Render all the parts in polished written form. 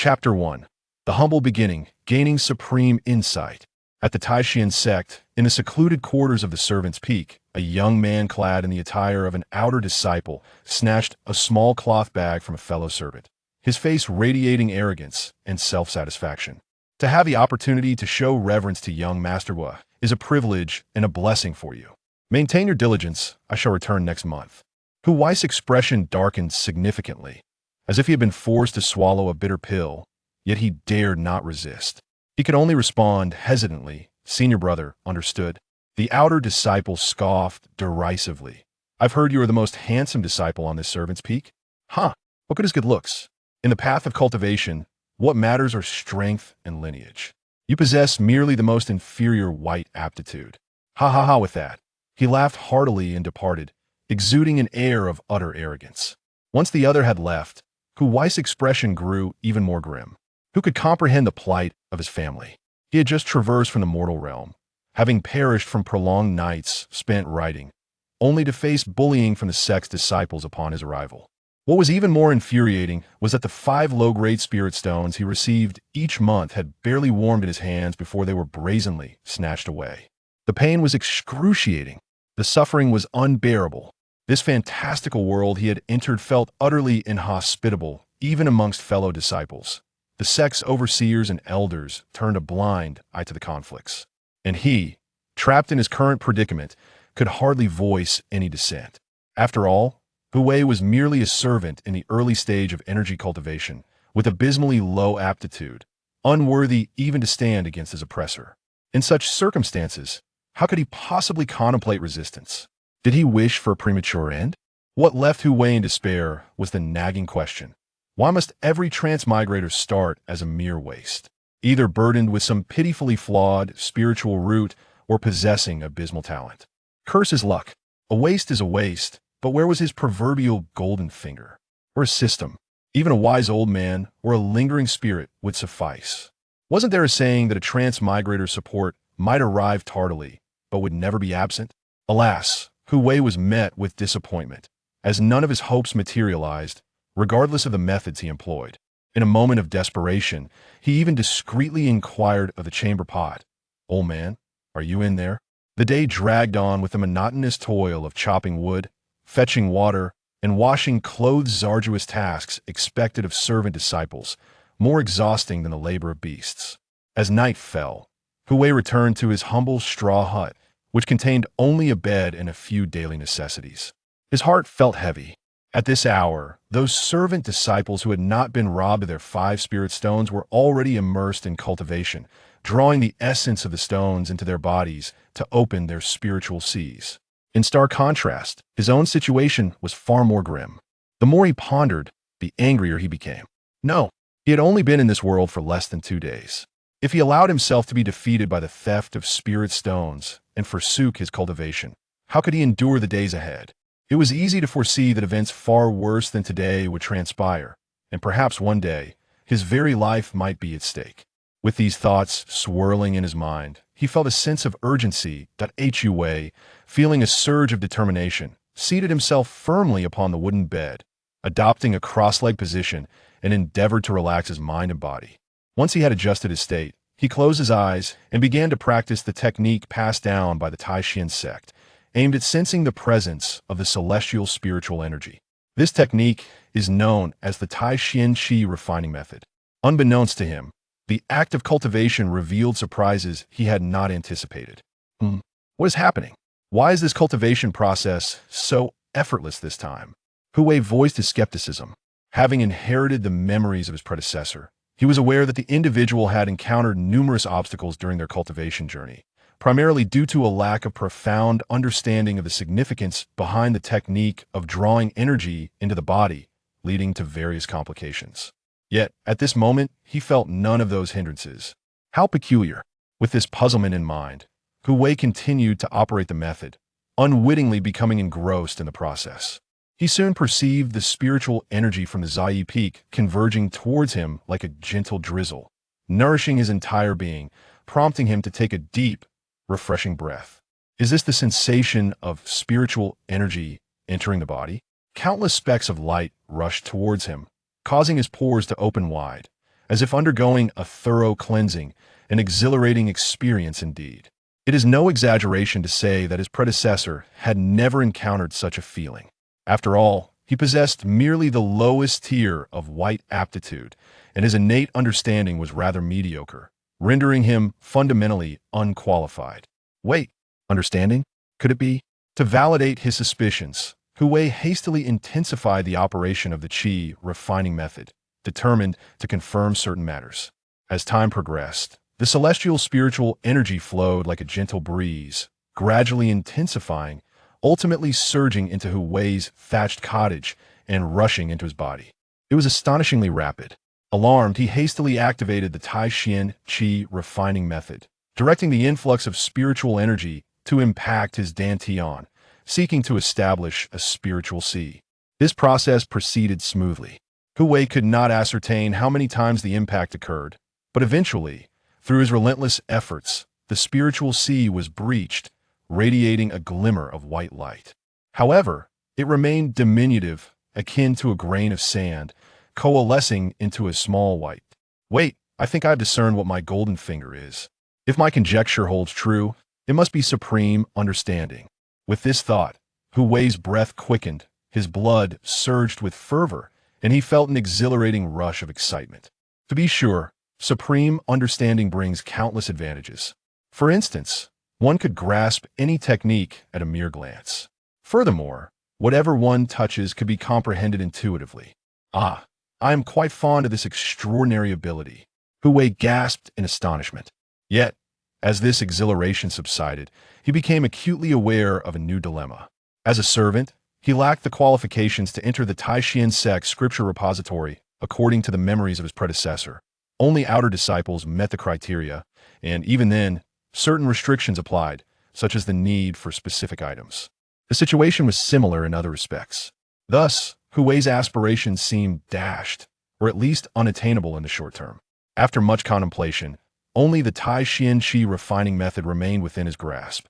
Chapter 1. The Humble Beginning, Gaining Supreme Insight. At the Tai Xuan Sect, in the secluded quarters of the Servant's Peak, a young man clad in the attire of an outer disciple snatched a small cloth bag from a fellow servant, his face radiating arrogance and self-satisfaction. To have the opportunity to show reverence to young Master Wu is a privilege and a blessing for you. Maintain your diligence, I shall return next month. Hu Wei's expression darkened significantly, as if he had been forced to swallow a bitter pill, yet he dared not resist. He could only respond hesitantly, "Senior brother, understood." The outer disciple scoffed derisively. "I've heard you are the most handsome disciple on this Servant's Peak." "Huh, what good is good looks? In the path of cultivation, what matters are strength and lineage. You possess merely the most inferior white aptitude." "Ha ha ha," with that, he laughed heartily and departed, exuding an air of utter arrogance. Once the other had left, Hu Wei's expression grew even more grim. Who could comprehend the plight of his family? He had just traversed from the mortal realm, having perished from prolonged nights spent writing, only to face bullying from the sect's disciples upon his arrival. What was even more infuriating was that the 5 low-grade spirit stones he received each month had barely warmed in his hands before they were brazenly snatched away. The pain was excruciating. The suffering was unbearable. This fantastical world he had entered felt utterly inhospitable, even amongst fellow disciples. The sect's overseers and elders turned a blind eye to the conflicts, and he, trapped in his current predicament, could hardly voice any dissent. After all, Hu Wei was merely a servant in the early stage of energy cultivation, with abysmally low aptitude, unworthy even to stand against his oppressor. In such circumstances, how could he possibly contemplate resistance? Did he wish for a premature end? What left Hu Wei in despair was the nagging question: why must every transmigrator start as a mere waste, either burdened with some pitifully flawed spiritual root or possessing abysmal talent? Curse his luck. A waste is a waste, but where was his proverbial golden finger? Or a system? Even a wise old man or a lingering spirit would suffice. Wasn't there a saying that a transmigrator's support might arrive tardily, but would never be absent? Alas, Hu Wei was met with disappointment, as none of his hopes materialized, regardless of the methods he employed. In a moment of desperation, he even discreetly inquired of the chamber pot, "Old man, are you in there?" The day dragged on with the monotonous toil of chopping wood, fetching water, and washing clothes, arduous tasks expected of servant disciples, more exhausting than the labor of beasts. As night fell, Hu Wei returned to his humble straw hut, which contained only a bed and a few daily necessities. His heart felt heavy. At this hour, those servant disciples who had not been robbed of their 5 spirit stones were already immersed in cultivation, drawing the essence of the stones into their bodies to open their spiritual seas. In stark contrast, his own situation was far more grim. The more he pondered, the angrier he became. No, he had only been in this world for less than 2 days. If he allowed himself to be defeated by the theft of spirit stones and forsook his cultivation, how could he endure the days ahead? It was easy to foresee that events far worse than today would transpire, and perhaps one day, his very life might be at stake. With these thoughts swirling in his mind, he felt a sense of urgency. Hu Wei, feeling a surge of determination, seated himself firmly upon the wooden bed, adopting a cross-legged position, and endeavored to relax his mind and body. Once he had adjusted his state, he closed his eyes and began to practice the technique passed down by the Tai Xuan Sect, aimed at sensing the presence of the celestial spiritual energy. This technique is known as the Tai Xuan Qi refining method. Unbeknownst to him, the act of cultivation revealed surprises he had not anticipated. What is happening? Why is this cultivation process so effortless this time? Hu Wei voiced his skepticism. Having inherited the memories of his predecessor, he was aware that the individual had encountered numerous obstacles during their cultivation journey, primarily due to a lack of profound understanding of the significance behind the technique of drawing energy into the body, leading to various complications. Yet, at this moment, he felt none of those hindrances. How peculiar! With this puzzlement in mind, Hu Wei continued to operate the method, unwittingly becoming engrossed in the process. He soon perceived the spiritual energy from the Zai Peak converging towards him like a gentle drizzle, nourishing his entire being, prompting him to take a deep, refreshing breath. Is this the sensation of spiritual energy entering the body? Countless specks of light rushed towards him, causing his pores to open wide, as if undergoing a thorough cleansing, an exhilarating experience indeed. It is no exaggeration to say that his predecessor had never encountered such a feeling. After all, he possessed merely the lowest tier of white aptitude, and his innate understanding was rather mediocre, rendering him fundamentally unqualified. Wait, understanding? Could it be? To validate his suspicions, Hu Wei hastily intensified the operation of the qi refining method, determined to confirm certain matters. As time progressed, the celestial spiritual energy flowed like a gentle breeze, gradually intensifying, ultimately surging into Hu Wei's thatched cottage and rushing into his body. It was astonishingly rapid. Alarmed, he hastily activated the Tai Xuan qi refining method, directing the influx of spiritual energy to impact his dantian, seeking to establish a spiritual sea. This process proceeded smoothly. Hu Wei could not ascertain how many times the impact occurred, but eventually, through his relentless efforts, the spiritual sea was breached, radiating a glimmer of white light. However, it remained diminutive, akin to a grain of sand, coalescing into a small white. Wait, I think I've discerned what my golden finger is. If my conjecture holds true, it must be supreme understanding. With this thought, Hu Wei's breath quickened, his blood surged with fervor, and he felt an exhilarating rush of excitement. To be sure, supreme understanding brings countless advantages. For instance, one could grasp any technique at a mere glance. Furthermore, whatever one touches could be comprehended intuitively. Ah, I am quite fond of this extraordinary ability. Hu Wei gasped in astonishment. Yet, as this exhilaration subsided, he became acutely aware of a new dilemma. As a servant, he lacked the qualifications to enter the Tai Xuan Sect scripture repository according to the memories of his predecessor. Only outer disciples met the criteria, and even then, certain restrictions applied, such as the need for specific items. The situation was similar in other respects. Thus, Hu Wei's aspirations seemed dashed, or at least unattainable in the short term. After much contemplation, only the Tai Xuan qi refining method remained within his grasp.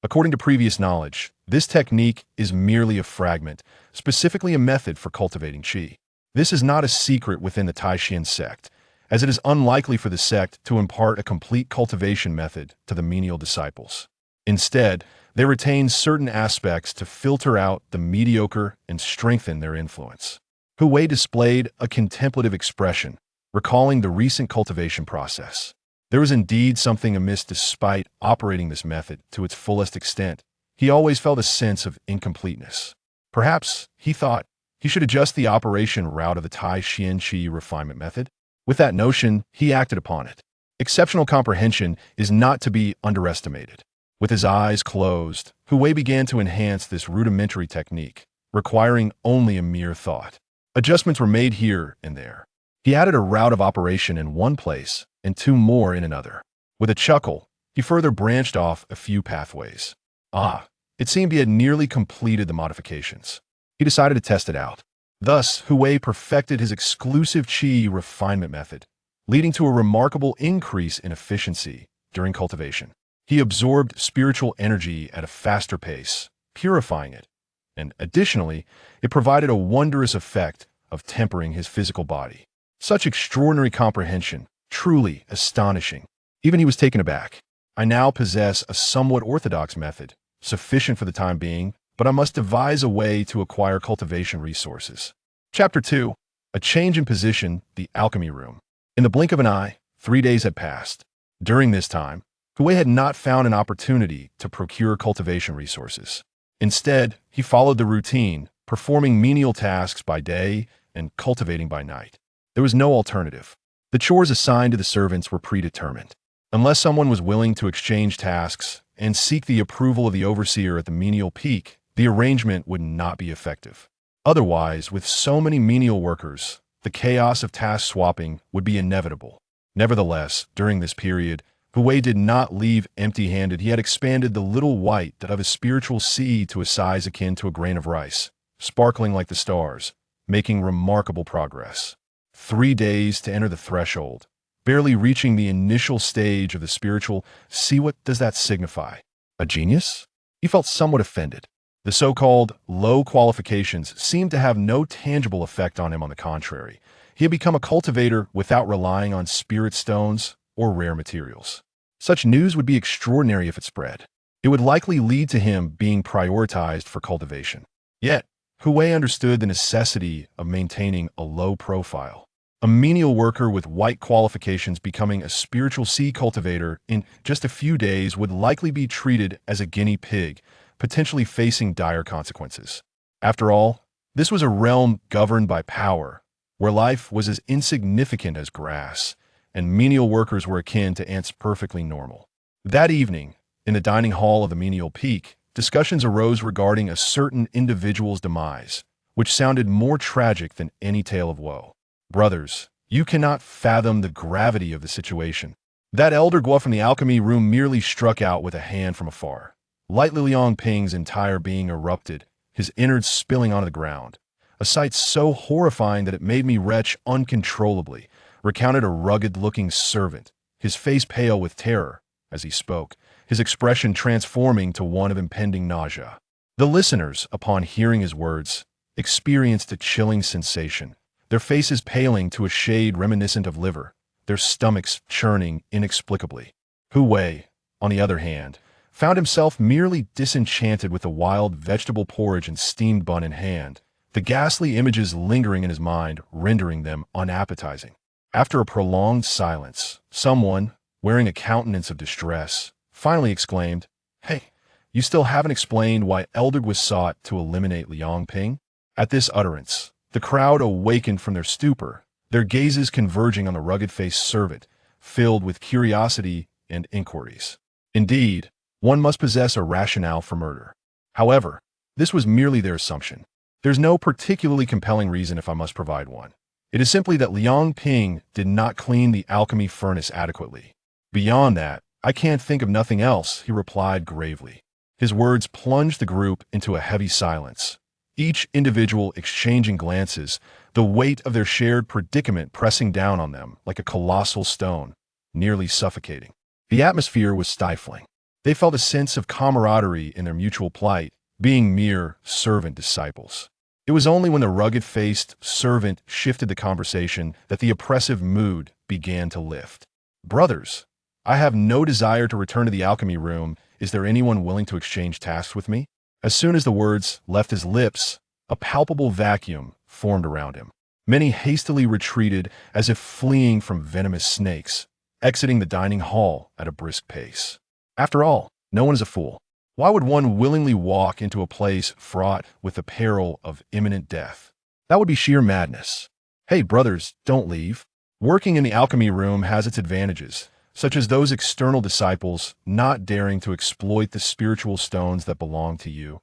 According to previous knowledge, this technique is merely a fragment, specifically a method for cultivating qi. This is not a secret within the Tai Xuan Sect, as it is unlikely for the sect to impart a complete cultivation method to the menial disciples. Instead, they retain certain aspects to filter out the mediocre and strengthen their influence. Hu Wei displayed a contemplative expression, recalling the recent cultivation process. There was indeed something amiss despite operating this method to its fullest extent. He always felt a sense of incompleteness. Perhaps, he thought, he should adjust the operation route of the Tai Xuan qi refinement method. With that notion, he acted upon it. Exceptional comprehension is not to be underestimated. With his eyes closed, Hu Wei began to enhance this rudimentary technique, requiring only a mere thought. Adjustments were made here and there. He added a route of operation in one place and two more in another. With a chuckle, he further branched off a few pathways. Ah, it seemed he had nearly completed the modifications. He decided to test it out. Thus, Hu Wei perfected his exclusive qi refinement method, leading to a remarkable increase in efficiency during cultivation. He absorbed spiritual energy at a faster pace, purifying it, and additionally, it provided a wondrous effect of tempering his physical body. Such extraordinary comprehension, truly astonishing. Even he was taken aback. I now possess a somewhat orthodox method, sufficient for the time being, but I must devise a way to acquire cultivation resources. Chapter 2. A change in position, the alchemy room. In the blink of an eye, 3 days had passed. During this time, Hu Wei had not found an opportunity to procure cultivation resources. Instead, he followed the routine, performing menial tasks by day and cultivating by night. There was no alternative. The chores assigned to the servants were predetermined. Unless someone was willing to exchange tasks and seek the approval of the overseer at the menial peak, the arrangement would not be effective. Otherwise, with so many menial workers, the chaos of task swapping would be inevitable. Nevertheless, during this period, Hu Wei did not leave empty-handed. He had expanded the little white of his spiritual seed to a size akin to a grain of rice, sparkling like the stars, making remarkable progress. 3 days to enter the threshold, barely reaching the initial stage of the spiritual. See, what does that signify? A genius? He felt somewhat offended. The so-called low qualifications seemed to have no tangible effect on him. On the contrary, He had become a cultivator without relying on spirit stones or rare materials. Such news would be extraordinary if it spread. It would likely lead to him being prioritized for cultivation. Yet, Hui understood the necessity of maintaining a low profile. A menial worker with white qualifications becoming a spiritual sea cultivator in just a few days would likely be treated as a guinea pig, potentially facing dire consequences. After all, this was a realm governed by power, where life was as insignificant as grass, and menial workers were akin to ants perfectly normal. That evening, in the dining hall of the menial peak, discussions arose regarding a certain individual's demise, which sounded more tragic than any tale of woe. Brothers, you cannot fathom the gravity of the situation. That elder Gua from the alchemy room merely struck out with a hand from afar. Lightly Liang Ping's entire being erupted, his innards spilling onto the ground. A sight so horrifying that it made me retch uncontrollably, recounted a rugged-looking servant, his face pale with terror as he spoke, his expression transforming to one of impending nausea. The listeners, upon hearing his words, experienced a chilling sensation, their faces paling to a shade reminiscent of liver, their stomachs churning inexplicably. Hu Wei, on the other hand, found himself merely disenchanted with the wild vegetable porridge and steamed bun in hand, the ghastly images lingering in his mind, rendering them unappetizing. After a prolonged silence, someone, wearing a countenance of distress, finally exclaimed, "Hey, you still haven't explained why Elder was sought to eliminate Liang Ping?" At this utterance, the crowd awakened from their stupor, their gazes converging on the rugged-faced servant, filled with curiosity and inquiries. Indeed, one must possess a rationale for murder. However, this was merely their assumption. There's no particularly compelling reason if I must provide one. It is simply that Liang Ping did not clean the alchemy furnace adequately. Beyond that, I can't think of nothing else, he replied gravely. His words plunged the group into a heavy silence, each individual exchanging glances, the weight of their shared predicament pressing down on them like a colossal stone, nearly suffocating. The atmosphere was stifling. They felt a sense of camaraderie in their mutual plight, being mere servant disciples. It was only when the rugged-faced servant shifted the conversation that the oppressive mood began to lift. "Brothers, I have no desire to return to the alchemy room. Is there anyone willing to exchange tasks with me?" As soon as the words left his lips, a palpable vacuum formed around him. Many hastily retreated as if fleeing from venomous snakes, exiting the dining hall at a brisk pace. After all, no one is a fool. Why would one willingly walk into a place fraught with the peril of imminent death? That would be sheer madness. Hey, brothers, don't leave. Working in the alchemy room has its advantages, such as those external disciples not daring to exploit the spiritual stones that belong to you.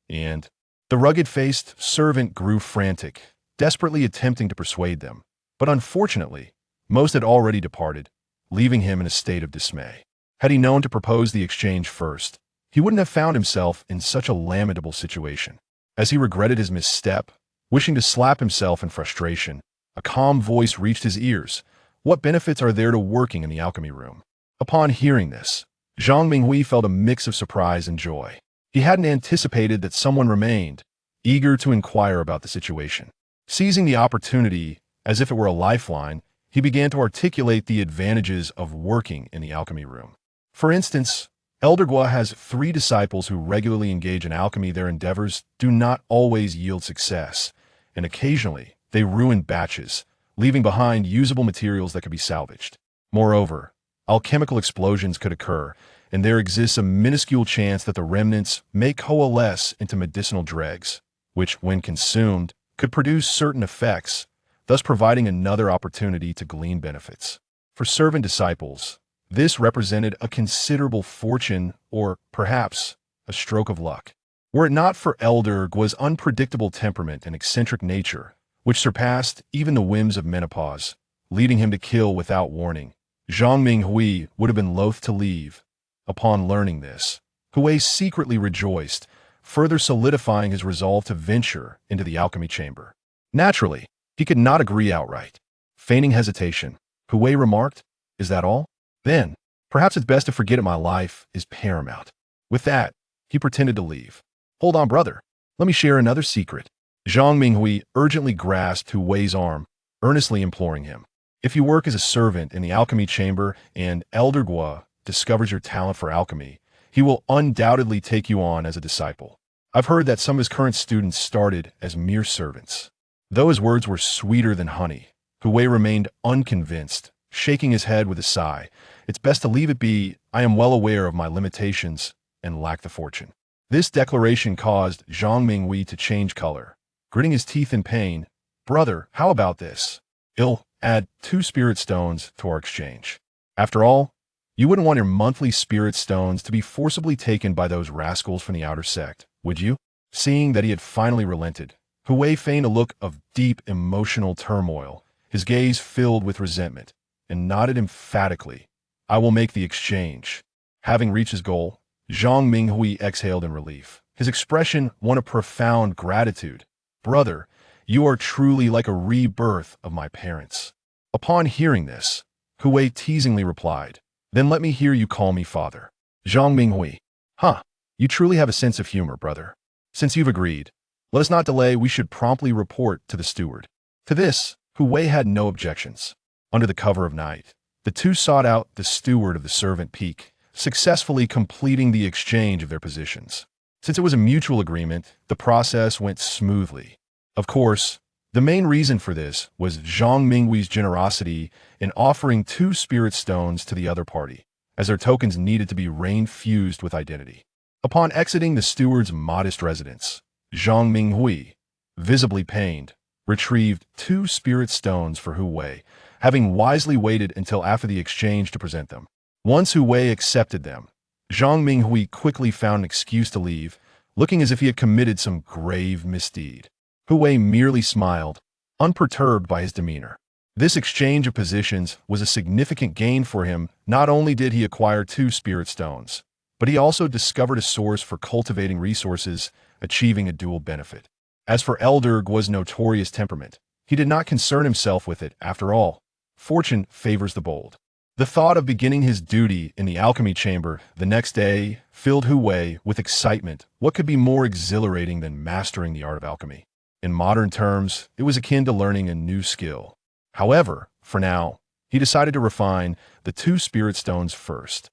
And the rugged-faced servant grew frantic, desperately attempting to persuade them. But unfortunately, most had already departed, leaving him in a state of dismay. Had he known to propose the exchange first, he wouldn't have found himself in such a lamentable situation. As he regretted his misstep, wishing to slap himself in frustration, a calm voice reached his ears. "What benefits are there to working in the alchemy room?" Upon hearing this, Zhang Minghui felt a mix of surprise and joy. He hadn't anticipated that someone remained, eager to inquire about the situation. Seizing the opportunity, as if it were a lifeline, he began to articulate the advantages of working in the alchemy room. For instance, Elder Gua has 3 disciples who regularly engage in alchemy. Their endeavors do not always yield success, and occasionally they ruin batches, leaving behind usable materials that could be salvaged. Moreover, alchemical explosions could occur, and there exists a minuscule chance that the remnants may coalesce into medicinal dregs, which, when consumed, could produce certain effects, thus providing another opportunity to glean benefits. For servant disciples, this represented a considerable fortune or, perhaps, a stroke of luck. Were it not for Elder Gua's unpredictable temperament and eccentric nature, which surpassed even the whims of menopause, leading him to kill without warning, Zhang Minghui would have been loath to leave. Upon learning this, Hui secretly rejoiced, further solidifying his resolve to venture into the alchemy chamber. Naturally, he could not agree outright. Feigning hesitation, Hui remarked, "Is that all? Then, perhaps it's best to forget it. My life is paramount." With that, he pretended to leave. "Hold on, brother. Let me share another secret." Zhang Minghui urgently grasped Hui's arm. earnestly imploring him. If you work as a servant in the alchemy chamber and Elder Gua discovers your talent for alchemy, he will undoubtedly take you on as a disciple. I've heard that some of his current students started as mere servants. Though his words were sweeter than honey, Hui remained unconvinced, shaking his head with a sigh. It's best to leave it be. I am well aware of my limitations and lack the fortune. This declaration caused Zhang Minghui to change color. Gritting his teeth in pain, "Brother, how about this? I'll add 2 spirit stones to our exchange. After all, you wouldn't want your monthly spirit stones to be forcibly taken by those rascals from the outer sect, would you?" Seeing that he had finally relented, Hui feigned a look of deep emotional turmoil, his gaze filled with resentment, and nodded emphatically. "I will make the exchange." Having reached his goal, Zhang Minghui exhaled in relief. His expression one of profound gratitude. "Brother, you are truly like a rebirth of my parents." Upon hearing this, Hui teasingly replied, "Then let me hear you call me father." Zhang Minghui, "Huh, you truly have a sense of humor, brother. Since you've agreed, let us not delay, we should promptly report to the steward." To this, Hui had no objections. Under the cover of night, the two sought out the steward of the servant peak, successfully completing the exchange of their positions. Since it was a mutual agreement, the process went smoothly. Of course, the main reason for this was Zhang Minghui's generosity in offering 2 spirit stones to the other party, as their tokens needed to be rain-fused with identity. Upon exiting the steward's modest residence, Zhang Minghui, visibly pained, retrieved 2 spirit stones for Hui, having wisely waited until after the exchange to present them. Once Hui accepted them, Zhang Minghui quickly found an excuse to leave, looking as if he had committed some grave misdeed. Hui merely smiled, unperturbed by his demeanor. This exchange of positions was a significant gain for him. Not only did he acquire 2 spirit stones, but he also discovered a source for cultivating resources, achieving a dual benefit. As for Elder Gua's notorious temperament, he did not concern himself with it. After all, fortune favors the bold. The thought of beginning his duty in the alchemy chamber the next day filled Hui with excitement. What could be more exhilarating than mastering the art of alchemy? In modern terms, it was akin to learning a new skill. However, for now, he decided to refine the 2 spirit stones first.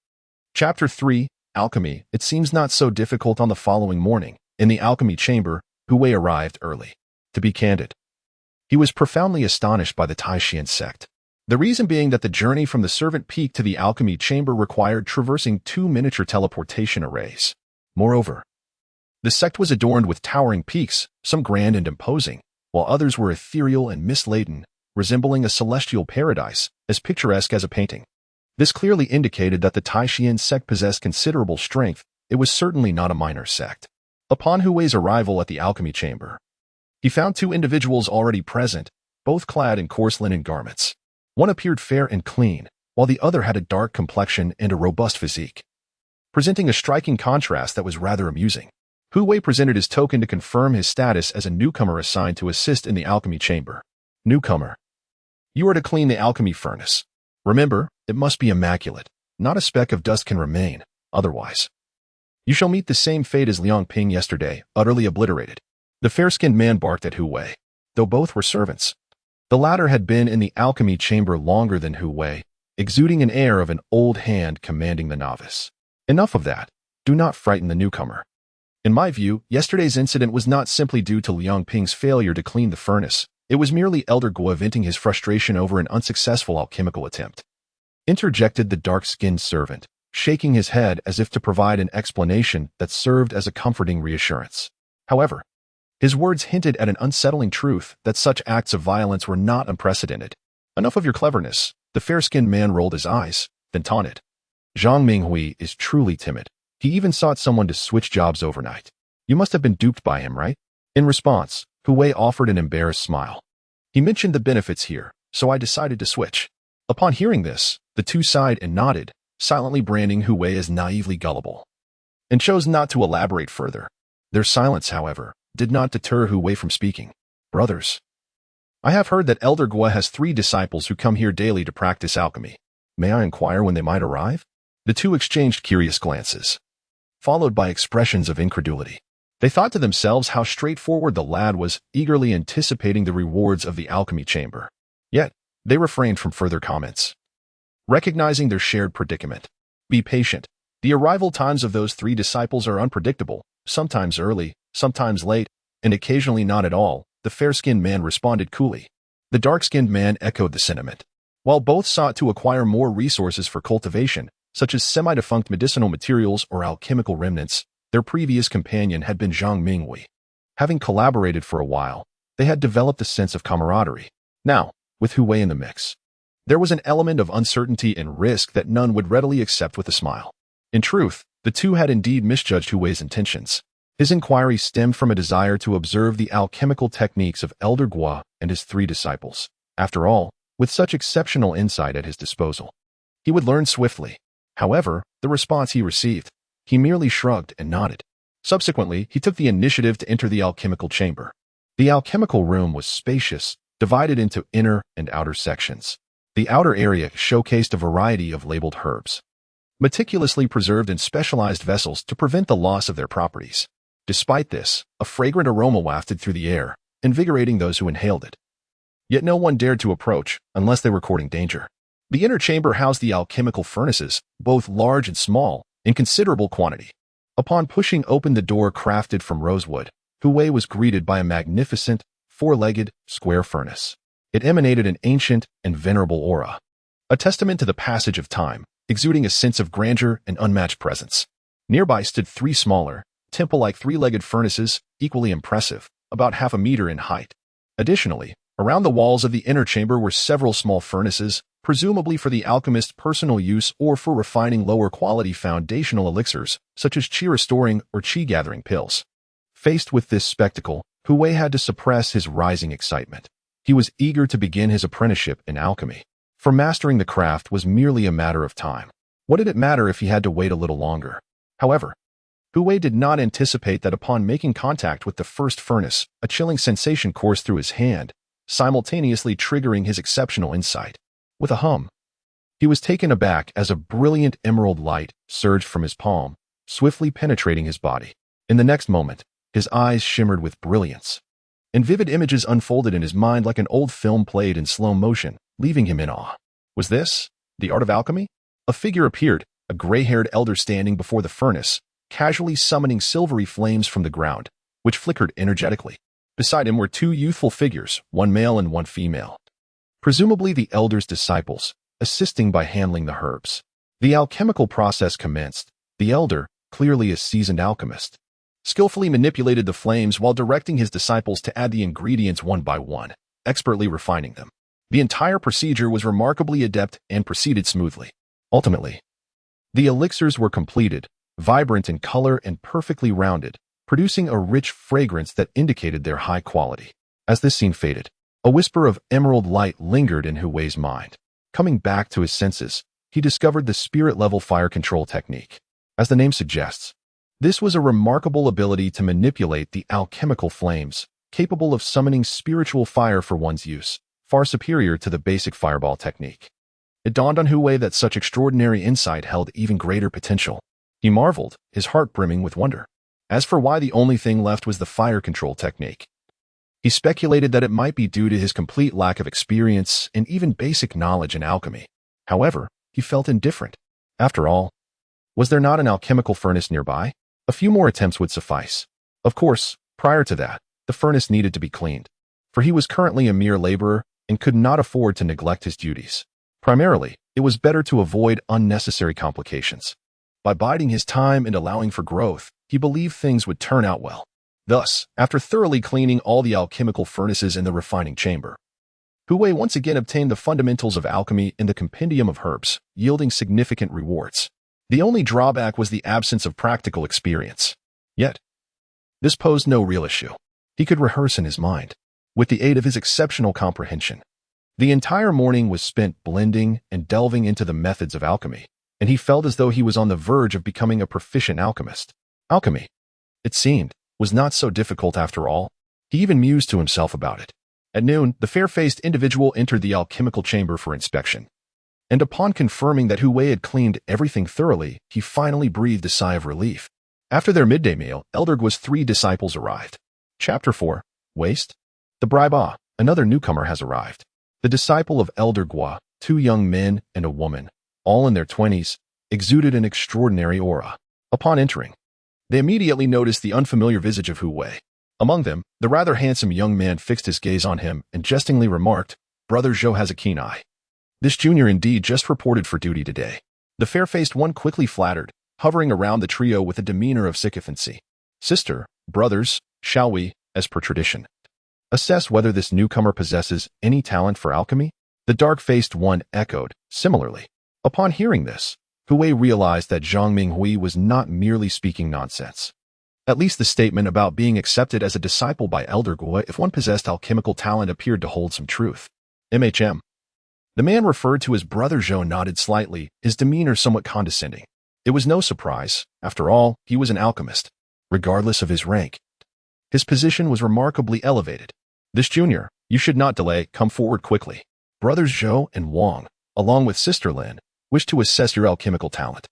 Chapter 3, Alchemy. It seems not so difficult. On the following morning, in the alchemy chamber, Hui arrived early. To be candid, he was profoundly astonished by the Tai Xuan Sect. The reason being that the journey from the servant peak to the alchemy chamber required traversing 2 miniature teleportation arrays. Moreover, the sect was adorned with towering peaks, some grand and imposing, while others were ethereal and mist-laden, resembling a celestial paradise, as picturesque as a painting. This clearly indicated that the Tai Xuan Sect possessed considerable strength. It was certainly not a minor sect. Upon Hui's arrival at the alchemy chamber, he found 2 individuals already present, both clad in coarse linen garments. One appeared fair and clean, while the other had a dark complexion and a robust physique, presenting a striking contrast that was rather amusing. Hui presented his token to confirm his status as a newcomer assigned to assist in the alchemy chamber. Newcomer, you are to clean the alchemy furnace. Remember, it must be immaculate. Not a speck of dust can remain, otherwise you shall meet the same fate as Liang Ping yesterday, utterly obliterated. The fair-skinned man barked at Hui, though both were servants. The latter had been in the alchemy chamber longer than Hui, exuding an air of an old hand commanding the novice. Enough of that. Do not frighten the newcomer. In my view, yesterday's incident was not simply due to Liang Ping's failure to clean the furnace. It was merely Elder Gua venting his frustration over an unsuccessful alchemical attempt. Interjected the dark-skinned servant, shaking his head as if to provide an explanation that served as a comforting reassurance. However, his words hinted at an unsettling truth that such acts of violence were not unprecedented. Enough of your cleverness. The fair-skinned man rolled his eyes, then taunted. Zhang Minghui is truly timid. He even sought someone to switch jobs overnight. You must have been duped by him, right? In response, Hui offered an embarrassed smile. He mentioned the benefits here, so I decided to switch. Upon hearing this, the 2 sighed and nodded, silently branding Hui as naively gullible, and chose not to elaborate further. Their silence, however, did not deter Hui from speaking. Brothers, I have heard that Elder Gua has 3 disciples who come here daily to practice alchemy. May I inquire when they might arrive? The 2 exchanged curious glances, followed by expressions of incredulity. They thought to themselves how straightforward the lad was, eagerly anticipating the rewards of the alchemy chamber. Yet, they refrained from further comments. Recognizing their shared predicament. Be patient. The arrival times of those three disciples are unpredictable, sometimes early, sometimes late, and occasionally not at all, the fair-skinned man responded coolly. The dark-skinned man echoed the sentiment. While both sought to acquire more resources for cultivation, such as semi-defunct medicinal materials or alchemical remnants, their previous companion had been Zhang Mingwei. Having collaborated for a while, they had developed a sense of camaraderie. Now, with Hu Wei in the mix, there was an element of uncertainty and risk that none would readily accept with a smile. In truth, the two had indeed misjudged Hu Wei's intentions. His inquiry stemmed from a desire to observe the alchemical techniques of Elder Guo and his three disciples. After all, with such exceptional insight at his disposal, he would learn swiftly. However, the response he received, he merely shrugged and nodded. Subsequently, he took the initiative to enter the alchemical chamber. The alchemical room was spacious, divided into inner and outer sections. The outer area showcased a variety of labeled herbs, meticulously preserved in specialized vessels to prevent the loss of their properties. Despite this, a fragrant aroma wafted through the air, invigorating those who inhaled it. Yet no one dared to approach, unless they were courting danger. The inner chamber housed the alchemical furnaces, both large and small, in considerable quantity. Upon pushing open the door crafted from rosewood, Hu Wei was greeted by a magnificent, four-legged, square furnace. It emanated an ancient and venerable aura, a testament to the passage of time, exuding a sense of grandeur and unmatched presence. Nearby stood three smaller, temple-like three-legged furnaces, equally impressive, about half a meter in height. Additionally, around the walls of the inner chamber were several small furnaces, presumably for the alchemist's personal use or for refining lower-quality foundational elixirs, such as qi-restoring or qi-gathering pills. Faced with this spectacle, Hu Wei had to suppress his rising excitement. He was eager to begin his apprenticeship in alchemy, for mastering the craft was merely a matter of time. What did it matter if he had to wait a little longer? However, Hu Wei did not anticipate that upon making contact with the first furnace, a chilling sensation coursed through his hand, simultaneously triggering his exceptional insight. With a hum, he was taken aback as a brilliant emerald light surged from his palm, swiftly penetrating his body. In the next moment, his eyes shimmered with brilliance, and vivid images unfolded in his mind like an old film played in slow motion, leaving him in awe. Was this the art of alchemy? A figure appeared, a gray-haired elder standing before the furnace, casually summoning silvery flames from the ground, which flickered energetically. Beside him were two youthful figures, one male and one female, presumably the elder's disciples, assisting by handling the herbs. The alchemical process commenced. The elder, clearly a seasoned alchemist, skillfully manipulated the flames while directing his disciples to add the ingredients one by one, expertly refining them. The entire procedure was remarkably adept and proceeded smoothly. Ultimately, the elixirs were completed, vibrant in color and perfectly rounded, producing a rich fragrance that indicated their high quality. As this scene faded, a whisper of emerald light lingered in Hu Wei's mind. Coming back to his senses, he discovered the spirit-level fire control technique. As the name suggests, this was a remarkable ability to manipulate the alchemical flames, capable of summoning spiritual fire for one's use, far superior to the basic fireball technique. It dawned on Hu Wei that such extraordinary insight held even greater potential. He marveled, his heart brimming with wonder. As for why the only thing left was the fire control technique, he speculated that it might be due to his complete lack of experience and even basic knowledge in alchemy. However, he felt indifferent. After all, was there not an alchemical furnace nearby? A few more attempts would suffice. Of course, prior to that, the furnace needed to be cleaned, for he was currently a mere laborer and could not afford to neglect his duties. Primarily, it was better to avoid unnecessary complications. By biding his time and allowing for growth, he believed things would turn out well. Thus, after thoroughly cleaning all the alchemical furnaces in the refining chamber, Hu Wei once again obtained the fundamentals of alchemy in the compendium of herbs, yielding significant rewards. The only drawback was the absence of practical experience. Yet, this posed no real issue. He could rehearse in his mind, with the aid of his exceptional comprehension. The entire morning was spent blending and delving into the methods of alchemy, and he felt as though he was on the verge of becoming a proficient alchemist. Alchemy, it seemed, was not so difficult after all. He even mused to himself about it. At noon, the fair-faced individual entered the alchemical chamber for inspection. And upon confirming that Hu Wei had cleaned everything thoroughly, he finally breathed a sigh of relief. After their midday meal, Elder Guo's three disciples arrived. Chapter 4. Waste? The bribe. Another newcomer has arrived. The disciple of Elder Gua, two young men and a woman, all in their 20s, exuded an extraordinary aura. Upon entering, they immediately noticed the unfamiliar visage of Hu Wei. Among them, the rather handsome young man fixed his gaze on him and jestingly remarked, "Brother Zhou has a keen eye. This junior indeed just reported for duty today." The fair-faced one quickly flattered, hovering around the trio with a demeanor of sycophancy. "Sister, brothers, shall we, as per tradition, assess whether this newcomer possesses any talent for alchemy?" The dark-faced one echoed, similarly. Upon hearing this, Hu Wei realized that Zhang Minghui was not merely speaking nonsense. At least the statement about being accepted as a disciple by Elder Gua if one possessed alchemical talent appeared to hold some truth. MHM. The man referred to as Brother Zhou nodded slightly, his demeanor somewhat condescending. It was no surprise. After all, he was an alchemist. Regardless of his rank, his position was remarkably elevated. "This junior, you should not delay, come forward quickly. Brothers Zhou and Wang, along with Sister Lin, wish to assess your alchemical talent.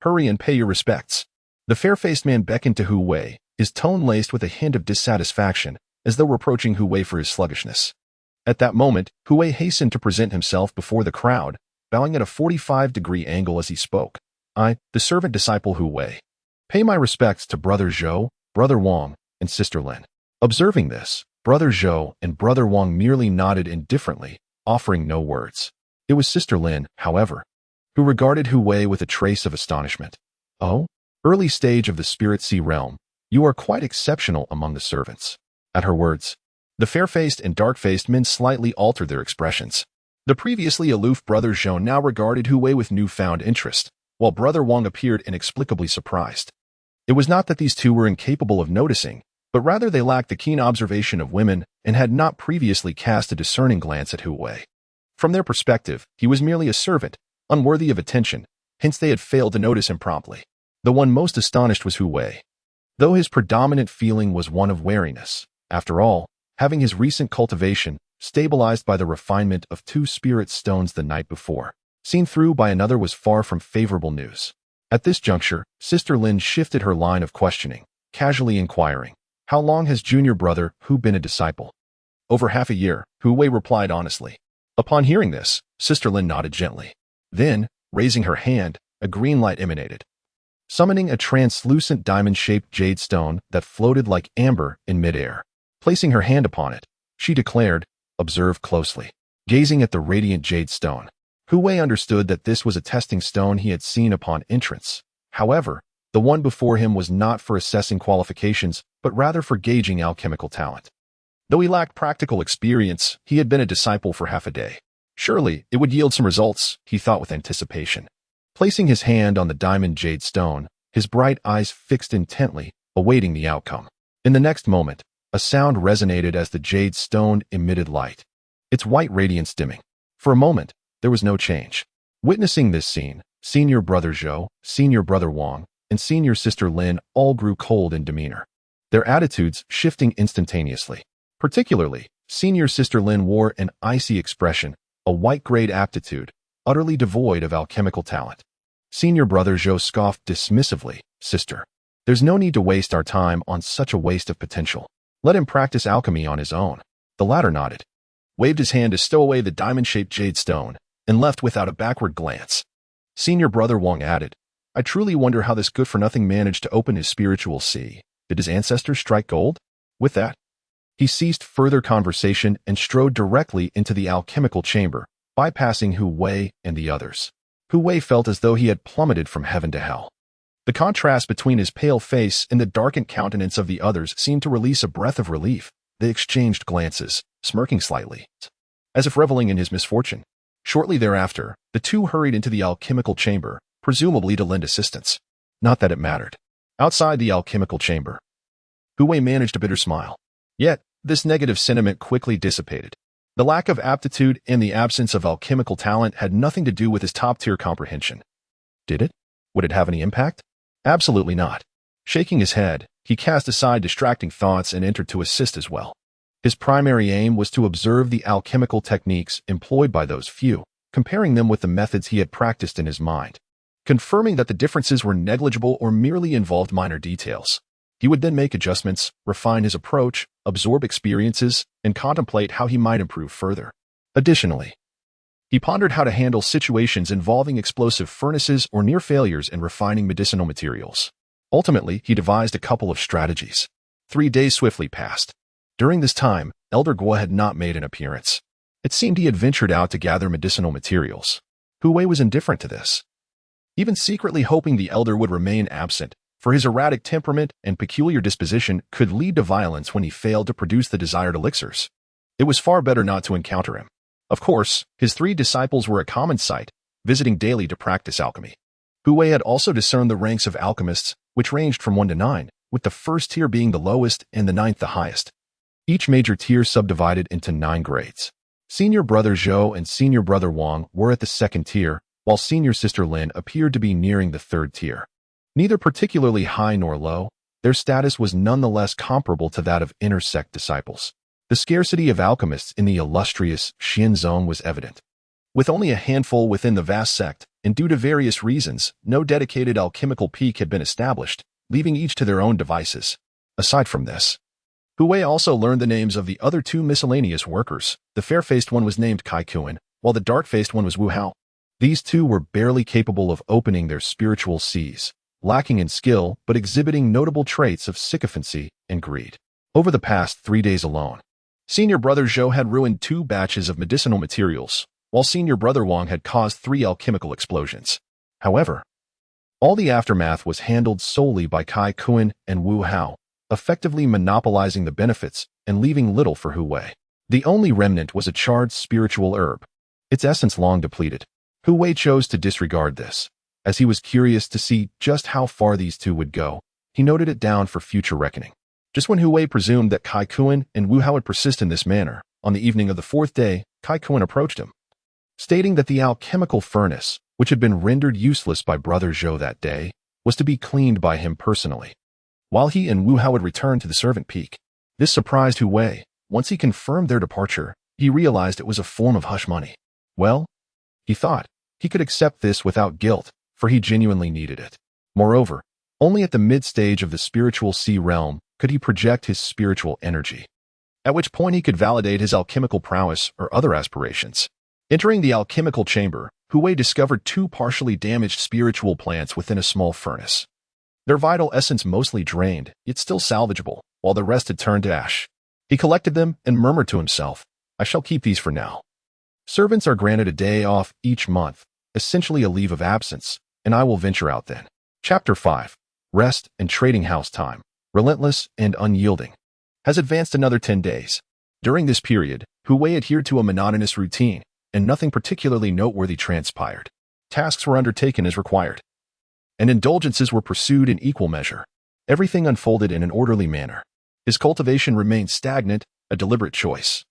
Hurry and pay your respects." The fair-faced man beckoned to Hu Wei, his tone laced with a hint of dissatisfaction, as though reproaching Hu Wei for his sluggishness. At that moment, Hu Wei hastened to present himself before the crowd, bowing at a 45-degree angle as he spoke. "I, the servant disciple Hu Wei, pay my respects to Brother Zhou, Brother Wang, and Sister Lin." Observing this, Brother Zhou and Brother Wang merely nodded indifferently, offering no words. It was Sister Lin, however, who regarded Hu Wei with a trace of astonishment. "Oh? Early stage of the Spirit Sea realm, you are quite exceptional among the servants." At her words, the fair-faced and dark-faced men slightly altered their expressions. The previously aloof Brother Zhou now regarded Hu Wei with newfound interest, while Brother Wang appeared inexplicably surprised. It was not that these two were incapable of noticing, but rather they lacked the keen observation of women and had not previously cast a discerning glance at Hu Wei. From their perspective, he was merely a servant, unworthy of attention, hence they had failed to notice him promptly. The one most astonished was Hu Wei, though his predominant feeling was one of wariness. After all, having his recent cultivation stabilized by the refinement of 2 spirit stones the night before, seen through by another was far from favorable news. At this juncture, Sister Lin shifted her line of questioning, casually inquiring, "How long has junior brother Hu been a disciple?" "Over half a year," Hu Wei replied honestly. Upon hearing this, Sister Lin nodded gently. Then, raising her hand, a green light emanated, summoning a translucent diamond-shaped jade stone that floated like amber in midair. Placing her hand upon it, she declared, "Observe closely." Gazing at the radiant jade stone, Hu Wei understood that this was a testing stone he had seen upon entrance. However, the one before him was not for assessing qualifications, but rather for gauging alchemical talent. Though he lacked practical experience, he had been a disciple for half a day. Surely, it would yield some results, he thought with anticipation. Placing his hand on the diamond jade stone, his bright eyes fixed intently, awaiting the outcome. In the next moment, a sound resonated as the jade stone emitted light, its white radiance dimming. For a moment, there was no change. Witnessing this scene, Senior Brother Zhou, Senior Brother Wang, and Senior Sister Lin all grew cold in demeanor, their attitudes shifting instantaneously. Particularly, Senior Sister Lin wore an icy expression, a white-grade aptitude, utterly devoid of alchemical talent. Senior Brother Zhou scoffed dismissively, "Sister, there's no need to waste our time on such a waste of potential. Let him practice alchemy on his own." The latter nodded, waved his hand to stow away the diamond-shaped jade stone, and left without a backward glance. Senior Brother Wang added, "I truly wonder how this good-for-nothing managed to open his spiritual sea. Did his ancestors strike gold?" With that, he ceased further conversation and strode directly into the alchemical chamber, bypassing Hu Wei and the others. Hu Wei felt as though he had plummeted from heaven to hell. The contrast between his pale face and the darkened countenance of the others seemed to release a breath of relief. They exchanged glances, smirking slightly, as if reveling in his misfortune. Shortly thereafter, the two hurried into the alchemical chamber, presumably to lend assistance. Not that it mattered. Outside the alchemical chamber, Hu Wei managed a bitter smile. Yet, this negative sentiment quickly dissipated. The lack of aptitude and the absence of alchemical talent had nothing to do with his top-tier comprehension. Did it? Would it have any impact? Absolutely not. Shaking his head, he cast aside distracting thoughts and entered to assist as well. His primary aim was to observe the alchemical techniques employed by those few, comparing them with the methods he had practiced in his mind. Confirming that the differences were negligible or merely involved minor details, he would then make adjustments, refine his approach, absorb experiences, and contemplate how he might improve further. Additionally, he pondered how to handle situations involving explosive furnaces or near failures in refining medicinal materials. Ultimately, he devised a couple of strategies. 3 days swiftly passed. During this time, Elder Guo had not made an appearance. It seemed he had ventured out to gather medicinal materials. Hu Wei was indifferent to this, even secretly hoping the elder would remain absent, for his erratic temperament and peculiar disposition could lead to violence when he failed to produce the desired elixirs. It was far better not to encounter him. Of course, his 3 disciples were a common sight, visiting daily to practice alchemy. Hu Wei had also discerned the ranks of alchemists, which ranged from 1 to 9, with the first tier being the lowest and the 9th the highest. Each major tier subdivided into 9 grades. Senior brother Zhou and senior brother Wang were at the 2nd tier, while senior sister Lin appeared to be nearing the 3rd tier. Neither particularly high nor low, their status was nonetheless comparable to that of inner sect disciples. The scarcity of alchemists in the illustrious Xin zone was evident. With only a handful within the vast sect, and due to various reasons, no dedicated alchemical peak had been established, leaving each to their own devices. Aside from this, Hu Wei also learned the names of the other 2 miscellaneous workers. The fair-faced one was named Tai Xuan, while the dark-faced one was Wu Hao. These 2 were barely capable of opening their spiritual seas, lacking in skill but exhibiting notable traits of sycophancy and greed. Over the past 3 days alone, senior brother Zhou had ruined 2 batches of medicinal materials, while senior brother Wang had caused 3 alchemical explosions. However, all the aftermath was handled solely by Tai Xuan and Wu Hao, effectively monopolizing the benefits and leaving little for Hu Wei. The only remnant was a charred spiritual herb, its essence long depleted. Hu Wei chose to disregard this. As he was curious to see just how far these 2 would go, he noted it down for future reckoning. Just when Hu Wei presumed that Tai Xuan and Wu Hao would persist in this manner, on the evening of the 4th day, Tai Xuan approached him, stating that the alchemical furnace, which had been rendered useless by brother Zhou that day, was to be cleaned by him personally, while he and Wu Hao would return to the servant peak. This surprised Hu Wei. Once he confirmed their departure, he realized it was a form of hush money. Well, he thought, he could accept this without guilt, for he genuinely needed it. Moreover, only at the mid-stage of the spiritual sea realm could he project his spiritual energy, at which point he could validate his alchemical prowess or other aspirations. Entering the alchemical chamber, Hu Wei discovered 2 partially damaged spiritual plants within a small furnace. Their vital essence mostly drained, yet still salvageable, while the rest had turned to ash. He collected them and murmured to himself, "I shall keep these for now." Servants are granted a day off each month, essentially a leave of absence, and I will venture out then. Chapter 5. Rest and Trading House Time, Relentless and Unyielding, has advanced another 10 days. During this period, Hu Wei adhered to a monotonous routine, and nothing particularly noteworthy transpired. Tasks were undertaken as required, and indulgences were pursued in equal measure. Everything unfolded in an orderly manner. His cultivation remained stagnant, a deliberate choice.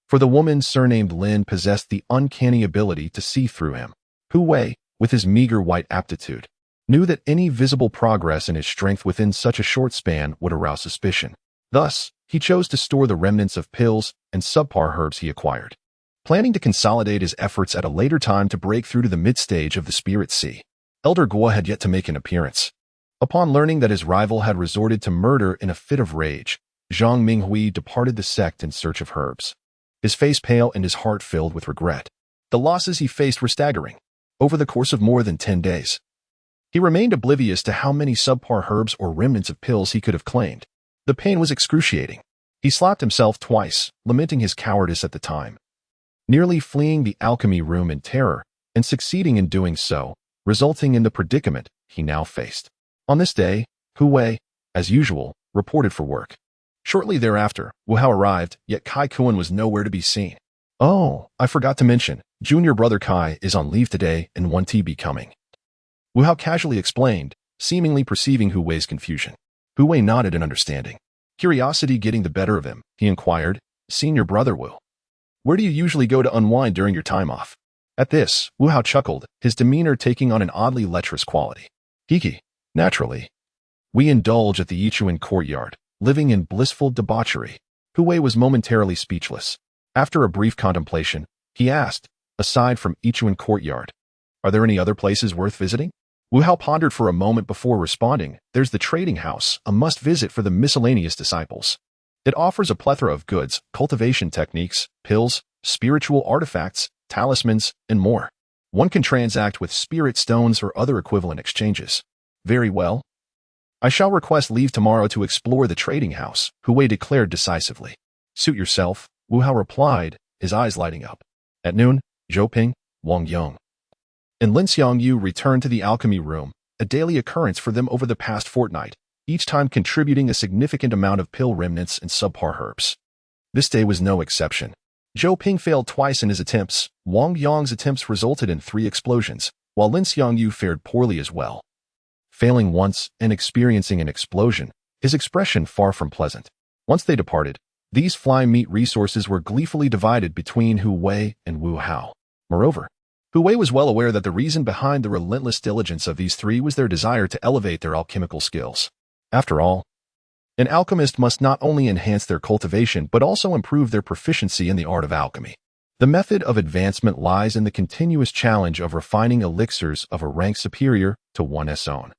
For the woman surnamed Lin possessed the uncanny ability to see through him. Hu Wei, with his meager white aptitude, knew that any visible progress in his strength within such a short span would arouse suspicion. Thus, he chose to store the remnants of pills and subpar herbs he acquired, planning to consolidate his efforts at a later time to break through to the mid-stage of the spirit sea. Elder Guo had yet to make an appearance. Upon learning that his rival had resorted to murder in a fit of rage, Zhang Minghui departed the sect in search of herbs, his face pale and his heart filled with regret. The losses he faced were staggering. Over the course of more than 10 days, he remained oblivious to how many subpar herbs or remnants of pills he could have claimed. The pain was excruciating. He slapped himself twice, lamenting his cowardice at the time, nearly fleeing the alchemy room in terror, and succeeding in doing so, resulting in the predicament he now faced. On this day, Hu Wei, as usual, reported for work. Shortly thereafter, Wu Hao arrived, yet Tai Xuan was nowhere to be seen. "Oh, I forgot to mention, junior brother Kai is on leave today and 1T be coming," Wu Hao casually explained, seemingly perceiving Hu Wei's confusion. Hu Wei nodded in understanding. Curiosity getting the better of him, he inquired, "Senior brother Wu, where do you usually go to unwind during your time off?" At this, Wu Hao chuckled, his demeanor taking on an oddly lecherous quality. "Hiki, naturally. We indulge at the Yichuan courtyard, living in blissful debauchery." Hu Wei was momentarily speechless. After a brief contemplation, he asked, "Aside from Yichuan courtyard, are there any other places worth visiting?" Wu Hao pondered for a moment before responding, "There's the trading house, a must-visit for the miscellaneous disciples. It offers a plethora of goods, cultivation techniques, pills, spiritual artifacts, talismans, and more. One can transact with spirit stones or other equivalent exchanges. Very well. I shall request leave tomorrow to explore the trading house, Hu Wei declared decisively. Suit yourself, Wu Hao replied, his eyes lighting up. At noon, Zhou Ping, Wang Yong, and Lin Xiangyu returned to the alchemy room, a daily occurrence for them over the past fortnight, each time contributing a significant amount of pill remnants and subpar herbs. This day was no exception. Zhou Ping failed twice in his attempts. Wang Yong's attempts resulted in 3 explosions, while Lin Xiangyu fared poorly as well. Failing once and experiencing an explosion, his expression far from pleasant. Once they departed, these fly meat resources were gleefully divided between Hu Wei and Wu Hao. Moreover, Hu Wei was well aware that the reason behind the relentless diligence of these 3 was their desire to elevate their alchemical skills. After all, an alchemist must not only enhance their cultivation but also improve their proficiency in the art of alchemy. The method of advancement lies in the continuous challenge of refining elixirs of a rank superior to one's own,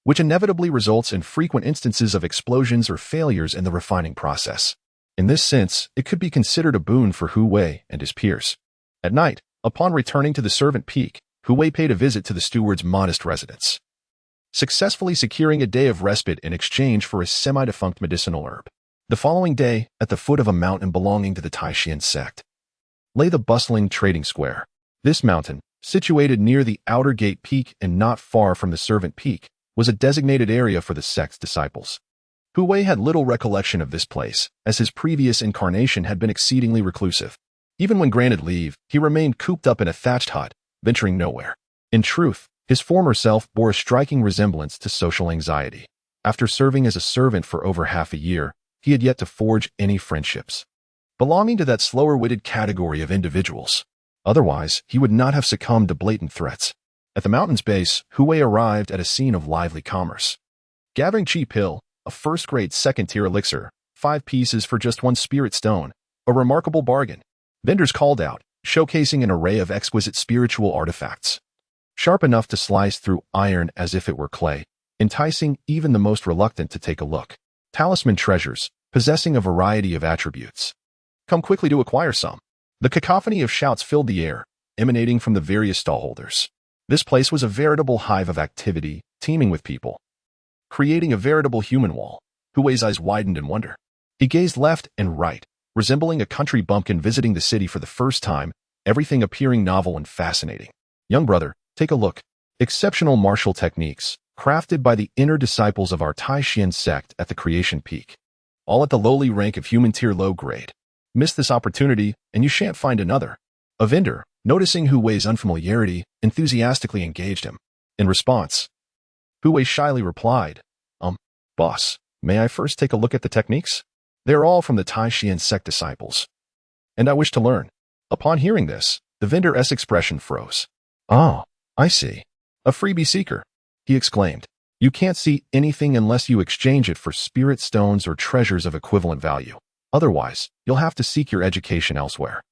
which inevitably results in frequent instances of explosions or failures in the refining process. In this sense, it could be considered a boon for Hu Wei and his peers. At night, upon returning to the servant peak, Hu Wei paid a visit to the steward's modest residence, successfully securing a day of respite in exchange for a semi-defunct medicinal herb. The following day, at the foot of a mountain belonging to the Tai Xuan Sect, lay the bustling trading square. This mountain, situated near the outer gate peak and not far from the servant peak, was a designated area for the sect's disciples. Hu Wei had little recollection of this place, as his previous incarnation had been exceedingly reclusive. Even when granted leave, he remained cooped up in a thatched hut, venturing nowhere. In truth, his former self bore a striking resemblance to social anxiety. After serving as a servant for over half a year, he had yet to forge any friendships belonging to that slower-witted category of individuals. Otherwise, he would not have succumbed to blatant threats. At the mountain's base, Hu Wei arrived at a scene of lively commerce. Gathering cheap pill, a first-grade second-tier elixir, 5 pieces for just 1 spirit stone, a remarkable bargain. Vendors called out, showcasing an array of exquisite spiritual artifacts, sharp enough to slice through iron as if it were clay, enticing even the most reluctant to take a look. Talisman treasures, possessing a variety of attributes. Come quickly to acquire some. The cacophony of shouts filled the air, emanating from the various stallholders. This place was a veritable hive of activity, teeming with people, creating a veritable human wall. Hu Wei's eyes widened in wonder. He gazed left and right, resembling a country bumpkin visiting the city for the first time, everything appearing novel and fascinating. Young brother, take a look. Exceptional martial techniques, crafted by the inner disciples of our Tai Xuan Sect at the creation peak. All at the lowly rank of human tier low grade. Miss this opportunity, and you shan't find another. A vendor, noticing Hu Wei's unfamiliarity, enthusiastically engaged him. In response, Hu Wei shyly replied, Boss, may I first take a look at the techniques? They're all from the Tai Xuan Sect disciples, and I wish to learn. Upon hearing this, the vendor's expression froze. Oh, I see. A freebie seeker, he exclaimed. You can't see anything unless you exchange it for spirit stones or treasures of equivalent value. Otherwise, you'll have to seek your education elsewhere.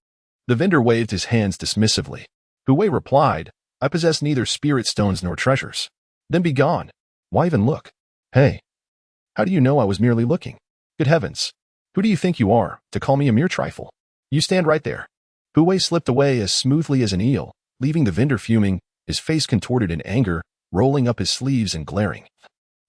The vendor waved his hands dismissively. Hu Wei replied, I possess neither spirit stones nor treasures. Then be gone. Why even look? Hey, how do you know I was merely looking? Good heavens, who do you think you are, to call me a mere trifle? You stand right there. Hu Wei slipped away as smoothly as an eel, leaving the vendor fuming, his face contorted in anger, rolling up his sleeves and glaring.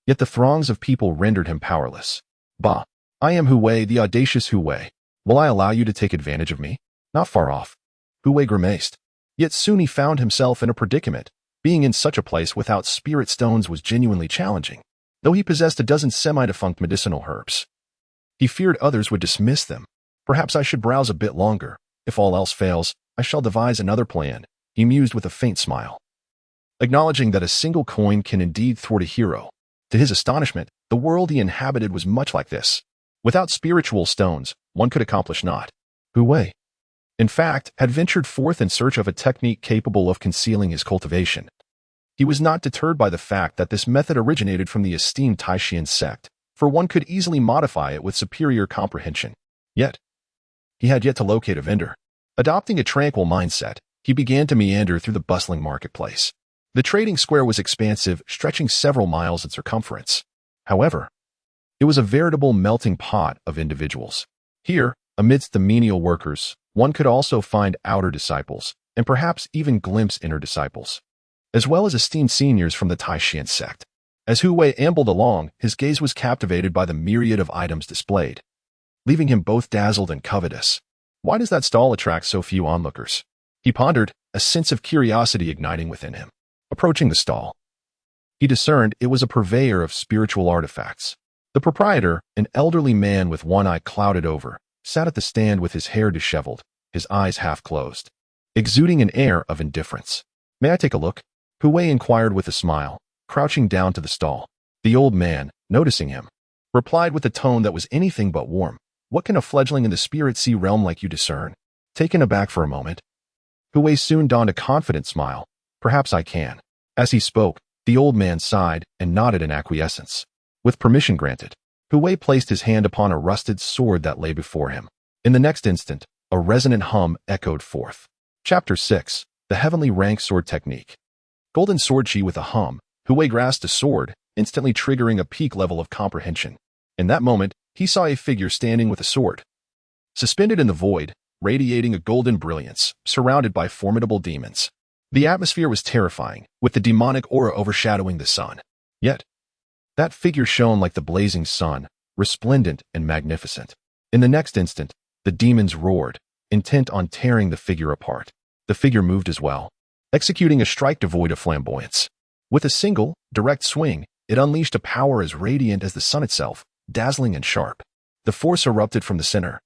Yet the throngs of people rendered him powerless. Bah, I am Hu Wei, the audacious Hu Wei. Will I allow you to take advantage of me? Not far off. Hu Wei grimaced. Yet soon he found himself in a predicament. Being in such a place without spirit stones was genuinely challenging, though he possessed a dozen semi-defunct medicinal herbs. He feared others would dismiss them. Perhaps I should browse a bit longer. If all else fails, I shall devise another plan, he mused with a faint smile, acknowledging that a single coin can indeed thwart a hero. To his astonishment, the world he inhabited was much like this. Without spiritual stones, one could accomplish naught. Hu Wei, in fact, had ventured forth in search of a technique capable of concealing his cultivation. He was not deterred by the fact that this method originated from the esteemed Tai Xuan Sect, for one could easily modify it with superior comprehension. Yet, he had yet to locate a vendor. Adopting a tranquil mindset, he began to meander through the bustling marketplace. The trading square was expansive, stretching several miles in circumference. However, it was a veritable melting pot of individuals. Here, amidst the menial workers, one could also find outer disciples, and perhaps even glimpse inner disciples, as well as esteemed seniors from the Tai Xuan Sect. As Hu Wei ambled along, his gaze was captivated by the myriad of items displayed, leaving him both dazzled and covetous. Why does that stall attract so few onlookers? He pondered, a sense of curiosity igniting within him. Approaching the stall, he discerned it was a purveyor of spiritual artifacts. The proprietor, an elderly man with one eye clouded over, sat at the stand with his hair disheveled, his eyes half closed, exuding an air of indifference. "May I take a look?" Hu Wei inquired with a smile, crouching down to the stall. The old man, noticing him, replied with a tone that was anything but warm. "What can a fledgling in the spirit sea realm like you discern?" Taken aback for a moment, Hu Wei soon donned a confident smile. "Perhaps I can." As he spoke, the old man sighed and nodded in acquiescence. With permission granted, Hu Wei placed his hand upon a rusted sword that lay before him. In the next instant, a resonant hum echoed forth. Chapter 6. The Heavenly Rank Sword Technique. Golden sword chi with a hum, Hu Wei grasped a sword, instantly triggering a peak level of comprehension. In that moment, he saw a figure standing with a sword, suspended in the void, radiating a golden brilliance, surrounded by formidable demons. The atmosphere was terrifying, with the demonic aura overshadowing the sun. Yet, that figure shone like the blazing sun, resplendent and magnificent. In the next instant, the demons roared, intent on tearing the figure apart. The figure moved as well, executing a strike devoid of flamboyance. With a single, direct swing, it unleashed a power as radiant as the sun itself, dazzling and sharp. The force erupted from the center,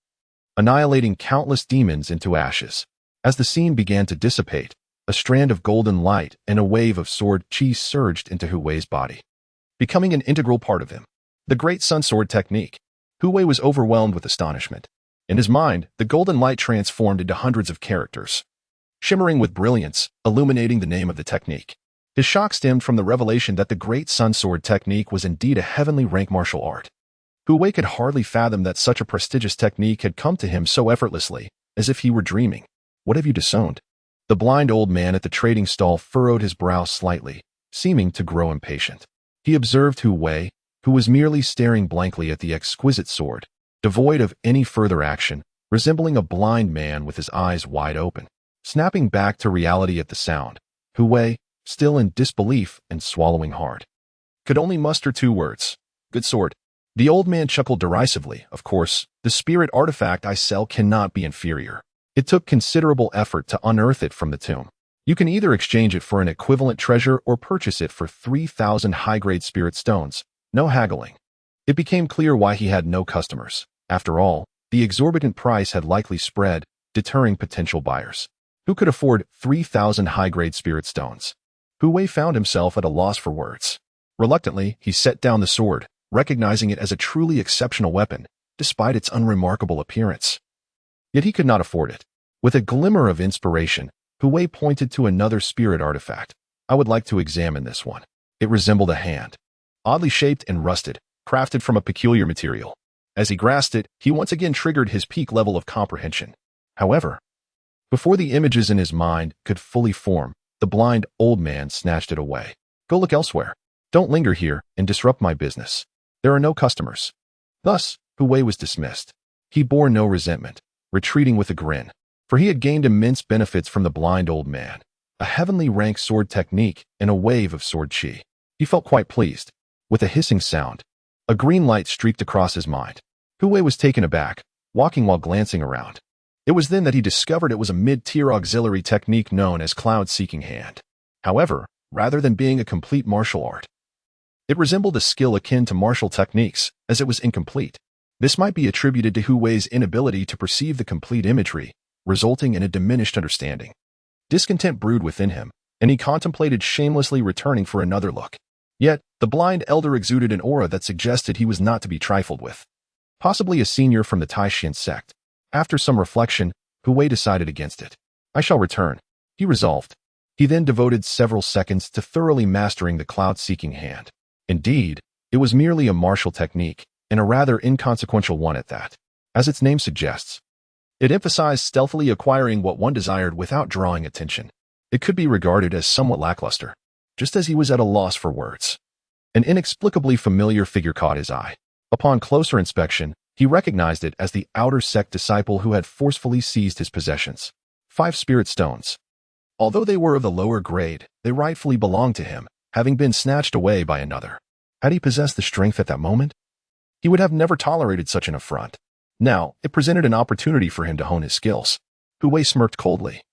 annihilating countless demons into ashes. As the scene began to dissipate, a strand of golden light and a wave of sword chi surged into Hu Wei's body, becoming an integral part of him. The Great Sun Sword Technique. Hu Wei was overwhelmed with astonishment. In his mind, the golden light transformed into hundreds of characters, shimmering with brilliance, illuminating the name of the technique. His shock stemmed from the revelation that the Great Sun Sword Technique was indeed a heavenly rank martial art. Hu Wei could hardly fathom that such a prestigious technique had come to him so effortlessly, as if he were dreaming. "What have you disowned?" The blind old man at the trading stall furrowed his brow slightly, seeming to grow impatient. He observed Hu Wei, who was merely staring blankly at the exquisite sword, devoid of any further action, resembling a blind man with his eyes wide open. Snapping back to reality at the sound, Hu Wei, still in disbelief and swallowing hard, could only muster two words: "Good sword." The old man chuckled derisively. "Of course, the spirit artifact I sell cannot be inferior. It took considerable effort to unearth it from the tomb. You can either exchange it for an equivalent treasure or purchase it for 3,000 high-grade spirit stones. No haggling." It became clear why he had no customers. After all, the exorbitant price had likely spread, deterring potential buyers. Who could afford 3,000 high-grade spirit stones? Hu Wei found himself at a loss for words. Reluctantly, he set down the sword, recognizing it as a truly exceptional weapon, despite its unremarkable appearance. Yet he could not afford it. With a glimmer of inspiration, Hu Wei pointed to another spirit artifact. "I would like to examine this one." It resembled a hand, oddly shaped and rusted, crafted from a peculiar material. As he grasped it, he once again triggered his peak level of comprehension. However, before the images in his mind could fully form, the blind old man snatched it away. "Go look elsewhere. Don't linger here and disrupt my business. There are no customers." Thus, Hu Wei was dismissed. He bore no resentment, retreating with a grin, for he had gained immense benefits from the blind old man, a heavenly rank sword technique and a wave of sword chi. He felt quite pleased. With a hissing sound, a green light streaked across his mind. Hu Wei was taken aback, walking while glancing around. It was then that he discovered it was a mid-tier auxiliary technique known as Cloud-Seeking Hand. However, rather than being a complete martial art, it resembled a skill akin to martial techniques, as it was incomplete. This might be attributed to Hu Wei's inability to perceive the complete imagery, resulting in a diminished understanding. Discontent brewed within him, and he contemplated shamelessly returning for another look. Yet, the blind elder exuded an aura that suggested he was not to be trifled with. Possibly a senior from the Tai Xuan Sect. After some reflection, Hu Wei decided against it. "I shall return," he resolved. He then devoted several seconds to thoroughly mastering the Cloud-Seeking Hand. Indeed, it was merely a martial technique, and a rather inconsequential one at that. As its name suggests, it emphasized stealthily acquiring what one desired without drawing attention. It could be regarded as somewhat lackluster. Just as he was at a loss for words, an inexplicably familiar figure caught his eye. Upon closer inspection, He recognized it as the outer sect disciple who had forcefully seized his possessions. 5 spirit stones. Although they were of the lower grade, they rightfully belonged to him, having been snatched away by another. Had he possessed the strength at that moment, he would have never tolerated such an affront. Now, it presented an opportunity for him to hone his skills. Hu Wei smirked coldly,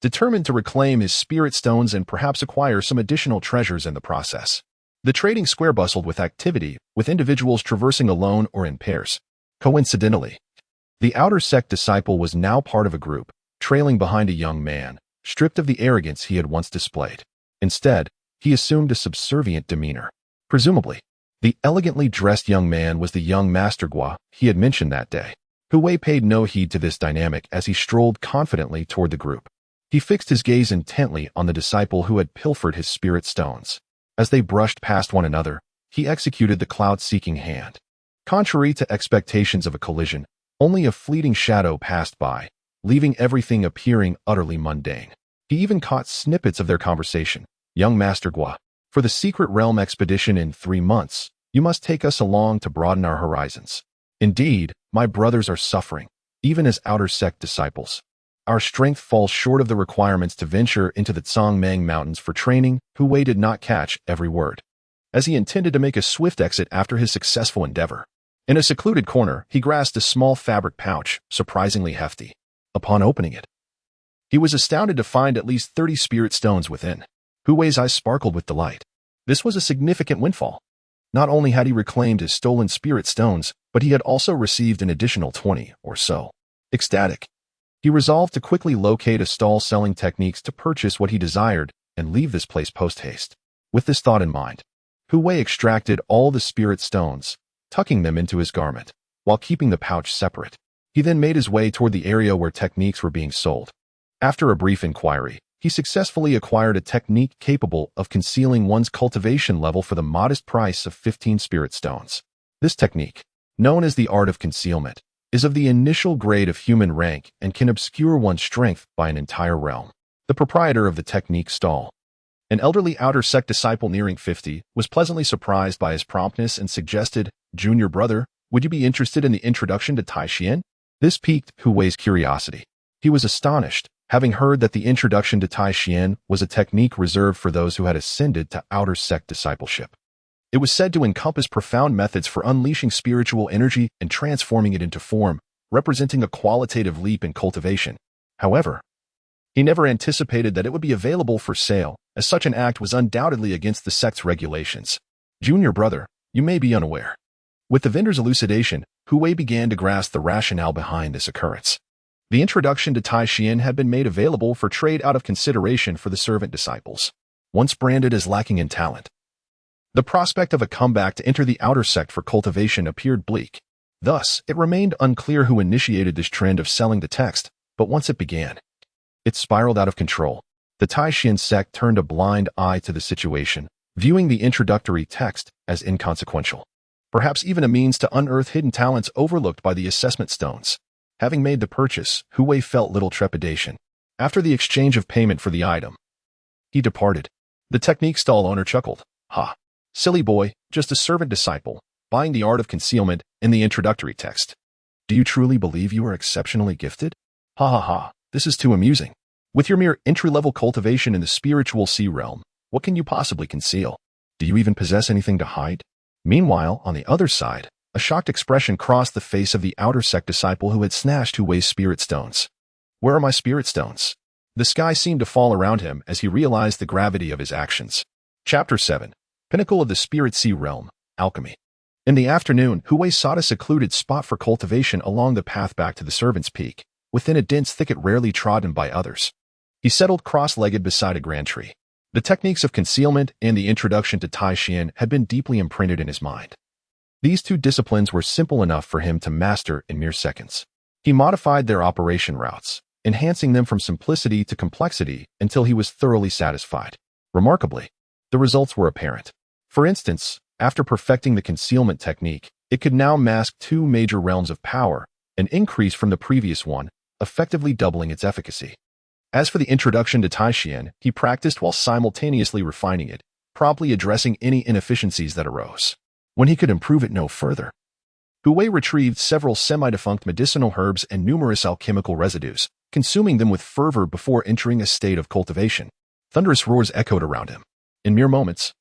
determined to reclaim his spirit stones and perhaps acquire some additional treasures in the process. The trading square bustled with activity, with individuals traversing alone or in pairs. Coincidentally, the outer sect disciple was now part of a group, trailing behind a young man, stripped of the arrogance he had once displayed. Instead, he assumed a subservient demeanor. Presumably, the elegantly dressed young man was the young Master Gua he had mentioned that day. Hu Wei paid no heed to this dynamic as he strolled confidently toward the group. He fixed his gaze intently on the disciple who had pilfered his spirit stones. As they brushed past one another, he executed the cloud-seeking hand. Contrary to expectations of a collision, only a fleeting shadow passed by, leaving everything appearing utterly mundane. He even caught snippets of their conversation. Young Master Gua, for the secret realm expedition in 3 months, you must take us along to broaden our horizons. Indeed, my brothers are suffering, even as outer sect disciples. Our strength falls short of the requirements to venture into the Tsangmang Mountains for training. Hu Wei did not catch every word, as he intended to make a swift exit after his successful endeavor. In a secluded corner, he grasped a small fabric pouch, surprisingly hefty. Upon opening it, he was astounded to find at least 30 spirit stones within. Hu Wei's eyes sparkled with delight. This was a significant windfall. Not only had he reclaimed his stolen spirit stones, but he had also received an additional 20 or so. Ecstatic, he resolved to quickly locate a stall selling techniques to purchase what he desired and leave this place post-haste. With this thought in mind, Hu Wei extracted all the spirit stones, tucking them into his garment, while keeping the pouch separate. He then made his way toward the area where techniques were being sold. After a brief inquiry, he successfully acquired a technique capable of concealing one's cultivation level for the modest price of 15 spirit stones. This technique, known as the art of concealment, is of the initial grade of human rank and can obscure one's strength by an entire realm. The proprietor of the technique stall, an elderly outer sect disciple nearing 50, was pleasantly surprised by his promptness and suggested, "Junior brother, would you be interested in the introduction to Tai Xuan?" This piqued Hu Wei's curiosity. He was astonished, having heard that the introduction to Tai Xuan was a technique reserved for those who had ascended to outer sect discipleship. It was said to encompass profound methods for unleashing spiritual energy and transforming it into form, representing a qualitative leap in cultivation. However, he never anticipated that it would be available for sale, as such an act was undoubtedly against the sect's regulations. "Junior brother, you may be unaware." With the vendor's elucidation, Hu Wei began to grasp the rationale behind this occurrence. The introduction to Tai Xuan had been made available for trade out of consideration for the servant disciples, once branded as lacking in talent. The prospect of a comeback to enter the outer sect for cultivation appeared bleak. Thus, it remained unclear who initiated this trend of selling the text, but once it began, it spiraled out of control. The Tai Xuan Sect turned a blind eye to the situation, viewing the introductory text as inconsequential, perhaps even a means to unearth hidden talents overlooked by the assessment stones. Having made the purchase, Hu Wei felt little trepidation. After the exchange of payment for the item, he departed. The technique stall owner chuckled. "Ha! Silly boy, just a servant disciple, buying the art of concealment in the introductory text. Do you truly believe you are exceptionally gifted? Ha ha ha, this is too amusing. With your mere entry-level cultivation in the spiritual sea realm, what can you possibly conceal? Do you even possess anything to hide?" Meanwhile, on the other side, a shocked expression crossed the face of the outer sect disciple who had snatched Hu Wei's spirit stones. "Where are my spirit stones?" The sky seemed to fall around him as he realized the gravity of his actions. Chapter 7. Pinnacle of the Spirit Sea Realm, Alchemy. In the afternoon, Hu Wei sought a secluded spot for cultivation along the path back to the Servant's Peak, within a dense thicket rarely trodden by others. He settled cross-legged beside a grand tree. The techniques of concealment and the introduction to Tai Xuan had been deeply imprinted in his mind. These two disciplines were simple enough for him to master in mere seconds. He modified their operation routes, enhancing them from simplicity to complexity until he was thoroughly satisfied. Remarkably, the results were apparent. For instance, after perfecting the concealment technique, it could now mask 2 major realms of power, an increase from the previous one, effectively doubling its efficacy. As for the introduction to Tai Xuan, he practiced while simultaneously refining it, promptly addressing any inefficiencies that arose. When he could improve it no further, Hu Wei retrieved several semi-defunct medicinal herbs and numerous alchemical residues, consuming them with fervor before entering a state of cultivation. Thunderous roars echoed around him. In mere moments,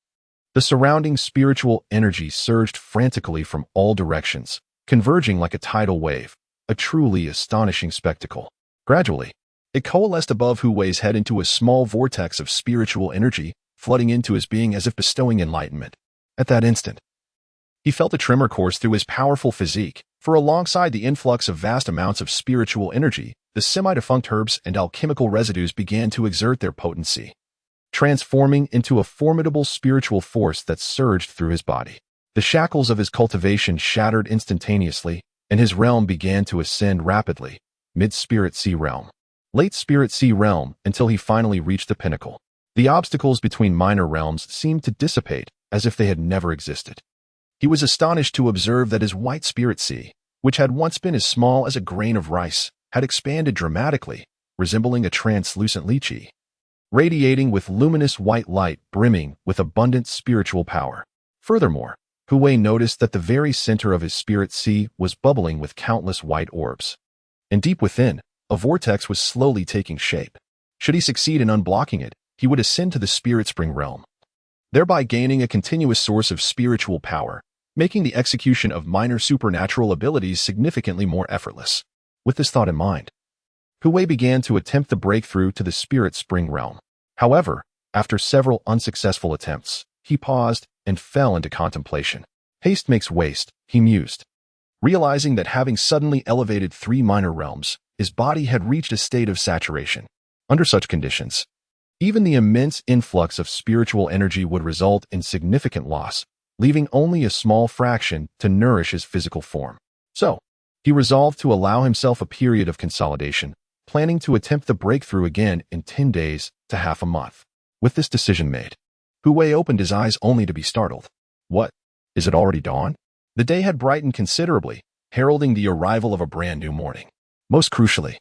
the surrounding spiritual energy surged frantically from all directions, converging like a tidal wave, a truly astonishing spectacle. Gradually, it coalesced above Hu Wei's head into a small vortex of spiritual energy, flooding into his being as if bestowing enlightenment. At that instant, he felt a tremor course through his powerful physique, for alongside the influx of vast amounts of spiritual energy, the semi-defunct herbs and alchemical residues began to exert their potency, transforming into a formidable spiritual force that surged through his body. The shackles of his cultivation shattered instantaneously, and his realm began to ascend rapidly, mid-Spirit Sea realm, late Spirit Sea realm, until he finally reached the pinnacle. The obstacles between minor realms seemed to dissipate, as if they had never existed. He was astonished to observe that his white Spirit Sea, which had once been as small as a grain of rice, had expanded dramatically, resembling a translucent lychee, radiating with luminous white light brimming with abundant spiritual power. Furthermore, Hu Wei noticed that the very center of his Spirit Sea was bubbling with countless white orbs. And deep within, a vortex was slowly taking shape. Should he succeed in unblocking it, he would ascend to the Spirit Spring realm, thereby gaining a continuous source of spiritual power, making the execution of minor supernatural abilities significantly more effortless. With this thought in mind, Hu Wei began to attempt the breakthrough to the Spirit Spring realm. However, after several unsuccessful attempts, he paused and fell into contemplation. Haste makes waste, he mused. Realizing that having suddenly elevated 3 minor realms, his body had reached a state of saturation. Under such conditions, even the immense influx of spiritual energy would result in significant loss, leaving only a small fraction to nourish his physical form. So, he resolved to allow himself a period of consolidation, planning to attempt the breakthrough again in 10 days to half a month. With this decision made, Hu Wei opened his eyes only to be startled. What? Is it already dawn? The day had brightened considerably, heralding the arrival of a brand new morning. Most crucially,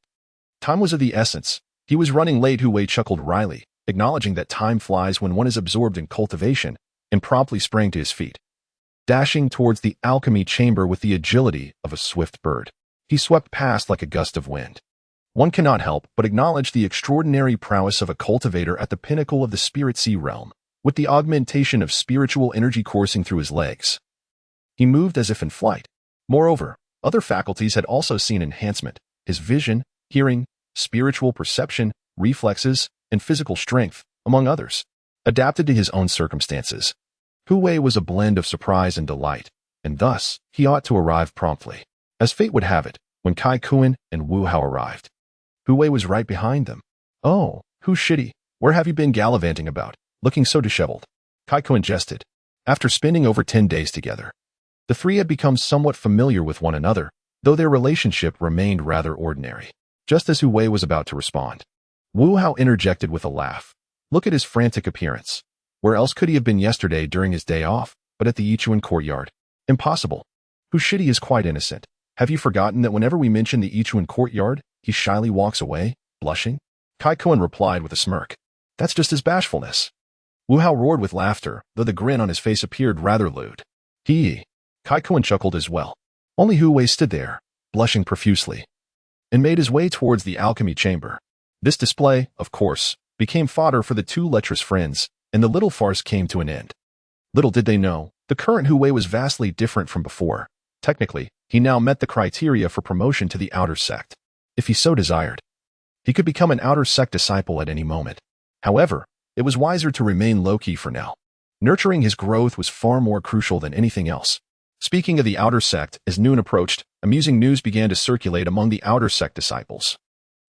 time was of the essence. He was running late. Hu Wei chuckled wryly, acknowledging that time flies when one is absorbed in cultivation, and promptly sprang to his feet. Dashing towards the alchemy chamber with the agility of a swift bird, he swept past like a gust of wind. One cannot help but acknowledge the extraordinary prowess of a cultivator at the pinnacle of the Spirit Sea realm, with the augmentation of spiritual energy coursing through his legs. He moved as if in flight. Moreover, other faculties had also seen enhancement. His vision, hearing, spiritual perception, reflexes, and physical strength, among others, adapted to his own circumstances. Hu Wei was a blend of surprise and delight, and thus he ought to arrive promptly. As fate would have it, when Tai Xuan and Wu Hao arrived, Hu Wei was right behind them. "Oh, Hu Shitty, where have you been gallivanting about, looking so disheveled?" Tai Xuan jested. After spending over 10 days together, the three had become somewhat familiar with one another, though their relationship remained rather ordinary. Just as Hu Wei was about to respond, Wu Hao interjected with a laugh. "Look at his frantic appearance. Where else could he have been yesterday during his day off, but at the Yichuan courtyard? Impossible. Hu Shitty is quite innocent. Have you forgotten that whenever we mention the Yichuan courtyard, he shyly walks away, blushing?" Tai Xuan replied with a smirk. "That's just his bashfulness." Wu Hao roared with laughter, though the grin on his face appeared rather lewd. Tai Xuan chuckled as well. Only Hu Wei stood there, blushing profusely, and made his way towards the alchemy chamber. This display, of course, became fodder for the two lecherous friends, and the little farce came to an end. Little did they know, the current Hu Wei was vastly different from before. Technically, he now met the criteria for promotion to the outer sect. If he so desired, he could become an outer sect disciple at any moment. However, it was wiser to remain low-key for now. Nurturing his growth was far more crucial than anything else. Speaking of the outer sect, as noon approached, amusing news began to circulate among the outer sect disciples.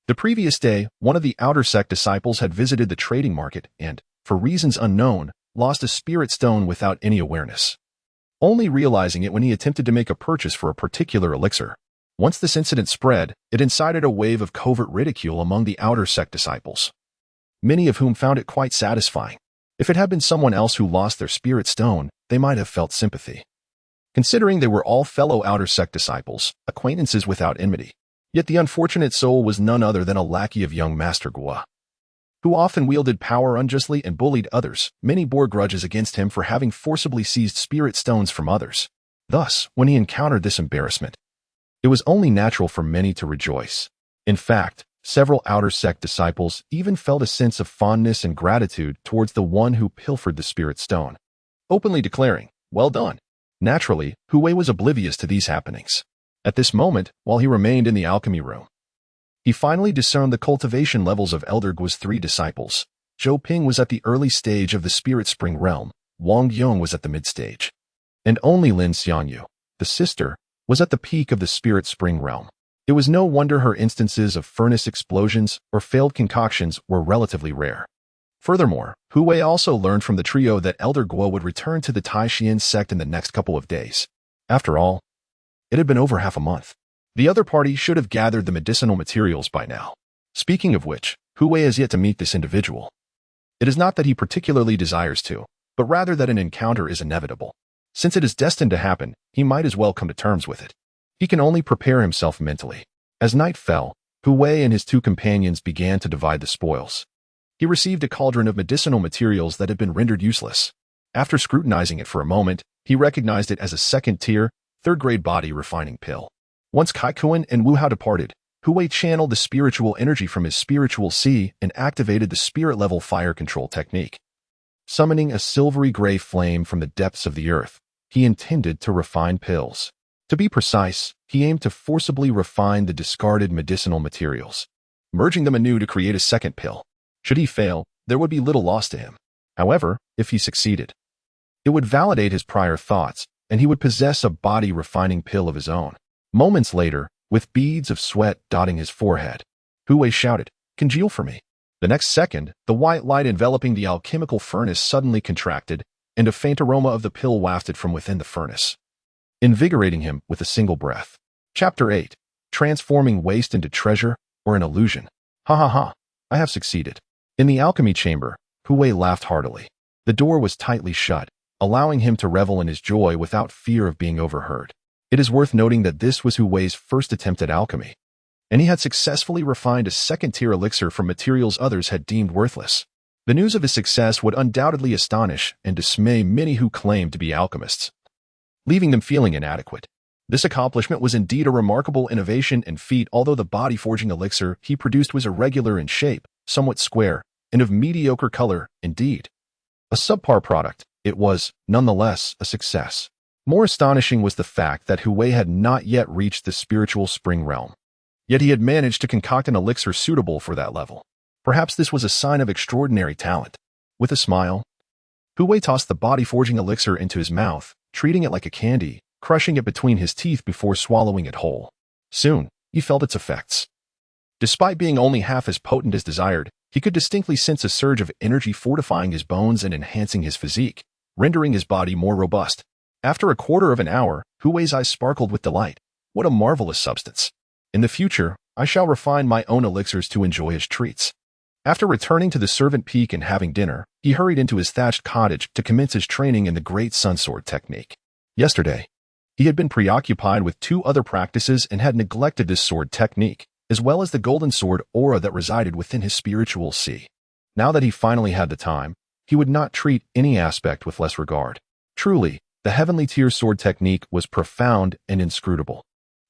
The previous day, one of the outer sect disciples had visited the trading market and, for reasons unknown, lost a spirit stone without any awareness, only realizing it when he attempted to make a purchase for a particular elixir. Once this incident spread, it incited a wave of covert ridicule among the outer sect disciples, many of whom found it quite satisfying. If it had been someone else who lost their spirit stone, they might have felt sympathy, considering they were all fellow outer sect disciples, acquaintances without enmity. Yet the unfortunate soul was none other than a lackey of young Master Gua, who often wielded power unjustly and bullied others. Many bore grudges against him for having forcibly seized spirit stones from others. Thus, when he encountered this embarrassment, it was only natural for many to rejoice. In fact, several outer sect disciples even felt a sense of fondness and gratitude towards the one who pilfered the spirit stone, openly declaring, "Well done." Naturally, Hui was oblivious to these happenings. At this moment, while he remained in the alchemy room, he finally discerned the cultivation levels of Elder Guo's 3 disciples. Zhou Ping was at the early stage of the spirit spring realm, Wang Yong was at the mid-stage, and only Lin Xianyu, the sister, was at the peak of the spirit spring realm. It was no wonder her instances of furnace explosions or failed concoctions were relatively rare. Furthermore, Hui also learned from the trio that Elder Guo would return to the Tai Xuan Sect in the next couple of days. After all, it had been over half a month. The other party should have gathered the medicinal materials by now. Speaking of which, Hui has yet to meet this individual. It is not that he particularly desires to, but rather that an encounter is inevitable. Since it is destined to happen, he might as well come to terms with it. He can only prepare himself mentally. As night fell, Hui and his 2 companions began to divide the spoils. He received a cauldron of medicinal materials that had been rendered useless. After scrutinizing it for a moment, he recognized it as a second-tier, third-grade body refining pill. Once Kaikuan and Wu Hao departed, Hui channeled the spiritual energy from his spiritual sea and activated the spirit-level fire control technique. Summoning a silvery gray flame from the depths of the earth, he intended to refine pills. To be precise, he aimed to forcibly refine the discarded medicinal materials, merging them anew to create a second pill. Should he fail, there would be little loss to him. However, if he succeeded, it would validate his prior thoughts, and he would possess a body-refining pill of his own. Moments later, with beads of sweat dotting his forehead, Hui shouted, "Congeal for me." The next second, the white light enveloping the alchemical furnace suddenly contracted, and a faint aroma of the pill wafted from within the furnace, invigorating him with a single breath. Chapter 8. Transforming Waste into Treasure or an Illusion. Ha ha ha, I have succeeded. In the alchemy chamber, Hui laughed heartily. The door was tightly shut, allowing him to revel in his joy without fear of being overheard. It is worth noting that this was Hui's first attempt at alchemy, and he had successfully refined a second-tier elixir from materials others had deemed worthless. The news of his success would undoubtedly astonish and dismay many who claimed to be alchemists, leaving them feeling inadequate. This accomplishment was indeed a remarkable innovation and feat, although the body-forging elixir he produced was irregular in shape, somewhat square, and of mediocre color, indeed. A subpar product, it was, nonetheless, a success. More astonishing was the fact that Hui had not yet reached the spiritual spring realm. Yet he had managed to concoct an elixir suitable for that level. Perhaps this was a sign of extraordinary talent. With a smile, Hui tossed the body-forging elixir into his mouth, treating it like a candy, crushing it between his teeth before swallowing it whole. Soon, he felt its effects. Despite being only half as potent as desired, he could distinctly sense a surge of energy fortifying his bones and enhancing his physique, rendering his body more robust. After a quarter of an hour, Hui's eyes sparkled with delight. What a marvelous substance. In the future, I shall refine my own elixirs to enjoy his treats. After returning to the servant peak and having dinner, he hurried into his thatched cottage to commence his training in the Great Sun Sword technique. Yesterday, he had been preoccupied with 2 other practices and had neglected this sword technique, as well as the golden sword aura that resided within his spiritual sea. Now that he finally had the time, he would not treat any aspect with less regard. Truly, the heavenly tier sword technique was profound and inscrutable.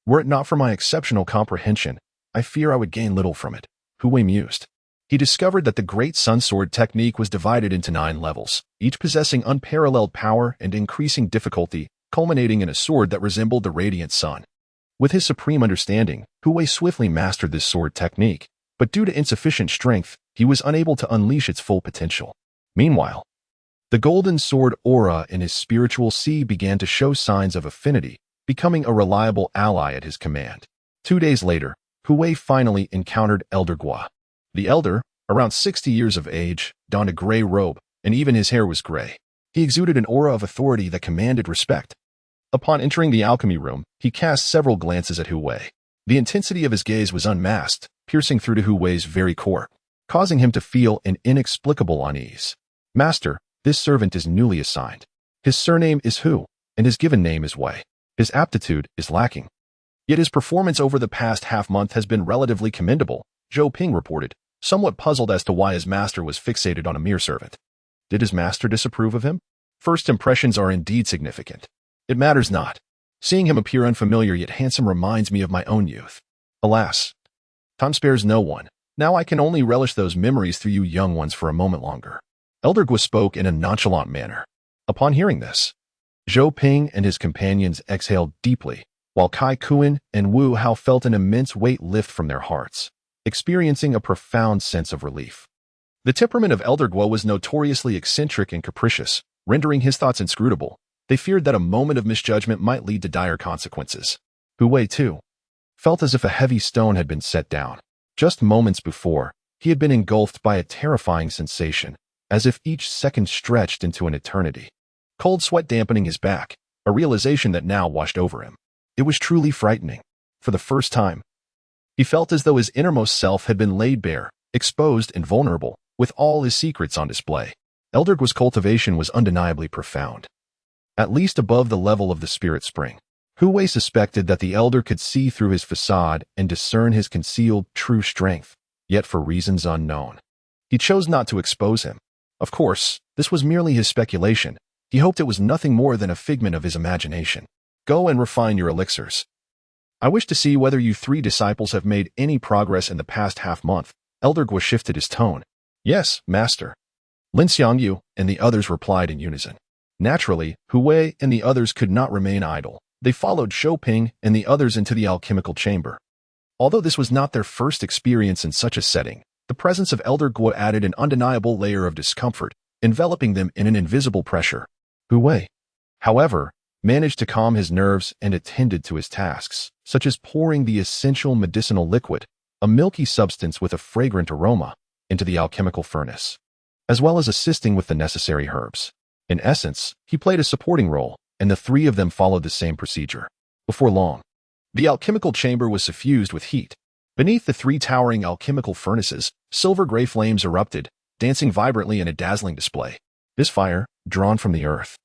Were it not for my exceptional comprehension, I fear I would gain little from it, Hui mused. He discovered that the Great Sun Sword technique was divided into 9 levels, each possessing unparalleled power and increasing difficulty, culminating in a sword that resembled the radiant sun. With his supreme understanding, Hui swiftly mastered this sword technique, but due to insufficient strength, he was unable to unleash its full potential. Meanwhile, the golden sword aura in his spiritual sea began to show signs of affinity, becoming a reliable ally at his command. 2 days later, Hui finally encountered Elder Guo. The elder, around 60 years of age, donned a gray robe, and even his hair was gray. He exuded an aura of authority that commanded respect. Upon entering the alchemy room, he cast several glances at Hui. The intensity of his gaze was unmasked, piercing through to Hui's very core, causing him to feel an inexplicable unease. Master, this servant is newly assigned. His surname is Hu, and his given name is Wei. His aptitude is lacking. Yet his performance over the past half-month has been relatively commendable, Zhou Ping reported, somewhat puzzled as to why his master was fixated on a mere servant. Did his master disapprove of him? First impressions are indeed significant. It matters not. Seeing him appear unfamiliar yet handsome reminds me of my own youth. Alas, time spares no one. Now I can only relish those memories through you young ones for a moment longer. Elder Guo spoke in a nonchalant manner. Upon hearing this, Zhou Ping and his companions exhaled deeply, while Kai Kuan and Wu Hao felt an immense weight lift from their hearts, experiencing a profound sense of relief. The temperament of Elder Guo was notoriously eccentric and capricious, rendering his thoughts inscrutable. They feared that a moment of misjudgment might lead to dire consequences. Hu Wei, too, felt as if a heavy stone had been set down. Just moments before, he had been engulfed by a terrifying sensation, as if each second stretched into an eternity. Cold sweat dampening his back, a realization that now washed over him. It was truly frightening. For the first time, he felt as though his innermost self had been laid bare, exposed and vulnerable, with all his secrets on display. Elder Guo's cultivation was undeniably profound, at least above the level of the spirit spring. Hu Wei suspected that the elder could see through his facade and discern his concealed true strength, yet for reasons unknown, he chose not to expose him. Of course, this was merely his speculation. He hoped it was nothing more than a figment of his imagination. Go and refine your elixirs. I wish to see whether you 3 disciples have made any progress in the past half-month. Elder Guo shifted his tone. Yes, master. Lin Xiangyu and the others replied in unison. Naturally, Hu Wei and the others could not remain idle. They followed Zhou Ping and the others into the alchemical chamber. Although this was not their first experience in such a setting, the presence of Elder Guo added an undeniable layer of discomfort, enveloping them in an invisible pressure. Hu Wei, however, managed to calm his nerves and attended to his tasks, such as pouring the essential medicinal liquid, a milky substance with a fragrant aroma, into the alchemical furnace, as well as assisting with the necessary herbs. In essence, he played a supporting role, and the 3 of them followed the same procedure. Before long, the alchemical chamber was suffused with heat. Beneath the 3 towering alchemical furnaces, silver-gray flames erupted, dancing vibrantly in a dazzling display. This fire, drawn from the earth,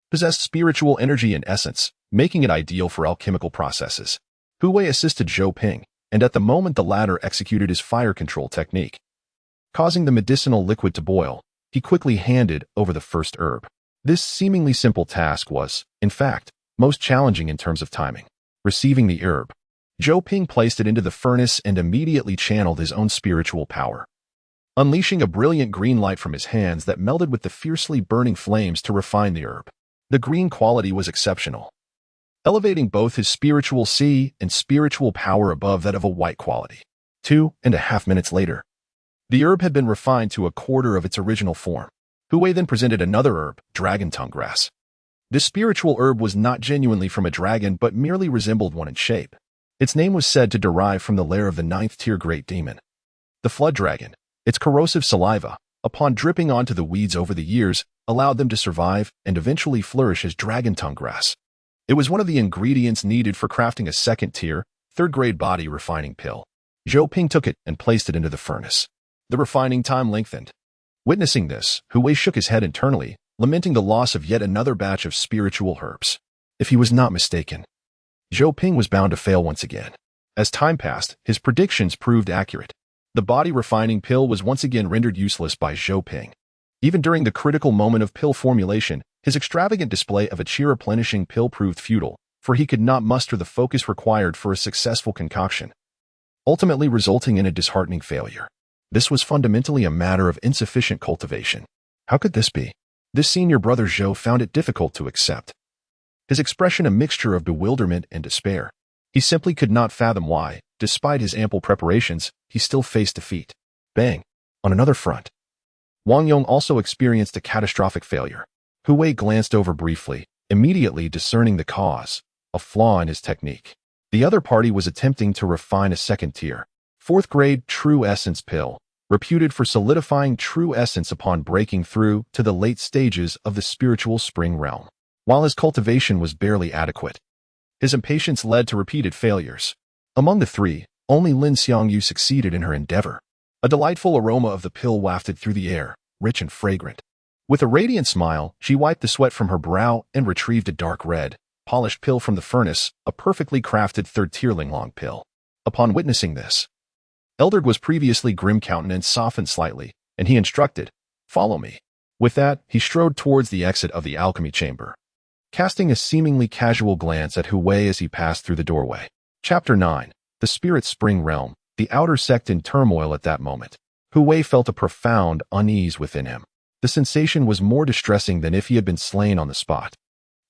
possessed spiritual energy and essence, making it ideal for alchemical processes. Hu Wei assisted Zhou Ping, and at the moment the latter executed his fire control technique, causing the medicinal liquid to boil, he quickly handed over the first herb. This seemingly simple task was, in fact, most challenging in terms of timing. Receiving the herb, Zhou Ping placed it into the furnace and immediately channeled his own spiritual power, unleashing a brilliant green light from his hands that melded with the fiercely burning flames to refine the herb. The green quality was exceptional, elevating both his spiritual C and spiritual power above that of a white quality. 2.5 minutes later, the herb had been refined to a quarter of its original form. Hu Wei then presented another herb, dragon tongue grass. This spiritual herb was not genuinely from a dragon but merely resembled one in shape. Its name was said to derive from the lair of the 9th-tier great demon, the flood dragon. Its corrosive saliva, upon dripping onto the weeds over the years, allowed them to survive and eventually flourish as dragon tongue grass. It was one of the ingredients needed for crafting a 2nd-tier, 3rd-grade body refining pill. Zhou Ping took it and placed it into the furnace. The refining time lengthened. Witnessing this, Hu Wei shook his head internally, lamenting the loss of yet another batch of spiritual herbs. If he was not mistaken, Zhou Ping was bound to fail once again. As time passed, his predictions proved accurate. The body refining pill was once again rendered useless by Zhou Ping. Even during the critical moment of pill formulation, his extravagant display of a chi-replenishing pill proved futile, for he could not muster the focus required for a successful concoction, ultimately resulting in a disheartening failure. This was fundamentally a matter of insufficient cultivation. How could this be? This senior brother Zhou found it difficult to accept, his expression a mixture of bewilderment and despair. He simply could not fathom why, despite his ample preparations, he still faced defeat. Bang! On another front, Wang Yong also experienced a catastrophic failure. Hu Wei glanced over briefly, immediately discerning the cause, a flaw in his technique. The other party was attempting to refine a 2nd-tier, 4th-grade true essence pill, reputed for solidifying true essence upon breaking through to the late stages of the spiritual spring realm. While his cultivation was barely adequate, his impatience led to repeated failures. Among the 3, only Lin Xiangyu succeeded in her endeavor. A delightful aroma of the pill wafted through the air, rich and fragrant. With a radiant smile, she wiped the sweat from her brow and retrieved a dark red, polished pill from the furnace, a perfectly crafted 3rd-tier Linglong pill. Upon witnessing this, Elder Guo's previously grim countenance softened slightly, and he instructed, "Follow me." With that, he strode towards the exit of the alchemy chamber. casting a seemingly casual glance at Hu Wei as he passed through the doorway. Chapter 9. The Spirit Spring Realm, the outer sect in turmoil at that moment. Hu Wei felt a profound unease within him. The sensation was more distressing than if he had been slain on the spot.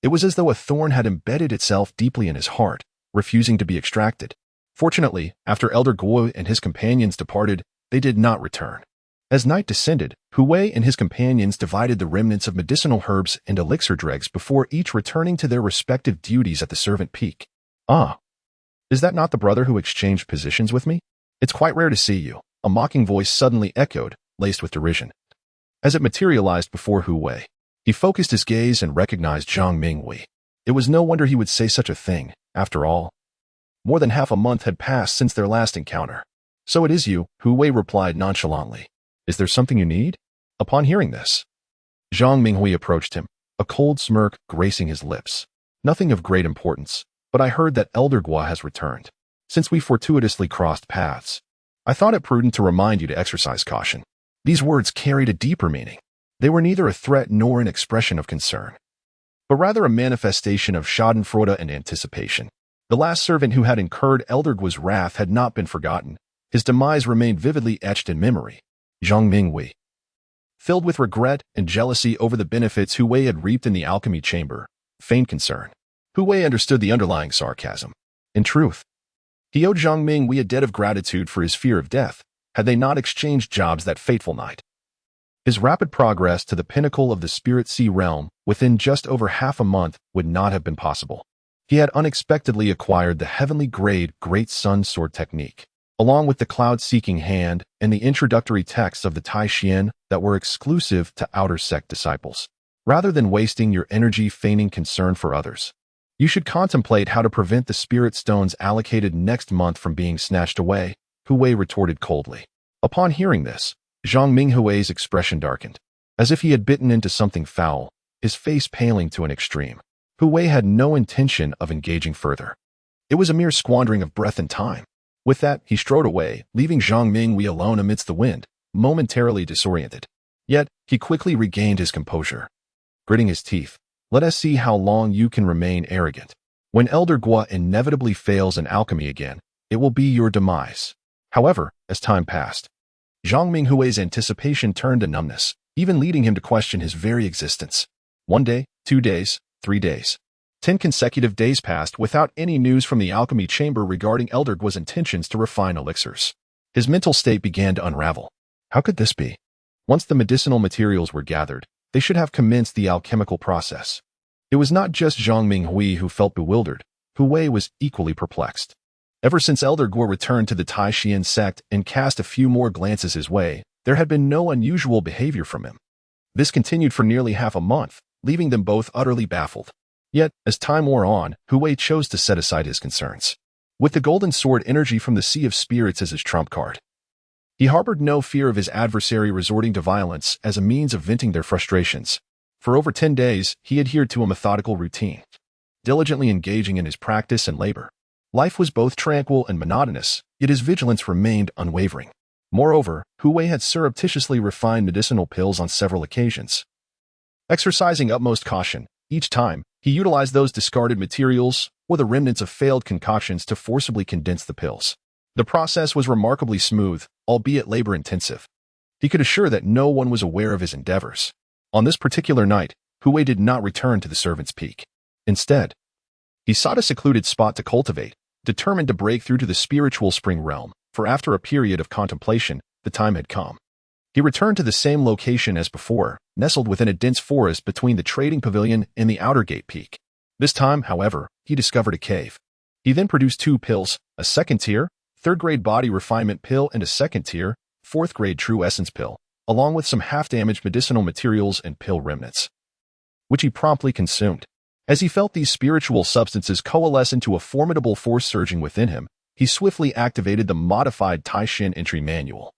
It was as though a thorn had embedded itself deeply in his heart, refusing to be extracted. Fortunately, after Elder Guo and his companions departed, they did not return. As night descended, Hu Wei and his companions divided the remnants of medicinal herbs and elixir dregs before each returning to their respective duties at the servant peak. Ah, is that not the brother who exchanged positions with me? It's quite rare to see you, a mocking voice suddenly echoed, laced with derision. As it materialized before Hu Wei, he focused his gaze and recognized Zhang Minghui. It was no wonder he would say such a thing, after all. More than half a month had passed since their last encounter. So it is you, Hu Wei replied nonchalantly. Is there something you need? Upon hearing this, Zhang Minghui approached him, a cold smirk gracing his lips. Nothing of great importance, but I heard that Elder Guo has returned. Since we fortuitously crossed paths, I thought it prudent to remind you to exercise caution. These words carried a deeper meaning. They were neither a threat nor an expression of concern, but rather a manifestation of schadenfreude and anticipation. The last servant who had incurred Elder Guo's wrath had not been forgotten. His demise remained vividly etched in memory. Zhang Minghui, filled with regret and jealousy over the benefits Hu Wei had reaped in the alchemy chamber, feigned concern. Hu Wei understood the underlying sarcasm. In truth, he owed Zhang Minghui a debt of gratitude for his fear of death, had they not exchanged jobs that fateful night. His rapid progress to the pinnacle of the Spirit Sea realm within just over half a month would not have been possible. He had unexpectedly acquired the heavenly grade Great Sun Sword technique, along with the cloud-seeking hand and the introductory texts of the Tai Xuan that were exclusive to outer sect disciples. Rather than wasting your energy feigning concern for others, you should contemplate how to prevent the spirit stones allocated next month from being snatched away, Hu Wei retorted coldly. Upon hearing this, Zhang Minghui's expression darkened, as if he had bitten into something foul, his face paling to an extreme. Hu Wei had no intention of engaging further. It was a mere squandering of breath and time. With that, he strode away, leaving Zhang Minghui alone amidst the wind, momentarily disoriented. Yet, he quickly regained his composure. Gritting his teeth, let us see how long you can remain arrogant. When Elder Guo inevitably fails in alchemy again, it will be your demise. However, as time passed, Zhang Minghui's anticipation turned to numbness, even leading him to question his very existence. 1 day, 2 days, 3 days. 10 consecutive days passed without any news from the alchemy chamber regarding Elder Guo's intentions to refine elixirs. His mental state began to unravel. How could this be? Once the medicinal materials were gathered, they should have commenced the alchemical process. It was not just Zhang Minghui who felt bewildered. Hu Wei was equally perplexed. Ever since Elder Guo returned to the Tai Xuan Sect and cast a few more glances his way, there had been no unusual behavior from him. This continued for nearly half a month, leaving them both utterly baffled. Yet, as time wore on, Hu Wei chose to set aside his concerns. With the golden sword energy from the Sea of Spirits as his trump card, he harbored no fear of his adversary resorting to violence as a means of venting their frustrations. For over 10 days, he adhered to a methodical routine, diligently engaging in his practice and labor. Life was both tranquil and monotonous, yet his vigilance remained unwavering. Moreover, Hu Wei had surreptitiously refined medicinal pills on several occasions. Exercising utmost caution, each time, he utilized those discarded materials or the remnants of failed concoctions to forcibly condense the pills. The process was remarkably smooth, albeit labor-intensive. He could assure that no one was aware of his endeavors. On this particular night, Hu Wei did not return to the servant's peak. Instead, he sought a secluded spot to cultivate, determined to break through to the spiritual spring realm, for after a period of contemplation, the time had come. He returned to the same location as before, nestled within a dense forest between the trading pavilion and the outer gate peak. This time, however, he discovered a cave. He then produced 2 pills, a second-tier, 3rd-grade body refinement pill and a second-tier, 4th-grade true essence pill, along with some half-damaged medicinal materials and pill remnants, which he promptly consumed. As he felt these spiritual substances coalesce into a formidable force surging within him, he swiftly activated the modified Tai Xuan entry manual,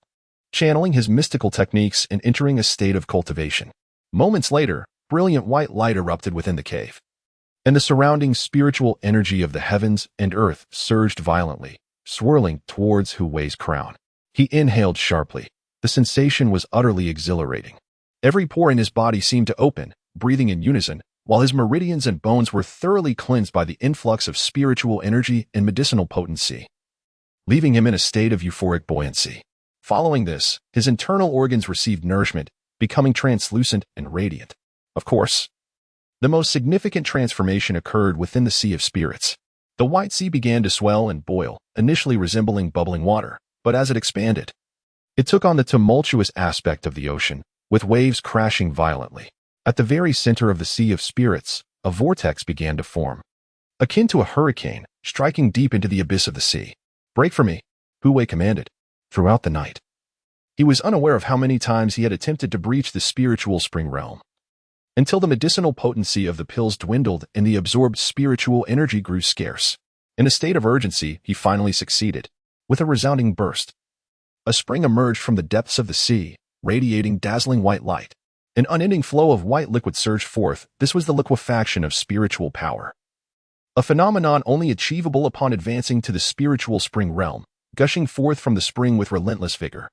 channeling his mystical techniques and entering a state of cultivation. Moments later, brilliant white light erupted within the cave, and the surrounding spiritual energy of the heavens and earth surged violently, swirling towards Hu Wei's crown. He inhaled sharply. The sensation was utterly exhilarating. Every pore in his body seemed to open, breathing in unison, while his meridians and bones were thoroughly cleansed by the influx of spiritual energy and medicinal potency, leaving him in a state of euphoric buoyancy. Following this, his internal organs received nourishment, becoming translucent and radiant. Of course, the most significant transformation occurred within the Sea of Spirits. The White Sea began to swell and boil, initially resembling bubbling water, but as it expanded, it took on the tumultuous aspect of the ocean, with waves crashing violently. At the very center of the Sea of Spirits, a vortex began to form, akin to a hurricane, striking deep into the abyss of the sea. "Break for me," Hu Wei commanded. Throughout the night, he was unaware of how many times he had attempted to breach the spiritual spring realm, until the medicinal potency of the pills dwindled and the absorbed spiritual energy grew scarce. In a state of urgency, he finally succeeded. With a resounding burst, a spring emerged from the depths of the sea, radiating dazzling white light. An unending flow of white liquid surged forth. This was the liquefaction of spiritual power, a phenomenon only achievable upon advancing to the spiritual spring realm, gushing forth from the spring with relentless vigor.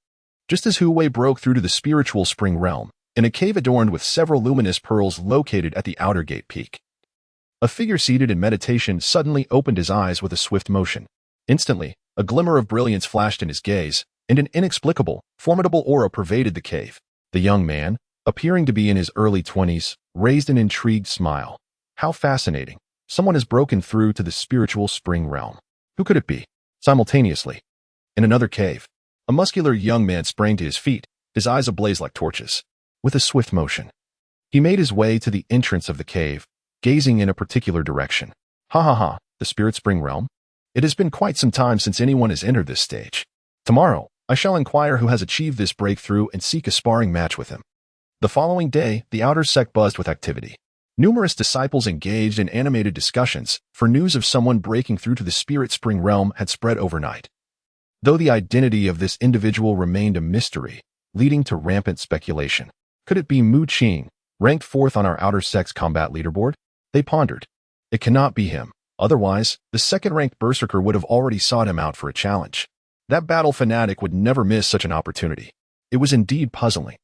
Just as Hu Wei broke through to the spiritual spring realm, in a cave adorned with several luminous pearls located at the outer gate peak, a figure seated in meditation suddenly opened his eyes with a swift motion. Instantly, a glimmer of brilliance flashed in his gaze, and an inexplicable, formidable aura pervaded the cave. The young man, appearing to be in his early 20s, raised an intrigued smile. How fascinating. Someone has broken through to the spiritual spring realm. Who could it be? Simultaneously, in another cave, a muscular young man sprang to his feet, his eyes ablaze like torches. With a swift motion, he made his way to the entrance of the cave, gazing in a particular direction. Ha ha ha, the spirit spring realm? It has been quite some time since anyone has entered this stage. Tomorrow, I shall inquire who has achieved this breakthrough and seek a sparring match with him. The following day, the outer sect buzzed with activity. Numerous disciples engaged in animated discussions, for news of someone breaking through to the spirit spring realm had spread overnight. Though the identity of this individual remained a mystery, leading to rampant speculation. Could it be Mu Qing, ranked fourth on our outer sect's combat leaderboard? They pondered. It cannot be him. Otherwise, the second-ranked berserker would have already sought him out for a challenge. That battle fanatic would never miss such an opportunity. It was indeed puzzling.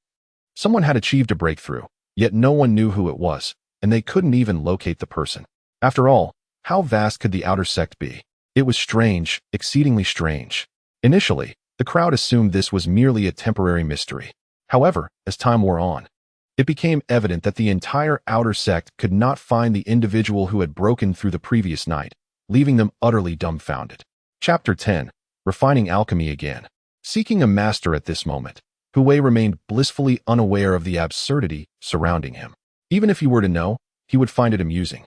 Someone had achieved a breakthrough, yet no one knew who it was, and they couldn't even locate the person. After all, how vast could the outer sect be? It was strange, exceedingly strange. Initially, the crowd assumed this was merely a temporary mystery. However, as time wore on, it became evident that the entire outer sect could not find the individual who had broken through the previous night, leaving them utterly dumbfounded. Chapter 10. Refining Alchemy Again. Seeking a master at this moment, Hu Wei remained blissfully unaware of the absurdity surrounding him. Even if he were to know, he would find it amusing.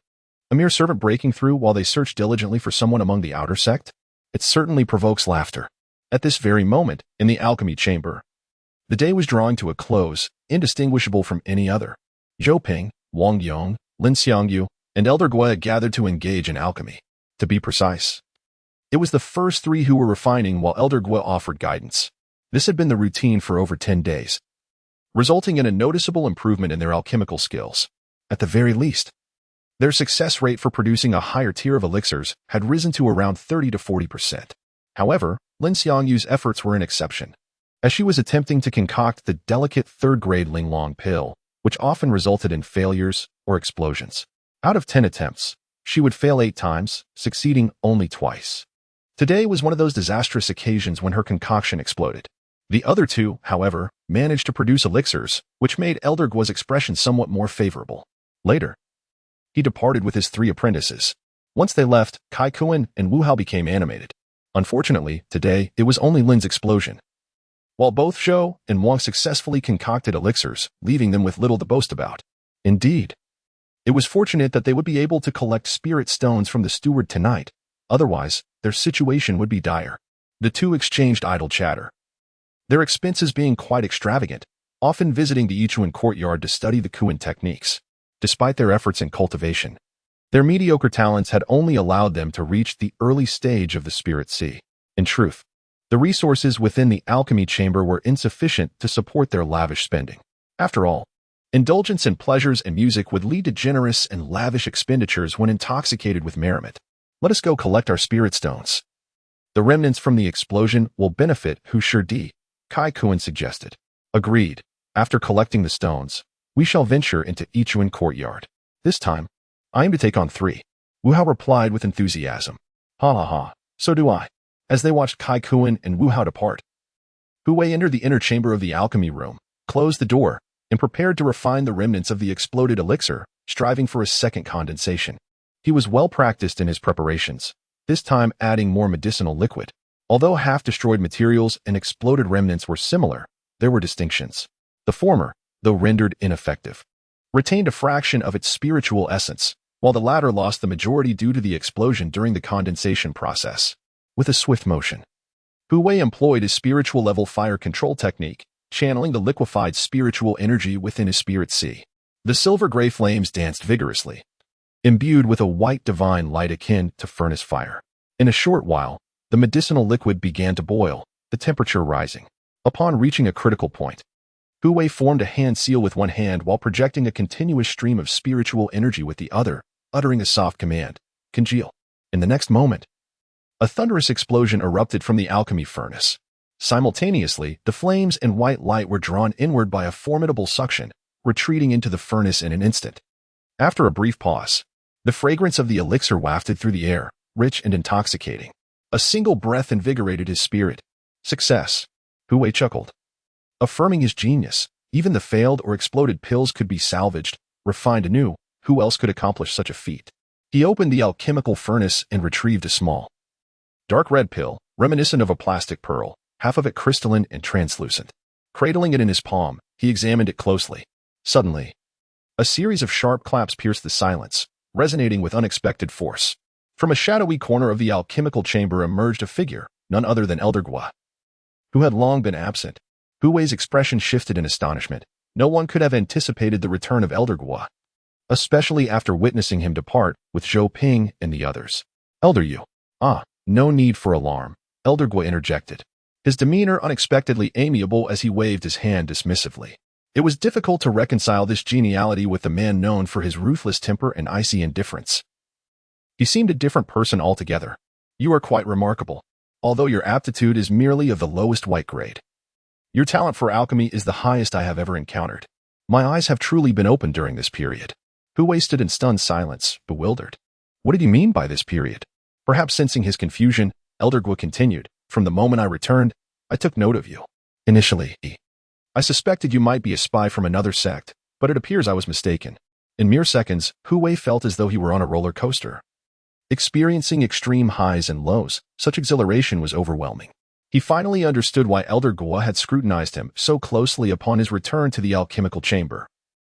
A mere servant breaking through while they search diligently for someone among the outer sect? It certainly provokes laughter. At this very moment, in the alchemy chamber, the day was drawing to a close, indistinguishable from any other. Zhou Ping, Wang Yong, Lin Xiangyu, and Elder Guo gathered to engage in alchemy. To be precise, it was the first three who were refining while Elder Guo offered guidance. This had been the routine for over 10 days, resulting in a noticeable improvement in their alchemical skills. At the very least, their success rate for producing a higher tier of elixirs had risen to around 30 to 40%. However, Lin Xiangyu's efforts were an exception, as she was attempting to concoct the delicate third-grade Linglong pill, which often resulted in failures or explosions. Out of 10 attempts, she would fail 8 times, succeeding only twice. Today was one of those disastrous occasions when her concoction exploded. The other two, however, managed to produce elixirs, which made Elder Guo's expression somewhat more favorable. Later, he departed with his 3 apprentices. Once they left, Kai Kuan and Wu Hao became animated. Unfortunately, today, it was only Lin's explosion, while both Zhou and Wang successfully concocted elixirs, leaving them with little to boast about. Indeed, it was fortunate that they would be able to collect spirit stones from the steward tonight. Otherwise, their situation would be dire. The two exchanged idle chatter, their expenses being quite extravagant, often visiting the Yichuan courtyard to study the Kuan techniques. Despite their efforts in cultivation, their mediocre talents had only allowed them to reach the early stage of the spirit sea. In truth, the resources within the alchemy chamber were insufficient to support their lavish spending. After all, indulgence in pleasures and music would lead to generous and lavish expenditures when intoxicated with merriment. Let us go collect our spirit stones. The remnants from the explosion will benefit Hu Shidi, Kai Kuan suggested. Agreed. After collecting the stones, we shall venture into Yichuan courtyard. This time, I aim to take on 3. Wu Hao replied with enthusiasm. Ha ha ha, so do I. As they watched Kai Kuan and Wu Hao depart, Hu Wei entered the inner chamber of the alchemy room, closed the door, and prepared to refine the remnants of the exploded elixir, striving for a second condensation. He was well practiced in his preparations, this time adding more medicinal liquid. Although half-destroyed materials and exploded remnants were similar, there were distinctions. The former, though rendered ineffective, retained a fraction of its spiritual essence, while the latter lost the majority due to the explosion during the condensation process. With a swift motion, Hu Wei employed his spiritual-level fire control technique, channeling the liquefied spiritual energy within his spirit sea. The silver-gray flames danced vigorously, imbued with a white divine light akin to furnace fire. In a short while, the medicinal liquid began to boil, the temperature rising. Upon reaching a critical point, Hu Wei formed a hand seal with one hand while projecting a continuous stream of spiritual energy with the other, uttering a soft command, "Congeal." In the next moment, a thunderous explosion erupted from the alchemy furnace. Simultaneously, the flames and white light were drawn inward by a formidable suction, retreating into the furnace in an instant. After a brief pause, the fragrance of the elixir wafted through the air, rich and intoxicating. A single breath invigorated his spirit. Success, Hu Wei chuckled. Affirming his genius, even the failed or exploded pills could be salvaged, refined anew. Who else could accomplish such a feat? He opened the alchemical furnace and retrieved a small, dark red pill, reminiscent of a plastic pearl, half of it crystalline and translucent. Cradling it in his palm, he examined it closely. Suddenly, a series of sharp claps pierced the silence, resonating with unexpected force. From a shadowy corner of the alchemical chamber emerged a figure, none other than Elder Gua, who had long been absent. Hu Wei's expression shifted in astonishment. No one could have anticipated the return of Elder Gua, especially after witnessing him depart with Zhou Ping and the others. Elder Yu. Ah, no need for alarm, Elder Gua interjected, his demeanor unexpectedly amiable as he waved his hand dismissively. It was difficult to reconcile this geniality with the man known for his ruthless temper and icy indifference. He seemed a different person altogether. You are quite remarkable, although your aptitude is merely of the lowest white grade. Your talent for alchemy is the highest I have ever encountered. My eyes have truly been opened during this period. Hu Wei stood in stunned silence, bewildered. What did he mean by this period? Perhaps sensing his confusion, Elder Gua continued, from the moment I returned, I took note of you. Initially, I suspected you might be a spy from another sect, but it appears I was mistaken. In mere seconds, Hu Wei felt as though he were on a roller coaster, experiencing extreme highs and lows. Such exhilaration was overwhelming. He finally understood why Elder Gua had scrutinized him so closely upon his return to the alchemical chamber.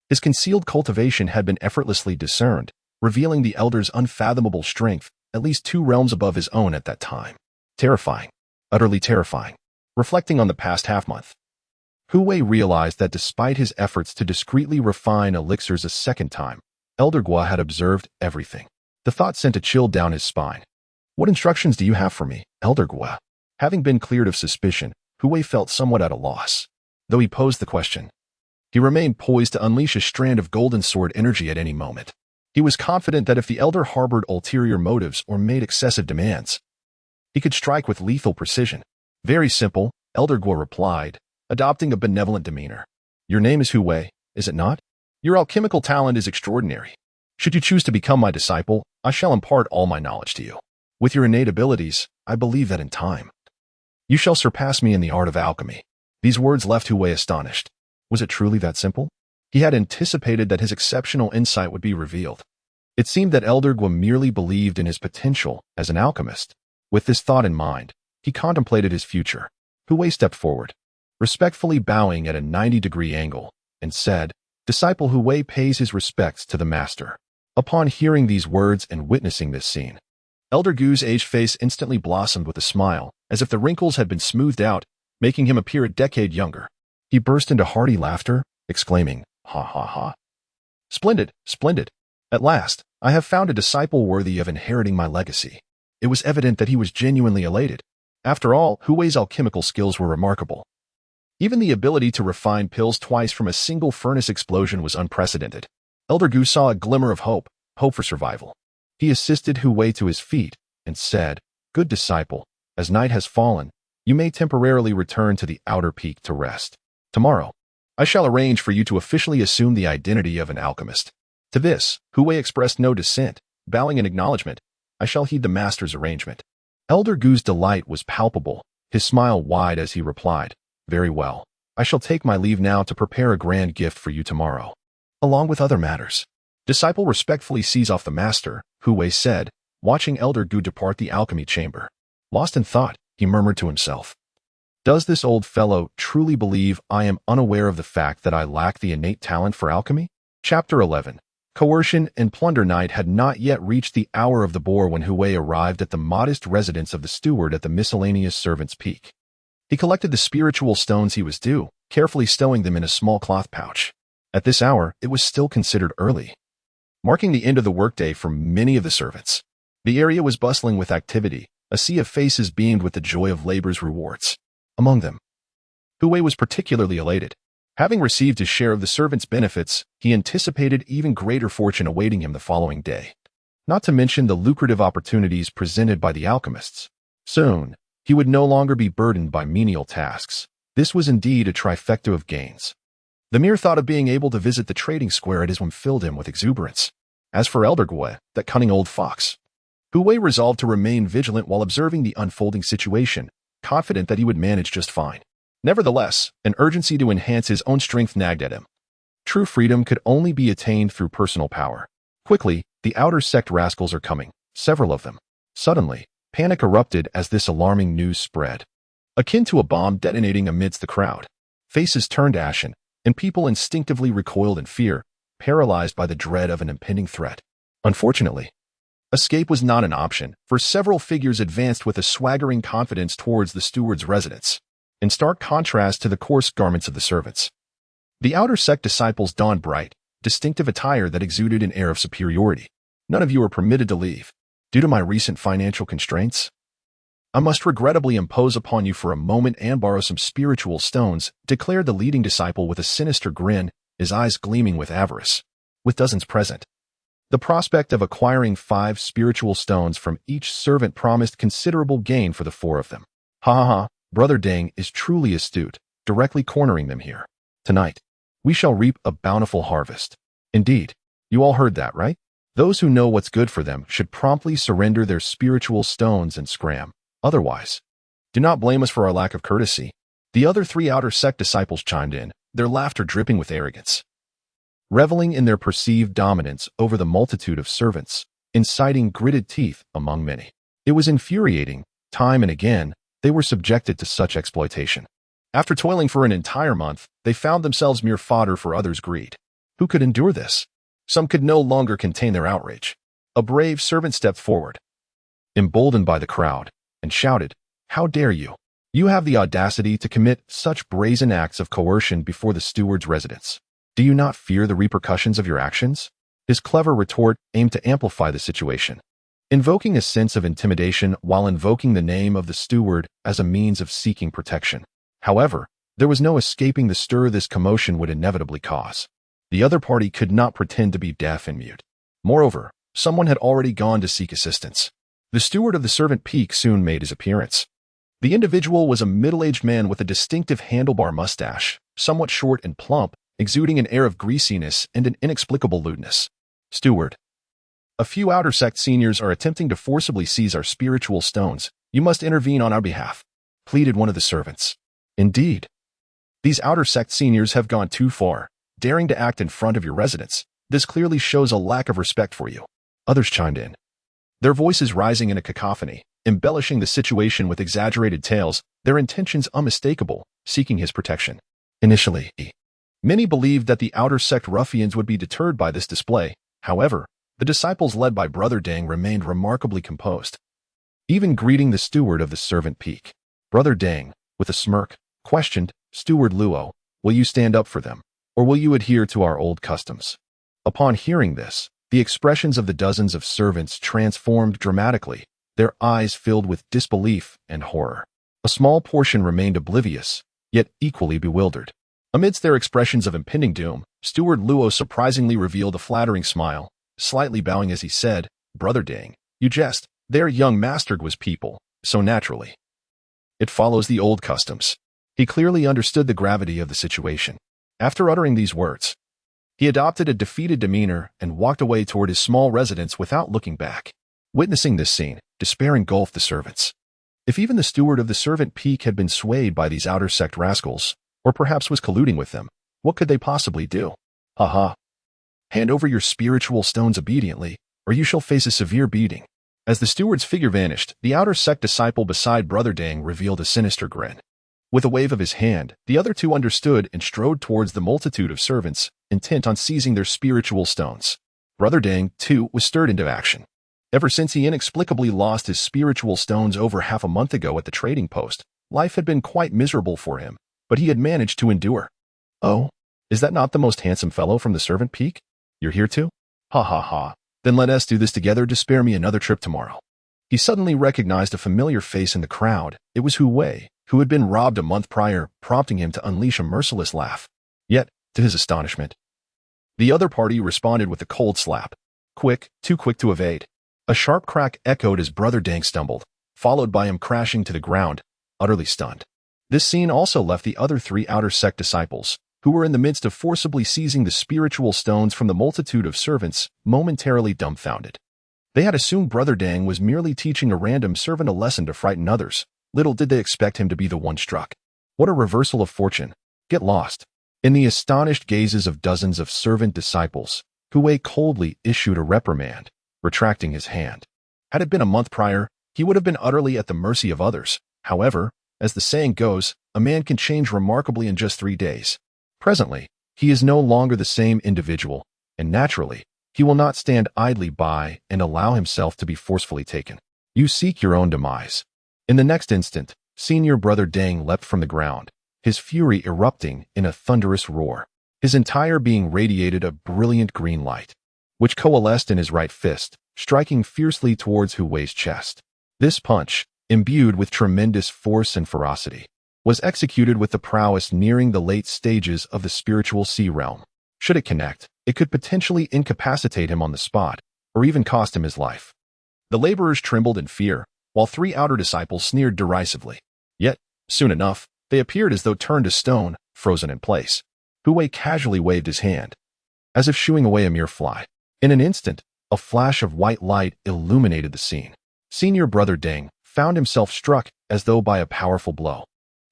His concealed cultivation had been effortlessly discerned, revealing the Elder's unfathomable strength, at least 2 realms above his own at that time. Terrifying. Utterly terrifying. Reflecting on the past half-month, Hu Wei realized that despite his efforts to discreetly refine elixirs a second time, Elder Gua had observed everything. The thought sent a chill down his spine. What instructions do you have for me, Elder Gua? Having been cleared of suspicion, Hu Wei felt somewhat at a loss. Though he posed the question, he remained poised to unleash a strand of golden sword energy at any moment. He was confident that if the Elder harbored ulterior motives or made excessive demands, he could strike with lethal precision. Very simple, Elder Gua replied, adopting a benevolent demeanor. Your name is Hu Wei, is it not? Your alchemical talent is extraordinary. Should you choose to become my disciple, I shall impart all my knowledge to you. With your innate abilities, I believe that in time, you shall surpass me in the art of alchemy. These words left Hu Wei astonished. Was it truly that simple? He had anticipated that his exceptional insight would be revealed. It seemed that Elder Gua merely believed in his potential as an alchemist. With this thought in mind, he contemplated his future. Hu Wei stepped forward, respectfully bowing at a 90-degree angle, and said, Disciple Hu Wei pays his respects to the master. Upon hearing these words and witnessing this scene, Elder Gu's aged face instantly blossomed with a smile, as if the wrinkles had been smoothed out, making him appear a decade younger. He burst into hearty laughter, exclaiming, Ha ha ha. Splendid, splendid. At last, I have found a disciple worthy of inheriting my legacy. It was evident that he was genuinely elated. After all, Hu Wei's alchemical skills were remarkable. Even the ability to refine pills twice from a single furnace explosion was unprecedented. Elder Gu saw a glimmer of hope for survival. He assisted Hu Wei to his feet and said, Good disciple, as night has fallen, you may temporarily return to the outer peak to rest. Tomorrow, I shall arrange for you to officially assume the identity of an alchemist. To this, Hu expressed no dissent, bowing in acknowledgement. I shall heed the master's arrangement. Elder Gu's delight was palpable, his smile wide as he replied, Very well. I shall take my leave now to prepare a grand gift for you tomorrow, along with other matters. Disciple respectfully sees off the master, Hu said, watching Elder Gu depart the alchemy chamber. Lost in thought, he murmured to himself. Does this old fellow truly believe I am unaware of the fact that I lack the innate talent for alchemy? Chapter 11. Coercion and plunder night had not yet reached the hour of the boar when Hu arrived at the modest residence of the steward at the miscellaneous servant's peak. He collected the spiritual stones he was due, carefully stowing them in a small cloth pouch. At this hour, it was still considered early, marking the end of the workday for many of the servants. The area was bustling with activity, a sea of faces beamed with the joy of labor's rewards. Among them, Hu was particularly elated. Having received his share of the servant's benefits, he anticipated even greater fortune awaiting him the following day, not to mention the lucrative opportunities presented by the alchemists. Soon, he would no longer be burdened by menial tasks. This was indeed a trifecta of gains. The mere thought of being able to visit the trading square at his whim filled him with exuberance. As for Elder Gu, that cunning old fox, Hu resolved to remain vigilant while observing the unfolding situation, confident that he would manage just fine. Nevertheless, an urgency to enhance his own strength nagged at him. True freedom could only be attained through personal power. Quickly, the outer sect rascals are coming, several of them. Suddenly, panic erupted as this alarming news spread. Akin to a bomb detonating amidst the crowd, faces turned ashen, and people instinctively recoiled in fear, paralyzed by the dread of an impending threat. Unfortunately, escape was not an option, for several figures advanced with a swaggering confidence towards the steward's residence, in stark contrast to the coarse garments of the servants. The outer sect disciples donned bright, distinctive attire that exuded an air of superiority. None of you are permitted to leave. Due to my recent financial constraints, I must regrettably impose upon you for a moment and borrow some spiritual stones, declared the leading disciple with a sinister grin, his eyes gleaming with avarice. With dozens present, the prospect of acquiring 5 spiritual stones from each servant promised considerable gain for the 4 of them. Ha ha ha, Brother Deng is truly astute, directly cornering them here. Tonight, we shall reap a bountiful harvest. Indeed, you all heard that, right? Those who know what's good for them should promptly surrender their spiritual stones and scram. Otherwise, do not blame us for our lack of courtesy. The other 3 outer sect disciples chimed in, their laughter dripping with arrogance, reveling in their perceived dominance over the multitude of servants, inciting gritted teeth among many. It was infuriating. Time and again, they were subjected to such exploitation. After toiling for an entire month, they found themselves mere fodder for others' greed. Who could endure this? Some could no longer contain their outrage. A brave servant stepped forward, emboldened by the crowd, and shouted, How dare you? You have the audacity to commit such brazen acts of coercion before the steward's residence. Do you not fear the repercussions of your actions? His clever retort aimed to amplify the situation, invoking a sense of intimidation while invoking the name of the steward as a means of seeking protection. However, there was no escaping the stir this commotion would inevitably cause. The other party could not pretend to be deaf and mute. Moreover, someone had already gone to seek assistance. The steward of the servant peak soon made his appearance. The individual was a middle-aged man with a distinctive handlebar mustache, somewhat short and plump, exuding an air of greasiness and an inexplicable lewdness. Steward, a few outer sect seniors are attempting to forcibly seize our spiritual stones. You must intervene on our behalf, pleaded one of the servants. Indeed, these outer sect seniors have gone too far, daring to act in front of your residence. This clearly shows a lack of respect for you. Others chimed in, their voices rising in a cacophony, embellishing the situation with exaggerated tales, their intentions unmistakable, seeking his protection. Initially, many believed that the outer sect ruffians would be deterred by this display. However, the disciples led by Brother Deng remained remarkably composed, even greeting the steward of the servant peak. Brother Deng, with a smirk, questioned, Steward Luo, will you stand up for them, or will you adhere to our old customs? Upon hearing this, the expressions of the dozens of servants transformed dramatically, their eyes filled with disbelief and horror. A small portion remained oblivious, yet equally bewildered. Amidst their expressions of impending doom, Steward Luo surprisingly revealed a flattering smile, slightly bowing as he said, Brother Deng, you jest, their young master was people, so naturally it follows the old customs. He clearly understood the gravity of the situation. After uttering these words, He adopted a defeated demeanor and walked away toward his small residence without looking back. Witnessing this scene, despair engulfed the servants. If even the steward of the servant peak had been swayed by these outer sect rascals, or perhaps was colluding with them, what could they possibly do? Ha! Hand over your spiritual stones obediently, or you shall face a severe beating. As the steward's figure vanished, the outer sect disciple beside Brother Dang revealed a sinister grin. With a wave of his hand, the other two understood and strode towards the multitude of servants, intent on seizing their spiritual stones. Brother Dang, too, was stirred into action. Ever since he inexplicably lost his spiritual stones over half a month ago at the trading post, life had been quite miserable for him, but he had managed to endure. Oh, is that not the most handsome fellow from the servant peak? You're here too? Ha. Then let us do this together to spare me another trip tomorrow. He suddenly recognized a familiar face in the crowd. It was Hu Wei, who had been robbed a month prior, prompting him to unleash a merciless laugh. Yet, to his astonishment, the other party responded with a cold slap. Quick, too quick to evade. A sharp crack echoed as Brother Dang stumbled, followed by him crashing to the ground, utterly stunned. This scene also left the other three outer sect disciples, who were in the midst of forcibly seizing the spiritual stones from the multitude of servants, momentarily dumbfounded. They had assumed Brother Dang was merely teaching a random servant a lesson to frighten others. Little did they expect him to be the one struck. What a reversal of fortune. Get lost. In the astonished gazes of dozens of servant disciples, Hu Wei coldly issued a reprimand, retracting his hand. Had it been a month prior, he would have been utterly at the mercy of others. However, as the saying goes, a man can change remarkably in just 3 days. Presently, he is no longer the same individual, and naturally, he will not stand idly by and allow himself to be forcefully taken. You seek your own demise. In the next instant, Senior Brother Dang leapt from the ground, his fury erupting in a thunderous roar. His entire being radiated a brilliant green light, which coalesced in his right fist, striking fiercely towards Hu Wei's chest. This punch, imbued with tremendous force and ferocity, was executed with the prowess nearing the late stages of the spiritual sea realm. Should it connect, it could potentially incapacitate him on the spot, or even cost him his life. The laborers trembled in fear, while 3 outer disciples sneered derisively. Yet, soon enough, they appeared as though turned to stone, frozen in place. Hu Wei casually waved his hand, as if shooing away a mere fly. In an instant, a flash of white light illuminated the scene. Senior Brother Dang found himself struck as though by a powerful blow,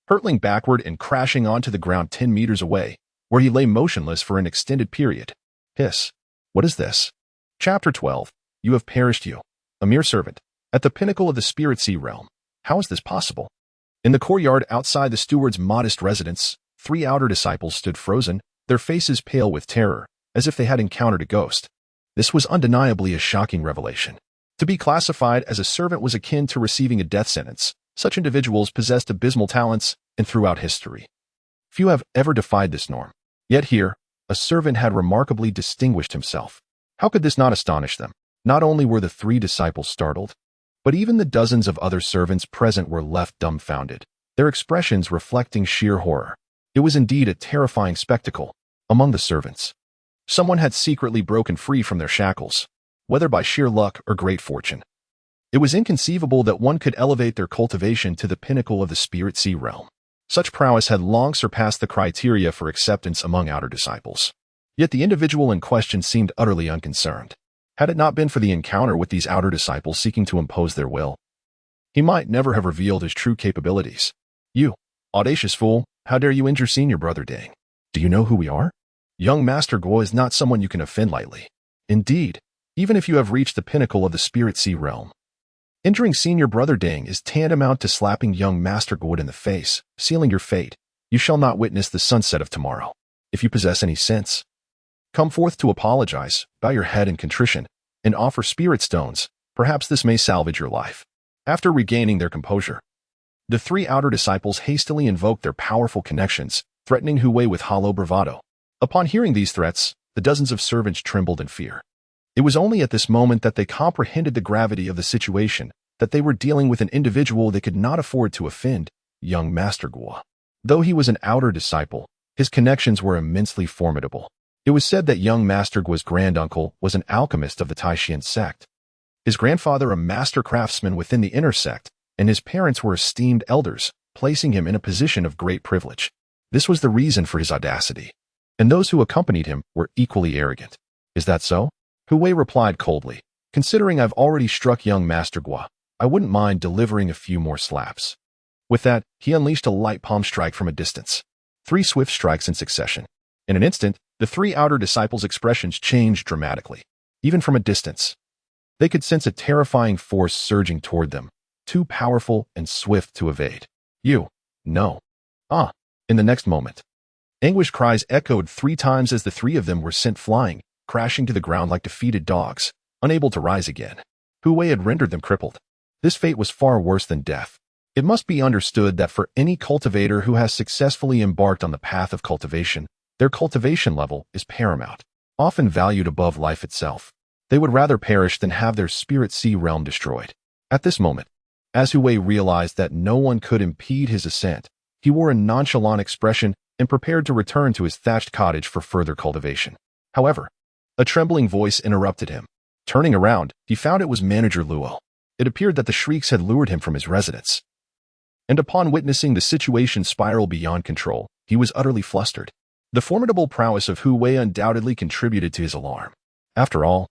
hurtling backward and crashing onto the ground 10 meters away, where he lay motionless for an extended period. Hiss. What is this? Chapter 12. You have perished, you, a mere servant, at the pinnacle of the spirit sea realm. How is this possible? In the courtyard outside the steward's modest residence, 3 outer disciples stood frozen, their faces pale with terror, as if they had encountered a ghost. This was undeniably a shocking revelation. To be classified as a servant was akin to receiving a death sentence. Such individuals possessed abysmal talents, and throughout history, few have ever defied this norm. Yet here, a servant had remarkably distinguished himself. How could this not astonish them? Not only were the 3 disciples startled, but even the dozens of other servants present were left dumbfounded, their expressions reflecting sheer horror. It was indeed a terrifying spectacle. Among the servants, someone had secretly broken free from their shackles, whether by sheer luck or great fortune. It was inconceivable that one could elevate their cultivation to the pinnacle of the spirit sea realm. Such prowess had long surpassed the criteria for acceptance among outer disciples. Yet the individual in question seemed utterly unconcerned. Had it not been for the encounter with these outer disciples seeking to impose their will, he might never have revealed his true capabilities. You, audacious fool, how dare you injure Senior Brother Dang? Do you know who we are? Young Master Guo is not someone you can offend lightly. Indeed, even if you have reached the pinnacle of the spirit sea realm, injuring Senior Brother Dang is tantamount to slapping young Master Guo in the face, sealing your fate. You shall not witness the sunset of tomorrow. If you possess any sense, come forth to apologize, bow your head in contrition, and offer spirit stones. Perhaps this may salvage your life. After regaining their composure, the 3 outer disciples hastily invoked their powerful connections, threatening Hu Wei with hollow bravado. Upon hearing these threats, the dozens of servants trembled in fear. It was only at this moment that they comprehended the gravity of the situation, that they were dealing with an individual they could not afford to offend, young Master Guo. Though he was an outer disciple, his connections were immensely formidable. It was said that young Master Guo's granduncle was an alchemist of the Tai Xuan Sect, his grandfather a master craftsman within the inner sect, and his parents were esteemed elders, placing him in a position of great privilege. This was the reason for his audacity. and those who accompanied him were equally arrogant. Is that so? Hu Wei replied coldly. Considering I've already struck young Master Gua, I wouldn't mind delivering a few more slaps. With that, he unleashed a light palm strike from a distance. 3 swift strikes in succession. In an instant, the 3 outer disciples' expressions changed dramatically. Even from a distance, they could sense a terrifying force surging toward them, too powerful and swift to evade. You. No. Ah. In the next moment, anguished cries echoed 3 times as the 3 of them were sent flying, crashing to the ground like defeated dogs, unable to rise again. Hu Wei had rendered them crippled. This fate was far worse than death. It must be understood that for any cultivator who has successfully embarked on the path of cultivation, their cultivation level is paramount, often valued above life itself. They would rather perish than have their spirit sea realm destroyed. At this moment, as Hu Wei realized that no one could impede his ascent, he wore a nonchalant expression and prepared to return to his thatched cottage for further cultivation. However, a trembling voice interrupted him. Turning around, he found it was Manager Luo. It appeared that the shrieks had lured him from his residence. And upon witnessing the situation spiral beyond control, he was utterly flustered. The formidable prowess of Hu Wei undoubtedly contributed to his alarm. After all,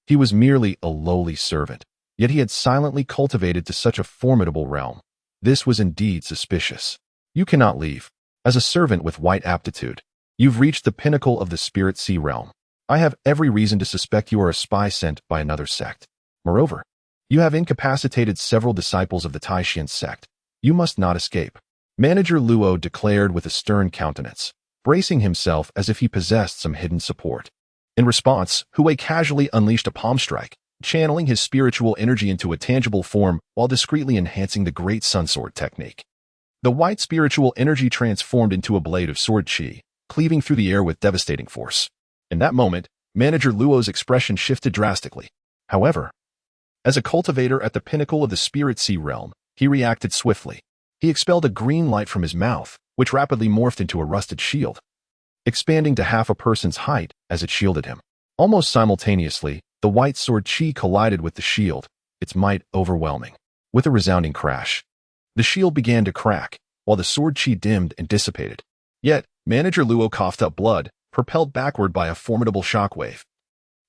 he was merely a lowly servant, yet he had silently cultivated to such a formidable realm. This was indeed suspicious. You cannot leave. As a servant with white aptitude, you've reached the pinnacle of the spirit sea realm. I have every reason to suspect you are a spy sent by another sect. Moreover, you have incapacitated several disciples of the Tai Xuan Sect. You must not escape. Manager Luo declared with a stern countenance, bracing himself as if he possessed some hidden support. In response, Hu Wei casually unleashed a palm strike, channeling his spiritual energy into a tangible form while discreetly enhancing the Great Sun Sword technique. The white spiritual energy transformed into a blade of sword chi, cleaving through the air with devastating force. In that moment, Manager Luo's expression shifted drastically. However, as a cultivator at the pinnacle of the spirit sea realm, he reacted swiftly. He expelled a green light from his mouth, which rapidly morphed into a rusted shield, expanding to half a person's height as it shielded him. Almost simultaneously, the white sword chi collided with the shield, its might overwhelming. With a resounding crash, the shield began to crack, while the sword chi dimmed and dissipated. Yet, Manager Luo coughed up blood, propelled backward by a formidable shockwave,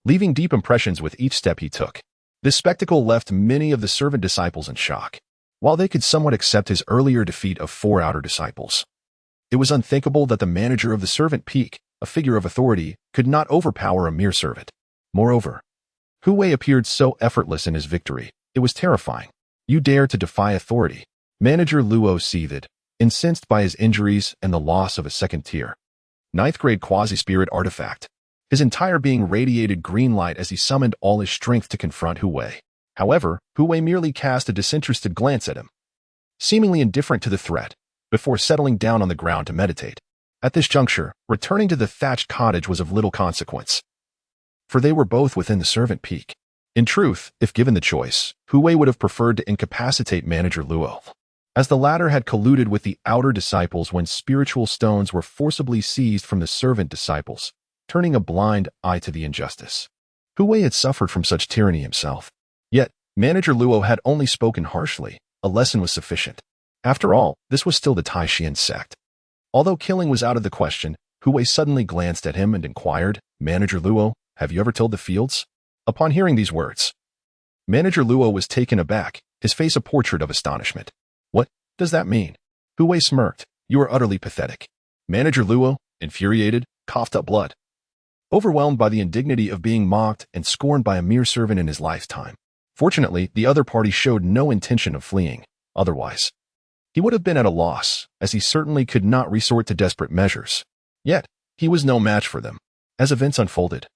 leaving deep impressions with each step he took. This spectacle left many of the servant disciples in shock. While they could somewhat accept his earlier defeat of 4 outer disciples, it was unthinkable that the manager of the servant peak, a figure of authority, could not overpower a mere servant. Moreover, Hu Wei appeared so effortless in his victory, it was terrifying. You dare to defy authority? Manager Luo seethed, incensed by his injuries and the loss of a second-tier 9th-grade quasi-spirit artifact. His entire being radiated green light as he summoned all his strength to confront Hu Wei. However, Hu Wei merely cast a disinterested glance at him, seemingly indifferent to the threat, before settling down on the ground to meditate. At this juncture, returning to the thatched cottage was of little consequence, for they were both within the servant peak. In truth, if given the choice, Hu Wei would have preferred to incapacitate Manager Luo, as the latter had colluded with the outer disciples when spiritual stones were forcibly seized from the servant disciples, turning a blind eye to the injustice. Hu Wei had suffered from such tyranny himself. Yet, Manager Luo had only spoken harshly. A lesson was sufficient. After all, this was still the Tai Xuan Sect. Although killing was out of the question, Hu Wei suddenly glanced at him and inquired, Manager Luo, have you ever tilled the fields? Upon hearing these words, Manager Luo was taken aback, his face a portrait of astonishment. What does that mean? Hu Wei smirked. You are utterly pathetic. Manager Luo, infuriated, coughed up blood, overwhelmed by the indignity of being mocked and scorned by a mere servant in his lifetime. Fortunately, the other party showed no intention of fleeing. Otherwise, he would have been at a loss, as he certainly could not resort to desperate measures. Yet, he was no match for them. As events unfolded,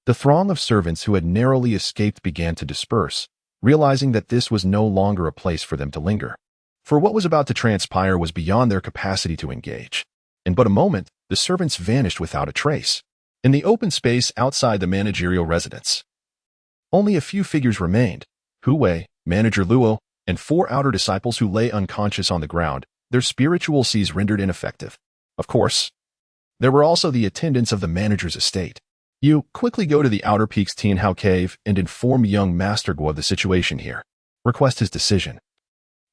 the throng of servants who had narrowly escaped began to disperse, realizing that this was no longer a place for them to linger. For what was about to transpire was beyond their capacity to engage. In but a moment, the servants vanished without a trace. In the open space outside the managerial residence, only a few figures remained: Hu Wei, Manager Luo, and 4 outer disciples who lay unconscious on the ground, their spiritual seas rendered ineffective. Of course, there were also the attendants of the manager's estate. You quickly go to the Outer Peaks Tianhao Cave and inform young Master Guo of the situation here. Request his decision.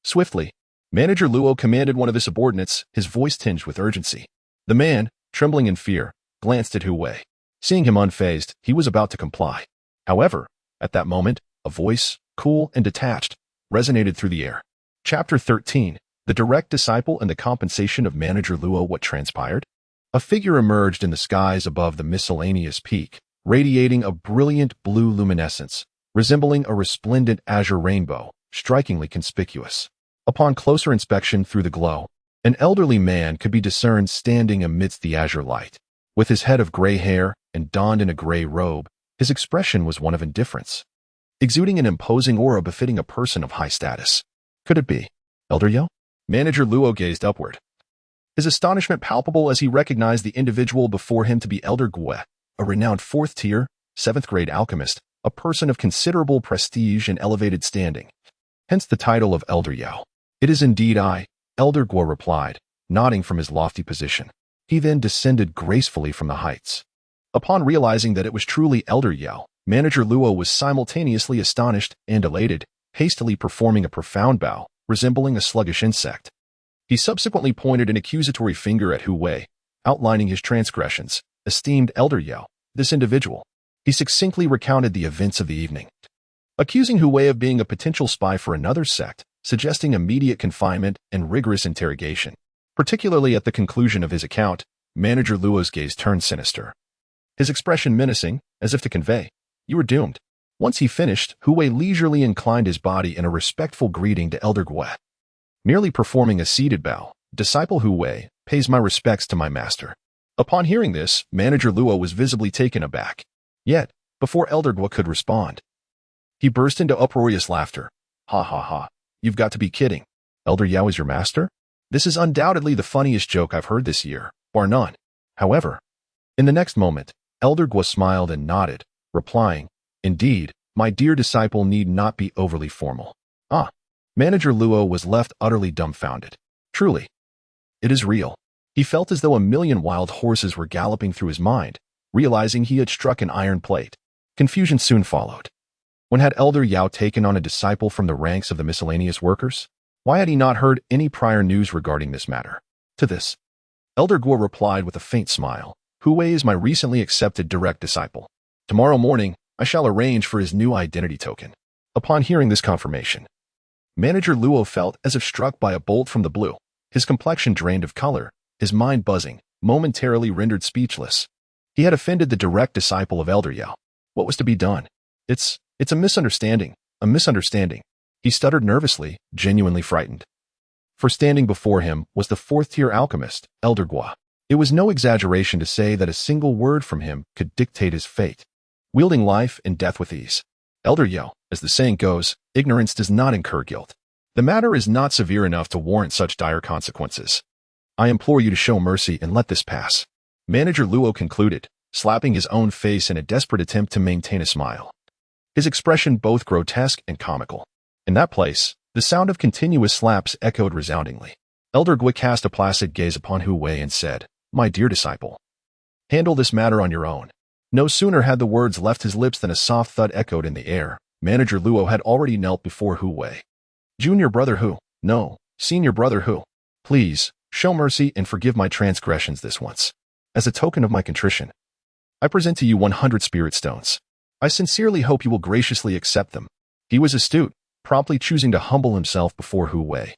Swiftly, Manager Luo commanded one of his subordinates, his voice tinged with urgency. The man, trembling in fear, glanced at Hu Wei. Seeing him unfazed, he was about to comply. However, at that moment, a voice, cool and detached, resonated through the air. Chapter 13. The Direct Disciple and the Compensation of Manager Luo. What transpired? A figure emerged in the skies above the miscellaneous peak, radiating a brilliant blue luminescence, resembling a resplendent azure rainbow, strikingly conspicuous. Upon closer inspection through the glow, an elderly man could be discerned standing amidst the azure light. With his head of gray hair and donned in a gray robe, his expression was one of indifference, exuding an imposing aura befitting a person of high status. Could it be Elder Yao? Manager Luo gazed upward, his astonishment palpable as he recognized the individual before him to be Elder Gue, a renowned 4th-tier, 7th-grade alchemist, a person of considerable prestige and elevated standing. Hence the title of Elder Yao. It is indeed I, Elder Gue replied, nodding from his lofty position. He then descended gracefully from the heights. Upon realizing that it was truly Elder Yao, Manager Luo was simultaneously astonished and elated, hastily performing a profound bow, resembling a sluggish insect. He subsequently pointed an accusatory finger at Hu Wei, outlining his transgressions. Esteemed Elder Yao, this individual. He succinctly recounted the events of the evening, accusing Hu Wei of being a potential spy for another sect, suggesting immediate confinement and rigorous interrogation. Particularly at the conclusion of his account, Manager Luo's gaze turned sinister, his expression menacing, as if to convey, "You are doomed." Once he finished, Hu Wei leisurely inclined his body in a respectful greeting to Elder Gue. Merely performing a seated bow, Disciple Hu Wei pays my respects to my master. Upon hearing this, Manager Luo was visibly taken aback. Yet, before Elder Gue could respond, he burst into uproarious laughter. Ha ha ha, you've got to be kidding. Elder Yao is your master? This is undoubtedly the funniest joke I've heard this year, bar none. However, in the next moment, Elder Gue smiled and nodded, replying, Indeed, my dear disciple need not be overly formal. Ah. Manager Luo was left utterly dumbfounded. Truly, it is real. He felt as though a million wild horses were galloping through his mind, realizing he had struck an iron plate. Confusion soon followed. When had Elder Yao taken on a disciple from the ranks of the miscellaneous workers? Why had he not heard any prior news regarding this matter? To this, Elder Gue replied with a faint smile. Hu Wei is my recently accepted direct disciple. Tomorrow morning, I shall arrange for his new identity token. Upon hearing this confirmation, Manager Luo felt as if struck by a bolt from the blue. His complexion drained of color, his mind buzzing, momentarily rendered speechless. He had offended the direct disciple of Elder Yao. What was to be done? It's a misunderstanding, a misunderstanding. He stuttered nervously, genuinely frightened. For standing before him was the 4th-tier alchemist, Elder Gue. It was no exaggeration to say that a single word from him could dictate his fate, wielding life and death with ease. Elder Yao, as the saying goes, ignorance does not incur guilt. The matter is not severe enough to warrant such dire consequences. I implore you to show mercy and let this pass. Manager Luo concluded, slapping his own face in a desperate attempt to maintain a smile. His expression both grotesque and comical. In that place, the sound of continuous slaps echoed resoundingly. Elder Gue cast a placid gaze upon Hu Wei and said, My dear disciple, handle this matter on your own. No sooner had the words left his lips than a soft thud echoed in the air. Manager Luo had already knelt before Hu Wei. Junior brother Hu, no, senior brother Hu, please, show mercy and forgive my transgressions this once. As a token of my contrition, I present to you 100 spirit stones. I sincerely hope you will graciously accept them. He was astute, promptly choosing to humble himself before Hu Wei,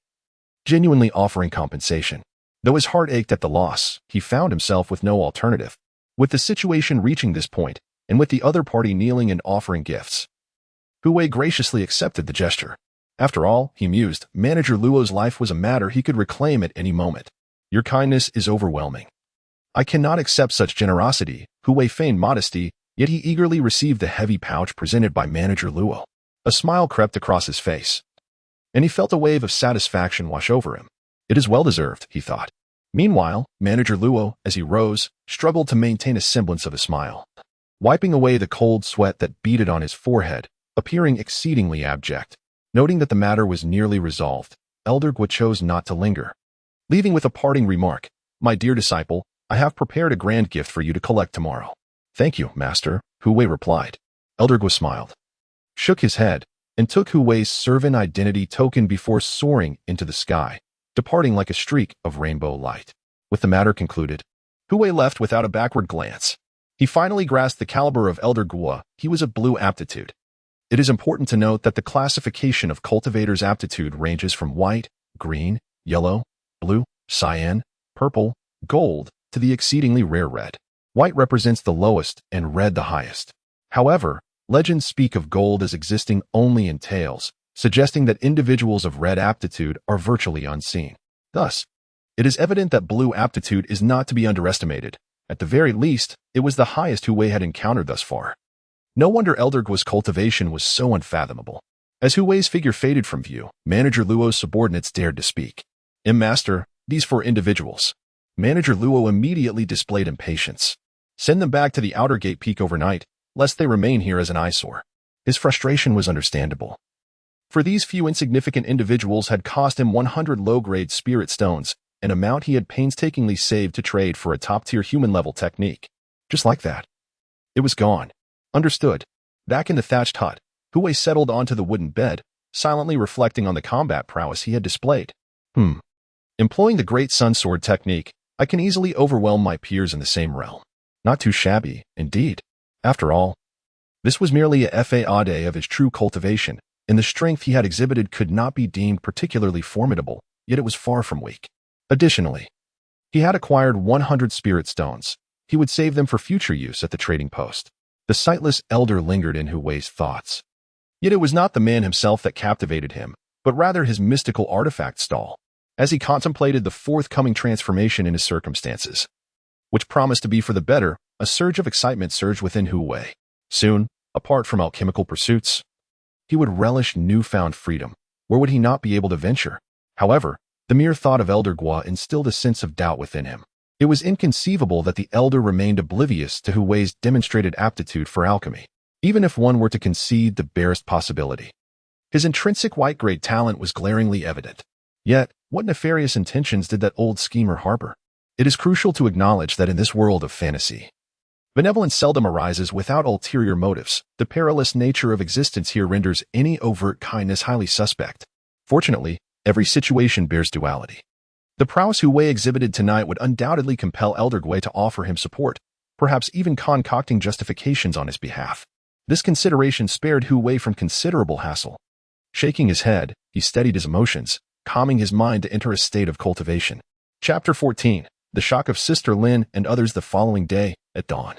genuinely offering compensation. Though his heart ached at the loss, he found himself with no alternative. With the situation reaching this point, and with the other party kneeling and offering gifts, Hu Wei graciously accepted the gesture. After all, he mused, Manager Luo's life was a matter he could reclaim at any moment. Your kindness is overwhelming. I cannot accept such generosity. Hu Wei feigned modesty, yet he eagerly received the heavy pouch presented by Manager Luo. A smile crept across his face, and he felt a wave of satisfaction wash over him. It is well deserved, he thought. Meanwhile, Manager Luo, as he rose, struggled to maintain a semblance of a smile, wiping away the cold sweat that beaded on his forehead, appearing exceedingly abject. Noting that the matter was nearly resolved, Elder Gue chose not to linger, leaving with a parting remark, My dear disciple, I have prepared a grand gift for you to collect tomorrow. Thank you, master, Hu Wei replied. Elder Gue smiled, shook his head, and took Hu Wei's servant identity token before soaring into the sky, departing like a streak of rainbow light. With the matter concluded, Hui left without a backward glance. He finally grasped the caliber of Elder Gua. He was of blue aptitude. It is important to note that the classification of cultivator's aptitude ranges from white, green, yellow, blue, cyan, purple, gold, to the exceedingly rare red. White represents the lowest and red the highest. However, legends speak of gold as existing only in tales, suggesting that individuals of red aptitude are virtually unseen. Thus, it is evident that blue aptitude is not to be underestimated. At the very least, it was the highest Hui had encountered thus far. No wonder Elder Gua's cultivation was so unfathomable. As Hui's figure faded from view, Manager Luo's subordinates dared to speak. Master, these 4 individuals. Manager Luo immediately displayed impatience. Send them back to the outer gate peak overnight, lest they remain here as an eyesore. His frustration was understandable. For these few insignificant individuals had cost him 100 low-grade spirit stones, an amount he had painstakingly saved to trade for a top-tier human-level technique. Just like that. It was gone. Understood. Back in the thatched hut, Hui settled onto the wooden bed, silently reflecting on the combat prowess he had displayed. Employing the Great Sun Sword technique, I can easily overwhelm my peers in the same realm. Not too shabby, indeed. After all, this was merely a day of his true cultivation, and the strength he had exhibited could not be deemed particularly formidable, yet it was far from weak. Additionally, he had acquired 100 spirit stones. He would save them for future use at the trading post. The sightless elder lingered in Hui's thoughts. Yet it was not the man himself that captivated him, but rather his mystical artifact stall. As he contemplated the forthcoming transformation in his circumstances, which promised to be for the better, a surge of excitement surged within Hui. Soon, apart from alchemical pursuits, he would relish newfound freedom. Where would he not be able to venture? However, the mere thought of Elder Gua instilled a sense of doubt within him. It was inconceivable that the elder remained oblivious to Hui's demonstrated aptitude for alchemy, even if one were to concede the barest possibility. His intrinsic white-grade talent was glaringly evident. Yet, what nefarious intentions did that old schemer harbor? It is crucial to acknowledge that in this world of fantasy, benevolence seldom arises without ulterior motives. The perilous nature of existence here renders any overt kindness highly suspect. Fortunately, every situation bears duality. The prowess Hui exhibited tonight would undoubtedly compel Elder Gua to offer him support, perhaps even concocting justifications on his behalf. This consideration spared Hui from considerable hassle. Shaking his head, he steadied his emotions, calming his mind to enter a state of cultivation. Chapter 14. The shock of Sister Lin and others the following day, at dawn.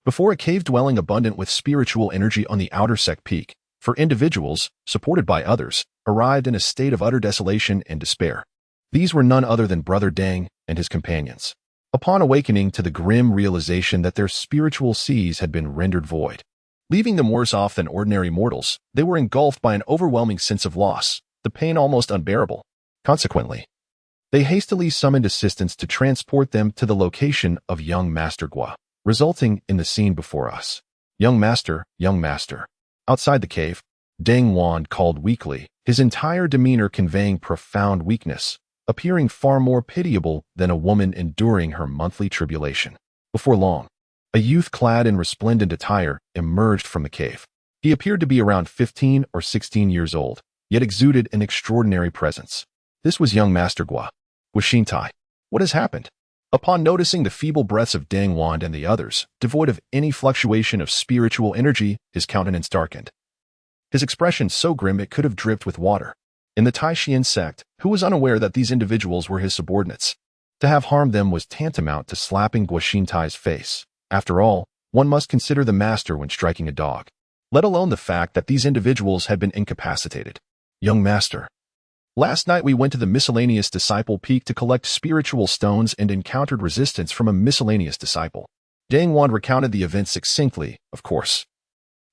Before a cave dwelling abundant with spiritual energy on the outer sect peak, for individuals, supported by others, arrived in a state of utter desolation and despair. These were none other than Brother Deng and his companions. Upon awakening to the grim realization that their spiritual seas had been rendered void, leaving them worse off than ordinary mortals, they were engulfed by an overwhelming sense of loss, the pain almost unbearable. Consequently, they hastily summoned assistance to transport them to the location of young Master Gua, resulting in the scene before us. Young Master. Outside the cave, Deng Wan called weakly, his entire demeanor conveying profound weakness, appearing far more pitiable than a woman enduring her monthly tribulation. Before long, a youth clad in resplendent attire emerged from the cave. He appeared to be around 15 or 16 years old, yet exuded an extraordinary presence. This was young Master Gua. Guaxintai. What has happened? Upon noticing the feeble breaths of Deng Wan and the others, devoid of any fluctuation of spiritual energy, his countenance darkened. His expression so grim it could have dripped with water. In the Tai Xuan Sect, who was unaware that these individuals were his subordinates? To have harmed them was tantamount to slapping Guaxintai's face. After all, one must consider the master when striking a dog, let alone the fact that these individuals had been incapacitated. Young Master. Last night we went to the miscellaneous disciple peak to collect spiritual stones and encountered resistance from a miscellaneous disciple. Deng Wan recounted the event succinctly, of course,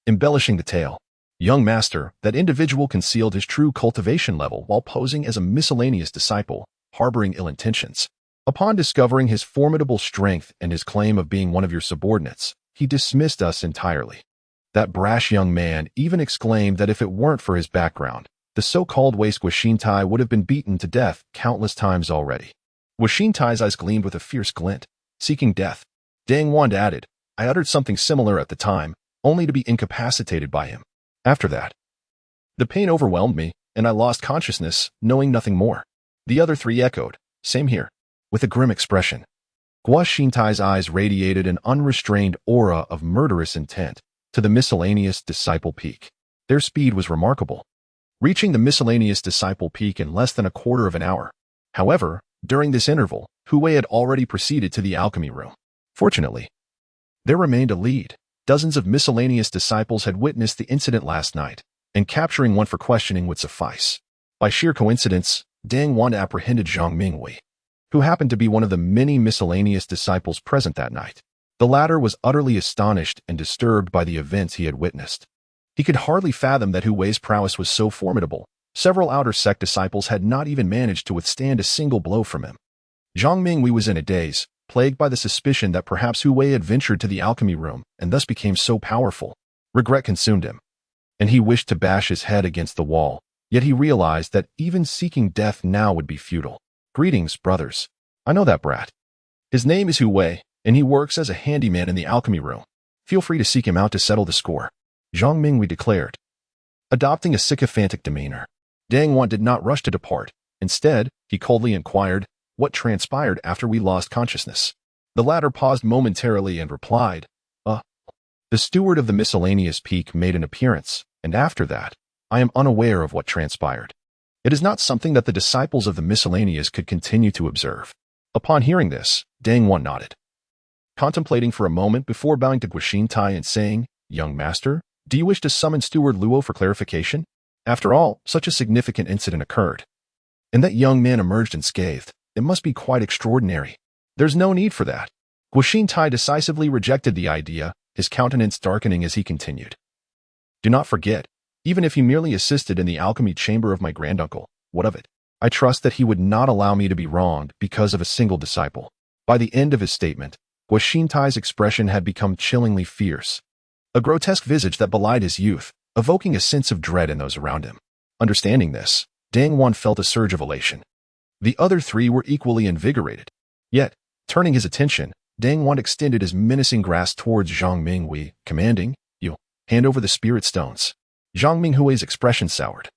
embellishing the tale. Young Master, that individual concealed his true cultivation level while posing as a miscellaneous disciple, harboring ill intentions. Upon discovering his formidable strength and his claim of being one of your subordinates, he dismissed us entirely. That brash young man even exclaimed that if it weren't for his background, the so-called waste Guaxintai would have been beaten to death countless times already. Guaxintai's eyes gleamed with a fierce glint, seeking death. Deng Wan added, I uttered something similar at the time, only to be incapacitated by him. After that, the pain overwhelmed me, and I lost consciousness, knowing nothing more. The other 3 echoed, same here, with a grim expression. Guo Xintai's eyes radiated an unrestrained aura of murderous intent to the miscellaneous disciple peak. Their speed was remarkable, reaching the miscellaneous disciple peak in less than a quarter of an hour. However, during this interval, Hu Wei had already proceeded to the alchemy room. Fortunately, there remained a lead. Dozens of miscellaneous disciples had witnessed the incident last night, and capturing one for questioning would suffice. By sheer coincidence, Dang Wan apprehended Zhang Mingwei, who happened to be one of the many miscellaneous disciples present that night. The latter was utterly astonished and disturbed by the events he had witnessed. He could hardly fathom that Hu Wei's prowess was so formidable. Several outer sect disciples had not even managed to withstand a single blow from him. Zhang Mingwei was in a daze, plagued by the suspicion that perhaps Hu Wei had ventured to the alchemy room and thus became so powerful. Regret consumed him, and he wished to bash his head against the wall, yet he realized that even seeking death now would be futile. Greetings, brothers. I know that brat. His name is Hu Wei, and he works as a handyman in the alchemy room. Feel free to seek him out to settle the score, Zhang Mingwei declared, adopting a sycophantic demeanor. Dang Wan did not rush to depart. Instead, he coldly inquired, "What transpired after we lost consciousness?" The latter paused momentarily and replied, The steward of the miscellaneous peak made an appearance, and after that, I am unaware of what transpired. It is not something that the disciples of the miscellaneous could continue to observe." Upon hearing this, Dang Wan nodded, contemplating for a moment before bowing to Guo Xintai and saying, "Young master, do you wish to summon Steward Luo for clarification? After all, such a significant incident occurred, and that young man emerged unscathed. It must be quite extraordinary." "There's no need for that." Guo Xintai decisively rejected the idea, his countenance darkening as he continued. "Do not forget, even if he merely assisted in the alchemy chamber of my granduncle, what of it? I trust that he would not allow me to be wronged because of a single disciple." By the end of his statement, Guo Xintai's expression had become chillingly fierce, a grotesque visage that belied his youth, evoking a sense of dread in those around him. Understanding this, Dang Wan felt a surge of elation. The other three were equally invigorated. Yet, turning his attention, Dang Wan extended his menacing grasp towards Zhang Mingwei, commanding, "You, hand over the spirit stones." Zhang Minghui's expression soured.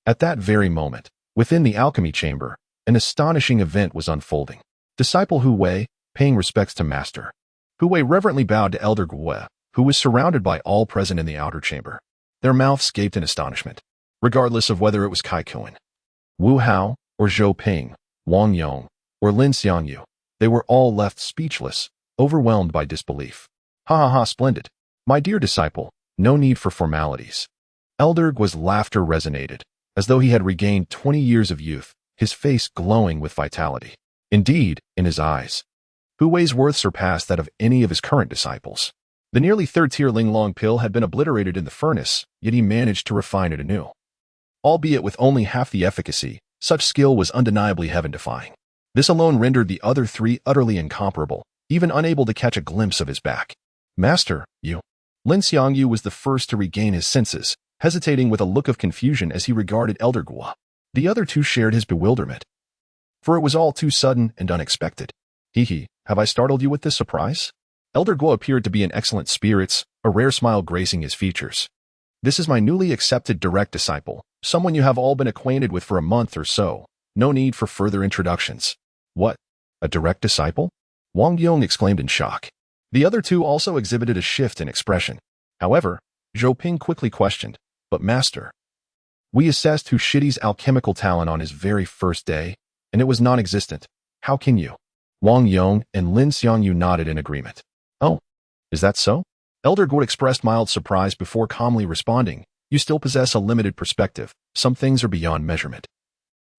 At that very moment, within the alchemy chamber, an astonishing event was unfolding. Disciple Hu Wei, paying respects to master. Hu Wei reverently bowed to Elder Guo, who was surrounded by all present in the outer chamber. Their mouths gaped in astonishment, regardless of whether it was Kai Kuan, Wu Hao, or Zhou Ping, Wang Yong, or Lin Xiangyu. They were all left speechless, overwhelmed by disbelief. Splendid. My dear disciple, no need for formalities." Elder Guo's laughter resonated, as though he had regained 20 years of youth, his face glowing with vitality. Indeed, in his eyes, Hu Wei's worth surpassed that of any of his current disciples. The nearly third-tier Linglong pill had been obliterated in the furnace, yet he managed to refine it anew. Albeit with only half the efficacy, such skill was undeniably heaven-defying. This alone rendered the other three utterly incomparable, even unable to catch a glimpse of his back. "Master, you." Lin Xiangyu was the first to regain his senses, hesitating with a look of confusion as he regarded Elder Guo. The other two shared his bewilderment, for it was all too sudden and unexpected. Have I startled you with this surprise?" Elder Guo appeared to be in excellent spirits, a rare smile gracing his features. "This is my newly accepted direct disciple, someone you have all been acquainted with for a month or so. No need for further introductions." "What? A direct disciple?" Wang Yong exclaimed in shock. The other two also exhibited a shift in expression. However, Zhou Ping quickly questioned, "But master, we assessed Hu Shidi's alchemical talent on his very first day, and it was non-existent. How can you?" Wang Yong and Lin Xiangyu nodded in agreement. "Oh, is that so?" Elder Guo expressed mild surprise before calmly responding, "You still possess a limited perspective. Some things are beyond measurement,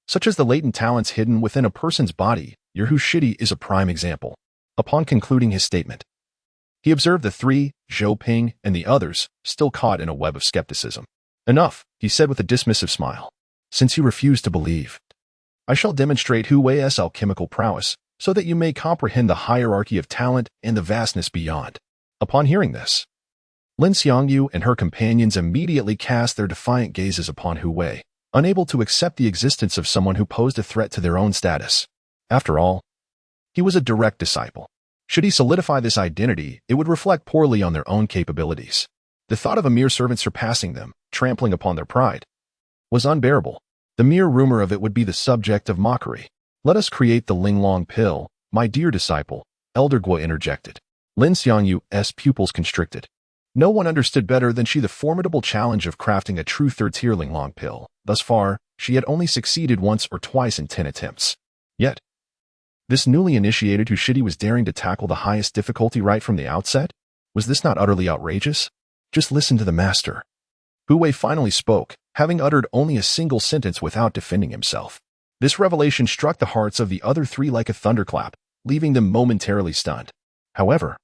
such as the latent talents hidden within a person's body. Your Hu Shidi is a prime example." Upon concluding his statement, he observed the three, Zhou Ping and the others, still caught in a web of skepticism. "Enough," he said with a dismissive smile. "Since you refuse to believe, I shall demonstrate Hu Wei's alchemical prowess, so that you may comprehend the hierarchy of talent and the vastness beyond." Upon hearing this, Lin Xiangyu and her companions immediately cast their defiant gazes upon Hu Wei, unable to accept the existence of someone who posed a threat to their own status. After all, he was a direct disciple. Should he solidify this identity, it would reflect poorly on their own capabilities. The thought of a mere servant surpassing them, trampling upon their pride, was unbearable. The mere rumor of it would be the subject of mockery. "Let us create the Linglong pill," My dear disciple, Elder Guo interjected. Lin Xiangyu's pupils constricted. No one understood better than she the formidable challenge of crafting a true third-tier Linglong pill. Thus far, she had only succeeded once or twice in 10 attempts. Yet, this newly initiated Hushidi was daring to tackle the highest difficulty right from the outset? Was this not utterly outrageous? Just listen to the master. Hu Wei finally spoke, having uttered only a single sentence without defending himself. This revelation struck the hearts of the other three like a thunderclap, leaving them momentarily stunned. However,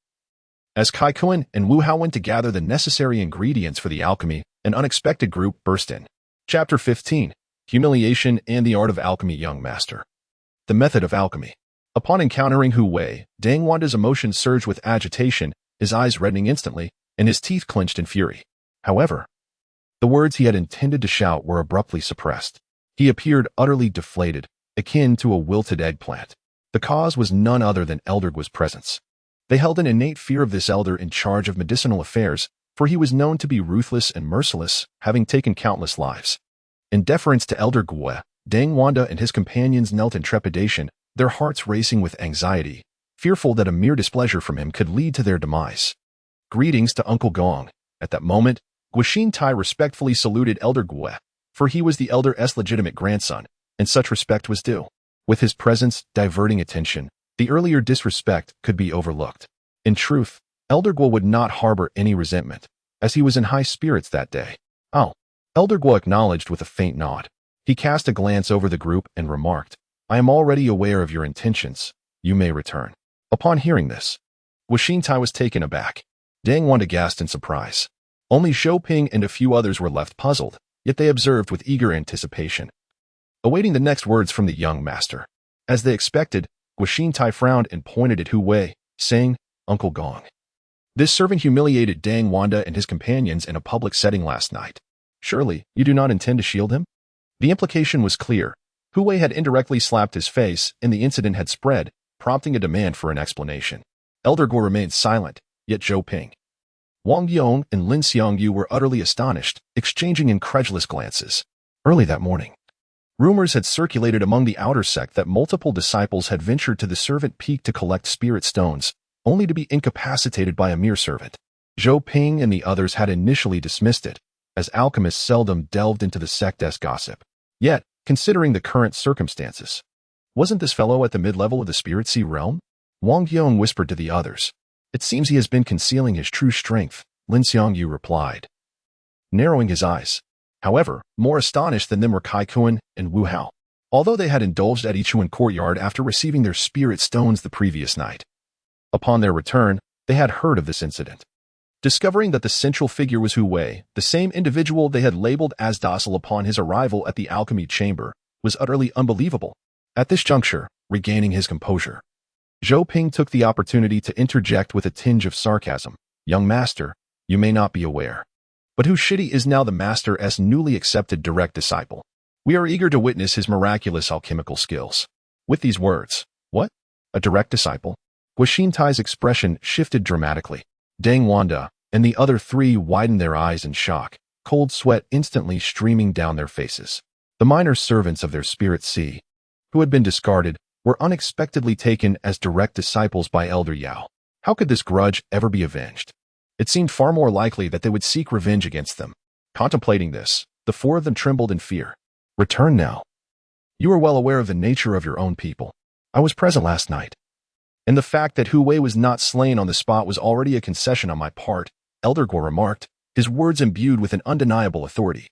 as Kai Kuan and Wu Hao went to gather the necessary ingredients for the alchemy, an unexpected group burst in. Chapter 15. Humiliation and the Art of Alchemy. Young Master. The Method of Alchemy. Upon encountering Hu Wei, Dang Wanda's emotions surged with agitation, his eyes reddening instantly, and his teeth clenched in fury. However, the words he had intended to shout were abruptly suppressed. He appeared utterly deflated, akin to a wilted eggplant. The cause was none other than Elder Guo's presence. They held an innate fear of this elder in charge of medicinal affairs, for he was known to be ruthless and merciless, having taken countless lives. In deference to Elder Guo, Dang Wanda and his companions knelt in trepidation, their hearts racing with anxiety, fearful that a mere displeasure from him could lead to their demise. Greetings to Uncle Gong. At that moment, Guoxin Tai respectfully saluted Elder Guo, for he was the elder's legitimate grandson, and such respect was due. With his presence diverting attention, the earlier disrespect could be overlooked. In truth, Elder Guo would not harbor any resentment, as he was in high spirits that day. Oh, Elder Guo acknowledged with a faint nod. He cast a glance over the group and remarked, I am already aware of your intentions. You may return. Upon hearing this, Guoxin Tai was taken aback. Dang Wanda gasped in surprise. Only Zhou Ping and a few others were left puzzled, yet they observed with eager anticipation, awaiting the next words from the young master. As they expected, Guoxin Tai frowned and pointed at Hu Wei, saying, Uncle Gong. This servant humiliated Dang Wanda and his companions in a public setting last night. Surely, you do not intend to shield him? The implication was clear. Hu Wei had indirectly slapped his face, and the incident had spread, prompting a demand for an explanation. Elder Guo remained silent, yet Zhou Ping, Wang Yong, and Lin Xiangyu were utterly astonished, exchanging incredulous glances. Early that morning, rumors had circulated among the outer sect that multiple disciples had ventured to the servant peak to collect spirit stones, only to be incapacitated by a mere servant. Zhou Ping and the others had initially dismissed it, as alchemists seldom delved into the sect's gossip. Yet, considering the current circumstances, wasn't this fellow at the mid-level of the spirit sea realm? Wang Yong whispered to the others. It seems he has been concealing his true strength, Lin Xiangyu replied, narrowing his eyes. However, more astonished than them were Kai Kuan and Wu Hao, although they had indulged at Yichuan courtyard after receiving their spirit stones the previous night. Upon their return, they had heard of this incident. Discovering that the central figure was Hu Wei, the same individual they had labeled as docile upon his arrival at the alchemy chamber, was utterly unbelievable. At this juncture, regaining his composure, Zhou Ping took the opportunity to interject with a tinge of sarcasm. Young master, you may not be aware, but Hushidi is now the master's newly accepted direct disciple. We are eager to witness his miraculous alchemical skills. With these words, what? A direct disciple? Guoxin Tai's expression shifted dramatically. Dang Wanda and the other three widened their eyes in shock, cold sweat instantly streaming down their faces. The minor servants of their spirit sea, who had been discarded, were unexpectedly taken as direct disciples by Elder Yao. How could this grudge ever be avenged? It seemed far more likely that they would seek revenge against them. Contemplating this, the four of them trembled in fear. Return now. You are well aware of the nature of your own people. I was present last night, and the fact that Hu Wei was not slain on the spot was already a concession on my part, Elder Guo remarked, his words imbued with an undeniable authority.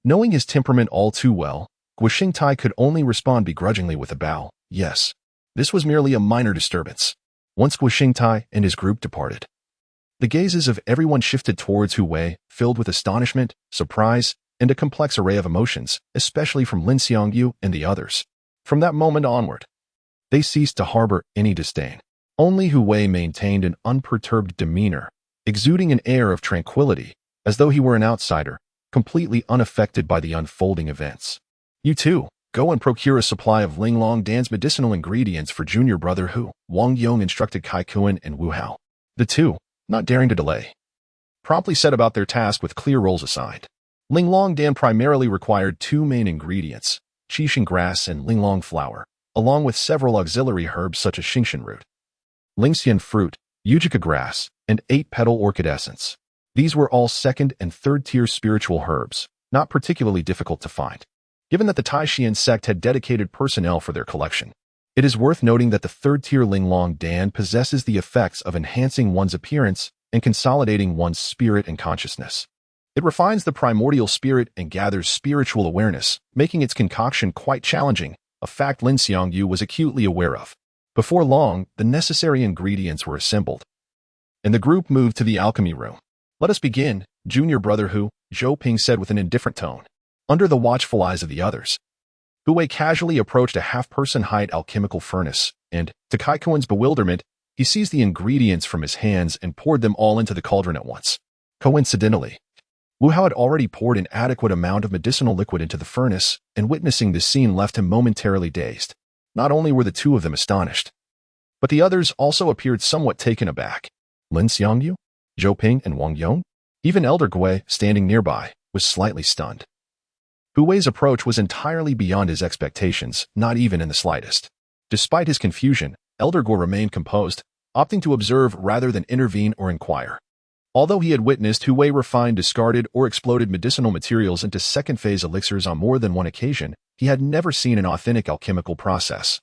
Knowing his temperament all too well, Guoxin Tai could only respond begrudgingly with a bow. Yes, this was merely a minor disturbance. Once Guoxin Tai and his group departed, the gazes of everyone shifted towards Hu Wei, filled with astonishment, surprise, and a complex array of emotions, especially from Lin Xiangyu and the others. From that moment onward, they ceased to harbor any disdain. Only Hu Wei maintained an unperturbed demeanor, exuding an air of tranquility, as though he were an outsider, completely unaffected by the unfolding events. You too, go and procure a supply of Linglong Dan's medicinal ingredients for junior brother Hu, Wang Yong instructed Kai Kuan and Wu Hao. The two, not daring to delay, promptly set about their task with clear roles assigned. Linglong Dan primarily required two main ingredients, Qixing grass and Linglong flower, along with several auxiliary herbs such as xingxian root, lingxian fruit, yujica grass, and 8-petal orchid essence. These were all second and third-tier spiritual herbs, not particularly difficult to find. Given that the Tai Xuan Sect had dedicated personnel for their collection, it is worth noting that the third-tier Linglong Dan possesses the effects of enhancing one's appearance and consolidating one's spirit and consciousness. It refines the primordial spirit and gathers spiritual awareness, making its concoction quite challenging, a fact Lin Xiangyu was acutely aware of. Before long, the necessary ingredients were assembled, and the group moved to the alchemy room. "Let us begin, junior brother Hu," Zhou Ping said with an indifferent tone, under the watchful eyes of the others. Hu Wei casually approached a half-person height alchemical furnace, and, to Tai Xuan's bewilderment, he seized the ingredients from his hands and poured them all into the cauldron at once. Coincidentally, Wu Hao had already poured an adequate amount of medicinal liquid into the furnace, and witnessing this scene left him momentarily dazed. Not only were the two of them astonished, but the others also appeared somewhat taken aback. Lin Xiangyu, Zhou Ping, and Wang Yong, even Elder Gui, standing nearby, was slightly stunned. Hu Wei's approach was entirely beyond his expectations, not even in the slightest. Despite his confusion, Elder Gui remained composed, opting to observe rather than intervene or inquire. Although he had witnessed Hu Wei refine discarded or exploded medicinal materials into second-phase elixirs on more than one occasion, he had never seen an authentic alchemical process.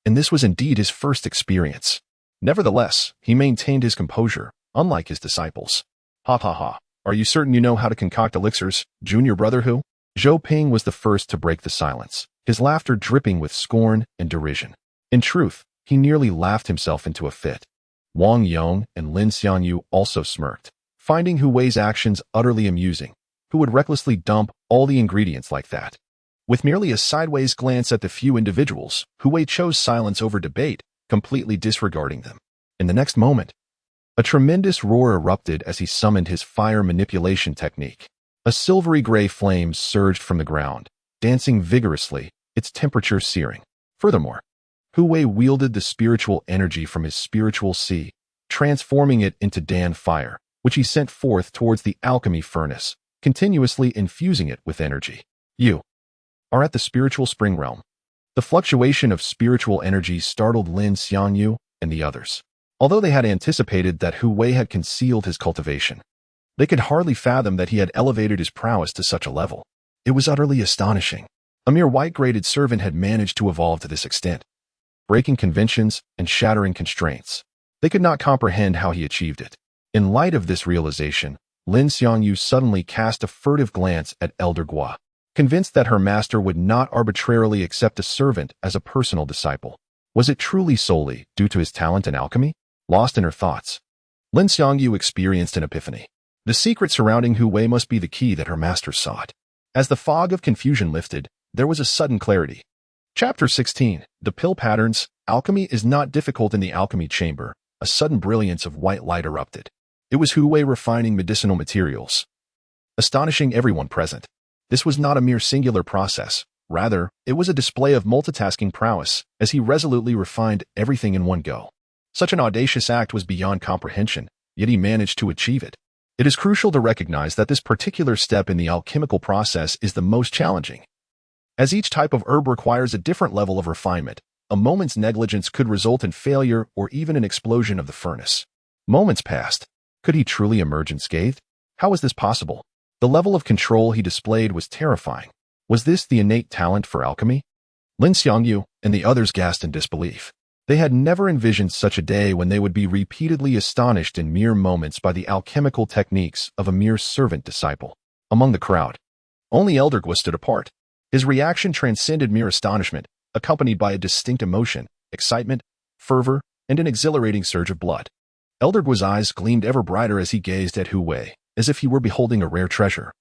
And this was indeed his first experience. Nevertheless, he maintained his composure, unlike his disciples. "Ha ha ha. Are you certain you know how to concoct elixirs, junior brother Hu?" Zhou Ping was the first to break the silence, his laughter dripping with scorn and derision. In truth, he nearly laughed himself into a fit. Wang Yong and Lin Xiangyu also smirked, finding Hu Wei's actions utterly amusing. Who would recklessly dump all the ingredients like that? With merely a sideways glance at the few individuals, Hu Wei chose silence over debate, completely disregarding them. In the next moment, a tremendous roar erupted as he summoned his fire manipulation technique. A silvery gray flame surged from the ground, dancing vigorously, its temperature searing. Furthermore, Hu Wei wielded the spiritual energy from his spiritual sea, transforming it into Dan fire, which he sent forth towards the alchemy furnace, continuously infusing it with energy. "You are at the spiritual spring realm." The fluctuation of spiritual energy startled Lin Xiangyu and the others. Although they had anticipated that Hu Wei had concealed his cultivation, they could hardly fathom that he had elevated his prowess to such a level. It was utterly astonishing. A mere white-graded servant had managed to evolve to this extent, breaking conventions and shattering constraints. They could not comprehend how he achieved it. In light of this realization, Lin Xiangyu suddenly cast a furtive glance at Elder Gui, convinced that her master would not arbitrarily accept a servant as a personal disciple. Was it truly solely due to his talent in alchemy? Lost in her thoughts, Lin Xiangyu experienced an epiphany. The secret surrounding Hu Wei must be the key that her master sought. As the fog of confusion lifted, there was a sudden clarity. Chapter 16. The Pill Patterns. Alchemy is not difficult in the alchemy chamber. A sudden brilliance of white light erupted. It was Hu Wei refining medicinal materials, astonishing everyone present. This was not a mere singular process. Rather, it was a display of multitasking prowess, as he resolutely refined everything in one go. Such an audacious act was beyond comprehension, yet he managed to achieve it. It is crucial to recognize that this particular step in the alchemical process is the most challenging. As each type of herb requires a different level of refinement, a moment's negligence could result in failure or even an explosion of the furnace. Moments passed. Could he truly emerge unscathed? How was this possible? The level of control he displayed was terrifying. Was this the innate talent for alchemy? Lin Xiangyu and the others gasped in disbelief. They had never envisioned such a day when they would be repeatedly astonished in mere moments by the alchemical techniques of a mere servant disciple. Among the crowd, only Elder Gui stood apart. His reaction transcended mere astonishment, accompanied by a distinct emotion, excitement, fervor, and an exhilarating surge of blood. Elder Gui's eyes gleamed ever brighter as he gazed at Hu Wei, as if he were beholding a rare treasure,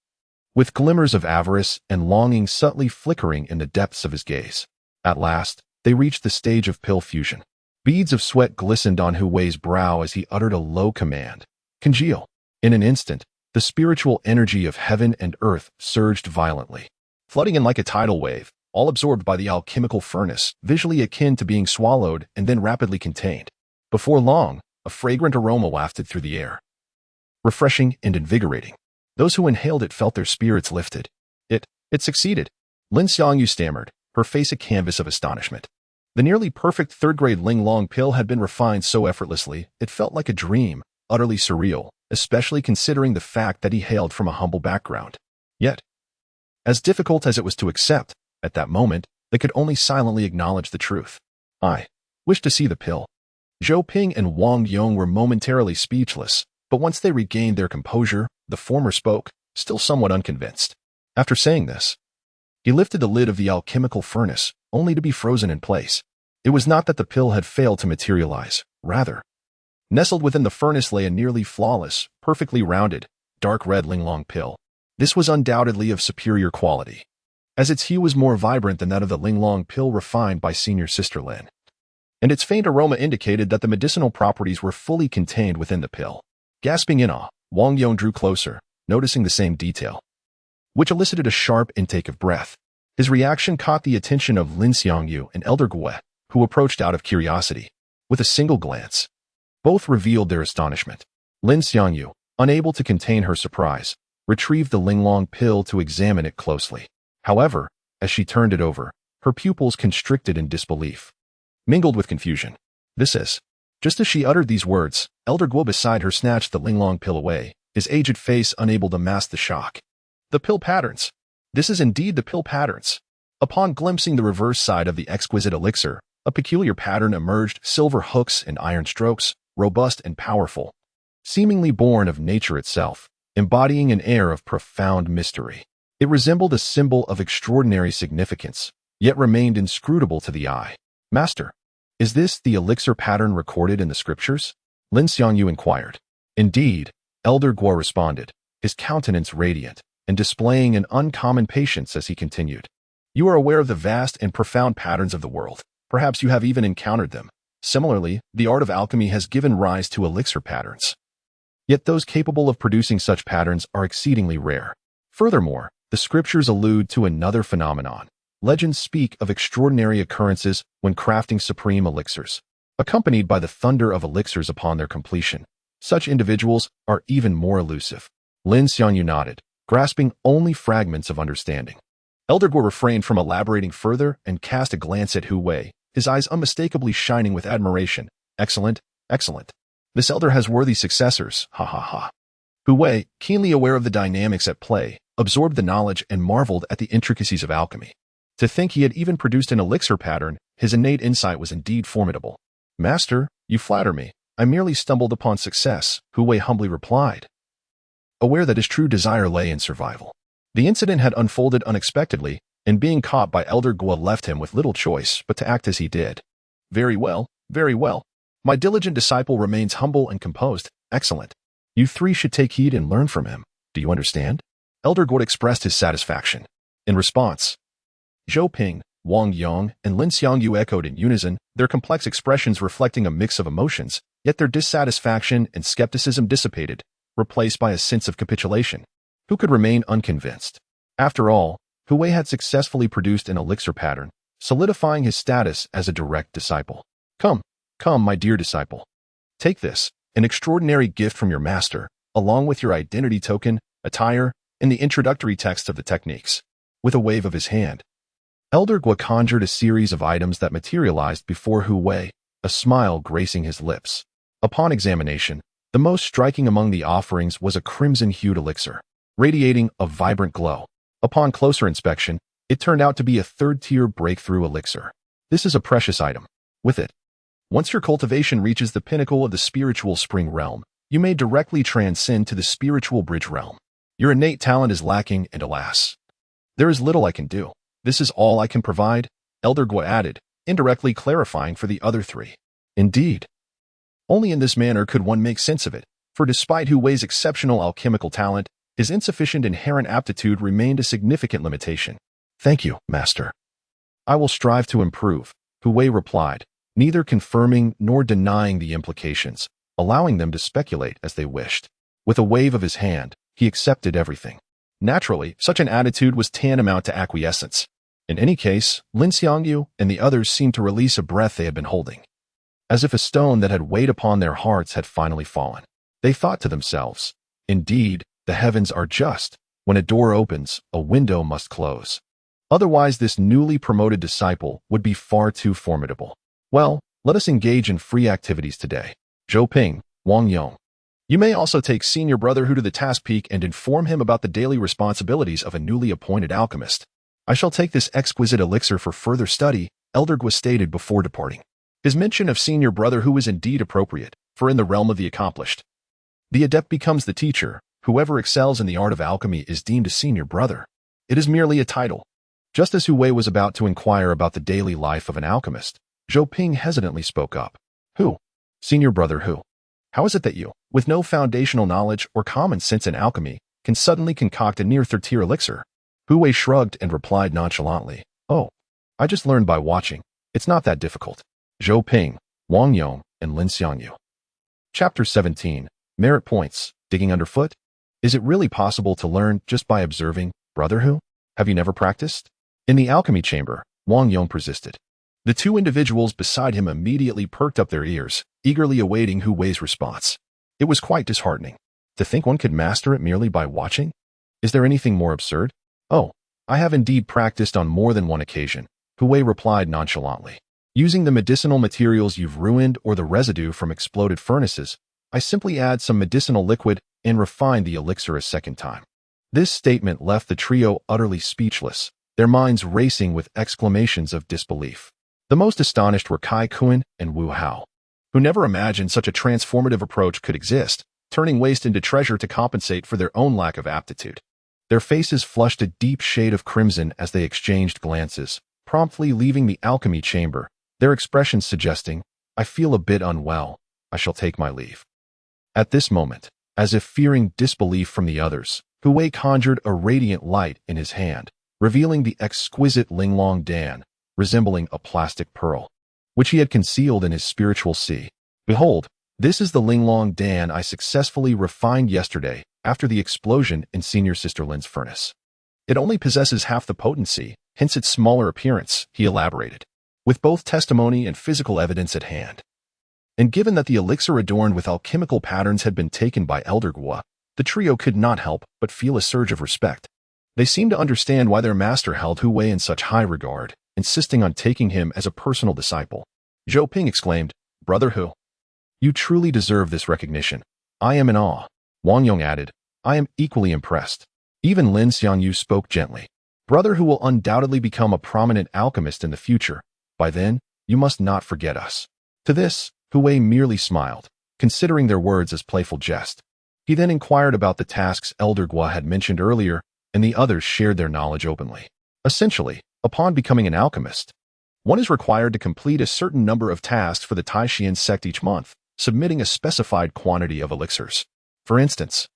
with glimmers of avarice and longing subtly flickering in the depths of his gaze. At last, they reached the stage of pill fusion. Beads of sweat glistened on Hu Wei's brow as he uttered a low command. "Congeal." In an instant, the spiritual energy of heaven and earth surged violently, flooding in like a tidal wave, all absorbed by the alchemical furnace, visually akin to being swallowed and then rapidly contained. Before long, a fragrant aroma wafted through the air, refreshing and invigorating. Those who inhaled it felt their spirits lifted. It succeeded. Lin Xiangyu stammered, her face a canvas of astonishment. The nearly perfect third-grade Linglong pill had been refined so effortlessly, it felt like a dream, utterly surreal, especially considering the fact that he hailed from a humble background. Yet, as difficult as it was to accept, at that moment, they could only silently acknowledge the truth. I wish to see the pill. Zhou Ping and Wang Yong were momentarily speechless, but once they regained their composure, the former spoke, still somewhat unconvinced. After saying this, he lifted the lid of the alchemical furnace, only to be frozen in place. It was not that the pill had failed to materialize, rather. Nestled within the furnace lay a nearly flawless, perfectly rounded, dark red Linglong pill. This was undoubtedly of superior quality, as its hue was more vibrant than that of the Linglong pill refined by senior sister Lin. And its faint aroma indicated that the medicinal properties were fully contained within the pill. Gasping in awe, Wang Yong drew closer, noticing the same detail, which elicited a sharp intake of breath. His reaction caught the attention of Lin Xiangyu and Elder Gue, who approached out of curiosity. With a single glance, both revealed their astonishment. Lin Xiangyu, unable to contain her surprise, retrieved the Linglong pill to examine it closely. However, as she turned it over, her pupils constricted in disbelief, mingled with confusion. This is. Just as she uttered these words, Elder Guo beside her snatched the Linglong pill away, his aged face unable to mask the shock. The pill patterns. This is indeed the pill patterns. Upon glimpsing the reverse side of the exquisite elixir, a peculiar pattern emerged, silver hooks and iron strokes, robust and powerful, seemingly born of nature itself, embodying an air of profound mystery. It resembled a symbol of extraordinary significance, yet remained inscrutable to the eye. Master, is this the elixir pattern recorded in the scriptures? Lin Xiangyu inquired. Indeed, Elder Guo responded, his countenance radiant, and displaying an uncommon patience as he continued. You are aware of the vast and profound patterns of the world. Perhaps you have even encountered them. Similarly, the art of alchemy has given rise to elixir patterns. Yet those capable of producing such patterns are exceedingly rare. Furthermore, the scriptures allude to another phenomenon. Legends speak of extraordinary occurrences when crafting supreme elixirs, accompanied by the thunder of elixirs upon their completion. Such individuals are even more elusive. Lin Xiangyu nodded, grasping only fragments of understanding. Elder Guo refrained from elaborating further and cast a glance at Hu Wei, his eyes unmistakably shining with admiration. Excellent, excellent. This elder has worthy successors, ha ha ha. Hu Wei, keenly aware of the dynamics at play, absorbed the knowledge and marveled at the intricacies of alchemy. To think he had even produced an elixir pattern, his innate insight was indeed formidable. Master, you flatter me. I merely stumbled upon success, Hu Wei humbly replied, aware that his true desire lay in survival. The incident had unfolded unexpectedly, and being caught by Elder Guo left him with little choice but to act as he did. Very well, very well. My diligent disciple remains humble and composed. Excellent. You three should take heed and learn from him. Do you understand? Elder Guo expressed his satisfaction. In response, Zhou Ping, Wang Yong, and Lin Xiangyu echoed in unison, their complex expressions reflecting a mix of emotions, yet their dissatisfaction and skepticism dissipated, replaced by a sense of capitulation. Who could remain unconvinced? After all, Hu Wei had successfully produced an elixir pattern, solidifying his status as a direct disciple. Come, come, my dear disciple. Take this, an extraordinary gift from your master, along with your identity token, attire, and the introductory text of the techniques. With a wave of his hand, Elder Guo conjured a series of items that materialized before Hu Wei, a smile gracing his lips. Upon examination, the most striking among the offerings was a crimson-hued elixir, radiating a vibrant glow. Upon closer inspection, it turned out to be a third-tier breakthrough elixir. This is a precious item. With it, once your cultivation reaches the pinnacle of the spiritual spring realm, you may directly transcend to the spiritual bridge realm. Your innate talent is lacking, and alas, there is little I can do. This is all I can provide, Elder Guo added, indirectly clarifying for the other three. Indeed. Only in this manner could one make sense of it, for despite Hu Wei's exceptional alchemical talent, his insufficient inherent aptitude remained a significant limitation. Thank you, Master. I will strive to improve, Hu Wei replied, neither confirming nor denying the implications, allowing them to speculate as they wished. With a wave of his hand, he accepted everything. Naturally, such an attitude was tantamount to acquiescence. In any case, Lin Xiangyu and the others seemed to release a breath they had been holding, as if a stone that had weighed upon their hearts had finally fallen. They thought to themselves, indeed, the heavens are just. When a door opens, a window must close. Otherwise, this newly promoted disciple would be far too formidable. Well, let us engage in free activities today. Zhou Ping, Wang Yong. You may also take Senior Brother Hu to the task peak and inform him about the daily responsibilities of a newly appointed alchemist. I shall take this exquisite elixir for further study, Elder Gua stated before departing. His mention of Senior Brother Hu is indeed appropriate, for in the realm of the accomplished, the adept becomes the teacher. Whoever excels in the art of alchemy is deemed a senior brother. It is merely a title. Just as Hu Wei was about to inquire about the daily life of an alchemist, Zhou Ping hesitantly spoke up. Who? Senior Brother Hu. How is it that you, with no foundational knowledge or common sense in alchemy, can suddenly concoct a near third-tier elixir? Hu Wei shrugged and replied nonchalantly, Oh, I just learned by watching. It's not that difficult. Zhou Ping, Wang Yong, and Lin Xiangyu. Chapter 17. Merit Points. Digging underfoot? Is it really possible to learn just by observing, Brother Hu? Have you never practiced? In the alchemy chamber, Wang Yong persisted. The two individuals beside him immediately perked up their ears, eagerly awaiting Hu Wei's response. It was quite disheartening. To think one could master it merely by watching? Is there anything more absurd? Oh, I have indeed practiced on more than one occasion, Hu Wei replied nonchalantly. Using the medicinal materials you've ruined or the residue from exploded furnaces, I simply add some medicinal liquid and refine the elixir a second time. This statement left the trio utterly speechless, their minds racing with exclamations of disbelief. The most astonished were Kai Kun and Wu Hao, who never imagined such a transformative approach could exist, turning waste into treasure to compensate for their own lack of aptitude. Their faces flushed a deep shade of crimson as they exchanged glances, promptly leaving the alchemy chamber, their expressions suggesting, I feel a bit unwell, I shall take my leave. At this moment, as if fearing disbelief from the others, Hu Wei conjured a radiant light in his hand, revealing the exquisite Linglong Dan, resembling a plastic pearl, which he had concealed in his spiritual sea. Behold, this is the Linglong Dan I successfully refined yesterday after the explosion in Senior Sister Lin's furnace. It only possesses half the potency, hence its smaller appearance, he elaborated, with both testimony and physical evidence at hand. And given that the elixir adorned with alchemical patterns had been taken by Elder Gua, the trio could not help but feel a surge of respect. They seemed to understand why their master held Hu Wei in such high regard, insisting on taking him as a personal disciple. Zhou Ping exclaimed, Brother Hu, you truly deserve this recognition. I am in awe. Wang Yong added, I am equally impressed. Even Lin Xiangyu spoke gently. Brother Hu will undoubtedly become a prominent alchemist in the future. By then, you must not forget us. To this, Hu Wei merely smiled, considering their words as playful jest. He then inquired about the tasks Elder Gua had mentioned earlier, and the others shared their knowledge openly. Essentially, upon becoming an alchemist, one is required to complete a certain number of tasks for the Tai Xuan Sect each month, submitting a specified quantity of elixirs. For instance,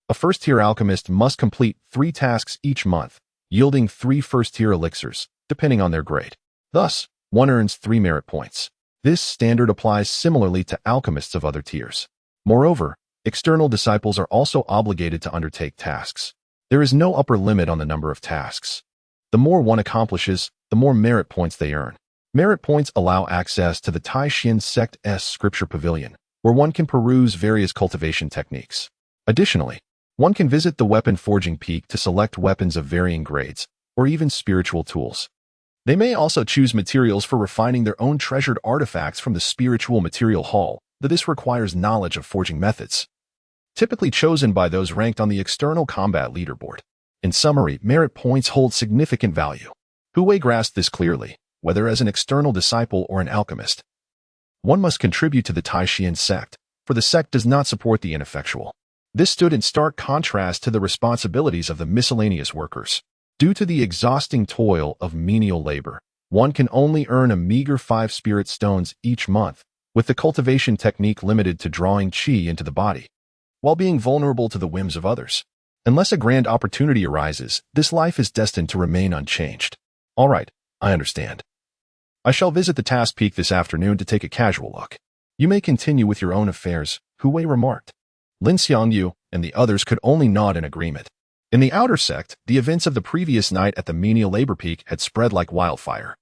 a first-tier alchemist must complete 3 tasks each month, yielding 3 first-tier elixirs, depending on their grade. Thus, one earns 3 merit points. This standard applies similarly to alchemists of other tiers. Moreover, external disciples are also obligated to undertake tasks. There is no upper limit on the number of tasks. The more one accomplishes, the more merit points they earn. Merit points allow access to the Tai Xuan Sect's scripture pavilion, where one can peruse various cultivation techniques. Additionally, one can visit the weapon forging peak to select weapons of varying grades, or even spiritual tools. They may also choose materials for refining their own treasured artifacts from the spiritual material hall, though this requires knowledge of forging methods, typically chosen by those ranked on the external combat leaderboard. In summary, merit points hold significant value. Hu Wei grasped this clearly, whether as an external disciple or an alchemist. One must contribute to the Tai Xuan Sect, for the sect does not support the ineffectual. This stood in stark contrast to the responsibilities of the miscellaneous workers. Due to the exhausting toil of menial labor, one can only earn a meager 5 spirit stones each month, with the cultivation technique limited to drawing qi into the body, while being vulnerable to the whims of others. Unless a grand opportunity arises, this life is destined to remain unchanged. All right, I understand. I shall visit the task peak this afternoon to take a casual look. You may continue with your own affairs, Hu Wei remarked. Lin Xiangyu and the others could only nod in agreement. In the outer sect, the events of the previous night at the menial labor peak had spread like wildfire,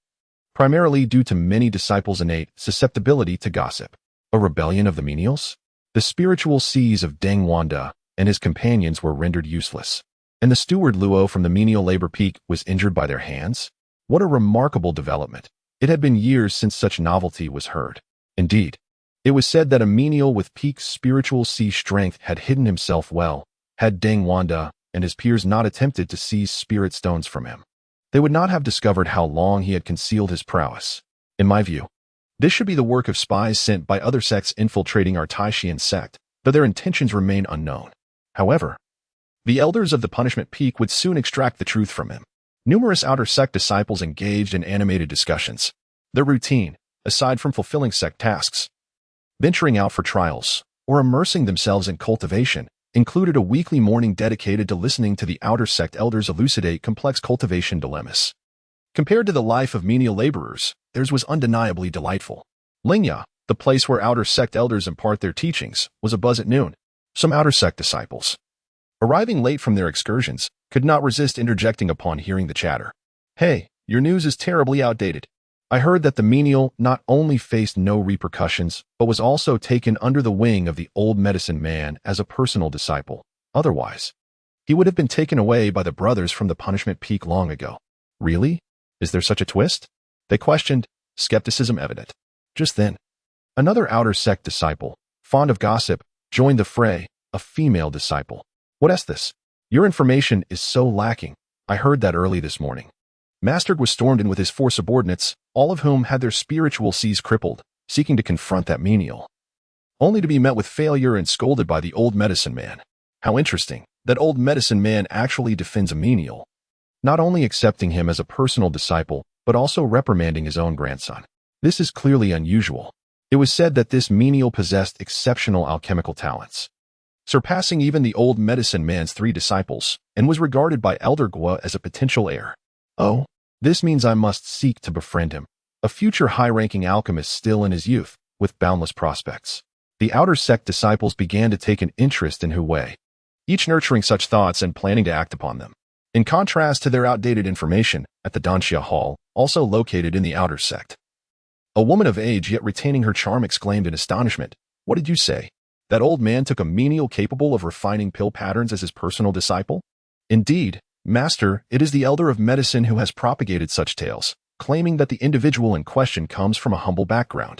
primarily due to many disciples' innate susceptibility to gossip. A rebellion of the menials? The spiritual seas of Deng Wanda and his companions were rendered useless. And the steward Luo from the menial labor peak was injured by their hands? What a remarkable development. It had been years since such novelty was heard. Indeed, it was said that a menial with peak spiritual sea strength had hidden himself well, had Deng Wanda and his peers not attempted to seize spirit stones from him. They would not have discovered how long he had concealed his prowess. In my view, this should be the work of spies sent by other sects infiltrating our Tai Xuan Sect, though their intentions remain unknown. However, the elders of the Punishment Peak would soon extract the truth from him. Numerous outer sect disciples engaged in animated discussions. Their routine, aside from fulfilling sect tasks, venturing out for trials, or immersing themselves in cultivation, included a weekly morning dedicated to listening to the outer sect elders elucidate complex cultivation dilemmas. Compared to the life of menial laborers, theirs was undeniably delightful. Lingya, the place where outer sect elders impart their teachings, was abuzz at noon. Some outer sect disciples, arriving late from their excursions, could not resist interjecting upon hearing the chatter. "Hey, your news is terribly outdated. I heard that the menial not only faced no repercussions, but was also taken under the wing of the old medicine man as a personal disciple. Otherwise, he would have been taken away by the brothers from the Punishment Peak long ago." "Really? Is there such a twist?" they questioned, skepticism evident. Just then, another outer sect disciple, fond of gossip, joined the fray, a female disciple. "What is this? Your information is so lacking. I heard that early this morning." Master was stormed in with his 4 subordinates, all of whom had their spiritual seas crippled, seeking to confront that menial, only to be met with failure and scolded by the old medicine man. How interesting, that old medicine man actually defends a menial, not only accepting him as a personal disciple, but also reprimanding his own grandson. This is clearly unusual. It was said that this menial possessed exceptional alchemical talents, surpassing even the old medicine man's 3 disciples, and was regarded by Elder Gua as a potential heir. Oh, this means I must seek to befriend him, a future high-ranking alchemist still in his youth, with boundless prospects. The outer sect disciples began to take an interest in Hu Wei, each nurturing such thoughts and planning to act upon them. In contrast to their outdated information, at the Danxia Hall, also located in the outer sect, a woman of age yet retaining her charm exclaimed in astonishment, "What did you say? That old man took a menial capable of refining pill patterns as his personal disciple?" "Indeed, Master, it is the elder of medicine who has propagated such tales, claiming that the individual in question comes from a humble background.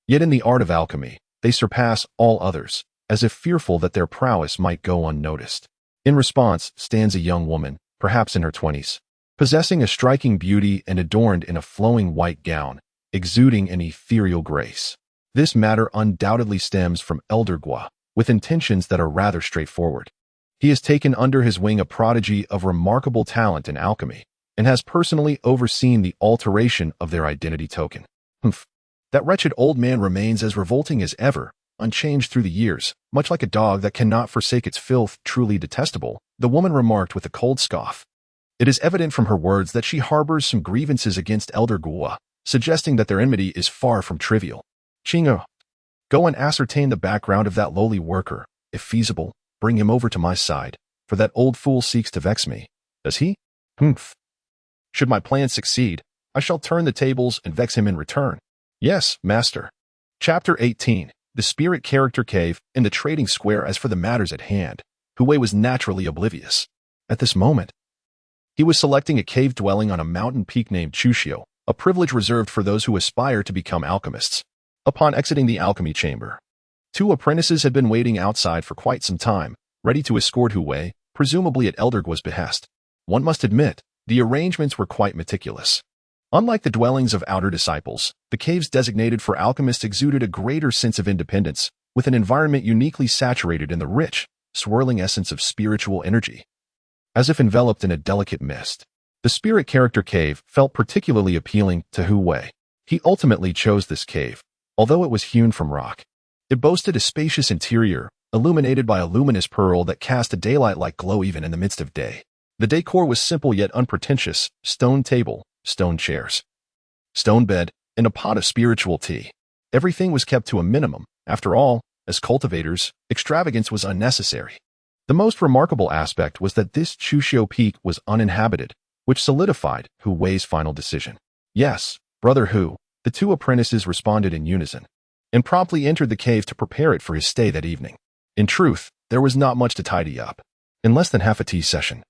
Yet in the art of alchemy, they surpass all others, as if fearful that their prowess might go unnoticed." In response stands a young woman, perhaps in her 20s, possessing a striking beauty and adorned in a flowing white gown, exuding an ethereal grace. This matter undoubtedly stems from Elder Gua, with intentions that are rather straightforward. He has taken under his wing a prodigy of remarkable talent in alchemy, and has personally overseen the alteration of their identity token. Humph. That wretched old man remains as revolting as ever, unchanged through the years, much like a dog that cannot forsake its filth, truly detestable, the woman remarked with a cold scoff. It is evident from her words that she harbors some grievances against Elder Gua, suggesting that their enmity is far from trivial. "Chinga, go and ascertain the background of that lowly worker. If feasible, bring him over to my side, for that old fool seeks to vex me. Does he? Humph. Should my plan succeed, I shall turn the tables and vex him in return." "Yes, Master." Chapter 18. The Spirit Character Cave in the Trading Square. As for the matters at hand, Hu Wei was naturally oblivious. At this moment, he was selecting a cave dwelling on a mountain peak named Chuxiu, a privilege reserved for those who aspire to become alchemists. Upon exiting the alchemy chamber, 2 apprentices had been waiting outside for quite some time, ready to escort Hu Wei, presumably at Elder Gua's behest. One must admit, the arrangements were quite meticulous. Unlike the dwellings of outer disciples, the caves designated for alchemists exuded a greater sense of independence, with an environment uniquely saturated in the rich, swirling essence of spiritual energy. As if enveloped in a delicate mist, the Spirit Character Cave felt particularly appealing to Hu Wei. He ultimately chose this cave, although it was hewn from rock. It boasted a spacious interior, illuminated by a luminous pearl that cast a daylight-like glow even in the midst of day. The decor was simple yet unpretentious: stone table, stone chairs, stone bed, and a pot of spiritual tea. Everything was kept to a minimum. After all, as cultivators, extravagance was unnecessary. The most remarkable aspect was that this Chuxiu peak was uninhabited, which solidified Hu Wei's final decision. "Yes, Brother Hu," the 2 apprentices responded in unison, and promptly entered the cave to prepare it for his stay that evening. In truth, there was not much to tidy up. in less than half a tea session.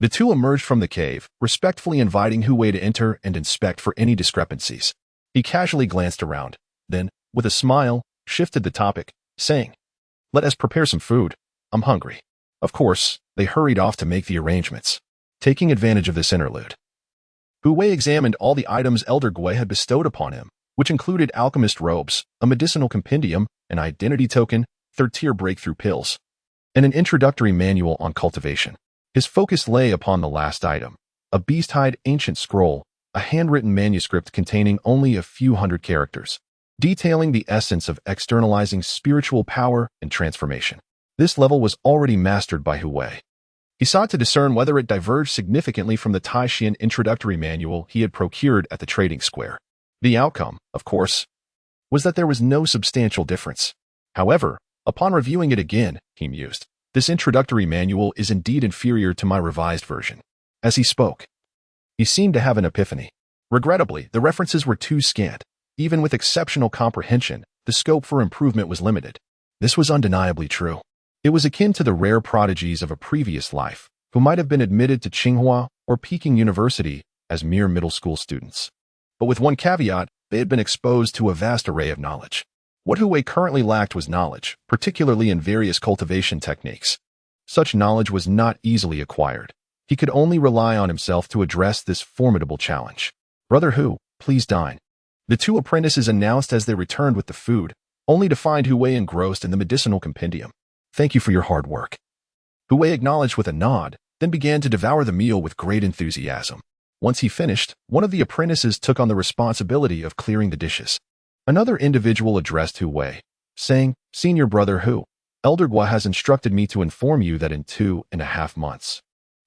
The two emerged from the cave, respectfully inviting Hu Wei to enter and inspect for any discrepancies. He casually glanced around, then, with a smile, shifted the topic, saying, "Let us prepare some food. I'm hungry." Of course, they hurried off to make the arrangements. Taking advantage of this interlude, Hu Wei examined all the items Elder Gui had bestowed upon him, which included alchemist robes, a medicinal compendium, an identity token, third-tier breakthrough pills, and an introductory manual on cultivation. His focus lay upon the last item, a beast-hide ancient scroll, a handwritten manuscript containing only a few hundred characters, detailing the essence of externalizing spiritual power and transformation. This level was already mastered by Hu Wei. He sought to discern whether it diverged significantly from the Tai Xuan introductory manual he had procured at the trading square. The outcome, of course, was that there was no substantial difference. However, upon reviewing it again, he mused, this introductory manual is indeed inferior to my revised version. As he spoke, he seemed to have an epiphany. Regrettably, the references were too scant. Even with exceptional comprehension, the scope for improvement was limited. This was undeniably true. It was akin to the rare prodigies of a previous life, who might have been admitted to Tsinghua or Peking University as mere middle school students. But with one caveat, they had been exposed to a vast array of knowledge. What Hu Wei currently lacked was knowledge, particularly in various cultivation techniques. Such knowledge was not easily acquired. He could only rely on himself to address this formidable challenge. "Brother Hu, please dine." The two apprentices announced as they returned with the food, only to find Hu Wei engrossed in the medicinal compendium. "Thank you for your hard work." Hu Wei acknowledged with a nod, then began to devour the meal with great enthusiasm. Once he finished, one of the apprentices took on the responsibility of clearing the dishes. Another individual addressed Hu Wei, saying, "Senior Brother Hu, Elder Gui has instructed me to inform you that in 2.5 months,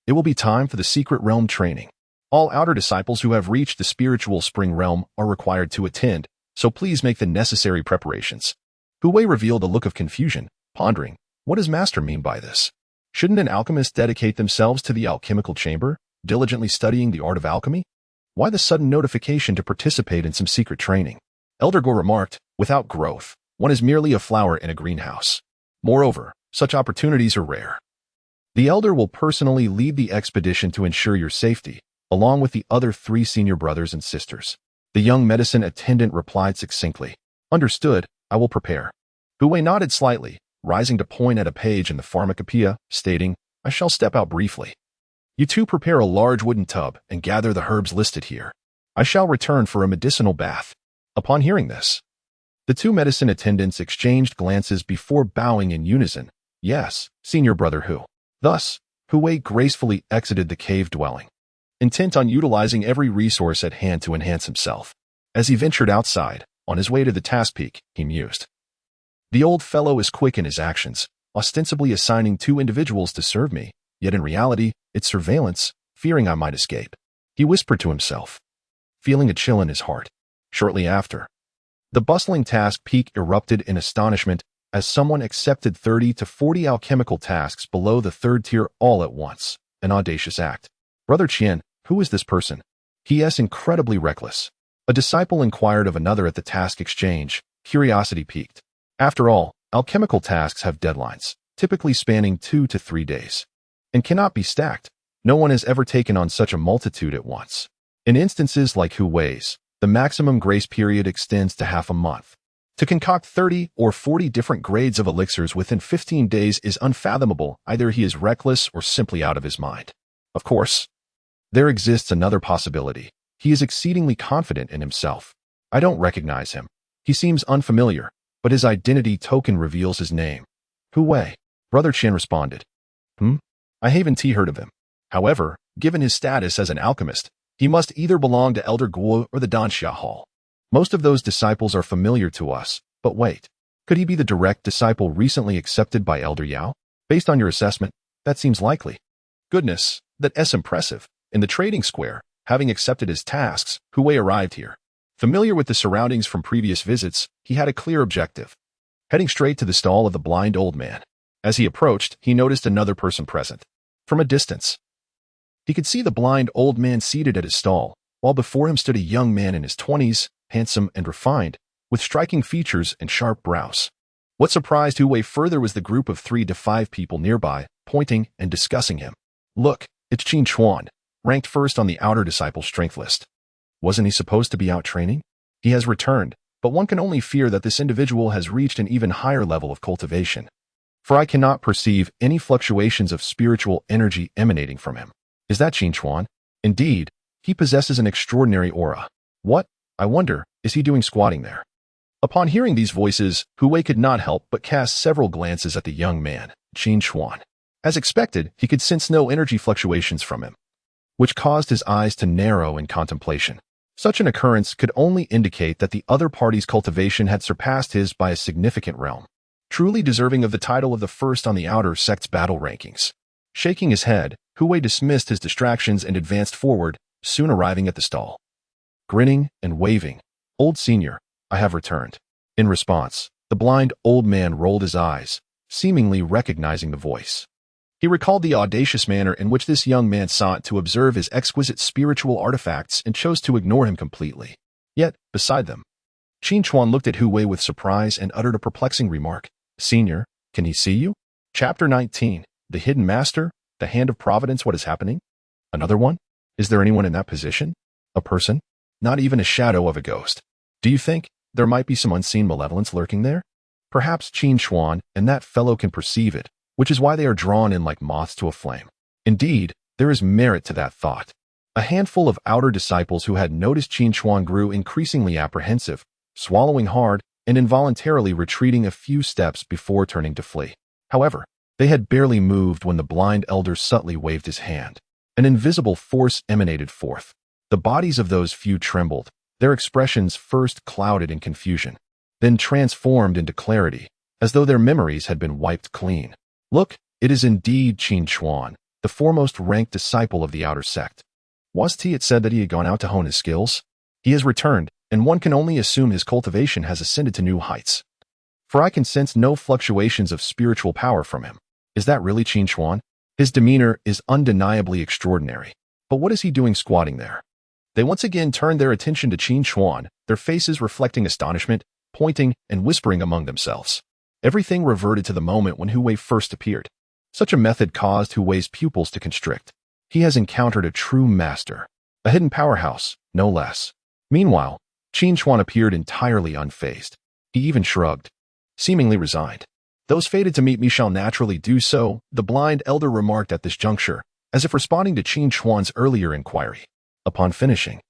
it will be time for the secret realm training. All outer disciples who have reached the spiritual spring realm are required to attend, so please make the necessary preparations." Hu Wei revealed a look of confusion, pondering, what does Master mean by this? Shouldn't an alchemist dedicate themselves to the alchemical chamber, diligently studying the art of alchemy? Why the sudden notification to participate in some secret training? Elder Gui remarked, "Without growth, one is merely a flower in a greenhouse. Moreover, such opportunities are rare. The Elder will personally lead the expedition to ensure your safety, along with the other 3 senior brothers and sisters." The young medicine attendant replied succinctly, "Understood, I will prepare." Hu Wei nodded slightly, rising to point at a page in the pharmacopoeia, stating, "I shall step out briefly. You two prepare a large wooden tub and gather the herbs listed here. I shall return for a medicinal bath." Upon hearing this, the 2 medicine attendants exchanged glances before bowing in unison, "Yes, Senior Brother Hu." Thus, Hu Wei gracefully exited the cave dwelling, intent on utilizing every resource at hand to enhance himself. As he ventured outside, on his way to the task peak, he mused, "The old fellow is quick in his actions, ostensibly assigning 2 individuals to serve me, yet in reality, it's surveillance, fearing I might escape." He whispered to himself, feeling a chill in his heart. Shortly after, the bustling task peak erupted in astonishment as someone accepted 30 to 40 alchemical tasks below the 3rd tier all at once, an audacious act. "Brother Qian, who is this person? He is incredibly reckless." A disciple inquired of another at the task exchange, curiosity piqued. After all, alchemical tasks have deadlines, typically spanning 2 to 3 days, and cannot be stacked. No one has ever taken on such a multitude at once. In instances like Hu Wei's, the maximum grace period extends to half a month. To concoct 30 or 40 different grades of elixirs within 15 days is unfathomable. Either he is reckless or simply out of his mind. Of course, there exists another possibility. He is exceedingly confident in himself. "I don't recognize him. He seems unfamiliar, but his identity token reveals his name." "Hu Wei," Brother Qian responded. I haven't heard of him. However, given his status as an alchemist, he must either belong to Elder Gui or the Danxia Hall. Most of those disciples are familiar to us, but wait. Could he be the direct disciple recently accepted by Elder Yao? Based on your assessment, that seems likely. Goodness, that's impressive. In the trading square, having accepted his tasks, Hu Wei arrived here. Familiar with the surroundings from previous visits, he had a clear objective. Heading straight to the stall of the blind old man. As he approached, he noticed another person present. From a distance, he could see the blind old man seated at his stall, while before him stood a young man in his 20s, handsome and refined, with striking features and sharp brows. What surprised Hu Wei further was the group of 3 to 5 people nearby, pointing and discussing him. Look, it's Qin Chuan, ranked first on the outer disciple strength list. Wasn't he supposed to be out training? He has returned, but one can only fear that this individual has reached an even higher level of cultivation. For I cannot perceive any fluctuations of spiritual energy emanating from him. Is that Qin Chuan? Indeed, he possesses an extraordinary aura. What, I wonder, is he doing squatting there? Upon hearing these voices, Hu Wei could not help but cast several glances at the young man, Qin Chuan. As expected, he could sense no energy fluctuations from him, which caused his eyes to narrow in contemplation. Such an occurrence could only indicate that the other party's cultivation had surpassed his by a significant realm, truly deserving of the title of the first on the outer sect's battle rankings. Shaking his head, Hu Wei dismissed his distractions and advanced forward, soon arriving at the stall. Grinning and waving, "Old senior, I have returned." In response, the blind old man rolled his eyes, seemingly recognizing the voice. He recalled the audacious manner in which this young man sought to observe his exquisite spiritual artifacts and chose to ignore him completely. Yet, beside them, Qin Chuan looked at Hu Wei with surprise and uttered a perplexing remark. "Senior, can he see you?" Chapter 19. The Hidden Master, the Hand of Providence. What is happening? Another one? Is there anyone in that position? A person? Not even a shadow of a ghost. Do you think there might be some unseen malevolence lurking there? Perhaps Qin Chuan and that fellow can perceive it, which is why they are drawn in like moths to a flame. Indeed, there is merit to that thought. A handful of outer disciples who had noticed Qin Chuan grew increasingly apprehensive, swallowing hard and involuntarily retreating a few steps before turning to flee. However, they had barely moved when the blind elder subtly waved his hand. An invisible force emanated forth. The bodies of those few trembled, their expressions first clouded in confusion, then transformed into clarity, as though their memories had been wiped clean. Look, it is indeed Qin Chuan, the foremost ranked disciple of the outer sect. Wasn't it said that he had gone out to hone his skills? He has returned, and one can only assume his cultivation has ascended to new heights. For I can sense no fluctuations of spiritual power from him. Is that really Qin Chuan? His demeanor is undeniably extraordinary. But what is he doing squatting there? They once again turned their attention to Qin Chuan, their faces reflecting astonishment, pointing and whispering among themselves. Everything reverted to the moment when Hu Wei first appeared. Such a method caused Hu Wei's pupils to constrict. He has encountered a true master, a hidden powerhouse, no less. Meanwhile, Qin Chuan appeared entirely unfazed. He even shrugged, seemingly resigned. "Those fated to meet me shall naturally do so," the blind elder remarked at this juncture, as if responding to Qin Chuan's earlier inquiry. Upon finishing,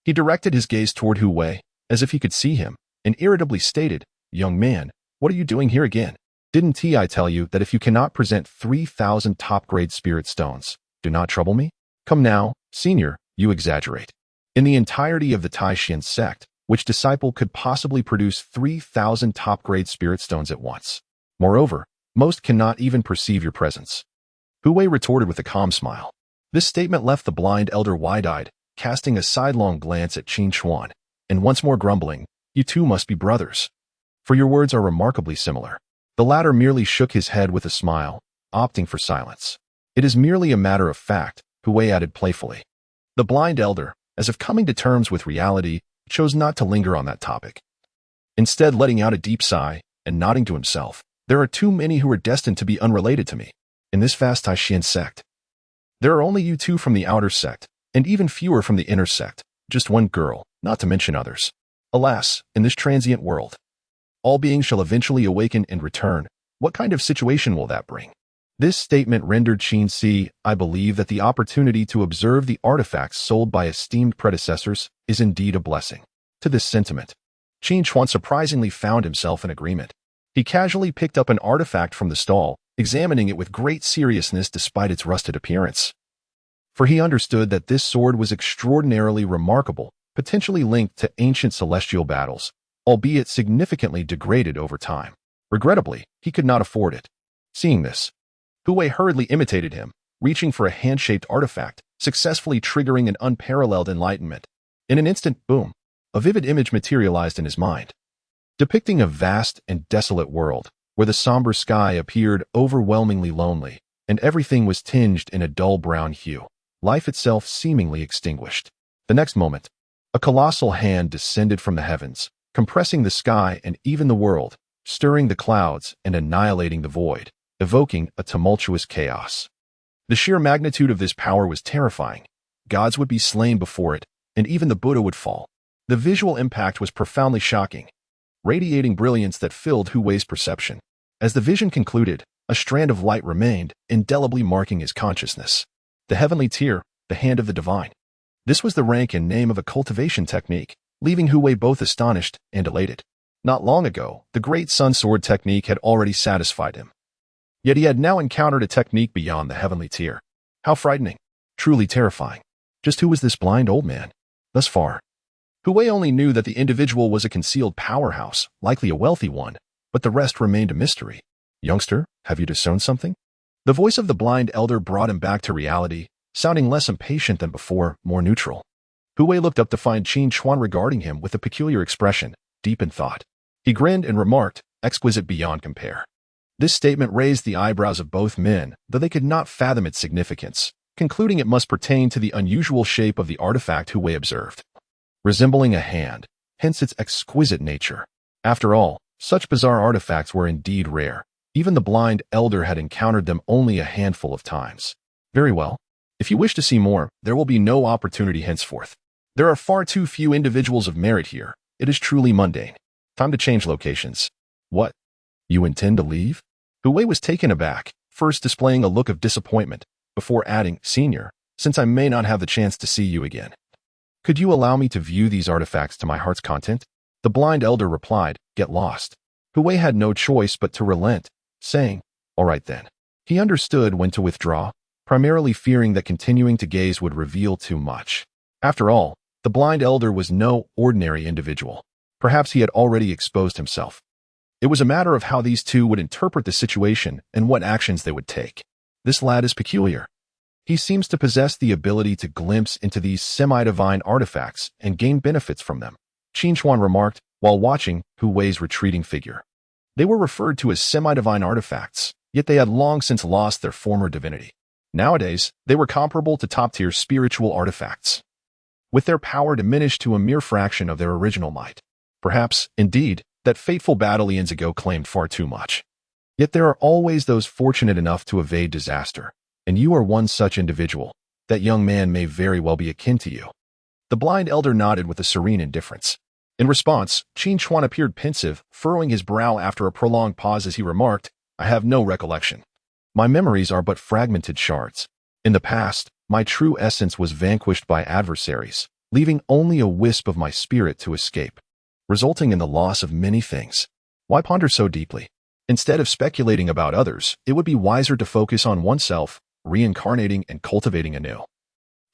he directed his gaze toward Hu Wei, as if he could see him, and irritably stated, "Young man, what are you doing here again? Didn't I tell you that if you cannot present 3,000 top-grade spirit stones, do not trouble me? Come now, senior, you exaggerate. In the entirety of the Tai Xuan Sect, which disciple could possibly produce 3,000 top-grade spirit stones at once? Moreover, most cannot even perceive your presence." Hu Wei retorted with a calm smile. This statement left the blind elder wide-eyed, casting a sidelong glance at Qin Chuan, and once more grumbling, "You two must be brothers, for your words are remarkably similar." The latter merely shook his head with a smile, opting for silence. "It is merely a matter of fact," Hu Wei added playfully. The blind elder, as if coming to terms with reality, chose not to linger on that topic. Instead, letting out a deep sigh and nodding to himself, "There are too many who are destined to be unrelated to me. In this vast Tai Xuan sect, there are only you two from the outer sect, and even fewer from the inner sect, just one girl, not to mention others. Alas, in this transient world, all beings shall eventually awaken and return. What kind of situation will that bring?" This statement rendered Qin Si, "I believe that the opportunity to observe the artifacts sold by esteemed predecessors is indeed a blessing." To this sentiment, Qin Chuan surprisingly found himself in agreement. He casually picked up an artifact from the stall, examining it with great seriousness despite its rusted appearance. For he understood that this sword was extraordinarily remarkable, potentially linked to ancient celestial battles, albeit significantly degraded over time. Regrettably, he could not afford it. Seeing this, Hu Wei hurriedly imitated him, reaching for a hand-shaped artifact, successfully triggering an unparalleled enlightenment. In an instant, boom, a vivid image materialized in his mind, depicting a vast and desolate world, where the somber sky appeared overwhelmingly lonely, and everything was tinged in a dull brown hue, life itself seemingly extinguished. The next moment, a colossal hand descended from the heavens, compressing the sky and even the world, stirring the clouds and annihilating the void. evoking a tumultuous chaos. The sheer magnitude of this power was terrifying. Gods would be slain before it, and even the Buddha would fall. The visual impact was profoundly shocking, radiating brilliance that filled Hu Wei's perception. As the vision concluded, a strand of light remained, indelibly marking his consciousness. The heavenly tear, the hand of the divine. This was the rank and name of a cultivation technique, leaving Hu Wei both astonished and elated. Not long ago, the Great Sun Sword technique had already satisfied him. Yet he had now encountered a technique beyond the heavenly tier. How frightening, truly terrifying. Just who was this blind old man? Thus far, Hu Wei only knew that the individual was a concealed powerhouse, likely a wealthy one, but the rest remained a mystery. Youngster, have you disowned something? The voice of the blind elder brought him back to reality, sounding less impatient than before, more neutral. Hu Wei looked up to find Tai Xuan regarding him with a peculiar expression, deep in thought. He grinned and remarked, exquisite beyond compare. This statement raised the eyebrows of both men, though they could not fathom its significance, concluding it must pertain to the unusual shape of the artifact Hu Wei observed. Resembling a hand, hence its exquisite nature. After all, such bizarre artifacts were indeed rare. Even the blind elder had encountered them only a handful of times. Very well. If you wish to see more, there will be no opportunity henceforth. There are far too few individuals of merit here. It is truly mundane. Time to change locations. What? You intend to leave? Hu Wei was taken aback, first displaying a look of disappointment, before adding, Senior, since I may not have the chance to see you again. Could you allow me to view these artifacts to my heart's content? The blind elder replied, Get lost. Hu Wei had no choice but to relent, saying, All right then. He understood when to withdraw, primarily fearing that continuing to gaze would reveal too much. After all, the blind elder was no ordinary individual. Perhaps he had already exposed himself. It was a matter of how these two would interpret the situation and what actions they would take. This lad is peculiar. He seems to possess the ability to glimpse into these semi-divine artifacts and gain benefits from them, Tai Xuan remarked while watching Hu Wei's retreating figure. They were referred to as semi-divine artifacts, yet they had long since lost their former divinity. Nowadays, they were comparable to top-tier spiritual artifacts, with their power diminished to a mere fraction of their original might. Perhaps, indeed, that fateful battle eons ago claimed far too much. Yet there are always those fortunate enough to evade disaster, and you are one such individual. That young man may very well be akin to you. The blind elder nodded with a serene indifference. In response, Tai Xuan appeared pensive, furrowing his brow after a prolonged pause as he remarked, I have no recollection. My memories are but fragmented shards. In the past, my true essence was vanquished by adversaries, leaving only a wisp of my spirit to escape, resulting in the loss of many things. Why ponder so deeply? Instead of speculating about others, it would be wiser to focus on oneself, reincarnating and cultivating anew.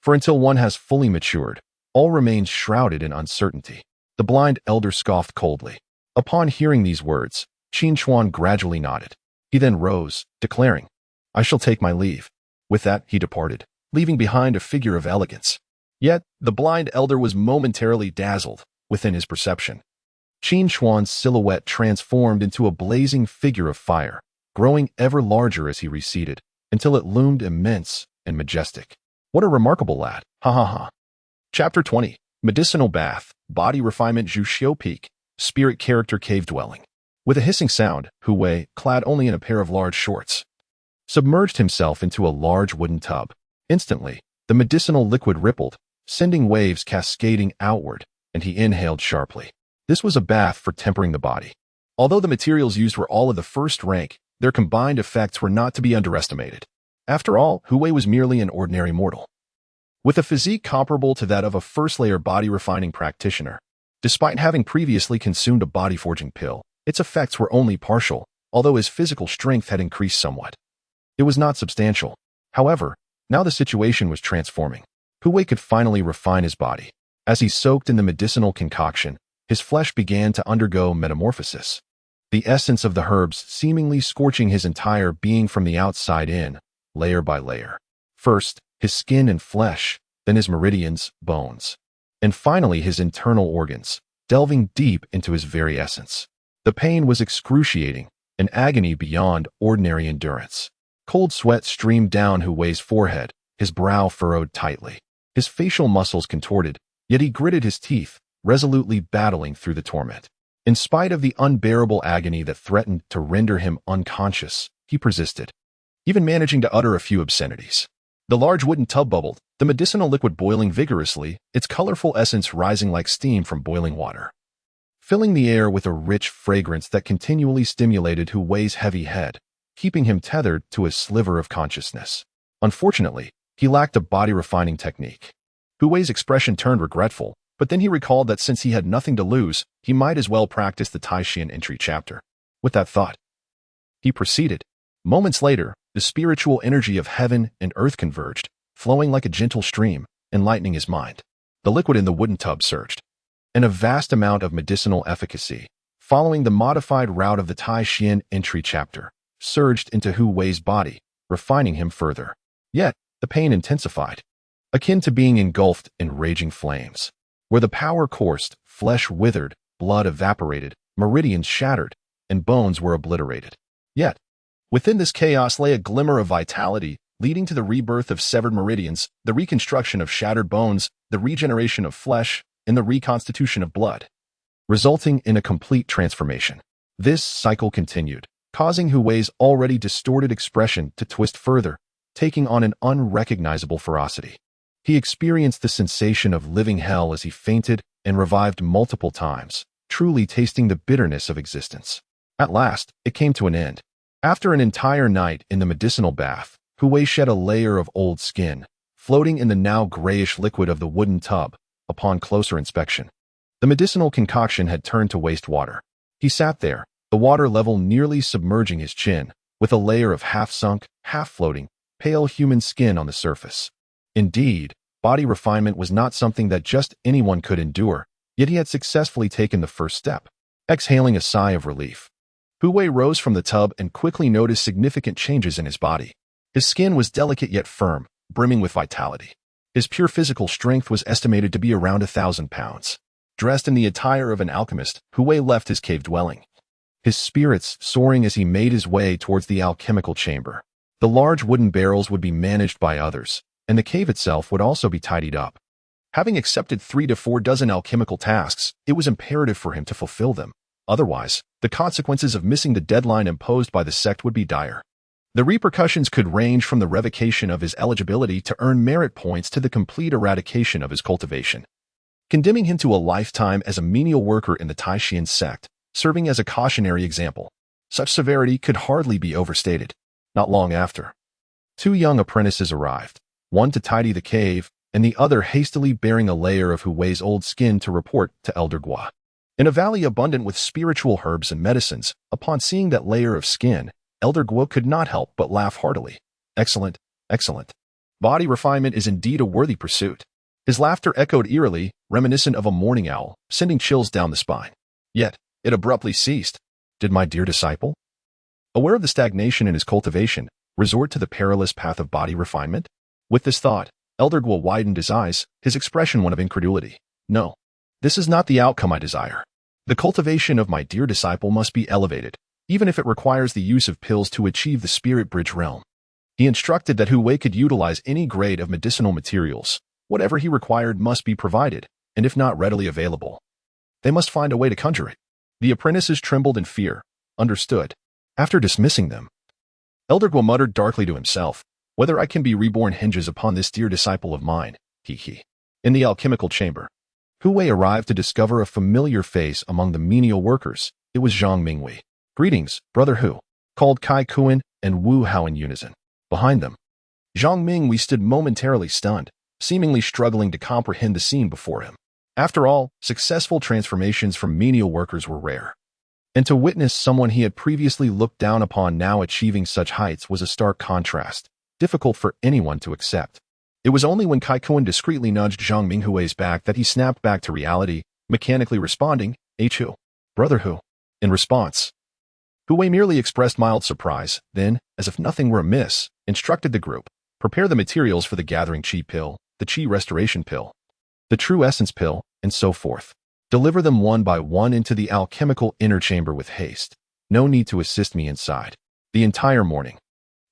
For until one has fully matured, all remains shrouded in uncertainty. The blind elder scoffed coldly. Upon hearing these words, Tai Xuan gradually nodded. He then rose, declaring, I shall take my leave. With that, he departed, leaving behind a figure of elegance. Yet, the blind elder was momentarily dazzled within his perception. Tai Xuan's silhouette transformed into a blazing figure of fire, growing ever larger as he receded, until it loomed immense and majestic. What a remarkable lad, ha ha ha. Chapter 20, Medicinal Bath, Body Refinement Zhuxiu Peak, Spirit Character Cave Dwelling. With a hissing sound, Hu Wei, clad only in a pair of large shorts, submerged himself into a large wooden tub. Instantly, the medicinal liquid rippled, sending waves cascading outward, and he inhaled sharply. This was a bath for tempering the body. Although the materials used were all of the first rank, their combined effects were not to be underestimated. After all, Hu Wei was merely an ordinary mortal, with a physique comparable to that of a first-layer body-refining practitioner. Despite having previously consumed a body-forging pill, its effects were only partial, although his physical strength had increased somewhat. It was not substantial. However, now the situation was transforming. Hu Wei could finally refine his body. As he soaked in the medicinal concoction, his flesh began to undergo metamorphosis, the essence of the herbs seemingly scorching his entire being from the outside in, layer by layer. First, his skin and flesh, then his meridians, bones, and finally his internal organs, delving deep into his very essence. The pain was excruciating, an agony beyond ordinary endurance. Cold sweat streamed down Hu Wei's forehead, his brow furrowed tightly. His facial muscles contorted, yet he gritted his teeth, resolutely battling through the torment. In spite of the unbearable agony that threatened to render him unconscious, he persisted, even managing to utter a few obscenities. The large wooden tub bubbled, the medicinal liquid boiling vigorously, its colorful essence rising like steam from boiling water, filling the air with a rich fragrance that continually stimulated Hu Wei's heavy head, keeping him tethered to a sliver of consciousness. Unfortunately, he lacked a body-refining technique. Hu Wei's expression turned regretful, but then he recalled that since he had nothing to lose, he might as well practice the Tai Xuan entry chapter. With that thought, he proceeded. Moments later, the spiritual energy of heaven and earth converged, flowing like a gentle stream, enlightening his mind. The liquid in the wooden tub surged, and a vast amount of medicinal efficacy, following the modified route of the Tai Xuan entry chapter, surged into Hu Wei's body, refining him further. Yet, the pain intensified, akin to being engulfed in raging flames. Where the power coursed, flesh withered, blood evaporated, meridians shattered, and bones were obliterated. Yet, within this chaos lay a glimmer of vitality, leading to the rebirth of severed meridians, the reconstruction of shattered bones, the regeneration of flesh, and the reconstitution of blood, resulting in a complete transformation. This cycle continued, causing Hu Wei's already distorted expression to twist further, taking on an unrecognizable ferocity. He experienced the sensation of living hell as he fainted and revived multiple times, truly tasting the bitterness of existence. At last, it came to an end. After an entire night in the medicinal bath, Hu Wei shed a layer of old skin, floating in the now grayish liquid of the wooden tub. Upon closer inspection, the medicinal concoction had turned to wastewater. He sat there, the water level nearly submerging his chin, with a layer of half-sunk, half-floating, pale human skin on the surface. Indeed, body refinement was not something that just anyone could endure, yet he had successfully taken the first step. Exhaling a sigh of relief, Hu Wei rose from the tub and quickly noticed significant changes in his body. His skin was delicate yet firm, brimming with vitality. His pure physical strength was estimated to be around 1,000 pounds. Dressed in the attire of an alchemist, Hu Wei left his cave dwelling, his spirits soaring as he made his way towards the alchemical chamber. The large wooden barrels would be managed by others, and the cave itself would also be tidied up. Having accepted 3 to 4 dozen alchemical tasks, it was imperative for him to fulfill them. Otherwise, the consequences of missing the deadline imposed by the sect would be dire. The repercussions could range from the revocation of his eligibility to earn merit points to the complete eradication of his cultivation, condemning him to a lifetime as a menial worker in the Tai Xuan Sect, serving as a cautionary example. Such severity could hardly be overstated. Not long after, 2 young apprentices arrived, one to tidy the cave, and the other hastily bearing a layer of Hu Wei's old skin to report to Elder Guo. In a valley abundant with spiritual herbs and medicines, upon seeing that layer of skin, Elder Guo could not help but laugh heartily. Excellent, excellent. Body refinement is indeed a worthy pursuit. His laughter echoed eerily, reminiscent of a morning owl, sending chills down the spine. Yet, it abruptly ceased. Did my dear disciple, aware of the stagnation in his cultivation, resort to the perilous path of body refinement? With this thought, Elder Guo widened his eyes, his expression one of incredulity. No, this is not the outcome I desire. The cultivation of my dear disciple must be elevated, even if it requires the use of pills to achieve the spirit bridge realm. He instructed that Hu Wei could utilize any grade of medicinal materials. Whatever he required must be provided, and if not readily available, they must find a way to conjure it. The apprentices trembled in fear. Understood. After dismissing them, Elder Guo muttered darkly to himself, whether I can be reborn hinges upon this dear disciple of mine. In the alchemical chamber, Hu Wei arrived to discover a familiar face among the menial workers. It was Zhang Mingwei. Greetings, Brother Hu, called Kai Kuan and Wu Hao in unison. Behind them, Zhang Mingwei stood momentarily stunned, seemingly struggling to comprehend the scene before him. After all, successful transformations from menial workers were rare, and to witness someone he had previously looked down upon now achieving such heights was a stark contrast, difficult for anyone to accept. It was only when Kai Kuan discreetly nudged Zhang Minghui's back that he snapped back to reality, mechanically responding, Hu, Brother Hu. In response, Hu Wei merely expressed mild surprise, then, as if nothing were amiss, instructed the group, prepare the materials for the gathering chi pill, the chi restoration pill, the true essence pill, and so forth. Deliver them one by one into the alchemical inner chamber with haste. No need to assist me inside. The entire morning,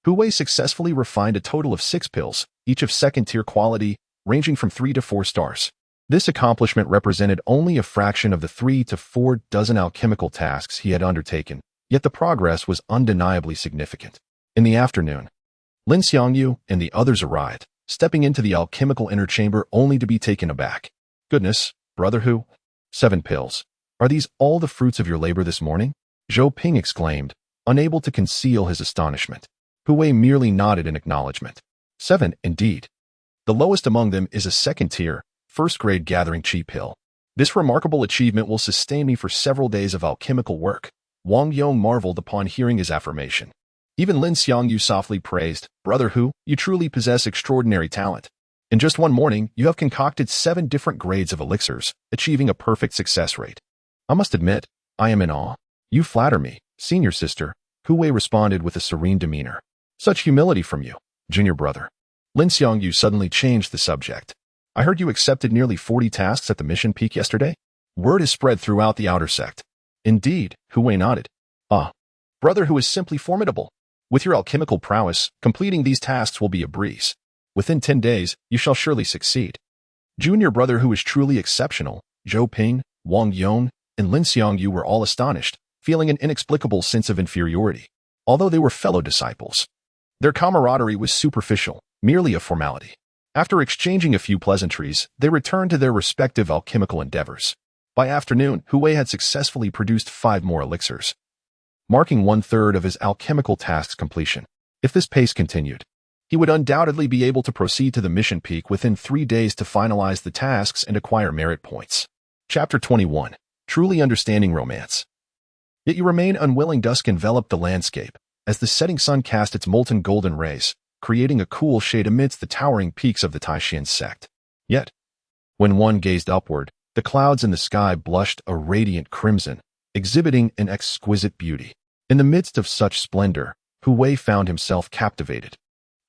Hu Wei successfully refined a total of 6 pills, each of second-tier quality, ranging from 3 to 4 stars. This accomplishment represented only a fraction of the 3 to 4 dozen alchemical tasks he had undertaken, yet the progress was undeniably significant. In the afternoon, Lin Xiangyu and the others arrived, stepping into the alchemical inner chamber only to be taken aback. Goodness, brother Hu, 7 pills. Are these all the fruits of your labor this morning? Zhou Ping exclaimed, unable to conceal his astonishment. Hu Wei merely nodded in acknowledgement. 7, indeed. The lowest among them is a second-tier, first-grade gathering chi pill. This remarkable achievement will sustain me for several days of alchemical work. Wang Yong marveled upon hearing his affirmation. Even Lin Xiangyu softly praised, Brother Hu, you truly possess extraordinary talent. In just one morning, you have concocted 7 different grades of elixirs, achieving a perfect success rate. I must admit, I am in awe. You flatter me, senior sister, Hu Wei responded with a serene demeanor. Such humility from you, junior brother. Lin Xiangyu suddenly changed the subject. I heard you accepted nearly 40 tasks at the mission peak yesterday? Word is spread throughout the outer sect. Indeed, Hu Wei nodded. Ah, brother Hu is simply formidable. With your alchemical prowess, completing these tasks will be a breeze. Within 10 days, you shall surely succeed. Junior brother Hu is truly exceptional. Zhou Ping, Wang Yong, and Lin Xiangyu were all astonished, feeling an inexplicable sense of inferiority. Although they were fellow disciples, their camaraderie was superficial, merely a formality. After exchanging a few pleasantries, they returned to their respective alchemical endeavors. By afternoon, Hu Wei had successfully produced 5 more elixirs, marking 1/3 of his alchemical task's completion. If this pace continued, he would undoubtedly be able to proceed to the mission peak within 3 days to finalize the tasks and acquire merit points. Chapter 21. Truly Understanding Romance. Yet you remain unwilling. Dusk enveloped the landscape, as the setting sun cast its molten golden rays, creating a cool shade amidst the towering peaks of the Tai Xuan Sect. Yet, when one gazed upward, the clouds in the sky blushed a radiant crimson, exhibiting an exquisite beauty. In the midst of such splendor, Hu Wei found himself captivated.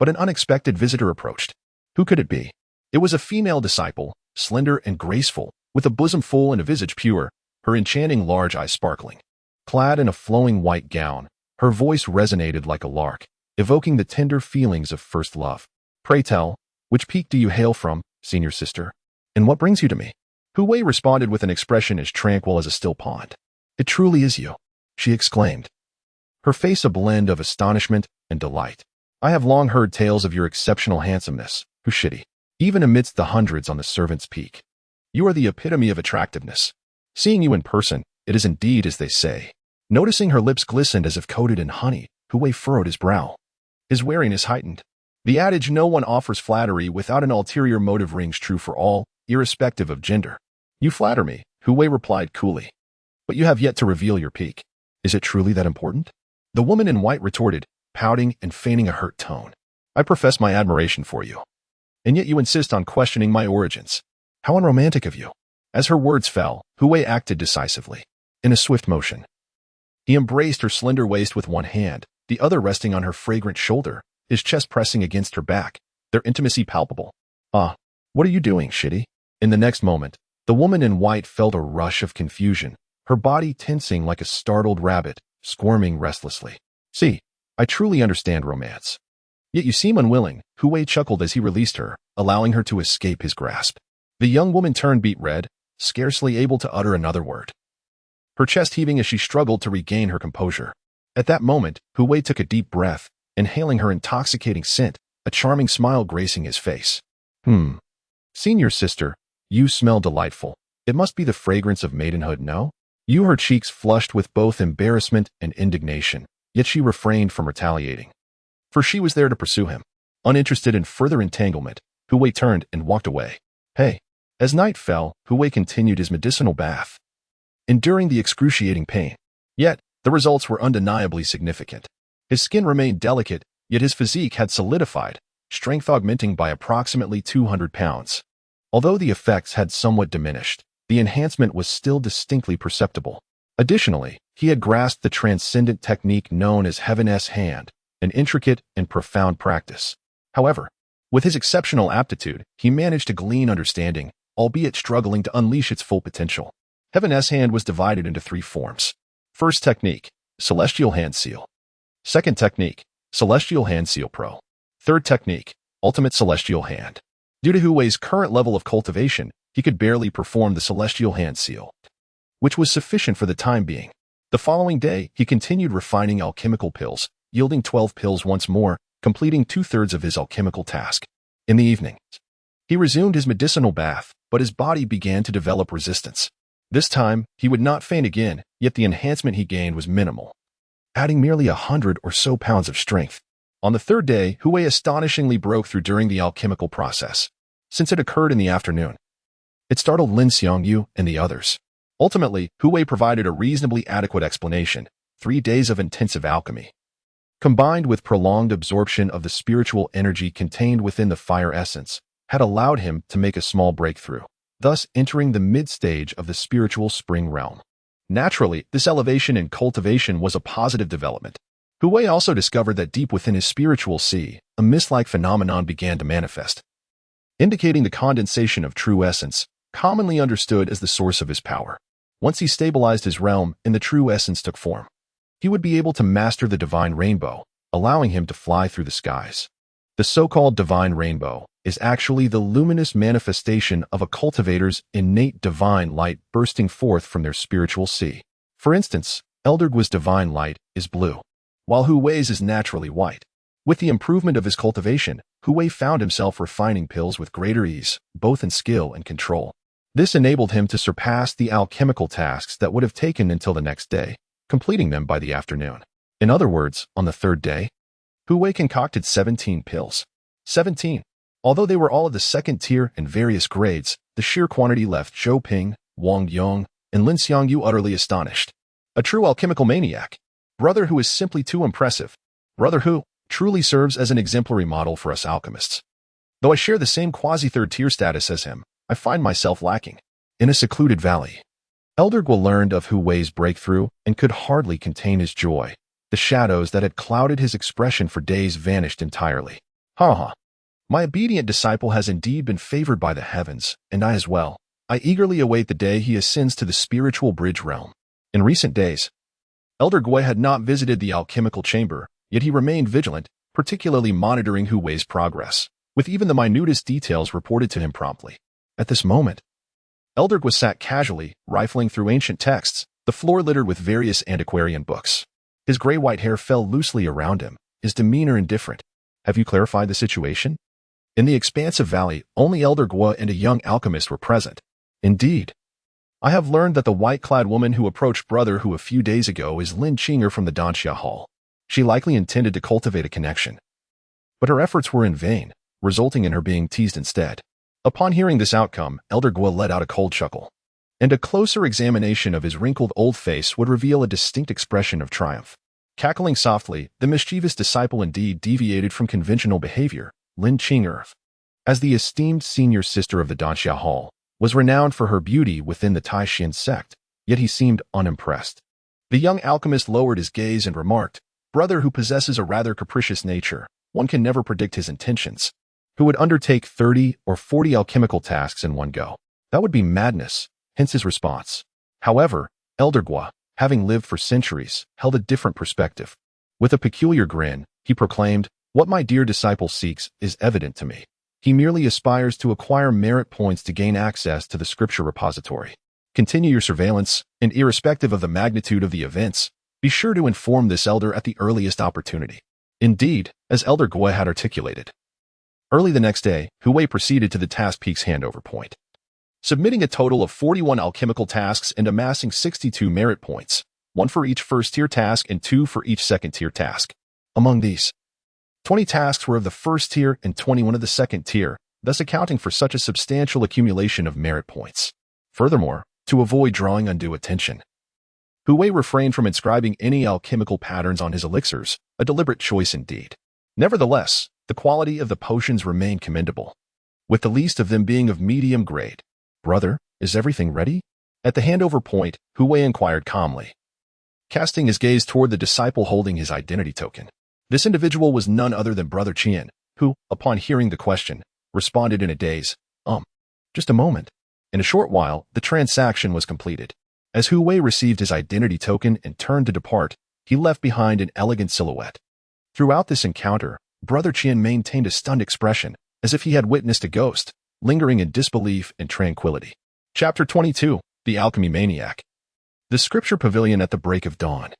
But an unexpected visitor approached. Who could it be? It was a female disciple, slender and graceful, with a bosom full and a visage pure, her enchanting large eyes sparkling. Clad in a flowing white gown, her voice resonated like a lark, evoking the tender feelings of first love. Pray tell, which peak do you hail from, senior sister? And what brings you to me? Hu Wei responded with an expression as tranquil as a still pond. It truly is you, she exclaimed, her face a blend of astonishment and delight. I have long heard tales of your exceptional handsomeness, Hushidi, even amidst the hundreds on the servant's peak. You are the epitome of attractiveness. Seeing you in person, it is indeed as they say. Noticing her lips glistened as if coated in honey, Hu Wei furrowed his brow. His wariness heightened. The adage no one offers flattery without an ulterior motive rings true for all, irrespective of gender. You flatter me, Hu Wei replied coolly. But you have yet to reveal your peak. Is it truly that important? The woman in white retorted, pouting and feigning a hurt tone. I profess my admiration for you. And yet you insist on questioning my origins. How unromantic of you. As her words fell, Hu Wei acted decisively. In a swift motion, he embraced her slender waist with one hand, the other resting on her fragrant shoulder, his chest pressing against her back, their intimacy palpable. Ah, what are you doing, Shitty? In the next moment, the woman in white felt a rush of confusion, her body tensing like a startled rabbit, squirming restlessly. See, I truly understand romance. Yet you seem unwilling, Hu Wei chuckled as he released her, allowing her to escape his grasp. The young woman turned beet red, scarcely able to utter another word, her chest heaving as she struggled to regain her composure. At that moment, Hu Wei took a deep breath, inhaling her intoxicating scent, a charming smile gracing his face. Senior sister, you smell delightful. It must be the fragrance of maidenhood, no? Her cheeks flushed with both embarrassment and indignation, yet she refrained from retaliating. For she was there to pursue him. Uninterested in further entanglement, Hu Wei turned and walked away. Hey. As night fell, Hu Wei continued his medicinal bath, enduring the excruciating pain. Yet, the results were undeniably significant. His skin remained delicate, yet his physique had solidified, strength augmenting by approximately 200 pounds. Although the effects had somewhat diminished, the enhancement was still distinctly perceptible. Additionally, he had grasped the transcendent technique known as Heaven's Hand, an intricate and profound practice. However, with his exceptional aptitude, he managed to glean understanding, albeit struggling to unleash its full potential. Heaven's Hand was divided into 3 forms. First technique, Celestial Hand Seal. Second technique, Celestial Hand Seal Pro. Third technique, Ultimate Celestial Hand. Due to Hu Wei's current level of cultivation, he could barely perform the Celestial Hand Seal, which was sufficient for the time being. The following day, he continued refining alchemical pills, yielding 12 pills once more, completing 2/3 of his alchemical task. In the evening, he resumed his medicinal bath, but his body began to develop resistance. This time, he would not faint again, yet the enhancement he gained was minimal, adding merely 100 or so pounds of strength. On the third day, Hu Wei astonishingly broke through during the alchemical process. Since it occurred in the afternoon, it startled Lin Xiangyu and the others. Ultimately, Hu Wei provided a reasonably adequate explanation: 3 days of intensive alchemy, combined with prolonged absorption of the spiritual energy contained within the fire essence, had allowed him to make a small breakthrough, thus entering the mid-stage of the spiritual spring realm. Naturally, this elevation in cultivation was a positive development. Hu Wei also discovered that deep within his spiritual sea, a mist-like phenomenon began to manifest, indicating the condensation of true essence, commonly understood as the source of his power. Once he stabilized his realm and the true essence took form, he would be able to master the divine rainbow, allowing him to fly through the skies. The so-called divine rainbow is actually the luminous manifestation of a cultivator's innate divine light bursting forth from their spiritual sea. For instance, Elder Guo's divine light is blue, while Hu Wei's is naturally white. With the improvement of his cultivation, Hu Wei found himself refining pills with greater ease, both in skill and control. This enabled him to surpass the alchemical tasks that would have taken until the next day, completing them by the afternoon. In other words, on the third day, Hu Wei concocted 17 pills. 17. Although they were all of the second tier and various grades, the sheer quantity left Zhou Ping, Wang Yong, and Lin Xiangyu utterly astonished. A true alchemical maniac. Brother Hu is simply too impressive. Brother Hu truly serves as an exemplary model for us alchemists. Though I share the same quasi-third tier status as him, I find myself lacking. In a secluded valley, Elder Guo learned of Hu Wei's breakthrough and could hardly contain his joy. The shadows that had clouded his expression for days vanished entirely. Ha! My obedient disciple has indeed been favored by the heavens, and I as well. I eagerly await the day he ascends to the spiritual bridge realm. In recent days, Elder Guo had not visited the alchemical chamber, yet he remained vigilant, particularly monitoring Hu Wei's progress, with even the minutest details reported to him promptly. At this moment, Elder Guo sat casually, rifling through ancient texts, the floor littered with various antiquarian books. His gray-white hair fell loosely around him, his demeanor indifferent. Have you clarified the situation? In the expansive valley, only Elder Guo and a young alchemist were present. Indeed. I have learned that the white-clad woman who approached Brother Hu a few days ago is Lin Qinger from the Danxia Hall. She likely intended to cultivate a connection, but her efforts were in vain, resulting in her being teased instead. Upon hearing this outcome, Elder Guo let out a cold chuckle, and a closer examination of his wrinkled old face would reveal a distinct expression of triumph. Cackling softly, the mischievous disciple indeed deviated from conventional behavior. Lin Qinger, as the esteemed senior sister of the Danxia Hall, was renowned for her beauty within the Tai Xuan Sect, yet he seemed unimpressed. The young alchemist lowered his gaze and remarked, Brother Who possesses a rather capricious nature, one can never predict his intentions. Who would undertake 30 or 40 alchemical tasks in one go? That would be madness, hence his response. However, Elder Guo, having lived for centuries, held a different perspective. With a peculiar grin, he proclaimed, What my dear disciple seeks is evident to me. He merely aspires to acquire merit points to gain access to the scripture repository. Continue your surveillance, and irrespective of the magnitude of the events, be sure to inform this elder at the earliest opportunity. Indeed, as Elder Guo had articulated. Early the next day, Hu Wei proceeded to the Task Peak's handover point, submitting a total of 41 alchemical tasks and amassing 62 merit points, 1 for each first-tier task and 2 for each second-tier task. Among these, 20 tasks were of the first tier and 21 of the second tier, thus accounting for such a substantial accumulation of merit points. Furthermore, to avoid drawing undue attention, Hu Wei refrained from inscribing any alchemical patterns on his elixirs, a deliberate choice indeed. Nevertheless, the quality of the potions remained commendable, with the least of them being of medium grade. Brother, is everything ready? At the handover point, Hu Wei inquired calmly, casting his gaze toward the disciple holding his identity token. This individual was none other than Brother Qian, who, upon hearing the question, responded in a daze, just a moment. In a short while, the transaction was completed. As Hu Wei received his identity token and turned to depart, he left behind an elegant silhouette. Throughout this encounter, Brother Qian maintained a stunned expression, as if he had witnessed a ghost, lingering in disbelief and tranquility. Chapter 22, The Alchemy Maniac. The Scripture Pavilion at the Break of Dawn.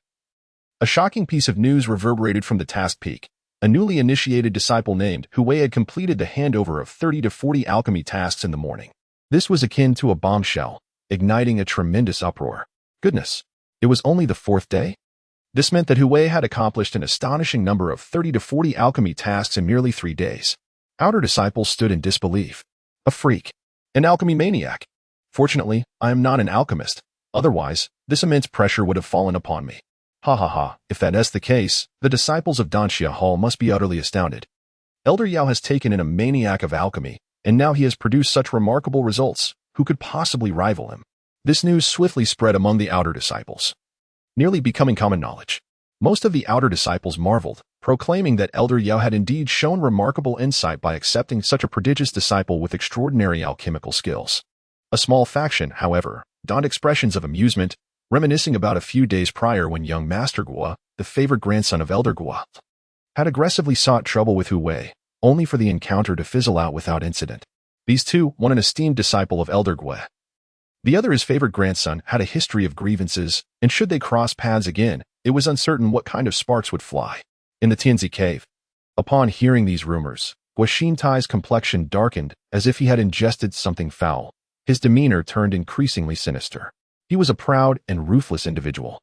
A shocking piece of news reverberated from the task peak. A newly initiated disciple named Hu Wei had completed the handover of 30 to 40 alchemy tasks in the morning. This was akin to a bombshell, igniting a tremendous uproar. Goodness, it was only the 4th day? This meant that Hu Wei had accomplished an astonishing number of 30 to 40 alchemy tasks in merely 3 days. Outer disciples stood in disbelief. A freak. An alchemy maniac. Fortunately, I am not an alchemist. Otherwise, this immense pressure would have fallen upon me. Ha ha ha, if that is the case, the disciples of Danxia Hall must be utterly astounded. Elder Yao has taken in a maniac of alchemy, and now he has produced such remarkable results. Who could possibly rival him? This news swiftly spread among the outer disciples, nearly becoming common knowledge. Most of the outer disciples marveled, proclaiming that Elder Yao had indeed shown remarkable insight by accepting such a prodigious disciple with extraordinary alchemical skills. A small faction, however, donned expressions of amusement, reminiscing about a few days prior when young Master Guo, the favored grandson of Elder Guo, had aggressively sought trouble with Hu Wei, only for the encounter to fizzle out without incident. These two, one an esteemed disciple of Elder Guo, the other his favored grandson, had a history of grievances, and should they cross paths again, it was uncertain what kind of sparks would fly. In the Tianzi cave. Upon hearing these rumors, Guo Xintai's complexion darkened as if he had ingested something foul. His demeanor turned increasingly sinister. He was a proud and ruthless individual.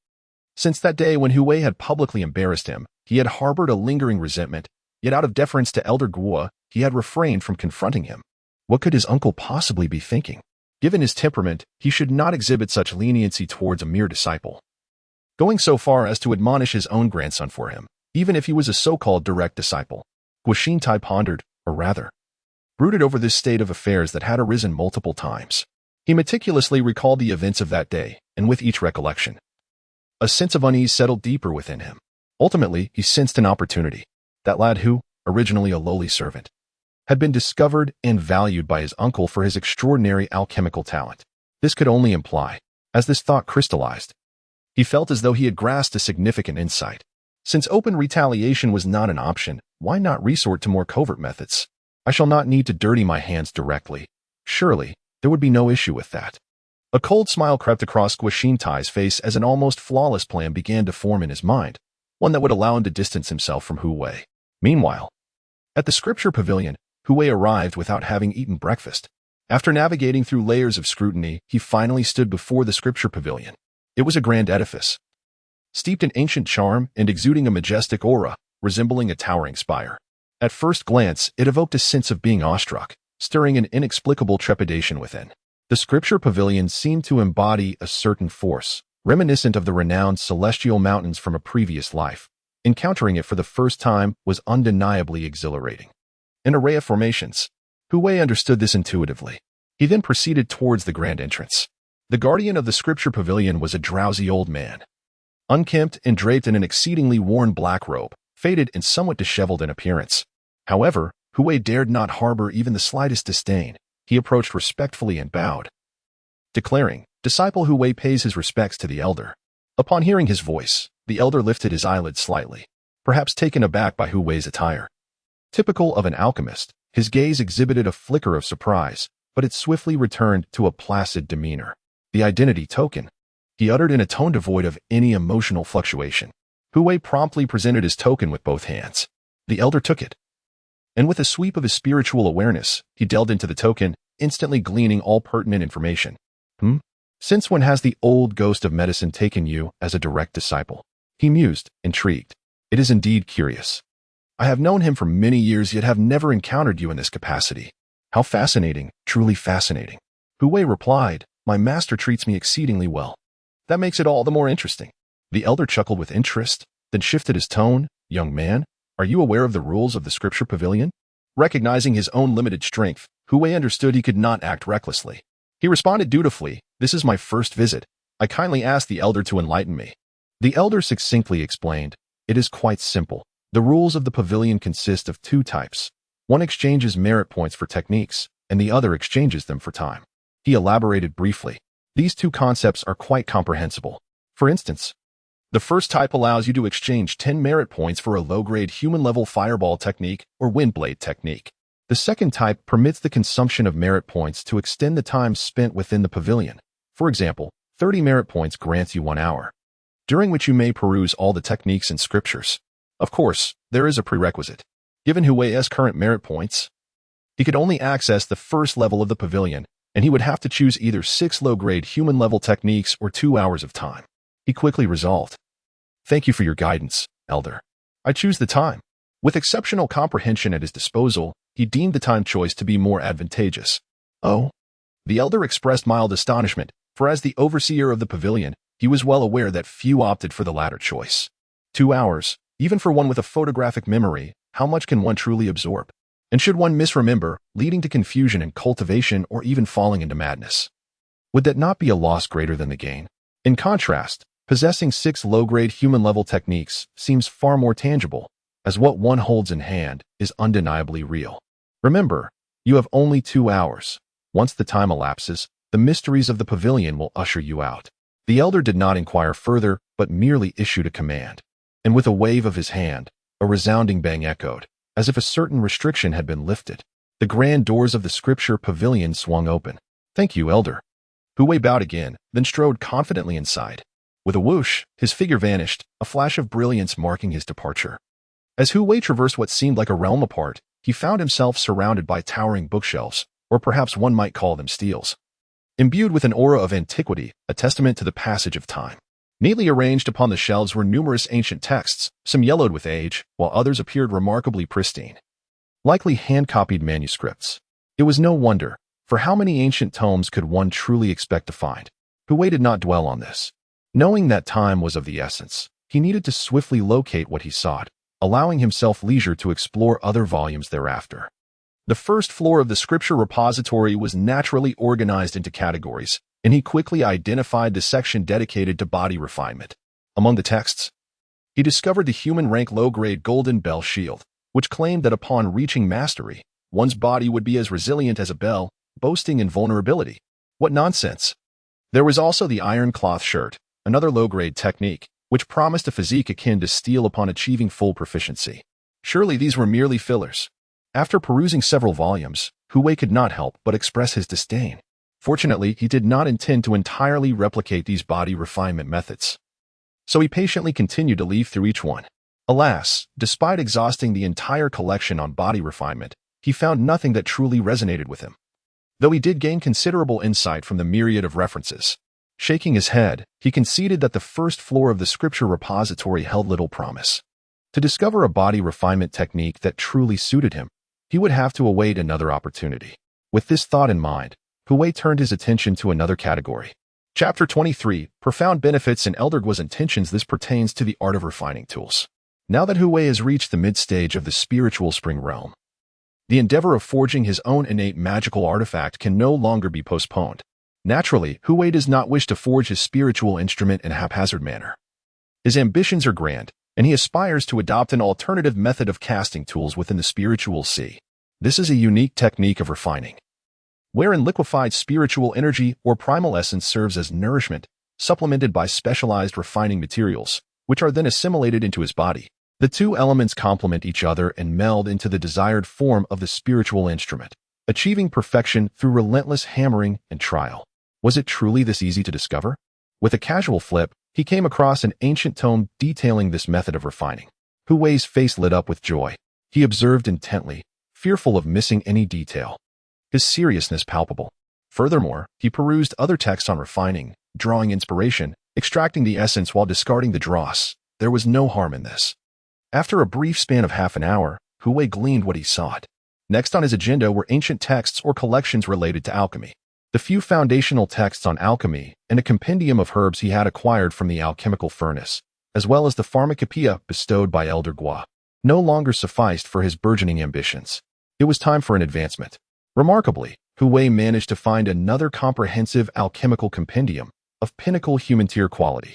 Since that day when Hu Wei had publicly embarrassed him, he had harbored a lingering resentment, yet out of deference to Elder Guo, he had refrained from confronting him. What could his uncle possibly be thinking? Given his temperament, he should not exhibit such leniency towards a mere disciple, going so far as to admonish his own grandson for him, even if he was a so-called direct disciple. Guo Xintai pondered, or rather, brooded over this state of affairs that had arisen multiple times. He meticulously recalled the events of that day, and with each recollection, a sense of unease settled deeper within him. Ultimately, he sensed an opportunity. That lad who, originally a lowly servant, had been discovered and valued by his uncle for his extraordinary alchemical talent. This could only imply, as this thought crystallized, he felt as though he had grasped a significant insight. Since open retaliation was not an option, why not resort to more covert methods? I shall not need to dirty my hands directly. Surely, there would be no issue with that. A cold smile crept across Guo Xintai's face as an almost flawless plan began to form in his mind, one that would allow him to distance himself from Hu Wei. Meanwhile, at the scripture pavilion, Hu Wei arrived without having eaten breakfast. After navigating through layers of scrutiny, he finally stood before the scripture pavilion. It was a grand edifice, steeped in ancient charm and exuding a majestic aura, resembling a towering spire. At first glance, it evoked a sense of being awestruck, stirring an inexplicable trepidation within. The scripture pavilion seemed to embody a certain force, reminiscent of the renowned celestial mountains from a previous life. Encountering it for the first time was undeniably exhilarating. An array of formations. Hu Wei understood this intuitively. He then proceeded towards the grand entrance. The guardian of the scripture pavilion was a drowsy old man, unkempt and draped in an exceedingly worn black robe, faded and somewhat disheveled in appearance. However, Hu Wei dared not harbor even the slightest disdain. He approached respectfully and bowed, declaring, "Disciple Hu Wei pays his respects to the elder." Upon hearing his voice, the elder lifted his eyelids slightly, perhaps taken aback by Hu Wei's attire. Typical of an alchemist, his gaze exhibited a flicker of surprise, but it swiftly returned to a placid demeanor. The identity token, he uttered in a tone devoid of any emotional fluctuation. Hu Wei promptly presented his token with both hands. The elder took it, and with a sweep of his spiritual awareness, he delved into the token, instantly gleaning all pertinent information. Since when has the old ghost of medicine taken you as a direct disciple? He mused, intrigued. It is indeed curious. I have known him for many years, yet have never encountered you in this capacity. How fascinating, truly fascinating. Hu Wei replied, my master treats me exceedingly well. That makes it all the more interesting. The elder chuckled with interest, then shifted his tone. Young man, are you aware of the rules of the scripture pavilion? Recognizing his own limited strength, Hu Wei understood he could not act recklessly. He responded dutifully, this is my first visit. I kindly ask the elder to enlighten me. The elder succinctly explained, it is quite simple. The rules of the pavilion consist of two types. One exchanges merit points for techniques, and the other exchanges them for time. He elaborated briefly. These two concepts are quite comprehensible. For instance, the first type allows you to exchange 10 merit points for a low-grade human-level fireball technique or windblade technique. The second type permits the consumption of merit points to extend the time spent within the pavilion. For example, 30 merit points grants you 1 hour during which you may peruse all the techniques and scriptures. Of course, there is a prerequisite. Given Hui's current merit points, he could only access the first level of the pavilion, and he would have to choose either 6 low-grade human-level techniques or 2 hours of time. He quickly resolved. Thank you for your guidance, Elder. I choose the time. With exceptional comprehension at his disposal, he deemed the time choice to be more advantageous. Oh? The Elder expressed mild astonishment, for as the overseer of the pavilion, he was well aware that few opted for the latter choice. 2 hours, even for one with a photographic memory, how much can one truly absorb? And should one misremember, leading to confusion and cultivation or even falling into madness? Would that not be a loss greater than the gain? In contrast, possessing 6 low-grade human-level techniques seems far more tangible, as what one holds in hand is undeniably real. Remember, you have only 2 hours. Once the time elapses, the mysteries of the pavilion will usher you out. The Elder did not inquire further, but merely issued a command. And with a wave of his hand, a resounding bang echoed, as if a certain restriction had been lifted. The grand doors of the scripture pavilion swung open. Thank you, Elder. Hui bowed again, then strode confidently inside. With a whoosh, his figure vanished, a flash of brilliance marking his departure. As Hui traversed what seemed like a realm apart, he found himself surrounded by towering bookshelves, or perhaps one might call them steles. Imbued with an aura of antiquity, a testament to the passage of time. Neatly arranged upon the shelves were numerous ancient texts, some yellowed with age, while others appeared remarkably pristine. Likely hand-copied manuscripts. It was no wonder, for how many ancient tomes could one truly expect to find? Hui did not dwell on this. Knowing that time was of the essence, he needed to swiftly locate what he sought, allowing himself leisure to explore other volumes thereafter. The first floor of the scripture repository was naturally organized into categories, and he quickly identified the section dedicated to body refinement. Among the texts, he discovered the human-rank low-grade golden bell shield, which claimed that upon reaching mastery, one's body would be as resilient as a bell, boasting invulnerability. What nonsense! There was also the iron cloth shirt, another low-grade technique, which promised a physique akin to steel upon achieving full proficiency. Surely these were merely fillers. After perusing several volumes, Hui could not help but express his disdain. Fortunately, he did not intend to entirely replicate these body refinement methods. So he patiently continued to leaf through each one. Alas, despite exhausting the entire collection on body refinement, he found nothing that truly resonated with him. Though he did gain considerable insight from the myriad of references. Shaking his head, he conceded that the first floor of the scripture repository held little promise. To discover a body refinement technique that truly suited him, he would have to await another opportunity. With this thought in mind, Hui turned his attention to another category. Chapter 23, Profound Benefits in Eldergua's Intentions. This pertains to the art of refining tools. Now that Hui has reached the mid-stage of the spiritual spring realm, the endeavor of forging his own innate magical artifact can no longer be postponed. Naturally, Hui does not wish to forge his spiritual instrument in a haphazard manner. His ambitions are grand, and he aspires to adopt an alternative method of casting tools within the spiritual sea. This is a unique technique of refining, wherein liquefied spiritual energy or primal essence serves as nourishment, supplemented by specialized refining materials, which are then assimilated into his body. The two elements complement each other and meld into the desired form of the spiritual instrument, achieving perfection through relentless hammering and trial. Was it truly this easy to discover? With a casual flip, he came across an ancient tome detailing this method of refining. Hui's face lit up with joy. He observed intently, fearful of missing any detail. His seriousness palpable. Furthermore, he perused other texts on refining, drawing inspiration, extracting the essence while discarding the dross. There was no harm in this. After a brief span of half an hour, Hui gleaned what he sought. Next on his agenda were ancient texts or collections related to alchemy. The few foundational texts on alchemy and a compendium of herbs he had acquired from the alchemical furnace, as well as the pharmacopoeia bestowed by Elder Gua, no longer sufficed for his burgeoning ambitions. It was time for an advancement. Remarkably, Hui managed to find another comprehensive alchemical compendium of pinnacle human tier quality,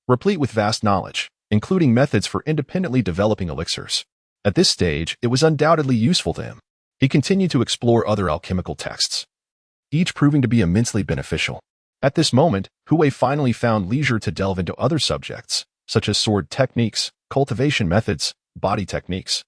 replete with vast knowledge, including methods for independently developing elixirs. At this stage, it was undoubtedly useful to him. He continued to explore other alchemical texts, each proving to be immensely beneficial. At this moment, Hui finally found leisure to delve into other subjects, such as sword techniques, cultivation methods, body techniques,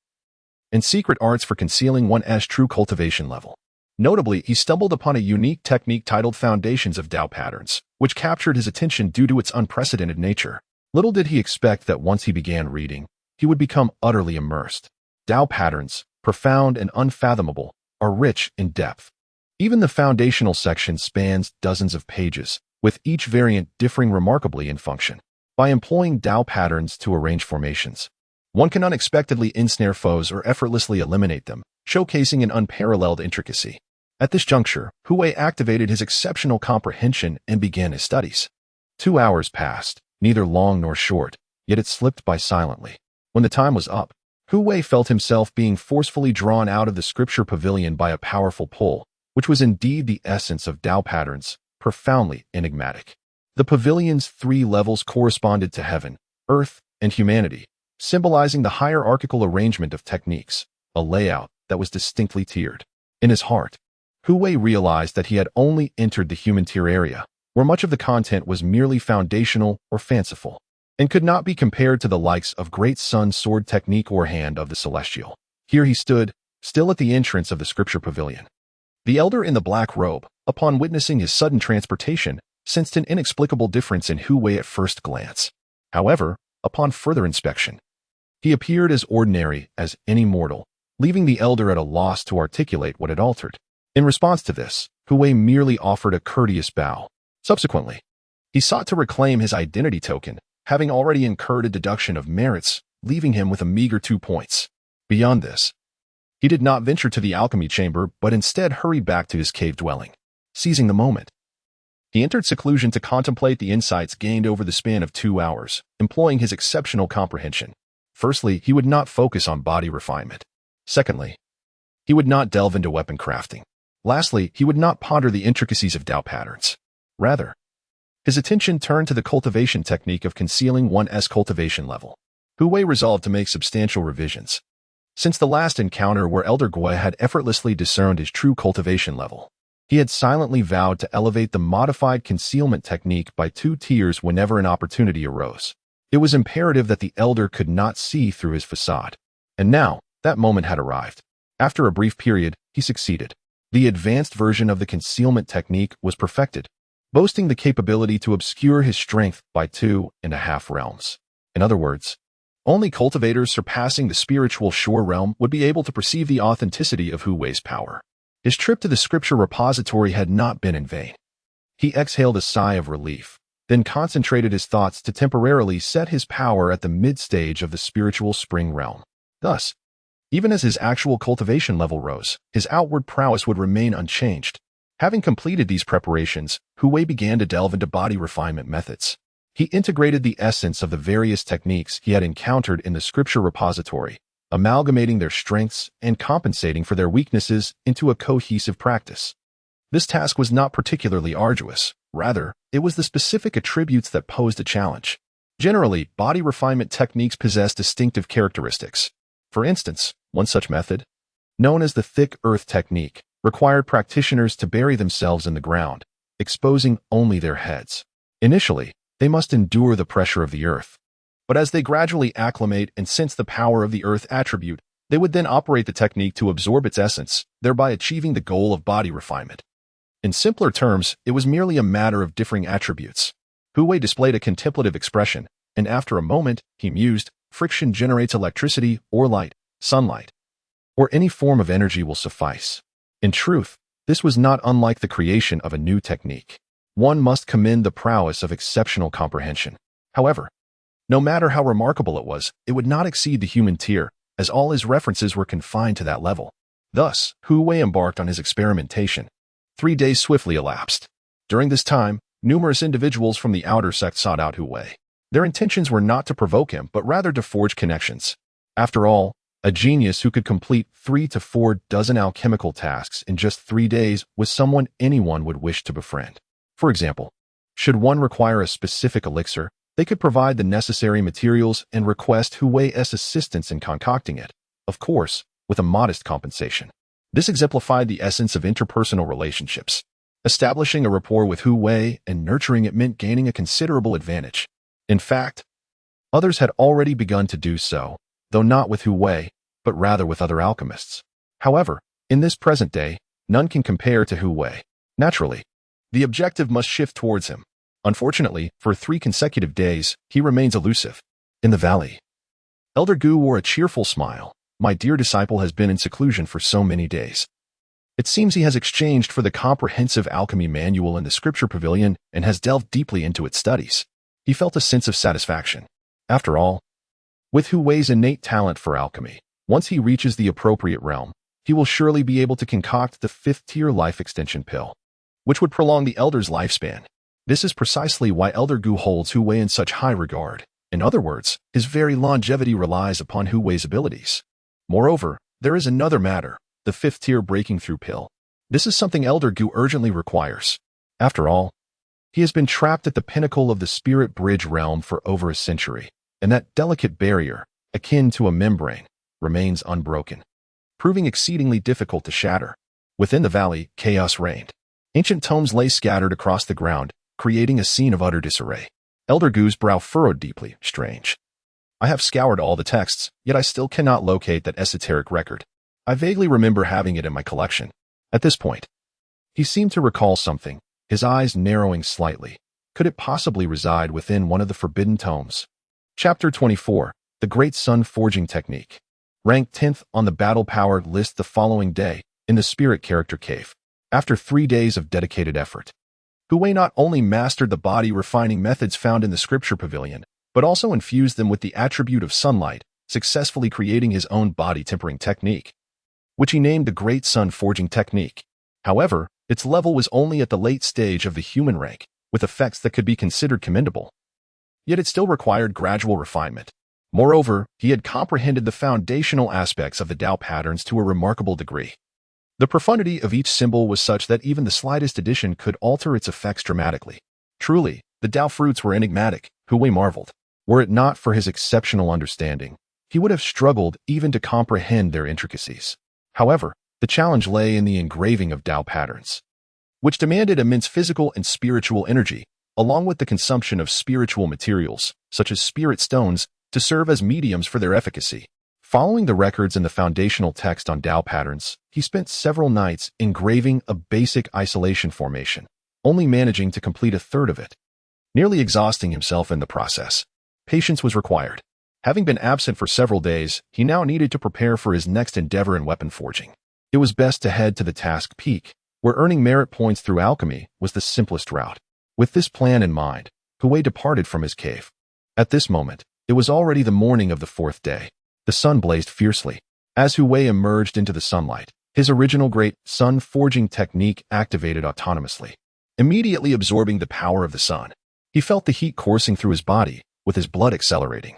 and secret arts for concealing one's true cultivation level. Notably, he stumbled upon a unique technique titled Foundations of Tao Patterns, which captured his attention due to its unprecedented nature. Little did he expect that once he began reading, he would become utterly immersed. Tao patterns, profound and unfathomable, are rich in depth. Even the foundational section spans dozens of pages, with each variant differing remarkably in function. By employing Tao patterns to arrange formations, one can unexpectedly ensnare foes or effortlessly eliminate them, showcasing an unparalleled intricacy. At this juncture, Hu Wei activated his exceptional comprehension and began his studies. 2 hours passed, neither long nor short, yet it slipped by silently. When the time was up, Hu Wei felt himself being forcefully drawn out of the scripture pavilion by a powerful pull, which was indeed the essence of Tao patterns, profoundly enigmatic. The pavilion's 3 levels corresponded to heaven, earth, and humanity, symbolizing the hierarchical arrangement of techniques, a layout that was distinctly tiered. In his heart, Hu Wei realized that he had only entered the human tier area, where much of the content was merely foundational or fanciful, and could not be compared to the likes of Great Sun Sword technique or Hand of the Celestial. Here he stood, still at the entrance of the scripture pavilion. The elder in the black robe, upon witnessing his sudden transportation, sensed an inexplicable difference in Hu Wei at first glance. However, upon further inspection, he appeared as ordinary as any mortal, leaving the elder at a loss to articulate what had altered. In response to this, Hu Wei merely offered a courteous bow. Subsequently, he sought to reclaim his identity token, having already incurred a deduction of merits, leaving him with a meager 2 points. Beyond this, he did not venture to the alchemy chamber, but instead hurried back to his cave dwelling. Seizing the moment, he entered seclusion to contemplate the insights gained over the span of 2 hours, employing his exceptional comprehension. Firstly, he would not focus on body refinement. Secondly, he would not delve into weapon crafting. Lastly, he would not ponder the intricacies of Tao patterns. Rather, his attention turned to the cultivation technique of concealing one's cultivation level. Hu Wei resolved to make substantial revisions. Since the last encounter where Elder Gui had effortlessly discerned his true cultivation level, he had silently vowed to elevate the modified concealment technique by 2 tiers whenever an opportunity arose. It was imperative that the elder could not see through his facade. And now, that moment had arrived. After a brief period, he succeeded. The advanced version of the concealment technique was perfected, boasting the capability to obscure his strength by 2.5 realms. In other words, only cultivators surpassing the spiritual shore realm would be able to perceive the authenticity of Hu Wei's power. His trip to the scripture repository had not been in vain. He exhaled a sigh of relief, then concentrated his thoughts to temporarily set his power at the mid-stage of the spiritual spring realm. Thus, even as his actual cultivation level rose, his outward prowess would remain unchanged. Having completed these preparations, Hu Wei began to delve into body refinement methods. He integrated the essence of the various techniques he had encountered in the scripture repository, amalgamating their strengths and compensating for their weaknesses into a cohesive practice. This task was not particularly arduous. Rather, it was the specific attributes that posed a challenge. Generally, body refinement techniques possess distinctive characteristics. For instance, one such method, known as the thick earth technique, required practitioners to bury themselves in the ground, exposing only their heads. Initially, they must endure the pressure of the earth. But as they gradually acclimate and sense the power of the earth attribute, they would then operate the technique to absorb its essence, thereby achieving the goal of body refinement. In simpler terms, it was merely a matter of differing attributes. Hu Wei displayed a contemplative expression, and after a moment, he mused, friction generates electricity or light, sunlight, or any form of energy will suffice. In truth, this was not unlike the creation of a new technique. One must commend the prowess of exceptional comprehension. However, no matter how remarkable it would not exceed the human tier, as all his references were confined to that level. Thus, Hu Wei embarked on his experimentation. 3 days swiftly elapsed. During this time, numerous individuals from the outer sect sought out Hu Wei. Their intentions were not to provoke him, but rather to forge connections. After all, a genius who could complete 3 to 4 dozen alchemical tasks in just 3 days was someone anyone would wish to befriend. For example, should one require a specific elixir, they could provide the necessary materials and request Hu Wei's assistance in concocting it, of course, with a modest compensation. This exemplified the essence of interpersonal relationships. Establishing a rapport with Hu Wei and nurturing it meant gaining a considerable advantage. In fact, others had already begun to do so, though not with Hu Wei, but rather with other alchemists. However, in this present day, none can compare to Hu Wei. Naturally, the objective must shift towards him. Unfortunately, for 3 consecutive days, he remains elusive. In the valley, Elder Gu wore a cheerful smile. My dear disciple has been in seclusion for so many days. It seems he has exchanged for the comprehensive alchemy manual in the scripture pavilion and has delved deeply into its studies. He felt a sense of satisfaction. After all, with Hu Wei's innate talent for alchemy, once he reaches the appropriate realm, he will surely be able to concoct the 5th-tier life extension pill, which would prolong the Elder's lifespan. This is precisely why Elder Gu holds Hu Wei in such high regard. In other words, his very longevity relies upon Hu Wei's abilities. Moreover, there is another matter, the 5th-tier breaking through pill. This is something Elder Gu urgently requires. After all, he has been trapped at the pinnacle of the spirit bridge realm for over a century, and that delicate barrier, akin to a membrane, remains unbroken, proving exceedingly difficult to shatter. Within the valley, chaos reigned. Ancient tomes lay scattered across the ground, creating a scene of utter disarray. Elder Gu's brow furrowed deeply. Strange. I have scoured all the texts, yet I still cannot locate that esoteric record. I vaguely remember having it in my collection. At this point, he seemed to recall something, his eyes narrowing slightly. Could it possibly reside within one of the forbidden tomes? Chapter 24, The Great Sun Forging Technique. Ranked 10th on the battle power list the following day, in the Spirit Character Cave. After 3 days of dedicated effort, Hu Wei not only mastered the body refining methods found in the scripture pavilion, but also infused them with the attribute of sunlight, successfully creating his own body tempering technique, which he named the Great Sun Forging Technique. However, its level was only at the late stage of the human rank, with effects that could be considered commendable. Yet it still required gradual refinement. Moreover, he had comprehended the foundational aspects of the Tao patterns to a remarkable degree. The profundity of each symbol was such that even the slightest addition could alter its effects dramatically. Truly, the Tao fruits were enigmatic, Hu Wei marveled. Were it not for his exceptional understanding, he would have struggled even to comprehend their intricacies. However, the challenge lay in the engraving of Tao patterns, which demanded immense physical and spiritual energy, along with the consumption of spiritual materials, such as spirit stones, to serve as mediums for their efficacy. Following the records in the foundational text on Tao patterns, he spent several nights engraving a basic isolation formation, only managing to complete a third of it, nearly exhausting himself in the process. Patience was required. Having been absent for several days, he now needed to prepare for his next endeavor in weapon forging. It was best to head to the task peak, where earning merit points through alchemy was the simplest route. With this plan in mind, Hu Wei departed from his cave. At this moment, it was already the morning of the 4th day. The sun blazed fiercely. As Hu Wei emerged into the sunlight, his original Great Sun Forging technique activated autonomously, immediately absorbing the power of the sun. He felt the heat coursing through his body, with his blood accelerating,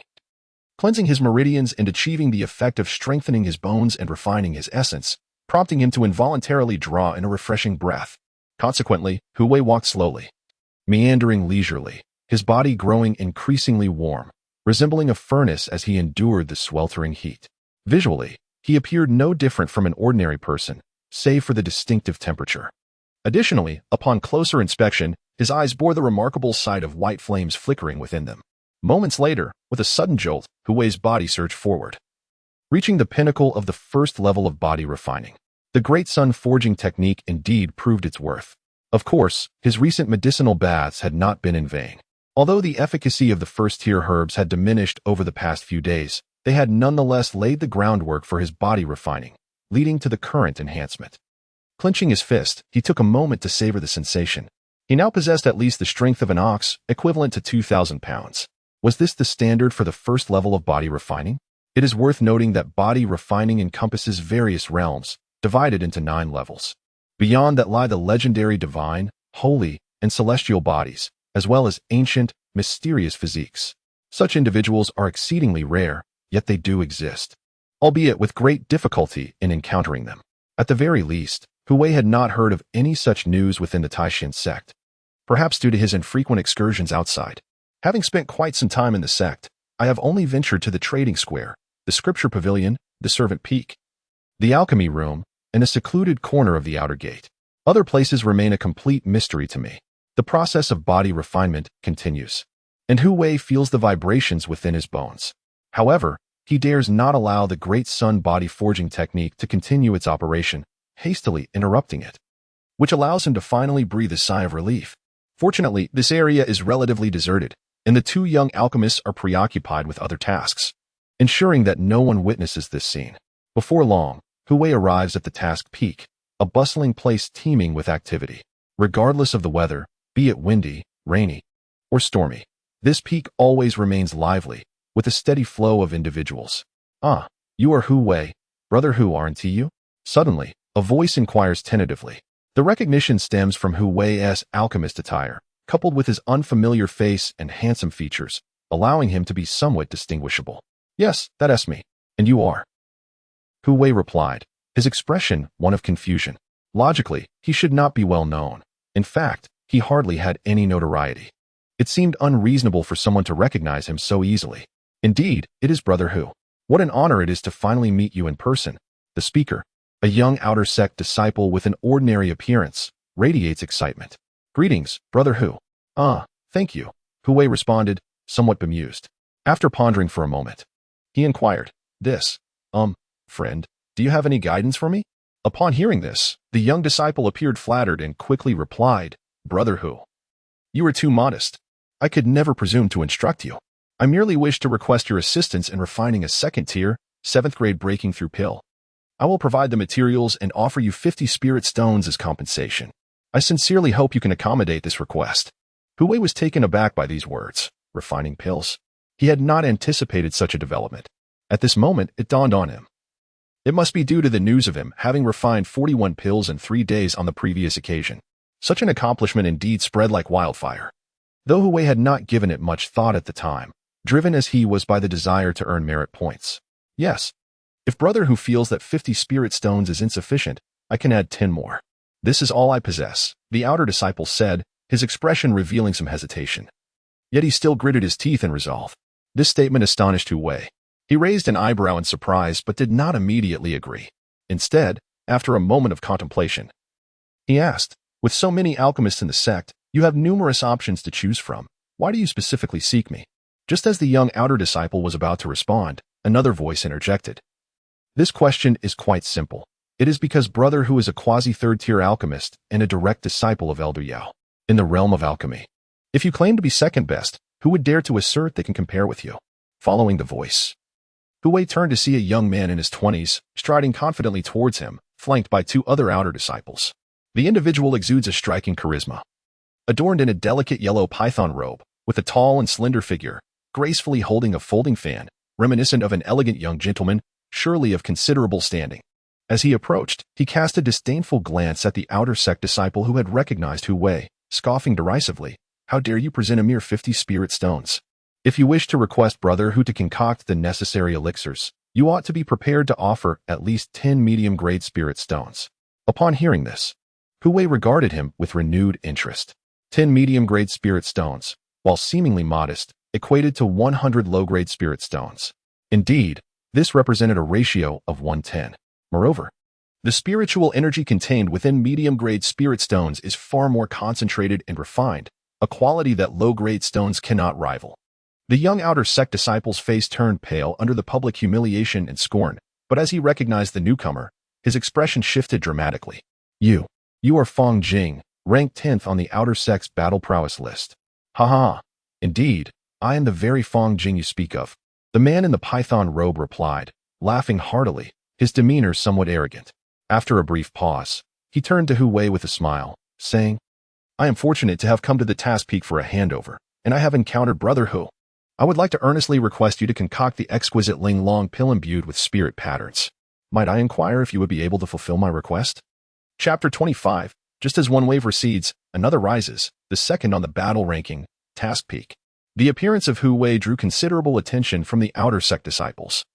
cleansing his meridians and achieving the effect of strengthening his bones and refining his essence, prompting him to involuntarily draw in a refreshing breath. Consequently, Hu Wei walked slowly, meandering leisurely, his body growing increasingly warm, resembling a furnace as he endured the sweltering heat. Visually, he appeared no different from an ordinary person, save for the distinctive temperature. Additionally, upon closer inspection, his eyes bore the remarkable sight of white flames flickering within them. Moments later, with a sudden jolt, Hu Wei's body surged forward, reaching the pinnacle of the first level of body refining. The Great Sun Forging technique indeed proved its worth. Of course, his recent medicinal baths had not been in vain. Although the efficacy of the first-tier herbs had diminished over the past few days, they had nonetheless laid the groundwork for his body refining, leading to the current enhancement. Clenching his fist, he took a moment to savor the sensation. He now possessed at least the strength of an ox, equivalent to 2,000 pounds. Was this the standard for the first level of body refining? It is worth noting that body refining encompasses various realms, divided into 9 levels. Beyond that lie the legendary divine, holy, and celestial bodies, as well as ancient, mysterious physiques. Such individuals are exceedingly rare, yet they do exist, albeit with great difficulty in encountering them. At the very least, Hu Wei had not heard of any such news within the Tai Xuan Sect, perhaps due to his infrequent excursions outside. Having spent quite some time in the sect, I have only ventured to the trading square, the scripture pavilion, the servant peak, the alchemy room, and a secluded corner of the outer gate. Other places remain a complete mystery to me. The process of body refinement continues, and Hu Wei feels the vibrations within his bones. However, he dares not allow the Great Sun body forging technique to continue its operation, hastily interrupting it, which allows him to finally breathe a sigh of relief. Fortunately, this area is relatively deserted, and the two young alchemists are preoccupied with other tasks, ensuring that no one witnesses this scene. Before long, Hu Wei arrives at the task peak, a bustling place teeming with activity. Regardless of the weather, be it windy, rainy, or stormy, this peak always remains lively, with a steady flow of individuals. Ah, you are Hu Wei, brother Hu, aren't you? Suddenly, a voice inquires tentatively. The recognition stems from Hu Wei's alchemist attire, coupled with his unfamiliar face and handsome features, allowing him to be somewhat distinguishable. Yes, that's me. And you are? Hu Wei replied, his expression one of confusion. Logically, he should not be well known. In fact, he hardly had any notoriety. It seemed unreasonable for someone to recognize him so easily. Indeed, it is brother Hu. What an honor it is to finally meet you in person. The speaker, a young outer sect disciple with an ordinary appearance, radiates excitement. Greetings, brother Hu. Ah, thank you, Hu Wei responded, somewhat bemused. After pondering for a moment, he inquired, friend, do you have any guidance for me? Upon hearing this, the young disciple appeared flattered and quickly replied, brother Hu, you are too modest. I could never presume to instruct you. I merely wish to request your assistance in refining a second-tier, 7th-grade breaking through pill. I will provide the materials and offer you 50 spirit stones as compensation. I sincerely hope you can accommodate this request. Hu Wei was taken aback by these words. Refining pills. He had not anticipated such a development. At this moment, it dawned on him. It must be due to the news of him having refined 41 pills in 3 days on the previous occasion. Such an accomplishment indeed spread like wildfire. Though Hu Wei had not given it much thought at the time, driven as he was by the desire to earn merit points. Yes. If brother Hu feels that 50 spirit stones is insufficient, I can add 10 more. This is all I possess, the outer disciple said, his expression revealing some hesitation. Yet he still gritted his teeth in resolve. This statement astonished Hu Wei. He raised an eyebrow in surprise but did not immediately agree. Instead, after a moment of contemplation, he asked, with so many alchemists in the sect, you have numerous options to choose from. Why do you specifically seek me? Just as the young outer disciple was about to respond, another voice interjected. This question is quite simple. It is because brother Hu is a quasi-third-tier alchemist and a direct disciple of Elder Yao in the realm of alchemy. If you claim to be second best, who would dare to assert they can compare with you? Following the voice, Hu Wei turned to see a young man in his 20s, striding confidently towards him, flanked by 2 other outer disciples. The individual exudes a striking charisma. Adorned in a delicate yellow python robe, with a tall and slender figure, gracefully holding a folding fan, reminiscent of an elegant young gentleman, surely of considerable standing. As he approached, he cast a disdainful glance at the outer sect disciple who had recognized Hu Wei, scoffing derisively, how dare you present a mere 50 spirit stones? If you wish to request brother Hu to concoct the necessary elixirs, you ought to be prepared to offer at least 10 medium-grade spirit stones. Upon hearing this, Hu Wei regarded him with renewed interest. 10 medium-grade spirit stones, while seemingly modest, equated to 100 low-grade spirit stones. Indeed, this represented a ratio of 1:10. Moreover, the spiritual energy contained within medium-grade spirit stones is far more concentrated and refined, a quality that low-grade stones cannot rival. The young outer sect disciple's face turned pale under the public humiliation and scorn, but as he recognized the newcomer, his expression shifted dramatically. You are Fong Jing, ranked 10th on the outer sect's battle prowess list. Ha ha. Indeed, I am the very Fong Jing you speak of. The man in the python robe replied, laughing heartily, his demeanor somewhat arrogant. After a brief pause, he turned to Hu Wei with a smile, saying, I am fortunate to have come to the task peak for a handover, and I have encountered brother Hu. I would like to earnestly request you to concoct the exquisite Ling Long pill imbued with spirit patterns. Might I inquire if you would be able to fulfill my request? Chapter 25. Just as one wave recedes, another rises, the second on the battle ranking, task peak. The appearance of Hu Wei drew considerable attention from the outer sect disciples,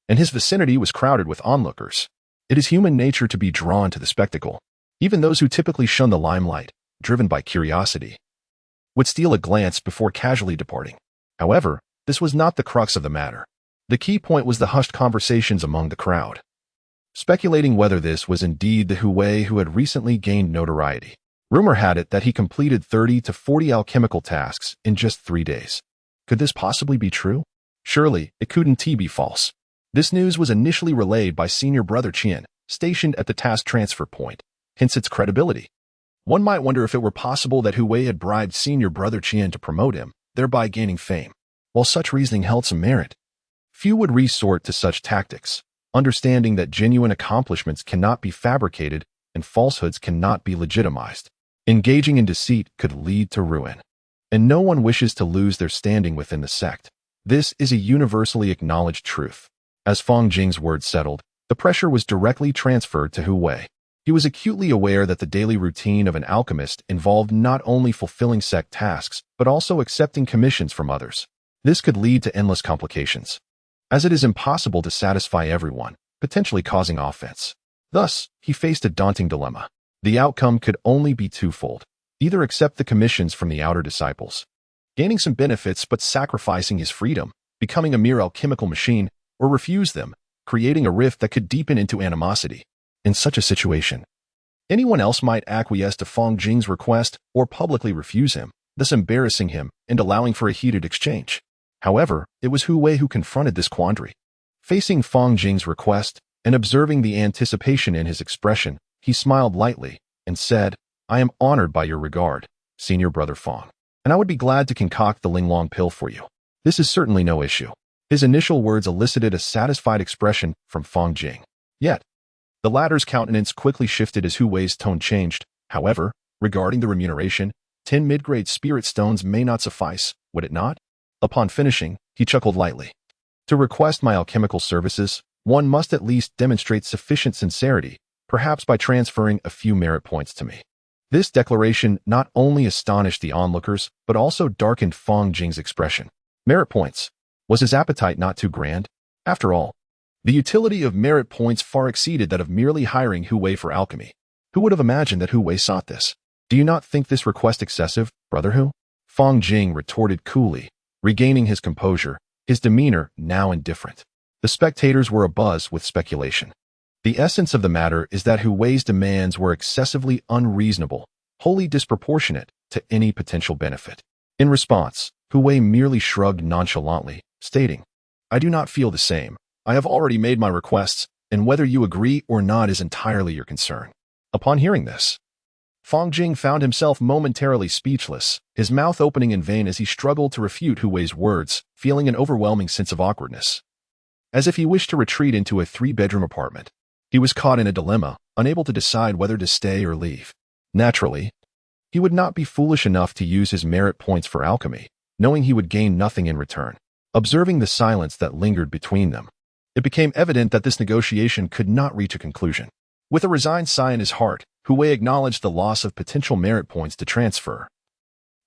and his vicinity was crowded with onlookers. It is human nature to be drawn to the spectacle. Even those who typically shun the limelight, driven by curiosity, would steal a glance before casually departing. However, this was not the crux of the matter. The key point was the hushed conversations among the crowd, speculating whether this was indeed the Hu Wei who had recently gained notoriety. Rumor had it that he completed 30 to 40 alchemical tasks in just 3 days. Could this possibly be true? Surely, it couldn't be false. This news was initially relayed by senior brother Qian, stationed at the task transfer point, hence its credibility. One might wonder if it were possible that Hu Wei had bribed senior brother Qian to promote him, thereby gaining fame. While such reasoning held some merit, few would resort to such tactics, understanding that genuine accomplishments cannot be fabricated and falsehoods cannot be legitimized. Engaging in deceit could lead to ruin, and no one wishes to lose their standing within the sect. This is a universally acknowledged truth. As Fang Jing's words settled, the pressure was directly transferred to Hu Wei. He was acutely aware that the daily routine of an alchemist involved not only fulfilling sect tasks, but also accepting commissions from others. This could lead to endless complications, as it is impossible to satisfy everyone, potentially causing offense. Thus, he faced a daunting dilemma. The outcome could only be twofold: either accept the commissions from the outer disciples, gaining some benefits but sacrificing his freedom, becoming a mere alchemical machine, or refuse them, creating a rift that could deepen into animosity. In such a situation, anyone else might acquiesce to Fang Jing's request or publicly refuse him, thus embarrassing him and allowing for a heated exchange. However, it was Hu Wei who confronted this quandary. Facing Fang Jing's request and observing the anticipation in his expression, he smiled lightly and said, "I am honored by your regard, senior brother Fang, and I would be glad to concoct the Linglong pill for you. This is certainly no issue." His initial words elicited a satisfied expression from Fang Jing. Yet, the latter's countenance quickly shifted as Hu Wei's tone changed. "However, regarding the remuneration, 10 mid-grade spirit stones may not suffice, would it not?" Upon finishing, he chuckled lightly. "To request my alchemical services, one must at least demonstrate sufficient sincerity, perhaps by transferring a few merit points to me." This declaration not only astonished the onlookers, but also darkened Fang Jing's expression. Merit points. Was his appetite not too grand? After all, the utility of merit points far exceeded that of merely hiring Hu Wei for alchemy. Who would have imagined that Hu Wei sought this? "Do you not think this request excessive, brother Hu?" Fang Jing retorted coolly, regaining his composure, his demeanor now indifferent. The spectators were abuzz with speculation. The essence of the matter is that Hu Wei's demands were excessively unreasonable, wholly disproportionate to any potential benefit. In response, Hu Wei merely shrugged nonchalantly, stating, "I do not feel the same. I have already made my requests, and whether you agree or not is entirely your concern." Upon hearing this, Fang Jing found himself momentarily speechless, his mouth opening in vain as he struggled to refute Hu Wei's words, feeling an overwhelming sense of awkwardness. As if he wished to retreat into a 3-bedroom apartment, he was caught in a dilemma, unable to decide whether to stay or leave. Naturally, he would not be foolish enough to use his merit points for alchemy, knowing he would gain nothing in return. Observing the silence that lingered between them, it became evident that this negotiation could not reach a conclusion. With a resigned sigh in his heart, Hu Wei acknowledged the loss of potential merit points to transfer,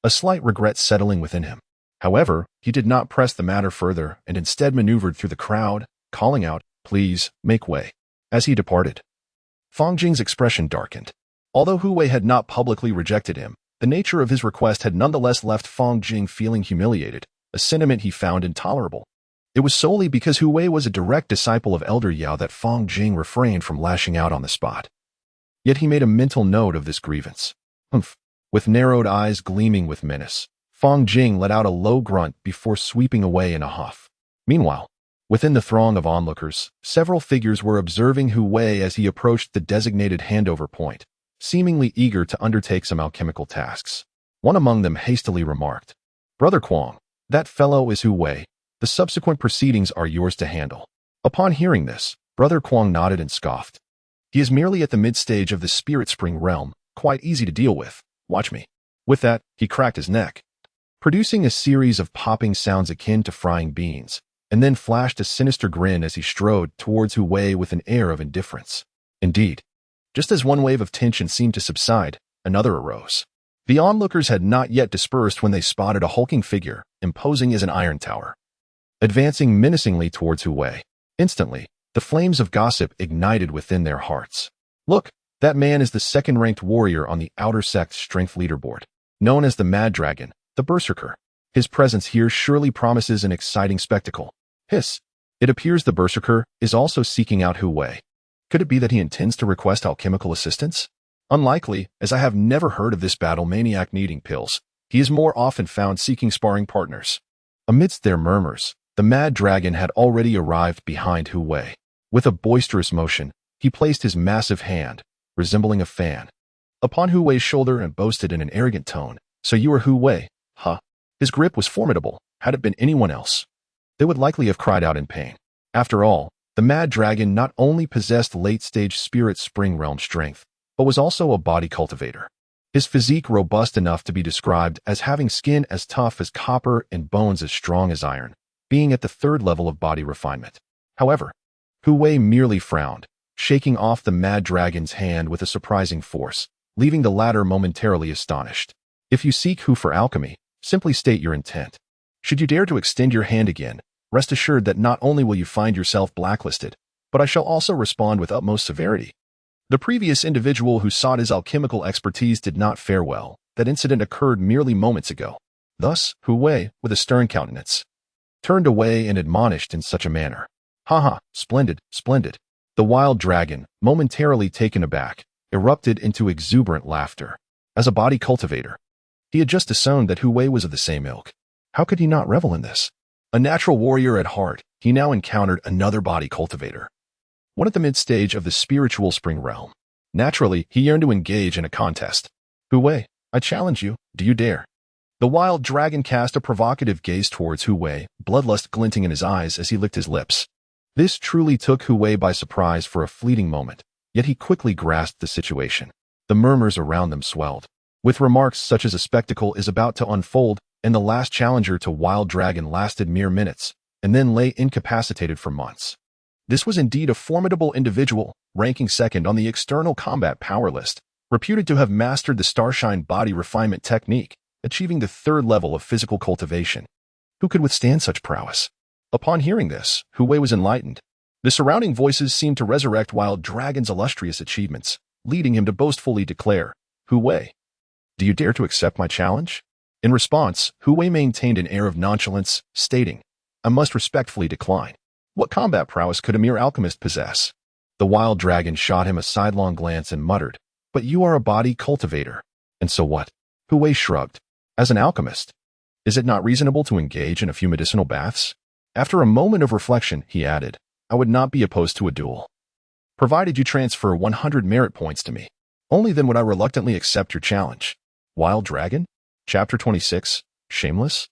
a slight regret settling within him. However, he did not press the matter further and instead maneuvered through the crowd, calling out, "Please, make way." As he departed, Fang Jing's expression darkened. Although Hu Wei had not publicly rejected him, the nature of his request had nonetheless left Fang Jing feeling humiliated, a sentiment he found intolerable. It was solely because Hu Wei was a direct disciple of Elder Yao that Fang Jing refrained from lashing out on the spot. Yet he made a mental note of this grievance. Humph. With narrowed eyes gleaming with menace, Fang Jing let out a low grunt before sweeping away in a huff. Meanwhile, within the throng of onlookers, several figures were observing Hu Wei as he approached the designated handover point, seemingly eager to undertake some alchemical tasks. One among them hastily remarked, "Brother Kuang, that fellow is Hu Wei. The subsequent proceedings are yours to handle." Upon hearing this, Brother Kuang nodded and scoffed. "He is merely at the mid-stage of the Spirit Spring realm, quite easy to deal with. Watch me." With that, he cracked his neck, producing a series of popping sounds akin to frying beans, and then flashed a sinister grin as he strode towards Hu Wei with an air of indifference. Indeed, just as one wave of tension seemed to subside, another arose. The onlookers had not yet dispersed when they spotted a hulking figure, imposing as an iron tower, advancing menacingly towards Hu Wei. Instantly, the flames of gossip ignited within their hearts. "Look, that man is the second-ranked warrior on the Outer Sect strength leaderboard, known as the Mad Dragon, the Berserker. His presence here surely promises an exciting spectacle." Hiss. It appears the Berserker is also seeking out Hu Wei. Could it be that he intends to request alchemical assistance? Unlikely, as I have never heard of this battle maniac needing pills. He is more often found seeking sparring partners. Amidst their murmurs, the Mad Dragon had already arrived behind Hu Wei. With a boisterous motion, he placed his massive hand, resembling a fan, upon Hu Wei's shoulder and boasted in an arrogant tone, "So you are Hu Wei, huh?" His grip was formidable. Had it been anyone else, they would likely have cried out in pain. After all, the Mad Dragon not only possessed late-stage spirit spring realm strength, but was also a body cultivator. His physique robust enough to be described as having skin as tough as copper and bones as strong as iron, being at the third level of body refinement. However, Hu Wei merely frowned, shaking off the Mad Dragon's hand with a surprising force, leaving the latter momentarily astonished. If you seek Hu for alchemy, simply state your intent. Should you dare to extend your hand again, rest assured that not only will you find yourself blacklisted, but I shall also respond with utmost severity. The previous individual who sought his alchemical expertise did not fare well. That incident occurred merely moments ago. Thus, Hu Wei, with a stern countenance, turned away and admonished in such a manner. "Ha, splendid, splendid." The wild dragon, momentarily taken aback, erupted into exuberant laughter. As a body cultivator, he had just assumed that Hu Wei was of the same ilk. How could he not revel in this? A natural warrior at heart, he now encountered another body cultivator, one at the mid-stage of the spiritual spring realm. Naturally, he yearned to engage in a contest. "Hu Wei, I challenge you. Do you dare?" The wild dragon cast a provocative gaze towards Hu Wei, bloodlust glinting in his eyes as he licked his lips. This truly took Hu Wei by surprise for a fleeting moment, yet he quickly grasped the situation. The murmurs around them swelled, with remarks such as a spectacle is about to unfold, and the last challenger to Wild Dragon lasted mere minutes, and then lay incapacitated for months. This was indeed a formidable individual, ranking second on the external combat power list, reputed to have mastered the Starshine body refinement technique, achieving the third level of physical cultivation. Who could withstand such prowess? Upon hearing this, Hu Wei was enlightened. The surrounding voices seemed to resurrect Wild Dragon's illustrious achievements, leading him to boastfully declare, "Hu Wei, do you dare to accept my challenge?" In response, Hu Wei maintained an air of nonchalance, stating, "I must respectfully decline. What combat prowess could a mere alchemist possess?" The wild dragon shot him a sidelong glance and muttered, "But you are a body cultivator. And so what?" Hu Wei shrugged. "As an alchemist, is it not reasonable to engage in a few medicinal baths?" After a moment of reflection, he added, "I would not be opposed to a duel, provided you transfer 100 merit points to me. Only then would I reluctantly accept your challenge." Wild Dragon? Chapter 26, Shameless?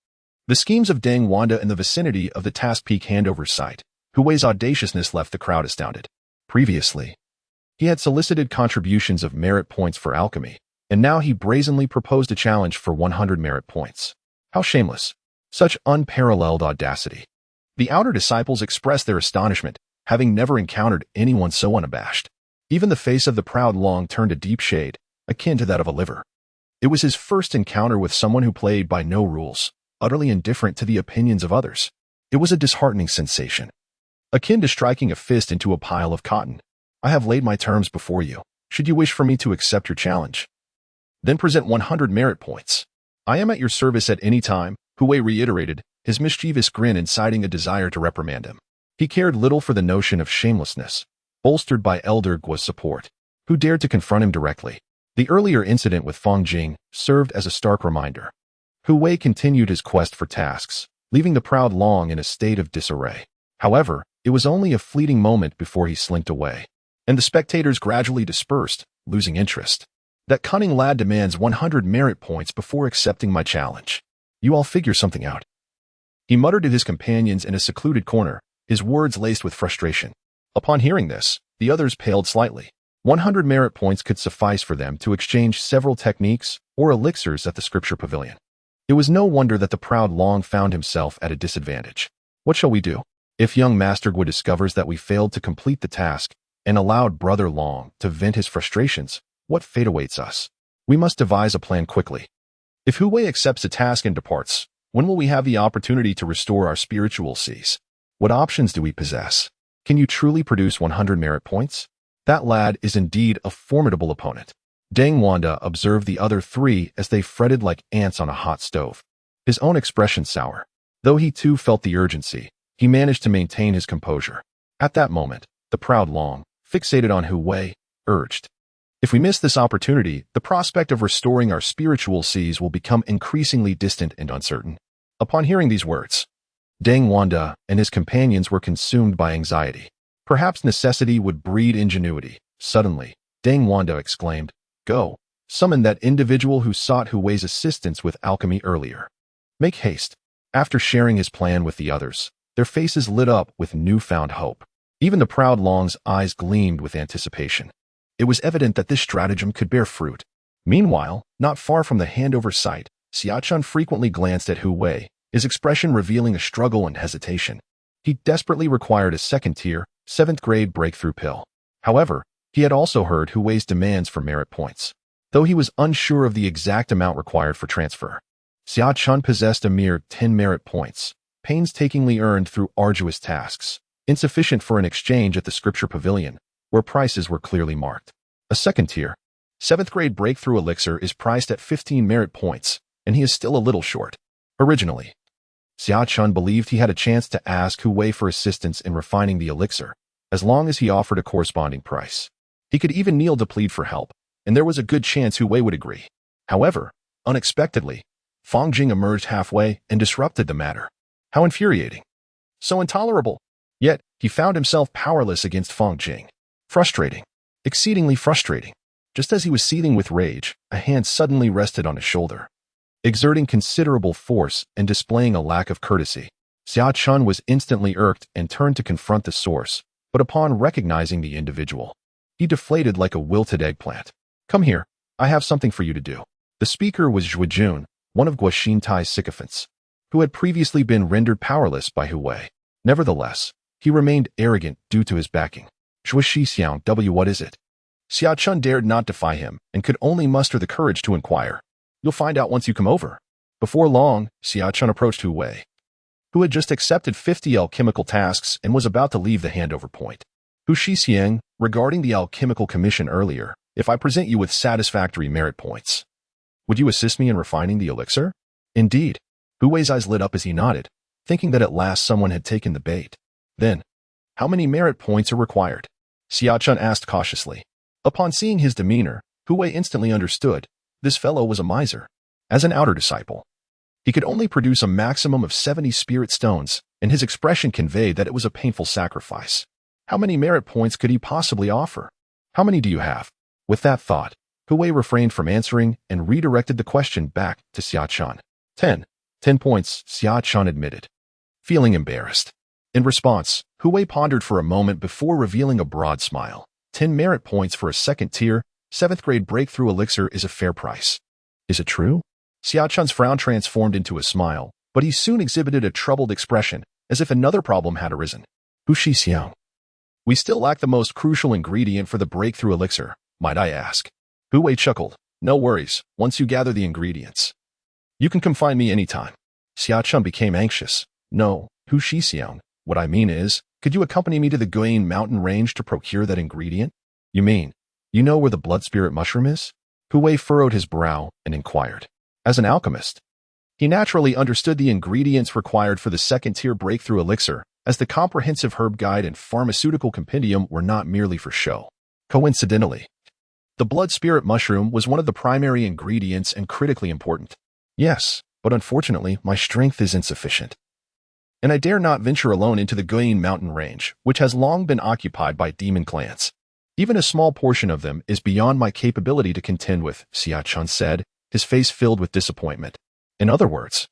The schemes of Dang Wanda in the vicinity of the Task Peak handover site, Hu Wei's audaciousness left the crowd astounded. Previously, he had solicited contributions of merit points for alchemy, and now he brazenly proposed a challenge for 100 merit points. How shameless! Such unparalleled audacity. The outer disciples expressed their astonishment, having never encountered anyone so unabashed. Even the face of the proud Long turned a deep shade, akin to that of a liver. It was his first encounter with someone who played by no rules, utterly indifferent to the opinions of others. It was a disheartening sensation, akin to striking a fist into a pile of cotton. "I have laid my terms before you. Should you wish for me to accept your challenge, then present 100 merit points. I am at your service at any time," Hu Wei reiterated, his mischievous grin inciting a desire to reprimand him. He cared little for the notion of shamelessness, bolstered by Elder Guo's support, who dared to confront him directly. The earlier incident with Fang Jing served as a stark reminder. Hu Wei continued his quest for tasks, leaving the proud Long in a state of disarray. However, it was only a fleeting moment before he slinked away, and the spectators gradually dispersed, losing interest. "That cunning lad demands 100 merit points before accepting my challenge. You all figure something out," he muttered to his companions in a secluded corner, his words laced with frustration. Upon hearing this, the others paled slightly. 100 merit points could suffice for them to exchange several techniques or elixirs at the scripture pavilion. It was no wonder that the proud Long found himself at a disadvantage. "What shall we do? If young Master Guo discovers that we failed to complete the task and allowed Brother Long to vent his frustrations, what fate awaits us? We must devise a plan quickly. If Hu Wei accepts the task and departs, when will we have the opportunity to restore our spiritual seas? What options do we possess? Can you truly produce 100 merit points? That lad is indeed a formidable opponent." Dang Wanda observed the other three as they fretted like ants on a hot stove, his own expression sour. Though he too felt the urgency, he managed to maintain his composure. At that moment, the proud Long, fixated on Hu Wei, urged, "If we miss this opportunity, the prospect of restoring our spiritual seas will become increasingly distant and uncertain." Upon hearing these words, Dang Wanda and his companions were consumed by anxiety. Perhaps necessity would breed ingenuity. Suddenly, Dang Wanda exclaimed, "Go, Summon that individual who sought Hu Wei's assistance with alchemy earlier. Make haste. After sharing his plan with the others, their faces lit up with newfound hope. Even the proud Long's eyes gleamed with anticipation. It was evident that this stratagem could bear fruit. Meanwhile, not far from the handover site, Xiachun frequently glanced at Hu Wei, his expression revealing a struggle and hesitation. He desperately required a second-tier, 7th-grade breakthrough pill. However, he had also heard Hu Wei's demands for merit points. Though he was unsure of the exact amount required for transfer, Xiachun possessed a mere 10 merit points, painstakingly earned through arduous tasks, insufficient for an exchange at the Scripture Pavilion, where prices were clearly marked. A second-tier, 7th-grade breakthrough elixir is priced at 15 merit points, and he is still a little short. Originally, Xiachun believed he had a chance to ask Hu Wei for assistance in refining the elixir, as long as he offered a corresponding price. He could even kneel to plead for help, and there was a good chance Hu Wei would agree. However, unexpectedly, Fang Jing emerged halfway and disrupted the matter. How infuriating. So intolerable. Yet, he found himself powerless against Fang Jing. Frustrating. Exceedingly frustrating. Just as he was seething with rage, a hand suddenly rested on his shoulder. Exerting considerable force and displaying a lack of courtesy, Xiachun was instantly irked and turned to confront the source, but upon recognizing the individual, he deflated like a wilted eggplant. Come here, I have something for you to do. The speaker was Zhuijun, one of Guoxin Tai's sycophants, who had previously been rendered powerless by Hu Wei. Nevertheless, he remained arrogant due to his backing. Zhuixixiang W, what is it? Xiachun dared not defy him and could only muster the courage to inquire. You'll find out once you come over. Before long, Xiachun approached Hu Wei, who had just accepted 50 alchemical tasks and was about to leave the handover point. Hu Shixiang, regarding the alchemical commission earlier, if I present you with satisfactory merit points, would you assist me in refining the elixir? Indeed. Hu Wei's eyes lit up as he nodded, thinking that at last someone had taken the bait. Then, how many merit points are required? Xiachun asked cautiously. Upon seeing his demeanor, Hu Wei instantly understood. This fellow was a miser. As an outer disciple, he could only produce a maximum of 70 spirit stones, and his expression conveyed that it was a painful sacrifice. How many merit points could he possibly offer? How many do you have? With that thought, Hu Wei refrained from answering and redirected the question back to Xiachun. 10 points, Xiachun admitted, feeling embarrassed. In response, Hu Wei pondered for a moment before revealing a broad smile. 10 merit points for a second-tier, 7th-grade breakthrough elixir is a fair price. Is it true? Xiachun's frown transformed into a smile, but he soon exhibited a troubled expression, as if another problem had arisen. Hu Shixiang. We still lack the most crucial ingredient for the breakthrough elixir, might I ask? Hu Wei chuckled. No worries, once you gather the ingredients, you can come find me anytime. Xiachun became anxious. No, Hu Shixiang. What I mean is, could you accompany me to the Guiyang mountain range to procure that ingredient? You mean, you know where the blood spirit mushroom is? Hu Wei furrowed his brow and inquired. As an alchemist, he naturally understood the ingredients required for the second-tier breakthrough elixir, as the comprehensive herb guide and pharmaceutical compendium were not merely for show. Coincidentally, the blood spirit mushroom was one of the primary ingredients and critically important. Yes, but unfortunately, my strength is insufficient, and I dare not venture alone into the Guiyang mountain range, which has long been occupied by demon clans. Even a small portion of them is beyond my capability to contend with, Xiachun said, his face filled with disappointment. In other words,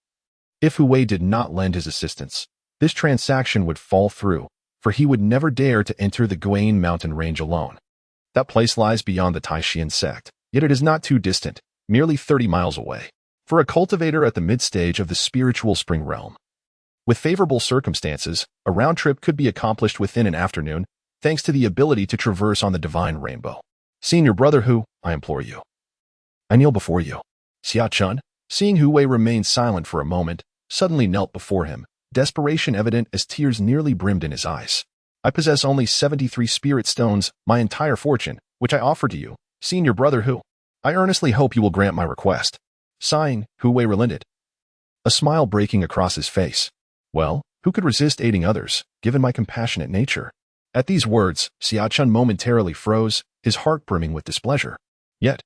if Hu Wei did not lend his assistance, this transaction would fall through, for he would never dare to enter the Guiyang mountain range alone. That place lies beyond the Tai Xuan Sect, yet it is not too distant, merely 30 miles away. For a cultivator at the mid-stage of the spiritual spring realm, with favorable circumstances, a round trip could be accomplished within an afternoon, thanks to the ability to traverse on the divine rainbow. Senior brother Hu, I implore you. I kneel before you. Xiachun, seeing Hu Wei remain silent for a moment, suddenly knelt before him, desperation evident as tears nearly brimmed in his eyes. I possess only 73 spirit stones, my entire fortune, which I offer to you, senior brother Hu. I earnestly hope you will grant my request. Sighing, Hu Wei relented, a smile breaking across his face. Well, who could resist aiding others, given my compassionate nature? At these words, Xiachun momentarily froze, his heart brimming with displeasure. Yet,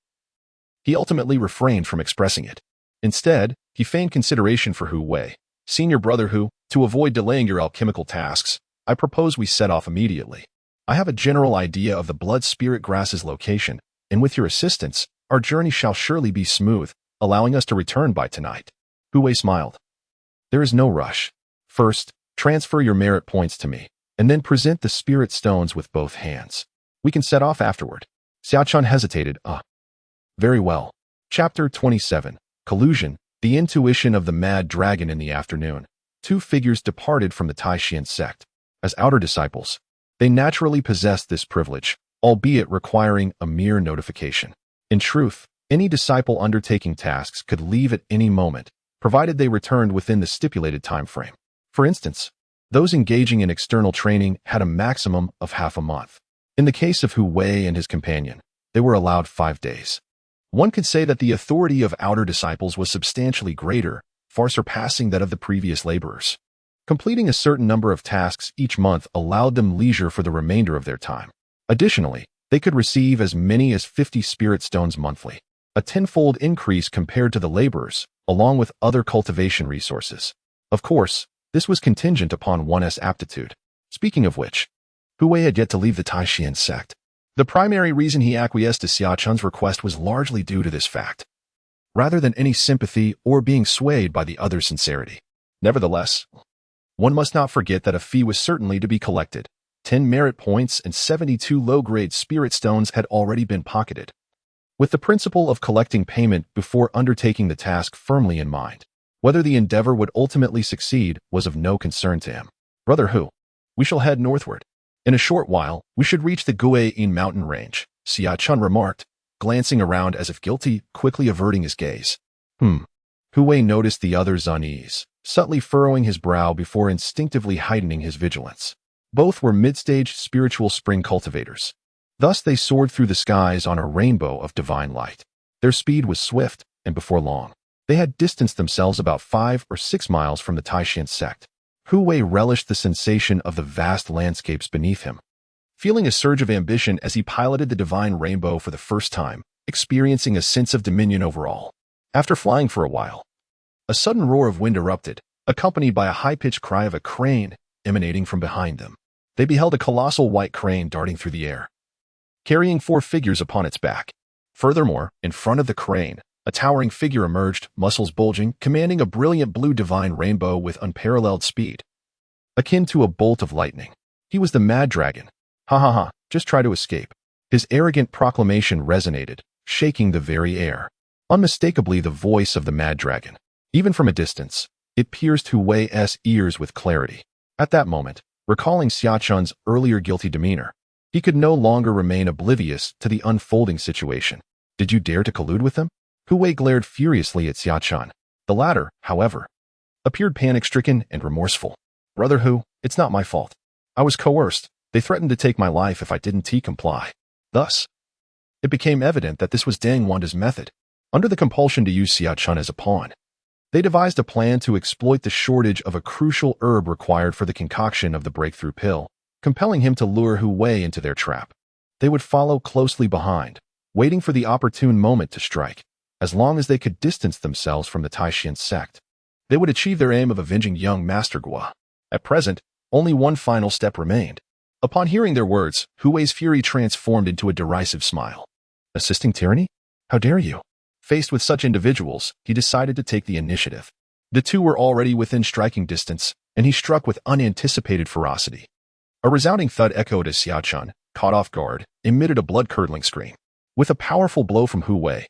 he ultimately refrained from expressing it. Instead, he feigned consideration for Hu Wei. Senior brother Hu, to avoid delaying your alchemical tasks, I propose we set off immediately. I have a general idea of the blood spirit grass's location, and with your assistance, our journey shall surely be smooth, allowing us to return by tonight. Hu Wei smiled. There is no rush. First, transfer your merit points to me, and then present the spirit stones with both hands. We can set off afterward. Xiaochun hesitated. Very well. Chapter 27. Collusion. The intuition of the mad dragon. In the afternoon, two figures departed from the Tai Xuan Sect. As outer disciples, they naturally possessed this privilege, albeit requiring a mere notification. In truth, any disciple undertaking tasks could leave at any moment, provided they returned within the stipulated time frame. For instance, those engaging in external training had a maximum of half a month. In the case of Hu Wei and his companion, they were allowed 5 days. One could say that the authority of outer disciples was substantially greater, far surpassing that of the previous laborers. Completing a certain number of tasks each month allowed them leisure for the remainder of their time. Additionally, they could receive as many as 50 spirit stones monthly, a tenfold increase compared to the laborers, along with other cultivation resources. Of course, this was contingent upon one's aptitude. Speaking of which, Hu Wei had yet to leave the Tai Xuan Sect. The primary reason he acquiesced to Xiaochun's request was largely due to this fact, rather than any sympathy or being swayed by the other's sincerity. Nevertheless, one must not forget that a fee was certainly to be collected. 10 merit points and 72 low-grade spirit stones had already been pocketed. With the principle of collecting payment before undertaking the task firmly in mind, whether the endeavor would ultimately succeed was of no concern to him. Brother Hu, we shall head northward. In a short while, we should reach the Guiyin mountain range, Xiaochun remarked, glancing around as if guilty, quickly averting his gaze. Hu Wei noticed the other's unease, subtly furrowing his brow before instinctively heightening his vigilance. Both were mid-stage spiritual spring cultivators. Thus they soared through the skies on a rainbow of divine light. Their speed was swift, and before long, they had distanced themselves about 5 or 6 miles from the Tai Xuan Sect. Hu Wei relished the sensation of the vast landscapes beneath him, feeling a surge of ambition as he piloted the divine rainbow for the first time, experiencing a sense of dominion over all. After flying for a while, a sudden roar of wind erupted, accompanied by a high-pitched cry of a crane emanating from behind them. They beheld a colossal white crane darting through the air, carrying 4 figures upon its back. Furthermore, in front of the crane, a towering figure emerged, muscles bulging, commanding a brilliant blue divine rainbow with unparalleled speed, akin to a bolt of lightning. He was the Mad Dragon. Ha, just try to escape. His arrogant proclamation resonated, shaking the very air. Unmistakably the voice of the Mad Dragon. Even from a distance, it pierced Hu Wei's ears with clarity. At that moment, recalling Xiaochun's earlier guilty demeanor, he could no longer remain oblivious to the unfolding situation. Did you dare to collude with them? Hu Wei glared furiously at Xiaochun. The latter, however, appeared panic-stricken and remorseful. Brother Hu, it's not my fault. I was coerced. They threatened to take my life if I didn't comply. Thus, it became evident that this was Deng Wanda's method. Under the compulsion to use Xiaochun as a pawn, they devised a plan to exploit the shortage of a crucial herb required for the concoction of the breakthrough pill, compelling him to lure Hu Wei into their trap. They would follow closely behind, waiting for the opportune moment to strike. As long as they could distance themselves from the Tai Xuan Sect, they would achieve their aim of avenging young Master Gua. At present, only one final step remained. Upon hearing their words, Hu Wei's fury transformed into a derisive smile. Assisting tyranny? How dare you? Faced with such individuals, he decided to take the initiative. The two were already within striking distance, and he struck with unanticipated ferocity. A resounding thud echoed as Xiaochun, caught off guard, emitted a blood-curdling scream. With a powerful blow from Hu Wei,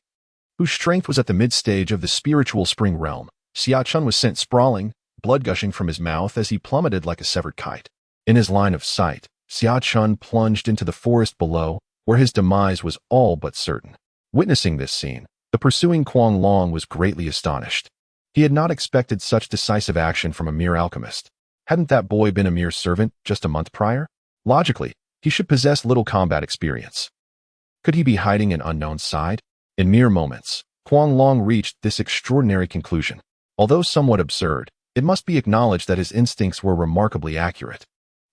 whose strength was at the mid-stage of the spiritual spring realm, Xiaochun was sent sprawling, blood gushing from his mouth as he plummeted like a severed kite. In his line of sight, Xiaochun plunged into the forest below, where his demise was all but certain. Witnessing this scene, the pursuing Kuang Long was greatly astonished. He had not expected such decisive action from a mere alchemist. Hadn't that boy been a mere servant just a month prior? Logically, he should possess little combat experience. Could he be hiding an unknown side? In mere moments, Kuang Long reached this extraordinary conclusion. Although somewhat absurd, it must be acknowledged that his instincts were remarkably accurate.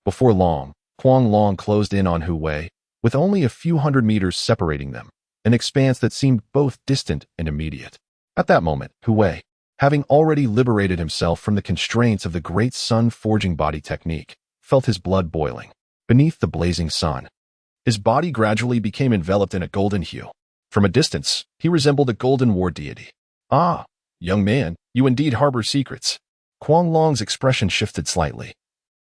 Before long, Kuang Long closed in on Hu Wei, with only a few hundred meters separating them, an expanse that seemed both distant and immediate. At that moment, Hu Wei, having already liberated himself from the constraints of the Great Sun forging body technique, felt his blood boiling. Beneath the blazing sun, his body gradually became enveloped in a golden hue. From a distance, he resembled a golden war deity. "Ah, young man, you indeed harbor secrets." Kuang Long's expression shifted slightly,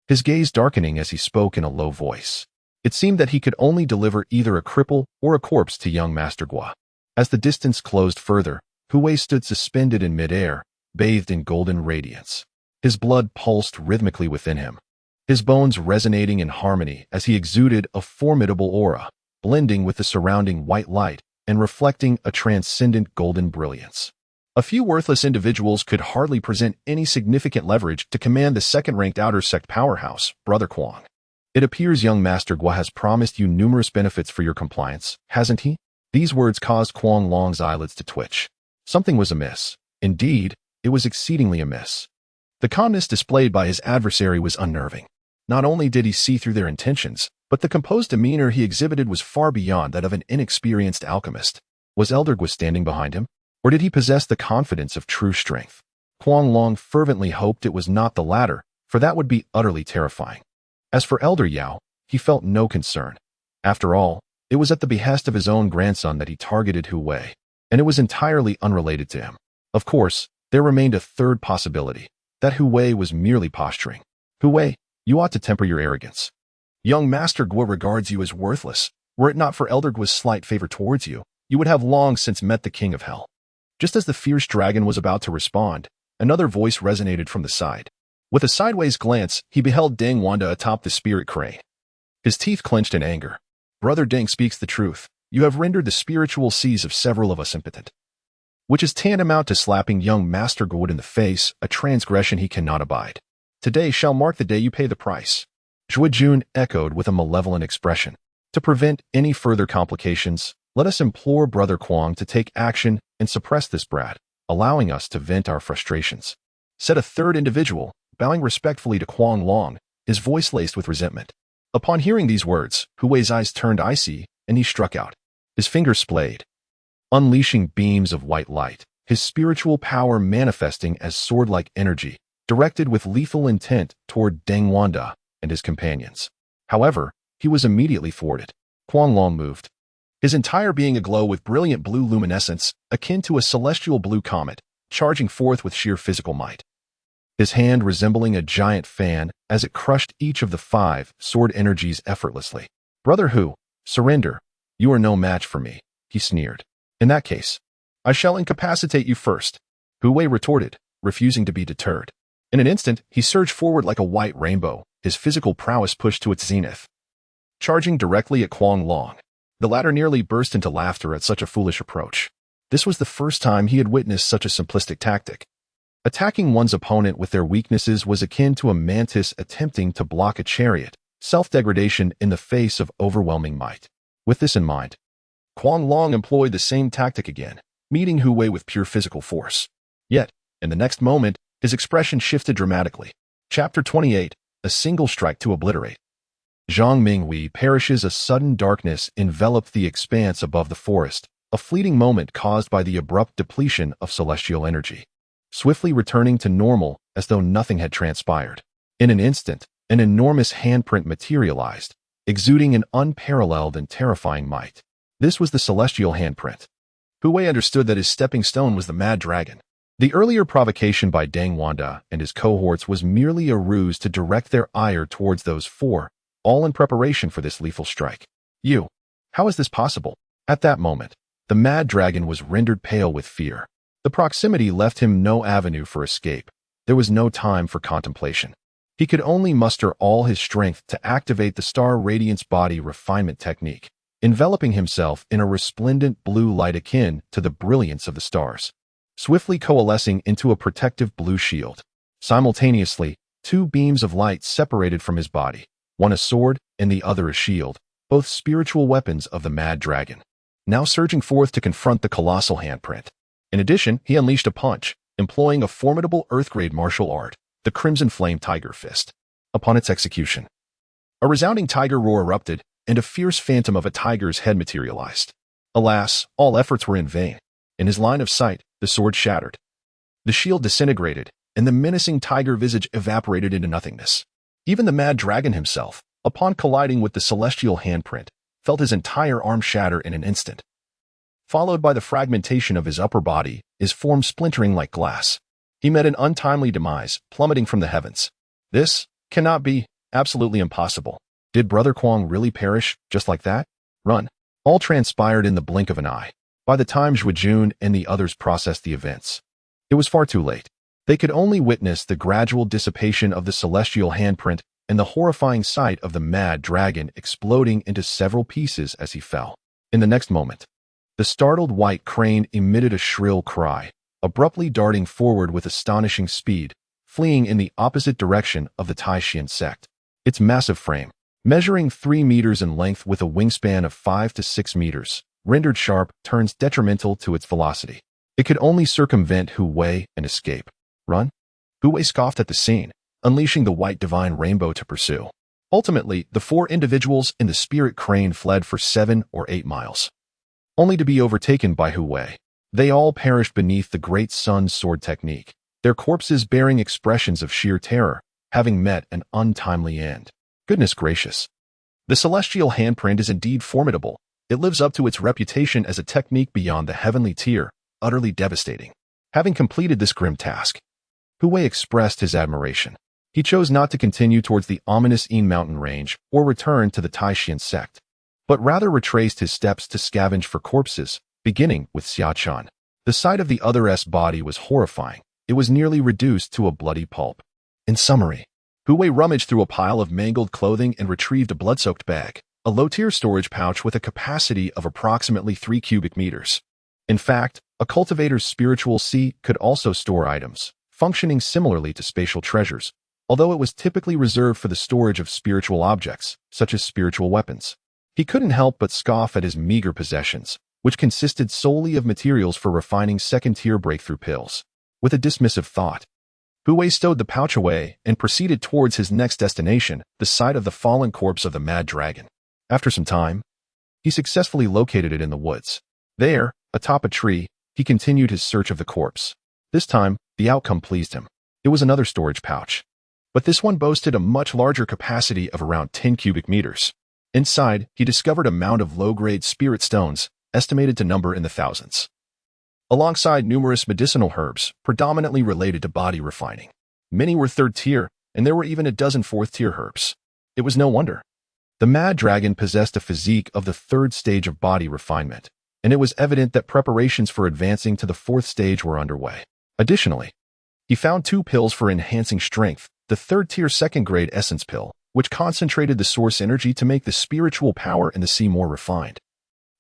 his gaze darkening as he spoke in a low voice. It seemed that he could only deliver either a cripple or a corpse to young Master Gua. As the distance closed further, Hu Wei stood suspended in midair, bathed in golden radiance. His blood pulsed rhythmically within him, his bones resonating in harmony as he exuded a formidable aura, blending with the surrounding white light and reflecting a transcendent golden brilliance. A few worthless individuals could hardly present any significant leverage to command the second-ranked outer sect powerhouse, Brother Kuang. "It appears young Master Gua has promised you numerous benefits for your compliance, hasn't he?" These words caused Kuang Long's eyelids to twitch. Something was amiss. Indeed, it was exceedingly amiss. The calmness displayed by his adversary was unnerving. Not only did he see through their intentions, but the composed demeanor he exhibited was far beyond that of an inexperienced alchemist. Was Elder Gua standing behind him? Or did he possess the confidence of true strength? Kuang Long fervently hoped it was not the latter, for that would be utterly terrifying. As for Elder Yao, he felt no concern. After all, it was at the behest of his own grandson that he targeted Hu Wei, and it was entirely unrelated to him. Of course, there remained a third possibility, that Hu Wei was merely posturing. "Hu Wei, you ought to temper your arrogance. Young Master Gua regards you as worthless. Were it not for Elder Gua's slight favor towards you, you would have long since met the King of Hell." Just as the fierce dragon was about to respond, another voice resonated from the side. With a sideways glance, he beheld Deng Wanda atop the spirit crane. His teeth clenched in anger. "Brother Deng speaks the truth. You have rendered the spiritual seas of several of us impotent." Which is tantamount to slapping young Master Gua in the face, a transgression he cannot abide. "Today shall mark the day you pay the price." Zhuo Jun echoed with a malevolent expression. "To prevent any further complications, let us implore Brother Kuang to take action and suppress this brat, allowing us to vent our frustrations," said a third individual, bowing respectfully to Kuang Long, his voice laced with resentment. Upon hearing these words, Hu Wei's eyes turned icy, and he struck out. His fingers splayed, unleashing beams of white light, his spiritual power manifesting as sword-like energy, directed with lethal intent toward Deng Wanda and his companions. However, he was immediately thwarted. Kuang Long moved, his entire being aglow with brilliant blue luminescence, akin to a celestial blue comet, charging forth with sheer physical might. His hand resembling a giant fan as it crushed each of the 5 sword energies effortlessly. "Brother Hu, surrender. You are no match for me," he sneered. "In that case, I shall incapacitate you first," Hu Wei retorted, refusing to be deterred. In an instant, he surged forward like a white rainbow, his physical prowess pushed to its zenith. Charging directly at Kuang Long, the latter nearly burst into laughter at such a foolish approach. This was the first time he had witnessed such a simplistic tactic. Attacking one's opponent with their weaknesses was akin to a mantis attempting to block a chariot, self-degradation in the face of overwhelming might. With this in mind, Kuang Long employed the same tactic again, meeting Hu Wei with pure physical force. Yet, in the next moment, his expression shifted dramatically. Chapter 28, A Single Strike to Obliterate. Zhang Minghui perishes. A sudden darkness enveloped the expanse above the forest, a fleeting moment caused by the abrupt depletion of celestial energy, swiftly returning to normal as though nothing had transpired. In an instant, an enormous handprint materialized, exuding an unparalleled and terrifying might. This was the celestial handprint. Hu Wei understood that his stepping stone was the mad dragon. The earlier provocation by Deng Wanda and his cohorts was merely a ruse to direct their ire towards those 4, all in preparation for this lethal strike. How is this possible? At that moment, the mad dragon was rendered pale with fear. The proximity left him no avenue for escape. There was no time for contemplation. He could only muster all his strength to activate the star radiance body refinement technique, enveloping himself in a resplendent blue light akin to the brilliance of the stars, swiftly coalescing into a protective blue shield. Simultaneously, 2 beams of light separated from his body, one a sword and the other a shield, both spiritual weapons of the mad dragon, now surging forth to confront the colossal handprint. In addition, he unleashed a punch, employing a formidable earth-grade martial art, the Crimson Flame Tiger Fist. Upon its execution, a resounding tiger roar erupted, and a fierce phantom of a tiger's head materialized. Alas, all efforts were in vain. In his line of sight, the sword shattered. The shield disintegrated, and the menacing tiger visage evaporated into nothingness. Even the mad dragon himself, upon colliding with the celestial handprint, felt his entire arm shatter in an instant. followed by the fragmentation of his upper body, his form splintering like glass. He met an untimely demise, plummeting from the heavens. This cannot be, absolutely impossible. Did Brother Kwong really perish, just like that? Run. All transpired in the blink of an eye. By the time Zhuijun and the others processed the events, it was far too late. They could only witness the gradual dissipation of the celestial handprint and the horrifying sight of the mad dragon exploding into several pieces as he fell. In the next moment, the startled white crane emitted a shrill cry, abruptly darting forward with astonishing speed, fleeing in the opposite direction of the Tai Xuan Sect. Its massive frame, measuring 3 meters in length with a wingspan of 5 to 6 meters, rendered sharp turns detrimental to its velocity. It could only circumvent Hu Wei and escape. Run? Hu Wei scoffed at the scene, unleashing the white divine rainbow to pursue. Ultimately, the 4 individuals in the spirit crane fled for 7 or 8 miles, only to be overtaken by Hu Wei. They all perished beneath the Great Sun Sword technique, their corpses bearing expressions of sheer terror, having met an untimely end. Goodness gracious. The celestial handprint is indeed formidable. It lives up to its reputation as a technique beyond the heavenly tier, utterly devastating. Having completed this grim task, Hu Wei expressed his admiration. He chose not to continue towards the ominous Yin mountain range or return to the Tai Xuan Sect, but rather retraced his steps to scavenge for corpses, beginning with Xia Chan. The sight of the other's body was horrifying. It was nearly reduced to a bloody pulp. In summary, Hu Wei rummaged through a pile of mangled clothing and retrieved a blood-soaked bag, a low-tier storage pouch with a capacity of approximately 3 cubic meters. In fact, a cultivator's spiritual sea could also store items, functioning similarly to spatial treasures, although it was typically reserved for the storage of spiritual objects, such as spiritual weapons. He couldn't help but scoff at his meager possessions, which consisted solely of materials for refining second-tier breakthrough pills. With a dismissive thought, Hu Wei stowed the pouch away and proceeded towards his next destination, the site of the fallen corpse of the mad dragon. After some time, he successfully located it in the woods. There, atop a tree, he continued his search of the corpse. This time, the outcome pleased him. It was another storage pouch, but this one boasted a much larger capacity of around 10 cubic meters. Inside, he discovered a mound of low-grade spirit stones, estimated to number in the thousands, alongside numerous medicinal herbs, predominantly related to body refining. Many were third-tier, and there were even a dozen fourth-tier herbs. It was no wonder. The mad dragon possessed a physique of the 3rd stage of body refinement, and it was evident that preparations for advancing to the 4th stage were underway. Additionally, he found 2 pills for enhancing strength, the 3rd-tier 2nd-grade essence pill, which concentrated the source energy to make the spiritual power in the sea more refined,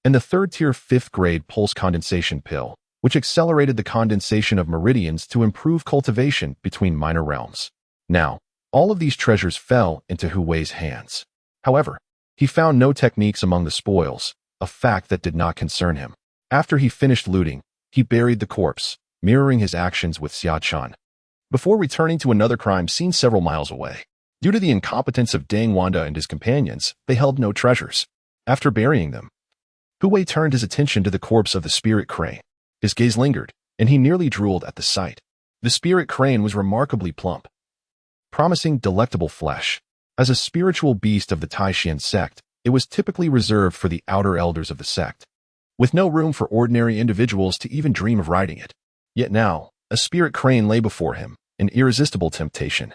and the 3rd-tier 5th-grade pulse condensation pill, which accelerated the condensation of meridians to improve cultivation between minor realms. Now, all of these treasures fell into Hu Wei's hands. However, he found no techniques among the spoils, a fact that did not concern him. After he finished looting, he buried the corpse, mirroring his actions with Xia Chan, before returning to another crime scene several miles away. Due to the incompetence of Dang Wanda and his companions, they held no treasures. After burying them, Hu Wei turned his attention to the corpse of the spirit crane. His gaze lingered, and he nearly drooled at the sight. The spirit crane was remarkably plump, promising delectable flesh. As a spiritual beast of the Tai Xuan Sect, it was typically reserved for the outer elders of the sect, with no room for ordinary individuals to even dream of riding it. Yet now, a spirit crane lay before him, an irresistible temptation,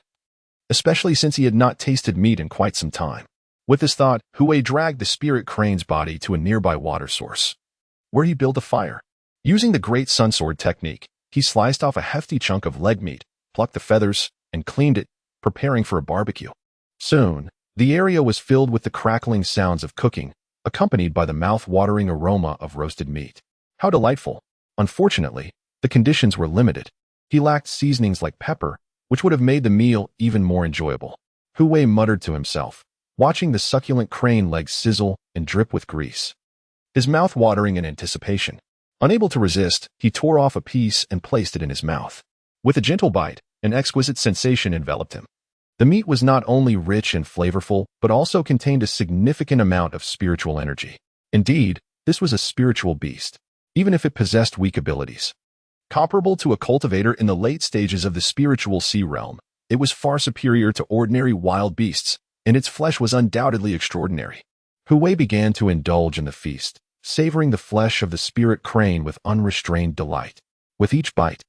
especially since he had not tasted meat in quite some time. With this thought, Hu Wei dragged the spirit crane's body to a nearby water source, where he built a fire. Using the Great Sun Sword technique, he sliced off a hefty chunk of leg meat, plucked the feathers, and cleaned it, preparing for a barbecue. Soon, the area was filled with the crackling sounds of cooking, accompanied by the mouth-watering aroma of roasted meat. How delightful! Unfortunately, the conditions were limited. He lacked seasonings like pepper, which would have made the meal even more enjoyable. Hu Wei muttered to himself, watching the succulent crane legs sizzle and drip with grease, his mouth watering in anticipation. Unable to resist, he tore off a piece and placed it in his mouth. With a gentle bite, an exquisite sensation enveloped him. The meat was not only rich and flavorful, but also contained a significant amount of spiritual energy. Indeed, this was a spiritual beast, even if it possessed weak abilities. Comparable to a cultivator in the late stages of the spiritual sea realm, it was far superior to ordinary wild beasts, and its flesh was undoubtedly extraordinary. Hu Wei began to indulge in the feast, savoring the flesh of the spirit crane with unrestrained delight. With each bite,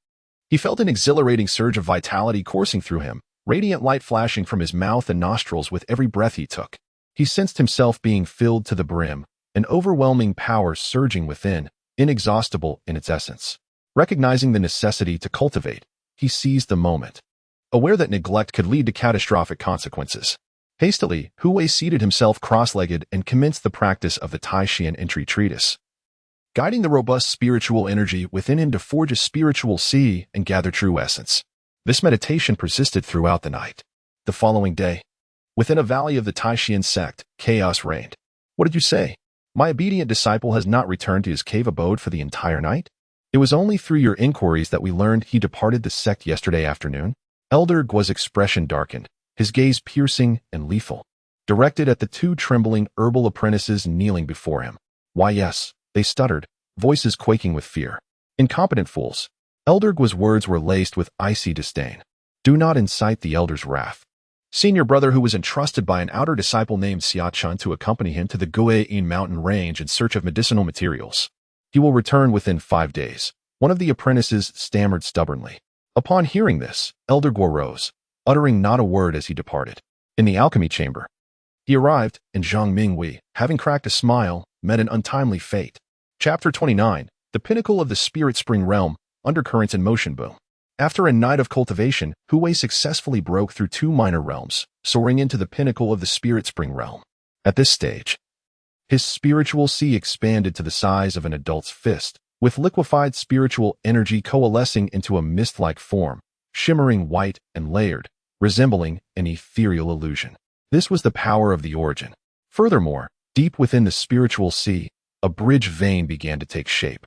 he felt an exhilarating surge of vitality coursing through him, radiant light flashing from his mouth and nostrils with every breath he took. He sensed himself being filled to the brim, an overwhelming power surging within, inexhaustible in its essence. Recognizing the necessity to cultivate, he seized the moment, aware that neglect could lead to catastrophic consequences. Hastily, Hu Wei seated himself cross-legged and commenced the practice of the Tai Xuan entry treatise, guiding the robust spiritual energy within him to forge a spiritual sea and gather true essence. This meditation persisted throughout the night. The following day, within a valley of the Tai Xuan Sect, chaos reigned. "What did you say? My obedient disciple has not returned to his cave abode for the entire night? It was only through your inquiries that we learned he departed the sect yesterday afternoon." Elder Guo's expression darkened, his gaze piercing and lethal, directed at the two trembling herbal apprentices kneeling before him. "Why, yes," they stuttered, voices quaking with fear. "Incompetent fools." Elder Guo's words were laced with icy disdain. "Do not incite the elder's wrath. Senior brother who was entrusted by an outer disciple named Xia Chun to accompany him to the Guoyin mountain range in search of medicinal materials. He will return within 5 days." One of the apprentices stammered stubbornly. Upon hearing this, Elder Guo rose, uttering not a word as he departed. In the alchemy chamber, he arrived, and Zhang Mingwei, having cracked a smile, met an untimely fate. Chapter 29, The Pinnacle of the Spirit Spring Realm, Undercurrents in Motion Boom. After a night of cultivation, Hu Wei successfully broke through 2 minor realms, soaring into the pinnacle of the Spirit Spring Realm. At this stage, his spiritual sea expanded to the size of an adult's fist, with liquefied spiritual energy coalescing into a mist-like form, shimmering white and layered, resembling an ethereal illusion. This was the power of the origin. Furthermore, deep within the spiritual sea, a bridge vein began to take shape,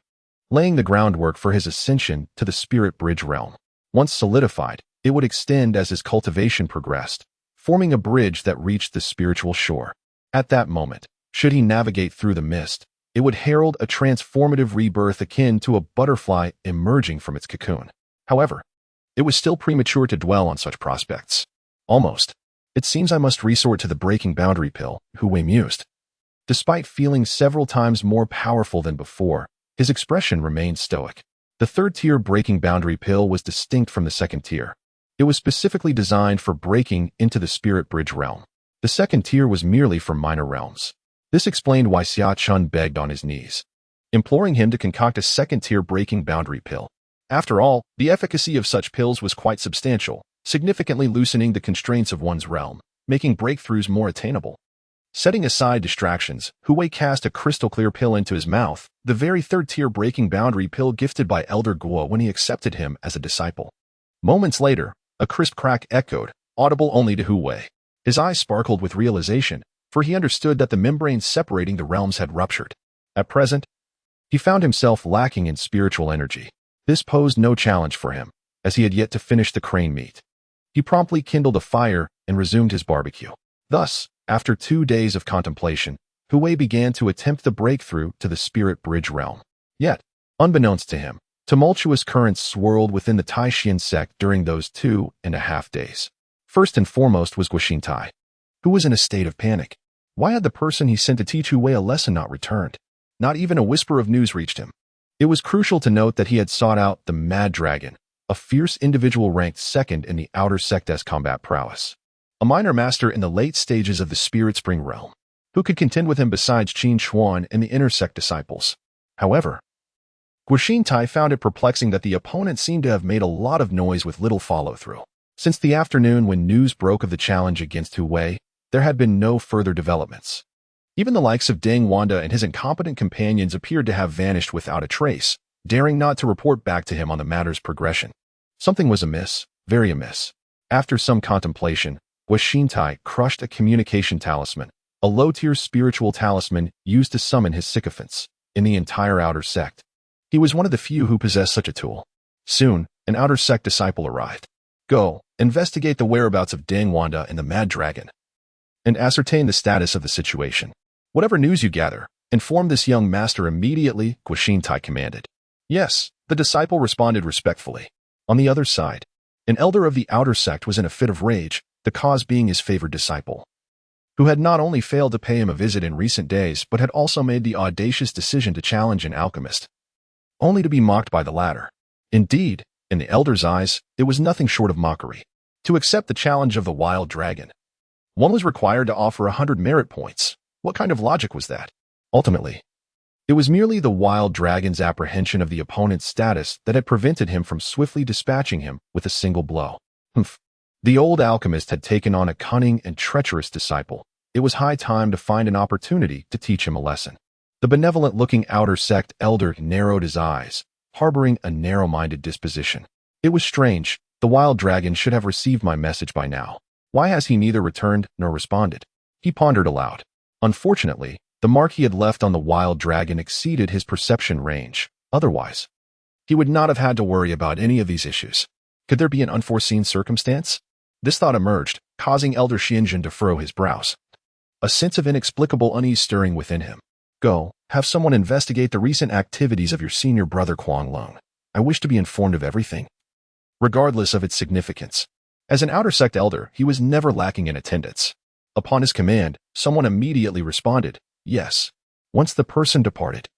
laying the groundwork for his ascension to the spirit bridge realm. Once solidified, it would extend as his cultivation progressed, forming a bridge that reached the spiritual shore. At that moment, should he navigate through the mist, it would herald a transformative rebirth akin to a butterfly emerging from its cocoon. However, it was still premature to dwell on such prospects. "Almost. It seems I must resort to the breaking boundary pill," Hu Wei mused. Despite feeling several times more powerful than before, his expression remained stoic. The third-tier breaking boundary pill was distinct from the second tier. It was specifically designed for breaking into the spirit bridge realm. The second tier was merely for minor realms. This explained why Xia Chun begged on his knees, imploring him to concoct a second-tier breaking boundary pill. After all, the efficacy of such pills was quite substantial, significantly loosening the constraints of one's realm, making breakthroughs more attainable. Setting aside distractions, Hu Wei cast a crystal-clear pill into his mouth, the very third-tier breaking boundary pill gifted by Elder Guo when he accepted him as a disciple. Moments later, a crisp crack echoed, audible only to Hu Wei. His eyes sparkled with realization, for he understood that the membrane separating the realms had ruptured. At present, he found himself lacking in spiritual energy. This posed no challenge for him, as he had yet to finish the crane meat. He promptly kindled a fire and resumed his barbecue. Thus, after 2 days of contemplation, Hu Wei began to attempt the breakthrough to the spirit bridge realm. Yet, unbeknownst to him, tumultuous currents swirled within the Tai Xuan Sect during those 2.5 days. First and foremost was Guoxintai, who was in a state of panic. Why had the person he sent to teach Hu Wei a lesson not returned? Not even a whisper of news reached him. It was crucial to note that he had sought out the Mad Dragon, a fierce individual ranked second in the outer sect's combat prowess, a minor master in the late stages of the Spirit Spring realm. Who could contend with him besides Qin Chuan and the inner sect disciples? However, Guoxintai found it perplexing that the opponent seemed to have made a lot of noise with little follow-through. Since the afternoon when news broke of the challenge against Hu Wei, there had been no further developments. Even the likes of Deng Wanda and his incompetent companions appeared to have vanished without a trace, daring not to report back to him on the matter's progression. Something was amiss, very amiss. After some contemplation, Guoxintai crushed a communication talisman, a low-tier spiritual talisman used to summon his sycophants, in the entire outer sect. He was one of the few who possessed such a tool. Soon, an outer sect disciple arrived. "Go, investigate the whereabouts of Deng Wanda and the Mad Dragon, and ascertain the status of the situation. Whatever news you gather, inform this young master immediately," Guoxintai commanded. "Yes," the disciple responded respectfully. On the other side, an elder of the outer sect was in a fit of rage, the cause being his favored disciple, who had not only failed to pay him a visit in recent days but had also made the audacious decision to challenge an alchemist, only to be mocked by the latter. Indeed, in the elder's eyes, it was nothing short of mockery. To accept the challenge of the wild dragon, one was required to offer 100 merit points. What kind of logic was that? Ultimately, it was merely the wild dragon's apprehension of the opponent's status that had prevented him from swiftly dispatching him with a single blow. Humph. The old alchemist had taken on a cunning and treacherous disciple. It was high time to find an opportunity to teach him a lesson. The benevolent-looking outer sect elder narrowed his eyes, harboring a narrow-minded disposition. It was strange. The wild dragon should have received my message by now. Why has he neither returned nor responded? He pondered aloud. Unfortunately, the mark he had left on the wild dragon exceeded his perception range. Otherwise, he would not have had to worry about any of these issues. Could there be an unforeseen circumstance? This thought emerged, causing Elder Xianjun to furrow his brows. A sense of inexplicable unease stirring within him. Go, have someone investigate the recent activities of your senior brother Kuang Long. I wish to be informed of everything, regardless of its significance. As an outer sect elder, he was never lacking in attendance. Upon his command, someone immediately responded, yes. Once the person departed,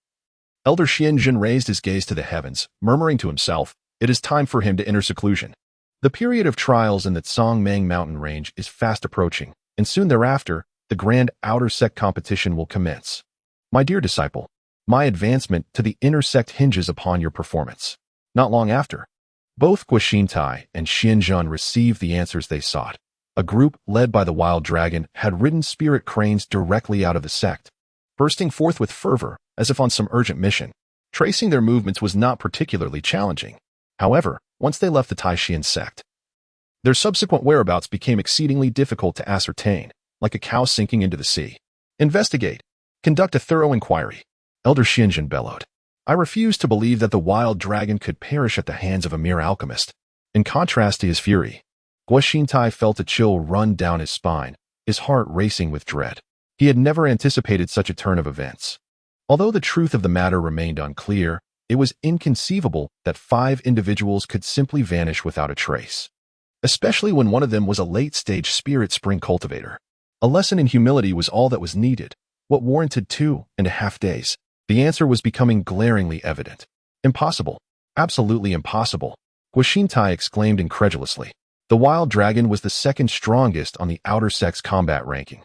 Elder Xianjun raised his gaze to the heavens, murmuring to himself, it is time for him to enter seclusion. The period of trials in the Tsongmang mountain range is fast approaching, and soon thereafter, the grand outer sect competition will commence. My dear disciple, my advancement to the inner sect hinges upon your performance. Not long after, both Guoxintai and Xianjun received the answers they sought. A group led by the wild dragon had ridden spirit cranes directly out of the sect, bursting forth with fervor as if on some urgent mission. Tracing their movements was not particularly challenging. However, once they left the Tai Xuan Sect, their subsequent whereabouts became exceedingly difficult to ascertain, like a cow sinking into the sea. Investigate. Conduct a thorough inquiry. Elder Xianjun bellowed. I refuse to believe that the wild dragon could perish at the hands of a mere alchemist. In contrast to his fury, Guoxintai felt a chill run down his spine, his heart racing with dread. He had never anticipated such a turn of events. Although the truth of the matter remained unclear, it was inconceivable that 5 individuals could simply vanish without a trace, especially when one of them was a late-stage spirit spring cultivator. A lesson in humility was all that was needed. What warranted 2.5 days? The answer was becoming glaringly evident. Impossible. Absolutely impossible. Guoxintai exclaimed incredulously. The wild dragon was the second strongest on the outer sect's combat ranking,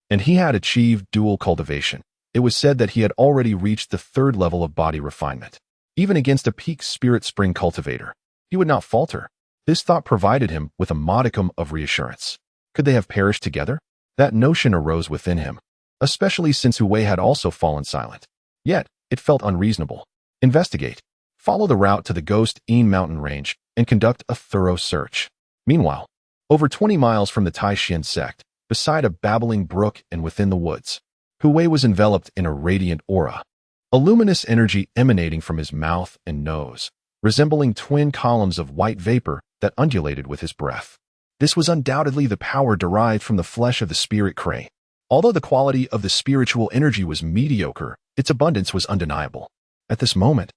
and he had achieved dual cultivation. It was said that he had already reached the 3rd level of body refinement. Even against a peak spirit spring cultivator, he would not falter. This thought provided him with a modicum of reassurance. Could they have perished together? That notion arose within him, especially since Hui had also fallen silent. Yet, it felt unreasonable. Investigate. Follow the route to the Ghost Een mountain range and conduct a thorough search. Meanwhile, over 20 miles from the Tai Xuan Sect, beside a babbling brook and within the woods, Hui was enveloped in a radiant aura, a luminous energy emanating from his mouth and nose, resembling twin columns of white vapor that undulated with his breath. This was undoubtedly the power derived from the flesh of the spirit crane. Although the quality of the spiritual energy was mediocre, its abundance was undeniable. At this moment,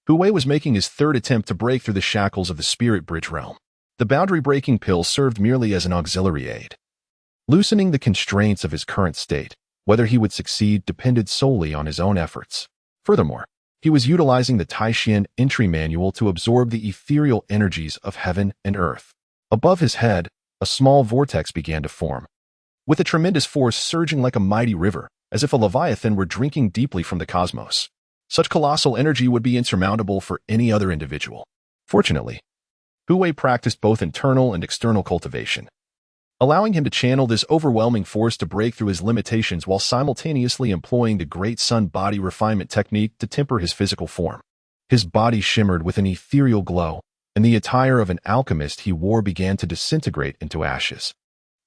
Hui was making his 3rd attempt to break through the shackles of the spirit bridge realm. The boundary-breaking pill served merely as an auxiliary aid, loosening the constraints of his current state. Whether he would succeed depended solely on his own efforts. Furthermore, he was utilizing the Tai Xuan entry manual to absorb the ethereal energies of heaven and earth. Above his head, a small vortex began to form, with a tremendous force surging like a mighty river, as if a leviathan were drinking deeply from the cosmos. Such colossal energy would be insurmountable for any other individual. Fortunately, Hui practiced both internal and external cultivation, allowing him to channel this overwhelming force to break through his limitations while simultaneously employing the Great Sun body refinement technique to temper his physical form. His body shimmered with an ethereal glow, and the attire of an alchemist he wore began to disintegrate into ashes.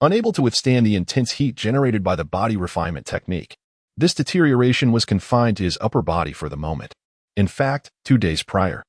Unable to withstand the intense heat generated by the body refinement technique, this deterioration was confined to his upper body for the moment. In fact, 2 days prior,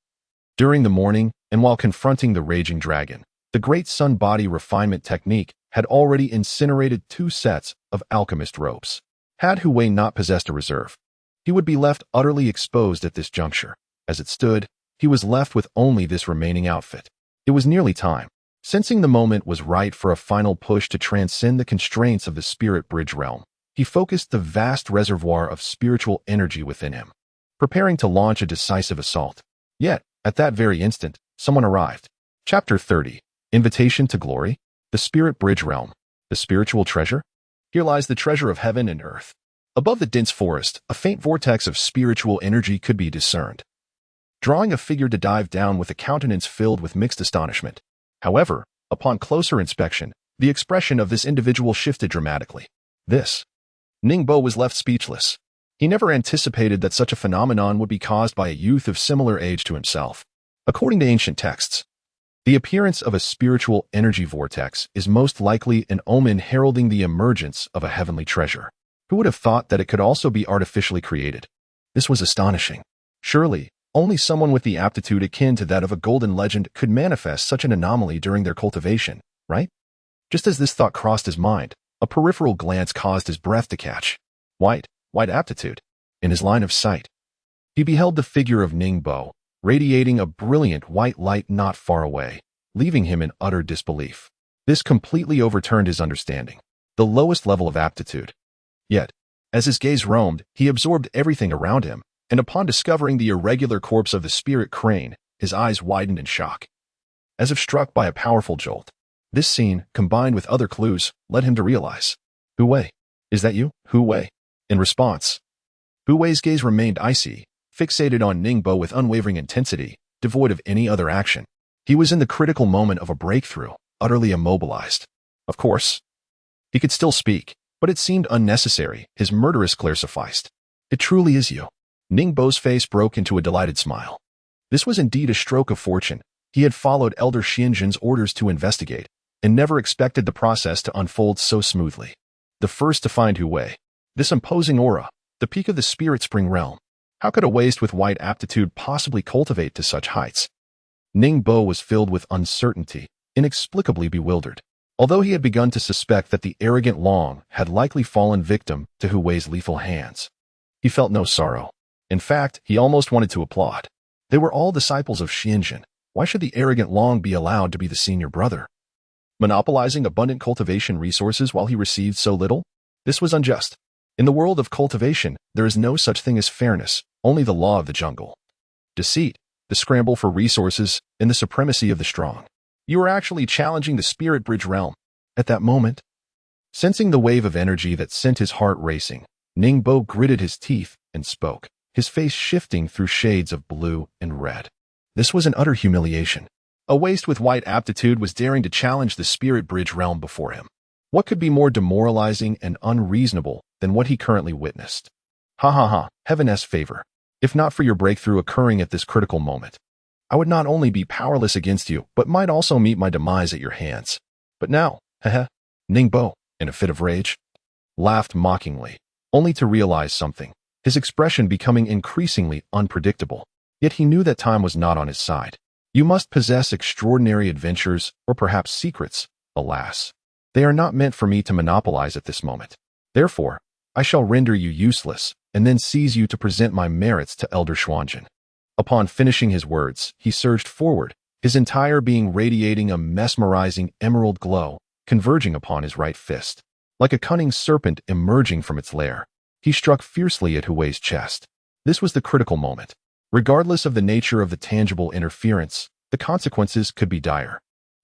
during the morning and while confronting the raging dragon, the Great Sun body refinement technique had already incinerated 2 sets of alchemist ropes. Had Hui not possessed a reserve, he would be left utterly exposed at this juncture. As it stood, he was left with only this remaining outfit. It was nearly time. Sensing the moment was right for a final push to transcend the constraints of the spirit bridge realm, he focused the vast reservoir of spiritual energy within him, preparing to launch a decisive assault. Yet, at that very instant, someone arrived. Chapter 30. Invitation to Glory. The Spirit Bridge Realm. The Spiritual Treasure. Here lies the treasure of heaven and earth. Above the dense forest, a faint vortex of spiritual energy could be discerned, drawing a figure to dive down with a countenance filled with mixed astonishment. However, upon closer inspection, the expression of this individual shifted dramatically. Ningbo was left speechless. He never anticipated that such a phenomenon would be caused by a youth of similar age to himself. According to ancient texts, the appearance of a spiritual energy vortex is most likely an omen heralding the emergence of a heavenly treasure. Who would have thought that it could also be artificially created? This was astonishing. Surely, only someone with the aptitude akin to that of a golden legend could manifest such an anomaly during their cultivation, right? Just as this thought crossed his mind, a peripheral glance caused his breath to catch. White aptitude. In his line of sight, he beheld the figure of Ningbo, radiating a brilliant white light not far away, leaving him in utter disbelief. This completely overturned his understanding. The lowest level of aptitude. Yet, as his gaze roamed, he absorbed everything around him, and upon discovering the irregular corpse of the spirit crane, his eyes widened in shock. As if struck by a powerful jolt, this scene, combined with other clues, led him to realize. Hu Wei, is that you, Hu Wei? In response, Hu Wei's gaze remained icy, fixated on Ningbo with unwavering intensity, devoid of any other action. He was in the critical moment of a breakthrough, utterly immobilized. Of course, he could still speak, but it seemed unnecessary. His murderous glare sufficed. It truly is you. Ningbo's face broke into a delighted smile. This was indeed a stroke of fortune. He had followed Elder Xianjin's orders to investigate, and never expected the process to unfold so smoothly. The first to find Hu Wei. This imposing aura, the peak of the spirit spring realm. How could a waste with white aptitude possibly cultivate to such heights? Ningbo was filled with uncertainty, inexplicably bewildered. Although he had begun to suspect that the arrogant Long had likely fallen victim to Hu Wei's lethal hands, he felt no sorrow. In fact, he almost wanted to applaud. They were all disciples of Xianjin. Why should the arrogant Long be allowed to be the senior brother, monopolizing abundant cultivation resources while he received so little? This was unjust. In the world of cultivation, there is no such thing as fairness, only the law of the jungle. Deceit, the scramble for resources, and the supremacy of the strong. You are actually challenging the spirit bridge realm. At that moment, sensing the wave of energy that sent his heart racing, Ningbo gritted his teeth and spoke, his face shifting through shades of blue and red. This was an utter humiliation. A waste with white aptitude was daring to challenge the spirit bridge realm before him. What could be more demoralizing and unreasonable than what he currently witnessed? Heaven's favor. If not for your breakthrough occurring at this critical moment, I would not only be powerless against you, but might also meet my demise at your hands. But now, Ningbo, in a fit of rage, laughed mockingly, only to realize something, his expression becoming increasingly unpredictable. Yet he knew that time was not on his side. You must possess extraordinary adventures or perhaps secrets. Alas, they are not meant for me to monopolize at this moment. Therefore, I shall render you useless and then seize you to present my merits to Elder Xianjin. Upon finishing his words, he surged forward, his entire being radiating a mesmerizing emerald glow, converging upon his right fist. Like a cunning serpent emerging from its lair, he struck fiercely at Hu Wei's chest. This was the critical moment. Regardless of the nature of the tangible interference, the consequences could be dire.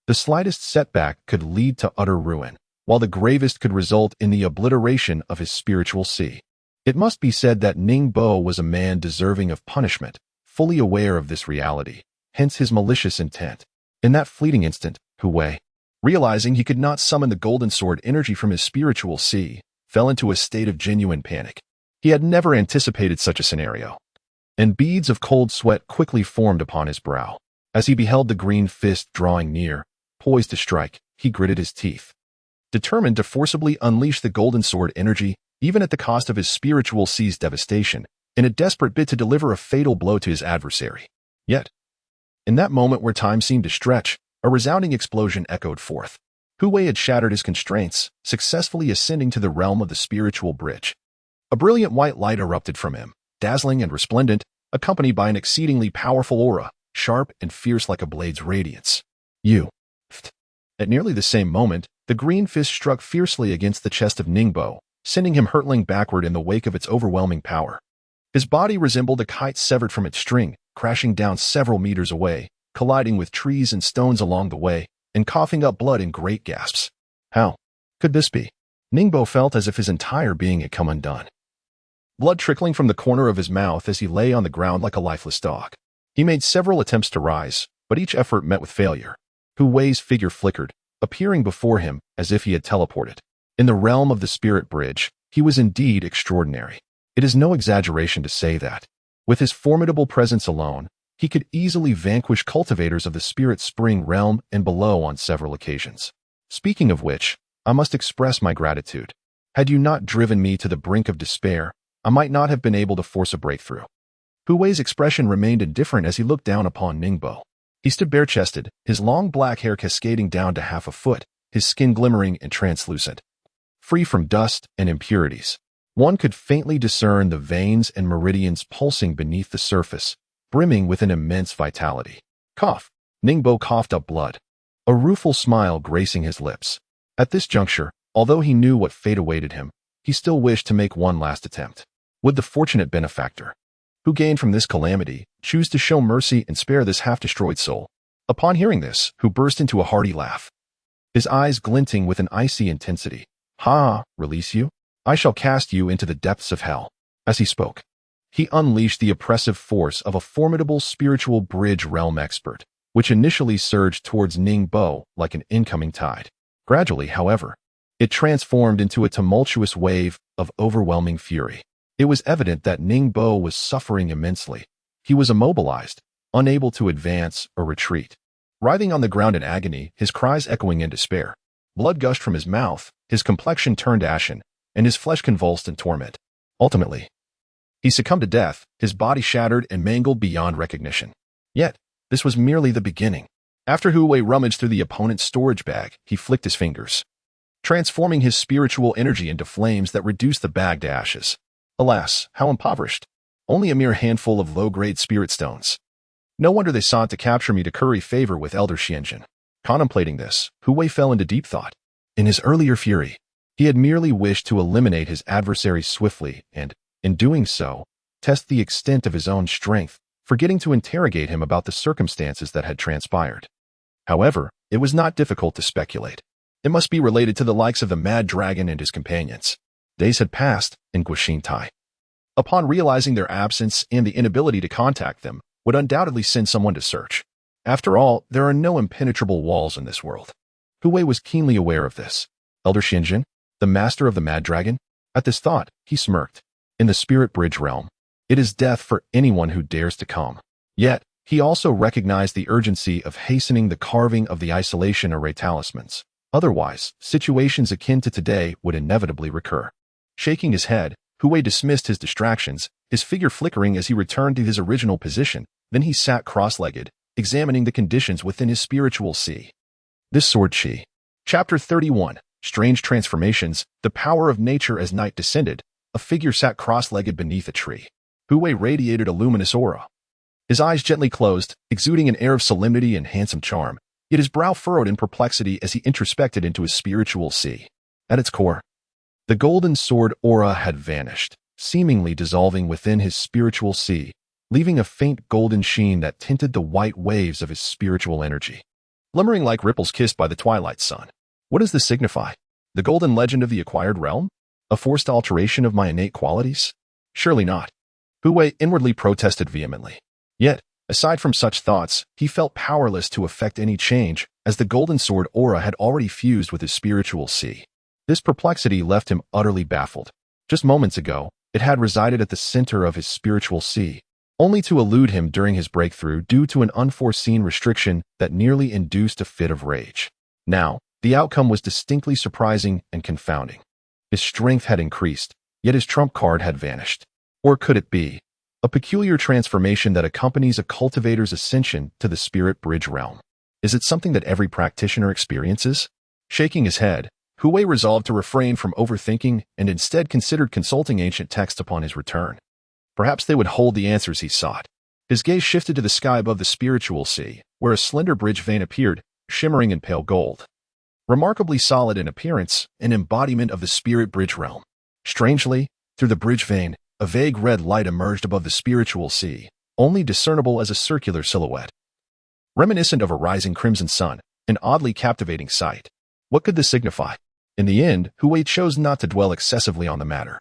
The slightest setback could lead to utter ruin, while the gravest could result in the obliteration of his spiritual sea. It must be said that Ningbo was a man deserving of punishment, fully aware of this reality, hence his malicious intent. In that fleeting instant, Hu Wei, realizing he could not summon the golden sword energy from his spiritual sea, fell into a state of genuine panic. He had never anticipated such a scenario, and beads of cold sweat quickly formed upon his brow. As he beheld the green fist drawing near, poised to strike, he gritted his teeth, determined to forcibly unleash the golden sword energy, even at the cost of his spiritual sea's devastation, in a desperate bid to deliver a fatal blow to his adversary. Yet, in that moment where time seemed to stretch, a resounding explosion echoed forth. Hu Wei had shattered his constraints, successfully ascending to the realm of the spiritual bridge. A brilliant white light erupted from him, dazzling and resplendent, accompanied by an exceedingly powerful aura, sharp and fierce like a blade's radiance. You. At nearly the same moment, the green fist struck fiercely against the chest of Ningbo, sending him hurtling backward in the wake of its overwhelming power. His body resembled a kite severed from its string, crashing down several meters away, colliding with trees and stones along the way, and coughing up blood in great gasps. How could this be? Ningbo felt as if his entire being had come undone. Blood trickling from the corner of his mouth as he lay on the ground like a lifeless dog. He made several attempts to rise, but each effort met with failure. Hu Wei's figure flickered, appearing before him as if he had teleported. In the realm of the spirit bridge, he was indeed extraordinary. It is no exaggeration to say that, with his formidable presence alone, he could easily vanquish cultivators of the spirit spring realm and below on several occasions. Speaking of which, I must express my gratitude. Had you not driven me to the brink of despair, I might not have been able to force a breakthrough. Hu Wei's expression remained indifferent as he looked down upon Ningbo. He stood bare-chested, his long black hair cascading down to half a foot, his skin glimmering and translucent, free from dust and impurities. One could faintly discern the veins and meridians pulsing beneath the surface, brimming with an immense vitality. Cough. Ningbo coughed up blood, a rueful smile gracing his lips. At this juncture, although he knew what fate awaited him, he still wished to make one last attempt. Would the fortunate benefactor, who gained from this calamity, choose to show mercy and spare this half-destroyed soul? Upon hearing this, Hu burst into a hearty laugh, his eyes glinting with an icy intensity. Ha! Release you? I shall cast you into the depths of hell. As he spoke, he unleashed the oppressive force of a formidable spiritual bridge realm expert, which initially surged towards Ningbo like an incoming tide. Gradually, however, it transformed into a tumultuous wave of overwhelming fury. It was evident that Ningbo was suffering immensely. He was immobilized, unable to advance or retreat. Writhing on the ground in agony, his cries echoing in despair. Blood gushed from his mouth, his complexion turned ashen, and his flesh convulsed in torment. Ultimately, he succumbed to death, his body shattered and mangled beyond recognition. Yet, this was merely the beginning. After Hu Wei rummaged through the opponent's storage bag, he flicked his fingers, transforming his spiritual energy into flames that reduced the bag to ashes. Alas, how impoverished. Only a mere handful of low-grade spirit stones. No wonder they sought to capture me to curry favor with Elder Xianjin. Contemplating this, Hu Wei fell into deep thought. In his earlier fury, he had merely wished to eliminate his adversary swiftly and, in doing so, test the extent of his own strength, forgetting to interrogate him about the circumstances that had transpired. However, it was not difficult to speculate. It must be related to the likes of the Mad Dragon and his companions. Days had passed in Guixin Tai. Upon realizing their absence and the inability to contact them, would undoubtedly send someone to search. After all, there are no impenetrable walls in this world. Hu Wei was keenly aware of this. Elder Xianjin, the master of the Mad Dragon? At this thought, he smirked. In the spirit bridge realm, it is death for anyone who dares to come. Yet, he also recognized the urgency of hastening the carving of the isolation array talismans. Otherwise, situations akin to today would inevitably recur. Shaking his head, Hu Wei dismissed his distractions, his figure flickering as he returned to his original position. Then he sat cross-legged, examining the conditions within his spiritual sea. This sword chi. Chapter 31. Strange transformations, the power of nature. As night descended, a figure sat cross-legged beneath a tree. Hu Wei radiated a luminous aura. His eyes gently closed, exuding an air of solemnity and handsome charm, yet his brow furrowed in perplexity as he introspected into his spiritual sea. At its core, the golden sword aura had vanished, seemingly dissolving within his spiritual sea, leaving a faint golden sheen that tinted the white waves of his spiritual energy, glimmering like ripples kissed by the twilight sun. What does this signify? The golden legend of the acquired realm? A forced alteration of my innate qualities? Surely not. Hu Wei inwardly protested vehemently. Yet, aside from such thoughts, he felt powerless to effect any change, as the golden sword aura had already fused with his spiritual sea. This perplexity left him utterly baffled. Just moments ago, it had resided at the center of his spiritual sea, only to elude him during his breakthrough due to an unforeseen restriction that nearly induced a fit of rage. Now, the outcome was distinctly surprising and confounding. His strength had increased, yet his trump card had vanished. Or could it be a peculiar transformation that accompanies a cultivator's ascension to the spirit bridge realm? Is it something that every practitioner experiences? Shaking his head, Hu Wei resolved to refrain from overthinking and instead considered consulting ancient texts upon his return. Perhaps they would hold the answers he sought. His gaze shifted to the sky above the spiritual sea, where a slender bridge vein appeared, shimmering in pale gold. remarkably solid in appearance, an embodiment of the spirit bridge realm. Strangely, through the bridge vein, a vague red light emerged above the spiritual sea, only discernible as a circular silhouette. Reminiscent of a rising crimson sun, an oddly captivating sight. What could this signify? In the end, Hui chose not to dwell excessively on the matter,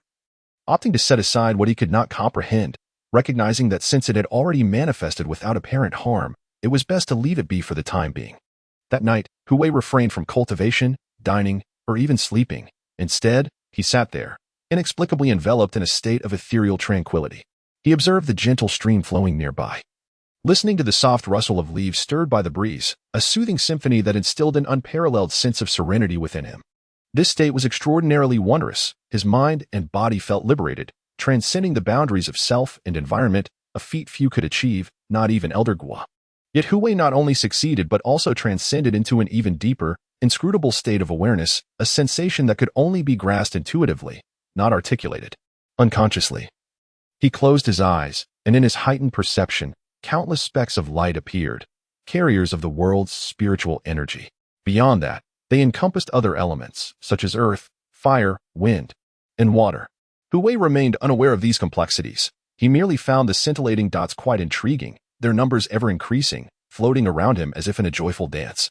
opting to set aside what he could not comprehend, recognizing that since it had already manifested without apparent harm, it was best to leave it be for the time being. That night, Hui refrained from cultivation, dining, or even sleeping. Instead, he sat there, inexplicably enveloped in a state of ethereal tranquility. He observed the gentle stream flowing nearby, listening to the soft rustle of leaves stirred by the breeze, a soothing symphony that instilled an unparalleled sense of serenity within him. This state was extraordinarily wondrous. His mind and body felt liberated, transcending the boundaries of self and environment, a feat few could achieve, not even Elder Gua. Yet Hui not only succeeded but also transcended into an even deeper, inscrutable state of awareness, a sensation that could only be grasped intuitively, not articulated. Unconsciously, he closed his eyes, and in his heightened perception, countless specks of light appeared, carriers of the world's spiritual energy. Beyond that, they encompassed other elements, such as earth, fire, wind, and water. Hui remained unaware of these complexities. He merely found the scintillating dots quite intriguing, their numbers ever increasing, floating around him as if in a joyful dance.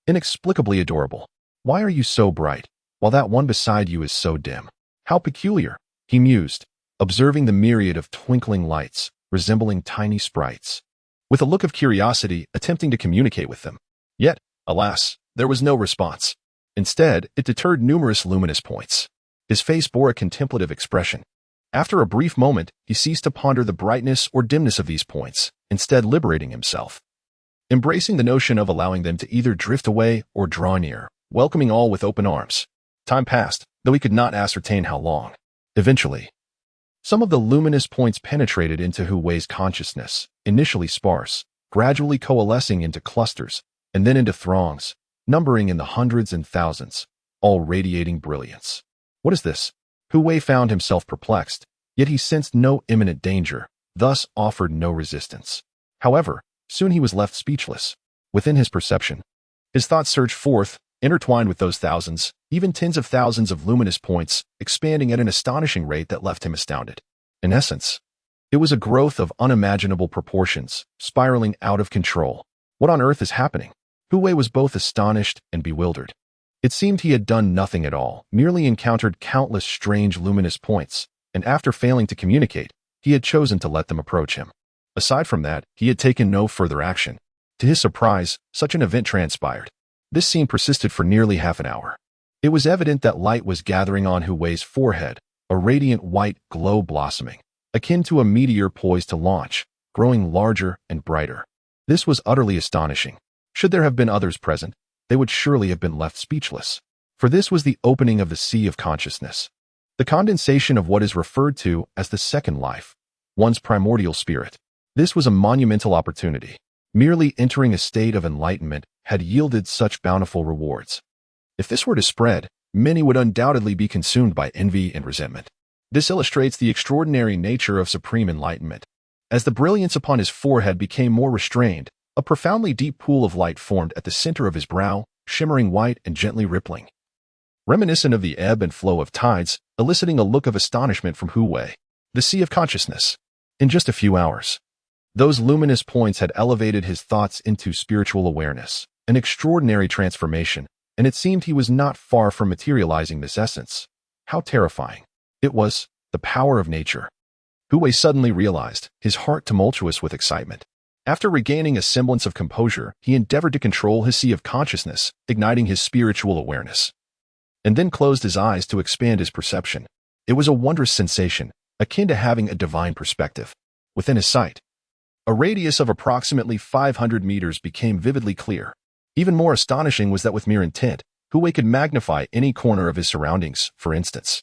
Inexplicably adorable. Why are you so bright, while that one beside you is so dim? How peculiar, he mused, observing the myriad of twinkling lights, resembling tiny sprites, with a look of curiosity, attempting to communicate with them. Yet, alas, there was no response. Instead, it deterred numerous luminous points. His face bore a contemplative expression. After a brief moment, he ceased to ponder the brightness or dimness of these points, instead liberating himself, embracing the notion of allowing them to either drift away or draw near, welcoming all with open arms. Time passed, though he could not ascertain how long. Eventually, some of the luminous points penetrated into Hui's consciousness, initially sparse, gradually coalescing into clusters, and then into throngs, numbering in the hundreds and thousands, all radiating brilliance. What is this? Hui found himself perplexed, yet he sensed no imminent danger, thus offered no resistance. However, soon he was left speechless. Within his perception, his thoughts surged forth, intertwined with those thousands, even tens of thousands of luminous points, expanding at an astonishing rate that left him astounded. In essence, it was a growth of unimaginable proportions, spiraling out of control. What on earth is happening? Hui was both astonished and bewildered. It seemed he had done nothing at all, merely encountered countless strange luminous points, and after failing to communicate, he had chosen to let them approach him. Aside from that, he had taken no further action. To his surprise, such an event transpired. This scene persisted for nearly half an hour. It was evident that light was gathering on Hui's forehead, a radiant white glow blossoming, akin to a meteor poised to launch, growing larger and brighter. This was utterly astonishing. Should there have been others present, they would surely have been left speechless. For this was the opening of the sea of consciousness, the condensation of what is referred to as the second life, one's primordial spirit. This was a monumental opportunity. Merely entering a state of enlightenment had yielded such bountiful rewards. If this were to spread, many would undoubtedly be consumed by envy and resentment. This illustrates the extraordinary nature of supreme enlightenment. As the brilliance upon his forehead became more restrained, a profoundly deep pool of light formed at the center of his brow, shimmering white and gently rippling, reminiscent of the ebb and flow of tides, eliciting a look of astonishment from Hui. The sea of consciousness. In just a few hours, those luminous points had elevated his thoughts into spiritual awareness, an extraordinary transformation, and it seemed he was not far from materializing this essence. How terrifying. It was the power of nature. Hui suddenly realized, his heart tumultuous with excitement. After regaining a semblance of composure, he endeavored to control his sea of consciousness, igniting his spiritual awareness, and then closed his eyes to expand his perception. It was a wondrous sensation, akin to having a divine perspective. Within his sight, a radius of approximately 500 meters became vividly clear. Even more astonishing was that with mere intent, Hui could magnify any corner of his surroundings. For instance,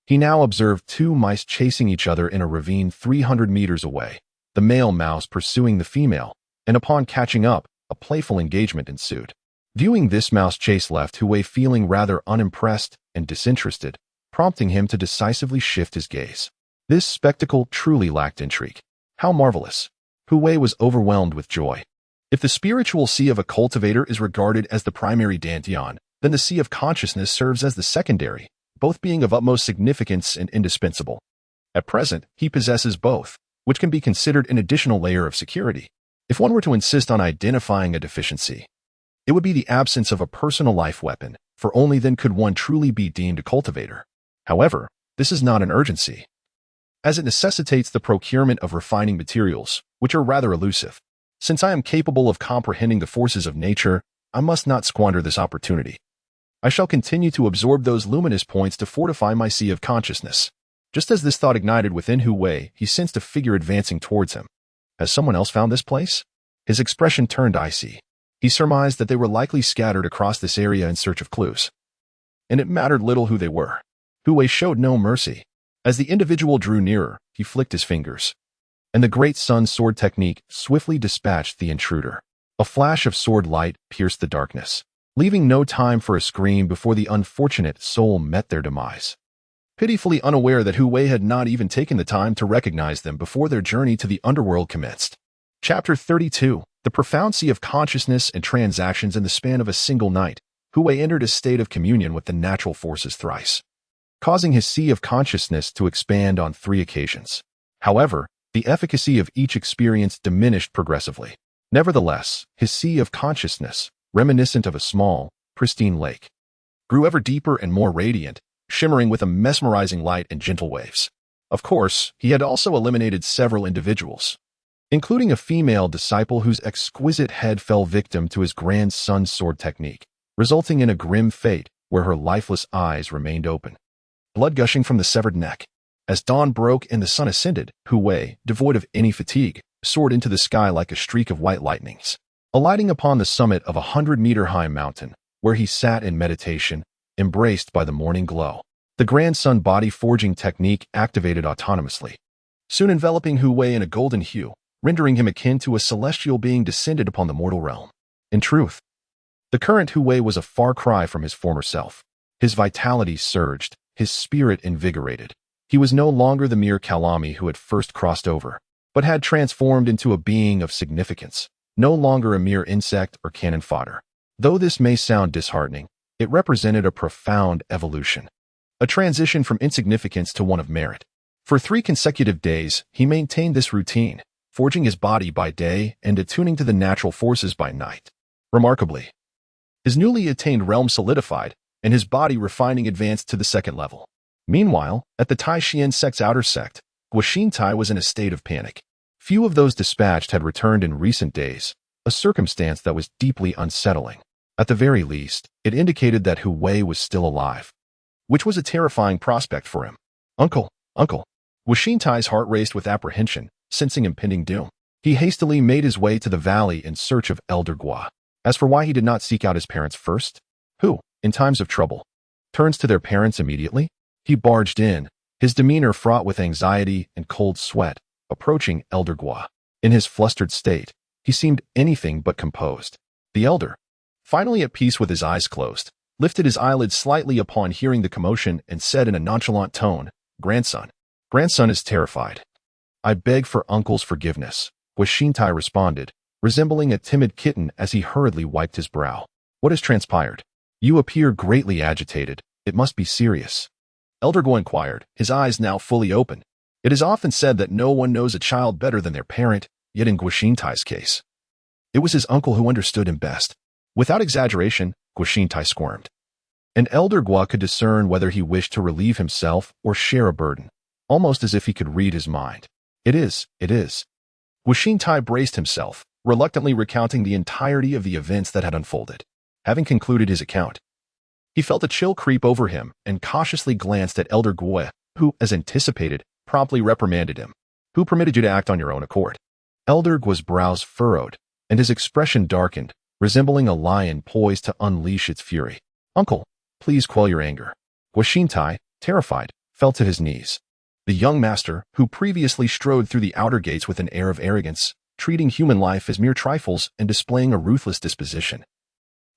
he now observed two mice chasing each other in a ravine 300 meters away, the male mouse pursuing the female, and upon catching up, a playful engagement ensued. Viewing this mouse chase left Hui feeling rather unimpressed and disinterested, prompting him to decisively shift his gaze. This spectacle truly lacked intrigue. How marvelous! Hui was overwhelmed with joy. If the spiritual sea of a cultivator is regarded as the primary dantian, then the sea of consciousness serves as the secondary, both being of utmost significance and indispensable. At present, he possesses both, which can be considered an additional layer of security. If one were to insist on identifying a deficiency, it would be the absence of a personal life weapon, for only then could one truly be deemed a cultivator. However, this is not an urgency, as it necessitates the procurement of refining materials, which are rather elusive. Since I am capable of comprehending the forces of nature, I must not squander this opportunity. I shall continue to absorb those luminous points to fortify my sea of consciousness. Just as this thought ignited within Hu Wei, he sensed a figure advancing towards him. Has someone else found this place? His expression turned icy. He surmised that they were likely scattered across this area in search of clues. And it mattered little who they were. Hu Wei showed no mercy. As the individual drew nearer, he flicked his fingers, and the Great Sun Sword technique swiftly dispatched the intruder. A flash of sword light pierced the darkness, leaving no time for a scream before the unfortunate soul met their demise. Pitifully unaware that Hu Wei had not even taken the time to recognize them before their journey to the underworld commenced. Chapter 32. The profound sea of consciousness and transactions in the span of a single night, Hu Wei entered a state of communion with the natural forces thrice, causing his sea of consciousness to expand on 3 occasions. However, the efficacy of each experience diminished progressively. Nevertheless, his sea of consciousness, reminiscent of a small, pristine lake, grew ever deeper and more radiant, shimmering with a mesmerizing light and gentle waves. Of course, he had also eliminated several individuals, including a female disciple whose exquisite head fell victim to his Grand Sun Sword technique, resulting in a grim fate where her lifeless eyes remained open, blood gushing from the severed neck. As dawn broke and the sun ascended, Hu Wei, devoid of any fatigue, soared into the sky like a streak of white lightnings, alighting upon the summit of a 100-meter-high mountain, where he sat in meditation, embraced by the morning glow. The Grand Sun body forging technique activated autonomously, soon enveloping Hu Wei in a golden hue, rendering him akin to a celestial being descended upon the mortal realm. In truth, the current Hu Wei was a far cry from his former self. His vitality surged, his spirit invigorated. He was no longer the mere Kalami who had first crossed over, but had transformed into a being of significance, no longer a mere insect or cannon fodder. Though this may sound disheartening, it represented a profound evolution, a transition from insignificance to one of merit. For 3 consecutive days, he maintained this routine, forging his body by day and attuning to the natural forces by night. Remarkably, his newly attained realm solidified, and his body refining advanced to the 2nd level. Meanwhile, at the Tai Xuan Sect's outer sect, Guoxintai was in a state of panic. Few of those dispatched had returned in recent days, a circumstance that was deeply unsettling. At the very least, it indicated that Hu Wei was still alive, which was a terrifying prospect for him. Uncle! Guoxintai's heart raced with apprehension, sensing impending doom. He hastily made his way to the valley in search of Elder Guo. As for why he did not seek out his parents first, who, in times of trouble, turns to their parents immediately? He barged in, his demeanor fraught with anxiety and cold sweat, approaching Elder Guo. In his flustered state, he seemed anything but composed. The elder, finally at peace with his eyes closed, lifted his eyelids slightly upon hearing the commotion and said in a nonchalant tone, "Grandson." "Grandson is terrified. I beg for uncle's forgiveness," Guoxintai responded, resembling a timid kitten as he hurriedly wiped his brow. "What has transpired? You appear greatly agitated. It must be serious." Elder Guo inquired, his eyes now fully open. It is often said that no one knows a child better than their parent, yet in Guoxintai's case, it was his uncle who understood him best. Without exaggeration, Guoxintai squirmed. And Elder Guo could discern whether he wished to relieve himself or share a burden, almost as if he could read his mind. It is. Guoxintai braced himself, reluctantly recounting the entirety of the events that had unfolded. Having concluded his account, he felt a chill creep over him and cautiously glanced at Elder Guo, who, as anticipated, promptly reprimanded him. "Who permitted you to act on your own accord?" Elder Guo's brows furrowed, and his expression darkened, resembling a lion poised to unleash its fury. "Uncle, please quell your anger." Guoxintai, terrified, fell to his knees. The young master, who previously strode through the outer gates with an air of arrogance, treating human life as mere trifles and displaying a ruthless disposition,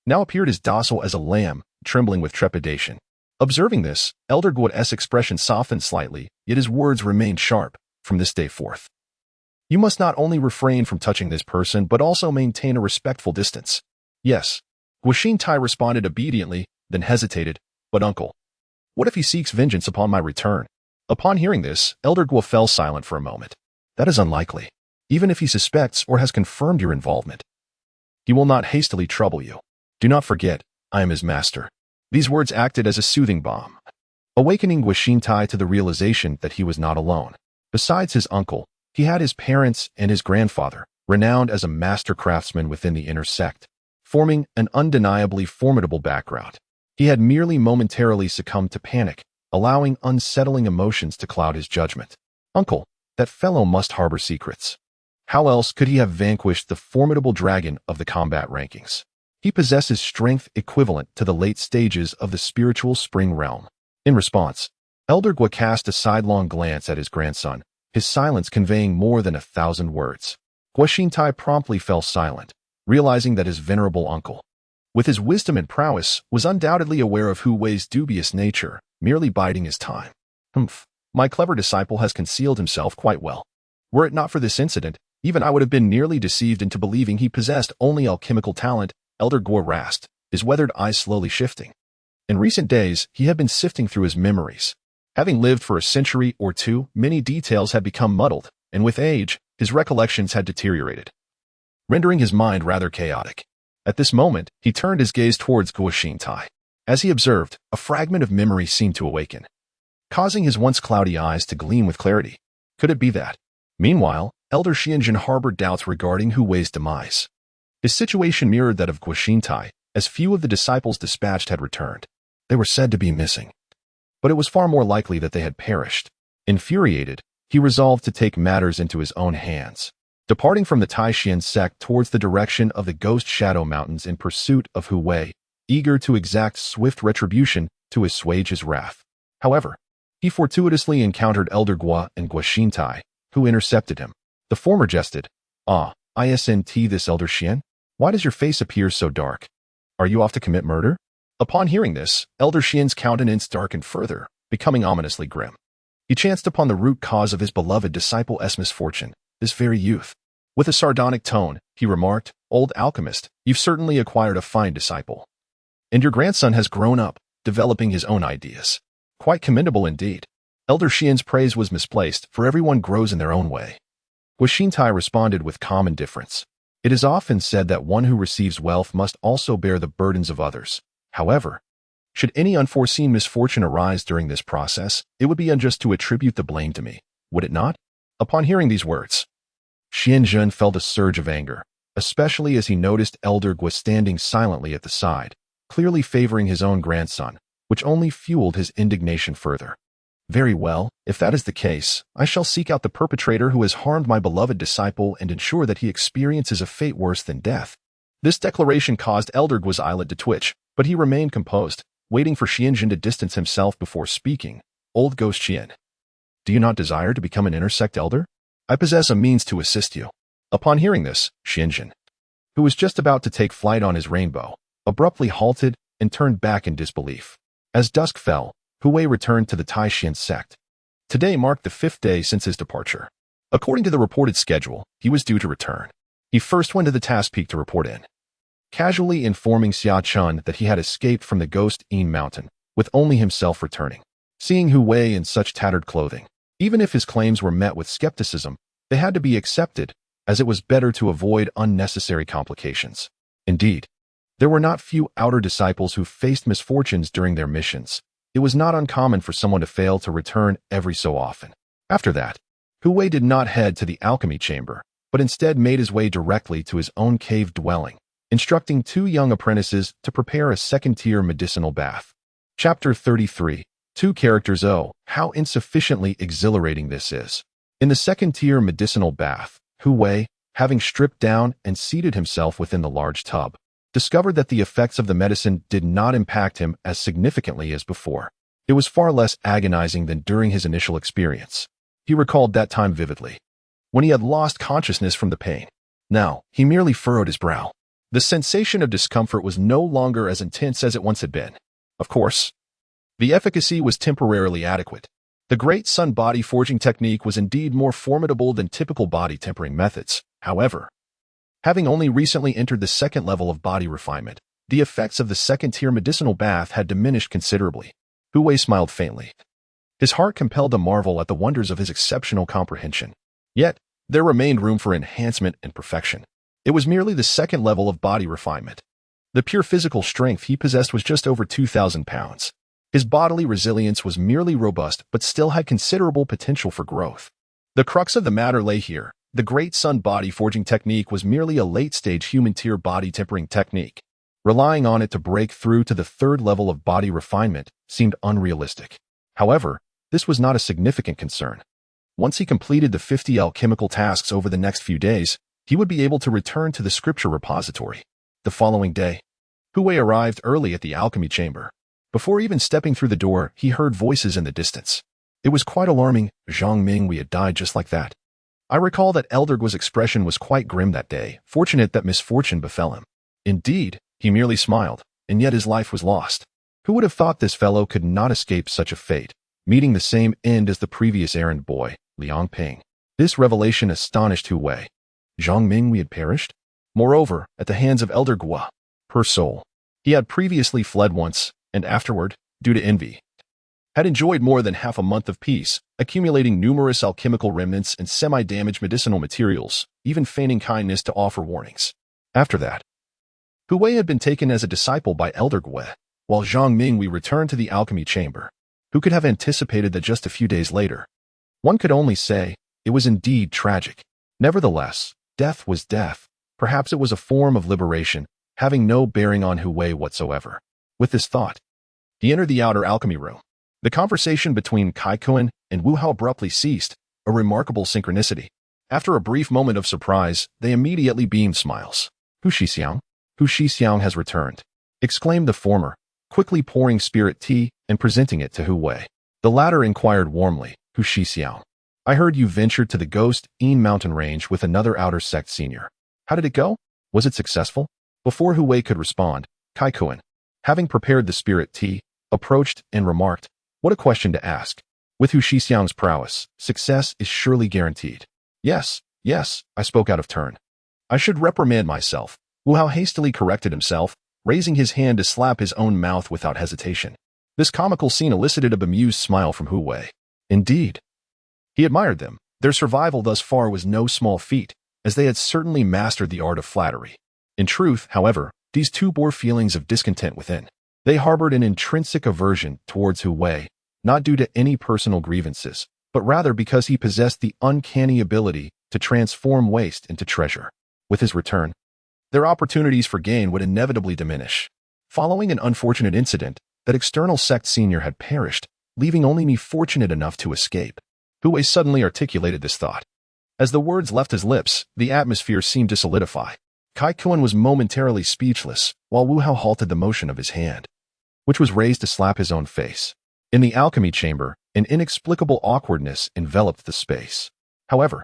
now appeared as docile as a lamb, trembling with trepidation. Observing this, Elder Guo's expression softened slightly, yet his words remained sharp. "From this day forth, you must not only refrain from touching this person, but also maintain a respectful distance." "Yes." Guoxin Tai responded obediently, then hesitated. But uncle, what if he seeks vengeance upon my return? Upon hearing this, Elder Guo fell silent for a moment. That is unlikely. Even if he suspects or has confirmed your involvement, he will not hastily trouble you. Do not forget, I am his master. These words acted as a soothing balm, awakening Guoxin Tai to the realization that he was not alone. Besides his uncle, he had his parents and his grandfather, renowned as a master craftsman within the inner sect, forming an undeniably formidable background. He had merely momentarily succumbed to panic, allowing unsettling emotions to cloud his judgment. Uncle, that fellow must harbor secrets. How else could he have vanquished the formidable dragon of the combat rankings? He possesses strength equivalent to the late stages of the spiritual spring realm. In response, Elder Guo cast a sidelong glance at his grandson, his silence conveying more than 1,000 words. Guoxin Tai promptly fell silent, realizing that his venerable uncle, with his wisdom and prowess, was undoubtedly aware of Hu Wei's dubious nature, merely biding his time. My clever disciple has concealed himself quite well. Were it not for this incident, even I would have been nearly deceived into believing he possessed only alchemical talent. Elder Guo rasped, his weathered eyes slowly shifting. In recent days, he had been sifting through his memories. Having lived for a century or two, many details had become muddled, and with age, his recollections had deteriorated, rendering his mind rather chaotic. At this moment, he turned his gaze towards Guoxin Tai. As he observed, a fragment of memory seemed to awaken, causing his once cloudy eyes to gleam with clarity. Could it be that? Meanwhile, Elder Xianjun harbored doubts regarding Hu Wei's demise. His situation mirrored that of Guoxin Tai, as few of the disciples dispatched had returned. They were said to be missing, but it was far more likely that they had perished. Infuriated, he resolved to take matters into his own hands. Departing from the Tai Xuan Sect towards the direction of the Ghost Shadow Mountains in pursuit of Hu Wei, eager to exact swift retribution to assuage his wrath. However, he fortuitously encountered Elder Guo and Guoxin Tai, who intercepted him. The former jested, Isn't this Elder Xian? Why does your face appear so dark? Are you off to commit murder? Upon hearing this, Elder Xian's countenance darkened further, becoming ominously grim. He chanced upon the root cause of his beloved disciple's misfortune, this very youth. With a sardonic tone, he remarked, Old alchemist, you've certainly acquired a fine disciple. And your grandson has grown up, developing his own ideas. Quite commendable indeed. Elder Xian's praise was misplaced, for everyone grows in their own way. Guoxin Tai responded with calm indifference. It is often said that one who receives wealth must also bear the burdens of others. However, should any unforeseen misfortune arise during this process, it would be unjust to attribute the blame to me, would it not? Upon hearing these words, Xianjun felt a surge of anger, especially as he noticed Elder Guo standing silently at the side, clearly favoring his own grandson, which only fueled his indignation further. Very well, if that is the case, I shall seek out the perpetrator who has harmed my beloved disciple and ensure that he experiences a fate worse than death. This declaration caused Elder Guo's eyelid to twitch, but he remained composed, waiting for Xianjun to distance himself before speaking. Old Ghost Xian, do you not desire to become an intersect elder? I possess a means to assist you. Upon hearing this, Xianjun, who was just about to take flight on his rainbow, abruptly halted and turned back in disbelief. As dusk fell, Hu Wei returned to the Tai Xuan Sect. Today marked the 5th day since his departure. According to the reported schedule, he was due to return. He first went to the task peak to report in, casually informing Xia Chun that he had escaped from the Ghost Een Mountain, with only himself returning. Seeing Hu Wei in such tattered clothing, even if his claims were met with skepticism, they had to be accepted, as it was better to avoid unnecessary complications. Indeed, there were not few outer disciples who faced misfortunes during their missions. It was not uncommon for someone to fail to return every so often. After that, Hu Wei did not head to the alchemy chamber, but instead made his way directly to his own cave dwelling, instructing 2 young apprentices to prepare a second-tier medicinal bath. Chapter 33. 2 characters. Oh, how insufficiently exhilarating this is. In the second-tier medicinal bath, Hu Wei, having stripped down and seated himself within the large tub, discovered that the effects of the medicine did not impact him as significantly as before. It was far less agonizing than during his initial experience. He recalled that time vividly, when he had lost consciousness from the pain. Now, he merely furrowed his brow. The sensation of discomfort was no longer as intense as it once had been. Of course, the efficacy was temporarily adequate. The Great Sun body forging technique was indeed more formidable than typical body tempering methods. However, having only recently entered the second level of body refinement, The effects of the second-tier medicinal bath had diminished considerably. Hu Wei smiled faintly. His heart compelled to marvel at the wonders of his exceptional comprehension. Yet, there remained room for enhancement and perfection. It was merely the second level of body refinement. The pure physical strength he possessed was just over 2,000 pounds. His bodily resilience was merely robust but still had considerable potential for growth. The crux of the matter lay here. The Great Sun body forging technique was merely a late-stage human-tier body tempering technique. Relying on it to break through to the third level of body refinement seemed unrealistic. However, this was not a significant concern. Once he completed the 50 alchemical tasks over the next few days, he would be able to return to the scripture repository. The following day, Hu Wei arrived early at the alchemy chamber. Before even stepping through the door, he heard voices in the distance. It was quite alarming. Zhang Mingwei had died just like that. I recall that Elder Guo's expression was quite grim that day, fortunate that misfortune befell him. Indeed, he merely smiled, and yet his life was lost. Who would have thought this fellow could not escape such a fate, meeting the same end as the previous errand boy, Liang Ping? This revelation astonished Hu Wei. Zhang Mingwei had perished? Moreover, at the hands of Elder Guo. Per soul. He had previously fled once, and afterward, due to envy, had enjoyed more than half a month of peace, accumulating numerous alchemical remnants and semi-damaged medicinal materials, even feigning kindness to offer warnings. After that, Hu Wei had been taken as a disciple by Elder Guo, while Zhang Mingwei returned to the alchemy chamber. Who could have anticipated that just a few days later? One could only say, it was indeed tragic. Nevertheless, death was death. Perhaps it was a form of liberation, having no bearing on Hu Wei whatsoever. With this thought, he entered the outer alchemy room. The conversation between Tai Xuan and Wu Hao abruptly ceased, a remarkable synchronicity. After a brief moment of surprise, they immediately beamed smiles. Hu Shixiang has returned, exclaimed the former, quickly pouring spirit tea and presenting it to Hu Wei. The latter inquired warmly, Hu Shixiang, I heard you ventured to the Ghost Yin mountain range with another outer sect senior. How did it go? Was it successful? Before Hu Wei could respond, Tai Xuan, having prepared the spirit tea, approached and remarked, what a question to ask. With Hu Shixiang's prowess, success is surely guaranteed. Yes, I spoke out of turn. I should reprimand myself. Wu Hao hastily corrected himself, raising his hand to slap his own mouth without hesitation. This comical scene elicited a bemused smile from Hu Wei. Indeed. He admired them. Their survival thus far was no small feat, as they had certainly mastered the art of flattery. In truth, however, these two bore feelings of discontent within. They harbored an intrinsic aversion towards Hu Wei, not due to any personal grievances, but rather because he possessed the uncanny ability to transform waste into treasure. With his return, their opportunities for gain would inevitably diminish. Following an unfortunate incident, that external sect senior had perished, leaving only me fortunate enough to escape. Hu Wei suddenly articulated this thought. As the words left his lips, the atmosphere seemed to solidify. Tai Xuan was momentarily speechless, while Wu Hao halted the motion of his hand, which was raised to slap his own face. In the alchemy chamber, an inexplicable awkwardness enveloped the space. However,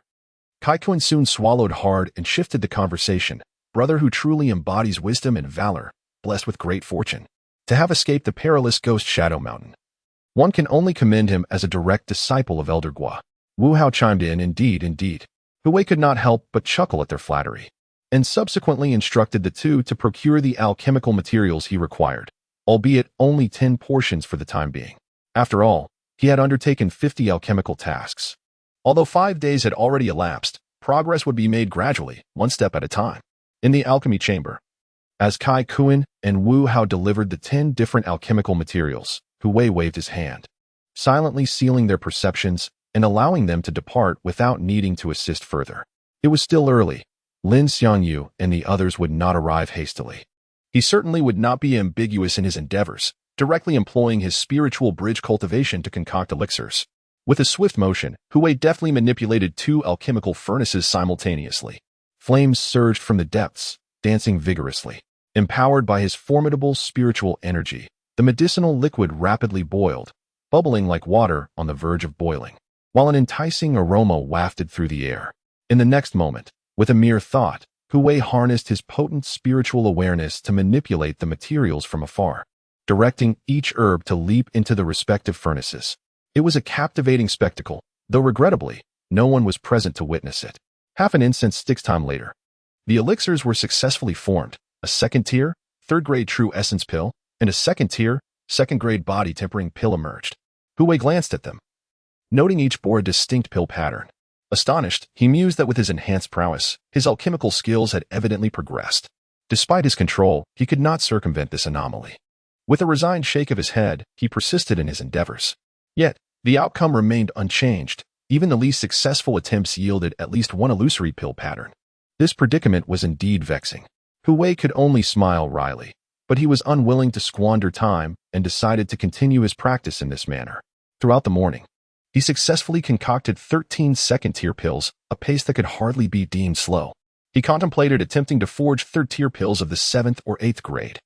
Tai Xuan soon swallowed hard and shifted the conversation. Brother who truly embodies wisdom and valor, blessed with great fortune, to have escaped the perilous Ghost Shadow Mountain. One can only commend him as a direct disciple of Elder Guo. Wu Hao chimed in, indeed. Hu Wei could not help but chuckle at their flattery, and subsequently instructed the two to procure the alchemical materials he required, albeit only 10 portions for the time being. After all, he had undertaken 50 alchemical tasks. Although 5 days had already elapsed, progress would be made gradually, one step at a time. In the alchemy chamber, as Tai Xuan and Wu Hao delivered the 10 different alchemical materials, Hu Wei waved his hand, silently sealing their perceptions and allowing them to depart without needing to assist further. It was still early. Lin Xiangyu and the others would not arrive hastily. He certainly would not be ambiguous in his endeavors, directly employing his spiritual bridge cultivation to concoct elixirs. With a swift motion, Hu Wei deftly manipulated 2 alchemical furnaces simultaneously. Flames surged from the depths, dancing vigorously. Empowered by his formidable spiritual energy, the medicinal liquid rapidly boiled, bubbling like water on the verge of boiling, while an enticing aroma wafted through the air. In the next moment, with a mere thought, Hu Wei harnessed his potent spiritual awareness to manipulate the materials from afar, directing each herb to leap into the respective furnaces. It was a captivating spectacle, though regrettably, no one was present to witness it. Half an incense stick's time later, the elixirs were successfully formed, a second tier, third-grade true essence pill, and a second-tier, second-grade body-tempering pill emerged. Hu Wei glanced at them, noting each bore a distinct pill pattern. Astonished, he mused that with his enhanced prowess, his alchemical skills had evidently progressed. Despite his control, he could not circumvent this anomaly. With a resigned shake of his head, he persisted in his endeavors. Yet, the outcome remained unchanged. Even the least successful attempts yielded at least one illusory pill pattern. This predicament was indeed vexing. Hu Wei could only smile wryly, but he was unwilling to squander time and decided to continue his practice in this manner. Throughout the morning, he successfully concocted 13 second-tier pills, a pace that could hardly be deemed slow. He contemplated attempting to forge third-tier pills of the 7th or 8th grade.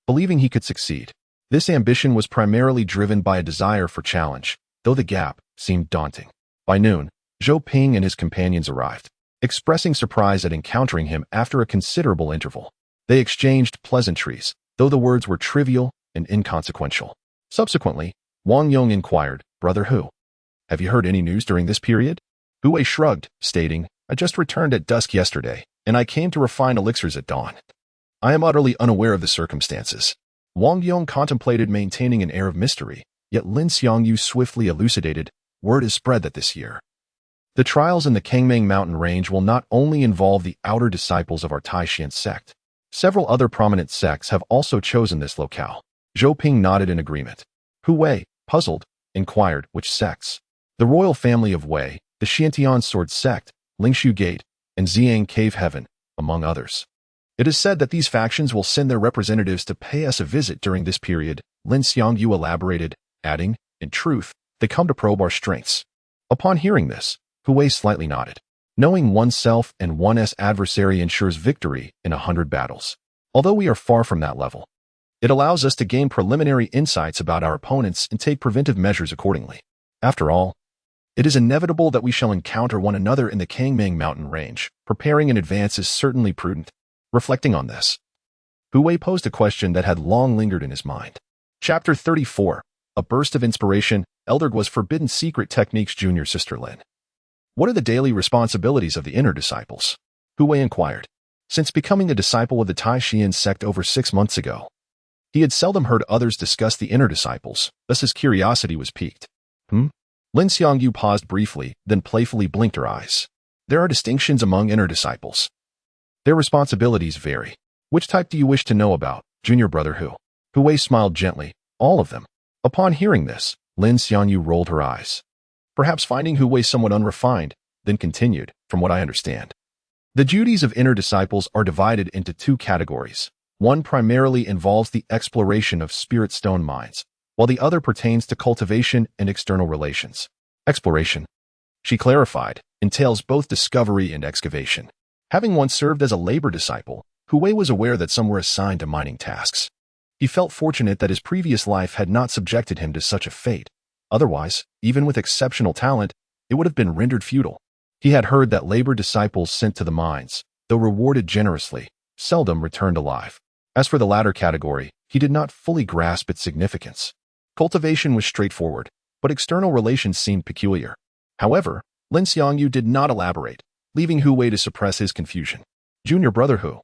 Believing he could succeed, this ambition was primarily driven by a desire for challenge, though the gap seemed daunting. By noon, Zhou Ping and his companions arrived, expressing surprise at encountering him after a considerable interval. They exchanged pleasantries, though the words were trivial and inconsequential. Subsequently, Wang Yong inquired, "Brother Hu, have you heard any news during this period?" Hu Wei shrugged, stating, "I just returned at dusk yesterday, and I came to refine elixirs at dawn. I am utterly unaware of the circumstances." Wang Yong contemplated maintaining an air of mystery, yet Lin Xiangyu swiftly elucidated, "Word is spread that this year, the trials in the Kangming mountain range will not only involve the outer disciples of our Tai Xuan Sect. Several other prominent sects have also chosen this locale." Zhou Ping nodded in agreement. Hu Wei, puzzled, inquired, "Which sects?" "The royal family of Wei, the Xiantian Sword Sect, Lingshu Gate, and Xiang Cave Heaven, among others. It is said that these factions will send their representatives to pay us a visit during this period," Lin Xiangyu elaborated, adding, "In truth, they come to probe our strengths." Upon hearing this, Hu Wei slightly nodded. Knowing oneself and one's adversary ensures victory in 100 battles. Although we are far from that level, it allows us to gain preliminary insights about our opponents and take preventive measures accordingly. After all, it is inevitable that we shall encounter one another in the Kangming mountain range. Preparing in advance is certainly prudent. Reflecting on this, Hu Wei posed a question that had long lingered in his mind. Chapter 34. A burst of inspiration. Elder Guo's Forbidden Secret Techniques. Junior Sister Lin. What are the daily responsibilities of the inner disciples? Hu Wei inquired. Since becoming a disciple of the Tai Xuan Sect over 6 months ago, he had seldom heard others discuss the inner disciples, thus his curiosity was piqued. Lin Xiangyu paused briefly, then playfully blinked her eyes. There are distinctions among inner disciples. Their responsibilities vary. Which type do you wish to know about, junior brother Hu? Hu Wei smiled gently. All of them. Upon hearing this, Lin Xiangyu rolled her eyes, perhaps finding Hu Wei somewhat unrefined, then continued, "From what I understand, the duties of inner disciples are divided into 2 categories. One primarily involves the exploration of spirit stone mines, while the other pertains to cultivation and external relations. Exploration," she clarified, entails both discovery and excavation. Having once served as a labor disciple, Hu Wei was aware that some were assigned to mining tasks. He felt fortunate that his previous life had not subjected him to such a fate. Otherwise, even with exceptional talent, it would have been rendered futile. He had heard that labor disciples sent to the mines, though rewarded generously, seldom returned alive. As for the latter category, he did not fully grasp its significance. Cultivation was straightforward, but external relations seemed peculiar. However, Lin Xiangyu did not elaborate, leaving Hu Wei to suppress his confusion. Junior brother Hu,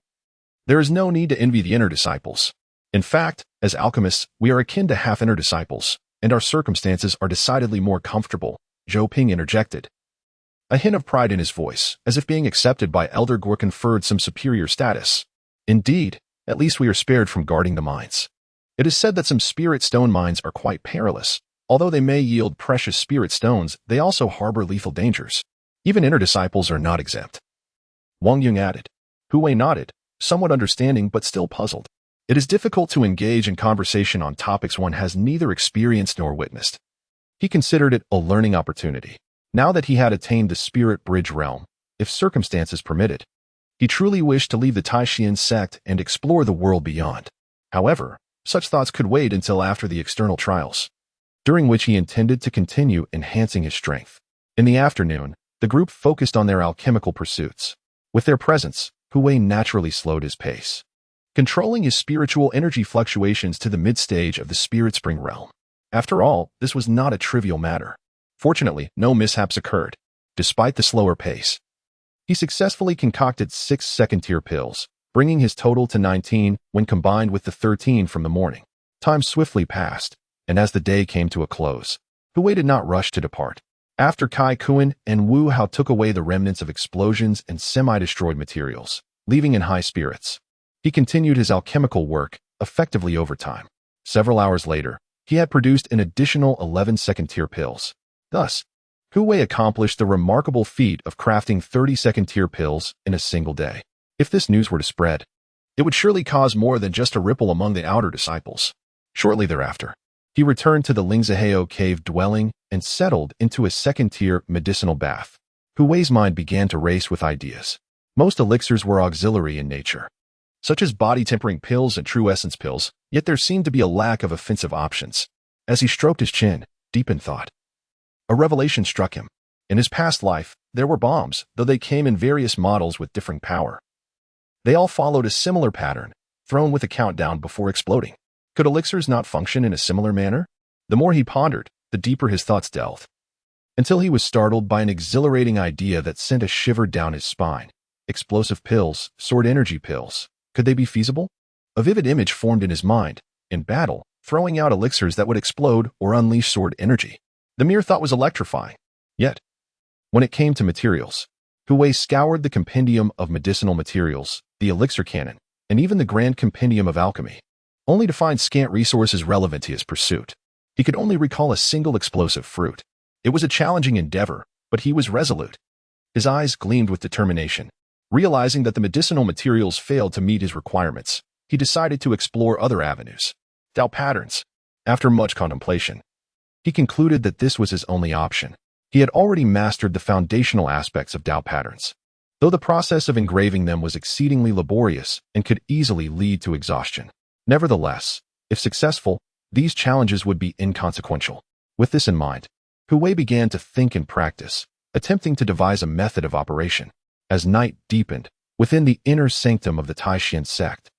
there is no need to envy the inner disciples. In fact, as alchemists, we are akin to half-inner disciples, and our circumstances are decidedly more comfortable, Zhou Ping interjected, a hint of pride in his voice, as if being accepted by Elder Guo conferred some superior status. Indeed, at least we are spared from guarding the mines. It is said that some spirit stone mines are quite perilous. Although they may yield precious spirit stones, they also harbor lethal dangers. Even inner disciples are not exempt. Wang Yong added. Hu Wei nodded, somewhat understanding but still puzzled. It is difficult to engage in conversation on topics one has neither experienced nor witnessed. He considered it a learning opportunity. Now that he had attained the spirit bridge realm, if circumstances permitted, he truly wished to leave the Tai Xuan Sect and explore the world beyond. However, such thoughts could wait until after the external trials, during which he intended to continue enhancing his strength. In the afternoon, the group focused on their alchemical pursuits. With their presence, Hu Wei naturally slowed his pace, controlling his spiritual energy fluctuations to the mid-stage of the spirit spring realm. After all, this was not a trivial matter. Fortunately, no mishaps occurred. Despite the slower pace, he successfully concocted 6 second-tier pills, bringing his total to 19 when combined with the 13 from the morning. Time swiftly passed, and as the day came to a close, Hu Wei did not rush to depart. After Kai Kuan and Wu Hao took away the remnants of explosions and semi-destroyed materials, leaving in high spirits, he continued his alchemical work, effectively over time. Several hours later, he had produced an additional 11 second-tier pills. Thus, Hu Wei accomplished the remarkable feat of crafting 30 second-tier pills in a single day. If this news were to spread, it would surely cause more than just a ripple among the outer disciples. Shortly thereafter, he returned to the Lingzaheo cave dwelling and settled into a second-tier medicinal bath. Hu Wei's mind began to race with ideas. Most elixirs were auxiliary in nature, such as body-tempering pills and true essence pills, yet there seemed to be a lack of offensive options. As he stroked his chin, deep in thought, a revelation struck him. In his past life, there were bombs, though they came in various models with differing power. They all followed a similar pattern, thrown with a countdown before exploding. Could elixirs not function in a similar manner? The more he pondered, the deeper his thoughts delved, until he was startled by an exhilarating idea that sent a shiver down his spine. Explosive pills, sword energy pills. Could they be feasible? A vivid image formed in his mind, in battle, throwing out elixirs that would explode or unleash sword energy. The mere thought was electrifying. Yet, when it came to materials, Hu Wei scoured the compendium of medicinal materials, the elixir canon, and even the grand compendium of alchemy, only to find scant resources relevant to his pursuit. He could only recall a single explosive fruit. It was a challenging endeavor, but he was resolute. His eyes gleamed with determination. Realizing that the medicinal materials failed to meet his requirements, he decided to explore other avenues. Dao patterns. After much contemplation, he concluded that this was his only option. He had already mastered the foundational aspects of Dao patterns, though the process of engraving them was exceedingly laborious and could easily lead to exhaustion. Nevertheless, if successful, these challenges would be inconsequential. With this in mind, Hu Wei began to think and practice, attempting to devise a method of operation. As night deepened, within the inner sanctum of the Tai Xuan Sect,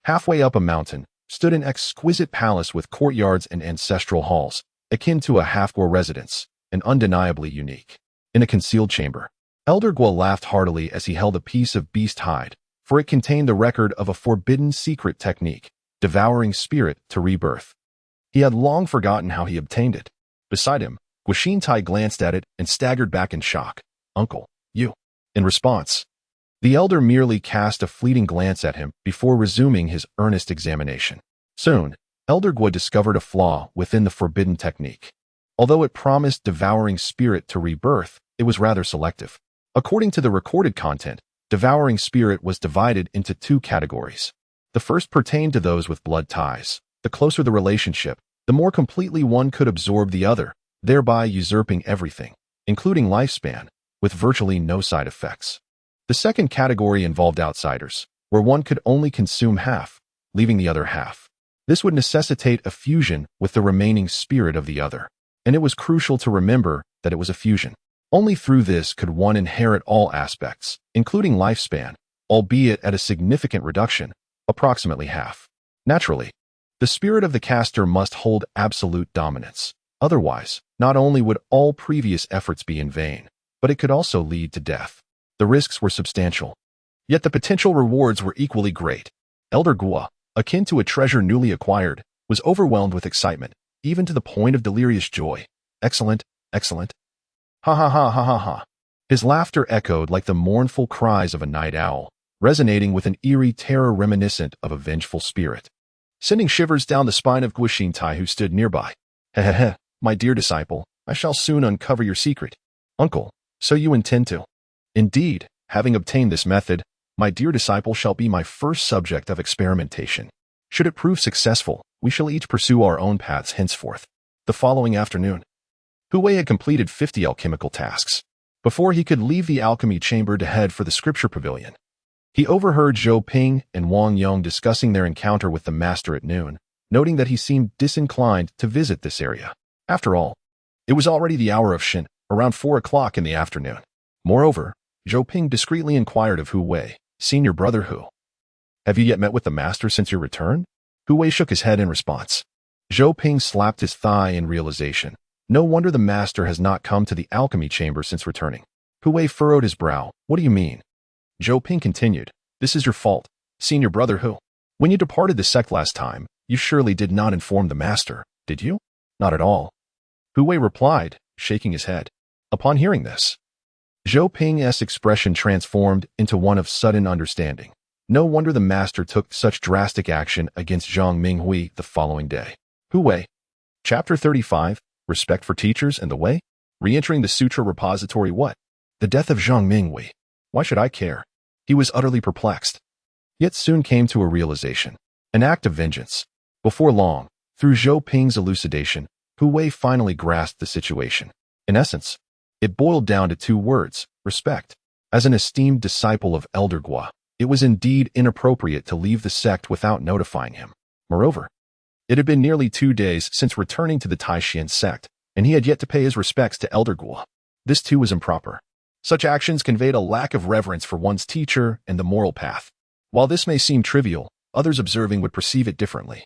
halfway up a mountain, stood an exquisite palace with courtyards and ancestral halls, akin to a half-Guo residence, and undeniably unique. In a concealed chamber, Elder Guo laughed heartily as he held a piece of beast hide, for it contained the record of a forbidden secret technique, devouring spirit to rebirth. He had long forgotten how he obtained it. Beside him, Guoxin Tai glanced at it and staggered back in shock. "Uncle, you." In response, the elder merely cast a fleeting glance at him before resuming his earnest examination. Soon, Elder Guo discovered a flaw within the forbidden technique. Although it promised devouring spirit to rebirth, it was rather selective. According to the recorded content, devouring spirit was divided into two categories. The first pertained to those with blood ties. The closer the relationship, the more completely one could absorb the other, thereby usurping everything, including lifespan, with virtually no side effects. The second category involved outsiders, where one could only consume half, leaving the other half. This would necessitate a fusion with the remaining spirit of the other, and it was crucial to remember that it was a fusion. Only through this could one inherit all aspects, including lifespan, albeit at a significant reduction, approximately half. Naturally, the spirit of the caster must hold absolute dominance. Otherwise, not only would all previous efforts be in vain, but it could also lead to death. The risks were substantial, yet the potential rewards were equally great. Elder Guo, akin to a treasure newly acquired, was overwhelmed with excitement, even to the point of delirious joy. "Excellent, excellent. Ha ha ha ha ha ha." His laughter echoed like the mournful cries of a night owl, resonating with an eerie terror reminiscent of a vengeful spirit, sending shivers down the spine of Guoxin Tai, who stood nearby. "Hehehe, my dear disciple, I shall soon uncover your secret." "Uncle, so you intend to?" "Indeed, having obtained this method, my dear disciple shall be my first subject of experimentation. Should it prove successful, we shall each pursue our own paths henceforth." The following afternoon, Hu Wei had completed 50 alchemical tasks before he could leave the alchemy chamber to head for the scripture pavilion. He overheard Zhou Ping and Wang Yong discussing their encounter with the master at noon, noting that he seemed disinclined to visit this area. After all, it was already the hour of Shin, around 4 o'clock in the afternoon. Moreover, Zhou Ping discreetly inquired of Hu Wei, "Senior brother Hu, have you yet met with the master since your return?" Hu Wei shook his head in response. Zhou Ping slapped his thigh in realization. No wonder the master has not come to the alchemy chamber since returning. Hu Wei furrowed his brow. "What do you mean?" Zhou Ping continued, "This is your fault. Senior brother Hu, when you departed the sect last time, you surely did not inform the master, did you? Not at all. Hu Wei replied, shaking his head. Upon hearing this, Zhou Ping's expression transformed into one of sudden understanding. No wonder the master took such drastic action against Zhang Minghui the following day. Hu Wei. Chapter 35, Respect for Teachers and the Way? Re-entering the Sutra repository. What? The death of Zhang Minghui. Why should I care? He was utterly perplexed, yet soon came to a realization. An act of vengeance. Before long, through Zhou Ping's elucidation, Hu Wei finally grasped the situation. In essence, it boiled down to two words: respect. As an esteemed disciple of Elder Gua, it was indeed inappropriate to leave the sect without notifying him. Moreover, it had been nearly 2 days since returning to the Tai Xuan Sect, and he had yet to pay his respects to Elder Gua. This too was improper. Such actions conveyed a lack of reverence for one's teacher and the moral path. While this may seem trivial, others observing would perceive it differently,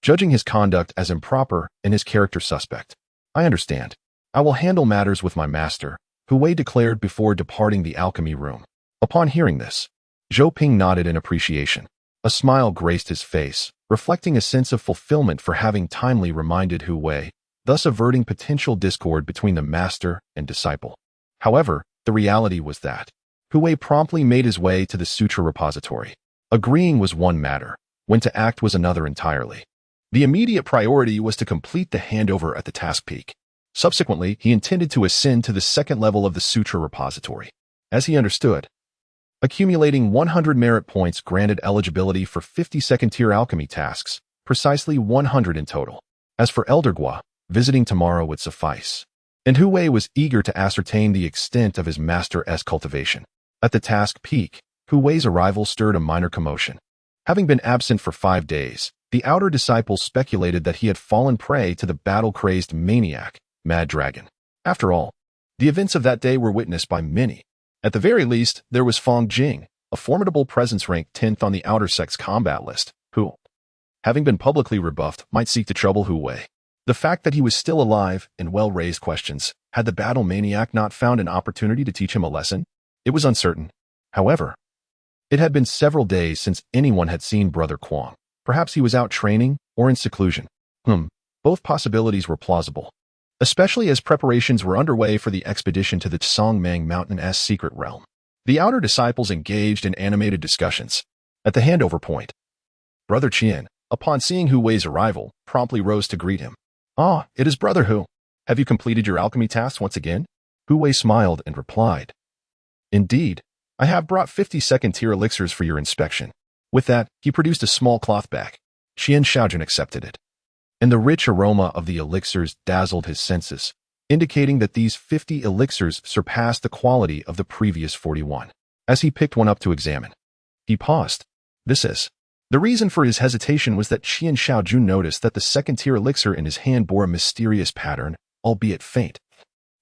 judging his conduct as improper and his character suspect. I understand. I will handle matters with my master, Hu Wei declared before departing the alchemy room. Upon hearing this, Zhou Ping nodded in appreciation. A smile graced his face, reflecting a sense of fulfillment for having timely reminded Hu Wei, thus averting potential discord between the master and disciple. However, the reality was that Hu Wei promptly made his way to the sutra repository. Agreeing was one matter, when to act was another entirely. The immediate priority was to complete the handover at the task peak. Subsequently, he intended to ascend to the second level of the sutra repository. As he understood, accumulating 100 merit points granted eligibility for 50 second-tier alchemy tasks, precisely 100 in total. As for Elder Gua, visiting tomorrow would suffice. And Hu Wei was eager to ascertain the extent of his master's cultivation. At the task peak, Hu Wei's arrival stirred a minor commotion. Having been absent for 5 days, the outer disciples speculated that he had fallen prey to the battle-crazed maniac, Mad Dragon. After all, the events of that day were witnessed by many. At the very least, there was Fong Jing, a formidable presence ranked 10th on the outer sect's combat list, who, having been publicly rebuffed, might seek to trouble Hu Wei. The fact that he was still alive and well raised questions, had the battle maniac not found an opportunity to teach him a lesson? It was uncertain. However, it had been several days since anyone had seen Brother Quang. Perhaps he was out training or in seclusion. Both possibilities were plausible, especially as preparations were underway for the expedition to the Songmang Mountain's secret realm. The outer disciples engaged in animated discussions. At the handover point, Brother Qian, upon seeing Hu Wei's arrival, promptly rose to greet him. Ah, it is Brother Hu. Have you completed your alchemy tasks once again? Hu Wei smiled and replied, Indeed, I have brought 50 second-tier elixirs for your inspection. With that, he produced a small cloth bag. Qian Shaojun accepted it, and the rich aroma of the elixirs dazzled his senses, indicating that these 50 elixirs surpassed the quality of the previous 41. As he picked one up to examine, he paused. The reason for his hesitation was that Qian Shaojun noticed that the second-tier elixir in his hand bore a mysterious pattern, albeit faint,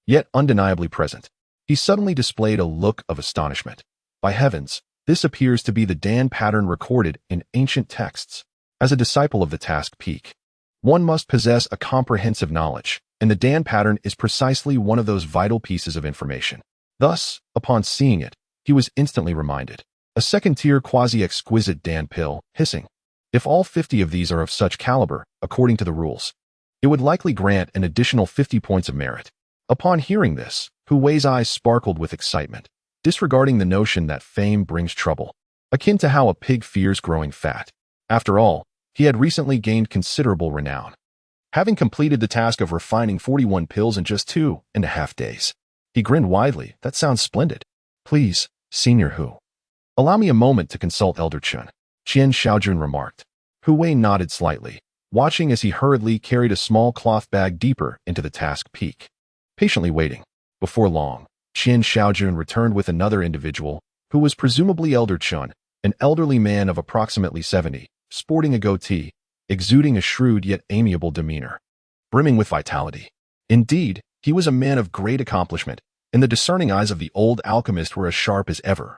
yet undeniably present. He suddenly displayed a look of astonishment. By heavens, this appears to be the Dan pattern recorded in ancient texts. As a disciple of the task peak, one must possess a comprehensive knowledge, and the Dan pattern is precisely one of those vital pieces of information. Thus, upon seeing it, he was instantly reminded. A second-tier quasi-exquisite Dan pill, hissing. If all 50 of these are of such caliber, according to the rules, it would likely grant an additional 50 points of merit. Upon hearing this, Hu Wei's eyes sparkled with excitement, disregarding the notion that fame brings trouble, akin to how a pig fears growing fat. After all, he had recently gained considerable renown, having completed the task of refining 41 pills in just 2.5 days. He grinned widely. That sounds splendid. Please, Senior Hu, allow me a moment to consult Elder Chun, Qian Shaojun remarked. Hu Wei nodded slightly, watching as he hurriedly carried a small cloth bag deeper into the task peak. Patiently waiting. Before long, Qian Shaojun returned with another individual, who was presumably Elder Chun, an elderly man of approximately 70, sporting a goatee, exuding a shrewd yet amiable demeanor, brimming with vitality. Indeed, he was a man of great accomplishment, and the discerning eyes of the old alchemist were as sharp as ever.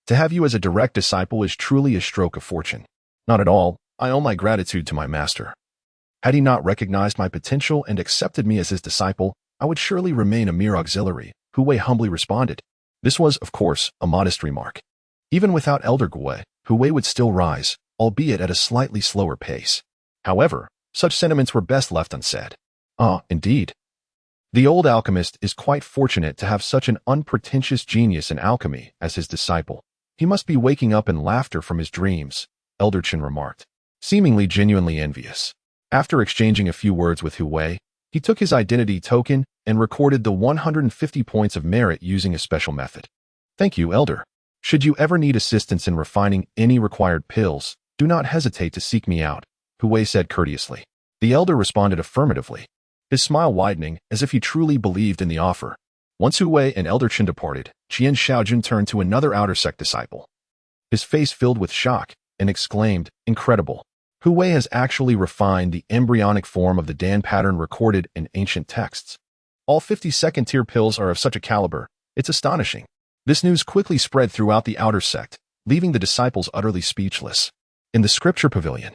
To have you as a direct disciple is truly a stroke of fortune. Not at all. I owe my gratitude to my master. Had he not recognized my potential and accepted me as his disciple, I would surely remain a mere auxiliary, Hu Wei humbly responded. This was, of course, a modest remark. Even without Elder Gui, Hu Wei would still rise, albeit at a slightly slower pace. However, such sentiments were best left unsaid. Ah, indeed. The old alchemist is quite fortunate to have such an unpretentious genius in alchemy as his disciple. He must be waking up in laughter from his dreams, Elder Chen remarked, seemingly genuinely envious. After exchanging a few words with Hu Wei, he took his identity token and recorded the 150 points of merit using a special method. Thank you, Elder. Should you ever need assistance in refining any required pills, do not hesitate to seek me out, Hu Wei said courteously. The Elder responded affirmatively, his smile widening as if he truly believed in the offer. Once Hu Wei and Elder Chen departed, Qian Shaojun turned to another outer sect disciple. His face filled with shock and exclaimed, "Incredible! Hu Wei has actually refined the embryonic form of the Dan pattern recorded in ancient texts. All 52nd tier pills are of such a caliber, it's astonishing." This news quickly spread throughout the outer sect, leaving the disciples utterly speechless. In the scripture pavilion,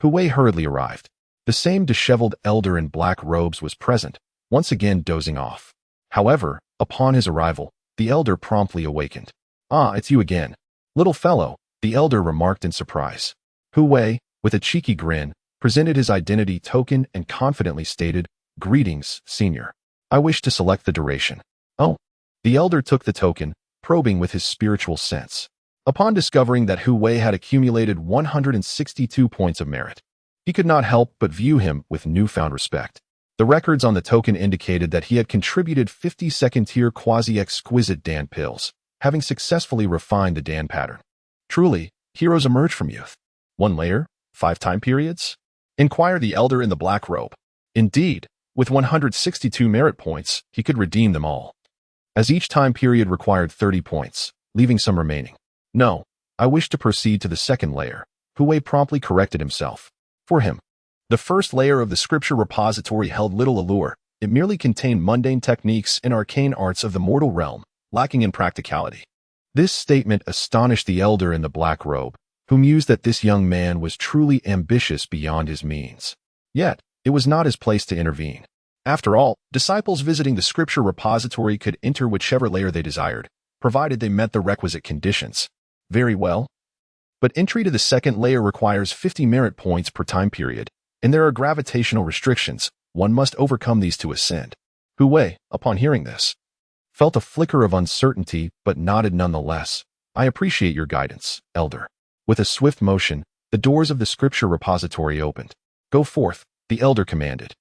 Hu Wei hurriedly arrived. The same disheveled elder in black robes was present, once again dozing off. However, upon his arrival, the elder promptly awakened. "Ah, it's you again. Little fellow," the elder remarked in surprise. Hu Wei, with a cheeky grin, presented his identity token and confidently stated, "Greetings, senior. I wish to select the duration." "Oh." The elder took the token, probing with his spiritual sense. Upon discovering that Hu Wei had accumulated 162 points of merit, he could not help but view him with newfound respect. The records on the token indicated that he had contributed 52nd-tier quasi-exquisite Dan pills, having successfully refined the Dan pattern. Truly, heroes emerge from youth. 1 layer, 5 time periods? Inquired the elder in the black robe. Indeed, with 162 merit points, he could redeem them all, as each time period required 30 points, leaving some remaining. "No, I wish to proceed to the 2nd layer," Hu Wei promptly corrected himself. For him, the first layer of the scripture repository held little allure. It merely contained mundane techniques and arcane arts of the mortal realm, lacking in practicality. This statement astonished the elder in the black robe, who mused that this young man was truly ambitious beyond his means. Yet, it was not his place to intervene. After all, disciples visiting the scripture repository could enter whichever layer they desired, provided they met the requisite conditions. Very well. But entry to the 2nd layer requires 50 merit points per time period, and there are gravitational restrictions. One must overcome these to ascend. Hu Wei, upon hearing this, felt a flicker of uncertainty but nodded nonetheless. "I appreciate your guidance, Elder." With a swift motion, the doors of the scripture repository opened. "Go forth," the Elder commanded.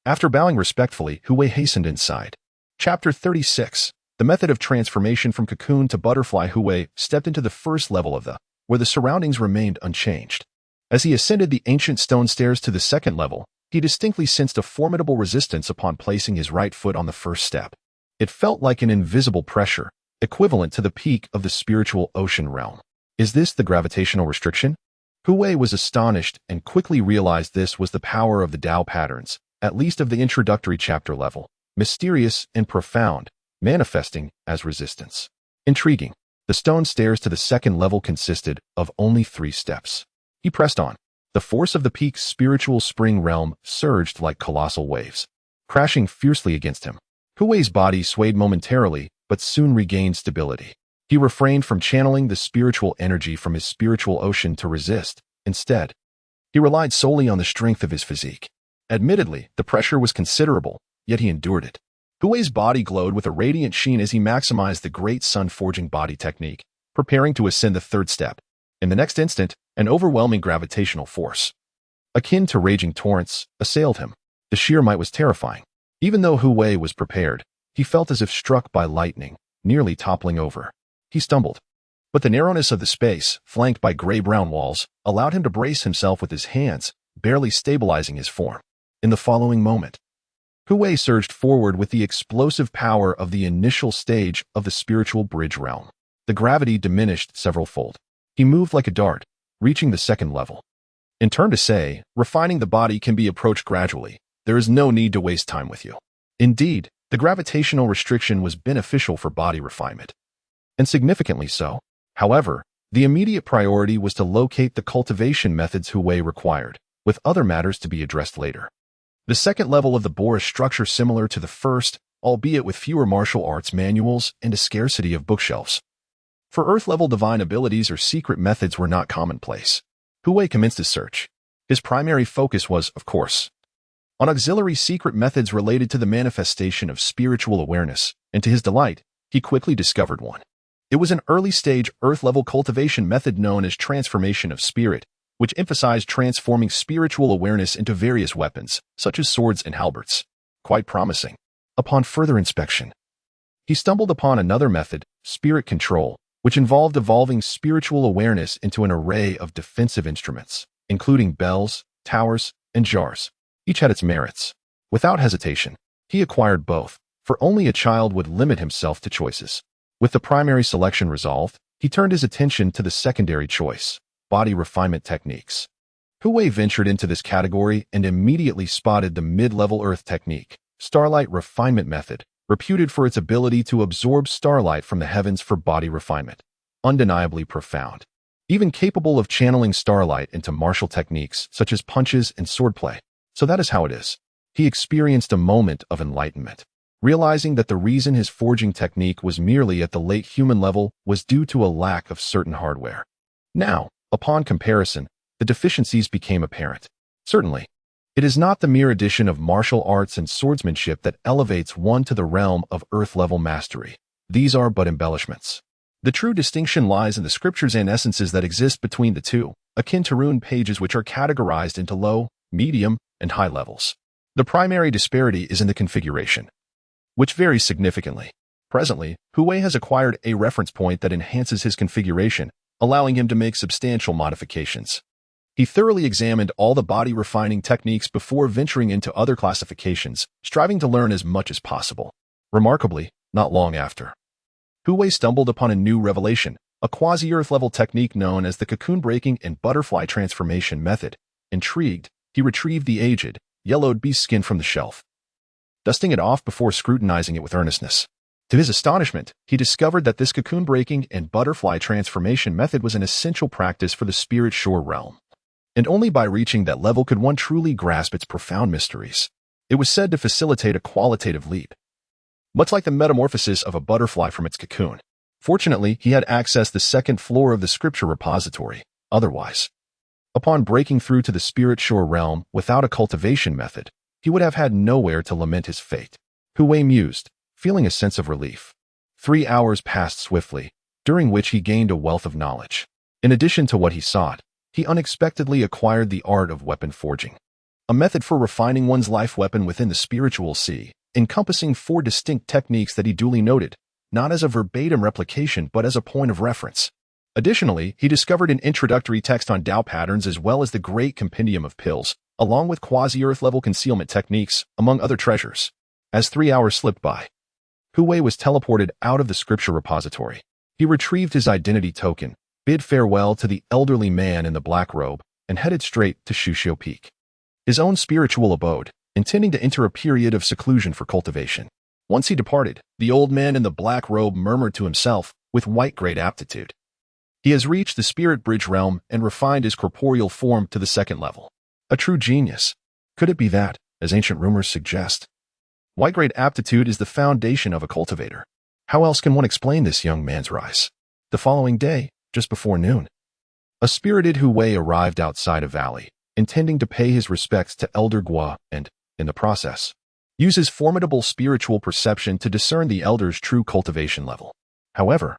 After bowing respectfully, Hu Wei hastened inside. Chapter 36. The method of transformation from cocoon to butterfly. Hu Wei stepped into the first level of where the surroundings remained unchanged. As he ascended the ancient stone stairs to the 2nd level, he distinctly sensed a formidable resistance upon placing his right foot on the first step. It felt like an invisible pressure, equivalent to the peak of the spiritual ocean realm. Is this the gravitational restriction? Hu Wei was astonished and quickly realized this was the power of the Tao patterns, at least of the introductory chapter level, mysterious and profound, manifesting as resistance. Intriguing. The stone stairs to the 2nd level consisted of only 3 steps. He pressed on. The force of the peak's spiritual spring realm surged like colossal waves, crashing fiercely against him. Hu Wei's body swayed momentarily, but soon regained stability. He refrained from channeling the spiritual energy from his spiritual ocean to resist. Instead, he relied solely on the strength of his physique. Admittedly, the pressure was considerable, yet he endured it. Hu Wei's body glowed with a radiant sheen as he maximized the Great Sun forging body technique, preparing to ascend the 3rd step. In the next instant, an overwhelming gravitational force, akin to raging torrents, assailed him. The sheer might was terrifying. Even though Hu Wei was prepared, he felt as if struck by lightning, nearly toppling over. He stumbled. But the narrowness of the space, flanked by gray-brown walls, allowed him to brace himself with his hands, barely stabilizing his form. In the following moment, Hu Wei surged forward with the explosive power of the initial stage of the spiritual bridge realm. The gravity diminished several-fold. He moved like a dart, reaching the 2nd level. In turn to say, refining the body can be approached gradually. There is no need to waste time with you. Indeed, the gravitational restriction was beneficial for body refinement, and significantly so. However, the immediate priority was to locate the cultivation methods Hu Wei required, with other matters to be addressed later. The 2nd level of the bore is structure similar to the first, albeit with fewer martial arts manuals and a scarcity of bookshelves. For Earth-level divine abilities or secret methods were not commonplace. Hu Wei commenced his search. His primary focus was, of course, on auxiliary secret methods related to the manifestation of spiritual awareness, and to his delight, he quickly discovered one. It was an early-stage Earth-level cultivation method known as transformation of spirit, which emphasized transforming spiritual awareness into various weapons, such as swords and halberds. Quite promising. Upon further inspection, he stumbled upon another method, spirit control, which involved evolving spiritual awareness into an array of defensive instruments, including bells, towers, and jars. Each had its merits. Without hesitation, he acquired both, for only a child would limit himself to choices. With the primary selection resolved, he turned his attention to the secondary choice, body refinement techniques. Hu Wei ventured into this category and immediately spotted the mid-level earth technique, starlight refinement method, reputed for its ability to absorb starlight from the heavens for body refinement. Undeniably profound. Even capable of channeling starlight into martial techniques such as punches and swordplay. So that is how it is. He experienced a moment of enlightenment, realizing that the reason his forging technique was merely at the late human level was due to a lack of certain hardware. Now, upon comparison, the deficiencies became apparent. Certainly, it is not the mere addition of martial arts and swordsmanship that elevates one to the realm of earth-level mastery. These are but embellishments. The true distinction lies in the scriptures and essences that exist between the two, akin to rune pages which are categorized into low, medium, and high levels. The primary disparity is in the configuration, which varies significantly. Presently, Hu Wei has acquired a reference point that enhances his configuration, allowing him to make substantial modifications. He thoroughly examined all the body refining techniques before venturing into other classifications, striving to learn as much as possible. Remarkably, not long after, Hu Wei stumbled upon a new revelation, a quasi-earth level technique known as the cocoon breaking and butterfly transformation method. Intrigued, he retrieved the aged, yellowed beast skin from the shelf, dusting it off before scrutinizing it with earnestness. To his astonishment, he discovered that this cocoon breaking and butterfly transformation method was an essential practice for the spirit shore realm. And only by reaching that level could one truly grasp its profound mysteries. It was said to facilitate a qualitative leap, much like the metamorphosis of a butterfly from its cocoon. Fortunately, he had accessed the second floor of the scripture repository. Otherwise, upon breaking through to the spirit shore realm without a cultivation method, he would have had nowhere to lament his fate. Hu Wei mused, feeling a sense of relief. 3 hours passed swiftly, during which he gained a wealth of knowledge. In addition to what he sought, he unexpectedly acquired the art of weapon forging, a method for refining one's life weapon within the spiritual sea, encompassing 4 distinct techniques that he duly noted, not as a verbatim replication but as a point of reference. Additionally, he discovered an introductory text on Tao patterns as well as the Great Compendium of Pills, along with quasi-earth level concealment techniques, among other treasures. As 3 hours slipped by, Hu Wei was teleported out of the scripture repository. He retrieved his identity token, bid farewell to the elderly man in the black robe, and headed straight to Shuxiu Peak, his own spiritual abode, intending to enter a period of seclusion for cultivation. Once he departed, the old man in the black robe murmured to himself, with great aptitude. He has reached the spirit bridge realm and refined his corporeal form to the second level. A true genius. Could it be that, as ancient rumors suggest, great aptitude is the foundation of a cultivator? How else can one explain this young man's rise? The following day, just before noon, a spirited Hu Wei arrived outside a valley, intending to pay his respects to Elder Gua and, in the process, use his formidable spiritual perception to discern the elder's true cultivation level. However,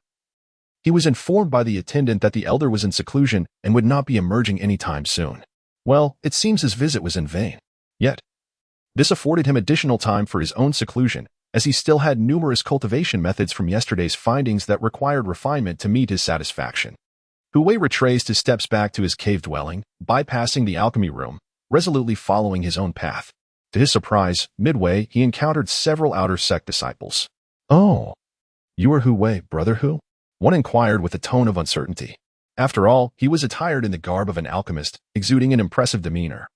he was informed by the attendant that the elder was in seclusion and would not be emerging anytime soon. Well, it seems his visit was in vain. Yet, this afforded him additional time for his own seclusion, as he still had numerous cultivation methods from yesterday's findings that required refinement to meet his satisfaction. Hu Wei retraced his steps back to his cave dwelling, bypassing the alchemy room, resolutely following his own path. To his surprise, midway, he encountered several outer sect disciples. "Oh, you are Hu Wei, brother Hu?" one inquired with a tone of uncertainty. After all, he was attired in the garb of an alchemist, exuding an impressive demeanor.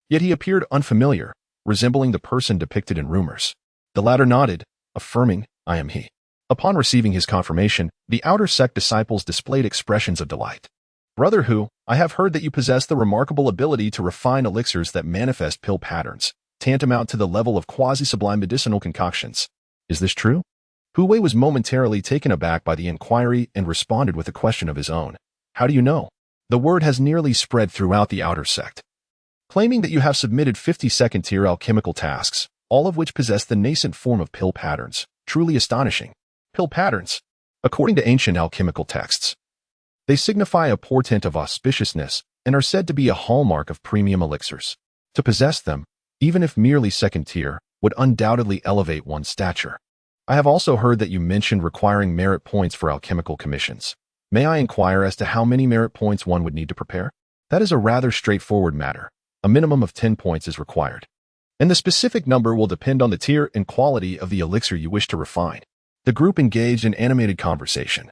Yet he appeared unfamiliar, resembling the person depicted in rumors. The latter nodded, affirming, "I am he." Upon receiving his confirmation, the outer sect disciples displayed expressions of delight. "Brother Hu, I have heard that you possess the remarkable ability to refine elixirs that manifest pill patterns, tantamount to the level of quasi-sublime medicinal concoctions. Is this true?" Hu Wei was momentarily taken aback by the inquiry and responded with a question of his own. How do you know? The word has nearly spread throughout the outer sect, claiming that you have submitted 50 second-tier alchemical tasks, all of which possess the nascent form of pill patterns. Truly astonishing. Pill patterns. According to ancient alchemical texts, they signify a portent of auspiciousness and are said to be a hallmark of premium elixirs. To possess them, even if merely second-tier, would undoubtedly elevate one's stature. I have also heard that you mentioned requiring merit points for alchemical commissions. May I inquire as to how many merit points one would need to prepare? That is a rather straightforward matter. A minimum of 10 points is required, and the specific number will depend on the tier and quality of the elixir you wish to refine. The group engaged in animated conversation,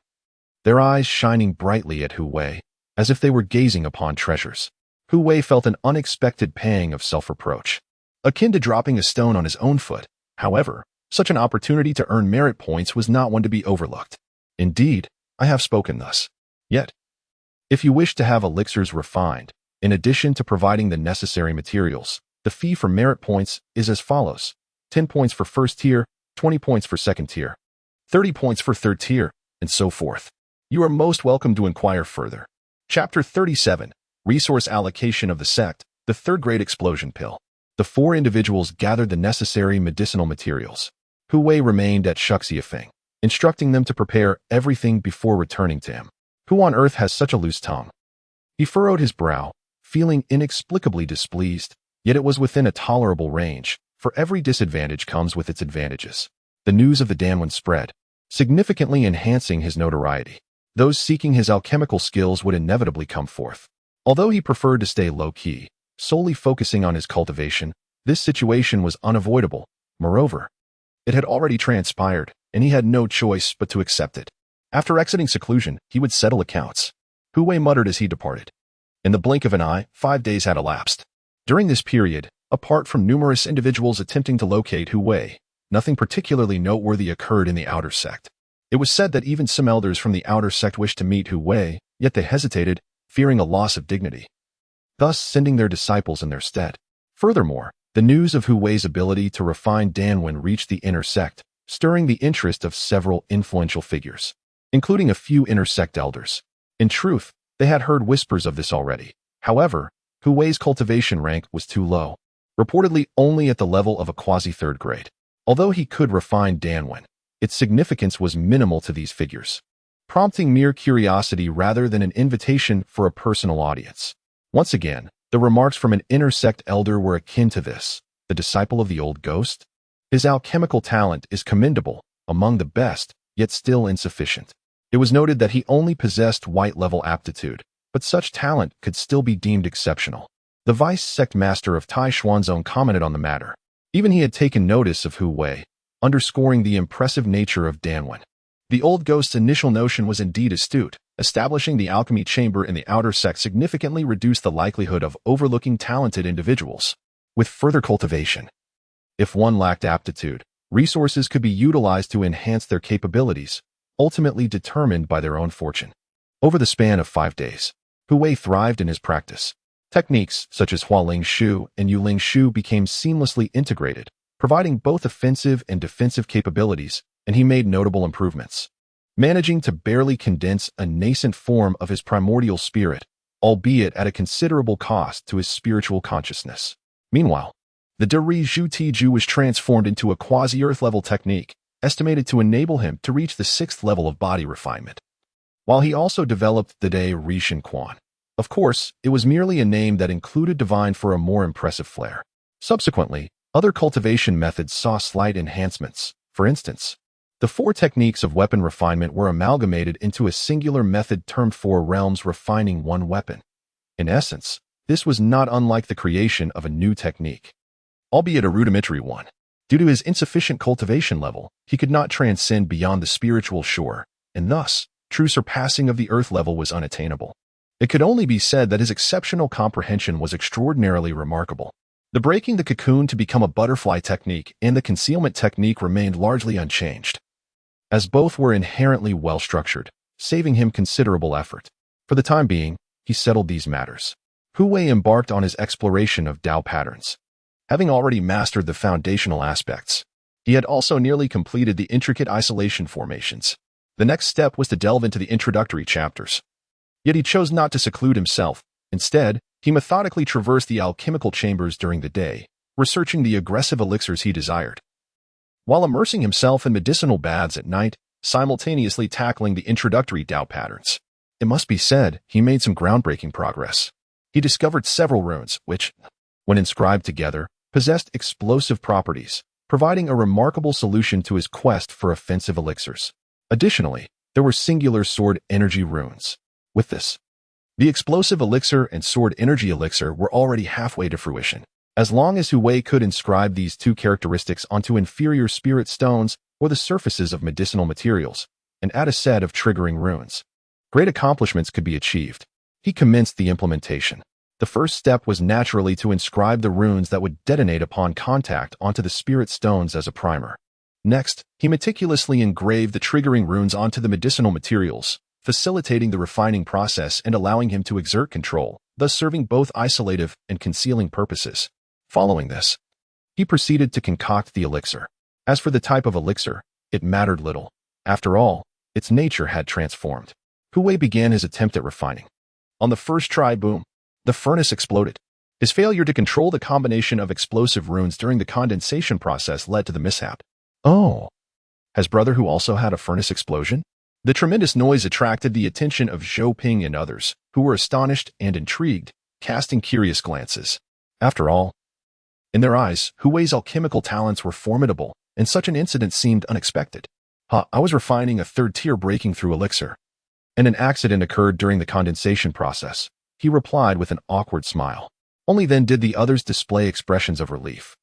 their eyes shining brightly at Hu Wei, as if they were gazing upon treasures. Hu Wei felt an unexpected pang of self-reproach, akin to dropping a stone on his own foot. However, such an opportunity to earn merit points was not one to be overlooked. Indeed, I have spoken thus. Yet, if you wish to have elixirs refined, in addition to providing the necessary materials, the fee for merit points is as follows: 10 points for first tier, 20 points for second tier, 30 points for third tier, and so forth. You are most welcome to inquire further. Chapter 37, Resource Allocation of the Sect, the Third Great Explosion Pill. The four individuals gathered the necessary medicinal materials. Hu Wei remained at Shuxiafeng, instructing them to prepare everything before returning to him. Who on earth has such a loose tongue? He furrowed his brow, feeling inexplicably displeased, yet it was within a tolerable range. For every disadvantage comes with its advantages. The news of the Danwen spread, significantly enhancing his notoriety. Those seeking his alchemical skills would inevitably come forth. Although he preferred to stay low-key, solely focusing on his cultivation, this situation was unavoidable. Moreover, it had already transpired, and he had no choice but to accept it. After exiting seclusion, he would settle accounts. Hu Wei muttered as he departed. In the blink of an eye, 5 days had elapsed. During this period, apart from numerous individuals attempting to locate Hu Wei, nothing particularly noteworthy occurred in the outer sect. It was said that even some elders from the outer sect wished to meet Hu Wei, yet they hesitated, fearing a loss of dignity, thus sending their disciples in their stead. Furthermore, the news of Hu Wei's ability to refine Danwen reached the inner sect, stirring the interest of several influential figures, including a few inner sect elders. In truth, they had heard whispers of this already. However, Hu Wei's cultivation rank was too low, reportedly only at the level of a quasi-third grade. Although he could refine Danwen, its significance was minimal to these figures, prompting mere curiosity rather than an invitation for a personal audience. Once again, the remarks from an inner sect elder were akin to this: the disciple of the old ghost? His alchemical talent is commendable, among the best, yet still insufficient. It was noted that he only possessed white-level aptitude, but such talent could still be deemed exceptional. The vice sect master of Tai Xuan Sect commented on the matter. Even he had taken notice of Hu Wei, underscoring the impressive nature of Danwen. The old ghost's initial notion was indeed astute. Establishing the alchemy chamber in the outer sect significantly reduced the likelihood of overlooking talented individuals. With further cultivation, if one lacked aptitude, resources could be utilized to enhance their capabilities, ultimately determined by their own fortune. Over the span of 5 days, Hu Wei thrived in his practice. Techniques such as Hualing Shu and Yuling Shu became seamlessly integrated, providing both offensive and defensive capabilities, and he made notable improvements, managing to barely condense a nascent form of his primordial spirit, albeit at a considerable cost to his spiritual consciousness. Meanwhile, the Dari Zhu Tiju was transformed into a quasi-earth level technique, estimated to enable him to reach the 6th level of body refinement. While he also developed the De Rishan Quan. Of course, it was merely a name that included divine for a more impressive flair. Subsequently, other cultivation methods saw slight enhancements. For instance, the 4 techniques of weapon refinement were amalgamated into a singular method termed 4 realms refining 1 weapon. In essence, this was not unlike the creation of a new technique, albeit a rudimentary one. Due to his insufficient cultivation level, he could not transcend beyond the spiritual shore, and thus, true surpassing of the earth level was unattainable. It could only be said that his exceptional comprehension was extraordinarily remarkable. The breaking the cocoon to become a butterfly technique and the concealment technique remained largely unchanged, as both were inherently well-structured, saving him considerable effort. For the time being, he settled these matters. Hu Wei embarked on his exploration of Dao patterns. Having already mastered the foundational aspects, He had also nearly completed the intricate isolation formations. The next step was to delve into the introductory chapters. Yet he chose not to seclude himself. Instead, he methodically traversed the alchemical chambers during the day, researching the aggressive elixirs he desired, while immersing himself in medicinal baths at night, simultaneously tackling the introductory Tao patterns. It must be said, he made some groundbreaking progress. He discovered several runes, which, when inscribed together, possessed explosive properties, providing a remarkable solution to his quest for offensive elixirs. Additionally, there were singular sword energy runes. With this, the explosive elixir and sword energy elixir were already halfway to fruition. As long as Hu Wei could inscribe these two characteristics onto inferior spirit stones or the surfaces of medicinal materials, and add a set of triggering runes, great accomplishments could be achieved. He commenced the implementation. The first step was naturally to inscribe the runes that would detonate upon contact onto the spirit stones as a primer. Next, he meticulously engraved the triggering runes onto the medicinal materials, facilitating the refining process and allowing him to exert control, thus serving both isolative and concealing purposes. Following this, he proceeded to concoct the elixir. As for the type of elixir, it mattered little. After all, its nature had transformed. Hu Wei began his attempt at refining. On the first try, boom, the furnace exploded. His failure to control the combination of explosive runes during the condensation process led to the mishap. Oh, has Brother Hu also had a furnace explosion? The tremendous noise attracted the attention of Zhou Ping and others, who were astonished and intrigued, casting curious glances. After all, in their eyes, Hu Wei's alchemical talents were formidable, and such an incident seemed unexpected. I was refining a third-tier breaking-through elixir, and an accident occurred during the condensation process, he replied with an awkward smile. Only then did the others display expressions of relief.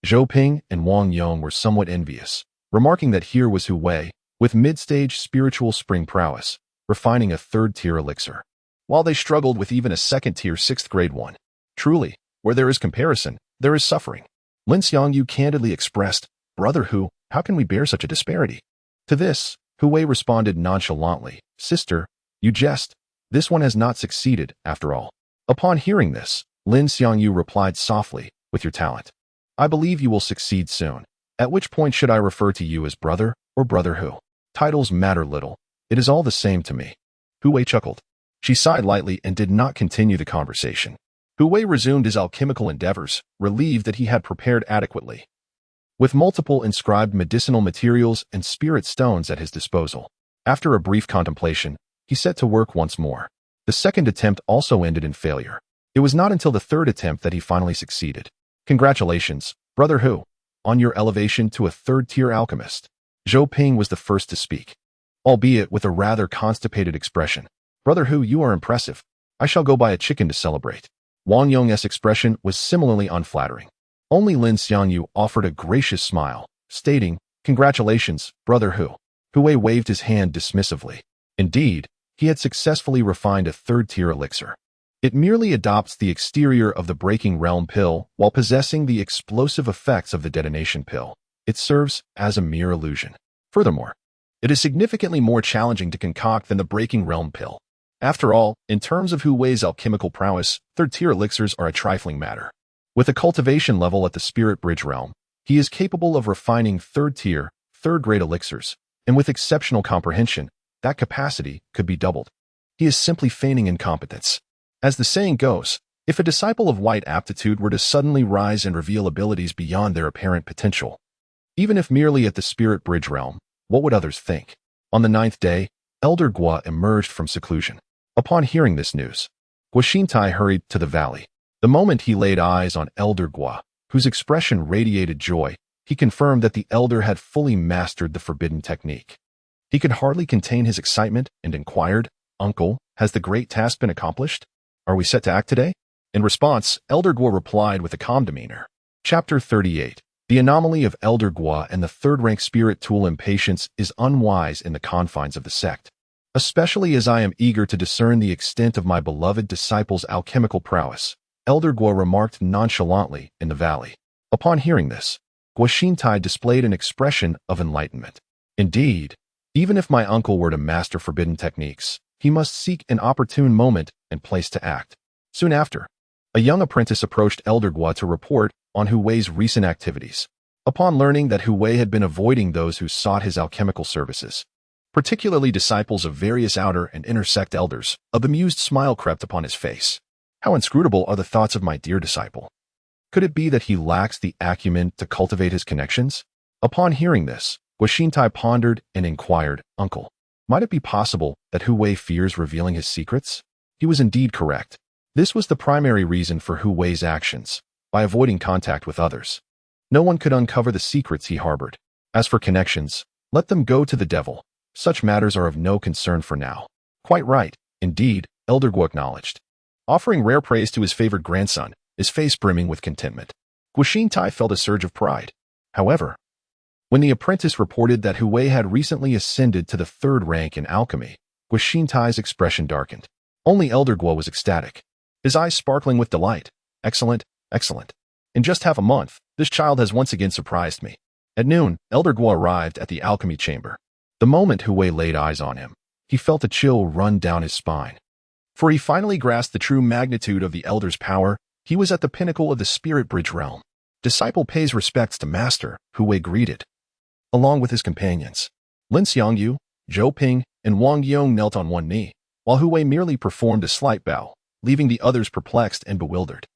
Zhou Ping and Wang Yong were somewhat envious, remarking that here was Hu Wei, with mid-stage spiritual spring prowess, refining a third-tier elixir, while they struggled with even a second-tier sixth-grade one. Truly, where there is comparison, there is suffering. Lin Xiangyu candidly expressed, Brother Hu, how can we bear such a disparity? To this, Hu Wei responded nonchalantly, Sister, you jest. This one has not succeeded, after all. Upon hearing this, Lin Xiangyu replied softly, with your talent, I believe you will succeed soon. At which point should I refer to you as brother or Brother Hu? Titles matter little. It is all the same to me. Hu Wei chuckled. She sighed lightly and did not continue the conversation. Hu Wei resumed his alchemical endeavors, relieved that he had prepared adequately, with multiple inscribed medicinal materials and spirit stones at his disposal. After a brief contemplation, he set to work once more. The second attempt also ended in failure. It was not until the third attempt that he finally succeeded. Congratulations, Brother Hu, on your elevation to a third-tier alchemist. Zhou Ping was the first to speak, albeit with a rather constipated expression. Brother Hu, you are impressive. I shall go buy a chicken to celebrate. Wang Yong's expression was similarly unflattering. Only Lin Xiangyu offered a gracious smile, stating, Congratulations, Brother Hu. Hu Wei waved his hand dismissively. Indeed, he had successfully refined a third-tier elixir. It merely adopts the exterior of the breaking realm pill while possessing the explosive effects of the detonation pill. It serves as a mere illusion. Furthermore, it is significantly more challenging to concoct than the breaking realm pill. After all, in terms of Hu Wei's alchemical prowess, third-tier elixirs are a trifling matter. With a cultivation level at the spirit bridge realm, he is capable of refining third-tier, third-grade elixirs, and with exceptional comprehension, that capacity could be doubled. He is simply feigning incompetence. As the saying goes, if a disciple of white aptitude were to suddenly rise and reveal abilities beyond their apparent potential, even if merely at the spirit bridge realm, what would others think? On the 9th day, Elder Gua emerged from seclusion. Upon hearing this news, Gua Xintai hurried to the valley. The moment he laid eyes on Elder Gua, whose expression radiated joy, he confirmed that the elder had fully mastered the forbidden technique. He could hardly contain his excitement and inquired, Uncle, has the great task been accomplished? Are we set to act today? In response, Elder Gua replied with a calm demeanor. Chapter 38. The anomaly of Elder Gua and the third-rank spirit tool impatience is unwise in the confines of the sect, especially as I am eager to discern the extent of my beloved disciple's alchemical prowess, Elder Gua remarked nonchalantly in the valley. Upon hearing this, Gua Xintai displayed an expression of enlightenment. Indeed, even if my uncle were to master forbidden techniques, he must seek an opportune moment and place to act. Soon after, a young apprentice approached Elder Gua to report on Hu Wei's recent activities. Upon learning that Hu Wei had been avoiding those who sought his alchemical services, particularly disciples of various outer and inner sect elders, a bemused smile crept upon his face. How inscrutable are the thoughts of my dear disciple. Could it be that he lacks the acumen to cultivate his connections? Upon hearing this, Guoxintai pondered and inquired, Uncle, might it be possible that Hu Wei fears revealing his secrets? He was indeed correct. This was the primary reason for Hu Wei's actions. By avoiding contact with others, no one could uncover the secrets he harbored. As for connections, let them go to the devil. Such matters are of no concern for now. Quite right, indeed, Elder Guo acknowledged. Offering rare praise to his favored grandson, his face brimming with contentment. Guoxintai felt a surge of pride. However, when the apprentice reported that Hu Wei had recently ascended to the 3rd rank in alchemy, Guoxintai's expression darkened. Only Elder Guo was ecstatic, his eyes sparkling with delight. Excellent, excellent. In just half a month, this child has once again surprised me. At noon, Elder Guo arrived at the alchemy chamber. The moment Hu Wei laid eyes on him, he felt a chill run down his spine. For he finally grasped the true magnitude of the elder's power. He was at the pinnacle of the spirit bridge realm. Disciple pays respects to master, Hu Wei greeted. Along with his companions, Lin Xiangyu, Zhou Ping, and Wang Yong knelt on one knee, while Hu Wei merely performed a slight bow, leaving the others perplexed and bewildered.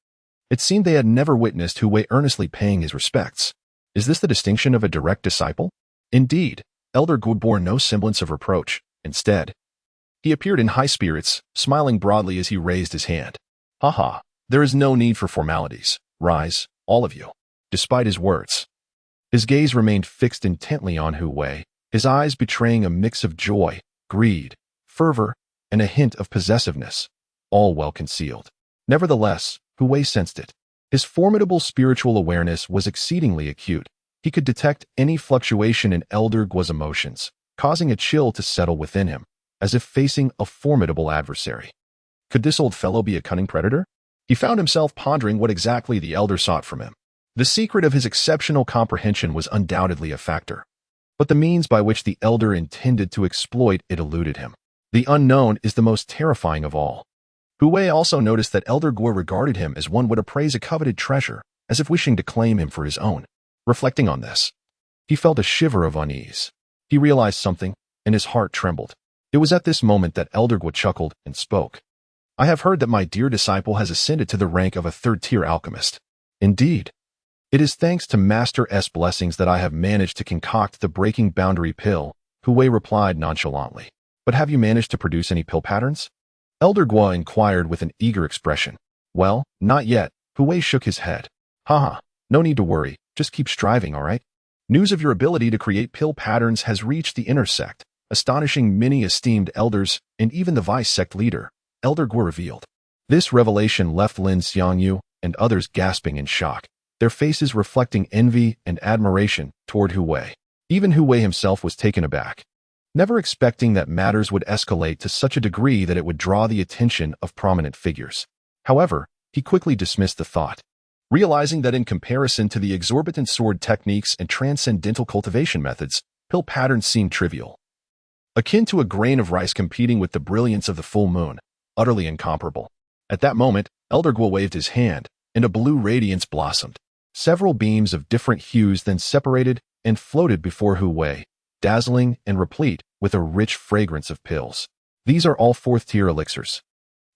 It seemed they had never witnessed Hu Wei earnestly paying his respects. Is this the distinction of a direct disciple? Indeed, Elder Guo bore no semblance of reproach. Instead, he appeared in high spirits, smiling broadly as he raised his hand. Haha, there is no need for formalities. Rise, all of you. Despite his words, his gaze remained fixed intently on Hu Wei, his eyes betraying a mix of joy, greed, fervor, and a hint of possessiveness, all well concealed. Nevertheless, Hu Wei sensed it. His formidable spiritual awareness was exceedingly acute. He could detect any fluctuation in Elder Guo's emotions, causing a chill to settle within him, as if facing a formidable adversary. Could this old fellow be a cunning predator? He found himself pondering what exactly the elder sought from him. The secret of his exceptional comprehension was undoubtedly a factor, but the means by which the elder intended to exploit it eluded him. The unknown is the most terrifying of all. Hu Wei also noticed that Elder Guo regarded him as one would appraise a coveted treasure, as if wishing to claim him for his own. Reflecting on this, he felt a shiver of unease. He realized something, and his heart trembled. It was at this moment that Elder Guo chuckled and spoke. I have heard that my dear disciple has ascended to the rank of a 3rd-tier alchemist. Indeed, it is thanks to Master S' blessings that I have managed to concoct the breaking boundary pill, Hu Wei replied nonchalantly. But have you managed to produce any pill patterns? Elder Guo inquired with an eager expression. Well, not yet, Hu Wei shook his head. Haha, no need to worry, just keep striving, all right? News of your ability to create pill patterns has reached the inner sect, astonishing many esteemed elders and even the vice sect leader, Elder Guo revealed. This revelation left Lin Xiangyu and others gasping in shock, their faces reflecting envy and admiration toward Hu Wei. Even Hu Wei himself was taken aback, never expecting that matters would escalate to such a degree that it would draw the attention of prominent figures. However, he quickly dismissed the thought, realizing that in comparison to the exorbitant sword techniques and transcendental cultivation methods, pill patterns seemed trivial. Akin to a grain of rice competing with the brilliance of the full moon, utterly incomparable. At that moment, Elder Guo waved his hand, and a blue radiance blossomed. Several beams of different hues then separated and floated before Hu Wei, dazzling and replete with a rich fragrance of pills. These are all 4th-tier elixirs.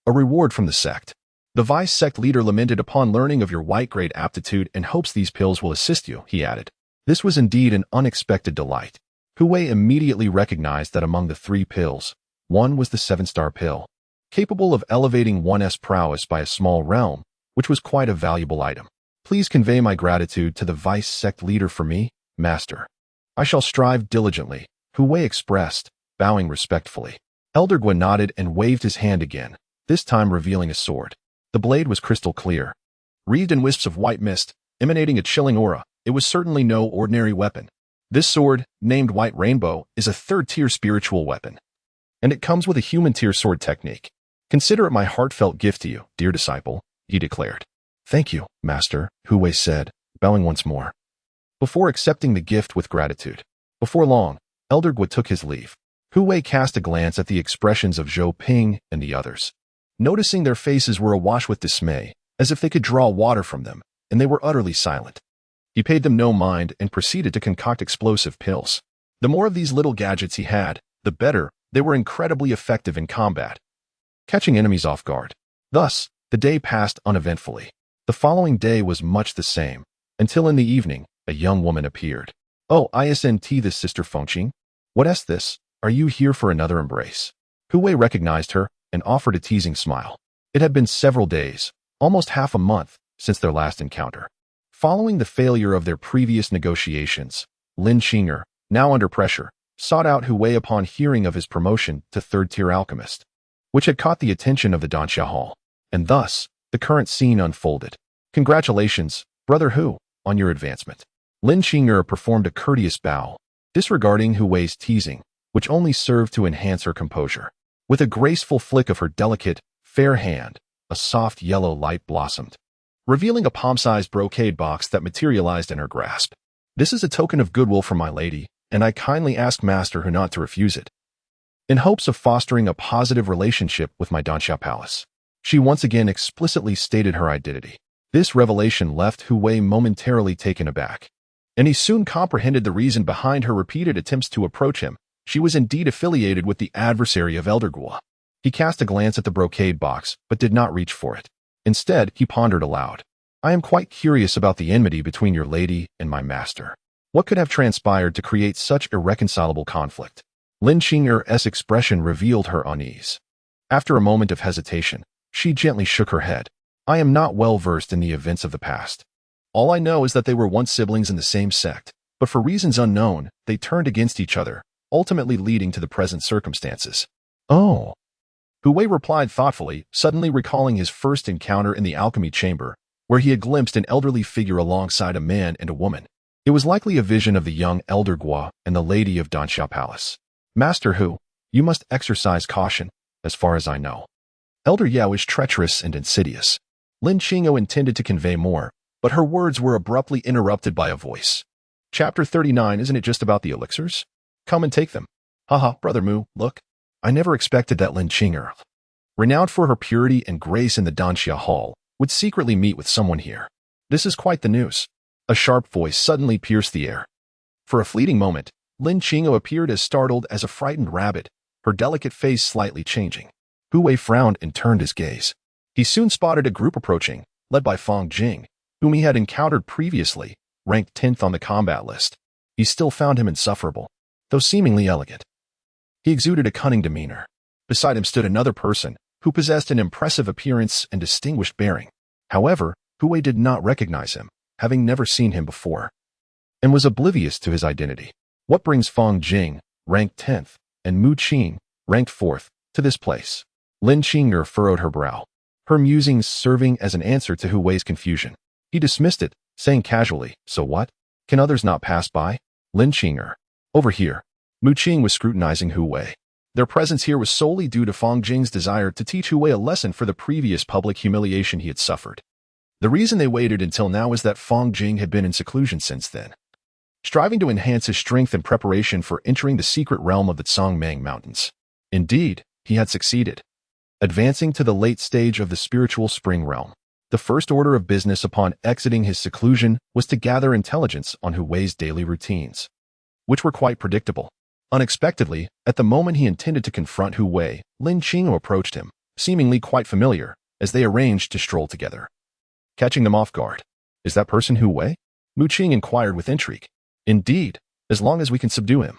A reward from the sect. The vice sect leader lamented upon learning of your white-grade aptitude and hopes these pills will assist you, he added. This was indeed an unexpected delight. Hu Wei immediately recognized that among the 3 pills, one was the 7-star pill, capable of elevating one's prowess by a small realm, which was quite a valuable item. Please convey my gratitude to the vice sect leader for me, master. I shall strive diligently, Hu Wei expressed, bowing respectfully. Elder Guo nodded and waved his hand again, this time revealing a sword. The blade was crystal clear, wreathed in wisps of white mist, emanating a chilling aura. It was certainly no ordinary weapon. This sword, named White Rainbow, is a 3rd-tier spiritual weapon, and it comes with a human-tier sword technique. Consider it my heartfelt gift to you, dear disciple, he declared. Thank you, master, Hu Wei said, bowing once more, before accepting the gift with gratitude. Before long, Elder Guo took his leave. Hu Wei cast a glance at the expressions of Zhou Ping and the others, noticing their faces were awash with dismay, as if they could draw water from them, and they were utterly silent. He paid them no mind and proceeded to concoct explosive pills. The more of these little gadgets he had, the better. They were incredibly effective in combat, catching enemies off guard. Thus, the day passed uneventfully. The following day was much the same, until in the evening, a young woman appeared. "Oh, isn't this Sister Fengqing? What's this? Are you here for another embrace?" Hu Wei recognized her and offered a teasing smile. It had been several days, almost half a month, since their last encounter. Following the failure of their previous negotiations, Lin Qing'er, now under pressure, sought out Hu Wei upon hearing of his promotion to third-tier alchemist, which had caught the attention of the Danxia Hall. And thus, the current scene unfolded. "Congratulations, Brother Hu, on your advancement." Lin Qing'er performed a courteous bow, disregarding Hu Wei's teasing, which only served to enhance her composure. With a graceful flick of her delicate, fair hand, a soft yellow light blossomed, revealing a palm-sized brocade box that materialized in her grasp. "This is a token of goodwill from my lady, and I kindly ask Master Hu not to refuse it, in hopes of fostering a positive relationship with my Danxia Palace." She once again explicitly stated her identity. This revelation left Hu Wei momentarily taken aback, and he soon comprehended the reason behind her repeated attempts to approach him. She was indeed affiliated with the adversary of Elder Guo. He cast a glance at the brocade box, but did not reach for it. Instead, he pondered aloud. "I am quite curious about the enmity between your lady and my master. What could have transpired to create such irreconcilable conflict?" Lin Qing'er's expression revealed her unease. After a moment of hesitation, she gently shook her head. "I am not well versed in the events of the past. All I know is that they were once siblings in the same sect, but for reasons unknown, they turned against each other, ultimately leading to the present circumstances." "Oh," Hu Wei replied thoughtfully, suddenly recalling his first encounter in the alchemy chamber, where he had glimpsed an elderly figure alongside a man and a woman. It was likely a vision of the young Elder Guo and the lady of Danxia Palace. "Master Hu, you must exercise caution, as far as I know. Elder Yao is treacherous and insidious." Lin Qing'er intended to convey more, but her words were abruptly interrupted by a voice. "Chapter 39, isn't it just about the elixirs? Come and take them." "Haha, Brother Mu, look. I never expected that Lin Qing'er, renowned for her purity and grace in the Danxia Hall, would secretly meet with someone here. This is quite the news." A sharp voice suddenly pierced the air. For a fleeting moment, Lin Qing'er appeared as startled as a frightened rabbit, her delicate face slightly changing. Hu Wei frowned and turned his gaze. He soon spotted a group approaching, led by Feng Jing, whom he had encountered previously, ranked 10th on the combat list. He still found him insufferable, though seemingly elegant. He exuded a cunning demeanor. Beside him stood another person, who possessed an impressive appearance and distinguished bearing. However, Hu Wei did not recognize him, having never seen him before, and was oblivious to his identity. What brings Feng Jing, ranked 10th, and Mu Qing, ranked 4th, to this place? Lin Qing'er furrowed her brow, her musings serving as an answer to Hu Wei's confusion. He dismissed it, saying casually, "So what? Can others not pass by?" Lin Qing'er. "Over here." Mu Qing was scrutinizing Hu Wei. Their presence here was solely due to Feng Jing's desire to teach Hu Wei a lesson for the previous public humiliation he had suffered. The reason they waited until now was that Feng Jing had been in seclusion since then, striving to enhance his strength in preparation for entering the secret realm of the Congmeng Mountains. Indeed, he had succeeded, advancing to the late stage of the spiritual spring realm. The first order of business upon exiting his seclusion was to gather intelligence on Hu Wei's daily routines, which were quite predictable. Unexpectedly, at the moment he intended to confront Hu Wei, Lin Qing'er approached him, seemingly quite familiar, as they arranged to stroll together. Catching them off guard. "Is that person Hu Wei?" Mu Qing inquired with intrigue. "Indeed, as long as we can subdue him.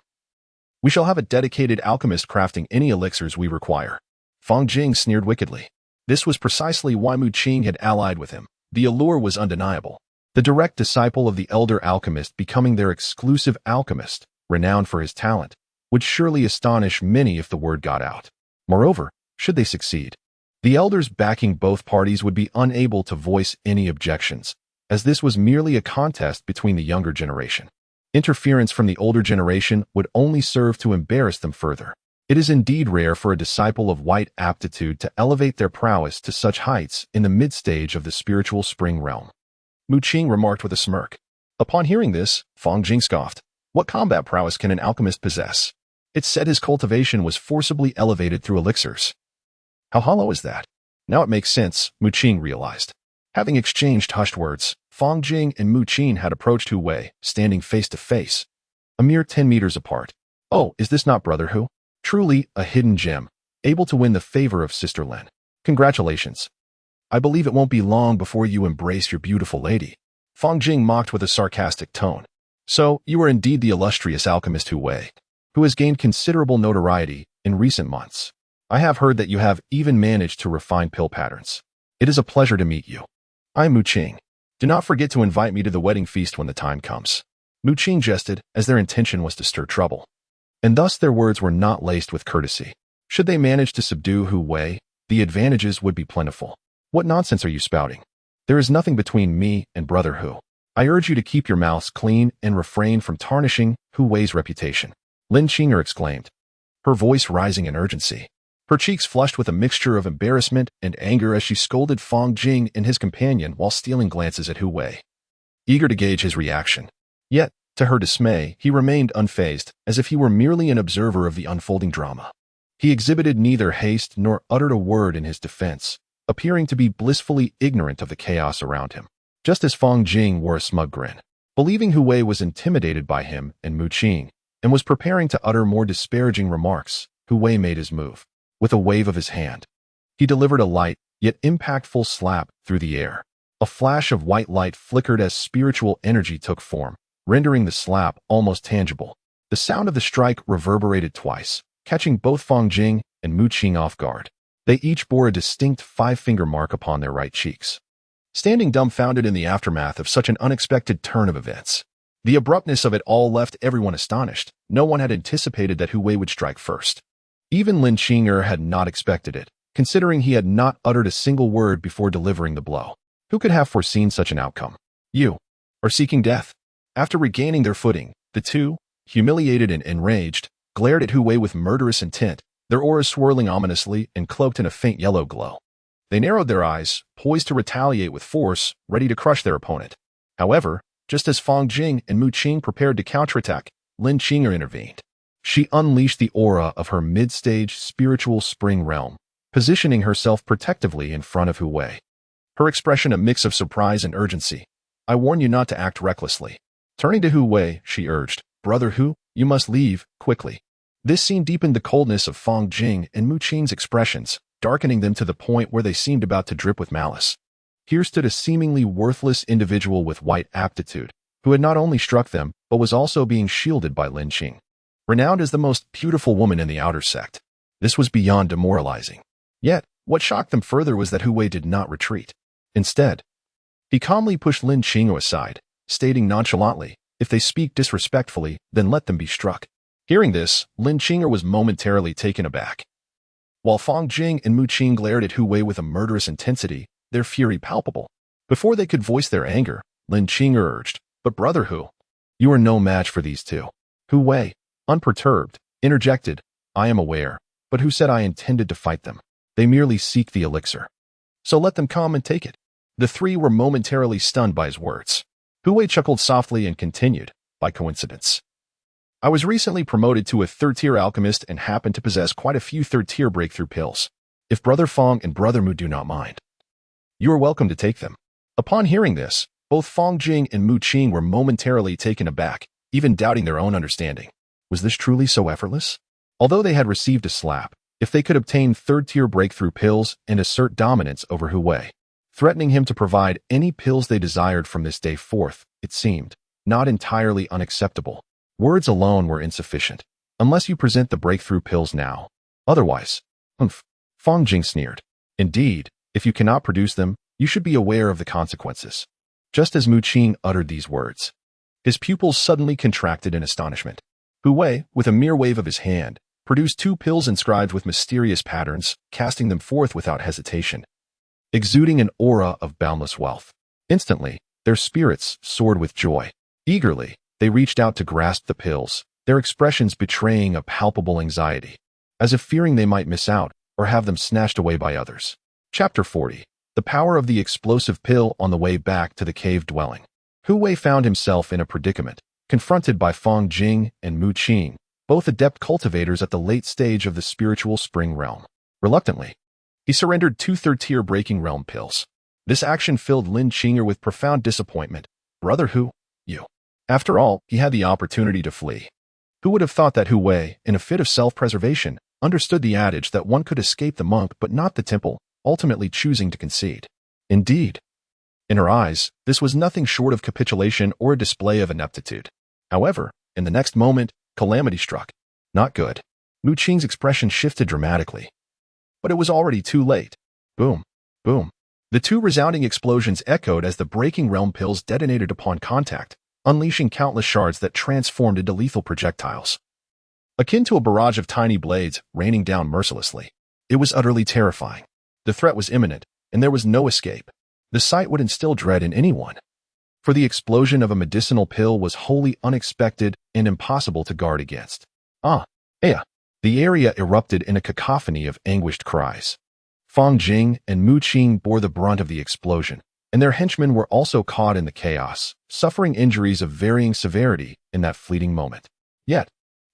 We shall have a dedicated alchemist crafting any elixirs we require." Feng Jing sneered wickedly. This was precisely why Mu Qing had allied with him. The allure was undeniable. The direct disciple of the elder alchemist becoming their exclusive alchemist, renowned for his talent, would surely astonish many if the word got out. Moreover, should they succeed, the elders backing both parties would be unable to voice any objections, as this was merely a contest between the younger generation. Interference from the older generation would only serve to embarrass them further. It is indeed rare for a disciple of white aptitude to elevate their prowess to such heights in the mid-stage of the spiritual spring realm. Mu Qing remarked with a smirk. Upon hearing this, Feng Jing scoffed. What combat prowess can an alchemist possess? It said his cultivation was forcibly elevated through elixirs. How hollow is that? Now it makes sense, Mu Qing realized. Having exchanged hushed words, Fong Jing and Mu Qing had approached Hu Wei, standing face to face, a mere 10 meters apart. Oh, is this not Brother Hu? Truly a hidden gem, able to win the favor of Sister Lin. Congratulations. I believe it won't be long before you embrace your beautiful lady. Fong Jing mocked with a sarcastic tone. So, you are indeed the illustrious alchemist Hu Wei, who has gained considerable notoriety in recent months. I have heard that you have even managed to refine pill patterns. It is a pleasure to meet you. I'm Mu Qing. Do not forget to invite me to the wedding feast when the time comes. Mu Qing jested, as their intention was to stir trouble. And thus their words were not laced with courtesy. Should they manage to subdue Hu Wei, the advantages would be plentiful. What nonsense are you spouting? There is nothing between me and Brother Hu. I urge you to keep your mouths clean and refrain from tarnishing Hu Wei's reputation. Lin Qinger exclaimed, her voice rising in urgency. Her cheeks flushed with a mixture of embarrassment and anger as she scolded Fong Jing and his companion while stealing glances at Hu Wei, eager to gauge his reaction. Yet, to her dismay, he remained unfazed, as if he were merely an observer of the unfolding drama. He exhibited neither haste nor uttered a word in his defense, appearing to be blissfully ignorant of the chaos around him, just as Fong Jing wore a smug grin. Believing Hu Wei was intimidated by him and Mu Qing, and was preparing to utter more disparaging remarks, Hu Wei made his move. With a wave of his hand, he delivered a light, yet impactful slap through the air. A flash of white light flickered as spiritual energy took form, rendering the slap almost tangible. The sound of the strike reverberated twice, catching both Fong Jing and Mu Qing off guard. They each bore a distinct 5-finger mark upon their right cheeks, standing dumbfounded in the aftermath of such an unexpected turn of events. The abruptness of it all left everyone astonished. No one had anticipated that Hu Wei would strike first. Even Lin Qinger had not expected it, considering he had not uttered a single word before delivering the blow. Who could have foreseen such an outcome? You are seeking death. After regaining their footing, the two, humiliated and enraged, glared at Hu Wei with murderous intent, their auras swirling ominously and cloaked in a faint yellow glow. They narrowed their eyes, poised to retaliate with force, ready to crush their opponent. However, just as Fong Jing and Mu Qing prepared to counterattack, Lin Qinger intervened. She unleashed the aura of her mid-stage spiritual spring realm, positioning herself protectively in front of Hu Wei. Her expression a mix of surprise and urgency. I warn you not to act recklessly. Turning to Hu Wei, she urged, Brother Hu, you must leave, quickly. This scene deepened the coldness of Fong Jing and Mu Qing's expressions, darkening them to the point where they seemed about to drip with malice. Here stood a seemingly worthless individual with white aptitude, who had not only struck them, but was also being shielded by Lin Qing, renowned as the most beautiful woman in the outer sect. This was beyond demoralizing. Yet, what shocked them further was that Hu Wei did not retreat. Instead, he calmly pushed Lin Qing aside, stating nonchalantly, if they speak disrespectfully, then let them be struck. Hearing this, Lin Qinger was momentarily taken aback. While Fong Jing and Mu Qing glared at Hu Wei with a murderous intensity, their fury palpable. Before they could voice their anger, Lin Qinger urged, But Brother Hu, you are no match for these two. Hu Wei, unperturbed, interjected, I am aware, but who said I intended to fight them? They merely seek the elixir. So let them come and take it. The three were momentarily stunned by his words. Hu Wei chuckled softly and continued, by coincidence. I was recently promoted to a third-tier alchemist and happen to possess quite a few third-tier breakthrough pills. If Brother Fong and Brother Mu do not mind, you are welcome to take them. Upon hearing this, both Fong Jing and Mu Qing were momentarily taken aback, even doubting their own understanding. Was this truly so effortless? Although they had received a slap, if they could obtain third-tier breakthrough pills and assert dominance over Hu Wei, threatening him to provide any pills they desired from this day forth, it seemed, not entirely unacceptable. Words alone were insufficient, unless you present the breakthrough pills now. Otherwise, Fong Jing sneered. Indeed, if you cannot produce them, you should be aware of the consequences. Just as Mu Qing uttered these words, his pupils suddenly contracted in astonishment. Hu Wei, with a mere wave of his hand, produced 2 pills inscribed with mysterious patterns, casting them forth without hesitation, exuding an aura of boundless wealth. Instantly, their spirits soared with joy. Eagerly, they reached out to grasp the pills, their expressions betraying a palpable anxiety, as if fearing they might miss out or have them snatched away by others. Chapter 40. The power of the explosive pill on the way back to the cave dwelling. Hu Wei found himself in a predicament, confronted by Fong Jing and Mu Qing, both adept cultivators at the late stage of the spiritual spring realm. Reluctantly, he surrendered 2 third-tier breaking realm pills. This action filled Lin Qinger with profound disappointment. Brother Hu, you. After all, he had the opportunity to flee. Who would have thought that Hu Wei, in a fit of self-preservation, understood the adage that one could escape the monk but not the temple, ultimately choosing to concede? Indeed. In her eyes, this was nothing short of capitulation or a display of ineptitude. However, in the next moment, calamity struck. Not good. Mu Qing's expression shifted dramatically. But it was already too late. Boom. Boom. The two resounding explosions echoed as the breaking realm pills detonated upon contact, unleashing countless shards that transformed into lethal projectiles. Akin to a barrage of tiny blades raining down mercilessly. It was utterly terrifying. The threat was imminent, and there was no escape. The sight would instill dread in anyone. For the explosion of a medicinal pill was wholly unexpected and impossible to guard against. The area erupted in a cacophony of anguished cries. Fang Jing and Mu Qing bore the brunt of the explosion, and their henchmen were also caught in the chaos, suffering injuries of varying severity in that fleeting moment. Yet,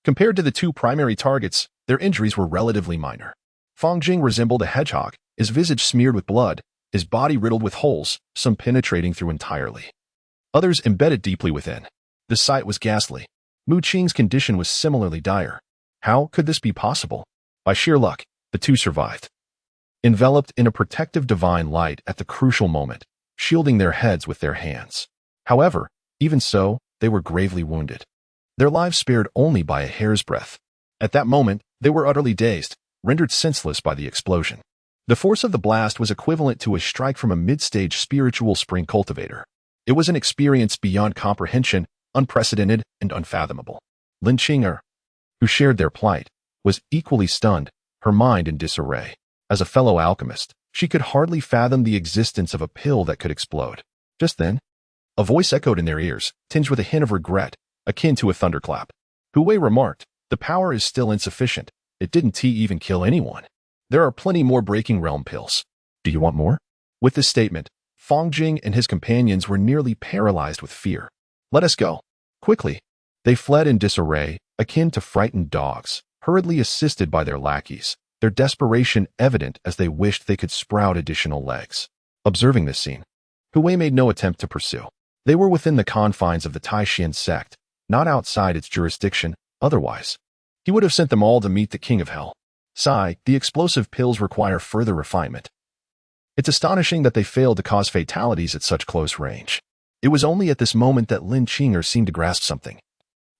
compared to the two primary targets, their injuries were relatively minor. Fang Jing resembled a hedgehog, his visage smeared with blood, his body riddled with holes, some penetrating through entirely. Others embedded deeply within. The sight was ghastly. Mu Qing's condition was similarly dire. How could this be possible? By sheer luck, the two survived. Enveloped in a protective divine light at the crucial moment, shielding their heads with their hands. However, even so, they were gravely wounded. Their lives spared only by a hair's breadth. At that moment, they were utterly dazed, rendered senseless by the explosion. The force of the blast was equivalent to a strike from a mid-stage spiritual spring cultivator. It was an experience beyond comprehension, unprecedented and unfathomable. Lin Qinger, who shared their plight, was equally stunned, her mind in disarray. As a fellow alchemist, she could hardly fathom the existence of a pill that could explode. Just then, a voice echoed in their ears, tinged with a hint of regret, akin to a thunderclap. Hu Wei remarked, "The power is still insufficient. It didn't even kill anyone. There are plenty more breaking realm pills. Do you want more?" With this statement, Fang Jing and his companions were nearly paralyzed with fear. "Let us go." Quickly, they fled in disarray, akin to frightened dogs, hurriedly assisted by their lackeys, their desperation evident as they wished they could sprout additional legs. Observing this scene, Hu Wei made no attempt to pursue. They were within the confines of the Tai Xuan Sect, not outside its jurisdiction. Otherwise, he would have sent them all to meet the King of Hell. The explosive pills require further refinement. It's astonishing that they failed to cause fatalities at such close range. It was only at this moment that Lin Qinger seemed to grasp something.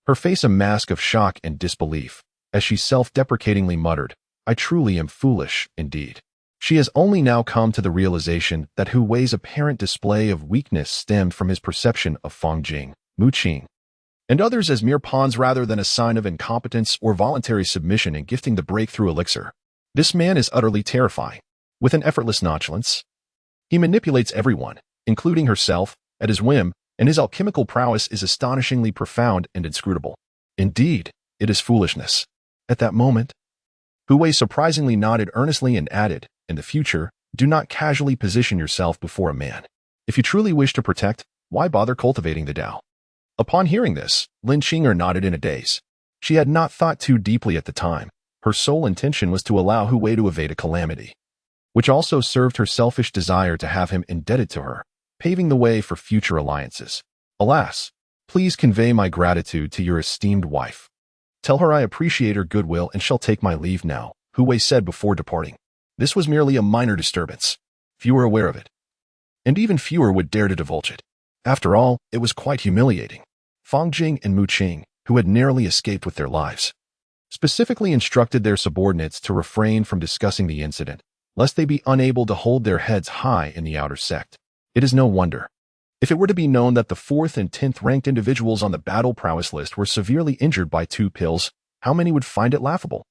Her face a mask of shock and disbelief, as she self-deprecatingly muttered, "I truly am foolish, indeed." She has only now come to the realization that Hu Wei's apparent display of weakness stemmed from his perception of Fang Jing, Mu Qing, and others as mere pawns rather than a sign of incompetence or voluntary submission in gifting the breakthrough elixir. This man is utterly terrifying. With an effortless nonchalance, he manipulates everyone, including herself, at his whim, and his alchemical prowess is astonishingly profound and inscrutable. Indeed, it is foolishness. At that moment, Hu Wei surprisingly nodded earnestly and added, "In the future, do not casually position yourself before a man. If you truly wish to protect, why bother cultivating the Tao?" Upon hearing this, Lin Qinger nodded in a daze. She had not thought too deeply at the time. Her sole intention was to allow Hu Wei to evade a calamity, which also served her selfish desire to have him indebted to her, paving the way for future alliances. "Alas, please convey my gratitude to your esteemed wife. Tell her I appreciate her goodwill and shall take my leave now," Hu Wei said before departing. This was merely a minor disturbance. Few were aware of it, and even fewer would dare to divulge it. After all, it was quite humiliating. Fang Jing and Mu Qing, who had narrowly escaped with their lives, specifically instructed their subordinates to refrain from discussing the incident, lest they be unable to hold their heads high in the outer sect. It is no wonder. If it were to be known that the 4th and 10th ranked individuals on the battle prowess list were severely injured by 2 pills, how many would find it laughable?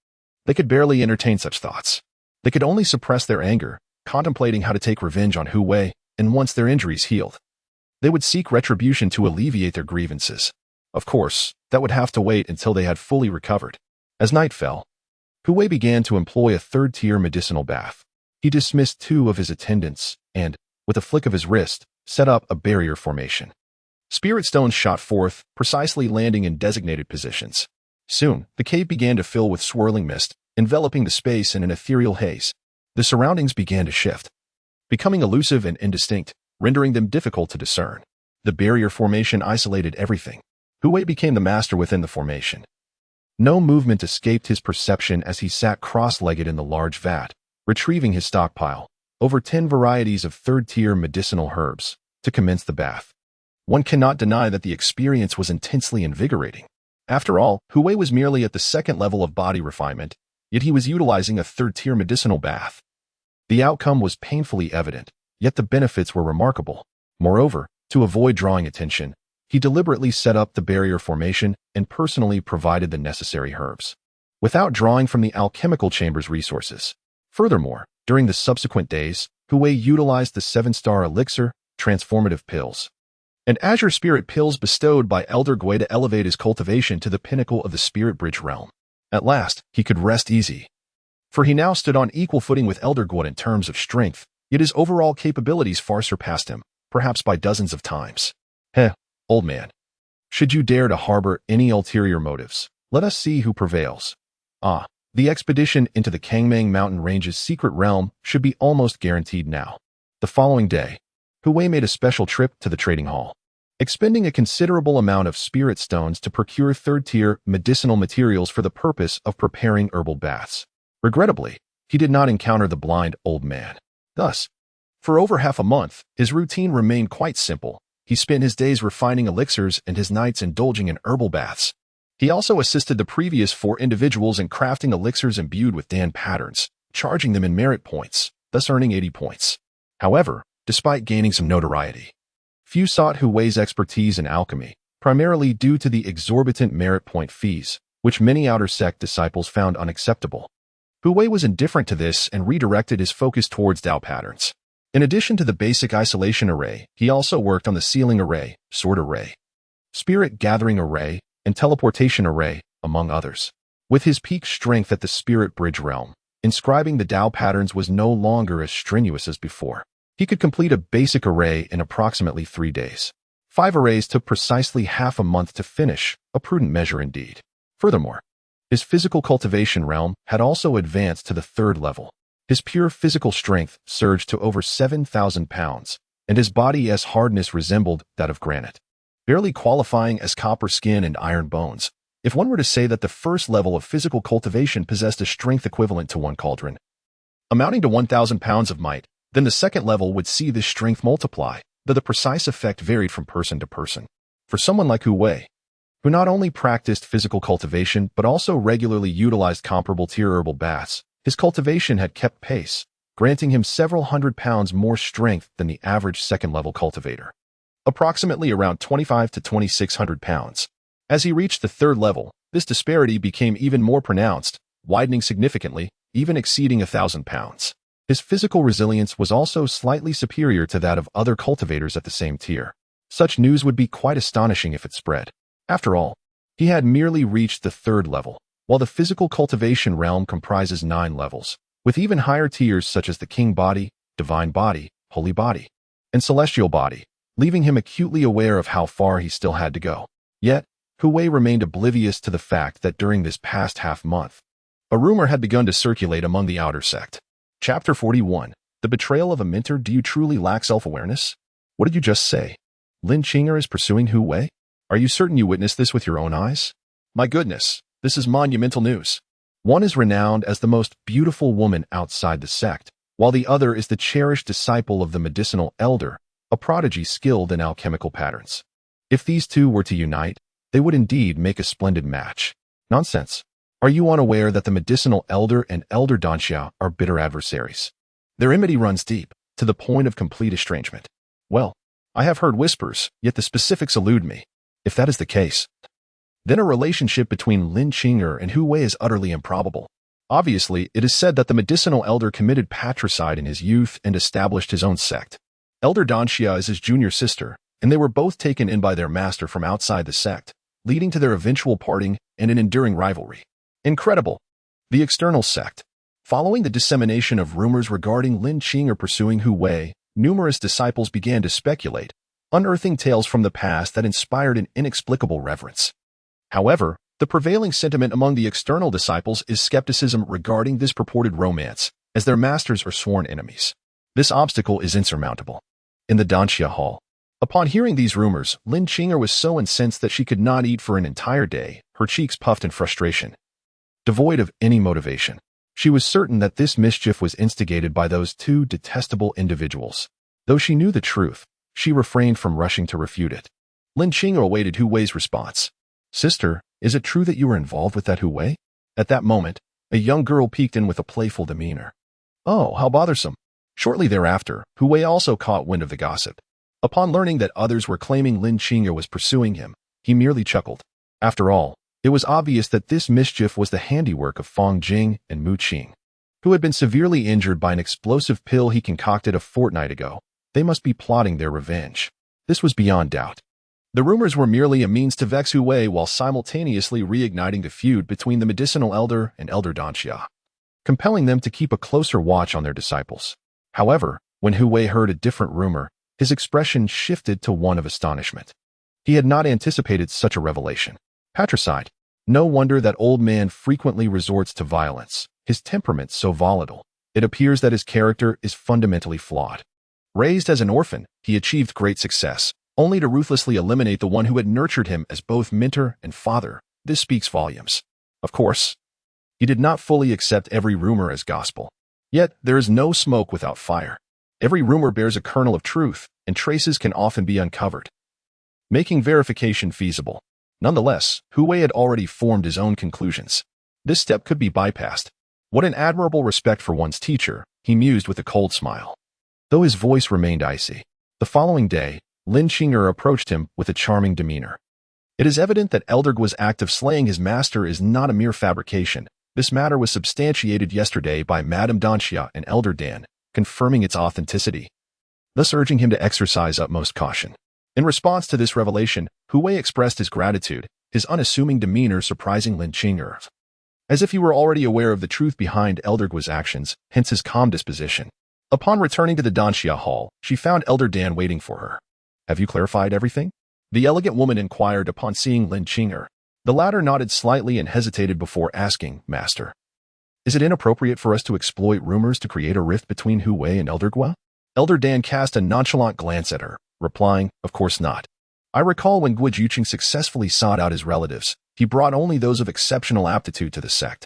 They could barely entertain such thoughts. They could only suppress their anger, contemplating how to take revenge on Hu Wei, and once their injuries healed, they would seek retribution to alleviate their grievances. Of course, that would have to wait until they had fully recovered. As night fell, Hu Wei began to employ a 3rd-tier medicinal bath. He dismissed 2 of his attendants and, with a flick of his wrist, set up a barrier formation. Spirit stones shot forth, precisely landing in designated positions. Soon, the cave began to fill with swirling mist, enveloping the space in an ethereal haze. The surroundings began to shift. becoming elusive and indistinct, rendering them difficult to discern. The barrier formation isolated everything. Hu Wei became the master within the formation. No movement escaped his perception as he sat cross-legged in the large vat, retrieving his stockpile, over 10 varieties of third-tier medicinal herbs, to commence the bath. One cannot deny that the experience was intensely invigorating. After all, Hu Wei was merely at the second level of body refinement, yet he was utilizing a third-tier medicinal bath. The outcome was painfully evident, yet the benefits were remarkable. Moreover, to avoid drawing attention, he deliberately set up the barrier formation and personally provided the necessary herbs, without drawing from the alchemical chamber's resources. Furthermore, during the subsequent days, Hu Wei utilized the 7-star elixir, transformative pills, and azure spirit pills bestowed by Elder Gui to elevate his cultivation to the pinnacle of the spirit bridge realm. At last, he could rest easy, for he now stood on equal footing with Elder Gui in terms of strength, yet his overall capabilities far surpassed him, perhaps by dozens of times. Old man. Should you dare to harbor any ulterior motives, let us see who prevails. The expedition into the Kangmang Mountain Range's secret realm should be almost guaranteed now. The following day, Hu Wei made a special trip to the trading hall, expending a considerable amount of spirit stones to procure third-tier medicinal materials for the purpose of preparing herbal baths. Regrettably, he did not encounter the blind old man. Thus, for over half a month, his routine remained quite simple. He spent his days refining elixirs and his nights indulging in herbal baths. He also assisted the previous 4 individuals in crafting elixirs imbued with Dan patterns, charging them in merit points, thus earning 80 points. However, despite gaining some notoriety, few sought Hu Wei's expertise in alchemy, primarily due to the exorbitant merit point fees, which many outer sect disciples found unacceptable. Hu Wei was indifferent to this and redirected his focus towards Dao patterns. In addition to the basic isolation array, he also worked on the sealing array, sword array, spirit gathering array, and teleportation array, among others. With his peak strength at the spirit bridge realm, inscribing the Dao patterns was no longer as strenuous as before. He could complete a basic array in approximately 3 days. 5 arrays took precisely half a month to finish, a prudent measure indeed. Furthermore, his physical cultivation realm had also advanced to the 3rd level. His pure physical strength surged to over 7,000 pounds, and his body's hardness resembled that of granite, barely qualifying as copper skin and iron bones. If one were to say that the first level of physical cultivation possessed a strength equivalent to 1 cauldron, amounting to 1,000 pounds of might, then the second level would see this strength multiply, though the precise effect varied from person to person. For someone like Hu Wei, who not only practiced physical cultivation but also regularly utilized comparable tier herbal baths, his cultivation had kept pace, granting him several hundred pounds more strength than the average second-level cultivator, approximately around 2,500 to 2,600 pounds. As he reached the 3rd level, this disparity became even more pronounced, widening significantly, even exceeding 1,000 pounds. His physical resilience was also slightly superior to that of other cultivators at the same tier. Such news would be quite astonishing if it spread. After all, he had merely reached the 3rd level, while the physical cultivation realm comprises 9 levels, with even higher tiers such as the King Body, Divine Body, Holy Body, and Celestial Body, leaving him acutely aware of how far he still had to go. Yet, Hu Wei remained oblivious to the fact that during this past half-month, a rumor had begun to circulate among the outer sect. Chapter 41. The Betrayal of a Mentor. Do you truly lack self-awareness? What did you just say? Lin Qinger is pursuing Hu Wei? Are you certain you witnessed this with your own eyes? My goodness, this is monumental news. One is renowned as the most beautiful woman outside the sect, while the other is the cherished disciple of the medicinal elder, a prodigy skilled in alchemical patterns. If these two were to unite, they would indeed make a splendid match. Nonsense. Are you unaware that the medicinal elder and elder Danxia are bitter adversaries? Their enmity runs deep, to the point of complete estrangement. Well, I have heard whispers, yet the specifics elude me. If that is the case, then a relationship between Lin Qinger and Hu Wei is utterly improbable. Obviously, it is said that the medicinal elder committed patricide in his youth and established his own sect. Elder Danxia is his junior sister, and they were both taken in by their master from outside the sect, leading to their eventual parting and an enduring rivalry. Incredible. The external sect. Following the dissemination of rumors regarding Lin Qinger pursuing Hu Wei, numerous disciples began to speculate, unearthing tales from the past that inspired an inexplicable reverence. However, the prevailing sentiment among the external disciples is skepticism regarding this purported romance, as their masters are sworn enemies. This obstacle is insurmountable. In the Danxia Hall. Upon hearing these rumors, Lin Qing'er was so incensed that she could not eat for an entire day, her cheeks puffed in frustration. Devoid of any motivation, she was certain that this mischief was instigated by those two detestable individuals. Though she knew the truth, she refrained from rushing to refute it. Lin Qing'er awaited Hu Wei's response. "Sister, is it true that you were involved with that Hu Wei?" At that moment, a young girl peeked in with a playful demeanor. "Oh, how bothersome." Shortly thereafter, Hu Wei also caught wind of the gossip. Upon learning that others were claiming Lin Qing'er was pursuing him, he merely chuckled. After all, it was obvious that this mischief was the handiwork of Fang Jing and Mu Qing, who had been severely injured by an explosive pill he concocted a fortnight ago. They must be plotting their revenge. This was beyond doubt. The rumors were merely a means to vex Hu Wei while simultaneously reigniting the feud between the medicinal elder and Elder Danxia, compelling them to keep a closer watch on their disciples. However, when Hu Wei heard a different rumor, his expression shifted to one of astonishment. He had not anticipated such a revelation. Patricide. No wonder that old man frequently resorts to violence, his temperament so volatile. It appears that his character is fundamentally flawed. Raised as an orphan, he achieved great success, only to ruthlessly eliminate the one who had nurtured him as both mentor and father. This speaks volumes. Of course, he did not fully accept every rumor as gospel. Yet, there is no smoke without fire. Every rumor bears a kernel of truth, and traces can often be uncovered, making verification feasible. Nonetheless, Hu Wei had already formed his own conclusions. This step could be bypassed. What an admirable respect for one's teacher, he mused with a cold smile, though his voice remained icy. The following day, Lin Qing'er approached him with a charming demeanor. It is evident that Elder Guo's act of slaying his master is not a mere fabrication. This matter was substantiated yesterday by Madame Danxia and Elder Dan, confirming its authenticity, thus urging him to exercise utmost caution. In response to this revelation, Hu Wei expressed his gratitude, his unassuming demeanor surprising Lin Qing'er, as if he were already aware of the truth behind Elder Guo's actions, hence his calm disposition. Upon returning to the Danxia Hall, she found Elder Dan waiting for her. "Have you clarified everything?" the elegant woman inquired upon seeing Lin Qing'er. The latter nodded slightly and hesitated before asking, "Master, is it inappropriate for us to exploit rumors to create a rift between Hu Wei and Elder Guo?" Elder Dan cast a nonchalant glance at her, replying, "Of course not. I recall when Guo Juqing successfully sought out his relatives, he brought only those of exceptional aptitude to the sect,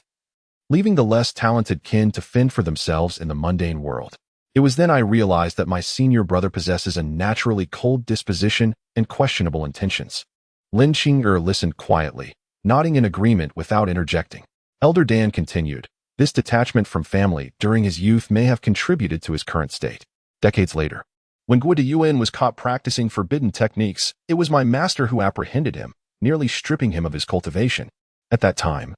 leaving the less talented kin to fend for themselves in the mundane world. It was then I realized that my senior brother possesses a naturally cold disposition and questionable intentions." Lin Qing'er listened quietly, nodding in agreement without interjecting. Elder Dan continued, "This detachment from family during his youth may have contributed to his current state." Decades later, when Guo Deyuan was caught practicing forbidden techniques, it was my master who apprehended him, nearly stripping him of his cultivation. At that time,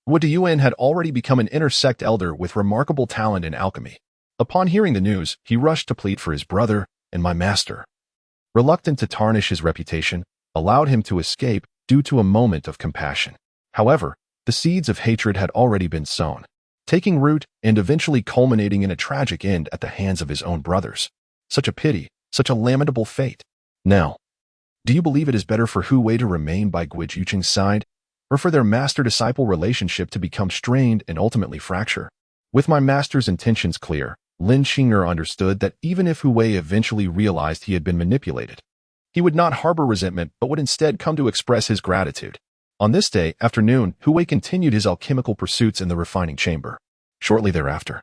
Guo Deyuan had already become an inter-sect elder with remarkable talent in alchemy. Upon hearing the news, he rushed to plead for his brother, and my master, reluctant to tarnish his reputation, allowed him to escape due to a moment of compassion. However, the seeds of hatred had already been sown, taking root and eventually culminating in a tragic end at the hands of his own brothers. Such a pity, such a lamentable fate. Now, do you believe it is better for Hu Wei to remain by Guo Juqing's side, or for their master-disciple relationship to become strained and ultimately fracture? With my master's intentions clear, Lin Qing'er understood that even if Hu Wei eventually realized he had been manipulated, he would not harbor resentment but would instead come to express his gratitude. On this day, afternoon, Hu Wei continued his alchemical pursuits in the refining chamber. Shortly thereafter,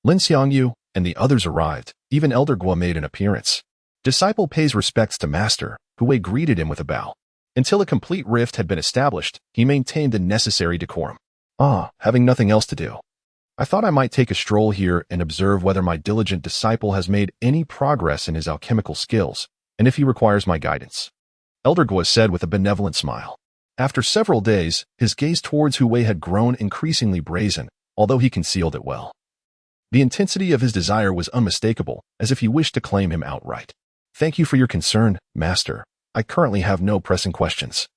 Lin Xiangyu and the others arrived. Even Elder Guo made an appearance. Disciple pays respects to master. Hu Wei greeted him with a bow. Until a complete rift had been established, he maintained the necessary decorum. Having nothing else to do, I thought I might take a stroll here and observe whether my diligent disciple has made any progress in his alchemical skills, and if he requires my guidance. Elder Guo said with a benevolent smile. After several days, his gaze towards Hu Wei had grown increasingly brazen, although he concealed it well. The intensity of his desire was unmistakable, as if he wished to claim him outright. "Thank you for your concern, master. I currently have no pressing questions."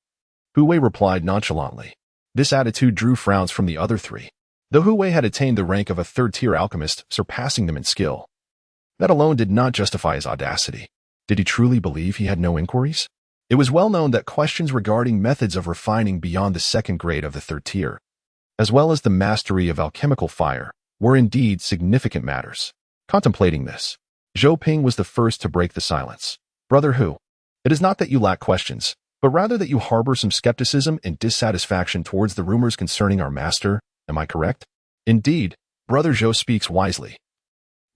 Hu Wei replied nonchalantly. This attitude drew frowns from the other three. Though Hu Wei had attained the rank of a third-tier alchemist, surpassing them in skill, that alone did not justify his audacity. Did he truly believe he had no inquiries? It was well known that questions regarding methods of refining beyond the second grade of the third tier, as well as the mastery of alchemical fire, were indeed significant matters. Contemplating this, Zhou Ping was the first to break the silence. Brother Hu, it is not that you lack questions, but rather that you harbor some skepticism and dissatisfaction towards the rumors concerning our master. Am I correct? Indeed, Brother Zhou speaks wisely.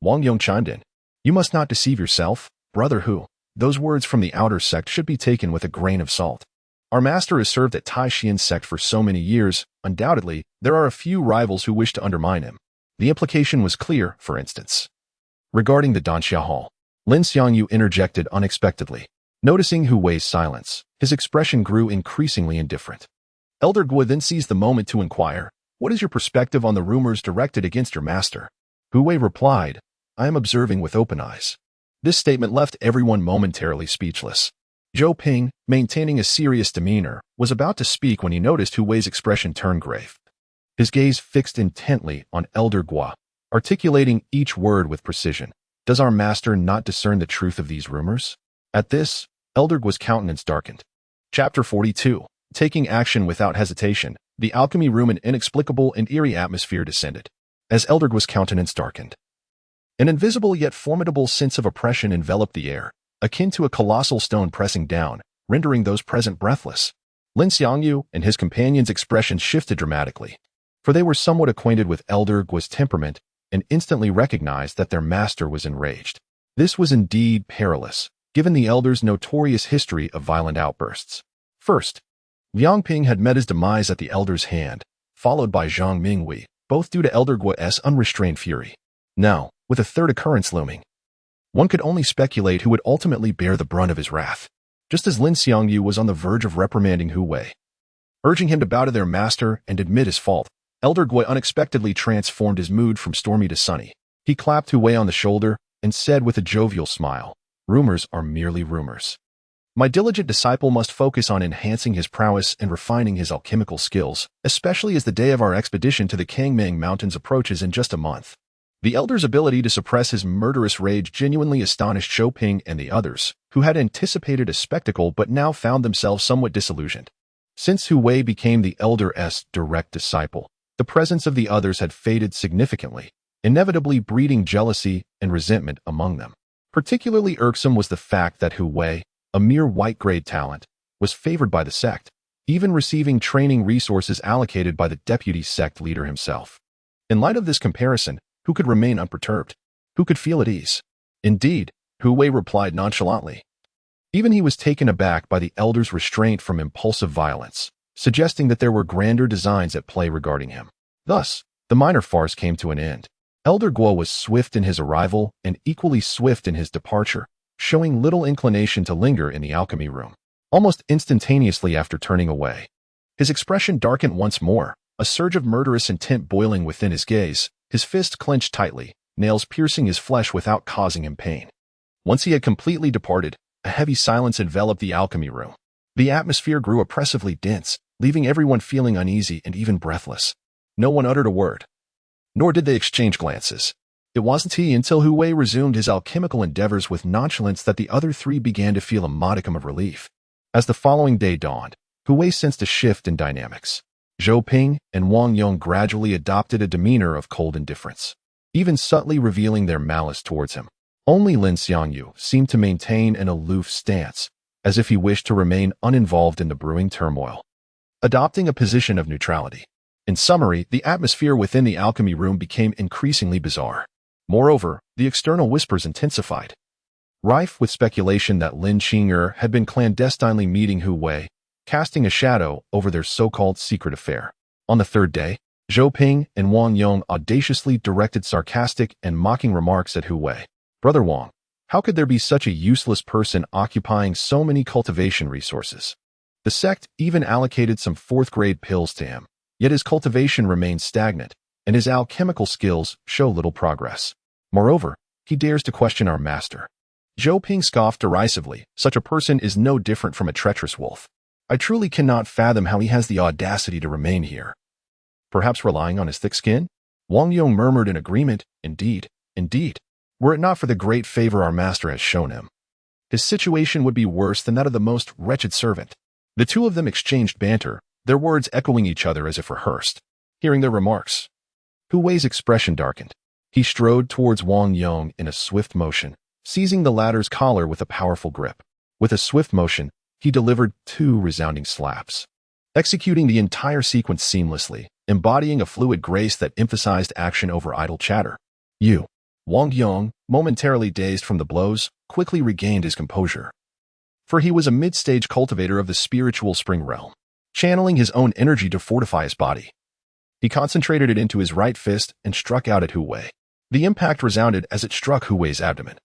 Wang Yong chimed in. You must not deceive yourself, Brother Hu. Those words from the outer sect should be taken with a grain of salt. Our master has served at Tai Xuan Sect for so many years, undoubtedly, there are a few rivals who wish to undermine him. The implication was clear, for instance. Regarding the Danxia Hall, Lin Xiangyu interjected unexpectedly. Noticing Hu Wei's silence, his expression grew increasingly indifferent. Elder Guo then seized the moment to inquire, what is your perspective on the rumors directed against your master? Hu Wei replied, I am observing with open eyes. This statement left everyone momentarily speechless. Zhou Ping, maintaining a serious demeanor, was about to speak when he noticed Hu Wei's expression turn grave. His gaze fixed intently on Elder Guo, articulating each word with precision. Does our master not discern the truth of these rumors? At this, Elder Guo's countenance darkened. Chapter 42. Taking action without hesitation, the alchemy room an inexplicable and eerie atmosphere descended. As Elder Guo's countenance darkened, an invisible yet formidable sense of oppression enveloped the air, akin to a colossal stone pressing down, rendering those present breathless. Lin Xiangyu and his companions' expressions shifted dramatically, for they were somewhat acquainted with Elder Guo's temperament and instantly recognized that their master was enraged. This was indeed perilous, given the elder's notorious history of violent outbursts. First, Liang Ping had met his demise at the elder's hand, followed by Zhang Mingwei, both due to Elder Guo's unrestrained fury. Now, with a third occurrence looming, one could only speculate who would ultimately bear the brunt of his wrath. Just as Lin Xiangyu was on the verge of reprimanding Hu Wei, urging him to bow to their master and admit his fault, Elder Guo unexpectedly transformed his mood from stormy to sunny. He clapped Hu Wei on the shoulder and said with a jovial smile, rumors are merely rumors. My diligent disciple must focus on enhancing his prowess and refining his alchemical skills, especially as the day of our expedition to the Kangming Mountains approaches in just a month. The elder's ability to suppress his murderous rage genuinely astonished Zhou Ping and the others, who had anticipated a spectacle but now found themselves somewhat disillusioned. Since Hu Wei became the elder's direct disciple, the presence of the others had faded significantly, inevitably breeding jealousy and resentment among them. Particularly irksome was the fact that Hu Wei, a mere white-grade talent, was favored by the sect, even receiving training resources allocated by the deputy sect leader himself. In light of this comparison, who could remain unperturbed? Who could feel at ease? Indeed, Hu Wei replied nonchalantly. Even he was taken aback by the elder's restraint from impulsive violence, suggesting that there were grander designs at play regarding him. Thus, the minor farce came to an end. Elder Guo was swift in his arrival and equally swift in his departure, showing little inclination to linger in the alchemy room. Almost instantaneously after turning away, his expression darkened once more, a surge of murderous intent boiling within his gaze, his fist clenched tightly, nails piercing his flesh without causing him pain. Once he had completely departed, a heavy silence enveloped the alchemy room. The atmosphere grew oppressively dense, leaving everyone feeling uneasy and even breathless. No one uttered a word, nor did they exchange glances. It wasn't until Hu Wei resumed his alchemical endeavors with nonchalance that the other three began to feel a modicum of relief. As the following day dawned, Hu Wei sensed a shift in dynamics. Zhou Ping and Wang Yong gradually adopted a demeanor of cold indifference, even subtly revealing their malice towards him. Only Lin Xiangyu seemed to maintain an aloof stance, as if he wished to remain uninvolved in the brewing turmoil, adopting a position of neutrality. In summary, the atmosphere within the alchemy room became increasingly bizarre. Moreover, the external whispers intensified, rife with speculation that Lin Qing'er had been clandestinely meeting Hu Wei, casting a shadow over their so-called secret affair. On the third day, Zhou Ping and Wang Yong audaciously directed sarcastic and mocking remarks at Hu Wei. Brother Wang, how could there be such a useless person occupying so many cultivation resources? The sect even allocated some fourth-grade pills to him, yet his cultivation remains stagnant, and his alchemical skills show little progress. Moreover, he dares to question our master. Zhou Ping scoffed derisively. Such a person is no different from a treacherous wolf. I truly cannot fathom how he has the audacity to remain here. Perhaps relying on his thick skin? Wang Yong murmured in agreement. Indeed, were it not for the great favor our master has shown him, his situation would be worse than that of the most wretched servant. The two of them exchanged banter, their words echoing each other as if rehearsed. Hearing their remarks, Hu Wei's expression darkened. He strode towards Wang Yong in a swift motion, seizing the latter's collar with a powerful grip. With a swift motion, he delivered 2 resounding slaps, executing the entire sequence seamlessly, embodying a fluid grace that emphasized action over idle chatter. Wang Yong, momentarily dazed from the blows, quickly regained his composure. For he was a mid-stage cultivator of the spiritual spring realm, channeling his own energy to fortify his body. He concentrated it into his right fist and struck out at Hu Wei. The impact resounded as it struck Hu Wei's abdomen.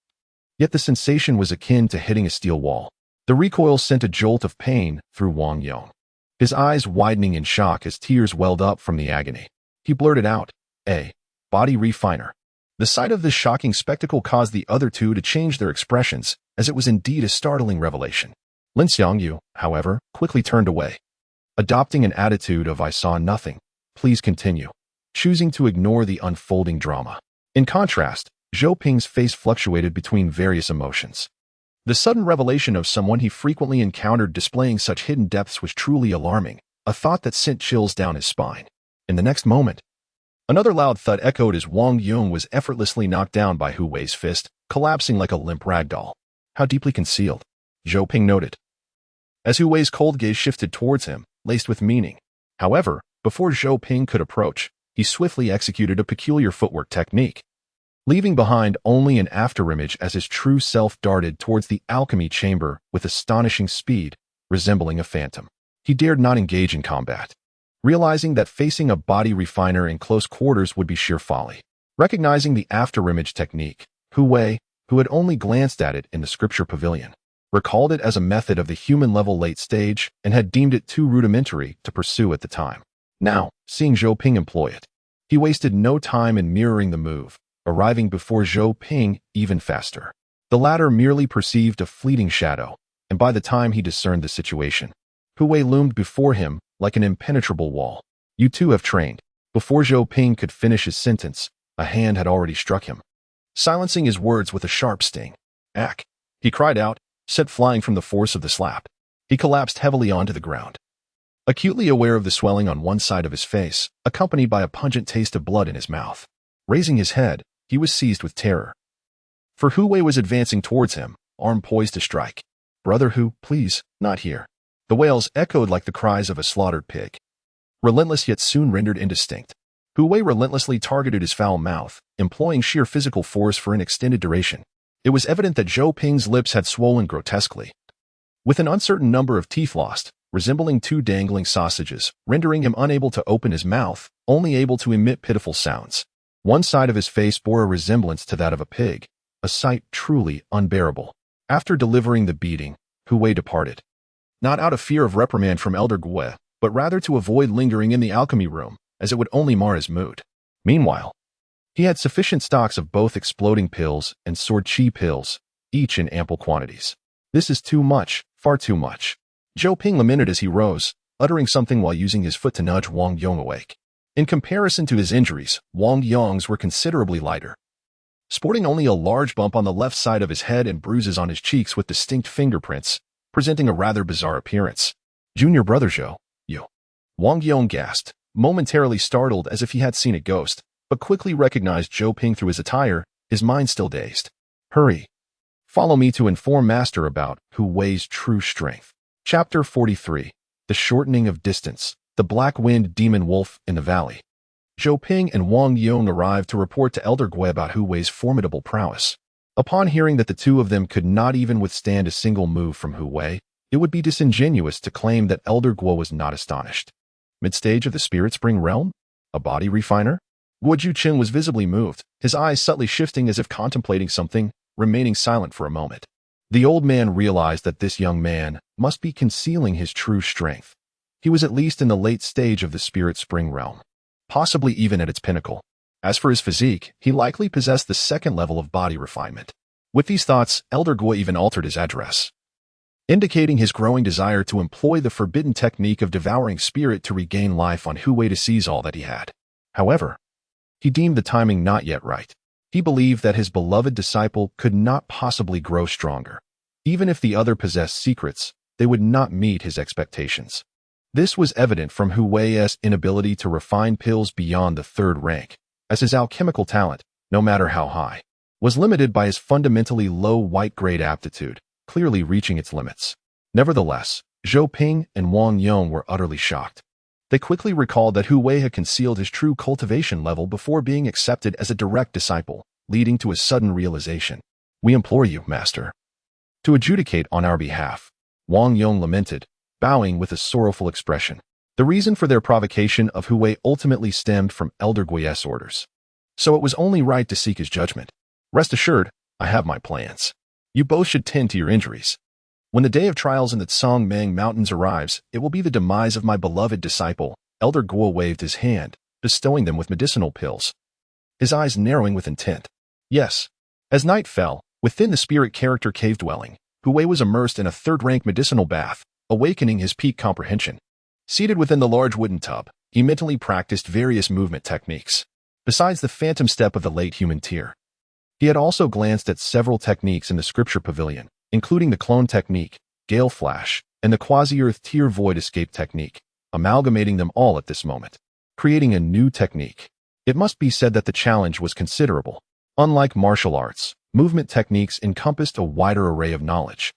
Yet the sensation was akin to hitting a steel wall. The recoil sent a jolt of pain through Wang Yong, his eyes widening in shock as tears welled up from the agony. He blurted out, "A body refiner." The sight of this shocking spectacle caused the other two to change their expressions, as it was indeed a startling revelation. Lin Xiangyu, however, quickly turned away, adopting an attitude of "I saw nothing, please continue," choosing to ignore the unfolding drama. In contrast, Zhou Ping's face fluctuated between various emotions. The sudden revelation of someone he frequently encountered displaying such hidden depths was truly alarming, a thought that sent chills down his spine. In the next moment, another loud thud echoed as Wang Yong was effortlessly knocked down by Hu Wei's fist, collapsing like a limp ragdoll. How deeply concealed, Zhou Ping noted, as Hu Wei's cold gaze shifted towards him, laced with meaning. However, before Zhou Ping could approach, he swiftly executed a peculiar footwork technique, leaving behind only an afterimage as his true self darted towards the alchemy chamber with astonishing speed, resembling a phantom. He dared not engage in combat, realizing that facing a body refiner in close quarters would be sheer folly. Recognizing the afterimage technique, Hu Wei, who had only glanced at it in the scripture pavilion, recalled it as a method of the human-level late stage and had deemed it too rudimentary to pursue at the time. Now, seeing Zhou Ping employ it, he wasted no time in mirroring the move, arriving before Zhou Ping even faster. The latter merely perceived a fleeting shadow, and by the time he discerned the situation, Hu Wei loomed before him like an impenetrable wall. "You two have trained." Before Zhou Ping could finish his sentence, a hand had already struck him, silencing his words with a sharp sting. "Ack!" he cried out, sent flying from the force of the slap. He collapsed heavily onto the ground, acutely aware of the swelling on one side of his face, accompanied by a pungent taste of blood in his mouth. Raising his head, he was seized with terror. For Hu Wei was advancing towards him, arm poised to strike. "Brother Hu, please, not here." The wails echoed like the cries of a slaughtered pig, relentless yet soon rendered indistinct. Hu Wei relentlessly targeted his foul mouth, employing sheer physical force for an extended duration. It was evident that Zhou Ping's lips had swollen grotesquely, with an uncertain number of teeth lost, resembling 2 dangling sausages, rendering him unable to open his mouth, only able to emit pitiful sounds. One side of his face bore a resemblance to that of a pig, a sight truly unbearable. After delivering the beating, Hu Wei departed, not out of fear of reprimand from Elder Gue, but rather to avoid lingering in the alchemy room, as it would only mar his mood. Meanwhile, he had sufficient stocks of both exploding pills and sword chi pills, each in ample quantities. "This is too much, far too much," Zhou Ping lamented as he rose, uttering something while using his foot to nudge Wang Yong awake. In comparison to his injuries, Wang Yong's were considerably lighter, sporting only a large bump on the left side of his head and bruises on his cheeks with distinct fingerprints, presenting a rather bizarre appearance. "Junior brother Zhou, you." Wang Yong gasped, momentarily startled as if he had seen a ghost, but quickly recognized Zhou Ping through his attire, his mind still dazed. "Hurry. Follow me to inform Master about Hu Wei's true strength." Chapter 43. The Shortening of Distance. The Black-Wind Demon Wolf in the Valley. Zhou Ping and Wang Yong arrived to report to Elder Gue about Hu Wei's formidable prowess. Upon hearing that the two of them could not even withstand a single move from Hu Wei, it would be disingenuous to claim that Elder Gue was not astonished. Mid-stage of the Spirit Spring realm? A body refiner? Guo Juqin was visibly moved, his eyes subtly shifting as if contemplating something, remaining silent for a moment. The old man realized that this young man must be concealing his true strength. He was at least in the late stage of the Spirit Spring realm, possibly even at its pinnacle. As for his physique, he likely possessed the second level of body refinement. With these thoughts, Elder Gue even altered his address, indicating his growing desire to employ the forbidden technique of devouring spirit to regain life on Hu Wei to seize all that he had. However, he deemed the timing not yet right. He believed that his beloved disciple could not possibly grow stronger. Even if the other possessed secrets, they would not meet his expectations. This was evident from Hu Wei's inability to refine pills beyond the 3rd rank, as his alchemical talent, no matter how high, was limited by his fundamentally low white-grade aptitude, clearly reaching its limits. Nevertheless, Zhou Ping and Wang Yong were utterly shocked. They quickly recalled that Hu Wei had concealed his true cultivation level before being accepted as a direct disciple, leading to a sudden realization. "We implore you, Master, to adjudicate on our behalf," Wang Yong lamented, bowing with a sorrowful expression. The reason for their provocation of Hu Wei ultimately stemmed from Elder Gui's orders. So it was only right to seek his judgment. "Rest assured, I have my plans. You both should tend to your injuries. When the day of trials in the Tsongmeng Mountains arrives, it will be the demise of my beloved disciple." Elder Guo waved his hand, bestowing them with medicinal pills, his eyes narrowing with intent. Yes. As night fell, within the spirit character cave dwelling, Hu Wei was immersed in a third-rank medicinal bath, awakening his peak comprehension. Seated within the large wooden tub, he mentally practiced various movement techniques. Besides the phantom step of the late human tier, he had also glanced at several techniques in the scripture pavilion, including the clone technique, gale flash, and the quasi-earth tier void escape technique, amalgamating them all at this moment, creating a new technique. It must be said that the challenge was considerable. Unlike martial arts, movement techniques encompassed a wider array of knowledge,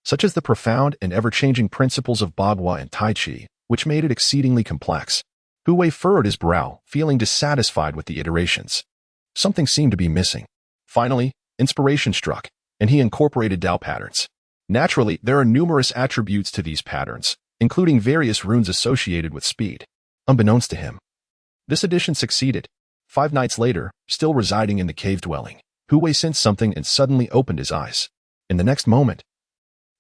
such as the profound and ever-changing principles of Bagua and Tai Chi, which made it exceedingly complex. Hu Wei furrowed his brow, feeling dissatisfied with the iterations. Something seemed to be missing. Finally, inspiration struck, and he incorporated Dao patterns. Naturally, there are numerous attributes to these patterns, including various runes associated with speed. Unbeknownst to him, this addition succeeded. 5 nights later, still residing in the cave dwelling, Hu Wei sensed something and suddenly opened his eyes. In the next moment,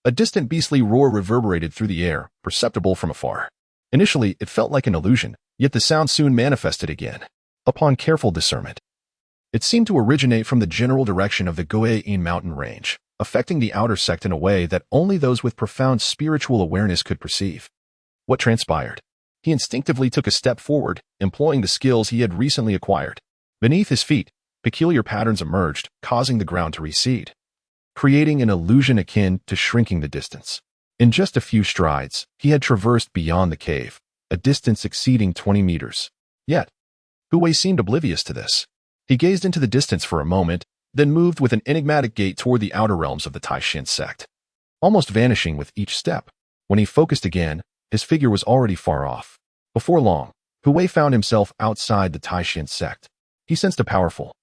a distant beastly roar reverberated through the air, perceptible from afar. Initially, it felt like an illusion, yet the sound soon manifested again. Upon careful discernment, it seemed to originate from the general direction of the Guiyin mountain range, affecting the outer sect in a way that only those with profound spiritual awareness could perceive. What transpired? He instinctively took a step forward, employing the skills he had recently acquired. Beneath his feet, peculiar patterns emerged, causing the ground to recede, creating an illusion akin to shrinking the distance. In just a few strides, he had traversed beyond the cave, a distance exceeding 20 meters. Yet, Hu Wei seemed oblivious to this. He gazed into the distance for a moment, then moved with an enigmatic gait toward the outer realms of the Tai Xuan Sect, almost vanishing with each step. When he focused again, his figure was already far off. Before long, Hu Wei found himself outside the Tai Xuan Sect. He sensed a powerful,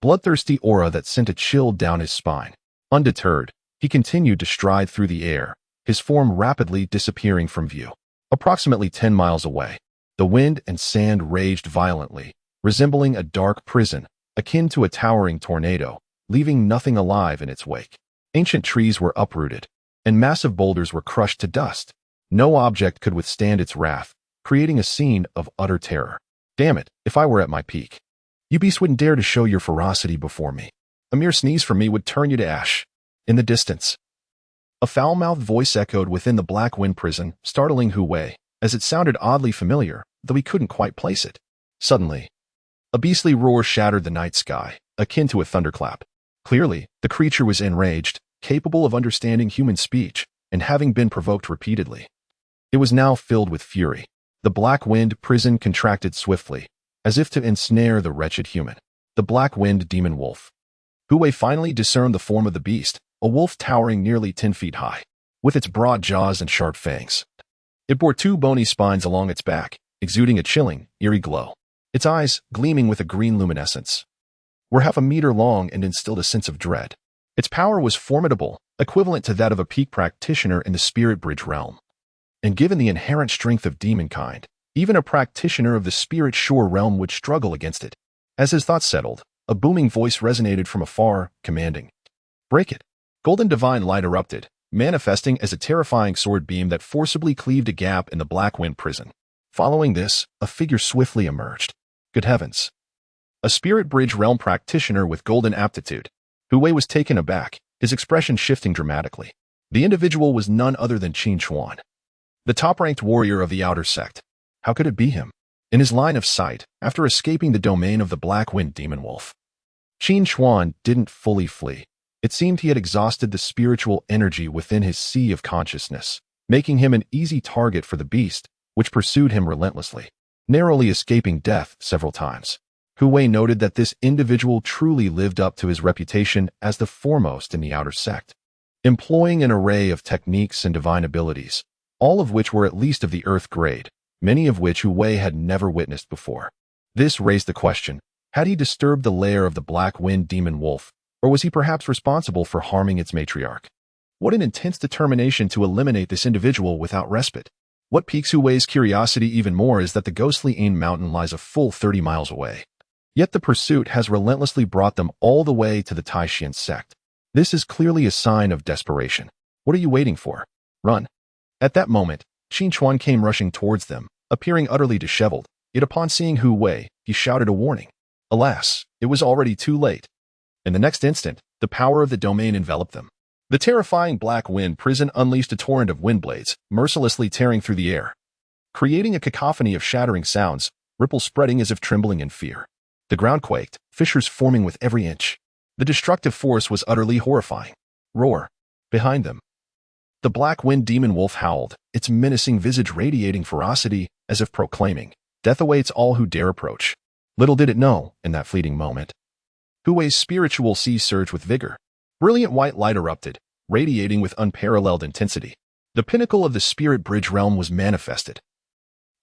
bloodthirsty aura that sent a chill down his spine. Undeterred, he continued to stride through the air, his form rapidly disappearing from view. Approximately 10 miles away, the wind and sand raged violently, resembling a dark prison, akin to a towering tornado, leaving nothing alive in its wake. Ancient trees were uprooted, and massive boulders were crushed to dust. No object could withstand its wrath, creating a scene of utter terror. Damn it, if I were at my peak, you beasts wouldn't dare to show your ferocity before me. A mere sneeze from me would turn you to ash. In the distance, a foul-mouthed voice echoed within the Black Wind prison, startling Hu Wei, as it sounded oddly familiar, though he couldn't quite place it. Suddenly, a beastly roar shattered the night sky, akin to a thunderclap. Clearly, the creature was enraged, capable of understanding human speech, and having been provoked repeatedly. It was now filled with fury. The Black Wind prison contracted swiftly, as if to ensnare the wretched human. The Black Wind demon wolf. Hu Wei finally discerned the form of the beast, a wolf towering nearly 10 feet high, with its broad jaws and sharp fangs. It bore 2 bony spines along its back, exuding a chilling, eerie glow. Its eyes, gleaming with a green luminescence, were half a meter long and instilled a sense of dread. Its power was formidable, equivalent to that of a peak practitioner in the Spirit Bridge realm. And given the inherent strength of demonkind, even a practitioner of the Spirit Shore realm would struggle against it. As his thoughts settled, a booming voice resonated from afar, commanding, "Break it." Golden divine light erupted, manifesting as a terrifying sword beam that forcibly cleaved a gap in the Black Wind prison. Following this, a figure swiftly emerged. Good heavens! A Spirit Bridge realm practitioner with golden aptitude. Hu Wei was taken aback, his expression shifting dramatically. The individual was none other than Qin Xuan, the top-ranked warrior of the Outer Sect. How could it be him? In his line of sight, after escaping the domain of the Black Wind demon wolf, Qin Xuan didn't fully flee. It seemed he had exhausted the spiritual energy within his sea of consciousness, making him an easy target for the beast, which pursued him relentlessly, narrowly escaping death several times. Hu Wei noted that this individual truly lived up to his reputation as the foremost in the outer sect, employing an array of techniques and divine abilities, all of which were at least of the earth grade, many of which Hu Wei had never witnessed before. This raised the question, had he disturbed the lair of the Black Wind Demon Wolf, or was he perhaps responsible for harming its matriarch? What an intense determination to eliminate this individual without respite. What piques Hu Wei's curiosity even more is that the ghostly Ain Mountain lies a full 30 miles away. Yet the pursuit has relentlessly brought them all the way to the Tai Xuan Sect. This is clearly a sign of desperation. What are you waiting for? Run. At that moment, Qin Chuan came rushing towards them, appearing utterly disheveled, yet upon seeing Hu Wei, he shouted a warning. Alas, it was already too late. In the next instant, the power of the domain enveloped them. The terrifying Black Wind Prison unleashed a torrent of wind blades, mercilessly tearing through the air, creating a cacophony of shattering sounds, ripples spreading as if trembling in fear. The ground quaked, fissures forming with every inch. The destructive force was utterly horrifying. Roar. Behind them, the Black Wind Demon Wolf howled, its menacing visage radiating ferocity, as if proclaiming, "Death awaits all who dare approach." Little did it know, in that fleeting moment, Hu Wei's spiritual sea surged with vigor. Brilliant white light erupted, radiating with unparalleled intensity. The pinnacle of the spirit bridge realm was manifested.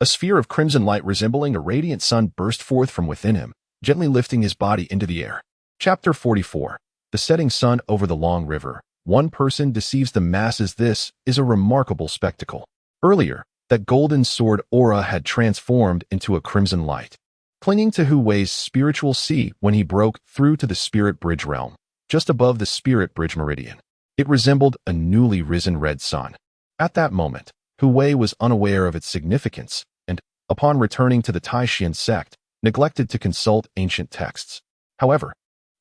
A sphere of crimson light resembling a radiant sun burst forth from within him, gently lifting his body into the air. Chapter 44. The setting sun over the long river. One person deceives the masses. This is a remarkable spectacle. Earlier, that golden sword aura had transformed into a crimson light, clinging to Hu Wei's spiritual sea when he broke through to the spirit bridge realm, just above the spirit bridge meridian. It resembled a newly risen red sun. At that moment, Hu Wei was unaware of its significance and, upon returning to the Tai Xuan Sect, neglected to consult ancient texts. However,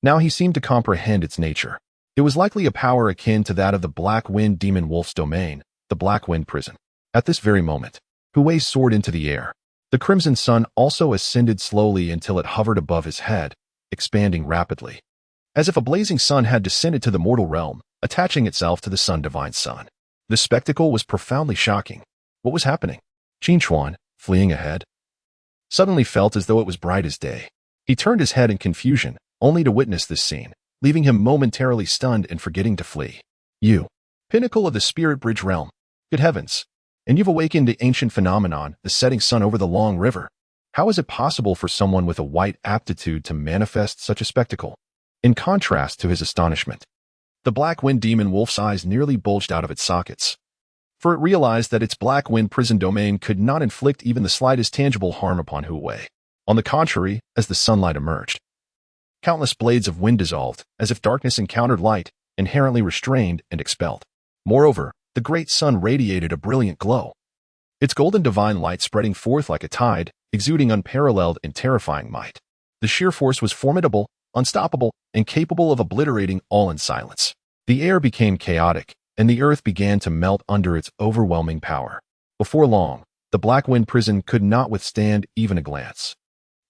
now he seemed to comprehend its nature. It was likely a power akin to that of the Black Wind Demon Wolf's domain, the Black Wind Prison. At this very moment, Hu Wei soared into the air. The crimson sun also ascended slowly until it hovered above his head, expanding rapidly, as if a blazing sun had descended to the mortal realm, attaching itself to the sun divine sun. The spectacle was profoundly shocking. What was happening? Qin Chuan, fleeing ahead, suddenly felt as though it was bright as day. He turned his head in confusion, only to witness this scene, leaving him momentarily stunned and forgetting to flee. You, pinnacle of the spirit bridge realm. Good heavens. And you've awakened the ancient phenomenon, the setting sun over the long river. How is it possible for someone with a white aptitude to manifest such a spectacle? In contrast to his astonishment, the Black Wind Demon Wolf's eyes nearly bulged out of its sockets, for it realized that its Black Wind prison domain could not inflict even the slightest tangible harm upon Hu Wei. On the contrary, as the sunlight emerged, countless blades of wind dissolved, as if darkness encountered light, inherently restrained and expelled. Moreover, the great sun radiated a brilliant glow, its golden divine light spreading forth like a tide, exuding unparalleled and terrifying might. The sheer force was formidable, unstoppable, and capable of obliterating all in silence. The air became chaotic, and the earth began to melt under its overwhelming power. Before long, the Black Wind Prison could not withstand even a glance.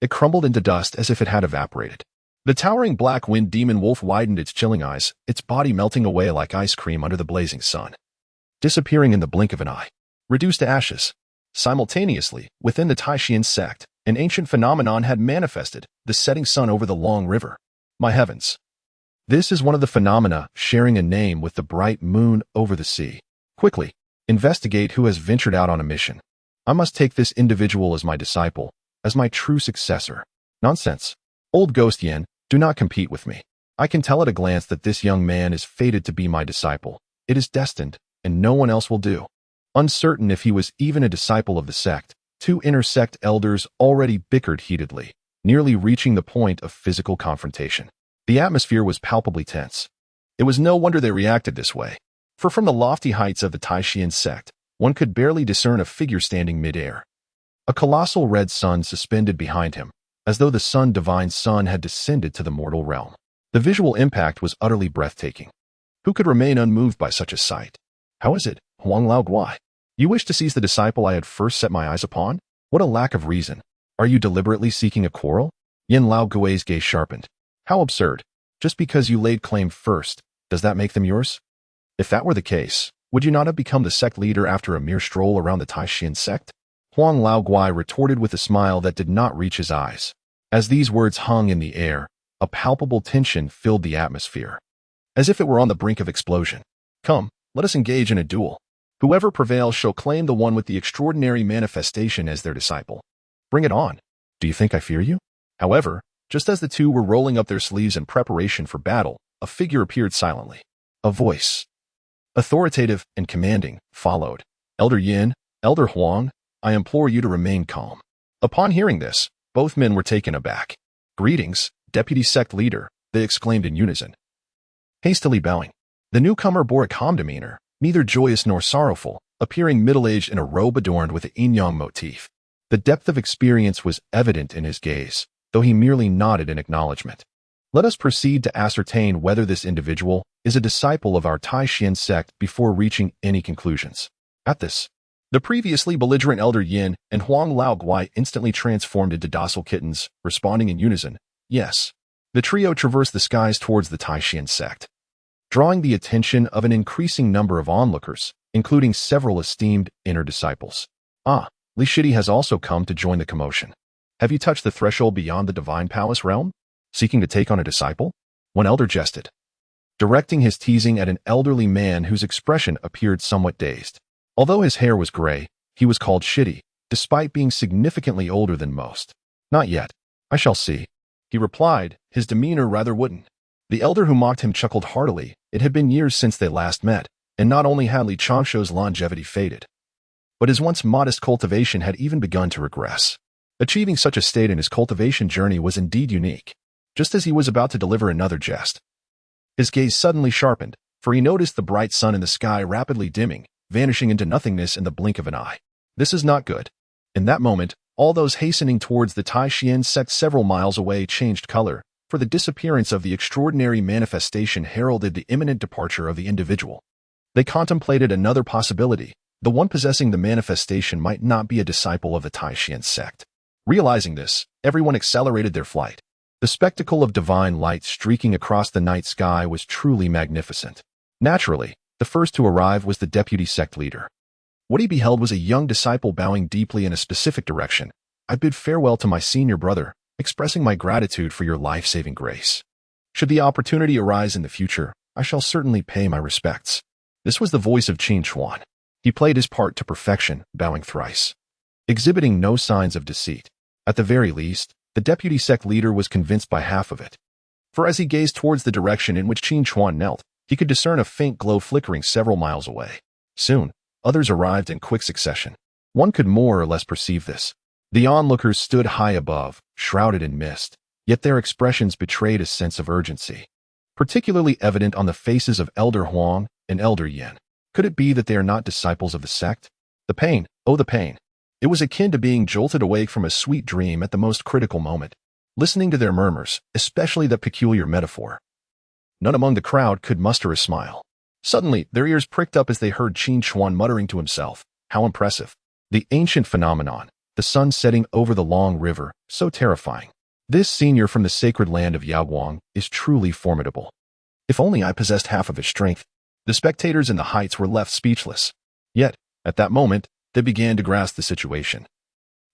It crumbled into dust as if it had evaporated. The towering Black Wind Demon Wolf widened its chilling eyes, its body melting away like ice cream under the blazing sun, disappearing in the blink of an eye, reduced to ashes. Simultaneously, within the Tai Xuan Sect, an ancient phenomenon had manifested, the setting sun over the long river. My heavens! This is one of the phenomena sharing a name with the bright moon over the sea. Quickly, investigate who has ventured out on a mission. I must take this individual as my disciple, as my true successor. Nonsense. Old Ghost Yen, do not compete with me. I can tell at a glance that this young man is fated to be my disciple. It is destined, and no one else will do. Uncertain if he was even a disciple of the sect, two inter-sect elders already bickered heatedly, nearly reaching the point of physical confrontation. The atmosphere was palpably tense. It was no wonder they reacted this way, for from the lofty heights of the Tai Xuan Sect, one could barely discern a figure standing mid-air. A colossal red sun suspended behind him, as though the sun divine sun had descended to the mortal realm. The visual impact was utterly breathtaking. Who could remain unmoved by such a sight? How is it, Huang Lao Guai? You wish to seize the disciple I had first set my eyes upon? What a lack of reason. Are you deliberately seeking a quarrel? Yin Lao Gui's gaze sharpened. How absurd. Just because you laid claim first, does that make them yours? If that were the case, would you not have become the sect leader after a mere stroll around the Tai Xuan Sect? Huang Lao Guai retorted with a smile that did not reach his eyes. As these words hung in the air, a palpable tension filled the atmosphere, as if it were on the brink of explosion. Come, let us engage in a duel. Whoever prevails shall claim the one with the extraordinary manifestation as their disciple. Bring it on. Do you think I fear you? However, just as the two were rolling up their sleeves in preparation for battle, a figure appeared silently. A voice, authoritative and commanding, followed. Elder Yin, Elder Huang, I implore you to remain calm. Upon hearing this, both men were taken aback. Greetings, Deputy Sect Leader, they exclaimed in unison. Hastily bowing, the newcomer bore a calm demeanor, neither joyous nor sorrowful, appearing middle-aged in a robe adorned with the yin-yang motif. The depth of experience was evident in his gaze, though he merely nodded in acknowledgement. Let us proceed to ascertain whether this individual is a disciple of our Tai Xuan Sect before reaching any conclusions. At this, the previously belligerent Elder Yin and Huang Laoguai instantly transformed into docile kittens, responding in unison, yes. The trio traversed the skies towards the Tai Xuan Sect, drawing the attention of an increasing number of onlookers, including several esteemed inner disciples. Ah, Li Shidi has also come to join the commotion. Have you touched the threshold beyond the divine palace realm, seeking to take on a disciple? One elder jested, directing his teasing at an elderly man whose expression appeared somewhat dazed. Although his hair was gray, he was called Shidi, despite being significantly older than most. Not yet. I shall see, he replied, his demeanor rather wooden. The elder who mocked him chuckled heartily. It had been years since they last met, and not only had Li Changshuo's longevity faded, but his once modest cultivation had even begun to regress. Achieving such a state in his cultivation journey was indeed unique. Just as he was about to deliver another jest, his gaze suddenly sharpened, for he noticed the bright sun in the sky rapidly dimming, vanishing into nothingness in the blink of an eye. This is not good. In that moment, all those hastening towards the Tai Xuan Sect several miles away changed color, for the disappearance of the extraordinary manifestation heralded the imminent departure of the individual. They contemplated another possibility. The one possessing the manifestation might not be a disciple of the Tai Xuan Sect. Realizing this, everyone accelerated their flight. The spectacle of divine light streaking across the night sky was truly magnificent. Naturally, the first to arrive was the deputy sect leader. What he beheld was a young disciple bowing deeply in a specific direction. I bid farewell to my senior brother, expressing my gratitude for your life-saving grace. Should the opportunity arise in the future, I shall certainly pay my respects. This was the voice of Qin Chuan. He played his part to perfection, bowing thrice, exhibiting no signs of deceit. At the very least, the deputy sect leader was convinced by half of it. For as he gazed towards the direction in which Qin Chuan knelt, he could discern a faint glow flickering several miles away. Soon, others arrived in quick succession. One could more or less perceive this. The onlookers stood high above, shrouded in mist, yet their expressions betrayed a sense of urgency, particularly evident on the faces of Elder Huang and Elder Yin. Could it be that they are not disciples of the sect? The pain, oh the pain. It was akin to being jolted awake from a sweet dream at the most critical moment. Listening to their murmurs, especially that peculiar metaphor, none among the crowd could muster a smile. Suddenly, their ears pricked up as they heard Qin Chuan muttering to himself, how impressive. The ancient phenomenon, the sun setting over the long river, so terrifying. This senior from the sacred land of Yaoguang is truly formidable. If only I possessed half of his strength. The spectators in the heights were left speechless. Yet, at that moment, they began to grasp the situation,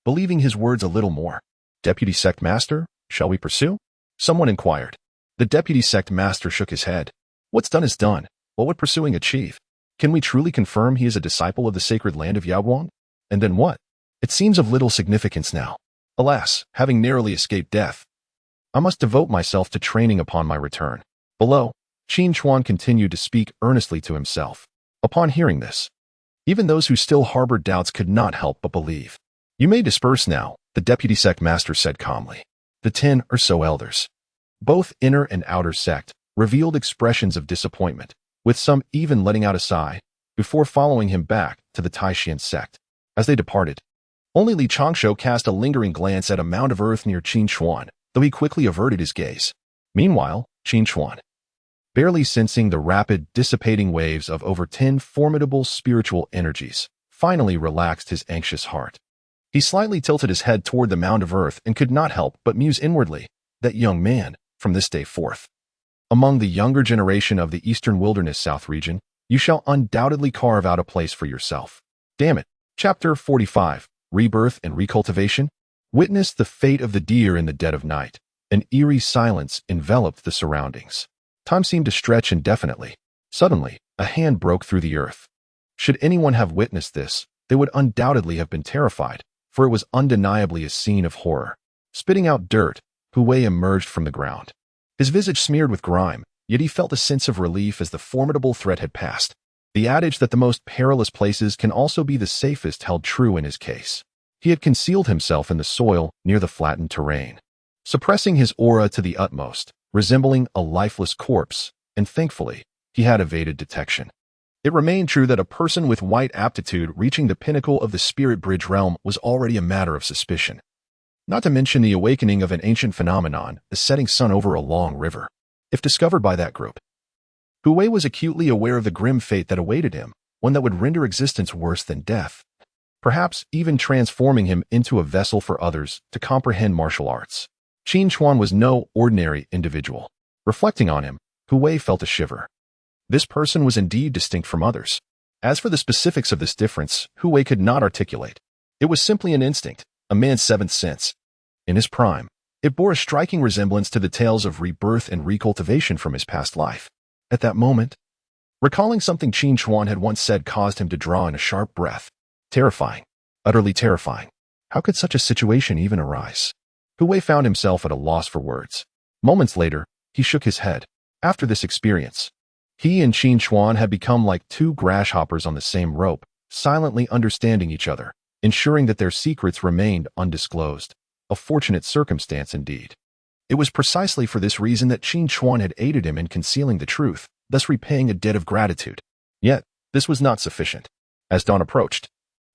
believing his words a little more. Deputy Sect Master, shall we pursue? Someone inquired. The Deputy Sect Master shook his head. What's done is done. What would pursuing achieve? Can we truly confirm he is a disciple of the sacred land of Yaoguang? And then what? It seems of little significance now. Alas, having narrowly escaped death, I must devote myself to training upon my return. Below, Qin Chuan continued to speak earnestly to himself. Upon hearing this, even those who still harbored doubts could not help but believe. You may disperse now, the Deputy Sect Master said calmly. The 10 or so elders, both inner and outer sect, revealed expressions of disappointment, with some even letting out a sigh, before following him back to the Tai Xuan Sect. As they departed, only Li Changshuo cast a lingering glance at a mound of earth near Qin Chuan, though he quickly averted his gaze. Meanwhile, Qin Chuan, barely sensing the rapid, dissipating waves of over 10 formidable spiritual energies, finally relaxed his anxious heart. He slightly tilted his head toward the mound of earth and could not help but muse inwardly, that young man, from this day forth, among the younger generation of the Eastern Wilderness South region, you shall undoubtedly carve out a place for yourself. Damn it. Chapter 45, Rebirth and Recultivation. witnessed the fate of the deer in the dead of night. An eerie silence enveloped the surroundings. Time seemed to stretch indefinitely. Suddenly, a hand broke through the earth. Should anyone have witnessed this, they would undoubtedly have been terrified, for it was undeniably a scene of horror. Spitting out dirt, Hu Wei emerged from the ground. His visage smeared with grime, yet he felt a sense of relief as the formidable threat had passed. The adage that the most perilous places can also be the safest held true in his case. He had concealed himself in the soil near the flattened terrain, suppressing his aura to the utmost, resembling a lifeless corpse, and thankfully, he had evaded detection. It remained true that a person with white aptitude reaching the pinnacle of the spirit bridge realm was already a matter of suspicion. Not to mention the awakening of an ancient phenomenon, the setting sun over a long river. If discovered by that group, Hu Wei was acutely aware of the grim fate that awaited him, one that would render existence worse than death, perhaps even transforming him into a vessel for others to comprehend martial arts. Qin Chuan was no ordinary individual. Reflecting on him, Hu Wei felt a shiver. This person was indeed distinct from others. As for the specifics of this difference, Hu Wei could not articulate. It was simply an instinct, a man's seventh sense. In his prime, it bore a striking resemblance to the tales of rebirth and recultivation from his past life. At that moment, recalling something Qin Chuan had once said caused him to draw in a sharp breath. Terrifying. Utterly terrifying. How could such a situation even arise? Hu Wei found himself at a loss for words. Moments later, he shook his head. After this experience, he and Qin Chuan had become like two grasshoppers on the same rope, silently understanding each other, ensuring that their secrets remained undisclosed. A fortunate circumstance indeed. It was precisely for this reason that Qin Chuan had aided him in concealing the truth, thus repaying a debt of gratitude. Yet, this was not sufficient. As dawn approached,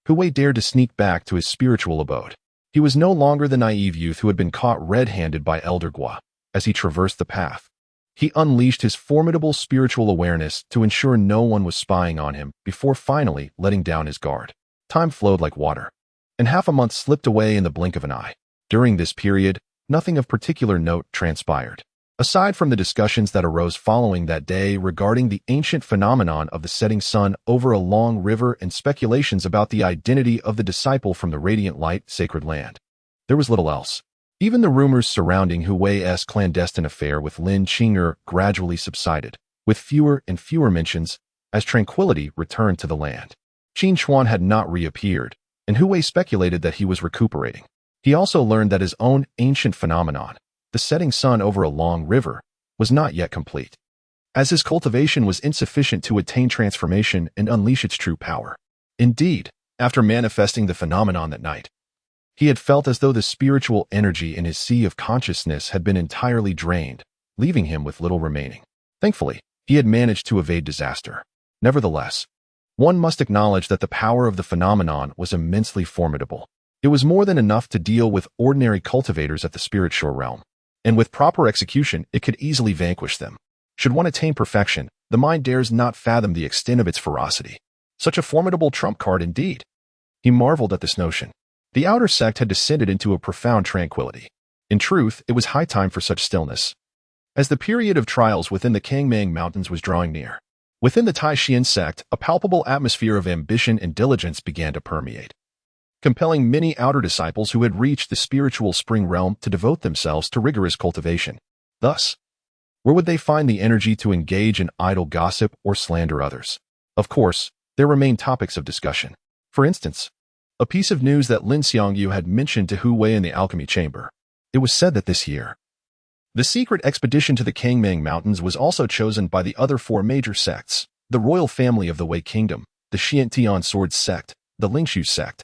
Hu Wei dared to sneak back to his spiritual abode. He was no longer the naive youth who had been caught red-handed by Elder Gua. As he traversed the path, he unleashed his formidable spiritual awareness to ensure no one was spying on him before finally letting down his guard. Time flowed like water, and half a month slipped away in the blink of an eye. During this period, nothing of particular note transpired. Aside from the discussions that arose following that day regarding the ancient phenomenon of the setting sun over a long river and speculations about the identity of the disciple from the radiant light sacred land, there was little else. Even the rumors surrounding Hu Wei's clandestine affair with Lin Qing'er gradually subsided, with fewer and fewer mentions as tranquility returned to the land. Qin Chuan had not reappeared, and Hu Wei speculated that he was recuperating. He also learned that his own ancient phenomenon, the setting sun over a long river, was not yet complete, as his cultivation was insufficient to attain transformation and unleash its true power. Indeed, after manifesting the phenomenon that night, he had felt as though the spiritual energy in his sea of consciousness had been entirely drained, leaving him with little remaining. Thankfully, he had managed to evade disaster. Nevertheless, one must acknowledge that the power of the phenomenon was immensely formidable. It was more than enough to deal with ordinary cultivators at the spiritual realm, and with proper execution, it could easily vanquish them. Should one attain perfection, the mind dares not fathom the extent of its ferocity. Such a formidable trump card indeed. He marveled at this notion. The outer sect had descended into a profound tranquility. In truth, it was high time for such stillness, as the period of trials within the Kangmang Mountains was drawing near. Within the Tai Xuan Sect, a palpable atmosphere of ambition and diligence began to permeate, compelling many outer disciples who had reached the spiritual spring realm to devote themselves to rigorous cultivation. Thus, where would they find the energy to engage in idle gossip or slander others? Of course, there remained topics of discussion. For instance, a piece of news that Lin Xiangyu had mentioned to Hu Wei in the alchemy chamber. It was said that this year, the secret expedition to the Kangmang Mountains was also chosen by the other four major sects, the royal family of the Wei Kingdom, the Xiantian Swords Sect, the Lingshu Sect,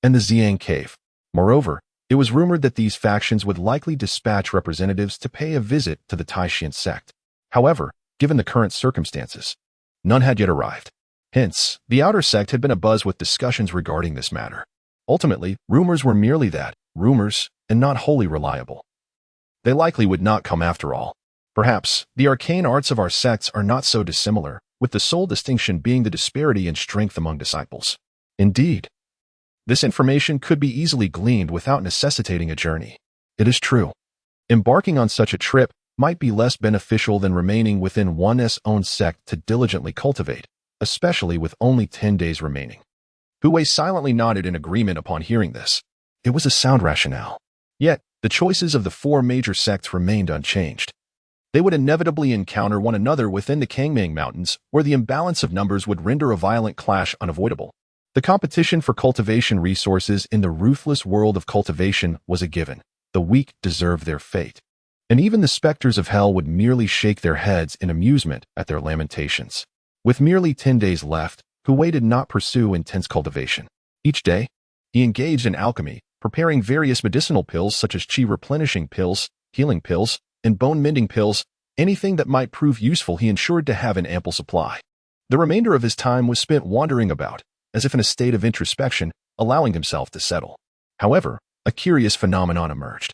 and the Xiang Cave. Moreover, it was rumored that these factions would likely dispatch representatives to pay a visit to the Tai Xuan Sect. However, given the current circumstances, none had yet arrived. Hence, the outer sect had been abuzz with discussions regarding this matter. Ultimately, rumors were merely that, rumors, and not wholly reliable. They likely would not come after all. Perhaps, the arcane arts of our sects are not so dissimilar, with the sole distinction being the disparity in strength among disciples. Indeed, this information could be easily gleaned without necessitating a journey. It is true. Embarking on such a trip might be less beneficial than remaining within one's own sect to diligently cultivate, especially with only 10 days remaining. Hu Wei silently nodded in agreement upon hearing this. It was a sound rationale. Yet, the choices of the four major sects remained unchanged. They would inevitably encounter one another within the Kangming Mountains, where the imbalance of numbers would render a violent clash unavoidable. The competition for cultivation resources in the ruthless world of cultivation was a given. The weak deserved their fate. And even the specters of hell would merely shake their heads in amusement at their lamentations. With merely 10 days left, Hui did not pursue intense cultivation. Each day, he engaged in alchemy, preparing various medicinal pills such as qi replenishing pills, healing pills, and bone-mending pills. Anything that might prove useful he ensured to have in ample supply. The remainder of his time was spent wandering about, as if in a state of introspection, allowing himself to settle. However, a curious phenomenon emerged.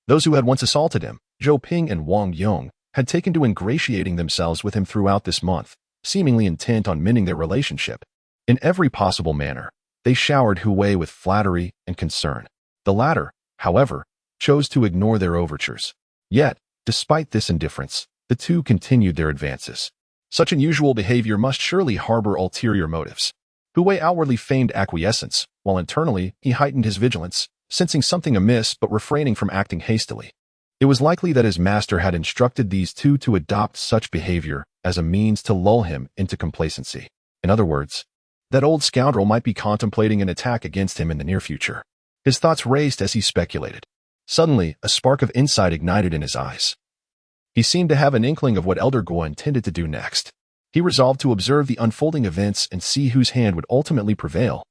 Those who had once assaulted him, Zhou Ping and Wang Yong, had taken to ingratiating themselves with him throughout this month, seemingly intent on mending their relationship. In every possible manner, they showered Hui with flattery and concern. The latter, however, chose to ignore their overtures. Yet, despite this indifference, the two continued their advances. Such unusual behavior must surely harbor ulterior motives. Hui outwardly feigned acquiescence, while internally he heightened his vigilance, sensing something amiss but refraining from acting hastily. It was likely that his master had instructed these two to adopt such behavior as a means to lull him into complacency. In other words, that old scoundrel might be contemplating an attack against him in the near future. His thoughts raced as he speculated. Suddenly, a spark of insight ignited in his eyes. He seemed to have an inkling of what Elder Guo intended to do next. He resolved to observe the unfolding events and see whose hand would ultimately prevail.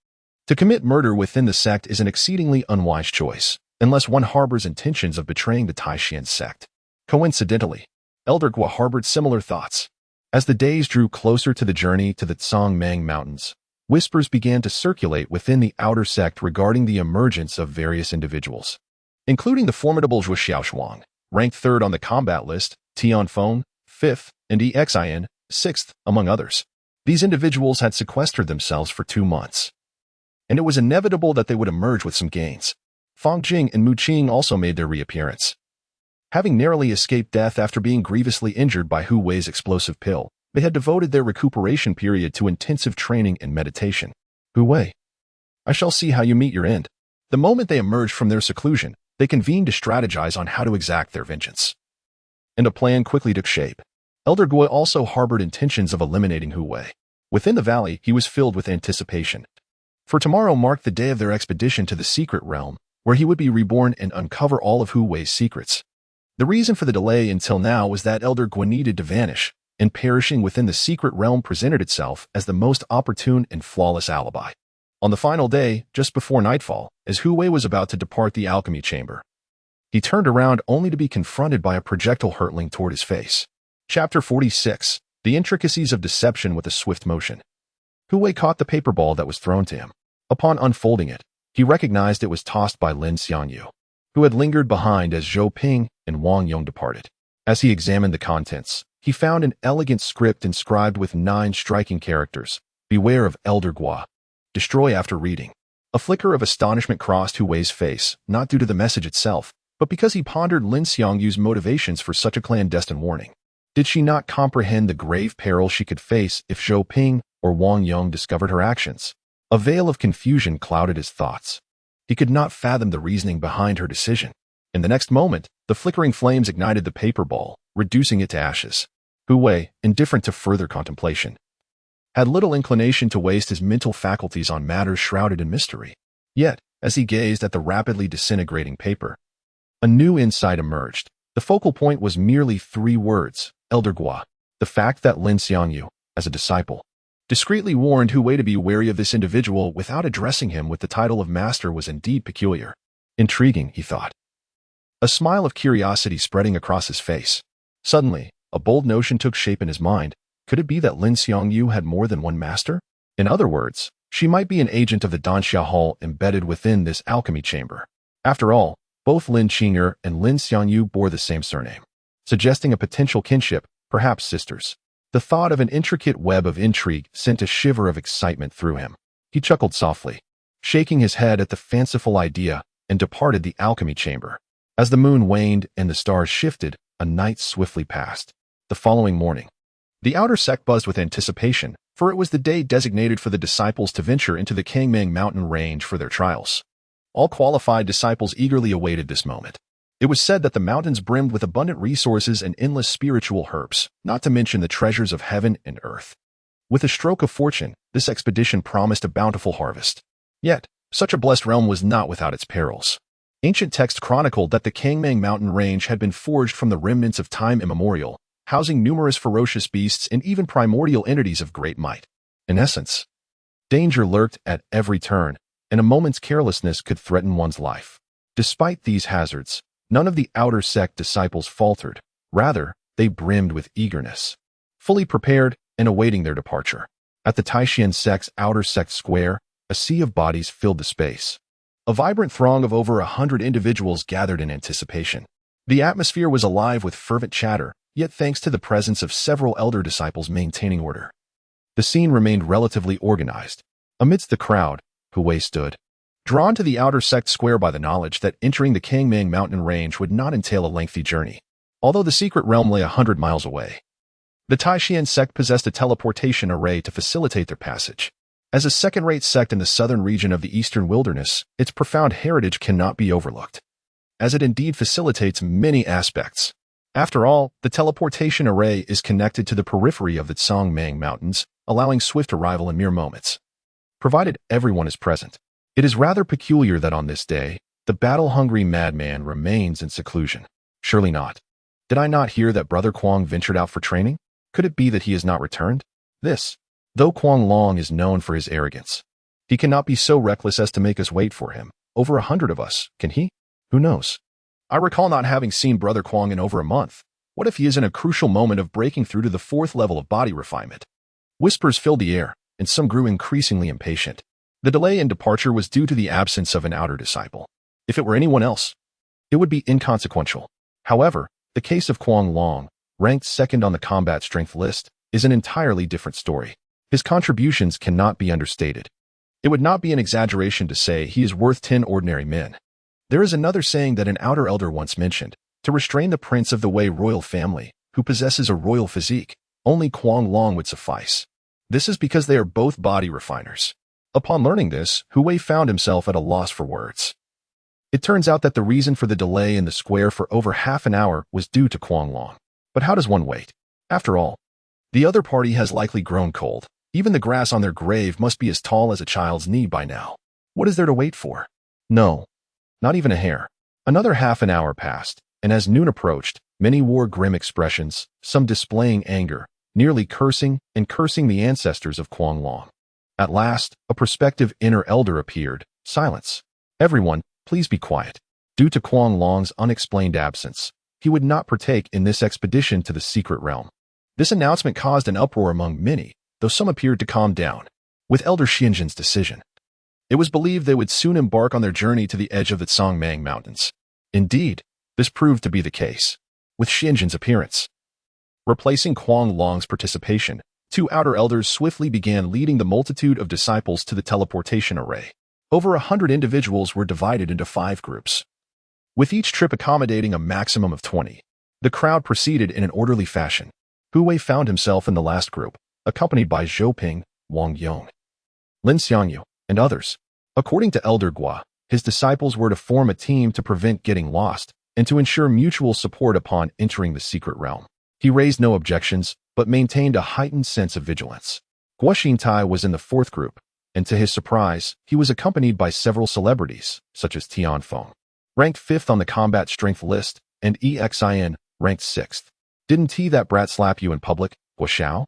To commit murder within the sect is an exceedingly unwise choice, unless one harbors intentions of betraying the Tai Xuan Sect. Coincidentally, Elder Guo harbored similar thoughts. As the days drew closer to the journey to the Tsongmang Mountains, whispers began to circulate within the outer sect regarding the emergence of various individuals, including the formidable Zhuo Xiaoshuang, ranked 3rd on the combat list, Tian Feng, 5th, and Xin, 6th, among others. These individuals had sequestered themselves for 2 months, and it was inevitable that they would emerge with some gains. Fang Jing and Mu Qing also made their reappearance. Having narrowly escaped death after being grievously injured by Hu Wei's explosive pill, they had devoted their recuperation period to intensive training and meditation. Hu Wei, I shall see how you meet your end. The moment they emerged from their seclusion, they convened to strategize on how to exact their vengeance. And a plan quickly took shape. Elder Guo also harbored intentions of eliminating Hu Wei. Within the valley, he was filled with anticipation. For tomorrow marked the day of their expedition to the secret realm, where he would be reborn and uncover all of Hu Wei's secrets. The reason for the delay until now was that Elder Guo needed to vanish, and perishing within the secret realm presented itself as the most opportune and flawless alibi. On the final day, just before nightfall, as Hu Wei was about to depart the alchemy chamber, he turned around only to be confronted by a projectile hurtling toward his face. Chapter 46. The Intricacies of Deception with a Swift Motion. Hu Wei caught the paper ball that was thrown to him. Upon unfolding it, he recognized it was tossed by Lin Xiangyu, who had lingered behind as Zhou Ping and Wang Yong departed. As he examined the contents, he found an elegant script inscribed with 9 striking characters. Beware of Elder Guo. Destroy after reading. A flicker of astonishment crossed Hu Wei's face, not due to the message itself, but because he pondered Lin Xiangyu's motivations for such a clandestine warning. Did she not comprehend the grave peril she could face if Zhou Ping or Wang Yong discovered her actions? A veil of confusion clouded his thoughts. He could not fathom the reasoning behind her decision. In the next moment, the flickering flames ignited the paper ball, reducing it to ashes. Hu Wei, indifferent to further contemplation, had little inclination to waste his mental faculties on matters shrouded in mystery. Yet, as he gazed at the rapidly disintegrating paper, a new insight emerged. The focal point was merely 3 words, Elder Guo. The fact that Lin Xiangyu, as a disciple, discreetly warned Hu Wei to be wary of this individual without addressing him with the title of master was indeed peculiar. Intriguing, he thought. A smile of curiosity spreading across his face. Suddenly, a bold notion took shape in his mind. Could it be that Lin Xiangyu had more than one master? In other words, she might be an agent of the Danxia Hall embedded within this alchemy chamber. After all, both Lin Qing'er and Lin Xiangyu bore the same surname, suggesting a potential kinship, perhaps sisters. The thought of an intricate web of intrigue sent a shiver of excitement through him. He chuckled softly, shaking his head at the fanciful idea, and departed the alchemy chamber. As the moon waned and the stars shifted, a night swiftly passed. The following morning, the outer sect buzzed with anticipation, for it was the day designated for the disciples to venture into the Kangming mountain range for their trials. All qualified disciples eagerly awaited this moment. It was said that the mountains brimmed with abundant resources and endless spiritual herbs, not to mention the treasures of heaven and earth. With a stroke of fortune, this expedition promised a bountiful harvest. Yet, such a blessed realm was not without its perils. Ancient texts chronicled that the Kangmang mountain range had been forged from the remnants of time immemorial, housing numerous ferocious beasts and even primordial entities of great might. In essence, danger lurked at every turn, and a moment's carelessness could threaten one's life. Despite these hazards, none of the outer sect disciples faltered. Rather, they brimmed with eagerness, fully prepared and awaiting their departure. At the Tai Xuan Sect's outer sect square, a sea of bodies filled the space. A vibrant throng of over 100 individuals gathered in anticipation. The atmosphere was alive with fervent chatter, yet thanks to the presence of several elder disciples maintaining order, the scene remained relatively organized. Amidst the crowd, Hu Wei stood, drawn to the outer sect square by the knowledge that entering the Kangmang mountain range would not entail a lengthy journey, although the secret realm lay 100 miles away. The Tai Xuan Sect possessed a teleportation array to facilitate their passage. As a second-rate sect in the southern region of the eastern wilderness, its profound heritage cannot be overlooked, as it indeed facilitates many aspects. After all, the teleportation array is connected to the periphery of the Tsongmang Mountains, allowing swift arrival in mere moments, provided everyone is present. It is rather peculiar that on this day, the battle-hungry madman remains in seclusion. Surely not. Did I not hear that Brother Kuang ventured out for training? Could it be that he has not returned? Though Kuang Long is known for his arrogance, he cannot be so reckless as to make us wait for him. Over 100 of us, can he? Who knows? I recall not having seen Brother Kuang in over a month. What if he is in a crucial moment of breaking through to the 4th level of body refinement? Whispers filled the air, and some grew increasingly impatient. The delay in departure was due to the absence of an outer disciple. If it were anyone else, it would be inconsequential. However, the case of Kuang Long, ranked second on the combat strength list, is an entirely different story. His contributions cannot be understated. It would not be an exaggeration to say he is worth 10 ordinary men. There is another saying that an outer elder once mentioned: to restrain the prince of the Wei royal family, who possesses a royal physique, only Kuang Long would suffice. This is because they are both body refiners. Upon learning this, Hu Wei found himself at a loss for words. It turns out that the reason for the delay in the square for over half an hour was due to Kuang Long. But how does one wait? After all, the other party has likely grown cold. Even the grass on their grave must be as tall as a child's knee by now. What is there to wait for? No. Not even a hair. Another half an hour passed, and as noon approached, many wore grim expressions, some displaying anger, nearly cursing the ancestors of Kuang Long. At last, a prospective inner elder appeared. Silence. Everyone, please be quiet. Due to Kuang Long's unexplained absence, he would not partake in this expedition to the secret realm. This announcement caused an uproar among many, though some appeared to calm down. With Elder Xianjin's decision, it was believed they would soon embark on their journey to the edge of the Tsongmang Mountains. Indeed, this proved to be the case. With Xianjin's appearance replacing Kuang Long's participation, 2 outer elders swiftly began leading the multitude of disciples to the teleportation array. Over 100 individuals were divided into 5 groups, with each trip accommodating a maximum of 20. The crowd proceeded in an orderly fashion. Hu Wei found himself in the last group, accompanied by Zhou Ping, Wang Yong, Lin Xiangyu, and others. According to Elder Gua, his disciples were to form a team to prevent getting lost and to ensure mutual support upon entering the secret realm. He raised no objections, but maintained a heightened sense of vigilance. Guo Xintai was in the 4th group, and to his surprise, he was accompanied by several celebrities, such as Tian Feng, ranked 5th on the combat strength list, and Exin, ranked 6th. Didn't that brat slap you in public, Guo Xiao?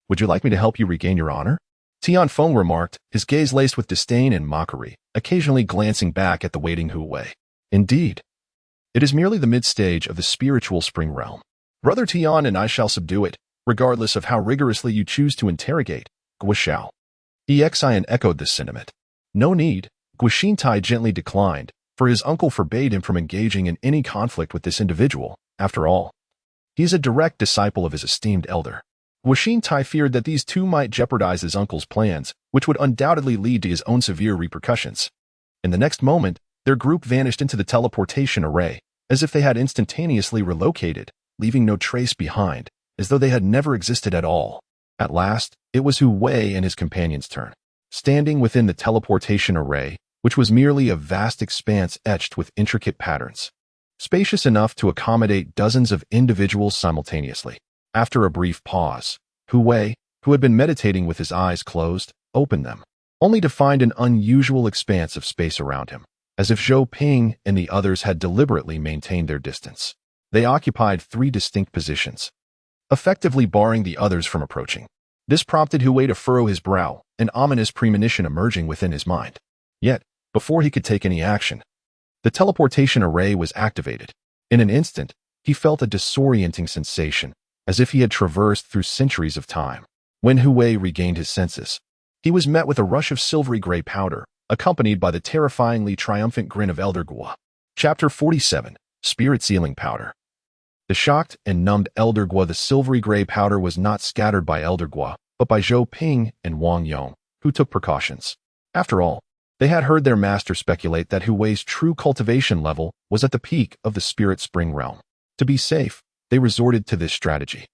Would you like me to help you regain your honor? Tian Feng remarked, his gaze laced with disdain and mockery, occasionally glancing back at the waiting Hu Wei. Indeed, it is merely the mid-stage of the spiritual spring realm. Brother Tian and I shall subdue it, regardless of how rigorously you choose to interrogate, Guo Xiao. Exin echoed this sentiment. No need, Guo Xintai gently declined, for his uncle forbade him from engaging in any conflict with this individual. After all, he is a direct disciple of his esteemed elder. Guo Xintai feared that these two might jeopardize his uncle's plans, which would undoubtedly lead to his own severe repercussions. In the next moment, their group vanished into the teleportation array, as if they had instantaneously relocated, leaving no trace behind, as though they had never existed at all. At last, it was Hu Wei and his companion's turn. Standing within the teleportation array, which was merely a vast expanse etched with intricate patterns, spacious enough to accommodate dozens of individuals simultaneously. After a brief pause, Hu Wei, who had been meditating with his eyes closed, opened them, only to find an unusual expanse of space around him, as if Zhou Ping and the others had deliberately maintained their distance. They occupied 3 distinct positions, effectively barring the others from approaching. This prompted Hu Wei to furrow his brow, an ominous premonition emerging within his mind. Yet, before he could take any action, the teleportation array was activated. In an instant, he felt a disorienting sensation, as if he had traversed through centuries of time. When Hu Wei regained his senses, he was met with a rush of silvery gray powder, accompanied by the terrifyingly triumphant grin of Elder Guo. Chapter 47, Spirit Sealing Powder. The shocked and numbed Elder Guo. The silvery gray powder was not scattered by Elder Guo, but by Zhou Ping and Wang Yong, who took precautions. After all, they had heard their master speculate that Hu Wei's true cultivation level was at the peak of the spirit spring realm. To be safe, they resorted to this strategy.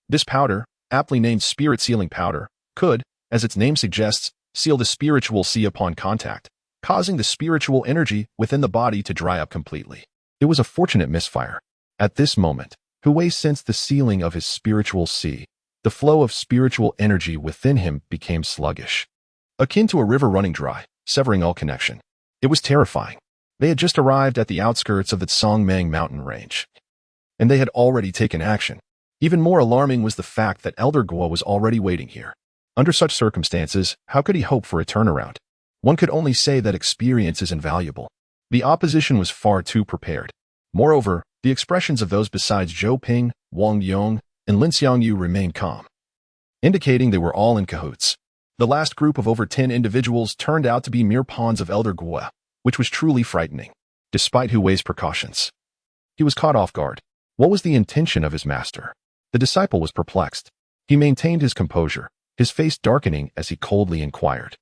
This powder, aptly named Spirit Sealing Powder, could, as its name suggests, seal the spiritual sea upon contact, causing the spiritual energy within the body to dry up completely. It was a fortunate misfire. At this moment, Hu Wei sensed the sealing of his spiritual sea. The flow of spiritual energy within him became sluggish, akin to a river running dry, severing all connection. It was terrifying. They had just arrived at the outskirts of the Songmeng mountain range, and they had already taken action. Even more alarming was the fact that Elder Guo was already waiting here. Under such circumstances, how could he hope for a turnaround? One could only say that experience is invaluable. The opposition was far too prepared. Moreover, the expressions of those besides Zhou Ping, Wang Yong, and Lin Xiangyu remained calm, indicating they were all in cahoots. The last group of over 10 individuals turned out to be mere pawns of Elder Guo, which was truly frightening. Despite Hu Wei's precautions, he was caught off guard. What was the intention of his master? The disciple was perplexed. He maintained his composure, his face darkening as he coldly inquired.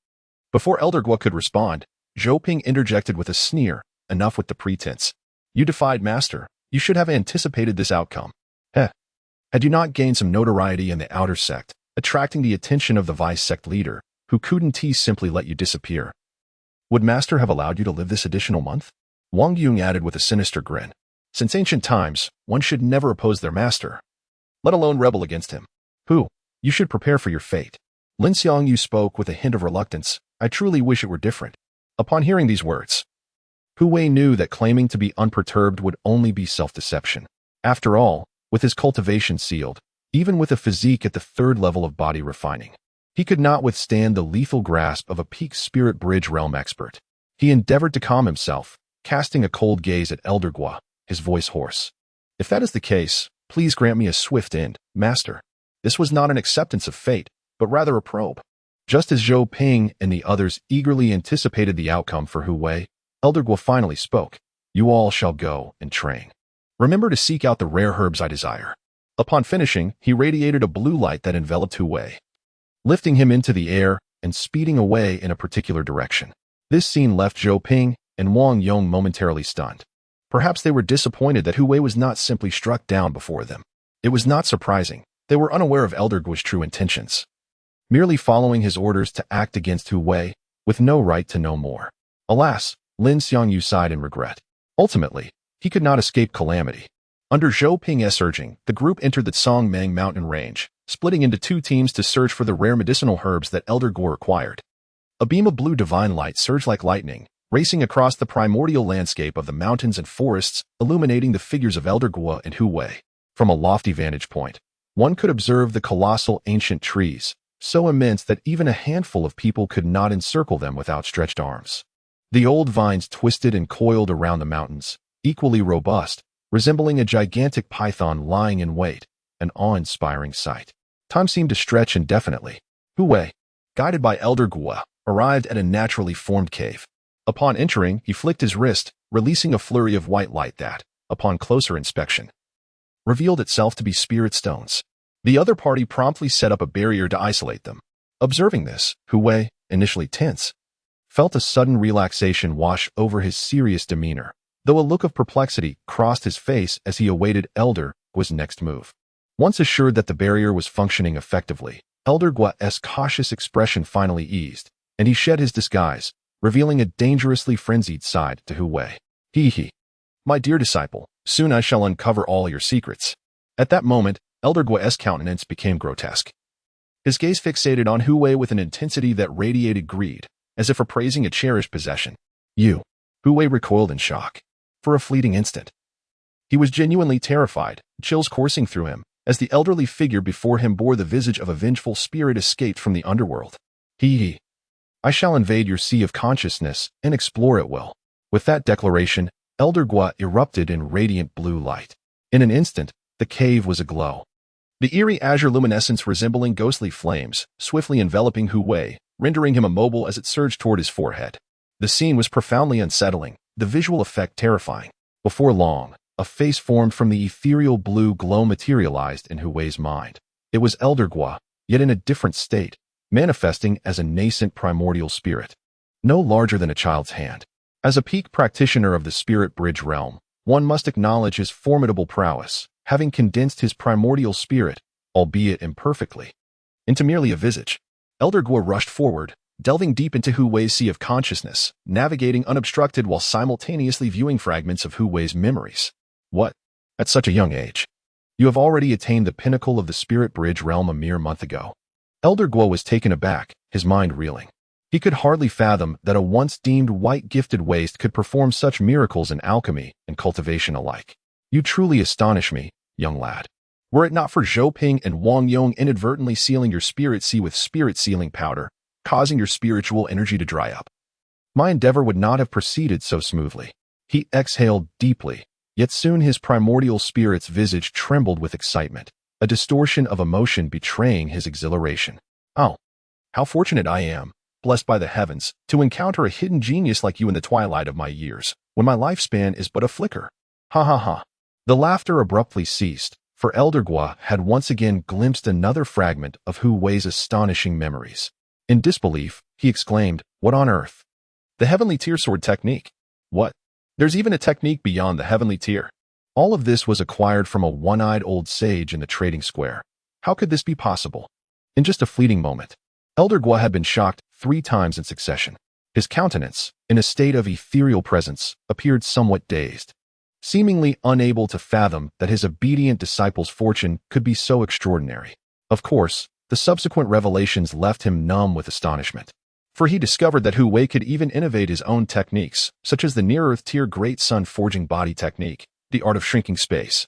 Before Elder Guo could respond, Zhou Ping interjected with a sneer. Enough with the pretense. You defied master. You should have anticipated this outcome. Had you not gained some notoriety in the outer sect, attracting the attention of the vice sect leader, who couldn't simply let you disappear? Would master have allowed you to live this additional month? Wang Yung added with a sinister grin. Since ancient times, one should never oppose their master, let alone rebel against him. You should prepare for your fate. Lin Xiangyu spoke with a hint of reluctance. I truly wish it were different. Upon hearing these words, Hu Wei knew that claiming to be unperturbed would only be self-deception. After all, with his cultivation sealed, even with a physique at the 3rd level of body refining, he could not withstand the lethal grasp of a peak spirit bridge realm expert. He endeavored to calm himself, casting a cold gaze at Elder Guo, his voice hoarse. If that is the case, please grant me a swift end, master. This was not an acceptance of fate, but rather a probe. Just as Zhou Ping and the others eagerly anticipated the outcome for Hu Wei, Elder Guo finally spoke. You all shall go and train. Remember to seek out the rare herbs I desire. Upon finishing, he radiated a blue light that enveloped Hu Wei, lifting him into the air and speeding away in a particular direction. This scene left Zhou Ping and Wang Yong momentarily stunned. Perhaps they were disappointed that Hu Wei was not simply struck down before them. It was not surprising. They were unaware of Elder Guo's true intentions, merely following his orders to act against Hu Wei, with no right to know more. Alas, Lin Xiangyu sighed in regret. Ultimately, he could not escape calamity. Under Zhou Ping's urging, the group entered the Songmeng mountain range, splitting into 2 teams to search for the rare medicinal herbs that Elder Guo required. A beam of blue divine light surged like lightning, racing across the primordial landscape of the mountains and forests, illuminating the figures of Elder Guo and Hu Wei. From a lofty vantage point, one could observe the colossal ancient trees, so immense that even a handful of people could not encircle them with outstretched arms. The old vines twisted and coiled around the mountains, equally robust, resembling a gigantic python lying in wait, an awe-inspiring sight. Time seemed to stretch indefinitely. Hu Wei, guided by Elder Guo, arrived at a naturally formed cave. Upon entering, he flicked his wrist, releasing a flurry of white light that, upon closer inspection, revealed itself to be spirit stones. The other party promptly set up a barrier to isolate them. Observing this, Hu Wei, initially tense, felt a sudden relaxation wash over his serious demeanor, though a look of perplexity crossed his face as he awaited Elder Guo's next move. Once assured that the barrier was functioning effectively, Elder Guo's cautious expression finally eased, and he shed his disguise, revealing a dangerously frenzied side to Hu Wei. He. My dear disciple, soon I shall uncover all your secrets. At that moment, Elder Gua's countenance became grotesque. His gaze fixated on Hu Wei with an intensity that radiated greed, as if appraising a cherished possession. You. Hu Wei recoiled in shock. For a fleeting instant. He was genuinely terrified, chills coursing through him, as the elderly figure before him bore the visage of a vengeful spirit escaped from the underworld. He. I shall invade your sea of consciousness and explore at will. With that declaration, Elder Gua erupted in radiant blue light. In an instant, the cave was aglow. The eerie azure luminescence resembling ghostly flames, swiftly enveloping Hu Wei, rendering him immobile as it surged toward his forehead. The scene was profoundly unsettling, the visual effect terrifying. Before long, a face formed from the ethereal blue glow materialized in Hu Wei's mind. It was Elder Gua, yet in a different state, manifesting as a nascent primordial spirit, no larger than a child's hand. As a peak practitioner of the spirit bridge realm, one must acknowledge his formidable prowess, having condensed his primordial spirit, albeit imperfectly, into merely a visage. Elder Gua rushed forward, delving deep into Hu Wei's sea of consciousness, navigating unobstructed while simultaneously viewing fragments of Hu Wei's memories. What? At such a young age? You have already attained the pinnacle of the spirit bridge realm a mere month ago. Elder Gua was taken aback, his mind reeling. He could hardly fathom that a once deemed white-gifted waste could perform such miracles in alchemy and cultivation alike. You truly astonish me, young lad. Were it not for Zhou Ping and Wang Yong inadvertently sealing your spirit sea with spirit sealing powder, causing your spiritual energy to dry up, my endeavor would not have proceeded so smoothly. He exhaled deeply, yet soon his primordial spirit's visage trembled with excitement, a distortion of emotion betraying his exhilaration. Oh, how fortunate I am, blessed by the heavens, to encounter a hidden genius like you in the twilight of my years, when my lifespan is but a flicker. Ha ha ha. The laughter abruptly ceased, for Elder Gua had once again glimpsed another fragment of Hu Wei's astonishing memories. In disbelief, he exclaimed, What on earth? The heavenly tier sword technique. What? There's even a technique beyond the heavenly tier. All of this was acquired from a one-eyed old sage in the trading square. How could this be possible? In just a fleeting moment, Elder Gua had been shocked 3 times in succession. His countenance, in a state of ethereal presence, appeared somewhat dazed, seemingly unable to fathom that his obedient disciple's fortune could be so extraordinary. Of course, the subsequent revelations left him numb with astonishment, for he discovered that Hu Wei could even innovate his own techniques, such as the near-earth tier Great Sun forging body technique, the art of shrinking space,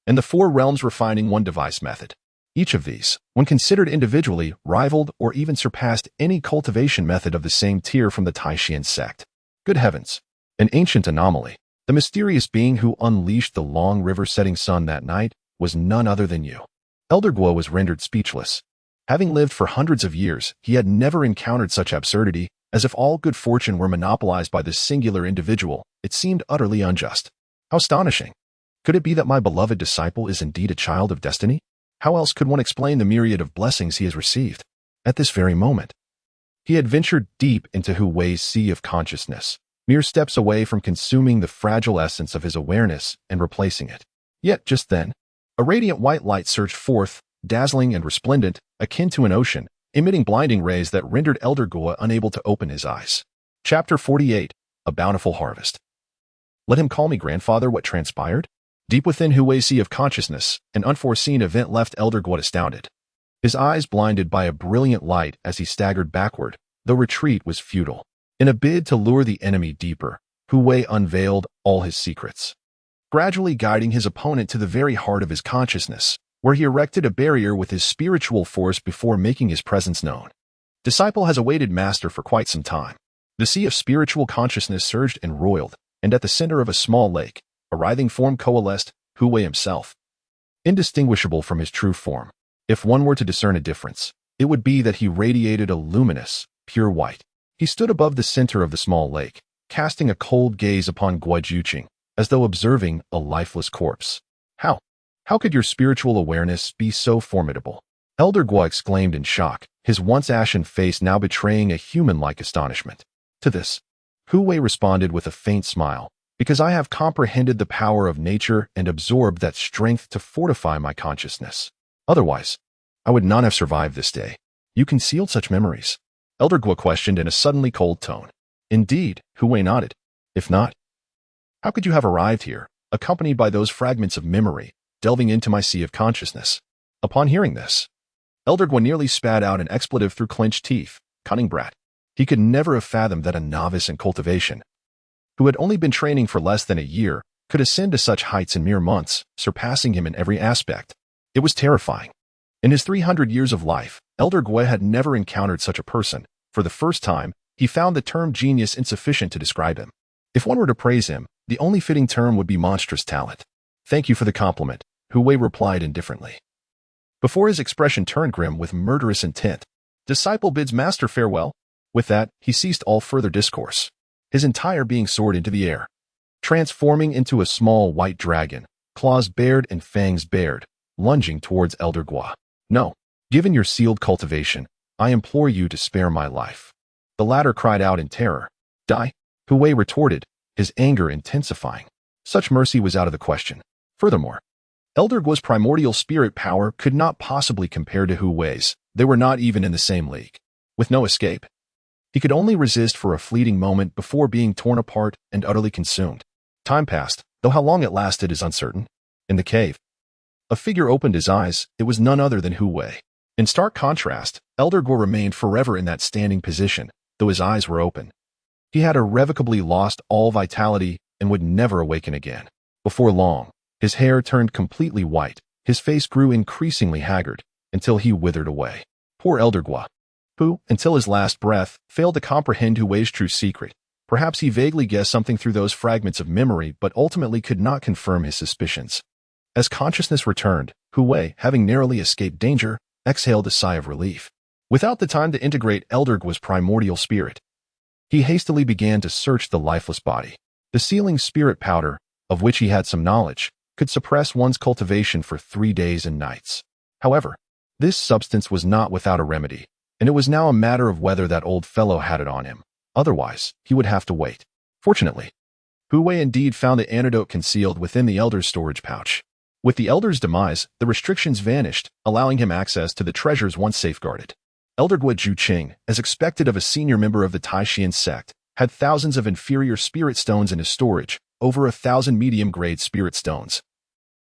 and the 4 realms refining one device method. Each of these, when considered individually, rivaled or even surpassed any cultivation method of the same tier from the Tai Xuan Sect. Good heavens! An ancient anomaly. The mysterious being who unleashed the long river-setting sun that night was none other than you. Elder Gua was rendered speechless. Having lived for hundreds of years, he had never encountered such absurdity, as if all good fortune were monopolized by this singular individual. It seemed utterly unjust. How astonishing! Could it be that my beloved disciple is indeed a child of destiny? How else could one explain the myriad of blessings he has received? At this very moment, he had ventured deep into Hu Wei's sea of consciousness, mere steps away from consuming the fragile essence of his awareness and replacing it. Yet just then, a radiant white light surged forth, dazzling and resplendent, akin to an ocean, emitting blinding rays that rendered Elder Gua unable to open his eyes. Chapter 48, A Bountiful Harvest. Let him call me grandfather. What transpired? Deep within Hu Wei's sea of consciousness, an unforeseen event left Elder Gua astounded. His eyes blinded by a brilliant light as he staggered backward, though retreat was futile. In a bid to lure the enemy deeper, Hu Wei unveiled all his secrets, gradually guiding his opponent to the very heart of his consciousness, where he erected a barrier with his spiritual force before making his presence known. Disciple has awaited master for quite some time. The sea of spiritual consciousness surged and roiled, and at the center of a small lake, a writhing form coalesced, Hu Wei himself. Indistinguishable from his true form, if one were to discern a difference, it would be that he radiated a luminous, pure white. He stood above the center of the small lake, casting a cold gaze upon Gua Juqing, as though observing a lifeless corpse. How could your spiritual awareness be so formidable? Elder Gua exclaimed in shock, his once ashen face now betraying a human-like astonishment. To this, Hu Wei responded with a faint smile, because I have comprehended the power of nature and absorbed that strength to fortify my consciousness. Otherwise, I would not have survived this day. You concealed such memories? Elder Gua questioned in a suddenly cold tone. Indeed, Hu Wei nodded. If not, how could you have arrived here, accompanied by those fragments of memory, delving into my sea of consciousness? Upon hearing this, Elder Gua nearly spat out an expletive through clenched teeth. Cunning brat. He could never have fathomed that a novice in cultivation, who had only been training for less than a year, could ascend to such heights in mere months, surpassing him in every aspect. It was terrifying. In his 300 years of life, Elder Gua had never encountered such a person. For the first time, he found the term genius insufficient to describe him. If one were to praise him, the only fitting term would be monstrous talent. Thank you for the compliment, Hu Wei replied indifferently. Before his expression turned grim with murderous intent, disciple bids master farewell. With that, he ceased all further discourse. His entire being soared into the air, transforming into a small white dragon, claws bared and fangs bared, lunging towards Elder Gua. No, given your sealed cultivation, I implore you to spare my life. The latter cried out in terror. Die? Hu Wei retorted, his anger intensifying. Such mercy was out of the question. Furthermore, Elder Gua's primordial spirit power could not possibly compare to Hu Wei's. They were not even in the same league. With no escape, he could only resist for a fleeting moment before being torn apart and utterly consumed. Time passed, though how long it lasted is uncertain. In the cave, a figure opened his eyes. It was none other than Hu Wei. In stark contrast, Elder Gua remained forever in that standing position, though his eyes were open. He had irrevocably lost all vitality and would never awaken again. Before long, his hair turned completely white, his face grew increasingly haggard, until he withered away. Poor Elder Gua, who, until his last breath, failed to comprehend Hu Wei's true secret. Perhaps he vaguely guessed something through those fragments of memory, but ultimately could not confirm his suspicions. As consciousness returned, Hu Wei, having narrowly escaped danger, exhaled a sigh of relief. Without the time to integrate Elder Gua's primordial spirit, he hastily began to search the lifeless body. The sealing spirit powder, of which he had some knowledge, could suppress one's cultivation for 3 days and nights. However, this substance was not without a remedy, and it was now a matter of whether that old fellow had it on him. Otherwise, he would have to wait. Fortunately, Hu Wei indeed found the antidote concealed within the Elder's storage pouch. With the Elder's demise, the restrictions vanished, allowing him access to the treasures once safeguarded. Elder Gua Juqing, as expected of a senior member of the Tai Xuan Sect, had thousands of inferior spirit stones in his storage, over 1,000 medium-grade spirit stones,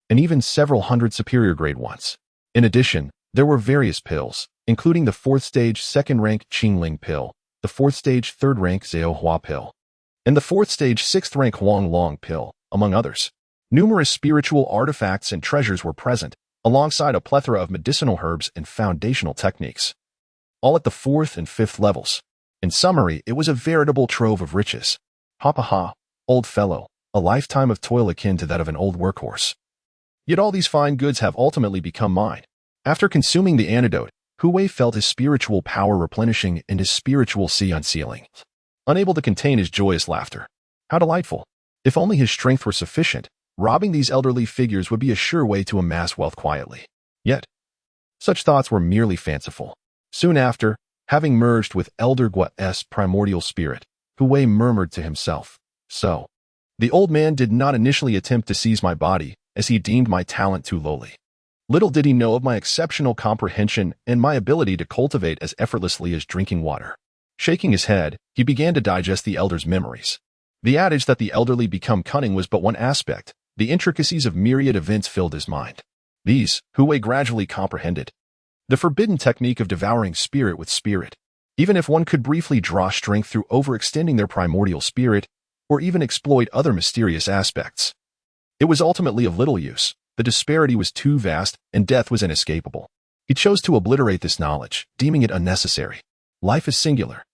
and even several hundred superior-grade ones. In addition, there were various pills, including the 4th stage 2nd rank Qingling pill, the 4th stage 3rd rank Zhao Hua pill, and the 4th stage 6th rank Huang Long pill, among others. Numerous spiritual artifacts and treasures were present, alongside a plethora of medicinal herbs and foundational techniques, all at the 4th and 5th levels. In summary, it was a veritable trove of riches. Ha ha ha, old fellow, a lifetime of toil akin to that of an old workhorse. Yet all these fine goods have ultimately become mine. After consuming the antidote, Hu Wei felt his spiritual power replenishing and his spiritual sea unsealing. Unable to contain his joyous laughter. How delightful! If only his strength were sufficient, robbing these elderly figures would be a sure way to amass wealth quietly. Yet, such thoughts were merely fanciful. Soon after, having merged with Elder Gua's primordial spirit, Hu Wei murmured to himself, "So, the old man did not initially attempt to seize my body, as he deemed my talent too lowly. Little did he know of my exceptional comprehension and my ability to cultivate as effortlessly as drinking water." Shaking his head, he began to digest the elder's memories. The adage that the elderly become cunning was but one aspect. The intricacies of myriad events filled his mind. These, Hu Wei gradually comprehended. The forbidden technique of devouring spirit with spirit. Even if one could briefly draw strength through overextending their primordial spirit, or even exploit other mysterious aspects, it was ultimately of little use. The disparity was too vast, and death was inescapable. He chose to obliterate this knowledge, deeming it unnecessary. Life is singular,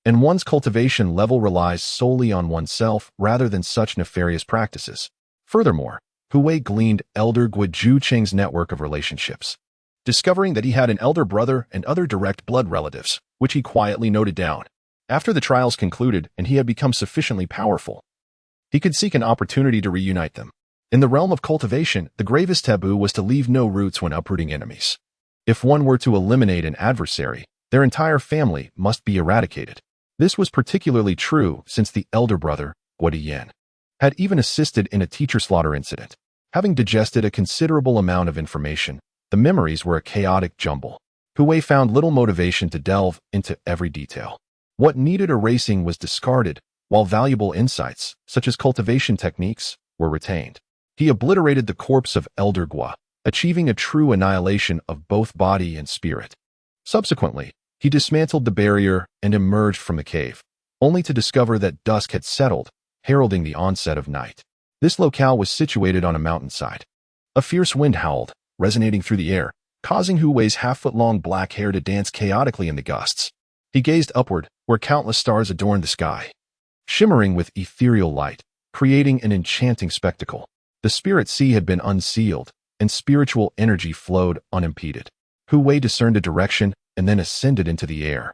and one's cultivation level relies solely on oneself rather than such nefarious practices. Furthermore, Hu Wei gleaned Elder Gua Juqing's network of relationships, discovering that he had an elder brother and other direct blood relatives, which he quietly noted down. After the trials concluded and he had become sufficiently powerful, he could seek an opportunity to reunite them. In the realm of cultivation, the gravest taboo was to leave no roots when uprooting enemies. If one were to eliminate an adversary, their entire family must be eradicated. This was particularly true since the elder brother, Guadiyan, had even assisted in a teacher slaughter incident. Having digested a considerable amount of information, the memories were a chaotic jumble. Hu Wei found little motivation to delve into every detail. What needed erasing was discarded, while valuable insights, such as cultivation techniques, were retained. He obliterated the corpse of Elder Gua, achieving a true annihilation of both body and spirit. Subsequently, he dismantled the barrier and emerged from the cave, only to discover that dusk had settled, heralding the onset of night. This locale was situated on a mountainside. A fierce wind howled, resonating through the air, causing Hu Wei's half-foot-long black hair to dance chaotically in the gusts. He gazed upward, where countless stars adorned the sky, shimmering with ethereal light, creating an enchanting spectacle. The spirit sea had been unsealed, and spiritual energy flowed unimpeded. Hu Wei discerned a direction and then ascended into the air.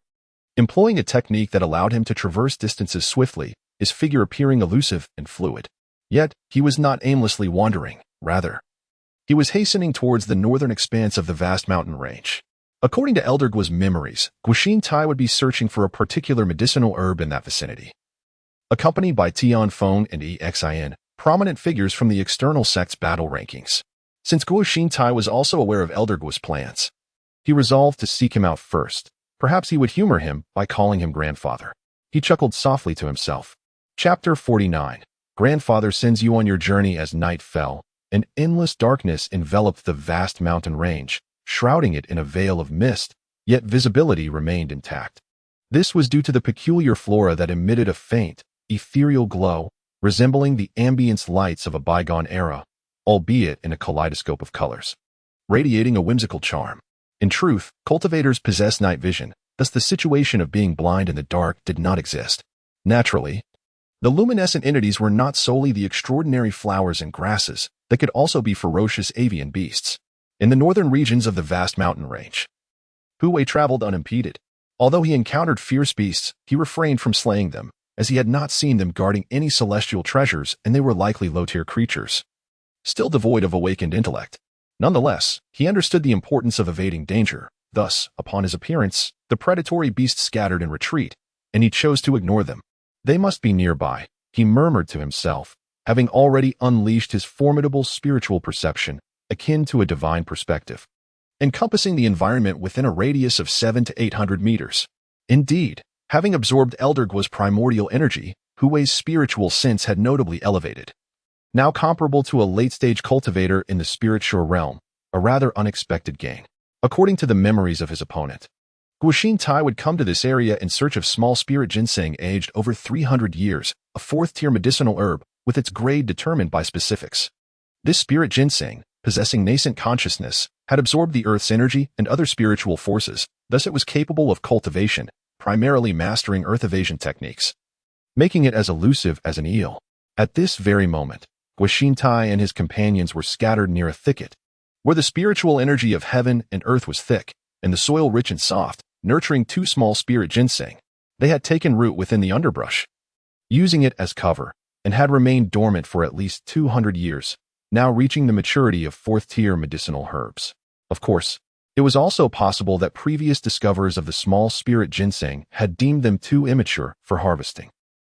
Employing a technique that allowed him to traverse distances swiftly, his figure appearing elusive and fluid. Yet, he was not aimlessly wandering, rather, he was hastening towards the northern expanse of the vast mountain range. According to Elder Gua's memories, Guoxin Tai would be searching for a particular medicinal herb in that vicinity. Accompanied by Tian Feng and Xin, prominent figures from the external sect's battle rankings. Since Guoxin Tai was also aware of Elder Gua's plans, he resolved to seek him out first. Perhaps he would humor him by calling him grandfather. He chuckled softly to himself. Chapter 49. Grandfather sends you on your journey. As night fell, an endless darkness enveloped the vast mountain range, shrouding it in a veil of mist, yet visibility remained intact. This was due to the peculiar flora that emitted a faint, ethereal glow, resembling the ambience lights of a bygone era, albeit in a kaleidoscope of colors, radiating a whimsical charm. In truth, cultivators possess night vision, thus the situation of being blind in the dark did not exist. Naturally, the luminescent entities were not solely the extraordinary flowers and grasses, they could also be ferocious avian beasts. In the northern regions of the vast mountain range, Hu Wei traveled unimpeded. Although he encountered fierce beasts, he refrained from slaying them, as he had not seen them guarding any celestial treasures and they were likely low-tier creatures, still devoid of awakened intellect. Nonetheless, he understood the importance of evading danger. Thus, upon his appearance, the predatory beasts scattered in retreat, and he chose to ignore them. They must be nearby, he murmured to himself, having already unleashed his formidable spiritual perception, akin to a divine perspective, encompassing the environment within a radius of 700 to 800 meters. Indeed, having absorbed Elder Gua's primordial energy, Hu Wei's spiritual sense had notably elevated. Now comparable to a late-stage cultivator in the spiritual realm, a rather unexpected gain. According to the memories of his opponent, Guoxin Tai would come to this area in search of small spirit ginseng aged over 300 years, a fourth-tier medicinal herb with its grade determined by specifics. This spirit ginseng, possessing nascent consciousness, had absorbed the earth's energy and other spiritual forces, thus it was capable of cultivation, primarily mastering earth evasion techniques, making it as elusive as an eel. At this very moment, Guoxin Tai and his companions were scattered near a thicket, where the spiritual energy of heaven and earth was thick, and the soil rich and soft, nurturing two small spirit ginseng. They had taken root within the underbrush, using it as cover, and had remained dormant for at least 200 years, now reaching the maturity of fourth-tier medicinal herbs. Of course, it was also possible that previous discoverers of the small spirit ginseng had deemed them too immature for harvesting.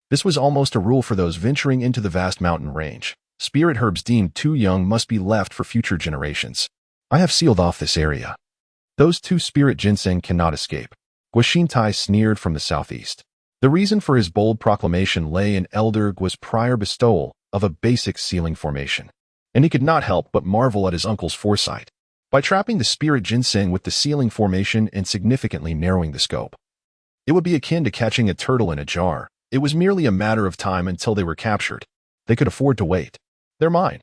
This was almost a rule for those venturing into the vast mountain range. Spirit herbs deemed too young must be left for future generations. I have sealed off this area. Those two spirit ginseng cannot escape. Guoxin Tai sneered from the southeast. The reason for his bold proclamation lay in Elder Gua's prior bestowal of a basic sealing formation, and he could not help but marvel at his uncle's foresight. By trapping the spirit ginseng with the sealing formation and significantly narrowing the scope, it would be akin to catching a turtle in a jar. It was merely a matter of time until they were captured. They could afford to wait. They're mine.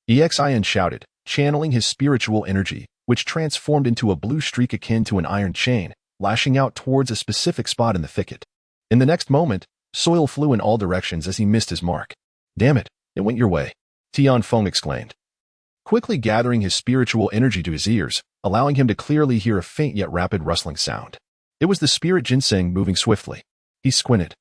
Xin shouted, channeling his spiritual energy, which transformed into a blue streak akin to an iron chain, lashing out towards a specific spot in the thicket. In the next moment, soil flew in all directions as he missed his mark. Damn it, it went your way, Tian Feng exclaimed, quickly gathering his spiritual energy to his ears, allowing him to clearly hear a faint yet rapid rustling sound. It was the spirit ginseng moving swiftly. He squinted,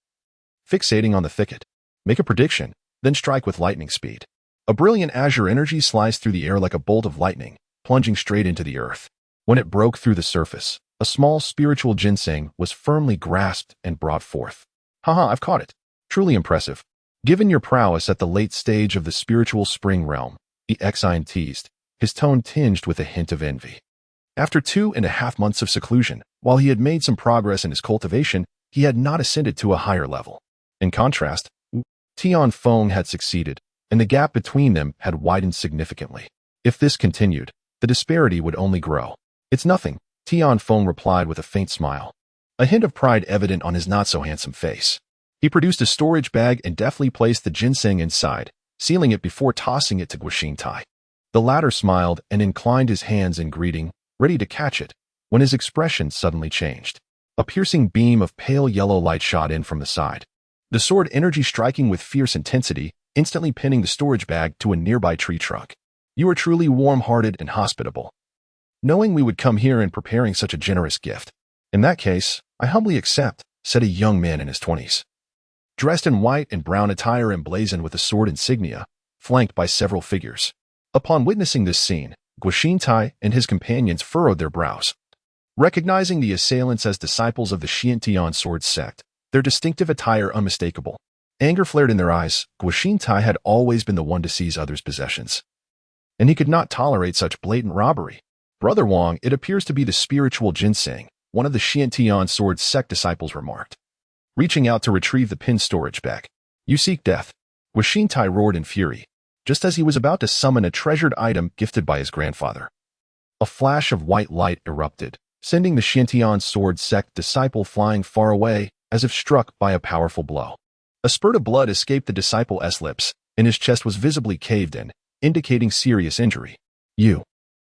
fixating on the thicket. Make a prediction, then strike with lightning speed. A brilliant azure energy sliced through the air like a bolt of lightning, plunging straight into the earth. When it broke through the surface, a small spiritual ginseng was firmly grasped and brought forth. Haha, I've caught it. Truly impressive. Given your prowess at the late stage of the spiritual spring realm, the Xin teased, his tone tinged with a hint of envy. After 2.5 months of seclusion, while he had made some progress in his cultivation, he had not ascended to a higher level. In contrast, Tian Feng had succeeded, and the gap between them had widened significantly. If this continued, the disparity would only grow. "It's nothing," Tian Feng replied with a faint smile, a hint of pride evident on his not-so-handsome face. He produced a storage bag and deftly placed the ginseng inside, sealing it before tossing it to Guoxin Tai. The latter smiled and inclined his hands in greeting, ready to catch it, when his expression suddenly changed. A piercing beam of pale yellow light shot in from the side. The sword energy striking with fierce intensity, instantly pinning the storage bag to a nearby tree trunk. "You are truly warm-hearted and hospitable. Knowing we would come here and preparing such a generous gift. In that case, I humbly accept," said a young man in his 20s. Dressed in white and brown attire emblazoned with a sword insignia, flanked by several figures. Upon witnessing this scene, Guoxin Tai and his companions furrowed their brows. Recognizing the assailants as disciples of the Tai Xuan Sect, their distinctive attire unmistakable. Anger flared in their eyes. Guoxin Tai had always been the one to seize others' possessions, and he could not tolerate such blatant robbery. "Brother Wang, it appears to be the spiritual ginseng," one of the Tai Xuan Sect disciples remarked, reaching out to retrieve the pinned storage bag. "You seek death," Guoxin Tai roared in fury, just as he was about to summon a treasured item gifted by his grandfather. A flash of white light erupted, sending the Tai Xuan Sect disciple flying far away, as if struck by a powerful blow. A spurt of blood escaped the disciple's lips, and his chest was visibly caved in, indicating serious injury. "You."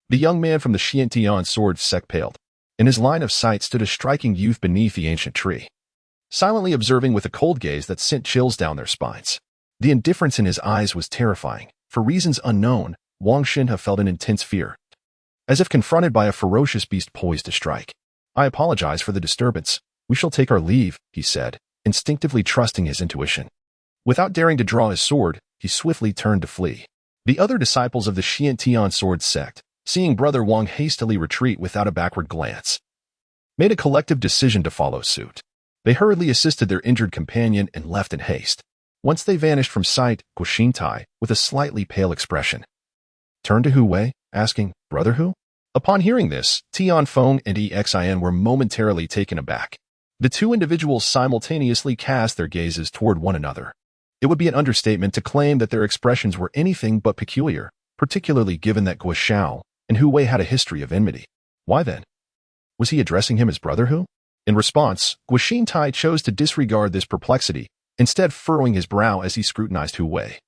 The young man from the Tai Xuan Sect paled. In his line of sight stood a striking youth beneath the ancient tree, silently observing with a cold gaze that sent chills down their spines. The indifference in his eyes was terrifying. For reasons unknown, Wang Xinhe felt an intense fear, as if confronted by a ferocious beast poised to strike. "I apologize for the disturbance. We shall take our leave," he said, instinctively trusting his intuition. Without daring to draw his sword, he swiftly turned to flee. The other disciples of the Tai Xuan Sect, seeing Brother Wang hastily retreat without a backward glance, made a collective decision to follow suit. They hurriedly assisted their injured companion and left in haste. Once they vanished from sight, Guoxin Tai, with a slightly pale expression, turned to Hu Wei, asking, "Brother Hu?" Upon hearing this, Tian Feng and Xin were momentarily taken aback. The two individuals simultaneously cast their gazes toward one another. It would be an understatement to claim that their expressions were anything but peculiar, particularly given that Guo Xiao and Hu Wei had a history of enmity. Why then? Was he addressing him as Brother Hu? In response, Guoxin Tai chose to disregard this perplexity, instead furrowing his brow as he scrutinized Hu Wei.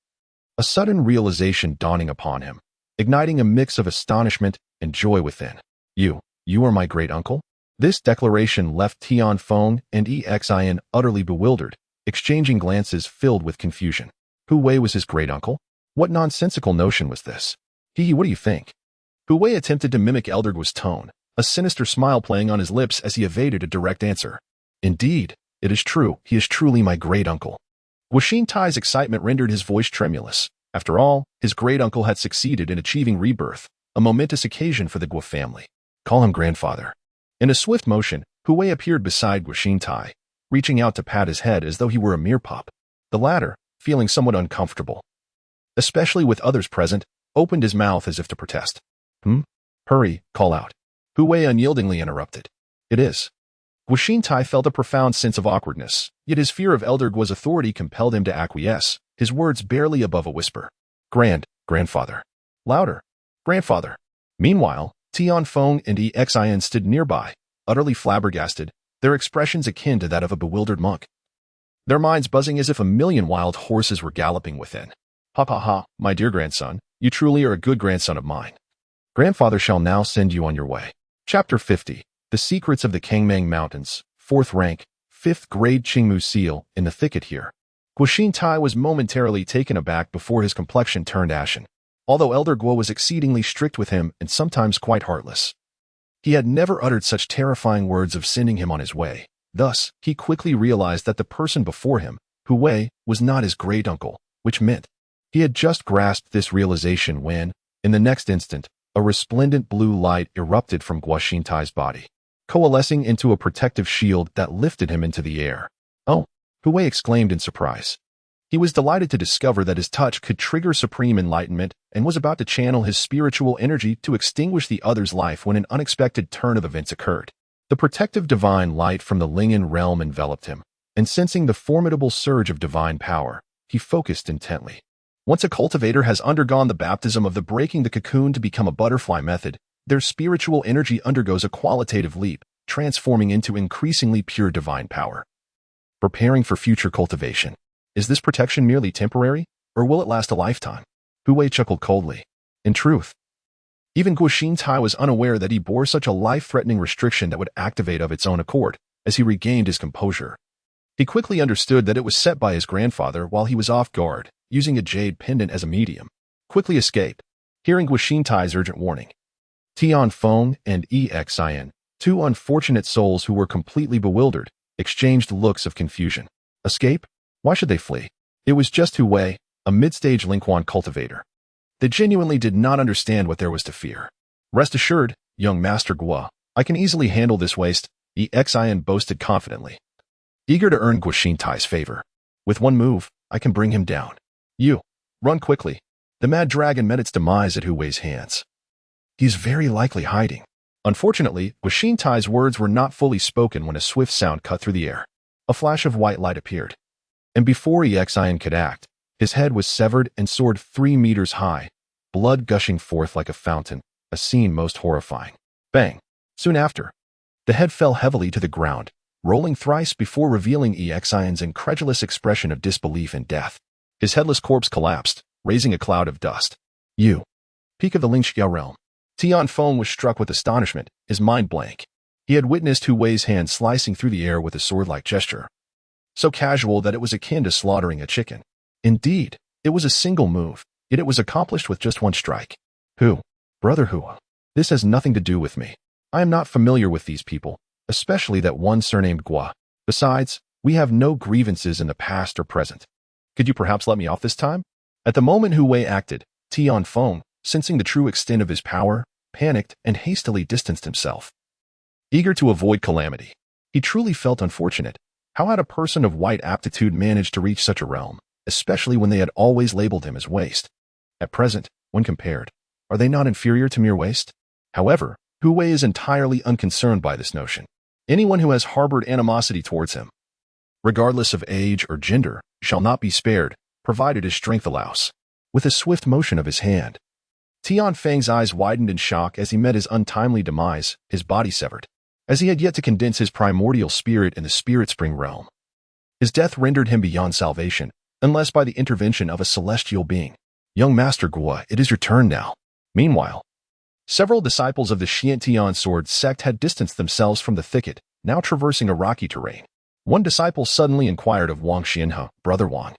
A sudden realization dawning upon him, igniting a mix of astonishment and joy within. You are my great uncle?" This declaration left Tian Feng and Xin utterly bewildered, exchanging glances filled with confusion. Hu Wei was his great uncle? What nonsensical notion was this? What do you think? Hu Wei attempted to mimic Elder Guo's tone, a sinister smile playing on his lips as he evaded a direct answer. "Indeed, it is true. He is truly my great uncle." Guoxin Tai's excitement rendered his voice tremulous. After all, his great uncle had succeeded in achieving rebirth, a momentous occasion for the Guo family. "Call him grandfather." In a swift motion, Hu Wei appeared beside Guoxin Tai, reaching out to pat his head as though he were a mere pup. The latter, feeling somewhat uncomfortable, especially with others present, opened his mouth as if to protest. Hurry, call out." Hu Wei unyieldingly interrupted. "It is." Guoxin Tai felt a profound sense of awkwardness, yet his fear of Elder Guo's authority compelled him to acquiesce, his words barely above a whisper. Grandfather. Louder. Grandfather." Meanwhile, Tian Feng and Xin stood nearby, utterly flabbergasted, their expressions akin to that of a bewildered monk. Their minds buzzing as if a million wild horses were galloping within. Ha, my dear grandson, you truly are a good grandson of mine. Grandfather shall now send you on your way. Chapter 50. The Secrets of the Kangmang Mountains, 4th rank, 5th grade Qingmu seal, in the thicket here. Guoxin Tai was momentarily taken aback before his complexion turned ashen, although Elder Guo was exceedingly strict with him and sometimes quite heartless. He had never uttered such terrifying words of sending him on his way. Thus, he quickly realized that the person before him, Hu Wei, was not his great uncle, which meant he had just grasped this realization when, in the next instant, a resplendent blue light erupted from Guoxin Tai's body, coalescing into a protective shield that lifted him into the air. "Oh," Hu Wei exclaimed in surprise. He was delighted to discover that his touch could trigger supreme enlightenment and was about to channel his spiritual energy to extinguish the other's life when an unexpected turn of events occurred. The protective divine light from the Lingyan realm enveloped him, and sensing the formidable surge of divine power, he focused intently. Once a cultivator has undergone the baptism of the breaking the cocoon to become a butterfly method, their spiritual energy undergoes a qualitative leap, transforming into increasingly pure divine power. Preparing for future cultivation. Is this protection merely temporary, or will it last a lifetime? Hu Wei chuckled coldly. In truth, even Guoxin Tai was unaware that he bore such a life-threatening restriction that would activate of its own accord, as he regained his composure. He quickly understood that it was set by his grandfather while he was off guard, using a jade pendant as a medium. Quickly escaped, hearing Guoxin Tai's urgent warning. Tian Feng and Xin, two unfortunate souls who were completely bewildered, exchanged looks of confusion. Escape? Why should they flee? It was just Hu Wei, a mid-stage Lingquan cultivator. They genuinely did not understand what there was to fear. Rest assured, young Master Guo, I can easily handle this waste, Xin boasted confidently. Eager to earn Guoxin Tai's favor. With one move, I can bring him down. You, run quickly. The mad dragon met its demise at Hu Wei's hands. He's very likely hiding. Unfortunately, Guoxin Tai's words were not fully spoken when a swift sound cut through the air. A flash of white light appeared. And before Xin could act, his head was severed and soared 3 meters high, blood gushing forth like a fountain, a scene most horrifying. Bang! Soon after, the head fell heavily to the ground, rolling thrice before revealing Xin's incredulous expression of disbelief in death. His headless corpse collapsed, raising a cloud of dust. You, peak of the Lingxiao realm. Tian Feng was struck with astonishment, his mind blank. He had witnessed Hu Wei's hand slicing through the air with a sword-like gesture. So casual that it was akin to slaughtering a chicken. Indeed, it was a single move, yet it was accomplished with just one strike. Brother Hu, this has nothing to do with me. I am not familiar with these people, especially that one surnamed Guo. Besides, we have no grievances in the past or present. Could you perhaps let me off this time? At the moment Hu Wei acted, Tian Feng, sensing the true extent of his power, panicked and hastily distanced himself. Eager to avoid calamity, he truly felt unfortunate. How had a person of white aptitude managed to reach such a realm, especially when they had always labeled him as waste? At present, when compared, are they not inferior to mere waste? However, Hu Wei is entirely unconcerned by this notion. Anyone who has harbored animosity towards him, regardless of age or gender, shall not be spared, provided his strength allows. With a swift motion of his hand, Tian Feng's eyes widened in shock as he met his untimely demise, his body severed, as he had yet to condense his primordial spirit in the spirit spring realm. His death rendered him beyond salvation, unless by the intervention of a celestial being. Young Master Guo, it is your turn now. Meanwhile, several disciples of the Tai Sword Sect had distanced themselves from the thicket, now traversing a rocky terrain. One disciple suddenly inquired of Wang Xianhe, Brother Wang.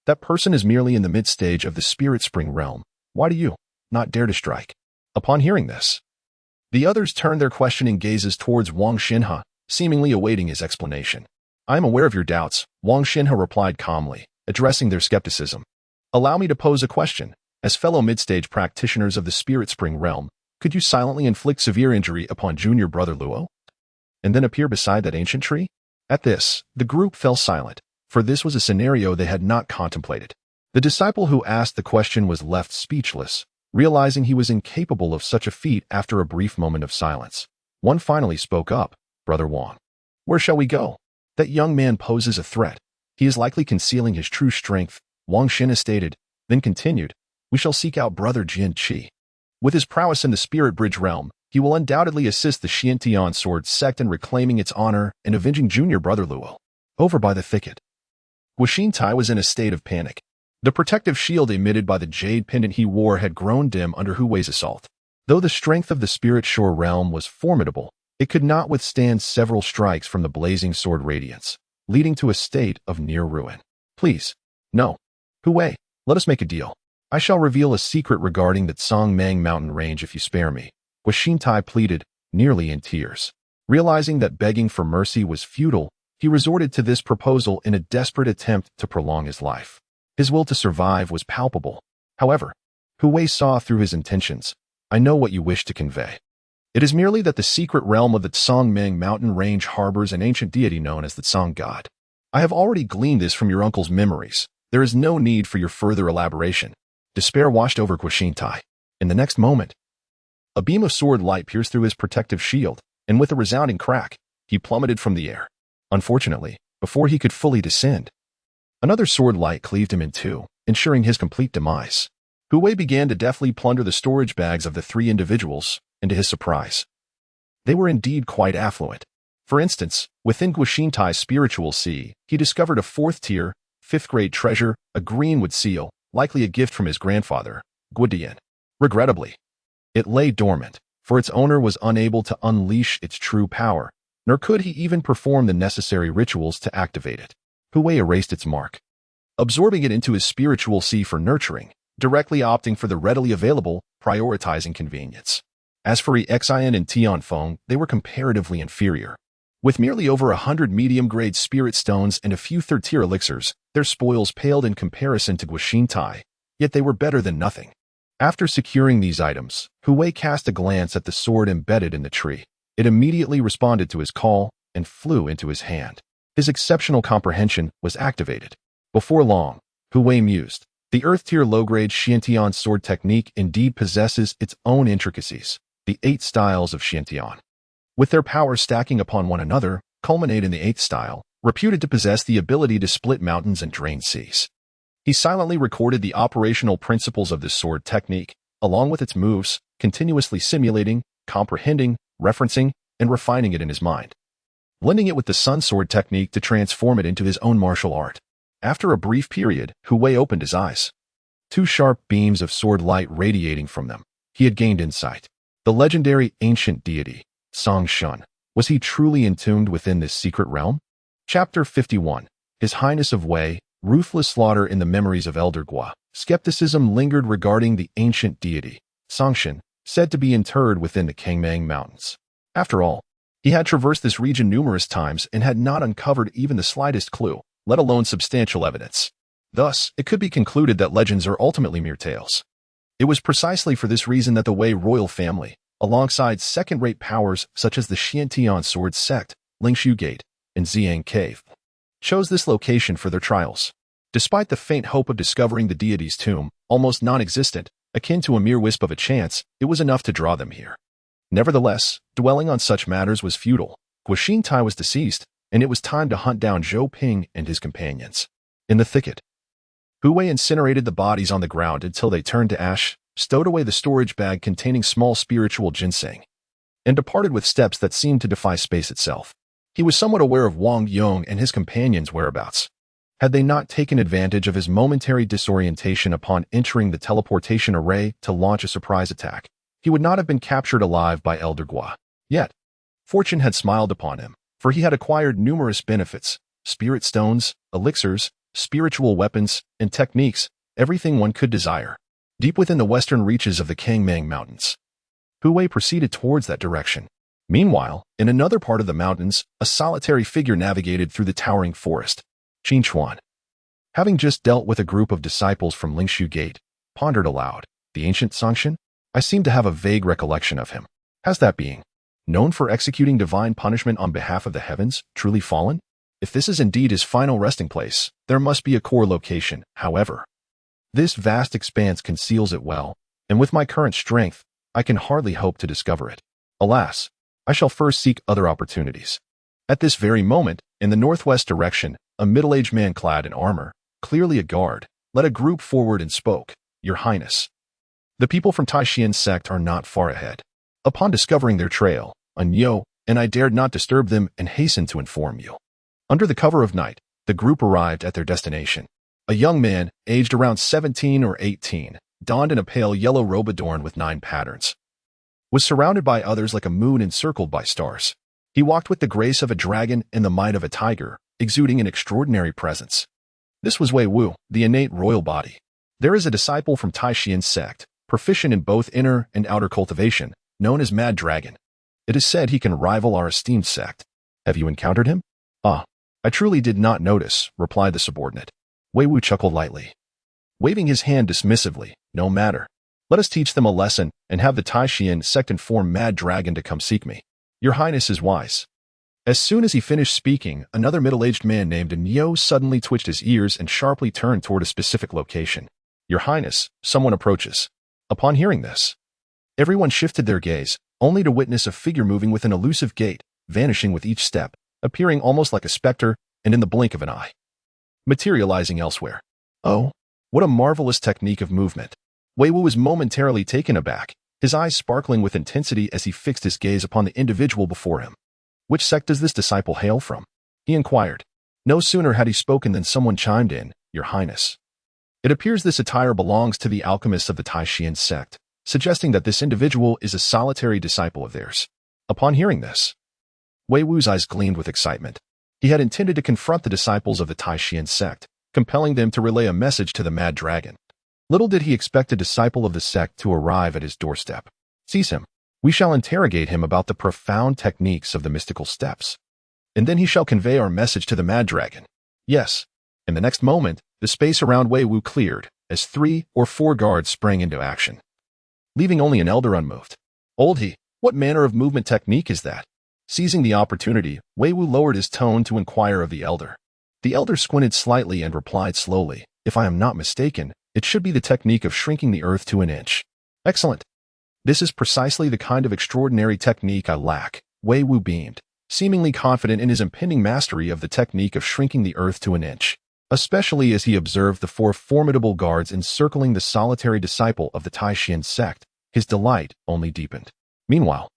That person is merely in the mid-stage of the spirit spring realm. Why do you not dare to strike? Upon hearing this, the others turned their questioning gazes towards Wang Xianhe, seemingly awaiting his explanation. I am aware of your doubts, Wang Xianhe replied calmly, addressing their skepticism. Allow me to pose a question. As fellow mid-stage practitioners of the spirit spring realm, could you silently inflict severe injury upon junior brother Luo? And then appear beside that ancient tree? At this, the group fell silent, for this was a scenario they had not contemplated. The disciple who asked the question was left speechless, realizing he was incapable of such a feat after a brief moment of silence. One finally spoke up, Brother Wang. Where shall we go? That young man poses a threat. He is likely concealing his true strength, Wang Xianhe stated, then continued. We shall seek out Brother Jian Qi. With his prowess in the Spirit Bridge realm, he will undoubtedly assist the Tai Xuan Sword Sect in reclaiming its honor and avenging junior brother Luo. Over by the thicket, Guoxin Tai was in a state of panic. The protective shield emitted by the jade pendant he wore had grown dim under Hu Wei's assault. Though the strength of the Spirit Shore realm was formidable, it could not withstand several strikes from the blazing sword radiance, leading to a state of near ruin. Please, no. Hu Wei, let us make a deal. I shall reveal a secret regarding the Tsangmang mountain range if you spare me, Guoxin Tai pleaded, nearly in tears. Realizing that begging for mercy was futile, he resorted to this proposal in a desperate attempt to prolong his life. His will to survive was palpable. However, Hu Wei saw through his intentions. I know what you wish to convey. It is merely that the secret realm of the Tsangmang mountain range harbors an ancient deity known as the Tsang God. I have already gleaned this from your uncle's memories. There is no need for your further elaboration. Despair washed over Guoxin Tai. In the next moment, a beam of sword light pierced through his protective shield, and with a resounding crack, he plummeted from the air. Unfortunately, before he could fully descend, another sword light cleaved him in two, ensuring his complete demise. Hu Wei began to deftly plunder the storage bags of the three individuals, and to his surprise, they were indeed quite affluent. For instance, within Guoxin Tai's spiritual sea, he discovered a fourth-tier, fifth-grade treasure, a greenwood seal, likely a gift from his grandfather, Guodian. Regrettably, it lay dormant, for its owner was unable to unleash its true power, nor could he even perform the necessary rituals to activate it. Hu Wei erased its mark, absorbing it into his spiritual sea for nurturing, directly opting for the readily available, prioritizing convenience. As for Xian and Tianfeng, they were comparatively inferior. With merely over 100 medium-grade spirit stones and a few third-tier elixirs, their spoils paled in comparison to Guoxin Tai, yet they were better than nothing. After securing these items, Hu Wei cast a glance at the sword embedded in the tree. It immediately responded to his call and flew into his hand. His exceptional comprehension was activated. Before long, Hu Wei mused, the Earth-tier low-grade Xiantian sword technique indeed possesses its own intricacies. The 8 styles of Xiantian, with their powers stacking upon one another, culminate in the 8th style, reputed to possess the ability to split mountains and drain seas. He silently recorded the operational principles of this sword technique, along with its moves, continuously simulating, comprehending, referencing, and refining it in his mind, blending it with the sun sword technique to transform it into his own martial art. After a brief period, Hu Wei opened his eyes. 2 sharp beams of sword light radiating from them. He had gained insight. The legendary ancient deity, Song Shun. Was he truly entombed within this secret realm? Chapter 51. His Highness of Wei, ruthless slaughter in the memories of Elder Gua. Skepticism lingered regarding the ancient deity, Song Shun, said to be interred within the Kangmang Mountains. After all, he had traversed this region numerous times and had not uncovered even the slightest clue, let alone substantial evidence. Thus, it could be concluded that legends are ultimately mere tales. It was precisely for this reason that the Wei royal family, alongside second-rate powers such as the Tai Xuan Sect, Lingshu Gate, and Xiang Cave, chose this location for their trials. Despite the faint hope of discovering the deity's tomb, almost non-existent, akin to a mere wisp of a chance, it was enough to draw them here. Nevertheless, dwelling on such matters was futile. Guoxin Tai was deceased, and it was time to hunt down Zhou Ping and his companions. In the thicket, Hu Wei incinerated the bodies on the ground until they turned to ash, stowed away the storage bag containing small spiritual ginseng, and departed with steps that seemed to defy space itself. He was somewhat aware of Wang Yong and his companions' whereabouts. Had they not taken advantage of his momentary disorientation upon entering the teleportation array to launch a surprise attack, he would not have been captured alive by Elder Gua. Yet, fortune had smiled upon him, for he had acquired numerous benefits, spirit stones, elixirs, spiritual weapons, and techniques, everything one could desire. Deep within the western reaches of the Kangmang Mountains, Hu Wei proceeded towards that direction. Meanwhile, in another part of the mountains, a solitary figure navigated through the towering forest. Qin Chuan, having just dealt with a group of disciples from Lingshu Gate, pondered aloud, the ancient Songshan? I seem to have a vague recollection of him. Has that being, known for executing divine punishment on behalf of the heavens, truly fallen? If this is indeed his final resting place, there must be a core location, however. This vast expanse conceals it well, and with my current strength, I can hardly hope to discover it. Alas, I shall first seek other opportunities. At this very moment, in the northwest direction, a middle-aged man clad in armor, clearly a guard, led a group forward and spoke, Your Highness. The people from Tai Xuan Sect are not far ahead. Upon discovering their trail, and I dared not disturb them and hastened to inform you. Under the cover of night, the group arrived at their destination. A young man, aged around 17 or 18, donned in a pale yellow robe adorned with 9 patterns, was surrounded by others like a moon encircled by stars. He walked with the grace of a dragon and the might of a tiger, exuding an extraordinary presence. This was Wei Wu, the innate royal body. There is a disciple from Tai Xuan Sect, proficient in both inner and outer cultivation, known as Mad Dragon. It is said he can rival our esteemed sect. Have you encountered him? Ah, I truly did not notice, replied the subordinate. Wei Wu chuckled lightly, waving his hand dismissively. No matter. Let us teach them a lesson and have the Tai Xuan Sect inform Mad Dragon to come seek me. Your Highness is wise. As soon as he finished speaking, another middle-aged man named Nyo suddenly twitched his ears and sharply turned toward a specific location. Your Highness, someone approaches. Upon hearing this, everyone shifted their gaze, only to witness a figure moving with an elusive gait, vanishing with each step, appearing almost like a specter, and in the blink of an eye, materializing elsewhere. Oh, what a marvelous technique of movement. Wei Wu was momentarily taken aback, his eyes sparkling with intensity as he fixed his gaze upon the individual before him. Which sect does this disciple hail from? He inquired. No sooner had he spoken than someone chimed in, Your Highness. It appears this attire belongs to the alchemists of the Tai Xuan Sect, suggesting that this individual is a solitary disciple of theirs. Upon hearing this, Wei Wu's eyes gleamed with excitement. He had intended to confront the disciples of the Tai Xuan Sect, compelling them to relay a message to the Mad Dragon. Little did he expect a disciple of the sect to arrive at his doorstep. Seize him. We shall interrogate him about the profound techniques of the mystical steps. And then he shall convey our message to the Mad Dragon. Yes. In the next moment, the space around Wei Wu cleared, as 3 or 4 guards sprang into action, leaving only an elder unmoved. Old he, what manner of movement technique is that? Seizing the opportunity, Wei Wu lowered his tone to inquire of the elder. The elder squinted slightly and replied slowly, If I am not mistaken, it should be the technique of shrinking the earth to an inch. Excellent. This is precisely the kind of extraordinary technique I lack, Wei Wu beamed, seemingly confident in his impending mastery of the technique of shrinking the earth to an inch, especially as he observed the 4 formidable guards encircling the solitary disciple of the Tai Xuan Sect. His delight only deepened. Meanwhile,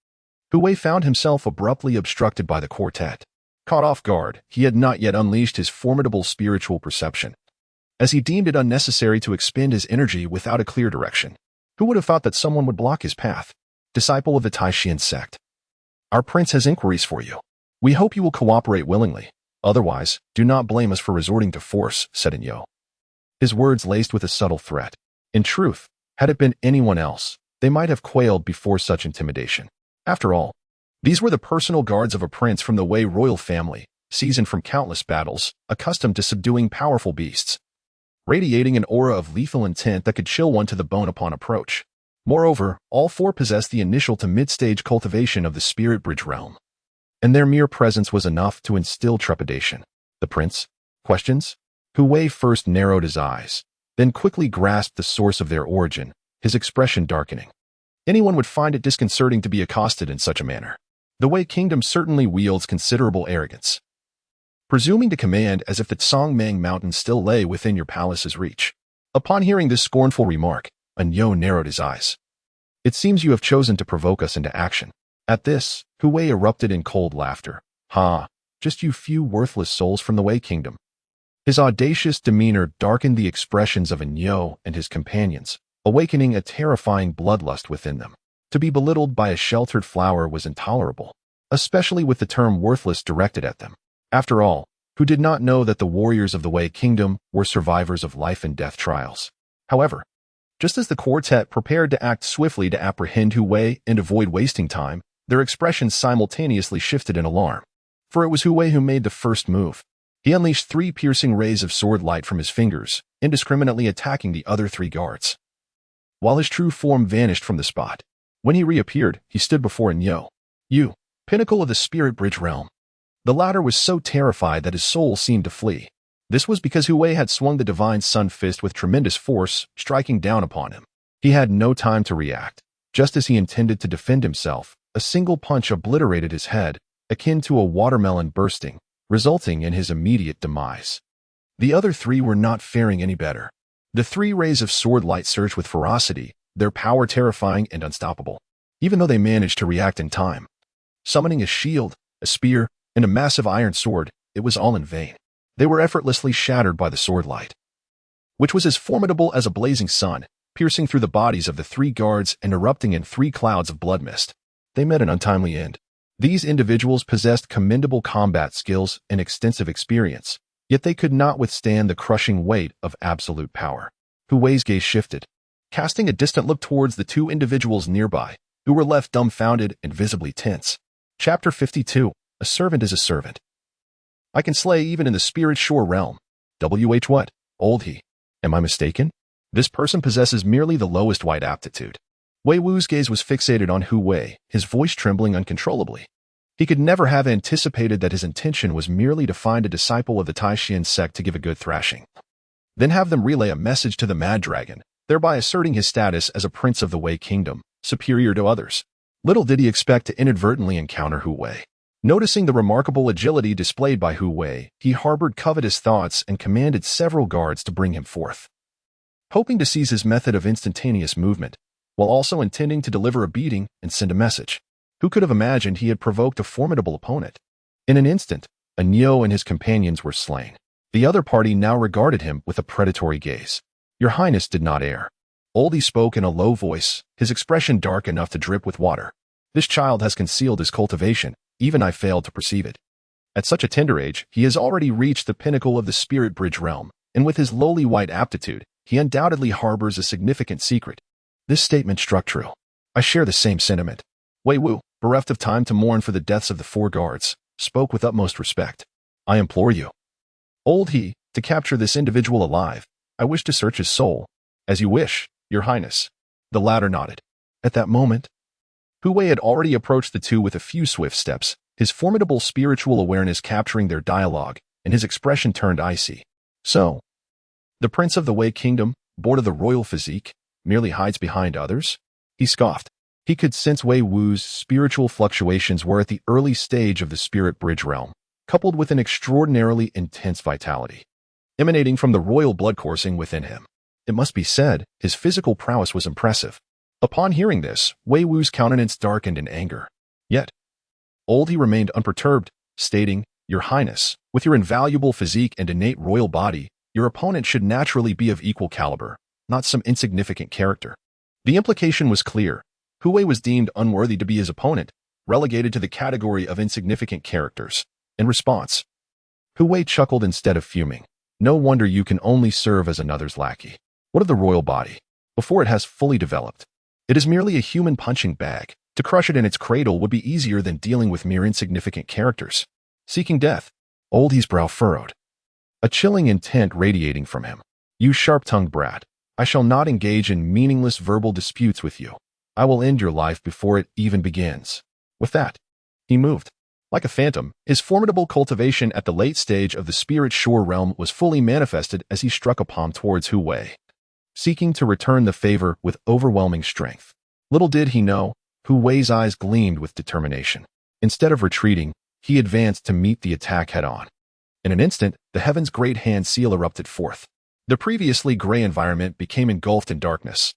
Hu Wei found himself abruptly obstructed by the quartet. Caught off guard, he had not yet unleashed his formidable spiritual perception, as he deemed it unnecessary to expend his energy without a clear direction. Who would have thought that someone would block his path? Disciple of the Tai Xuan Sect. Our prince has inquiries for you. We hope you will cooperate willingly. Otherwise, do not blame us for resorting to force, said Inyo, his words laced with a subtle threat. In truth, had it been anyone else, they might have quailed before such intimidation. After all, these were the personal guards of a prince from the Wei royal family, seasoned from countless battles, accustomed to subduing powerful beasts, radiating an aura of lethal intent that could chill one to the bone upon approach. Moreover, all 4 possessed the initial to mid-stage cultivation of the spirit bridge realm, and their mere presence was enough to instill trepidation. The prince? Questions? Hu Wei first narrowed his eyes, then quickly grasped the source of their origin, his expression darkening. Anyone would find it disconcerting to be accosted in such a manner. The Wei kingdom certainly wields considerable arrogance, presuming to command as if the Songmang Mountain still lay within your palace's reach. Upon hearing this scornful remark, Anyo narrowed his eyes. It seems you have chosen to provoke us into action. At this, Hu Wei erupted in cold laughter. Ha, just you few worthless souls from the Wei kingdom. His audacious demeanor darkened the expressions of Anyo and his companions, awakening a terrifying bloodlust within them. To be belittled by a sheltered flower was intolerable, especially with the term worthless directed at them. After all, who did not know that the warriors of the Wei kingdom were survivors of life and death trials? However, just as the quartet prepared to act swiftly to apprehend Hu Wei and avoid wasting time, their expressions simultaneously shifted in alarm. For it was Hu Wei who made the first move. He unleashed 3 piercing rays of sword light from his fingers, indiscriminately attacking the other 3 guards, while his true form vanished from the spot. When he reappeared, he stood before Inyo. You, pinnacle of the spirit bridge realm. The latter was so terrified that his soul seemed to flee. This was because Hu Wei had swung the divine sun fist with tremendous force, striking down upon him. He had no time to react. Just as he intended to defend himself, a single punch obliterated his head, akin to a watermelon bursting, resulting in his immediate demise. The other 3 were not faring any better. The 3 rays of sword light surged with ferocity, their power terrifying and unstoppable, even though they managed to react in time. Summoning a shield, a spear, and a massive iron sword, it was all in vain. They were effortlessly shattered by the sword light, which was as formidable as a blazing sun, piercing through the bodies of the 3 guards and erupting in 3 clouds of blood mist. They met an untimely end. These individuals possessed commendable combat skills and extensive experience, yet they could not withstand the crushing weight of absolute power. Hu Wei's gaze shifted, casting a distant look towards the 2 individuals nearby, who were left dumbfounded and visibly tense. Chapter 52. A servant is a servant. I can slay even in the spirit shore realm. WH what? Old he. Am I mistaken? This person possesses merely the lowest white aptitude. Wei Wu's gaze was fixated on Hu Wei, his voice trembling uncontrollably. He could never have anticipated that his intention was merely to find a disciple of the Tai Xuan Sect to give a good thrashing, then have them relay a message to the Mad Dragon, thereby asserting his status as a prince of the Wei kingdom, superior to others. Little did he expect to inadvertently encounter Hu Wei. Noticing the remarkable agility displayed by Hu Wei, he harbored covetous thoughts and commanded several guards to bring him forth. Hoping to seize his method of instantaneous movement, while also intending to deliver a beating and send a message. Who could have imagined he had provoked a formidable opponent? In an instant, Anyo and his companions were slain. The other party now regarded him with a predatory gaze. Your Highness did not err. Oldie spoke in a low voice, his expression dark enough to drip with water. This child has concealed his cultivation, even I failed to perceive it. At such a tender age, he has already reached the pinnacle of the spirit bridge realm, and with his lowly white aptitude, he undoubtedly harbors a significant secret. This statement struck true. I share the same sentiment. Wei Wu, bereft of time to mourn for the deaths of the 4 guards, spoke with utmost respect. I implore you, Old He, to capture this individual alive. I wish to search his soul. As you wish, Your Highness. The latter nodded. At that moment, Hu Wei had already approached the two with a few swift steps, his formidable spiritual awareness capturing their dialogue, and his expression turned icy. So, the Prince of the Wei Kingdom, born of the royal physique, merely hides behind others? He scoffed. He could sense Wei Wu's spiritual fluctuations were at the early stage of the spirit bridge realm, coupled with an extraordinarily intense vitality, emanating from the royal blood coursing within him. It must be said, his physical prowess was impressive. Upon hearing this, Wei Wu's countenance darkened in anger. Yet, Oldie remained unperturbed, stating, Your Highness, with your invaluable physique and innate royal body, your opponent should naturally be of equal caliber, not some insignificant character. The implication was clear. Hu Wei was deemed unworthy to be his opponent, relegated to the category of insignificant characters. In response, Hu Wei chuckled instead of fuming. No wonder you can only serve as another's lackey. What of the royal body? Before it has fully developed, it is merely a human punching bag. To crush it in its cradle would be easier than dealing with mere insignificant characters. Seeking death, Oldie's brow furrowed, a chilling intent radiating from him. You sharp-tongued brat, I shall not engage in meaningless verbal disputes with you. I will end your life before it even begins. With that, he moved. Like a phantom, his formidable cultivation at the late stage of the spirit shore realm was fully manifested as he struck a palm towards Hu Wei, seeking to return the favor with overwhelming strength. Little did he know, Hu Wei's eyes gleamed with determination. Instead of retreating, he advanced to meet the attack head-on. In an instant, the heaven's great hand seal erupted forth. The previously gray environment became engulfed in darkness,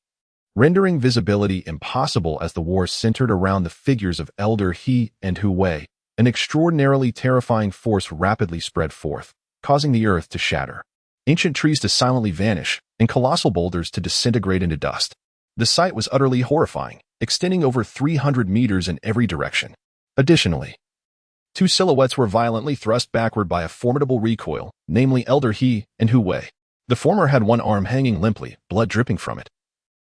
rendering visibility impossible as the war centered around the figures of Elder He and Hu Wei. An extraordinarily terrifying force rapidly spread forth, causing the earth to shatter, ancient trees to silently vanish, and colossal boulders to disintegrate into dust. The sight was utterly horrifying, extending over 300 meters in every direction. Additionally, 2 silhouettes were violently thrust backward by a formidable recoil, namely Elder He and Hu Wei. The former had one arm hanging limply, blood dripping from it.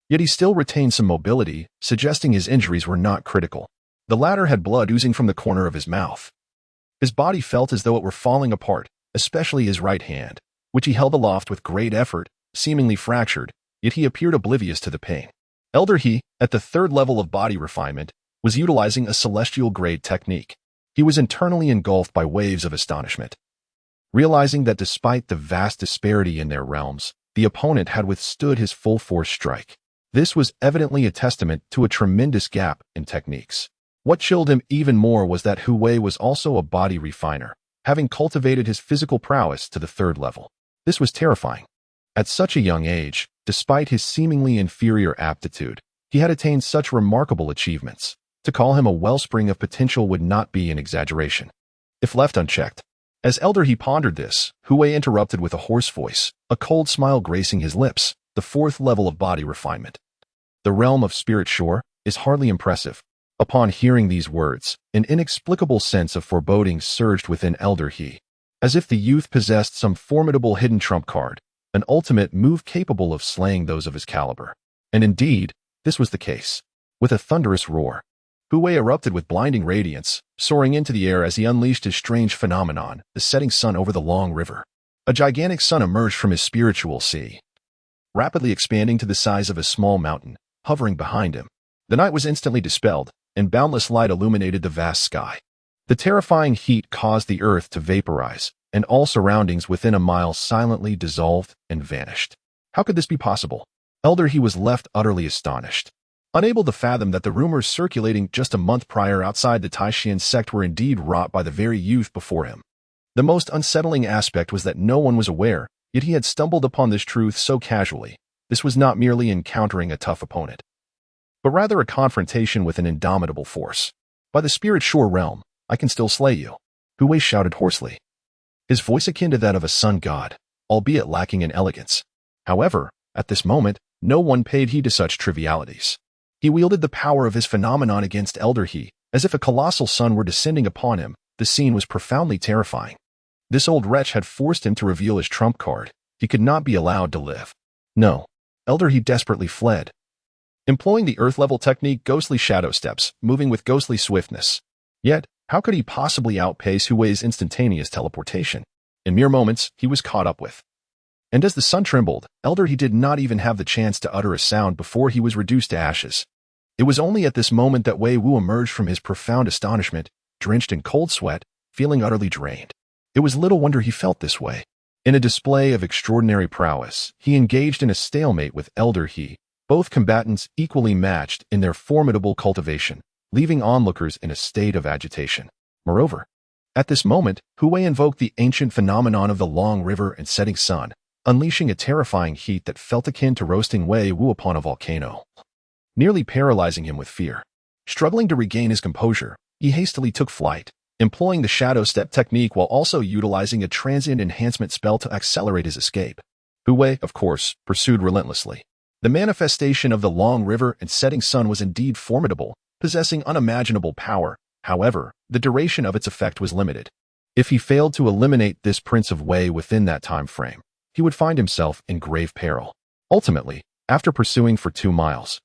Yet he still retained some mobility, suggesting his injuries were not critical. The latter had blood oozing from the corner of his mouth. His body felt as though it were falling apart, especially his right hand, which he held aloft with great effort, seemingly fractured, yet he appeared oblivious to the pain. Elder He, at the 3rd level of body refinement, was utilizing a celestial-grade technique. He was internally engulfed by waves of astonishment, realizing that despite the vast disparity in their realms, the opponent had withstood his full-force strike. This was evidently a testament to a tremendous gap in techniques. What chilled him even more was that Hu Wei was also a body refiner, having cultivated his physical prowess to the 3rd level. This was terrifying. At such a young age, despite his seemingly inferior aptitude, he had attained such remarkable achievements. To call him a wellspring of potential would not be an exaggeration, if left unchecked. As Elder He pondered this, Hu Wei interrupted with a hoarse voice, a cold smile gracing his lips. The 4th level of body refinement, the realm of spirit shore, is hardly impressive. Upon hearing these words, an inexplicable sense of foreboding surged within Elder He, as if the youth possessed some formidable hidden trump card, an ultimate move capable of slaying those of his caliber. And indeed, this was the case. With a thunderous roar, Hu Wei erupted with blinding radiance, soaring into the air as he unleashed his strange phenomenon, the setting sun over the long river. A gigantic sun emerged from his spiritual sea, rapidly expanding to the size of a small mountain, hovering behind him. The night was instantly dispelled, and boundless light illuminated the vast sky. The terrifying heat caused the earth to vaporize, and all surroundings within a mile silently dissolved and vanished. How could this be possible? Elder He was left utterly astonished. unable to fathom that the rumors circulating just a month prior outside the Tai Xuan Sect were indeed wrought by the very youth before him. The most unsettling aspect was that no one was aware, yet he had stumbled upon this truth so casually. This was not merely encountering a tough opponent, but rather a confrontation with an indomitable force. By the spirit shore realm, I can still slay you, Hu Wei shouted hoarsely, his voice akin to that of a sun god, albeit lacking in elegance. However, at this moment, no one paid heed to such trivialities. He wielded the power of his phenomenon against Elder He, as if a colossal sun were descending upon him. The scene was profoundly terrifying. This old wretch had forced him to reveal his trump card. He could not be allowed to live. No. Elder He desperately fled, employing the earth-level technique ghostly shadow steps, moving with ghostly swiftness. Yet, how could he possibly outpace Hu Wei's instantaneous teleportation? In mere moments, he was caught up with. And as the sun trembled, Elder He did not even have the chance to utter a sound before he was reduced to ashes. It was only at this moment that Wei Wu emerged from his profound astonishment, drenched in cold sweat, feeling utterly drained. It was little wonder he felt this way. In a display of extraordinary prowess, he engaged in a stalemate with Elder He, both combatants equally matched in their formidable cultivation, leaving onlookers in a state of agitation. Moreover, at this moment, Hu Wei invoked the ancient phenomenon of the long river and setting sun, unleashing a terrifying heat that felt akin to roasting Wei Wu upon a volcano, nearly paralyzing him with fear. Struggling to regain his composure, he hastily took flight, employing the shadow step technique while also utilizing a transient enhancement spell to accelerate his escape. Hu Wei, of course, pursued relentlessly. The manifestation of the long river and setting sun was indeed formidable, possessing unimaginable power. However, the duration of its effect was limited. If he failed to eliminate this Prince of Wei within that time frame, he would find himself in grave peril. Ultimately, after pursuing for 2 miles,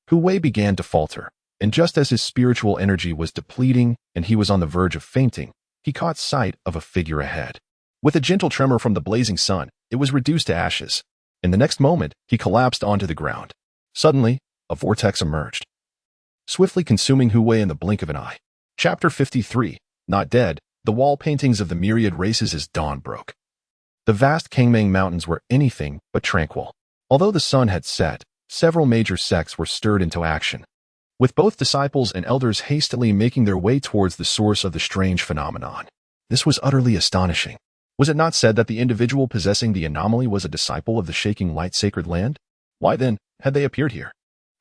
Hu Wei began to falter, and just as his spiritual energy was depleting and he was on the verge of fainting, he caught sight of a figure ahead. With a gentle tremor from the blazing sun, it was reduced to ashes. In the next moment, he collapsed onto the ground. Suddenly, a vortex emerged, swiftly consuming Hu Wei in the blink of an eye. Chapter 53, Not Dead, the wall paintings of the myriad races as dawn broke. The vast Kangming Mountains were anything but tranquil. Although the sun had set, several major sects were stirred into action, with both disciples and elders hastily making their way towards the source of the strange phenomenon. This was utterly astonishing. Was it not said that the individual possessing the anomaly was a disciple of the shaking light sacred land? Why then had they appeared here?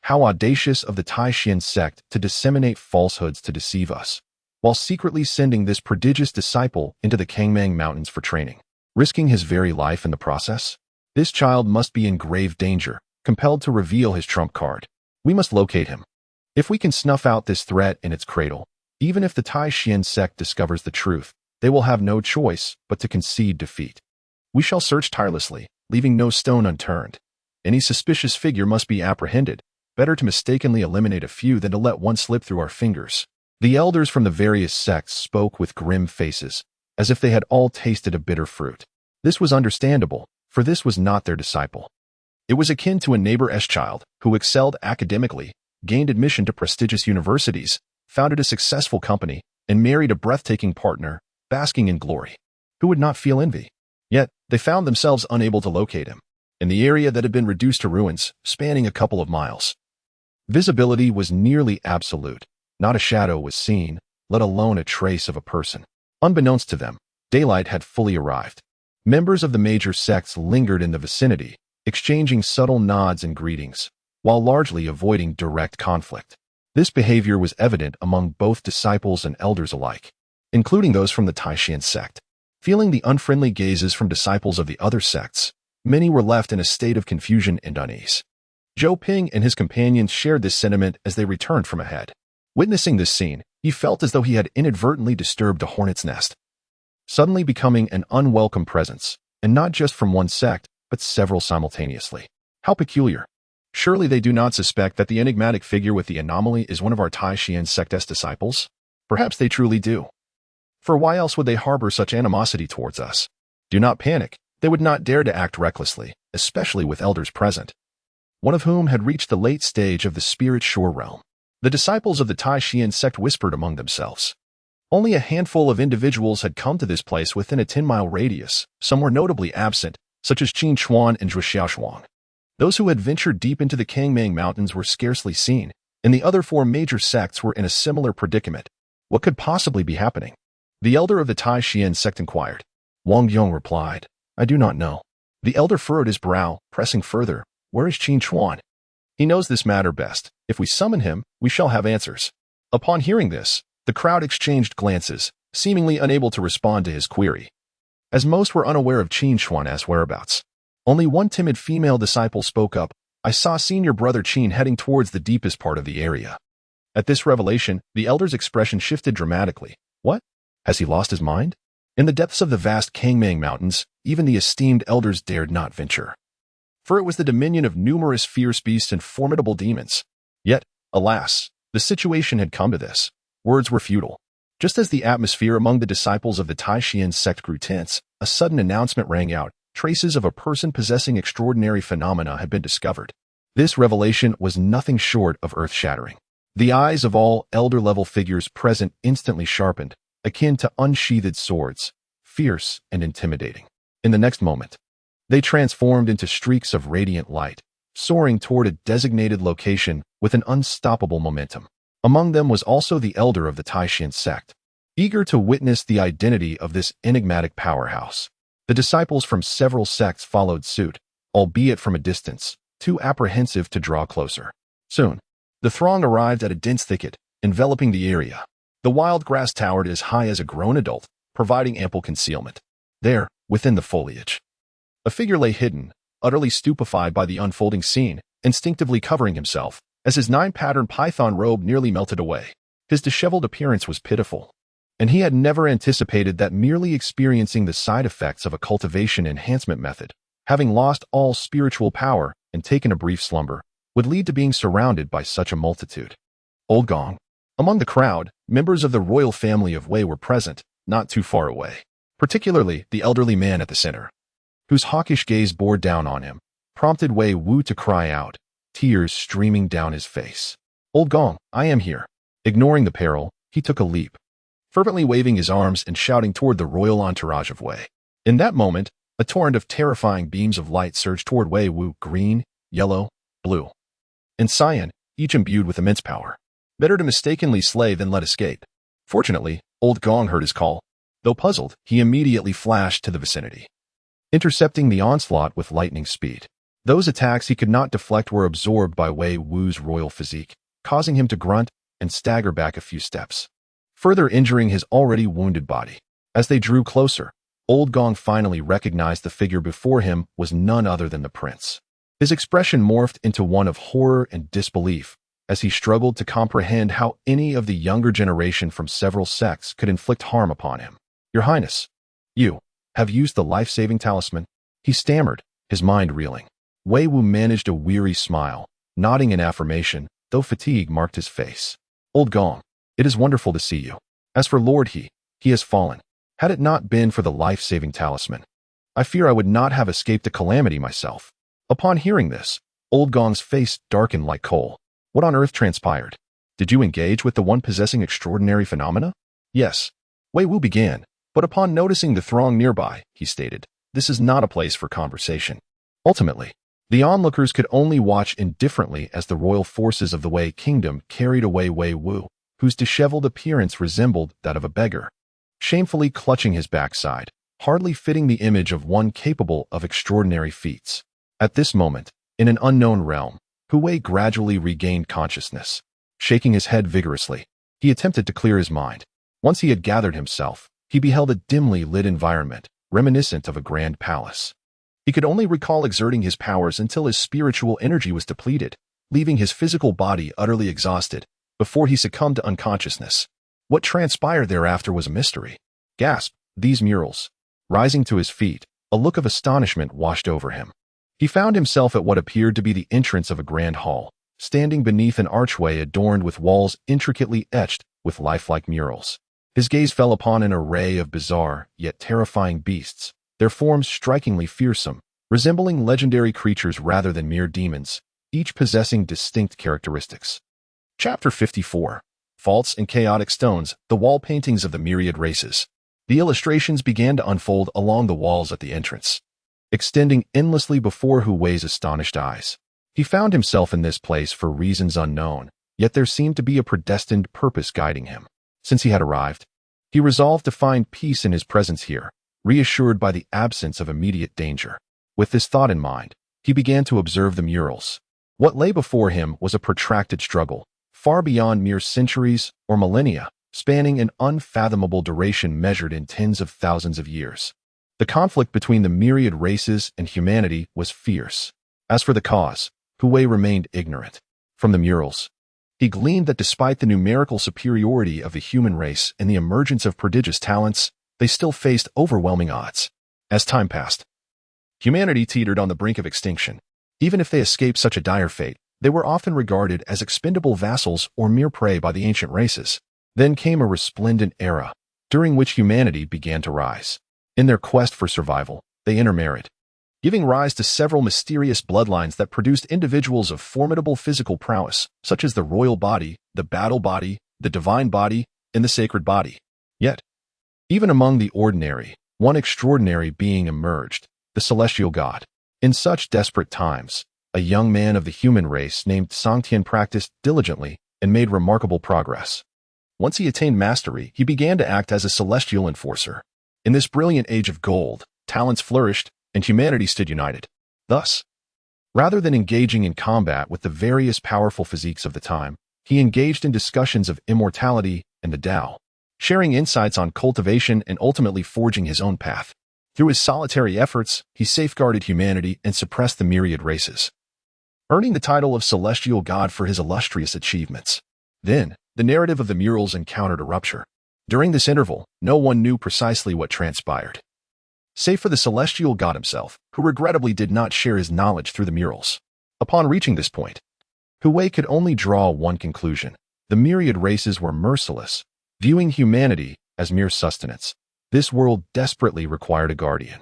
How audacious of the Tai Xuan Sect to disseminate falsehoods to deceive us, while secretly sending this prodigious disciple into the Kangming Mountains for training, risking his very life in the process? This child must be in grave danger, compelled to reveal his trump card. We must locate him. If we can snuff out this threat in its cradle, even if the Tai Xuan Sect discovers the truth, they will have no choice but to concede defeat. We shall search tirelessly, leaving no stone unturned. Any suspicious figure must be apprehended. Better to mistakenly eliminate a few than to let one slip through our fingers. The elders from the various sects spoke with grim faces, as if they had all tasted a bitter fruit. This was understandable, for this was not their disciple. It was akin to a neighbor's child who excelled academically, gained admission to prestigious universities, founded a successful company, and married a breathtaking partner, basking in glory. Who would not feel envy? Yet, they found themselves unable to locate him, in the area that had been reduced to ruins, spanning a couple of miles. Visibility was nearly absolute. Not a shadow was seen, let alone a trace of a person. Unbeknownst to them, daylight had fully arrived. Members of the major sects lingered in the vicinity, exchanging subtle nods and greetings, while largely avoiding direct conflict. This behavior was evident among both disciples and elders alike, including those from the Tai Xuan Sect. Feeling the unfriendly gazes from disciples of the other sects, many were left in a state of confusion and unease. Zhou Ping and his companions shared this sentiment as they returned from ahead. Witnessing this scene, he felt as though he had inadvertently disturbed a hornet's nest, suddenly becoming an unwelcome presence, and not just from one sect, but several simultaneously. How peculiar. Surely they do not suspect that the enigmatic figure with the anomaly is one of our Tai Xuan Sect's disciples? Perhaps they truly do. For why else would they harbor such animosity towards us? Do not panic. They would not dare to act recklessly, especially with elders present, one of whom had reached the late stage of the spirit shore realm. The disciples of the Tai Xuan Sect whispered among themselves. Only a handful of individuals had come to this place within a 10-mile radius. Some were notably absent, such as Qin Chuan and Zhuo Xiaoshuang. Those who had ventured deep into the Kangming Mountains were scarcely seen, and the other four major sects were in a similar predicament. What could possibly be happening? The elder of the Tai Xuan Sect inquired. Wang Yong replied, I do not know. The elder furrowed his brow, pressing further. Where is Qin Chuan? He knows this matter best. If we summon him, we shall have answers. Upon hearing this, the crowd exchanged glances, seemingly unable to respond to his query. As most were unaware of Qin Chuan's whereabouts, only one timid female disciple spoke up. I saw senior brother Qin heading towards the deepest part of the area. At this revelation, the elder's expression shifted dramatically. What? Has he lost his mind? In the depths of the vast Kangmang Mountains, even the esteemed elders dared not venture. For it was the dominion of numerous fierce beasts and formidable demons. Yet, alas, the situation had come to this. Words were futile. Just as the atmosphere among the disciples of the Tai Xuan Sect grew tense, a sudden announcement rang out. Traces of a person possessing extraordinary phenomena had been discovered. This revelation was nothing short of earth-shattering. The eyes of all elder-level figures present instantly sharpened, akin to unsheathed swords, fierce and intimidating. In the next moment, they transformed into streaks of radiant light, soaring toward a designated location with an unstoppable momentum. Among them was also the elder of the Tai Xuan Sect. Eager to witness the identity of this enigmatic powerhouse, the disciples from several sects followed suit, albeit from a distance, too apprehensive to draw closer. Soon, the throng arrived at a dense thicket, enveloping the area. The wild grass towered as high as a grown adult, providing ample concealment. There, within the foliage, a figure lay hidden, utterly stupefied by the unfolding scene, instinctively covering himself, as his nine-pattern python robe nearly melted away. His disheveled appearance was pitiful, and he had never anticipated that merely experiencing the side effects of a cultivation enhancement method, having lost all spiritual power and taken a brief slumber, would lead to being surrounded by such a multitude. Old Gong. Among the crowd, members of the royal family of Wei were present, not too far away, particularly the elderly man at the center, whose hawkish gaze bore down on him, prompted Wei Wu to cry out, tears streaming down his face. Old Gong, I am here. Ignoring the peril, he took a leap, fervently waving his arms and shouting toward the royal entourage of Wei. In that moment, a torrent of terrifying beams of light surged toward Wei Wu, green, yellow, blue, and cyan, each imbued with immense power. Better to mistakenly slay than let escape. Fortunately, Old Gong heard his call. Though puzzled, he immediately flashed to the vicinity, intercepting the onslaught with lightning speed. Those attacks he could not deflect were absorbed by Wei Wu's royal physique, causing him to grunt and stagger back a few steps, further injuring his already wounded body. As they drew closer, Old Gong finally recognized the figure before him was none other than the prince. His expression morphed into one of horror and disbelief as he struggled to comprehend how any of the younger generation from several sects could inflict harm upon him. Your Highness, you have used the life-saving talisman, he stammered, his mind reeling. Wei Wu managed a weary smile, nodding in affirmation, though fatigue marked his face. Old Gong, it is wonderful to see you. As for Lord He has fallen. Had it not been for the life-saving talisman, I fear I would not have escaped a calamity myself. Upon hearing this, Old Gong's face darkened like coal. What on earth transpired? Did you engage with the one possessing extraordinary phenomena? Yes. Wei Wu began, but upon noticing the throng nearby, he stated, this is not a place for conversation. Ultimately, the onlookers could only watch indifferently as the royal forces of the Wei Kingdom carried away Wei Wu, whose disheveled appearance resembled that of a beggar, shamefully clutching his backside, hardly fitting the image of one capable of extraordinary feats. At this moment, in an unknown realm, Hu Wei gradually regained consciousness. Shaking his head vigorously, he attempted to clear his mind. Once he had gathered himself, he beheld a dimly lit environment, reminiscent of a grand palace. He could only recall exerting his powers until his spiritual energy was depleted, leaving his physical body utterly exhausted, before he succumbed to unconsciousness. What transpired thereafter was a mystery. Gasped, these murals. Rising to his feet, a look of astonishment washed over him. He found himself at what appeared to be the entrance of a grand hall, standing beneath an archway adorned with walls intricately etched with lifelike murals. His gaze fell upon an array of bizarre, yet terrifying beasts, their forms strikingly fearsome, resembling legendary creatures rather than mere demons, each possessing distinct characteristics. Chapter 54. Faults and Chaotic Stones, the wall paintings of the myriad races. The illustrations began to unfold along the walls at the entrance, extending endlessly before Hu Wei's astonished eyes. He found himself in this place for reasons unknown, yet there seemed to be a predestined purpose guiding him. Since he had arrived, he resolved to find peace in his presence here, reassured by the absence of immediate danger. With this thought in mind, he began to observe the murals. What lay before him was a protracted struggle, far beyond mere centuries or millennia, spanning an unfathomable duration measured in tens of thousands of years. The conflict between the myriad races and humanity was fierce. As for the cause, Hui remained ignorant. From the murals, he gleaned that despite the numerical superiority of the human race and the emergence of prodigious talents, they still faced overwhelming odds. As time passed, humanity teetered on the brink of extinction. Even if they escaped such a dire fate, they were often regarded as expendable vassals or mere prey by the ancient races. Then came a resplendent era, during which humanity began to rise. In their quest for survival, they intermarried, giving rise to several mysterious bloodlines that produced individuals of formidable physical prowess, such as the royal body, the battle body, the divine body, and the sacred body. Yet, even among the ordinary, one extraordinary being emerged, the celestial god. In such desperate times, a young man of the human race named Sangtian practiced diligently and made remarkable progress. Once he attained mastery, he began to act as a celestial enforcer. In this brilliant age of gold, talents flourished, and humanity stood united. Thus, rather than engaging in combat with the various powerful physiques of the time, he engaged in discussions of immortality and the Tao, sharing insights on cultivation and ultimately forging his own path. Through his solitary efforts, he safeguarded humanity and suppressed the myriad races, earning the title of Celestial God for his illustrious achievements. Then, the narrative of the murals encountered a rupture. During this interval, no one knew precisely what transpired, save for the celestial god himself, who regrettably did not share his knowledge through the murals. Upon reaching this point, Hui could only draw one conclusion. The myriad races were merciless, viewing humanity as mere sustenance. This world desperately required a guardian.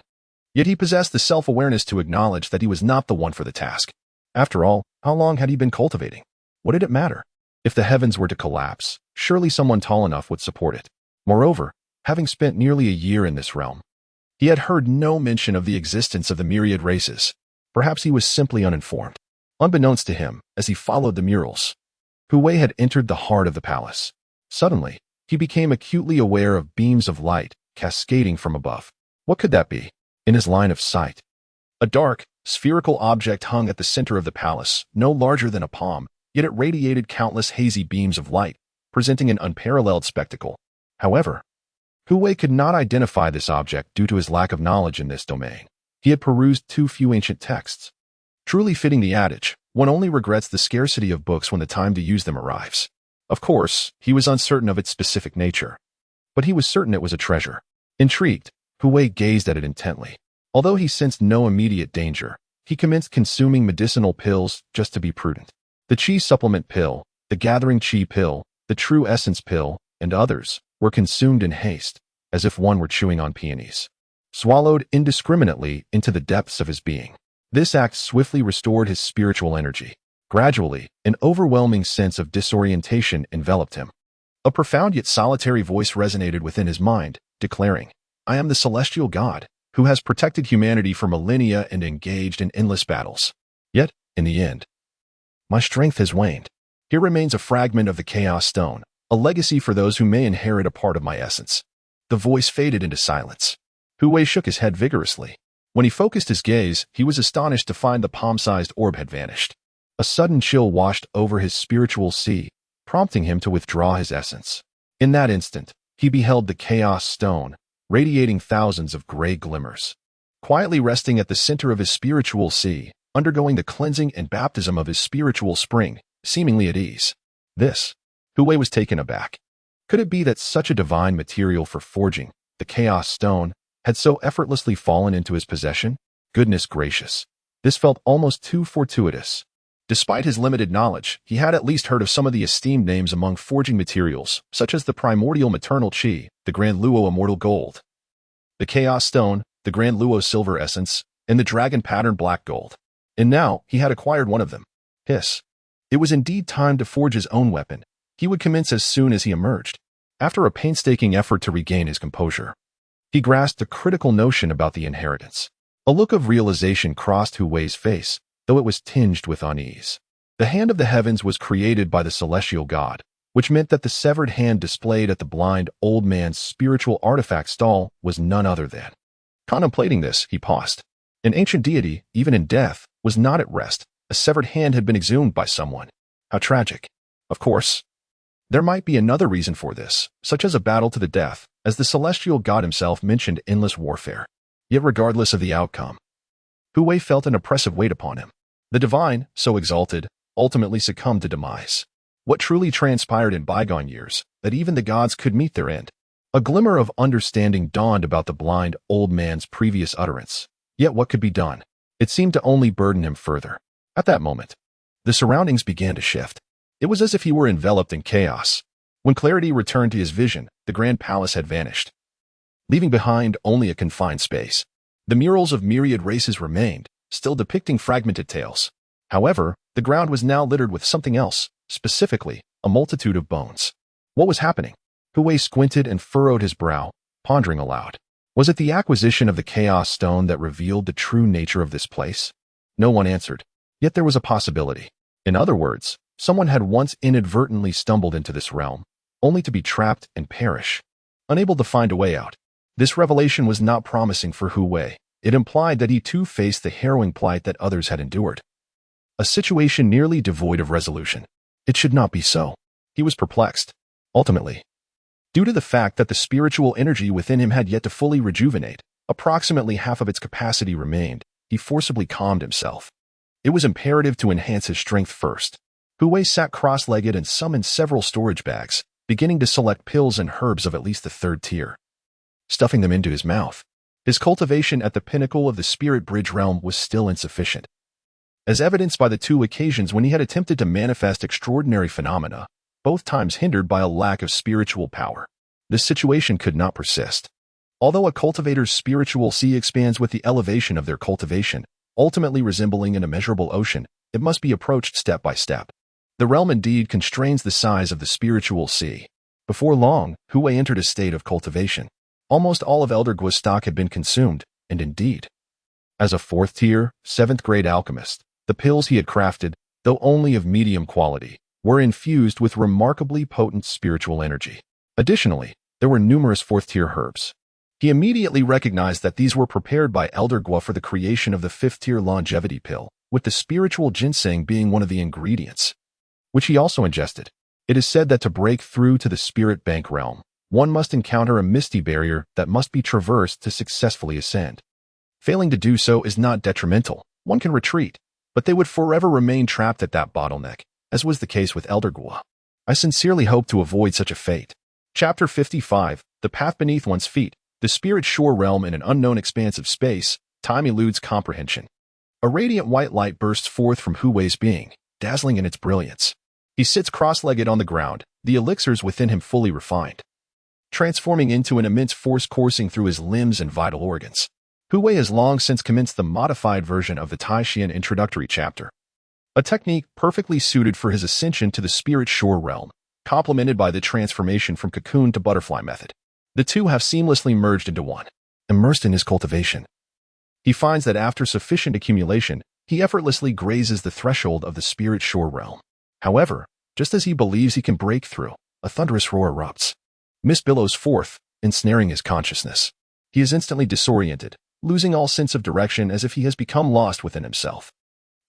Yet he possessed the self-awareness to acknowledge that he was not the one for the task. After all, how long had he been cultivating? What did it matter? If the heavens were to collapse, surely someone tall enough would support it. Moreover, having spent nearly a year in this realm, he had heard no mention of the existence of the myriad races. Perhaps he was simply uninformed. Unbeknownst to him, as he followed the murals, Hui had entered the heart of the palace. Suddenly, he became acutely aware of beams of light cascading from above. What could that be? In his line of sight, a dark, spherical object hung at the center of the palace, no larger than a palm, yet it radiated countless hazy beams of light, presenting an unparalleled spectacle. However, Hui could not identify this object due to his lack of knowledge in this domain. He had perused too few ancient texts. Truly fitting the adage, one only regrets the scarcity of books when the time to use them arrives. Of course, he was uncertain of its specific nature, but he was certain it was a treasure. Intrigued, Hui gazed at it intently. Although he sensed no immediate danger, he commenced consuming medicinal pills just to be prudent. The Qi supplement pill, the gathering Qi pill, the true essence pill, and others were consumed in haste, as if one were chewing on peonies, swallowed indiscriminately into the depths of his being. This act swiftly restored his spiritual energy. Gradually, an overwhelming sense of disorientation enveloped him. A profound yet solitary voice resonated within his mind, declaring, "I am the celestial god, who has protected humanity for millennia and engaged in endless battles. Yet, in the end, my strength has waned. Here remains a fragment of the Chaos Stone, a legacy for those who may inherit a part of my essence." The voice faded into silence. Hui shook his head vigorously. When he focused his gaze, he was astonished to find the palm-sized orb had vanished. A sudden chill washed over his spiritual sea, prompting him to withdraw his essence. In that instant, he beheld the Chaos Stone, radiating thousands of gray glimmers, quietly resting at the center of his spiritual sea, undergoing the cleansing and baptism of his spiritual spring, seemingly at ease. Hui was taken aback. Could it be that such a divine material for forging, the Chaos Stone, had so effortlessly fallen into his possession? Goodness gracious, this felt almost too fortuitous. Despite his limited knowledge, he had at least heard of some of the esteemed names among forging materials, such as the primordial maternal Qi, the Grand Luo immortal gold, the Chaos Stone, the Grand Luo silver essence, and the dragon pattern black gold. And now he had acquired one of them. It was indeed time to forge his own weapon. He would commence as soon as he emerged. After a painstaking effort to regain his composure, he grasped a critical notion about the inheritance. A look of realization crossed Hui's face, though it was tinged with unease. The hand of the heavens was created by the celestial god, which meant that the severed hand displayed at the blind old man's spiritual artifact stall was none other than. Contemplating this, he paused. An ancient deity, even in death, was not at rest. A severed hand had been exhumed by someone. How tragic. Of course, there might be another reason for this, such as a battle to the death, as the celestial god himself mentioned endless warfare. Yet regardless of the outcome, Hu Wei felt an oppressive weight upon him. The divine, so exalted, ultimately succumbed to demise. What truly transpired in bygone years, that even the gods could meet their end. A glimmer of understanding dawned about the blind old man's previous utterance. Yet what could be done? It seemed to only burden him further. At that moment, the surroundings began to shift. It was as if he were enveloped in chaos. When clarity returned to his vision, the grand palace had vanished, leaving behind only a confined space. The murals of myriad races remained, still depicting fragmented tales. However, the ground was now littered with something else, specifically, a multitude of bones. What was happening? Hu Wei squinted and furrowed his brow, pondering aloud. Was it the acquisition of the Chaos Stone that revealed the true nature of this place? No one answered. Yet there was a possibility. In other words, someone had once inadvertently stumbled into this realm, only to be trapped and perish, unable to find a way out. This revelation was not promising for Hu Wei. It implied that he too faced the harrowing plight that others had endured. A situation nearly devoid of resolution. It should not be so. He was perplexed. Ultimately, due to the fact that the spiritual energy within him had yet to fully rejuvenate, approximately half of its capacity remained, he forcibly calmed himself. It was imperative to enhance his strength first. Hu Wei sat cross-legged and summoned several storage bags, beginning to select pills and herbs of at least the third tier, stuffing them into his mouth. His cultivation at the pinnacle of the spirit bridge realm was still insufficient, as evidenced by the two occasions when he had attempted to manifest extraordinary phenomena, both times hindered by a lack of spiritual power. This situation could not persist. Although a cultivator's spiritual sea expands with the elevation of their cultivation, ultimately resembling an immeasurable ocean, it must be approached step by step. The realm indeed constrains the size of the spiritual sea. Before long, Hu Wei entered a state of cultivation. Almost all of Elder Guo's stock had been consumed, and indeed, as a fourth-tier, seventh-grade alchemist, the pills he had crafted, though only of medium quality, were infused with remarkably potent spiritual energy. Additionally, there were numerous fourth-tier herbs. He immediately recognized that these were prepared by Elder Guo for the creation of the fifth-tier longevity pill, with the spiritual ginseng being one of the ingredients, which he also ingested. It is said that to break through to the spirit bank realm, one must encounter a misty barrier that must be traversed to successfully ascend. Failing to do so is not detrimental. One can retreat, but they would forever remain trapped at that bottleneck, as was the case with Elder Guo. I sincerely hope to avoid such a fate. Chapter 55, The Path Beneath One's Feet. The spirit shore realm in an unknown expanse of space, time eludes comprehension. A radiant white light bursts forth from Hu Wei's being, dazzling in its brilliance. He sits cross-legged on the ground, the elixirs within him fully refined, transforming into an immense force coursing through his limbs and vital organs. Hu Wei has long since commenced the modified version of the Tai Xuan introductory chapter, a technique perfectly suited for his ascension to the spirit shore realm, complemented by the transformation from cocoon to butterfly method. The two have seamlessly merged into one. Immersed in his cultivation, he finds that after sufficient accumulation, he effortlessly grazes the threshold of the spirit shore realm. However, just as he believes he can break through, a thunderous roar erupts. Mist billows forth, ensnaring his consciousness. He is instantly disoriented, losing all sense of direction as if he has become lost within himself.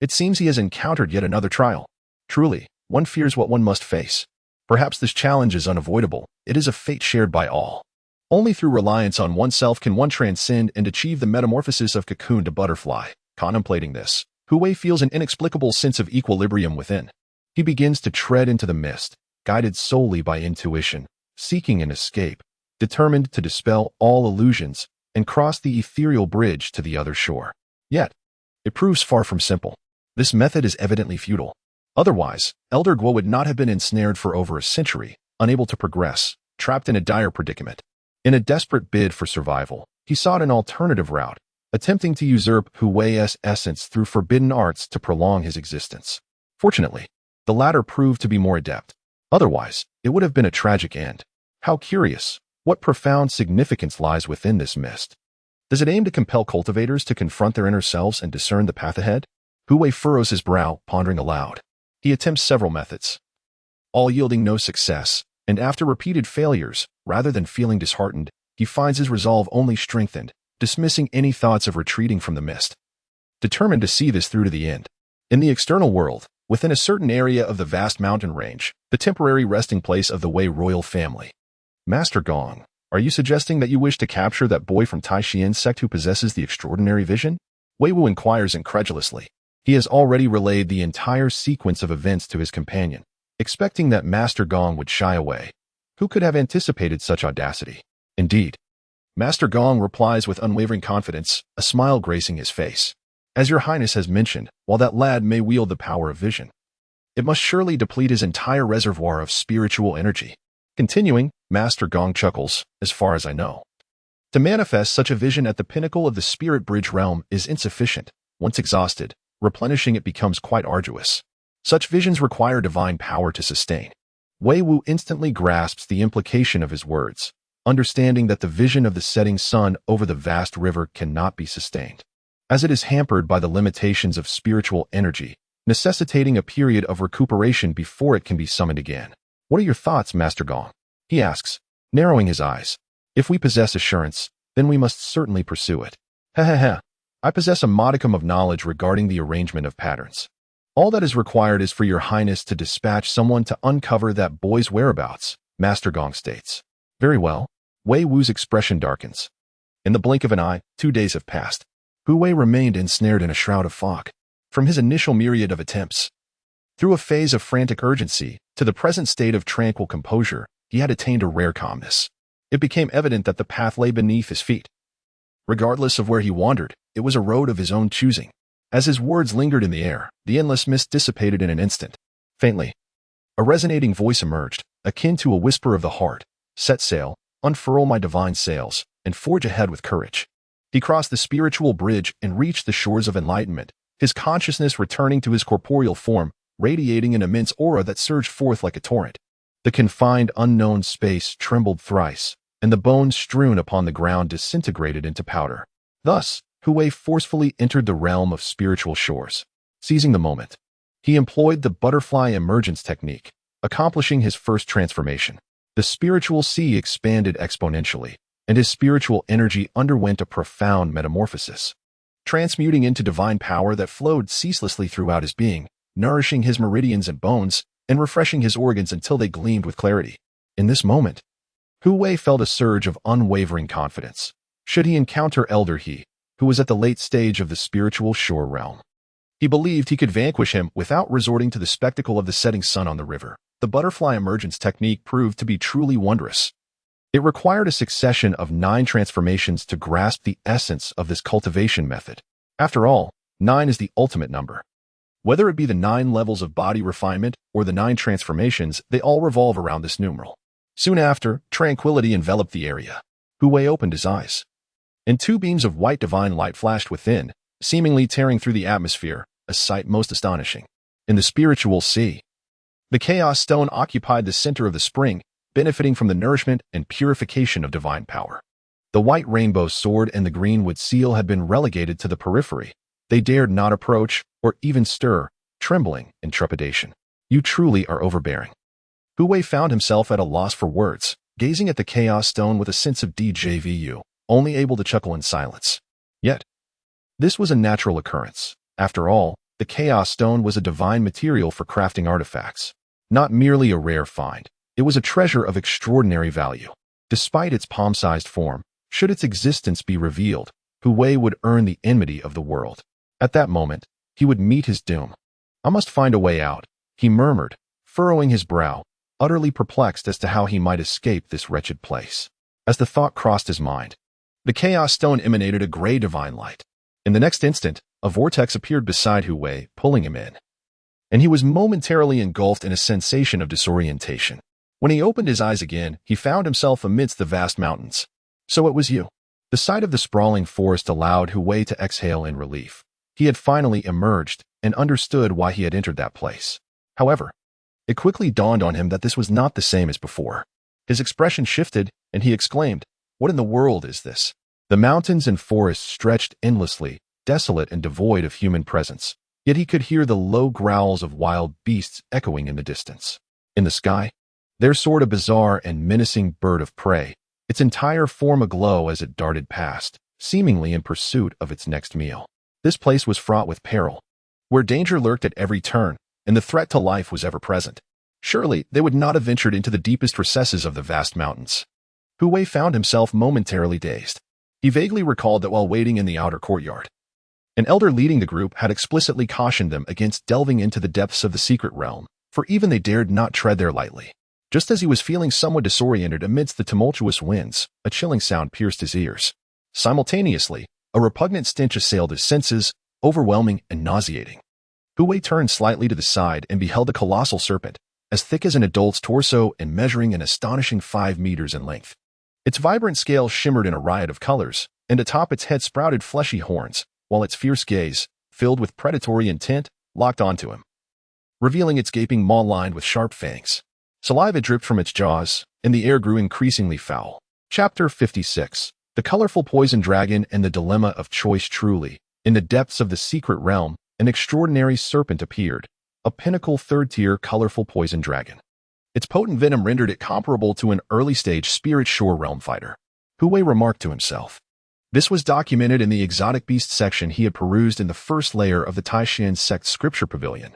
It seems he has encountered yet another trial. Truly, one fears what one must face. Perhaps this challenge is unavoidable. It is a fate shared by all. Only through reliance on oneself can one transcend and achieve the metamorphosis of cocoon to butterfly. Contemplating this, Hu Wei feels an inexplicable sense of equilibrium within. He begins to tread into the mist, guided solely by intuition, seeking an escape, determined to dispel all illusions and cross the ethereal bridge to the other shore. Yet, it proves far from simple. This method is evidently futile. Otherwise, Elder Guo would not have been ensnared for over a century, unable to progress, trapped in a dire predicament. In a desperate bid for survival, he sought an alternative route, attempting to usurp Hu Wei's essence through forbidden arts to prolong his existence. Fortunately, the latter proved to be more adept. Otherwise, it would have been a tragic end. How curious! What profound significance lies within this mist? Does it aim to compel cultivators to confront their inner selves and discern the path ahead? Hu Wei furrows his brow, pondering aloud. He attempts several methods, all yielding no success, and after repeated failures, rather than feeling disheartened, he finds his resolve only strengthened, dismissing any thoughts of retreating from the mist. Determined to see this through to the end. In the external world, within a certain area of the vast mountain range, the temporary resting place of the Wei royal family. Master Gong, are you suggesting that you wish to capture that boy from Tai Xuan Sect who possesses the extraordinary vision? Wei Wu inquires incredulously. He has already relayed the entire sequence of events to his companion, expecting that Master Gong would shy away. Who could have anticipated such audacity? Indeed. Master Gong replies with unwavering confidence, a smile gracing his face. As your highness has mentioned, while that lad may wield the power of vision, it must surely deplete his entire reservoir of spiritual energy. Continuing, Master Gong chuckles, as far as I know. To manifest such a vision at the pinnacle of the spirit bridge realm is insufficient. Once exhausted, replenishing it becomes quite arduous. Such visions require divine power to sustain. Wei Wu instantly grasps the implication of his words, understanding that the vision of the setting sun over the vast river cannot be sustained, as it is hampered by the limitations of spiritual energy, necessitating a period of recuperation before it can be summoned again. What are your thoughts, Master Gong? He asks, narrowing his eyes. If we possess assurance, then we must certainly pursue it. I possess a modicum of knowledge regarding the arrangement of patterns. All that is required is for your highness to dispatch someone to uncover that boy's whereabouts, Master Gong states. Very well. Wei Wu's expression darkens. In the blink of an eye, 2 days have passed. Hu Wei remained ensnared in a shroud of fog. From his initial myriad of attempts, through a phase of frantic urgency, to the present state of tranquil composure, he had attained a rare calmness. It became evident that the path lay beneath his feet. Regardless of where he wandered, it was a road of his own choosing. As his words lingered in the air, the endless mist dissipated in an instant. Faintly, a resonating voice emerged, akin to a whisper of the heart. Set sail, unfurl my divine sails, and forge ahead with courage. He crossed the spiritual bridge and reached the shores of enlightenment, his consciousness returning to his corporeal form, radiating an immense aura that surged forth like a torrent. The confined unknown space trembled thrice, and the bones strewn upon the ground disintegrated into powder. Thus, Hu Wei forcefully entered the realm of spiritual shores. Seizing the moment, he employed the butterfly emergence technique, accomplishing his first transformation. The spiritual sea expanded exponentially, and his spiritual energy underwent a profound metamorphosis, transmuting into divine power that flowed ceaselessly throughout his being, nourishing his meridians and bones, and refreshing his organs until they gleamed with clarity. In this moment, Hu Wei felt a surge of unwavering confidence. Should he encounter Elder He, who was at the late stage of the spiritual shore realm, he believed he could vanquish him without resorting to the spectacle of the setting sun on the river. The butterfly emergence technique proved to be truly wondrous. It required a succession of 9 transformations to grasp the essence of this cultivation method. After all, 9 is the ultimate number. Whether it be the 9 levels of body refinement or the 9 transformations, they all revolve around this numeral. Soon after, tranquility enveloped the area. Hu Wei opened his eyes, and 2 beams of white divine light flashed within, seemingly tearing through the atmosphere, a sight most astonishing. In the spiritual sea, the chaos stone occupied the center of the spring, benefiting from the nourishment and purification of divine power. The white rainbow sword and the greenwood seal had been relegated to the periphery. They dared not approach or even stir, trembling in trepidation. You truly are overbearing. Hu Wei found himself at a loss for words, gazing at the chaos stone with a sense of déjà vu, only able to chuckle in silence. Yet, this was a natural occurrence. After all, the chaos stone was a divine material for crafting artifacts. Not merely a rare find, it was a treasure of extraordinary value. Despite its palm-sized form, should its existence be revealed, Hu Wei would earn the enmity of the world. At that moment, he would meet his doom. I must find a way out, he murmured, furrowing his brow, utterly perplexed as to how he might escape this wretched place. As the thought crossed his mind, the chaos stone emanated a gray divine light. In the next instant, a vortex appeared beside Hu Wei, pulling him in, and he was momentarily engulfed in a sensation of disorientation. When he opened his eyes again, he found himself amidst the vast mountains. So it was you. The sight of the sprawling forest allowed Hu Wei to exhale in relief. He had finally emerged and understood why he had entered that place. However, it quickly dawned on him that this was not the same as before. His expression shifted, and he exclaimed, "What in the world is this?" The mountains and forests stretched endlessly, desolate and devoid of human presence. yet he could hear the low growls of wild beasts echoing in the distance. In the sky, there soared a bizarre and menacing bird of prey, its entire form aglow as it darted past, seemingly in pursuit of its next meal. This place was fraught with peril, where danger lurked at every turn, and the threat to life was ever present. Surely, they would not have ventured into the deepest recesses of the vast mountains. Hu Wei found himself momentarily dazed. He vaguely recalled that while waiting in the outer courtyard, an elder leading the group had explicitly cautioned them against delving into the depths of the secret realm, for even they dared not tread there lightly. Just as he was feeling somewhat disoriented amidst the tumultuous winds, a chilling sound pierced his ears. Simultaneously, a repugnant stench assailed his senses, overwhelming and nauseating. Hu Wei turned slightly to the side and beheld a colossal serpent, as thick as an adult's torso and measuring an astonishing 5 meters in length. Its vibrant scales shimmered in a riot of colors, and atop its head sprouted fleshy horns, while its fierce gaze, filled with predatory intent, locked onto him, revealing its gaping maw lined with sharp fangs. Saliva dripped from its jaws, and the air grew increasingly foul. Chapter 56. The Colorful Poison Dragon and the Dilemma of Choice. Truly, in the depths of the secret realm, an extraordinary serpent appeared, a pinnacle third-tier colorful poison dragon. Its potent venom rendered it comparable to an early-stage spirit shore realm fighter. Hu Wei remarked to himself. This was documented in the exotic beast section he had perused in the first layer of the Tai Xuan Sect scripture pavilion,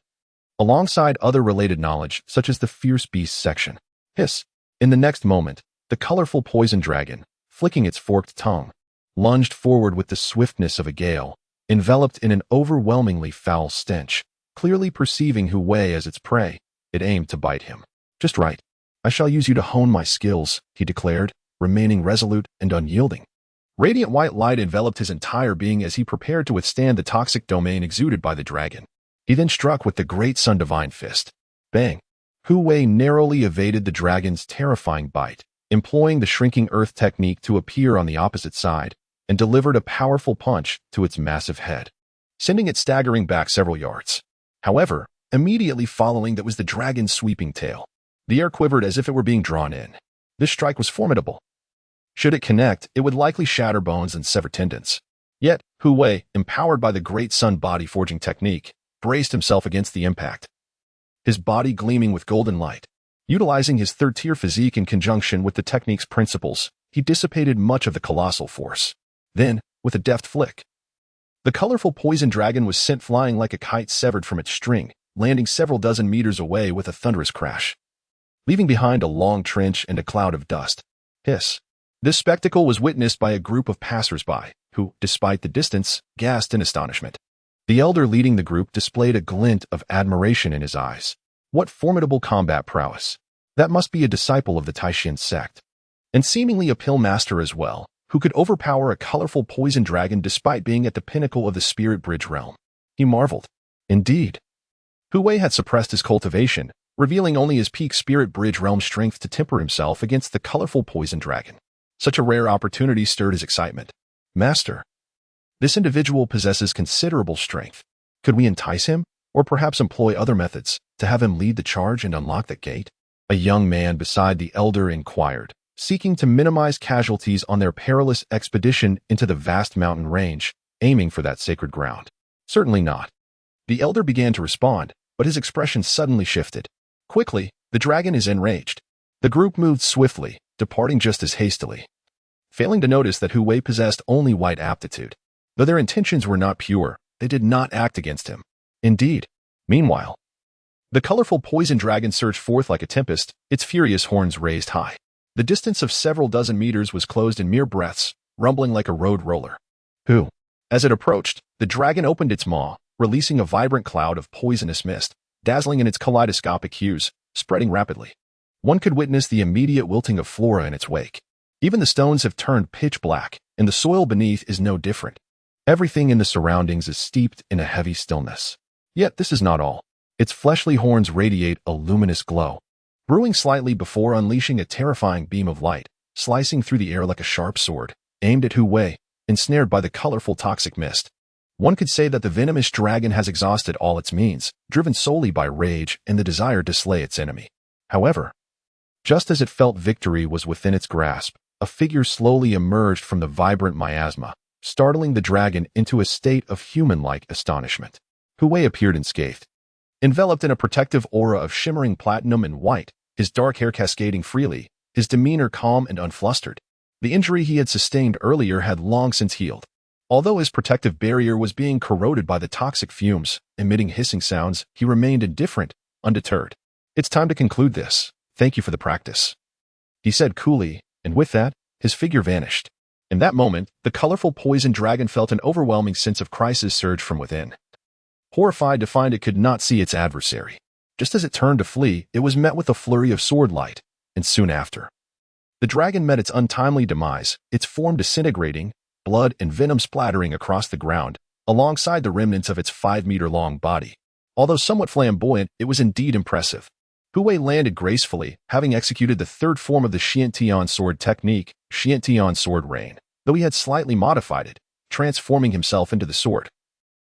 alongside other related knowledge such as the fierce beast section. Hiss! In the next moment, the colorful poison dragon, flicking its forked tongue, lunged forward with the swiftness of a gale, enveloped in an overwhelmingly foul stench. Clearly perceiving Hu Wei as its prey, it aimed to bite him. Just right. I shall use you to hone my skills, he declared, remaining resolute and unyielding. Radiant white light enveloped his entire being as he prepared to withstand the toxic domain exuded by the dragon. He then struck with the Great Sun Divine Fist. Bang! Hu Wei narrowly evaded the dragon's terrifying bite, employing the shrinking earth technique to appear on the opposite side, and delivered a powerful punch to its massive head, sending it staggering back several yards. However, immediately following that was the dragon's sweeping tail. The air quivered as if it were being drawn in. This strike was formidable. Should it connect, it would likely shatter bones and sever tendons. Yet, Hu Wei, empowered by the Great Sun body forging technique, braced himself against the impact, his body gleaming with golden light. Utilizing his third-tier physique in conjunction with the technique's principles, he dissipated much of the colossal force. Then, with a deft flick, the colorful poison dragon was sent flying like a kite severed from its string, landing several dozen meters away with a thunderous crash, leaving behind a long trench and a cloud of dust. Hiss! This spectacle was witnessed by a group of passers-by, who, despite the distance, gasped in astonishment. The elder leading the group displayed a glint of admiration in his eyes. What formidable combat prowess! That must be a disciple of the Tai Xuan Sect, and seemingly a pill master as well, who could overpower a colorful poison dragon despite being at the pinnacle of the spirit bridge realm. He marveled. Indeed. Hu Wei had suppressed his cultivation, revealing only his peak spirit bridge realm strength to temper himself against the colorful poison dragon. Such a rare opportunity stirred his excitement. Master, this individual possesses considerable strength. Could we entice him, or perhaps employ other methods, to have him lead the charge and unlock that gate? A young man beside the elder inquired, seeking to minimize casualties on their perilous expedition into the vast mountain range, aiming for that sacred ground. Certainly not. The elder began to respond, but his expression suddenly shifted. Quickly, the dragon is enraged. The group moved swiftly, departing just as hastily, failing to notice that Hu Wei possessed only white aptitude. Though their intentions were not pure, they did not act against him. Indeed. Meanwhile, the colorful poison dragon surged forth like a tempest, its furious horns raised high. The distance of several dozen meters was closed in mere breaths, rumbling like a road roller. As it approached, the dragon opened its maw, releasing a vibrant cloud of poisonous mist, dazzling in its kaleidoscopic hues, spreading rapidly. One could witness the immediate wilting of flora in its wake. Even the stones have turned pitch black, and the soil beneath is no different. Everything in the surroundings is steeped in a heavy stillness. Yet this is not all. Its fleshly horns radiate a luminous glow, brewing slightly before unleashing a terrifying beam of light, slicing through the air like a sharp sword, aimed at Hu Wei, ensnared by the colorful toxic mist. One could say that the venomous dragon has exhausted all its means, driven solely by rage and the desire to slay its enemy. However, just as it felt victory was within its grasp, a figure slowly emerged from the vibrant miasma, startling the dragon into a state of human-like astonishment. Hu Wei appeared unscathed. Enveloped in a protective aura of shimmering platinum and white, his dark hair cascading freely, his demeanor calm and unflustered. The injury he had sustained earlier had long since healed. Although his protective barrier was being corroded by the toxic fumes, emitting hissing sounds, he remained indifferent, undeterred. "It's time to conclude this. Thank you for the practice," he said coolly, and with that, his figure vanished. In that moment, the colorful poison dragon felt an overwhelming sense of crisis surge from within. Horrified to find it could not see its adversary. Just as it turned to flee, it was met with a flurry of sword light, and soon after, the dragon met its untimely demise, its form disintegrating, blood and venom splattering across the ground, alongside the remnants of its 5-meter-long body. Although somewhat flamboyant, it was indeed impressive. Hu Wei landed gracefully, having executed the third form of the Xiantian sword technique, Xiantian sword rain, though he had slightly modified it, transforming himself into the sword,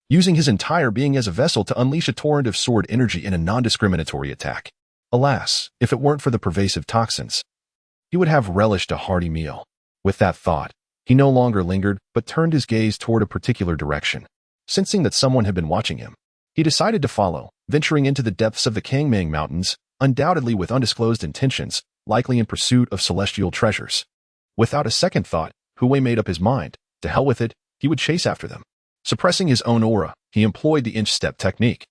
using his entire being as a vessel to unleash a torrent of sword energy in a non-discriminatory attack. Alas, if it weren't for the pervasive toxins, he would have relished a hearty meal. With that thought, he no longer lingered, but turned his gaze toward a particular direction. Sensing that someone had been watching him, he decided to follow, venturing into the depths of the Kangmang Mountains, undoubtedly with undisclosed intentions, likely in pursuit of celestial treasures. Without a second thought, Hu Wei made up his mind. To hell with it, he would chase after them. Suppressing his own aura, he employed the inch-step technique,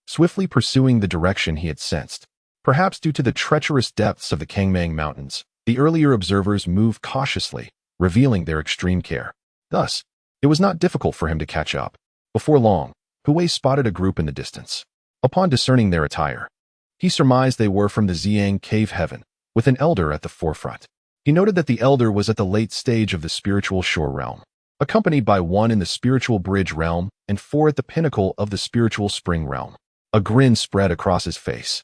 swiftly pursuing the direction he had sensed. Perhaps due to the treacherous depths of the Kangmang Mountains, the earlier observers moved cautiously, revealing their extreme care. Thus, it was not difficult for him to catch up. Before long, Hu Wei spotted a group in the distance. Upon discerning their attire, he surmised they were from the Xiang Cave Heaven, with an elder at the forefront. He noted that the elder was at the late stage of the spiritual shore realm, accompanied by 1 in the spiritual bridge realm and 4 at the pinnacle of the spiritual spring realm. A grin spread across his face.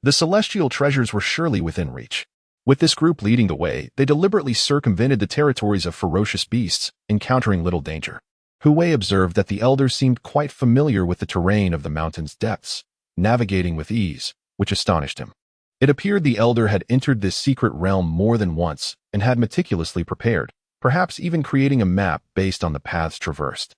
The celestial treasures were surely within reach. With this group leading the way, they deliberately circumvented the territories of ferocious beasts, encountering little danger. Hu Wei observed that the elder seemed quite familiar with the terrain of the mountain's depths, navigating with ease, which astonished him. It appeared the elder had entered this secret realm more than once and had meticulously prepared, perhaps even creating a map based on the paths traversed.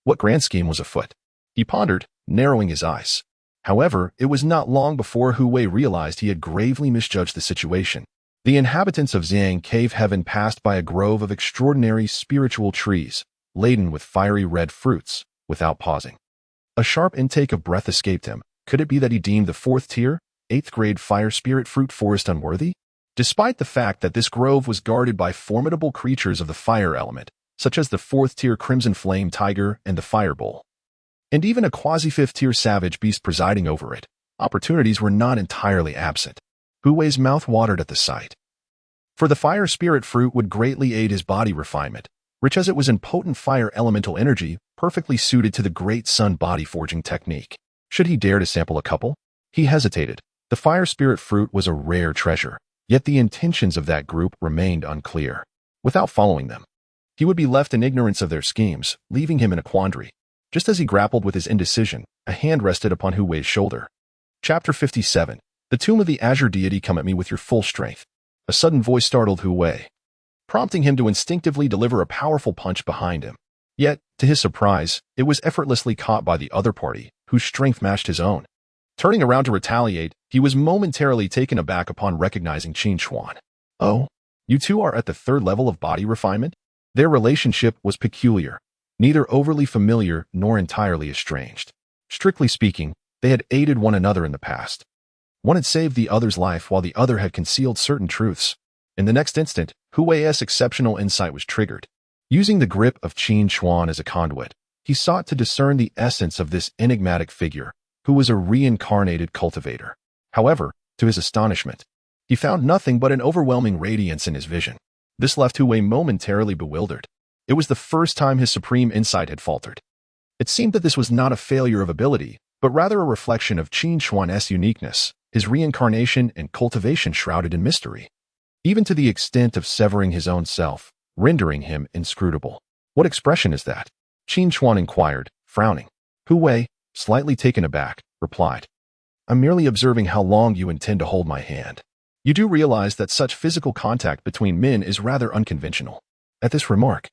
What grand scheme was afoot? He pondered, narrowing his eyes. However, it was not long before Hu Wei realized he had gravely misjudged the situation. The inhabitants of Xiang Cave Heaven passed by a grove of extraordinary spiritual trees, laden with fiery red fruits, without pausing. A sharp intake of breath escaped him. Could it be that he deemed the 4th tier, 8th grade fire spirit fruit forest unworthy? Despite the fact that this grove was guarded by formidable creatures of the fire element, such as the 4th tier crimson flame tiger and the firebull, and even a quasi-5th tier savage beast presiding over it, opportunities were not entirely absent. Hu Wei's mouth watered at the sight. For the fire spirit fruit would greatly aid his body refinement, rich as it was in potent fire elemental energy, perfectly suited to the Great Sun body forging technique. Should he dare to sample a couple? He hesitated. The fire spirit fruit was a rare treasure, yet the intentions of that group remained unclear. Without following them, he would be left in ignorance of their schemes, leaving him in a quandary. Just as he grappled with his indecision, a hand rested upon Hu Wei's shoulder. Chapter 57. The tomb of the azure deity, come at me with your full strength. A sudden voice startled Hu Wei, prompting him to instinctively deliver a powerful punch behind him. Yet, to his surprise, it was effortlessly caught by the other party, whose strength matched his own. Turning around to retaliate, he was momentarily taken aback upon recognizing Qin Xuan. Oh, you two are at the 3rd level of body refinement? Their relationship was peculiar, neither overly familiar nor entirely estranged. Strictly speaking, they had aided one another in the past. One had saved the other's life while the other had concealed certain truths. In the next instant, Hu Wei's exceptional insight was triggered. Using the grip of Qin Xuan as a conduit, he sought to discern the essence of this enigmatic figure, who was a reincarnated cultivator. However, to his astonishment, he found nothing but an overwhelming radiance in his vision. This left Hu Wei momentarily bewildered. It was the first time his supreme insight had faltered. It seemed that this was not a failure of ability, but rather a reflection of Qin Xuan's uniqueness, his reincarnation and cultivation shrouded in mystery, even to the extent of severing his own self, rendering him inscrutable. What expression is that? Qin Xuan inquired, frowning. Hu Wei, slightly taken aback, replied, I'm merely observing how long you intend to hold my hand. You do realize that such physical contact between men is rather unconventional. At this remark,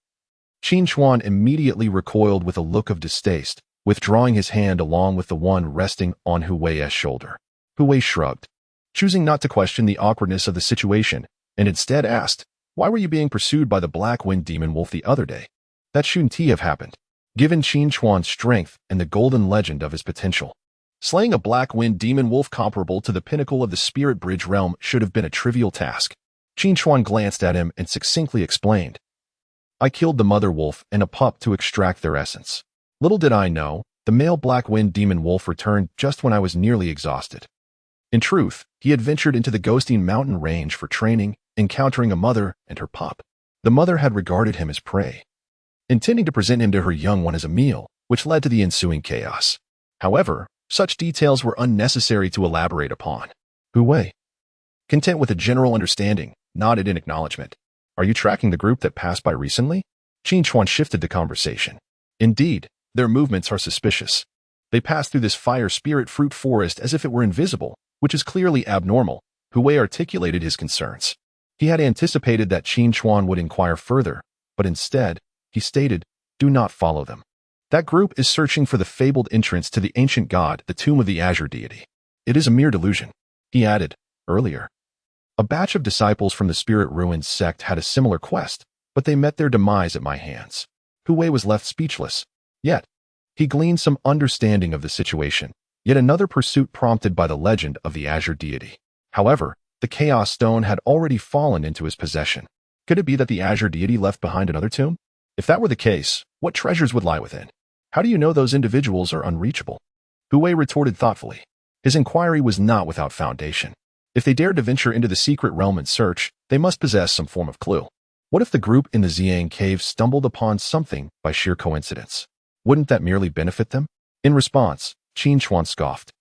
Qin Xuan immediately recoiled with a look of distaste, withdrawing his hand along with the one resting on Hu Wei's shoulder. Hu Wei shrugged, choosing not to question the awkwardness of the situation, and instead asked, "Why were you being pursued by the Black Wind Demon Wolf the other day? That shouldn't have happened, given Qin Chuan's strength and the golden legend of his potential. Slaying a Black Wind Demon Wolf comparable to the pinnacle of the Spirit Bridge realm should have been a trivial task." Qin Chuan glanced at him and succinctly explained, "I killed the mother wolf and a pup to extract their essence. Little did I know, the male Black Wind Demon Wolf returned just when I was nearly exhausted." In truth, he had ventured into the ghosting mountain range for training, encountering a mother and her pup. The mother had regarded him as prey, intending to present him to her young one as a meal, which led to the ensuing chaos. However, such details were unnecessary to elaborate upon. Hu Wei, content with a general understanding, nodded in acknowledgement. "Are you tracking the group that passed by recently?" Qin Chuan shifted the conversation. "Indeed, their movements are suspicious. They passed through this fire spirit fruit forest as if it were invisible, which is clearly abnormal." Hu Wei articulated his concerns. He had anticipated that Qin Chuan would inquire further, but instead, he stated, "Do not follow them. That group is searching for the fabled entrance to the ancient god, the tomb of the azure deity. It is a mere delusion." He added, "Earlier, a batch of disciples from the Spirit Ruins sect had a similar quest, but they met their demise at my hands." Hu Wei was left speechless. Yet, he gleaned some understanding of the situation, yet another pursuit prompted by the legend of the azure deity. However, the Chaos Stone had already fallen into his possession. Could it be that the azure deity left behind another tomb? If that were the case, what treasures would lie within? How do you know those individuals are unreachable? Hu Wei retorted thoughtfully. His inquiry was not without foundation. If they dared to venture into the secret realm and search, they must possess some form of clue. What if the group in the Xiang cave stumbled upon something by sheer coincidence? Wouldn't that merely benefit them? In response, Qin Chuan scoffed,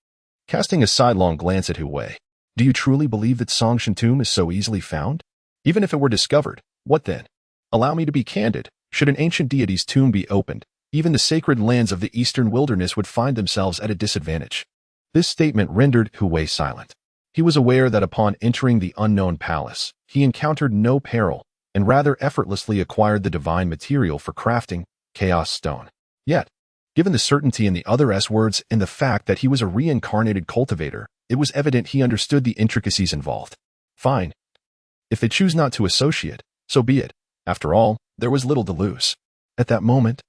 casting a sidelong glance at Hu Wei. "Do you truly believe that Songshan tomb is so easily found? Even if it were discovered, what then? Allow me to be candid. Should an ancient deity's tomb be opened, even the sacred lands of the eastern wilderness would find themselves at a disadvantage." This statement rendered Hu Wei silent. He was aware that upon entering the unknown palace, he encountered no peril and rather effortlessly acquired the divine material for crafting Chaos Stone. Yet, given the certainty in the other S-words and the fact that he was a reincarnated cultivator, it was evident he understood the intricacies involved. Fine. If they choose not to associate, so be it. After all, there was little to lose. At that moment,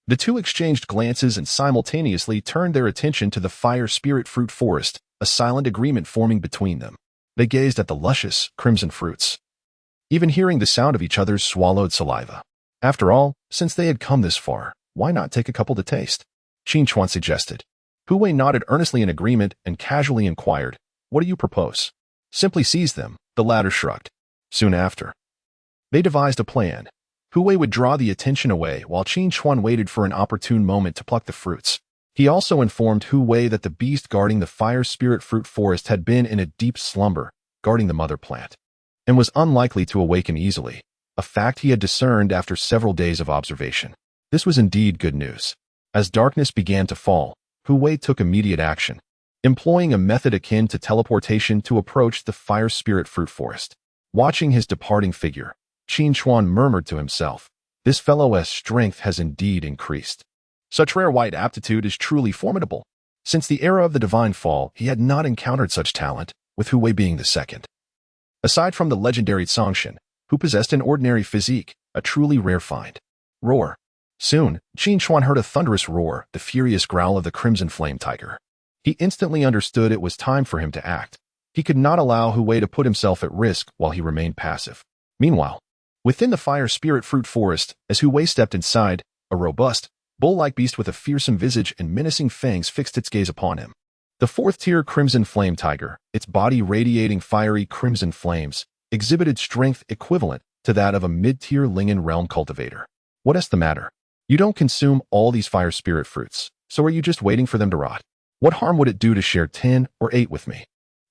the two exchanged glances and simultaneously turned their attention to the fire spirit fruit forest, a silent agreement forming between them. They gazed at the luscious, crimson fruits, even hearing the sound of each other's swallowed saliva. After all, since they had come this far, why not take a couple to taste? Qin Chuan suggested. Hu Wei nodded earnestly in agreement and casually inquired, "What do you propose?" "Simply seize them," the latter shrugged. Soon after, they devised a plan. Hu Wei would draw the attention away while Qin Chuan waited for an opportune moment to pluck the fruits. He also informed Hu Wei that the beast guarding the fire spirit fruit forest had been in a deep slumber, guarding the mother plant, and was unlikely to awaken easily, a fact he had discerned after several days of observation. This was indeed good news. As darkness began to fall, Hu Wei took immediate action, employing a method akin to teleportation to approach the fire spirit fruit forest. Watching his departing figure, Qin Chuan murmured to himself, "This fellow's strength has indeed increased. Such rare white aptitude is truly formidable." Since the era of the divine fall, he had not encountered such talent, with Hu Wei being the second. Aside from the legendary Songshan, who possessed an ordinary physique, a truly rare find. Roar. Soon, Qin Chuan heard a thunderous roar, the furious growl of the crimson flame tiger. He instantly understood it was time for him to act. He could not allow Hu Wei to put himself at risk while he remained passive. Meanwhile, within the fire spirit fruit forest, as Hu Wei stepped inside, a robust, bull-like beast with a fearsome visage and menacing fangs fixed its gaze upon him. The fourth-tier crimson flame tiger, its body radiating fiery crimson flames, exhibited strength equivalent to that of a mid-tier Lingen realm cultivator. "What is the matter? You don't consume all these fire spirit fruits, so are you just waiting for them to rot? What harm would it do to share 10 or 8 with me?"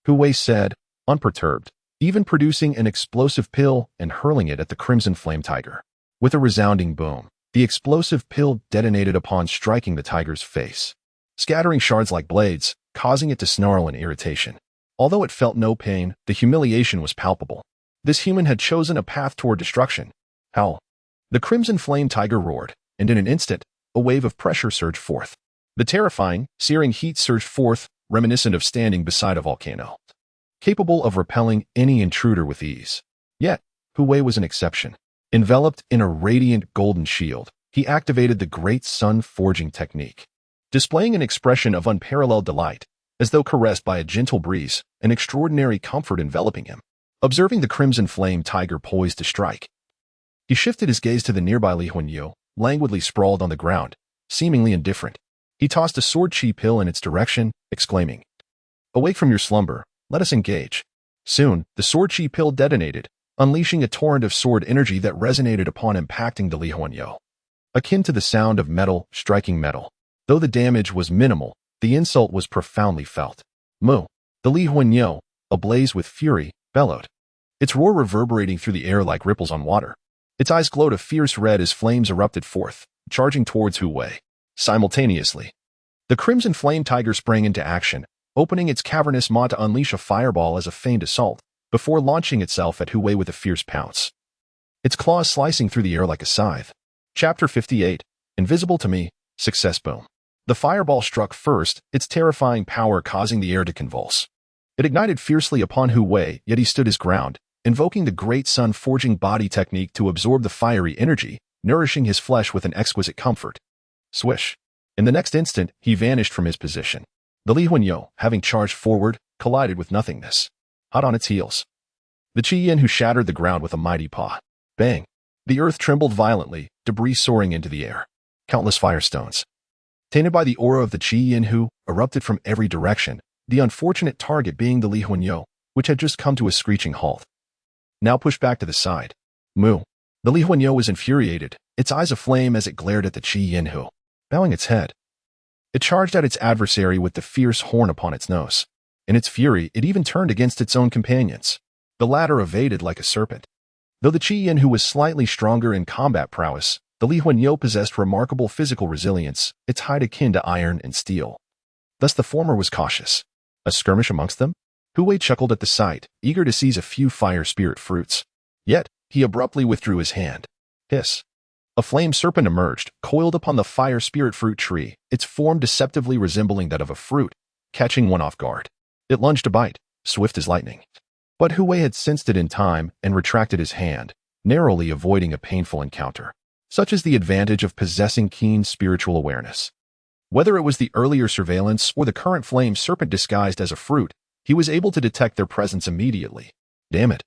Hu Wei said, unperturbed, even producing an explosive pill and hurling it at the crimson flame tiger. With a resounding boom, the explosive pill detonated upon striking the tiger's face, scattering shards like blades, causing it to snarl in irritation. Although it felt no pain, the humiliation was palpable. This human had chosen a path toward destruction. Howl. The crimson flame tiger roared, and in an instant, a wave of pressure surged forth. The terrifying, searing heat surged forth, reminiscent of standing beside a volcano, capable of repelling any intruder with ease. Yet, Hu Wei was an exception. Enveloped in a radiant golden shield, he activated the Great Sun Forging technique, displaying an expression of unparalleled delight, as though caressed by a gentle breeze, an extraordinary comfort enveloping him. Observing the crimson flame tiger poised to strike, he shifted his gaze to the nearby Li Huanyo, languidly sprawled on the ground, seemingly indifferent. He tossed a sword chi pill in its direction, exclaiming, "Awake from your slumber, let us engage." Soon, the sword chi pill detonated, unleashing a torrent of sword energy that resonated upon impacting the Li Huanyo, akin to the sound of metal striking metal. Though the damage was minimal, the insult was profoundly felt. Mu. The Li Huanyo, ablaze with fury, bellowed, its roar reverberating through the air like ripples on water. Its eyes glowed a fierce red as flames erupted forth, charging towards Hu Wei. Simultaneously, the crimson flame tiger sprang into action, opening its cavernous maw to unleash a fireball as a feigned assault, before launching itself at Hu Wei with a fierce pounce, its claws slicing through the air like a scythe. Chapter 58, Invisible to Me, Success Boom. The fireball struck first, its terrifying power causing the air to convulse. It ignited fiercely upon Hu Wei, yet he stood his ground, invoking the Great Sun Forging body technique to absorb the fiery energy, nourishing his flesh with an exquisite comfort. Swish. In the next instant, he vanished from his position. The Li Huanyo, having charged forward, collided with nothingness, hot on its heels. The Qi Yin Hu shattered the ground with a mighty paw. Bang. The earth trembled violently, debris soaring into the air. Countless firestones, tainted by the aura of the Qi Yin Hu, erupted from every direction, the unfortunate target being the Li Huanyo, which had just come to a screeching halt, now pushed back to the side. Mu. The Li Huanyo was infuriated, its eyes aflame as it glared at the Qi Yin Hu. Bowing its head, it charged at its adversary with the fierce horn upon its nose. In its fury, it even turned against its own companions. The latter evaded like a serpent. Though the Qi Yin Hu was slightly stronger in combat prowess, the Li Huanyo possessed remarkable physical resilience, its hide akin to iron and steel. Thus the former was cautious. A skirmish amongst them? Hu Wei chuckled at the sight, eager to seize a few fire spirit fruits. Yet, he abruptly withdrew his hand. Hiss. A flame serpent emerged, coiled upon the fire spirit fruit tree, its form deceptively resembling that of a fruit, catching one off guard. It lunged to bite, swift as lightning. But Hu Wei had sensed it in time and retracted his hand, narrowly avoiding a painful encounter. Such is the advantage of possessing keen spiritual awareness. Whether it was the earlier surveillance or the current flame serpent disguised as a fruit, he was able to detect their presence immediately. Damn it.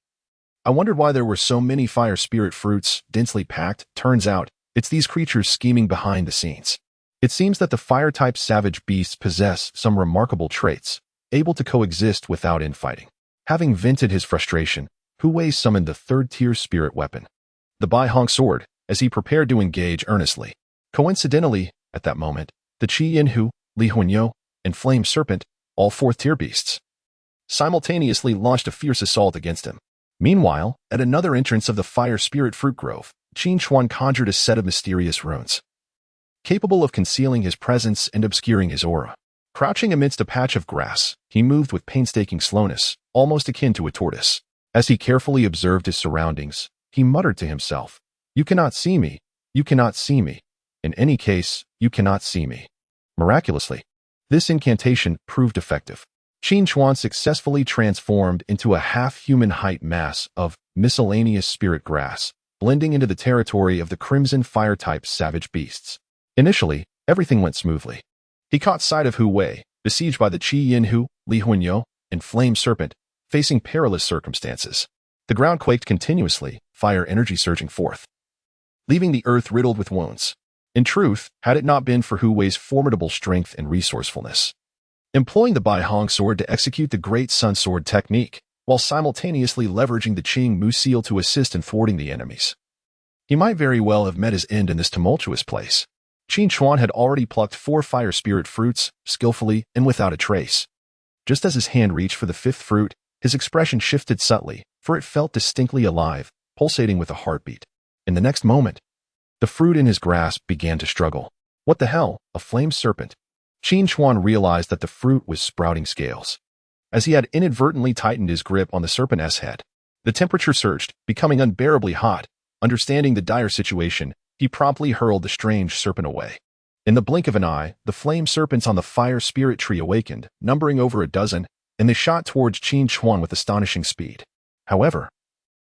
I wondered why there were so many fire spirit fruits, densely packed. Turns out, it's these creatures scheming behind the scenes. It seems that the fire-type savage beasts possess some remarkable traits, able to coexist without infighting. Having vented his frustration, Hu Wei summoned the third-tier spirit weapon, the Bai Hong sword, as he prepared to engage earnestly. Coincidentally, at that moment, the Qi Yin Hu, Li Huanyo, and Flame Serpent, all fourth-tier beasts, simultaneously launched a fierce assault against him. Meanwhile, at another entrance of the fire spirit fruit grove, Qin Xuan conjured a set of mysterious runes, capable of concealing his presence and obscuring his aura. Crouching amidst a patch of grass, he moved with painstaking slowness, almost akin to a tortoise. As he carefully observed his surroundings, he muttered to himself, "You cannot see me. You cannot see me. In any case, you cannot see me." Miraculously, this incantation proved effective. Qin Xuan successfully transformed into a half-human height mass of miscellaneous spirit grass, blending into the territory of the crimson fire-type savage beasts. Initially, everything went smoothly. He caught sight of Hu Wei, besieged by the Qi Yin Hu, Li Huanyo, and Flame Serpent, facing perilous circumstances. The ground quaked continuously, fire energy surging forth, leaving the earth riddled with wounds. In truth, had it not been for Hu Wei's formidable strength and resourcefulness, employing the Bai Hong sword to execute the Great Sun Sword technique, while simultaneously leveraging the Qing Mu seal to assist in thwarting the enemies, he might very well have met his end in this tumultuous place. Qin Xuan had already plucked 4 fire spirit fruits, skillfully and without a trace. Just as his hand reached for the 5th fruit, his expression shifted subtly, for it felt distinctly alive, pulsating with a heartbeat. In the next moment, the fruit in his grasp began to struggle. What the hell? A flame serpent? Qin Xuan realized that the fruit was sprouting scales. As he had inadvertently tightened his grip on the serpent's head, the temperature surged, becoming unbearably hot. Understanding the dire situation, he promptly hurled the strange serpent away. In the blink of an eye, the flame serpents on the fire spirit tree awakened, numbering over a dozen, and they shot towards Qin Chuan with astonishing speed. However,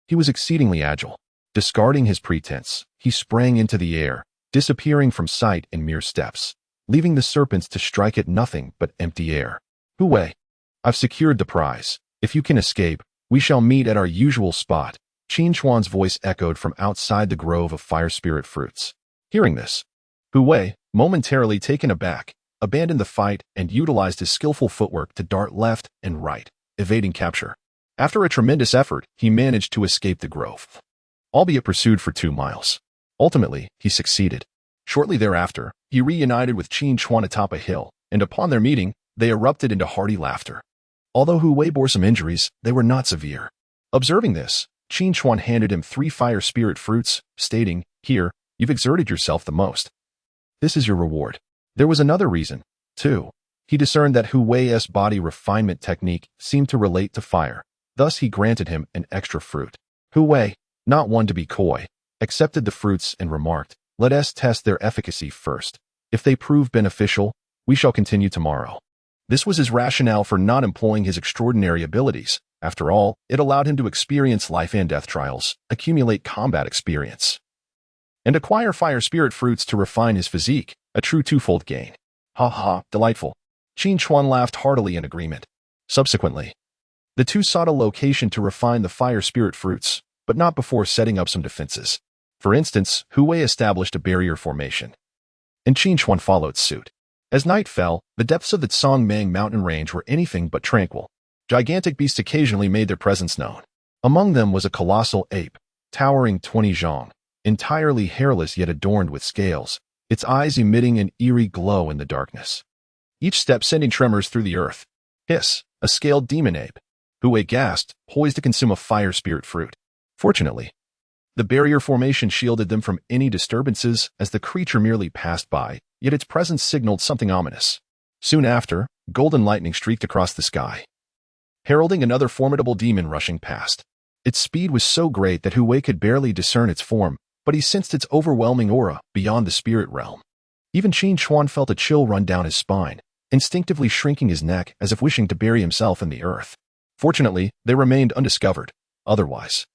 he was exceedingly agile. Discarding his pretense, he sprang into the air, disappearing from sight in mere steps, leaving the serpents to strike at nothing but empty air. Hu Wei, I've secured the prize. If you can escape, we shall meet at our usual spot. Qin Chuan's voice echoed from outside the grove of fire spirit fruits. Hearing this, Hu Wei, momentarily taken aback, abandoned the fight and utilized his skillful footwork to dart left and right, evading capture. After a tremendous effort, he managed to escape the grove, albeit pursued for 2 miles. Ultimately, he succeeded. Shortly thereafter, he reunited with Qin Chuan atop a hill, and upon their meeting, they erupted into hearty laughter. Although Hu Wei bore some injuries, they were not severe. Observing this, Qin Chuan handed him 3 fire spirit fruits, stating, "Here, you've exerted yourself the most. This is your reward." There was another reason, too. He discerned that Hu Wei's body refinement technique seemed to relate to fire. Thus he granted him an extra fruit. Hu Wei, not one to be coy, accepted the fruits and remarked, "Let us test their efficacy first. If they prove beneficial, we shall continue tomorrow." This was his rationale for not employing his extraordinary abilities. After all, it allowed him to experience life and death trials, accumulate combat experience, and acquire fire spirit fruits to refine his physique, a true twofold gain. Ha ha, delightful. Qin Chuan laughed heartily in agreement. Subsequently, the two sought a location to refine the fire spirit fruits, but not before setting up some defenses. For instance, Hu Wei established a barrier formation, and Qin Chuan followed suit. As night fell, the depths of the Tsongmeng mountain range were anything but tranquil. Gigantic beasts occasionally made their presence known. Among them was a colossal ape, towering 20 zhong, entirely hairless yet adorned with scales, its eyes emitting an eerie glow in the darkness. Each step sending tremors through the earth. Hiss, a scaled demon ape. Hu Wei gasped, poised to consume a fire spirit fruit. Fortunately, the barrier formation shielded them from any disturbances as the creature merely passed by, yet its presence signaled something ominous. Soon after, golden lightning streaked across the sky, heralding another formidable demon rushing past. Its speed was so great that Hu Wei could barely discern its form, but he sensed its overwhelming aura beyond the spirit realm. Even Qin Chuan felt a chill run down his spine, instinctively shrinking his neck as if wishing to bury himself in the earth. Fortunately, they remained undiscovered. Otherwise,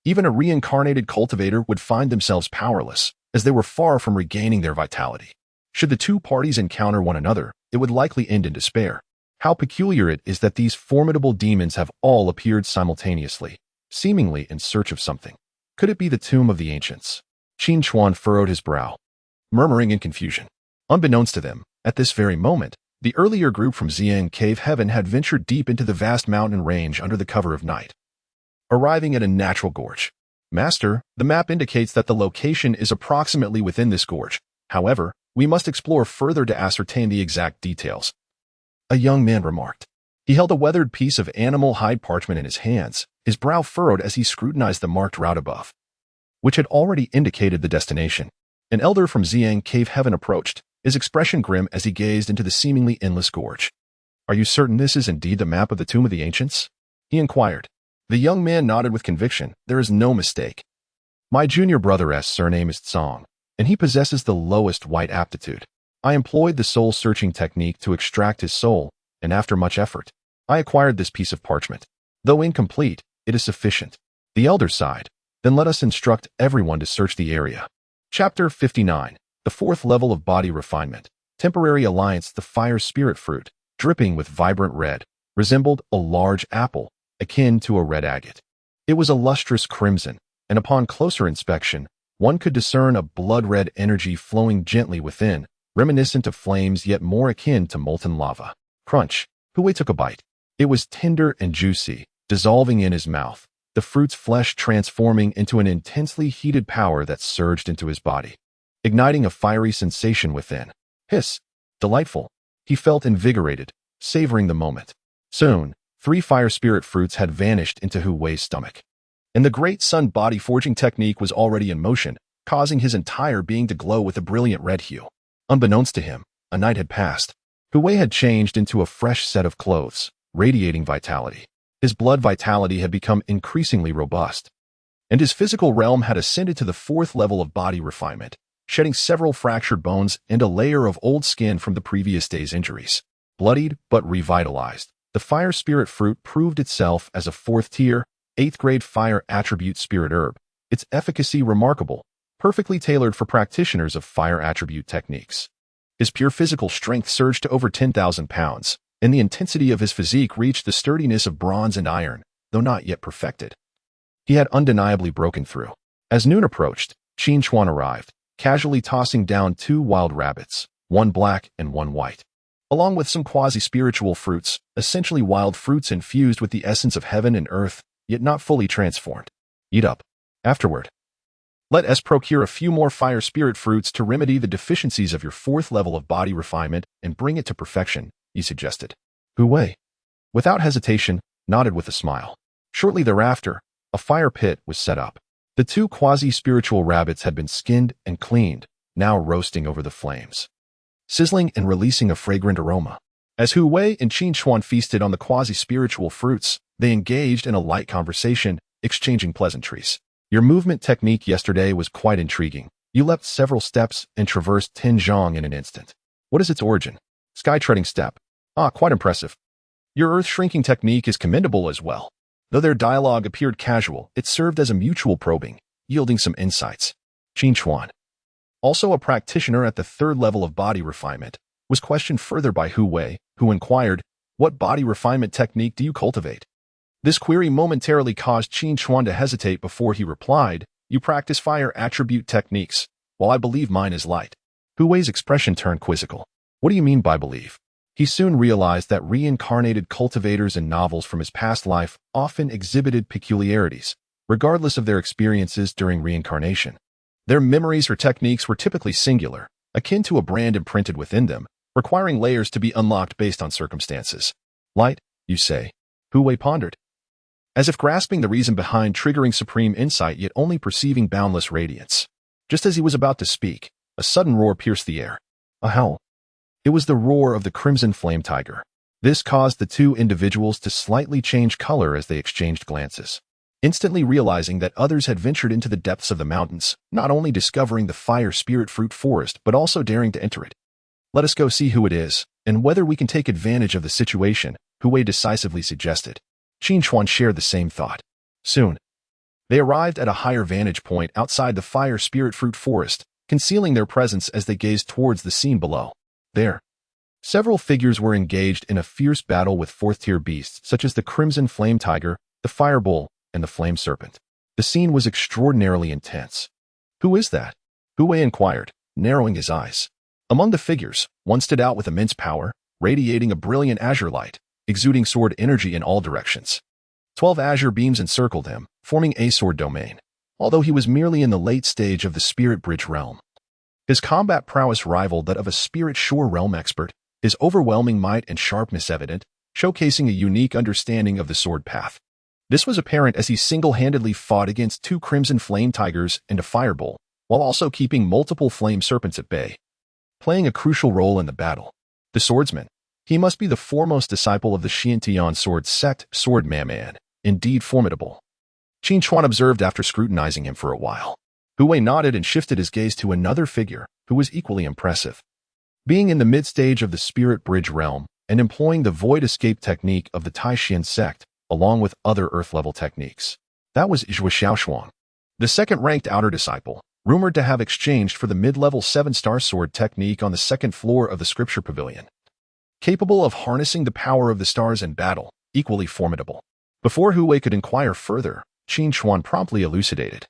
even a reincarnated cultivator would find themselves powerless, as they were far from regaining their vitality. Should the two parties encounter one another, it would likely end in despair. How peculiar it is that these formidable demons have all appeared simultaneously, seemingly in search of something. Could it be the tomb of the ancients? Qin Chuan furrowed his brow, murmuring in confusion. Unbeknownst to them, at this very moment, the earlier group from Xiang Cave Heaven had ventured deep into the vast mountain range under the cover of night, arriving at a natural gorge. "Master, the map indicates that the location is approximately within this gorge. However, we must explore further to ascertain the exact details," a young man remarked. He held a weathered piece of animal hide parchment in his hands, his brow furrowed as he scrutinized the marked route above, which had already indicated the destination. An elder from Xiang Cave Heaven approached, his expression grim as he gazed into the seemingly endless gorge. "Are you certain this is indeed the map of the Tomb of the Ancients?" he inquired. The young man nodded with conviction. "There is no mistake. My junior brother's surname is Tsong, and he possesses the lowest white aptitude. I employed the soul-searching technique to extract his soul, and after much effort, I acquired this piece of parchment. Though incomplete, it is sufficient." The elder sighed. "Then let us instruct everyone to search the area." Chapter 59. The fourth level of body refinement. Temporary alliance. The fire spirit fruit, dripping with vibrant red, resembled a large apple, akin to a red agate. It was a lustrous crimson, and upon closer inspection, one could discern a blood-red energy flowing gently within, reminiscent of flames yet more akin to molten lava. Crunch. Hu Wei took a bite. It was tender and juicy, dissolving in his mouth, the fruit's flesh transforming into an intensely heated power that surged into his body, igniting a fiery sensation within. Hiss. Delightful. He felt invigorated, savoring the moment. Soon, 3 fire spirit fruits had vanished into Hu Wei's stomach, and the Great Sun body forging technique was already in motion, causing his entire being to glow with a brilliant red hue. Unbeknownst to him, a night had passed. Hu Wei had changed into a fresh set of clothes, radiating vitality. His blood vitality had become increasingly robust, and his physical realm had ascended to the 4th level of body refinement. shedding several fractured bones and a layer of old skin from the previous day's injuries. Bloodied but revitalized, the fire spirit fruit proved itself as a 4th-tier, 8th-grade fire attribute spirit herb, its efficacy remarkable, perfectly tailored for practitioners of fire attribute techniques. His pure physical strength surged to over 10,000 pounds, and the intensity of his physique reached the sturdiness of bronze and iron, though not yet perfected. He had undeniably broken through. As noon approached, Tai Xuan arrived, casually tossing down 2 wild rabbits, one black and one white, along with some quasi-spiritual fruits, essentially wild fruits infused with the essence of heaven and earth, yet not fully transformed. Eat up. Afterward, let us procure a few more fire spirit fruits to remedy the deficiencies of your 4th level of body refinement and bring it to perfection, he suggested. Hu Wei, without hesitation, nodded with a smile. Shortly thereafter, a fire pit was set up. The 2 quasi-spiritual rabbits had been skinned and cleaned, now roasting over the flames, sizzling and releasing a fragrant aroma. As Hu Wei and Tai Xuan feasted on the quasi-spiritual fruits, they engaged in a light conversation, exchanging pleasantries. Your movement technique yesterday was quite intriguing. You leapt several steps and traversed Tinjiang in an instant. What is its origin? Sky-treading step. Ah, quite impressive. Your earth-shrinking technique is commendable as well. Though their dialogue appeared casual, it served as a mutual probing, yielding some insights. Tai Xuan, also a practitioner at the 3rd level of body refinement, was questioned further by Hu Wei, who inquired, "What body refinement technique do you cultivate?" This query momentarily caused Tai Xuan to hesitate before he replied, "You practice fire attribute techniques, while I believe mine is light." Hu Wei's expression turned quizzical. What do you mean by believe? He soon realized that reincarnated cultivators in novels from his past life often exhibited peculiarities, regardless of their experiences during reincarnation. Their memories or techniques were typically singular, akin to a brand imprinted within them, requiring layers to be unlocked based on circumstances. Light, you say? Hu Wei pondered, as if grasping the reason behind triggering supreme insight yet only perceiving boundless radiance. Just as he was about to speak, a sudden roar pierced the air. A howl. It was the roar of the crimson flame tiger. This caused the 2 individuals to slightly change color as they exchanged glances, instantly realizing that others had ventured into the depths of the mountains, not only discovering the fire spirit fruit forest but also daring to enter it. Let us go see who it is, and whether we can take advantage of the situation, Hu Wei decisively suggested. Tai Xuan shared the same thought. Soon, they arrived at a higher vantage point outside the fire spirit fruit forest, concealing their presence as they gazed towards the scene below. There, several figures were engaged in a fierce battle with 4th-tier beasts such as the crimson flame tiger, the fire bull, and the flame serpent. The scene was extraordinarily intense. Who is that? Hu Wei inquired, narrowing his eyes. Among the figures, one stood out with immense power, radiating a brilliant azure light, exuding sword energy in all directions. 12 azure beams encircled him, forming a sword domain, although he was merely in the late stage of the spirit bridge realm. His combat prowess rivaled that of a spirit shore realm expert, his overwhelming might and sharpness evident, showcasing a unique understanding of the sword path. This was apparent as he single-handedly fought against 2 crimson flame tigers and a firebull, while also keeping multiple flame serpents at bay, playing a crucial role in the battle. The swordsman. He must be the foremost disciple of the Tai Xuan Sect swordman, indeed formidable. Tai Xuan observed after scrutinizing him for a while. Hu Wei nodded and shifted his gaze to another figure, who was equally impressive. Being in the mid-stage of the spirit bridge realm, and employing the void escape technique of the Tai Xuan Sect, along with other earth-level techniques. That was Zhuo Xiaoshuang, the 2nd-ranked outer disciple, rumored to have exchanged for the mid-level 7-star sword technique on the 2nd floor of the scripture pavilion. Capable of harnessing the power of the stars in battle, equally formidable. Before Hu Wei could inquire further, Tai Xuan promptly elucidated,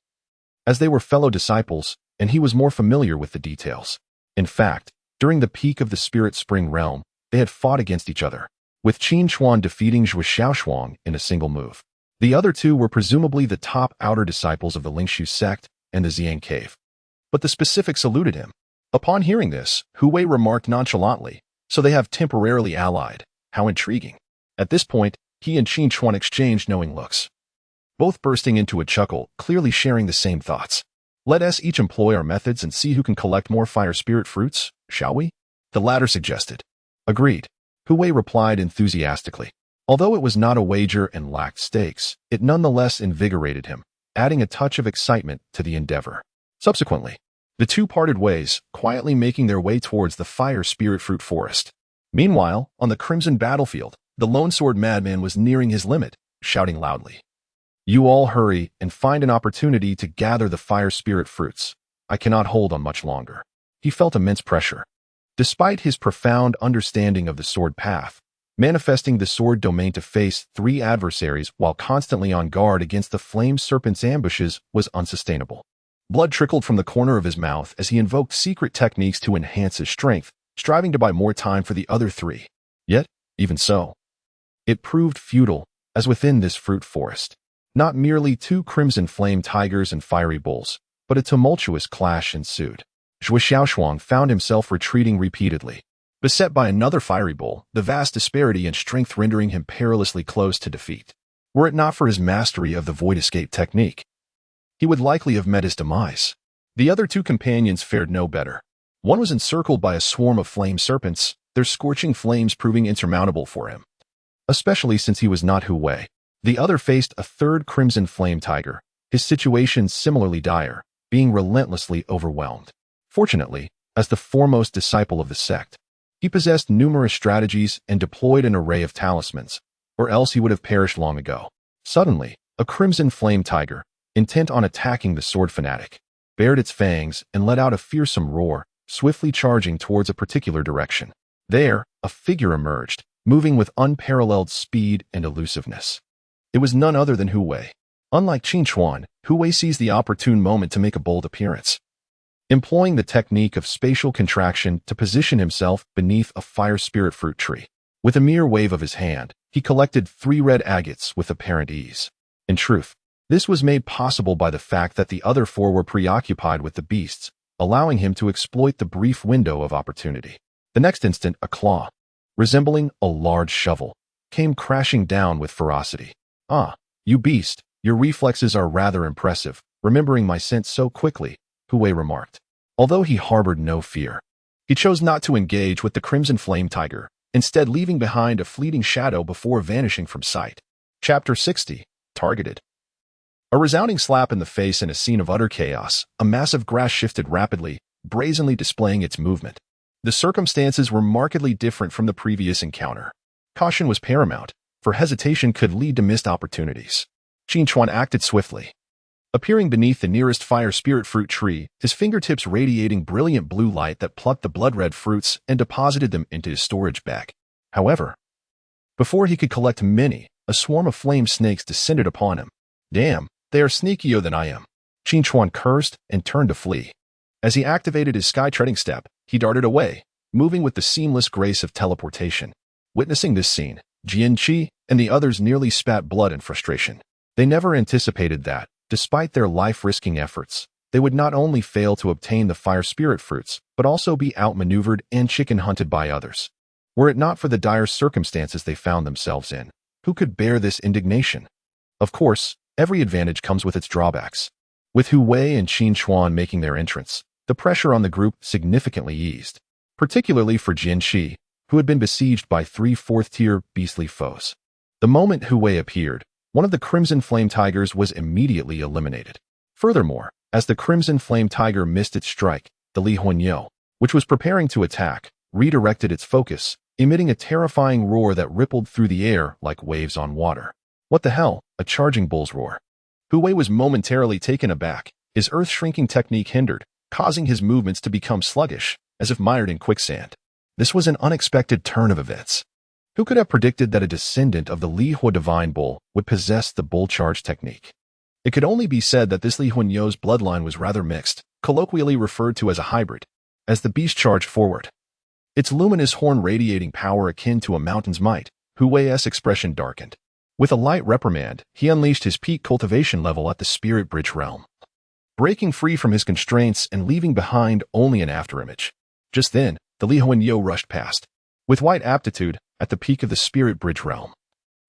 as they were fellow disciples, and he was more familiar with the details. In fact, during the peak of the Spirit Spring realm, they had fought against each other, with Tai Xuan defeating Zhuo Xiaoshuang in a single move. The other 2 were presumably the top outer disciples of the Lingshu sect and the Xiang cave. But the specifics eluded him. Upon hearing this, Hu Wei remarked nonchalantly, "So they have temporarily allied. How intriguing." At this point, he and Tai Xuan exchanged knowing looks, both bursting into a chuckle, clearly sharing the same thoughts. "Let us each employ our methods and see who can collect more fire spirit fruits, shall we?" the latter suggested. Agreed. Hu Wei replied enthusiastically. Although it was not a wager and lacked stakes, it nonetheless invigorated him, adding a touch of excitement to the endeavor. Subsequently, The two parted ways, quietly making their way towards the fire spirit fruit forest. Meanwhile, on the crimson battlefield, the lone sword madman was nearing his limit, shouting loudly. You all hurry and find an opportunity to gather the fire spirit fruits. I cannot hold on much longer. He felt immense pressure. Despite his profound understanding of the sword path, manifesting the sword domain to face 3 adversaries while constantly on guard against the flame serpent's ambushes was unsustainable. Blood trickled from the corner of his mouth as he invoked secret techniques to enhance his strength, striving to buy more time for the other 3. Yet, even so, it proved futile, as within this fruit forest, not merely 2 crimson flame tigers and fiery bulls, but a tumultuous clash ensued. Zhui Xiaoshuang found himself retreating repeatedly. Beset by another fiery bull, the vast disparity in strength rendering him perilously close to defeat. Were it not for his mastery of the void escape technique, he would likely have met his demise. The other 2 companions fared no better. One was encircled by a swarm of flame serpents, their scorching flames proving insurmountable for him, especially since he was not Hu Wei. The other faced a 3rd crimson flame tiger, his situation similarly dire, being relentlessly overwhelmed. Fortunately, as the foremost disciple of the sect, he possessed numerous strategies and deployed an array of talismans, or else he would have perished long ago. Suddenly, a crimson flame tiger, intent on attacking the sword fanatic, bared its fangs and let out a fearsome roar, swiftly charging towards a particular direction. There, a figure emerged, moving with unparalleled speed and elusiveness. It was none other than Hu Wei. Unlike Qin Chuan, Hu Wei seized the opportune moment to make a bold appearance. Employing the technique of spatial contraction to position himself beneath a fire spirit fruit tree. With a mere wave of his hand, he collected 3 red agates with apparent ease. In truth, this was made possible by the fact that the other 4 were preoccupied with the beasts, allowing him to exploit the brief window of opportunity. The next instant, a claw, resembling a large shovel, came crashing down with ferocity. Ah, you beast, your reflexes are rather impressive, remembering my scent so quickly, Hu Wei remarked. Although he harbored no fear, he chose not to engage with the crimson flame tiger, instead leaving behind a fleeting shadow before vanishing from sight. Chapter 60. Targeted. A resounding slap in the face in a scene of utter chaos, a massive grass shifted rapidly, brazenly displaying its movement. The circumstances were markedly different from the previous encounter. Caution was paramount, for hesitation could lead to missed opportunities. Qin Chuan acted swiftly. Appearing beneath the nearest fire spirit fruit tree, his fingertips radiating brilliant blue light that plucked the blood-red fruits and deposited them into his storage bag. However, before he could collect many, a swarm of flame snakes descended upon him. Damn, they are sneakier than I am. Qin Chuan cursed and turned to flee. As he activated his sky-treading step, he darted away, moving with the seamless grace of teleportation. Witnessing this scene, Jian Qi and the others nearly spat blood in frustration. They never anticipated that, despite their life-risking efforts, they would not only fail to obtain the fire spirit fruits, but also be outmaneuvered and chicken-hunted by others. Were it not for the dire circumstances they found themselves in, who could bear this indignation? Of course, every advantage comes with its drawbacks. With Hu Wei and Qin Chuan making their entrance, the pressure on the group significantly eased, particularly for Jian Qi, who had been besieged by 3 4th-tier beastly foes. The moment Hu Wei appeared, one of the crimson flame tigers was immediately eliminated. Furthermore, as the crimson flame tiger missed its strike, the Li Huanyo, which was preparing to attack, redirected its focus, emitting a terrifying roar that rippled through the air like waves on water. What the hell? A charging bull's roar. Hu Wei was momentarily taken aback, his earth-shrinking technique hindered, causing his movements to become sluggish, as if mired in quicksand. This was an unexpected turn of events. Who could have predicted that a descendant of the Li Hua divine bull would possess the bull charge technique? It could only be said that this Li Huanyo's bloodline was rather mixed, colloquially referred to as a hybrid. As the beast charged forward, its luminous horn radiating power akin to a mountain's might, Hu Wei's expression darkened. With a light reprimand, he unleashed his peak cultivation level at the spirit bridge realm, breaking free from his constraints and leaving behind only an afterimage. Just then, the Li Huanyo rushed past. With white aptitude, at the peak of the spirit bridge realm,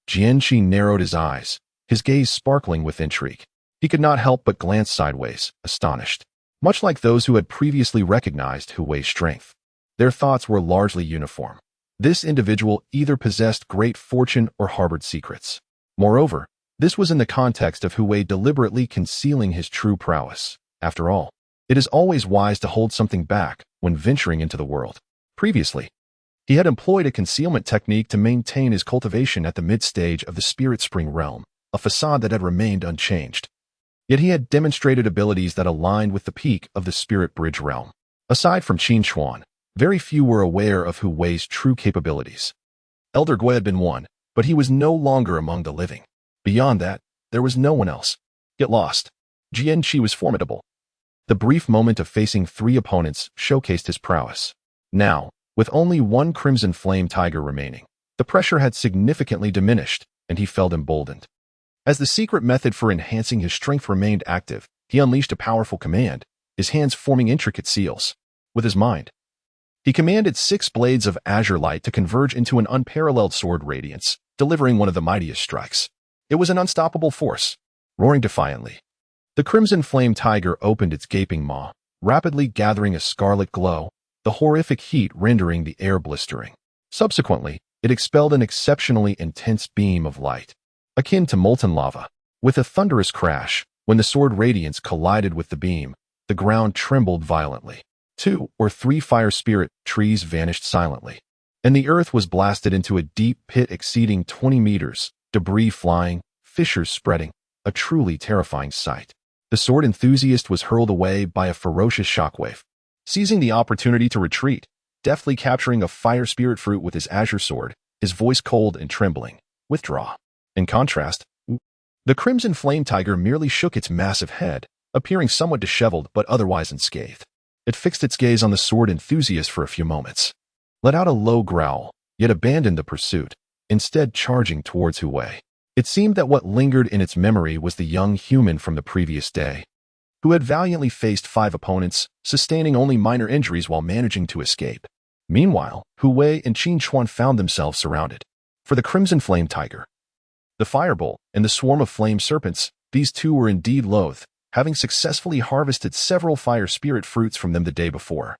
Jian Qi narrowed his eyes, his gaze sparkling with intrigue. He could not help but glance sideways, astonished. Much like those who had previously recognized Hu Wei's strength, their thoughts were largely uniform. This individual either possessed great fortune or harbored secrets. Moreover, this was in the context of Hu Wei deliberately concealing his true prowess. After all, It is always wise to hold something back when venturing into the world. Previously, he had employed a concealment technique to maintain his cultivation at the mid-stage of the Spirit Spring realm, a facade that had remained unchanged. Yet he had demonstrated abilities that aligned with the peak of the Spirit Bridge realm. Aside from Tai Xuan, very few were aware of Hu Wei's true capabilities. Elder Gui had been one, but he was no longer among the living. Beyond that, there was no one else. Get lost. Jianqi was formidable. The brief moment of facing 3 opponents showcased his prowess. Now, with only one Crimson Flame Tiger remaining, the pressure had significantly diminished, and he felt emboldened. As the secret method for enhancing his strength remained active, he unleashed a powerful command, his hands forming intricate seals. With his mind, he commanded 6 blades of azure light to converge into an unparalleled sword radiance, delivering one of the mightiest strikes. It was an unstoppable force. Roaring defiantly, the Crimson Flame Tiger opened its gaping maw, rapidly gathering a scarlet glow, the horrific heat rendering the air blistering. Subsequently, it expelled an exceptionally intense beam of light, akin to molten lava. With a thunderous crash, when the sword radiance collided with the beam, the ground trembled violently. 2 or 3 fire spirit trees vanished silently, and the earth was blasted into a deep pit exceeding 20 meters, debris flying, fissures spreading, a truly terrifying sight. The sword enthusiast was hurled away by a ferocious shockwave. Seizing the opportunity to retreat, deftly capturing a fire spirit fruit with his azure sword, his voice cold and trembling, withdraw. In contrast, the Crimson Flame Tiger merely shook its massive head, appearing somewhat disheveled but otherwise unscathed. It fixed its gaze on the sword enthusiast for a few moments, let out a low growl, yet abandoned the pursuit, instead charging towards Hu Wei. It seemed that what lingered in its memory was the young human from the previous day, who had valiantly faced 5 opponents, sustaining only minor injuries while managing to escape. Meanwhile, Hu Wei and Tai Xuan found themselves surrounded. For the Crimson Flame Tiger, the Firebolt, and the swarm of flame serpents, these 2 were indeed loath, having successfully harvested several fire spirit fruits from them the day before.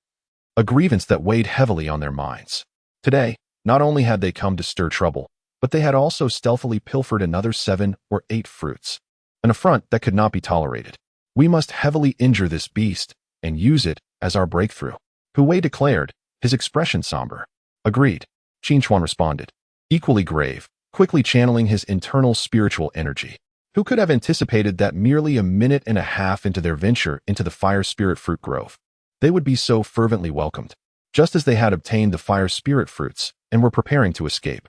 A grievance that weighed heavily on their minds. Today, not only had they come to stir trouble, but they had also stealthily pilfered another 7 or 8 fruits. An affront that could not be tolerated. We must heavily injure this beast and use it as our breakthrough, Hu Wei declared, his expression somber. Agreed, Tai Xuan responded, equally grave, quickly channeling his internal spiritual energy. Who could have anticipated that merely a minute and a half into their venture into the fire spirit fruit grove, they would be so fervently welcomed, just as they had obtained the fire spirit fruits and were preparing to escape.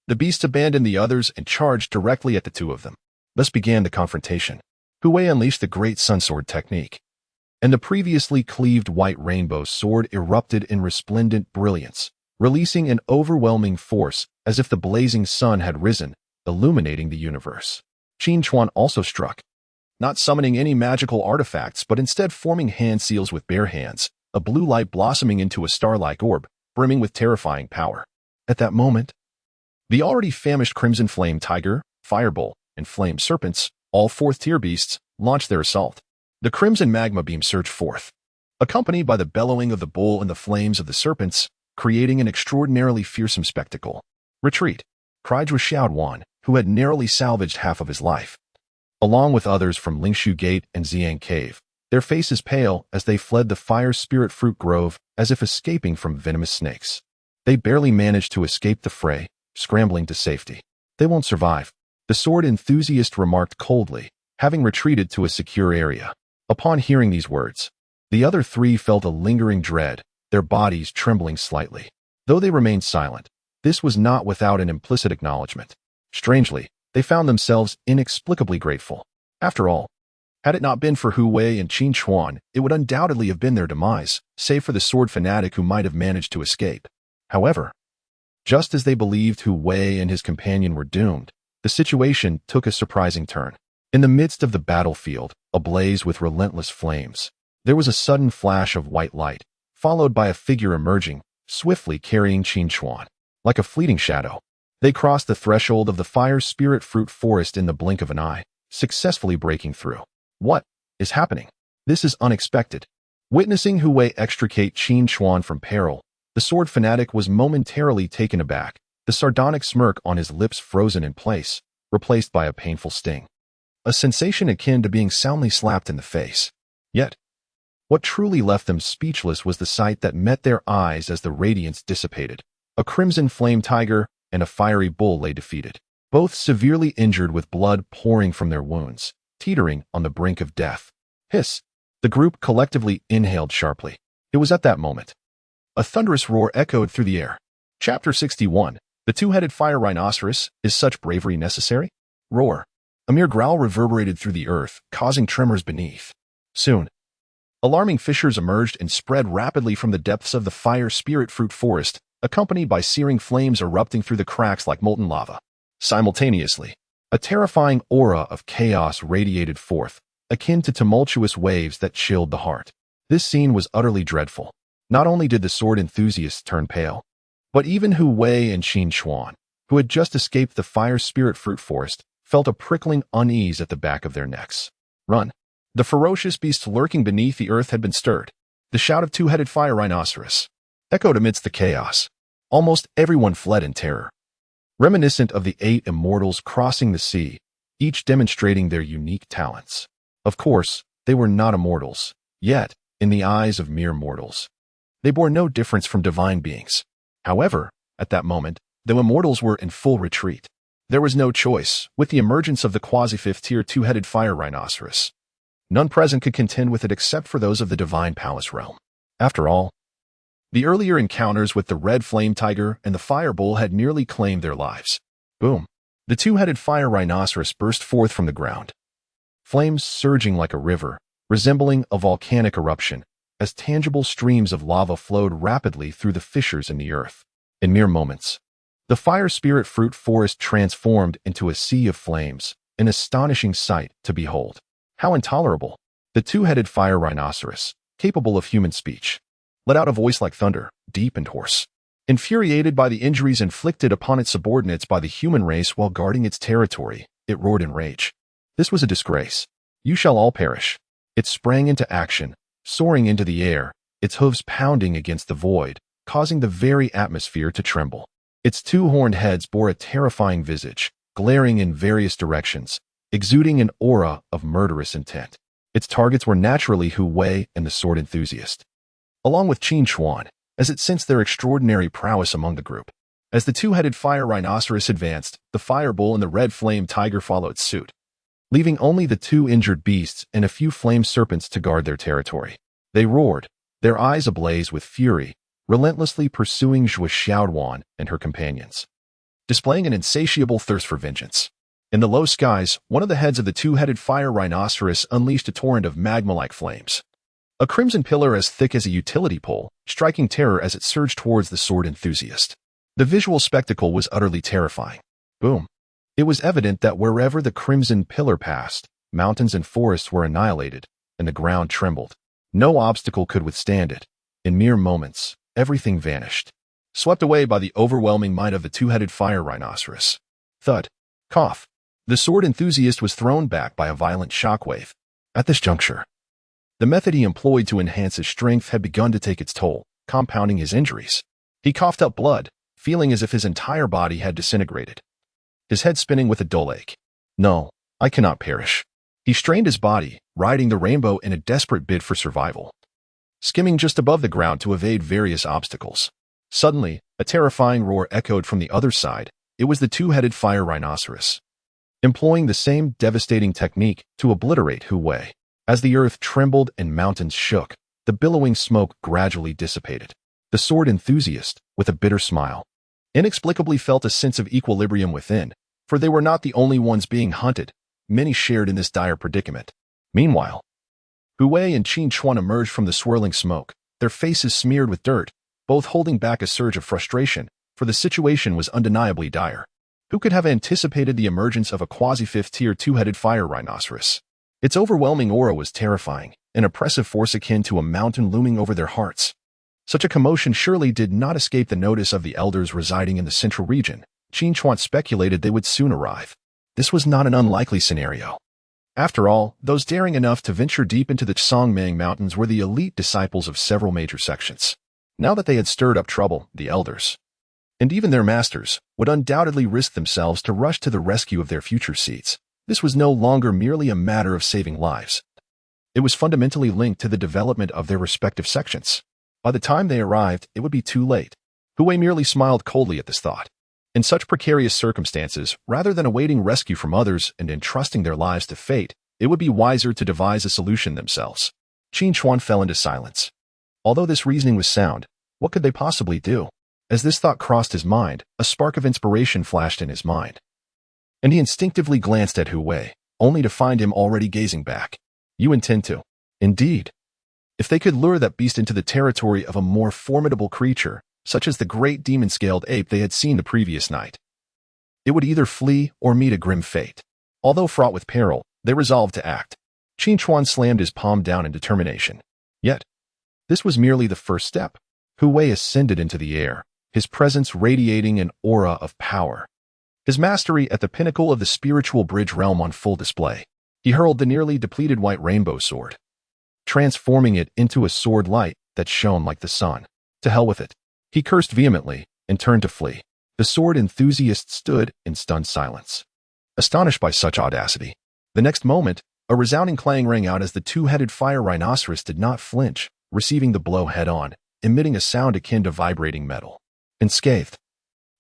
The beast abandoned the others and charged directly at the 2 of them. Thus began the confrontation. Hu Wei unleashed the Great Sun Sword technique, and the previously cleaved white rainbow sword erupted in resplendent brilliance, releasing an overwhelming force as if the blazing sun had risen, illuminating the universe. Tai Xuan also struck, not summoning any magical artifacts but instead forming hand seals with bare hands, a blue light blossoming into a star-like orb, brimming with terrifying power. At that moment, the already famished Crimson Flame Tiger, Firebolt, and Flame Serpents, all 4th-tier beasts, launched their assault. The crimson magma beam surged forth, accompanied by the bellowing of the bull and the flames of the serpents, creating an extraordinarily fearsome spectacle. Retreat, cried Xiao Wan, who had narrowly salvaged half of his life. Along with others from Lingshu Gate and Xiang Cave, their faces pale as they fled the fire spirit fruit grove as if escaping from venomous snakes. They barely managed to escape the fray, scrambling to safety. They won't survive, the sword enthusiast remarked coldly, having retreated to a secure area. Upon hearing these words, the other 3 felt a lingering dread, their bodies trembling slightly. Though they remained silent, this was not without an implicit acknowledgement. Strangely, they found themselves inexplicably grateful. After all, had it not been for Hu Wei and Tai Xuan, it would undoubtedly have been their demise, save for the sword fanatic who might have managed to escape. However, just as they believed Hu Wei and his companion were doomed, the situation took a surprising turn. In the midst of the battlefield, ablaze with relentless flames, there was a sudden flash of white light, followed by a figure emerging, swiftly carrying Tai Xuan. Like a fleeting shadow, they crossed the threshold of the fire spirit fruit forest in the blink of an eye, successfully breaking through. What is happening? This is unexpected. Witnessing Hu Wei extricate Tai Xuan from peril, the sword fanatic was momentarily taken aback, the sardonic smirk on his lips frozen in place, replaced by a painful sting. A sensation akin to being soundly slapped in the face. Yet, What truly left them speechless was the sight that met their eyes as the radiance dissipated. A crimson flame tiger and a fiery bull lay defeated, both severely injured with blood pouring from their wounds, teetering on the brink of death. Hiss! The group collectively inhaled sharply. It was at that moment. A thunderous roar echoed through the air. Chapter 61. The two-headed fire rhinoceros. Is such bravery necessary? Roar. A mere growl reverberated through the earth, causing tremors beneath. Soon, alarming fissures emerged and spread rapidly from the depths of the fire spirit fruit forest, accompanied by searing flames erupting through the cracks like molten lava. Simultaneously, a terrifying aura of chaos radiated forth, akin to tumultuous waves that chilled the heart. This scene was utterly dreadful. Not only did the sword enthusiasts turn pale, but even Hu Wei and Qin Xuan, who had just escaped the fire spirit fruit forest, felt a prickling unease at the back of their necks. Run! The ferocious beast lurking beneath the earth had been stirred. The shout of two-headed fire rhinoceros echoed amidst the chaos. Almost everyone fled in terror, reminiscent of the 8 immortals crossing the sea, each demonstrating their unique talents. Of course, they were not immortals, yet, in the eyes of mere mortals, they bore no difference from divine beings. However, at that moment, the immortals were in full retreat. There was no choice. With the emergence of the quasi-fifth-tier two-headed fire rhinoceros, none present could contend with it except for those of the divine palace realm. After all, the earlier encounters with the red flame tiger and the fire bull had nearly claimed their lives. Boom! The two-headed fire rhinoceros burst forth from the ground, flames surging like a river, resembling a volcanic eruption, as tangible streams of lava flowed rapidly through the fissures in the earth. In mere moments, the fire spirit fruit forest transformed into a sea of flames, an astonishing sight to behold. How intolerable! The two-headed fire rhinoceros, capable of human speech, let out a voice like thunder, deep and hoarse. Infuriated by the injuries inflicted upon its subordinates by the human race while guarding its territory, it roared in rage. This was a disgrace. You shall all perish. It sprang into action, soaring into the air, its hooves pounding against the void, causing the very atmosphere to tremble. Its two horned heads bore a terrifying visage, glaring in various directions, exuding an aura of murderous intent. Its targets were naturally Hu Wei and the sword enthusiast, along with Qin Xuan, as it sensed their extraordinary prowess among the group. As the two-headed fire rhinoceros advanced, the fire bull and the red flame tiger followed suit, leaving only the two injured beasts and a few flame serpents to guard their territory. They roared, their eyes ablaze with fury, relentlessly pursuing Zhuo Xiaoduan and her companions, displaying an insatiable thirst for vengeance. In the low skies, one of the heads of the two-headed fire rhinoceros unleashed a torrent of magma-like flames, a crimson pillar as thick as a utility pole, striking terror as it surged towards the sword enthusiast. The visual spectacle was utterly terrifying. Boom! It was evident that wherever the crimson pillar passed, mountains and forests were annihilated, and the ground trembled. No obstacle could withstand it. In mere moments, everything vanished, swept away by the overwhelming might of the two-headed fire rhinoceros. Thud! Cough! The sword enthusiast was thrown back by a violent shockwave. At this juncture, the method he employed to enhance his strength had begun to take its toll, compounding his injuries. He coughed up blood, feeling as if his entire body had disintegrated, his head spinning with a dull ache. No, I cannot perish. He strained his body, riding the rainbow in a desperate bid for survival, skimming just above the ground to evade various obstacles. Suddenly, a terrifying roar echoed from the other side. It was the two-headed fire rhinoceros, employing the same devastating technique to obliterate Hu Wei. As the earth trembled and mountains shook, the billowing smoke gradually dissipated. The sword enthusiast, with a bitter smile, inexplicably felt a sense of equilibrium within, for they were not the only ones being hunted. Many shared in this dire predicament. Meanwhile, Hu Wei and Qin Xuan emerged from the swirling smoke, their faces smeared with dirt, both holding back a surge of frustration, for the situation was undeniably dire. Who could have anticipated the emergence of a quasi-fifth-tier two-headed fire rhinoceros? Its overwhelming aura was terrifying, an oppressive force akin to a mountain looming over their hearts. Such a commotion surely did not escape the notice of the elders residing in the central region. Qin Xuan speculated they would soon arrive. This was not an unlikely scenario. After all, those daring enough to venture deep into the Songmeng Mountains were the elite disciples of several major sections. Now that they had stirred up trouble, the elders, and even their masters, would undoubtedly risk themselves to rush to the rescue of their future seeds. This was no longer merely a matter of saving lives. It was fundamentally linked to the development of their respective sections. By the time they arrived, it would be too late. Hui merely smiled coldly at this thought. In such precarious circumstances, rather than awaiting rescue from others and entrusting their lives to fate, it would be wiser to devise a solution themselves. Tai Xuan fell into silence. Although this reasoning was sound, what could they possibly do? As this thought crossed his mind, a spark of inspiration flashed in his mind. And he instinctively glanced at Hui, only to find him already gazing back. You intend to? Indeed. If they could lure that beast into the territory of a more formidable creature, such as the great demon-scaled ape they had seen the previous night, it would either flee or meet a grim fate. Although fraught with peril, they resolved to act. Tai Xuan slammed his palm down in determination. Yet, this was merely the first step. Hui ascended into the air, his presence radiating an aura of power. His mastery at the pinnacle of the spiritual bridge realm on full display. He hurled the nearly depleted white rainbow sword, transforming it into a sword light that shone like the sun. To hell with it. He cursed vehemently and turned to flee. The sword enthusiast stood in stunned silence, astonished by such audacity. The next moment, a resounding clang rang out as the two-headed fire rhinoceros did not flinch, receiving the blow head-on, emitting a sound akin to vibrating metal. Unscathed,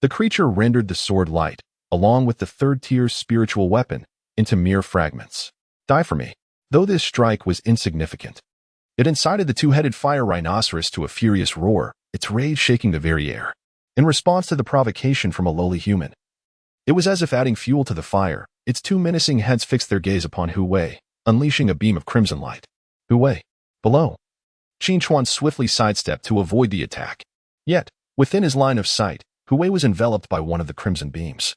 the creature rendered the sword light, along with the third-tier spiritual weapon, into mere fragments. Die for me. Though this strike was insignificant, it incited the two-headed fire rhinoceros to a furious roar, its rage shaking the very air. In response to the provocation from a lowly human, it was as if adding fuel to the fire. Its two menacing heads fixed their gaze upon Hui, unleashing a beam of crimson light. Hui, below. Tai Xuan swiftly sidestepped to avoid the attack. Yet, within his line of sight, Hui was enveloped by one of the crimson beams.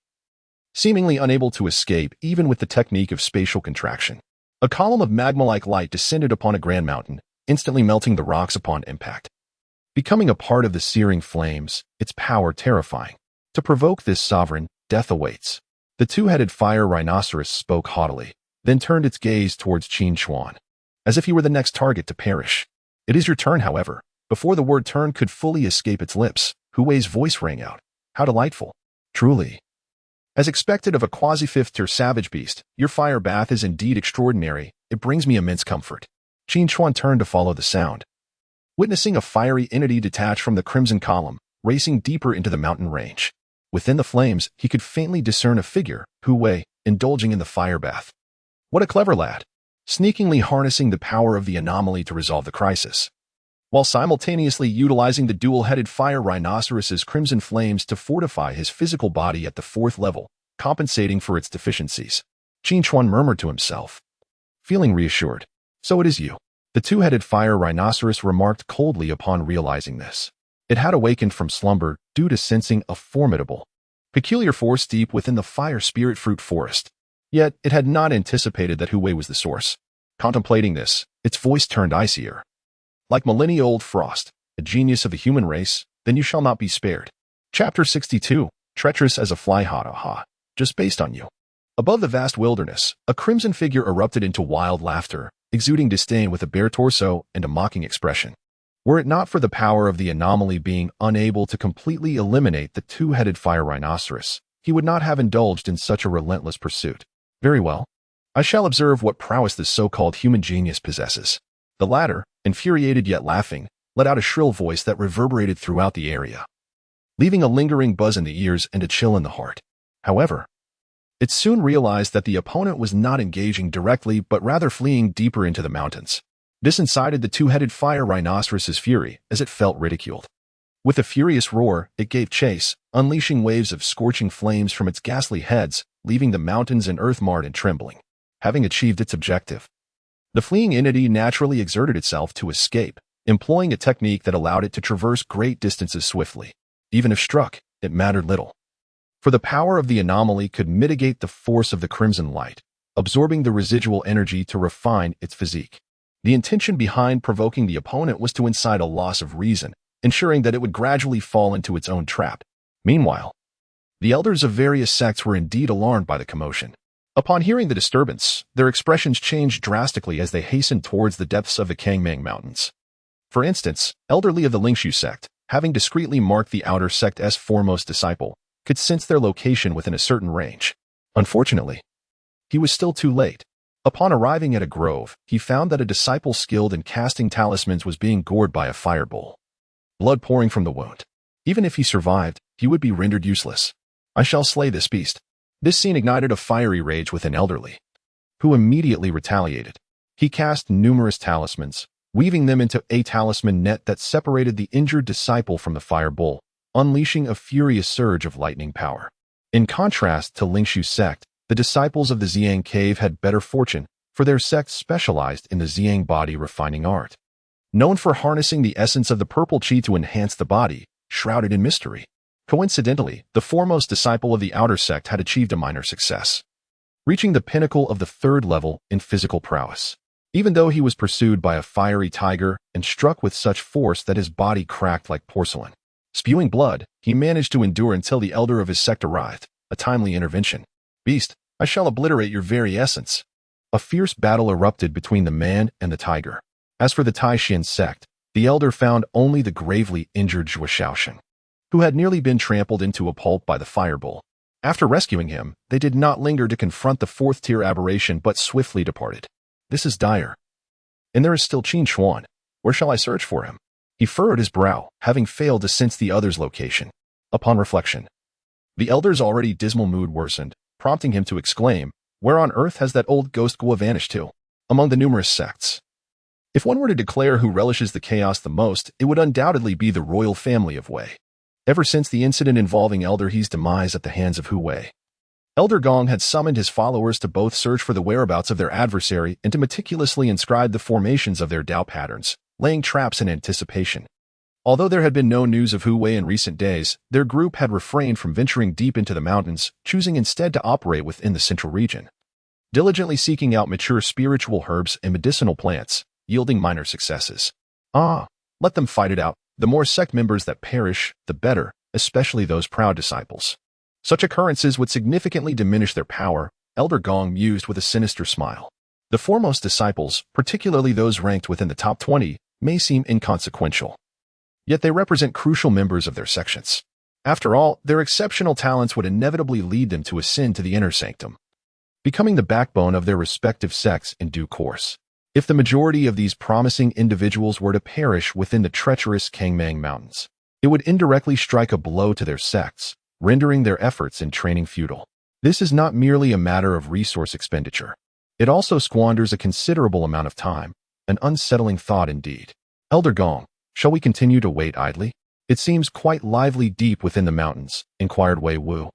Seemingly unable to escape even with the technique of spatial contraction, a column of magma-like light descended upon a grand mountain, instantly melting the rocks upon impact. Becoming a part of the searing flames, its power terrifying. To provoke this sovereign, death awaits. The two-headed fire rhinoceros spoke haughtily, then turned its gaze towards Tai Xuan, as if he were the next target to perish. It is your turn, however. Before the word turn could fully escape its lips, Hui's voice rang out. How delightful. Truly. As expected of a quasi-fifth-tier savage beast, your fire bath is indeed extraordinary. It brings me immense comfort. Tai Xuan turned to follow the sound, witnessing a fiery entity detach from the crimson column, racing deeper into the mountain range. Within the flames, he could faintly discern a figure, Hui, indulging in the fire bath. What a clever lad! Sneakingly harnessing the power of the anomaly to resolve the crisis, while simultaneously utilizing the dual-headed fire rhinoceros's crimson flames to fortify his physical body at the fourth level, compensating for its deficiencies. Tai Xuan murmured to himself, feeling reassured. So it is you. The two-headed fire rhinoceros remarked coldly upon realizing this. It had awakened from slumber due to sensing a formidable, peculiar force deep within the fire spirit fruit forest. Yet it had not anticipated that Hui was the source. Contemplating this, its voice turned icier. Like millennia-old frost, a genius of the human race, then you shall not be spared. Chapter 62, treacherous as a fly, ha, just based on you. Above the vast wilderness, a crimson figure erupted into wild laughter, exuding disdain with a bare torso and a mocking expression. Were it not for the power of the anomaly being unable to completely eliminate the two-headed fire rhinoceros, he would not have indulged in such a relentless pursuit. Very well. I shall observe what prowess this so-called human genius possesses. The latter, infuriated yet laughing, let out a shrill voice that reverberated throughout the area, leaving a lingering buzz in the ears and a chill in the heart. However, it soon realized that the opponent was not engaging directly but rather fleeing deeper into the mountains. This incited the two-headed fire rhinoceros's fury as it felt ridiculed. With a furious roar, it gave chase, unleashing waves of scorching flames from its ghastly heads, leaving the mountains and earth marred and trembling. Having achieved its objective, the fleeing entity naturally exerted itself to escape, employing a technique that allowed it to traverse great distances swiftly. Even if struck, it mattered little, for the power of the anomaly could mitigate the force of the crimson light, absorbing the residual energy to refine its physique. The intention behind provoking the opponent was to incite a loss of reason, ensuring that it would gradually fall into its own trap. Meanwhile, the elders of various sects were indeed alarmed by the commotion. Upon hearing the disturbance, their expressions changed drastically as they hastened towards the depths of the Kangmang Mountains. For instance, elderly of the Lingshu sect, having discreetly marked the outer sect's foremost disciple, could sense their location within a certain range. Unfortunately, he was still too late. Upon arriving at a grove, he found that a disciple skilled in casting talismans was being gored by a fireball, blood pouring from the wound. Even if he survived, he would be rendered useless. I shall slay this beast. This scene ignited a fiery rage within Elderly, who immediately retaliated. He cast numerous talismans, weaving them into a talisman net that separated the injured disciple from the fireball, unleashing a furious surge of lightning power. In contrast to Lingshu sect, the disciples of the Xiang cave had better fortune, for their sect specialized in the Xiang body refining art. Known for harnessing the essence of the purple qi to enhance the body, shrouded in mystery. Coincidentally, the foremost disciple of the outer sect had achieved a minor success, reaching the pinnacle of the 3rd level in physical prowess. Even though he was pursued by a fiery tiger and struck with such force that his body cracked like porcelain. Spewing blood, he managed to endure until the elder of his sect arrived, a timely intervention. Beast, I shall obliterate your very essence. A fierce battle erupted between the man and the tiger. As for the Tai Xuan Sect, the elder found only the gravely injured Zhuo Shaoxing, who had nearly been trampled into a pulp by the fireball. After rescuing him, they did not linger to confront the 4th-tier aberration but swiftly departed. This is dire. And there is still Qin Xuan. Where shall I search for him? He furrowed his brow, having failed to sense the other's location. Upon reflection, the elder's already dismal mood worsened, prompting him to exclaim, where on earth has that old ghost Guo vanished to? Among the numerous sects. If one were to declare who relishes the chaos the most, it would undoubtedly be the royal family of Wei. Ever since the incident involving Elder He's demise at the hands of Hu Wei, Elder Gong had summoned his followers to both search for the whereabouts of their adversary and to meticulously inscribe the formations of their Dao patterns, laying traps in anticipation. Although there had been no news of Hu Wei in recent days, their group had refrained from venturing deep into the mountains, choosing instead to operate within the central region, diligently seeking out mature spiritual herbs and medicinal plants, yielding minor successes. Let them fight it out. The more sect members that perish, the better, especially those proud disciples. Such occurrences would significantly diminish their power, Elder Gong mused with a sinister smile. The foremost disciples, particularly those ranked within the top 20, may seem inconsequential. Yet they represent crucial members of their sections. After all, their exceptional talents would inevitably lead them to ascend to the inner sanctum, becoming the backbone of their respective sects in due course. If the majority of these promising individuals were to perish within the treacherous Kangmang Mountains, it would indirectly strike a blow to their sects, rendering their efforts in training futile. This is not merely a matter of resource expenditure. It also squanders a considerable amount of time, an unsettling thought indeed. Elder Gong, shall we continue to wait idly? It seems quite lively deep within the mountains, inquired Wei Wu,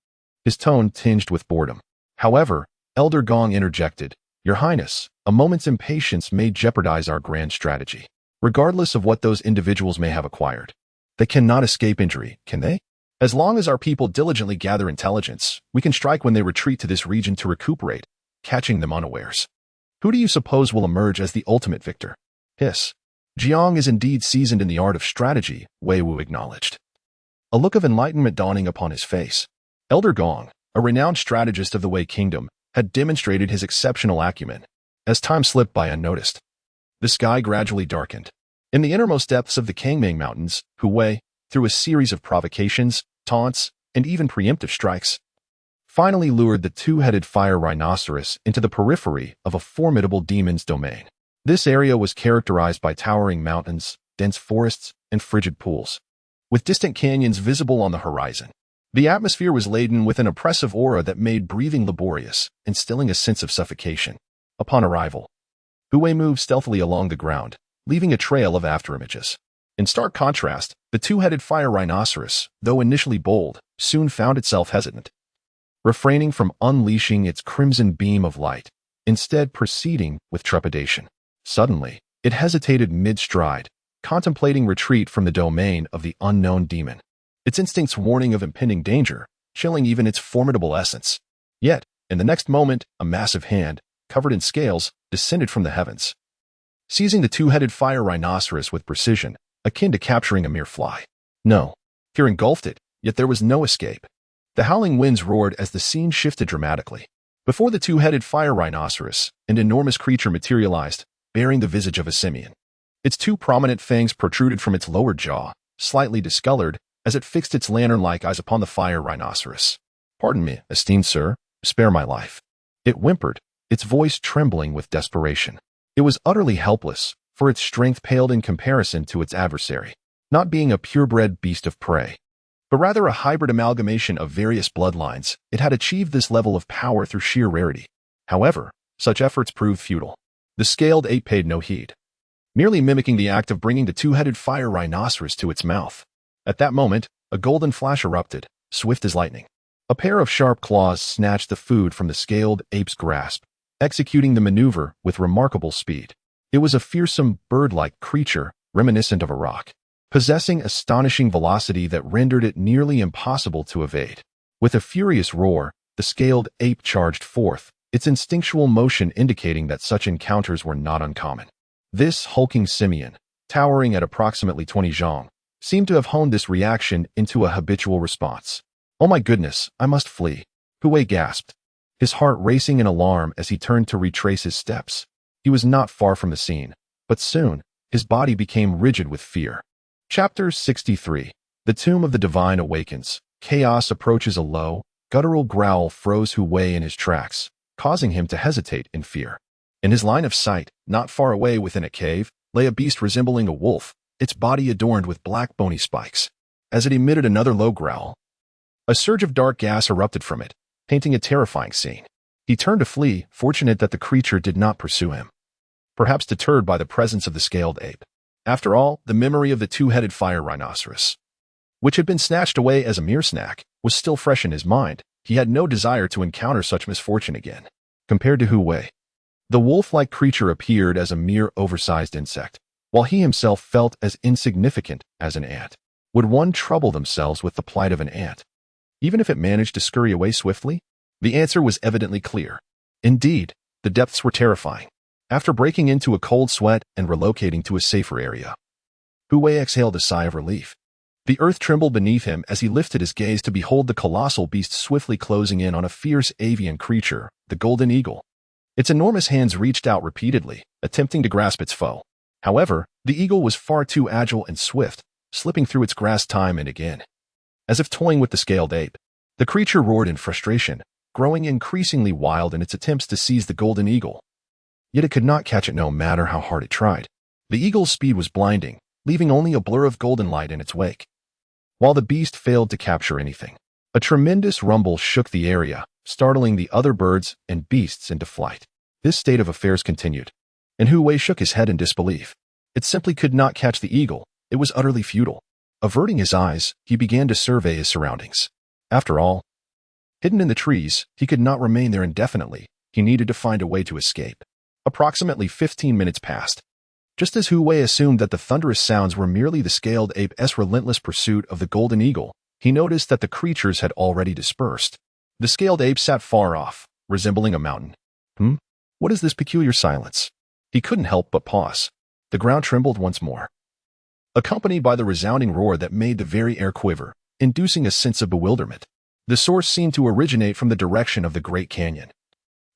his tone tinged with boredom. However, Elder Gong interjected, Your Highness, a moment's impatience may jeopardize our grand strategy, regardless of what those individuals may have acquired. They cannot escape injury, can they? As long as our people diligently gather intelligence, we can strike when they retreat to this region to recuperate, catching them unawares. Who do you suppose will emerge as the ultimate victor? Hiss. Jiang is indeed seasoned in the art of strategy, Wei Wu acknowledged, a look of enlightenment dawning upon his face. Elder Gong, a renowned strategist of the Wei Kingdom, had demonstrated his exceptional acumen. As time slipped by unnoticed, the sky gradually darkened. In the innermost depths of the Kangmang Mountains, Hu Wei, through a series of provocations, taunts, and even preemptive strikes, finally lured the 2-headed fire rhinoceros into the periphery of a formidable demon's domain. This area was characterized by towering mountains, dense forests, and frigid pools, with distant canyons visible on the horizon. The atmosphere was laden with an oppressive aura that made breathing laborious, instilling a sense of suffocation. Upon arrival, Hu Wei moved stealthily along the ground, leaving a trail of afterimages. In stark contrast, the 2-headed fire rhinoceros, though initially bold, soon found itself hesitant, refraining from unleashing its crimson beam of light, instead proceeding with trepidation. Suddenly, it hesitated mid-stride, contemplating retreat from the domain of the unknown demon, its instincts warning of impending danger, chilling even its formidable essence. Yet, in the next moment, a massive hand, covered in scales, descended from the heavens, seizing the 2-headed fire rhinoceros with precision, akin to capturing a mere fly. No, fear engulfed it, yet there was no escape. The howling winds roared as the scene shifted dramatically. Before the 2-headed fire rhinoceros, an enormous creature materialized, bearing the visage of a simian. Its 2 prominent fangs protruded from its lower jaw, slightly discolored, as it fixed its lantern-like eyes upon the fire rhinoceros. Pardon me, esteemed sir, spare my life. It whimpered, its voice trembling with desperation. It was utterly helpless, for its strength paled in comparison to its adversary, not being a purebred beast of prey, but rather a hybrid amalgamation of various bloodlines. It had achieved this level of power through sheer rarity. However, such efforts proved futile. The scaled ape paid no heed, merely mimicking the act of bringing the two-headed fire rhinoceros to its mouth. At that moment, a golden flash erupted, swift as lightning. A pair of sharp claws snatched the food from the scaled ape's grasp, executing the maneuver with remarkable speed. It was a fearsome, bird-like creature, reminiscent of a roc, possessing astonishing velocity that rendered it nearly impossible to evade. With a furious roar, the scaled ape charged forth, its instinctual motion indicating that such encounters were not uncommon. This hulking simian, towering at approximately 20 zhong, seemed to have honed this reaction into a habitual response. "Oh my goodness, I must flee," Hu Wei gasped, his heart racing in alarm as he turned to retrace his steps. He was not far from the scene, but soon, his body became rigid with fear. Chapter 63. The Tomb of the Divine Awakens. Chaos approaches. A low, guttural growl froze Hu Wei in his tracks, causing him to hesitate in fear. In his line of sight, not far away within a cave, lay a beast resembling a wolf, its body adorned with black bony spikes. As it emitted another low growl, a surge of dark gas erupted from it, painting a terrifying scene. He turned to flee, fortunate that the creature did not pursue him, perhaps deterred by the presence of the scaled ape. After all, the memory of the two-headed fire rhinoceros, which had been snatched away as a mere snack, was still fresh in his mind. He had no desire to encounter such misfortune again. Compared to Hu Wei, the wolf-like creature appeared as a mere oversized insect, while he himself felt as insignificant as an ant. Would one trouble themselves with the plight of an ant, even if it managed to scurry away swiftly? The answer was evidently clear. Indeed, the depths were terrifying. After breaking into a cold sweat and relocating to a safer area, Hu Wei exhaled a sigh of relief. The earth trembled beneath him as he lifted his gaze to behold the colossal beast swiftly closing in on a fierce avian creature, the golden eagle. Its enormous hands reached out repeatedly, attempting to grasp its foe. However, the eagle was far too agile and swift, slipping through its grasp time and again. As if toying with the scaled ape, the creature roared in frustration, growing increasingly wild in its attempts to seize the golden eagle. Yet it could not catch it no matter how hard it tried. The eagle's speed was blinding, leaving only a blur of golden light in its wake. While the beast failed to capture anything, a tremendous rumble shook the area, startling the other birds and beasts into flight. This state of affairs continued, and Hu Wei shook his head in disbelief. It simply could not catch the eagle. It was utterly futile. Averting his eyes, he began to survey his surroundings. After all, hidden in the trees, he could not remain there indefinitely. He needed to find a way to escape. Approximately 15 minutes passed. Just as Hu Wei assumed that the thunderous sounds were merely the scaled ape's relentless pursuit of the golden eagle, he noticed that the creatures had already dispersed. The scaled ape sat far off, resembling a mountain. What is this peculiar silence? He couldn't help but pause. The ground trembled once more, accompanied by the resounding roar that made the very air quiver, inducing a sense of bewilderment. The source seemed to originate from the direction of the Great Canyon,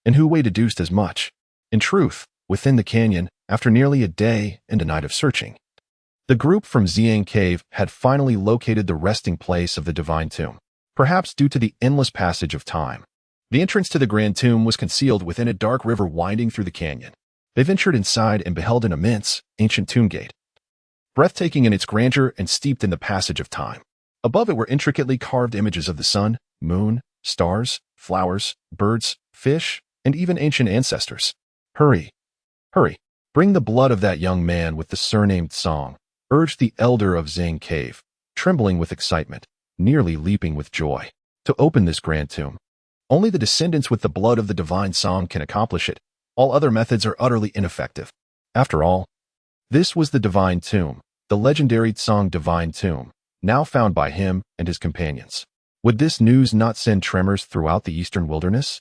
and Hu Wei deduced as much. In truth, within the canyon, after nearly a day and a night of searching, the group from Xiang Cave had finally located the resting place of the divine tomb. Perhaps due to the endless passage of time, the entrance to the grand tomb was concealed within a dark river winding through the canyon. They ventured inside and beheld an immense, ancient tomb gate, breathtaking in its grandeur and steeped in the passage of time. Above it were intricately carved images of the sun, moon, stars, flowers, birds, fish, and even ancient ancestors. "Hurry, hurry, bring the blood of that young man with the surnamed Song," urged the elder of Xiang Cave, trembling with excitement, nearly leaping with joy. "To open this grand tomb, only the descendants with the blood of the divine Song can accomplish it. All other methods are utterly ineffective." After all, this was the divine tomb, the legendary Song divine tomb, now found by him and his companions. Would this news not send tremors throughout the eastern wilderness?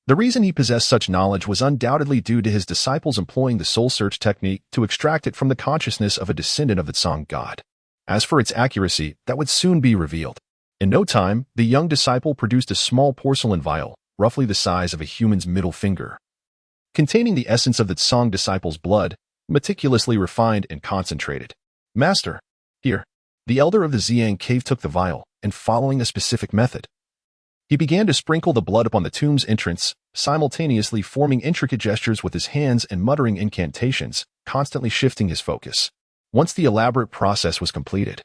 The reason he possessed such knowledge was undoubtedly due to his disciples employing the soul search technique to extract it from the consciousness of a descendant of the Song god. As for its accuracy, that would soon be revealed. In no time, the young disciple produced a small porcelain vial, roughly the size of a human's middle finger, containing the essence of the Song disciple's blood, meticulously refined and concentrated. "Master, here." The elder of the Xiang Cave took the vial, and following a specific method, He began to sprinkle the blood upon the tomb's entrance, simultaneously forming intricate gestures with his hands and muttering incantations, constantly shifting his focus. Once the elaborate process was completed,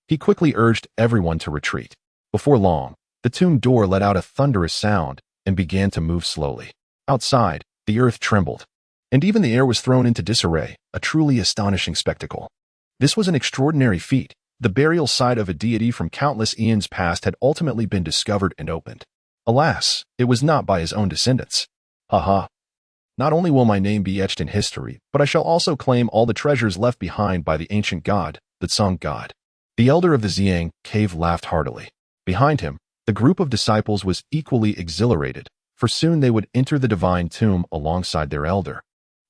he quickly urged everyone to retreat. Before long, the tomb door let out a thunderous sound and began to move slowly. Outside, the earth trembled, and even the air was thrown into disarray, a truly astonishing spectacle. This was an extraordinary feat. The burial site of a deity from countless eons past had ultimately been discovered and opened. Alas, it was not by his own descendants. Haha. Not only will my name be etched in history, but I shall also claim all the treasures left behind by the ancient god, the Song god. The elder of the Xiang cave laughed heartily. Behind him, the group of disciples was equally exhilarated, for soon they would enter the divine tomb alongside their elder,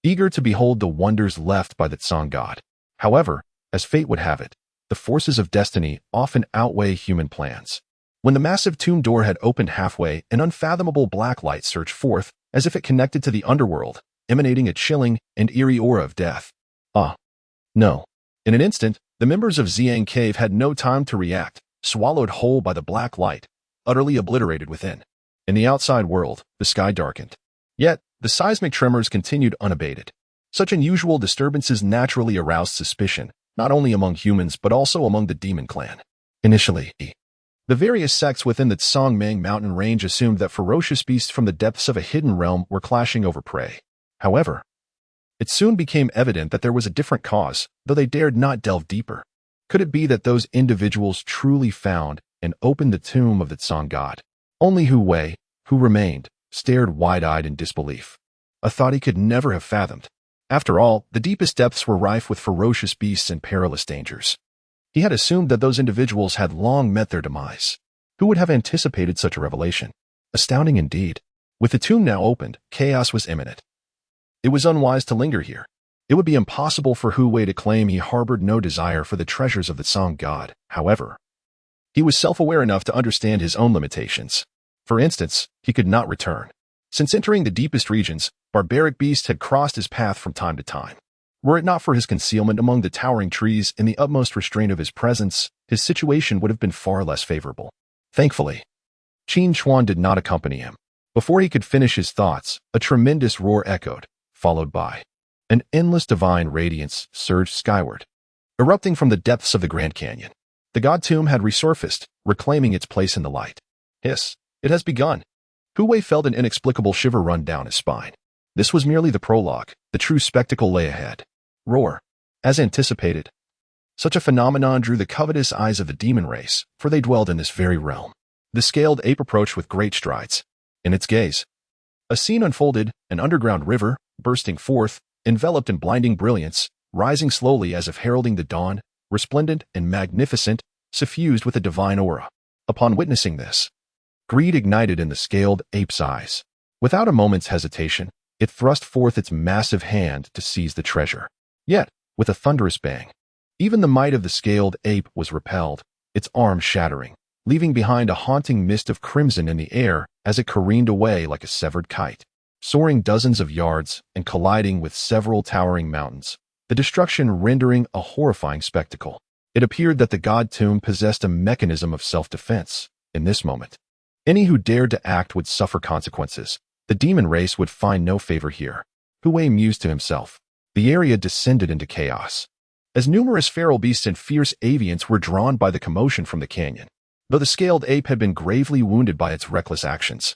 eager to behold the wonders left by the Song god. However, as fate would have it, the forces of destiny often outweigh human plans. When the massive tomb door had opened halfway, an unfathomable black light surged forth, as if it connected to the underworld, emanating a chilling and eerie aura of death. Ah, no. In an instant, the members of Xiang Cave had no time to react, swallowed whole by the black light, utterly obliterated within. In the outside world, the sky darkened. Yet, the seismic tremors continued unabated. Such unusual disturbances naturally aroused suspicion, not only among humans but also among the demon clan. Initially, the various sects within the Songmang mountain range assumed that ferocious beasts from the depths of a hidden realm were clashing over prey. However, it soon became evident that there was a different cause, though they dared not delve deeper. Could it be that those individuals truly found and opened the tomb of the Song god? Only Hu Wei, who remained, stared wide-eyed in disbelief. A thought he could never have fathomed. After all, the deepest depths were rife with ferocious beasts and perilous dangers. He had assumed that those individuals had long met their demise. Who would have anticipated such a revelation? Astounding indeed. With the tomb now opened, chaos was imminent. It was unwise to linger here. It would be impossible for Hu Wei to claim he harbored no desire for the treasures of the Song god. However, he was self-aware enough to understand his own limitations. For instance, he could not return. Since entering the deepest regions, barbaric beasts had crossed his path from time to time. Were it not for his concealment among the towering trees and the utmost restraint of his presence, his situation would have been far less favorable. Thankfully, Qin Chuan did not accompany him. Before he could finish his thoughts, a tremendous roar echoed, followed by an endless divine radiance surged skyward, erupting from the depths of the Grand Canyon. The god tomb had resurfaced, reclaiming its place in the light. Hiss, it has begun. Hu Wei felt an inexplicable shiver run down his spine. This was merely the prologue. The true spectacle lay ahead. Roar. As anticipated, such a phenomenon drew the covetous eyes of the demon race, for they dwelled in this very realm. The scaled ape approached with great strides. In its gaze, a scene unfolded, an underground river, bursting forth, enveloped in blinding brilliance, rising slowly as if heralding the dawn, resplendent and magnificent, suffused with a divine aura. Upon witnessing this, greed ignited in the scaled ape's eyes. Without a moment's hesitation, it thrust forth its massive hand to seize the treasure. Yet, with a thunderous bang, even the might of the scaled ape was repelled, its arm shattering, leaving behind a haunting mist of crimson in the air as it careened away like a severed kite, soaring dozens of yards and colliding with several towering mountains, the destruction rendering a horrifying spectacle. It appeared that the god tomb possessed a mechanism of self-defense. In this moment, any who dared to act would suffer consequences. The demon race would find no favor here. Hu Wei mused to himself. The area descended into chaos, as numerous feral beasts and fierce avians were drawn by the commotion from the canyon, though the scaled ape had been gravely wounded by its reckless actions.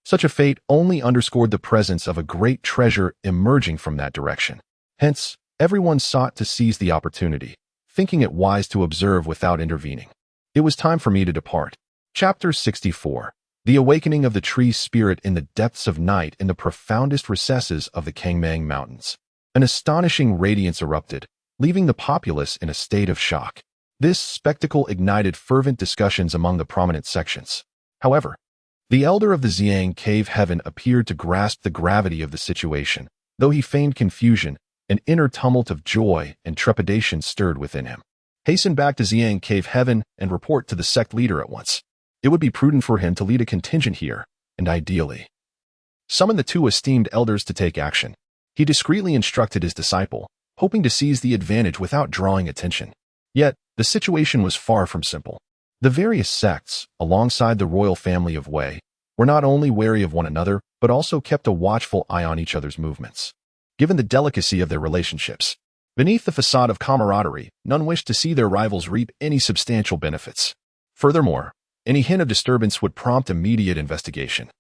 Such a fate only underscored the presence of a great treasure emerging from that direction. Hence, everyone sought to seize the opportunity, thinking it wise to observe without intervening. It was time for me to depart. Chapter 64. The awakening of the tree spirit in the depths of night in the profoundest recesses of the Kangmang Mountains. An astonishing radiance erupted, leaving the populace in a state of shock. This spectacle ignited fervent discussions among the prominent sections. However, the elder of the Xiang Cave Heaven appeared to grasp the gravity of the situation. Though he feigned confusion, an inner tumult of joy and trepidation stirred within him. Hasten back to Xiang Cave Heaven and report to the sect leader at once. It would be prudent for him to lead a contingent here, and ideally summon the two esteemed elders to take action. He discreetly instructed his disciple, hoping to seize the advantage without drawing attention. Yet, the situation was far from simple. The various sects, alongside the royal family of Wei, were not only wary of one another, but also kept a watchful eye on each other's movements. Given the delicacy of their relationships, beneath the facade of camaraderie, none wished to see their rivals reap any substantial benefits. Furthermore, any hint of disturbance would prompt immediate investigation,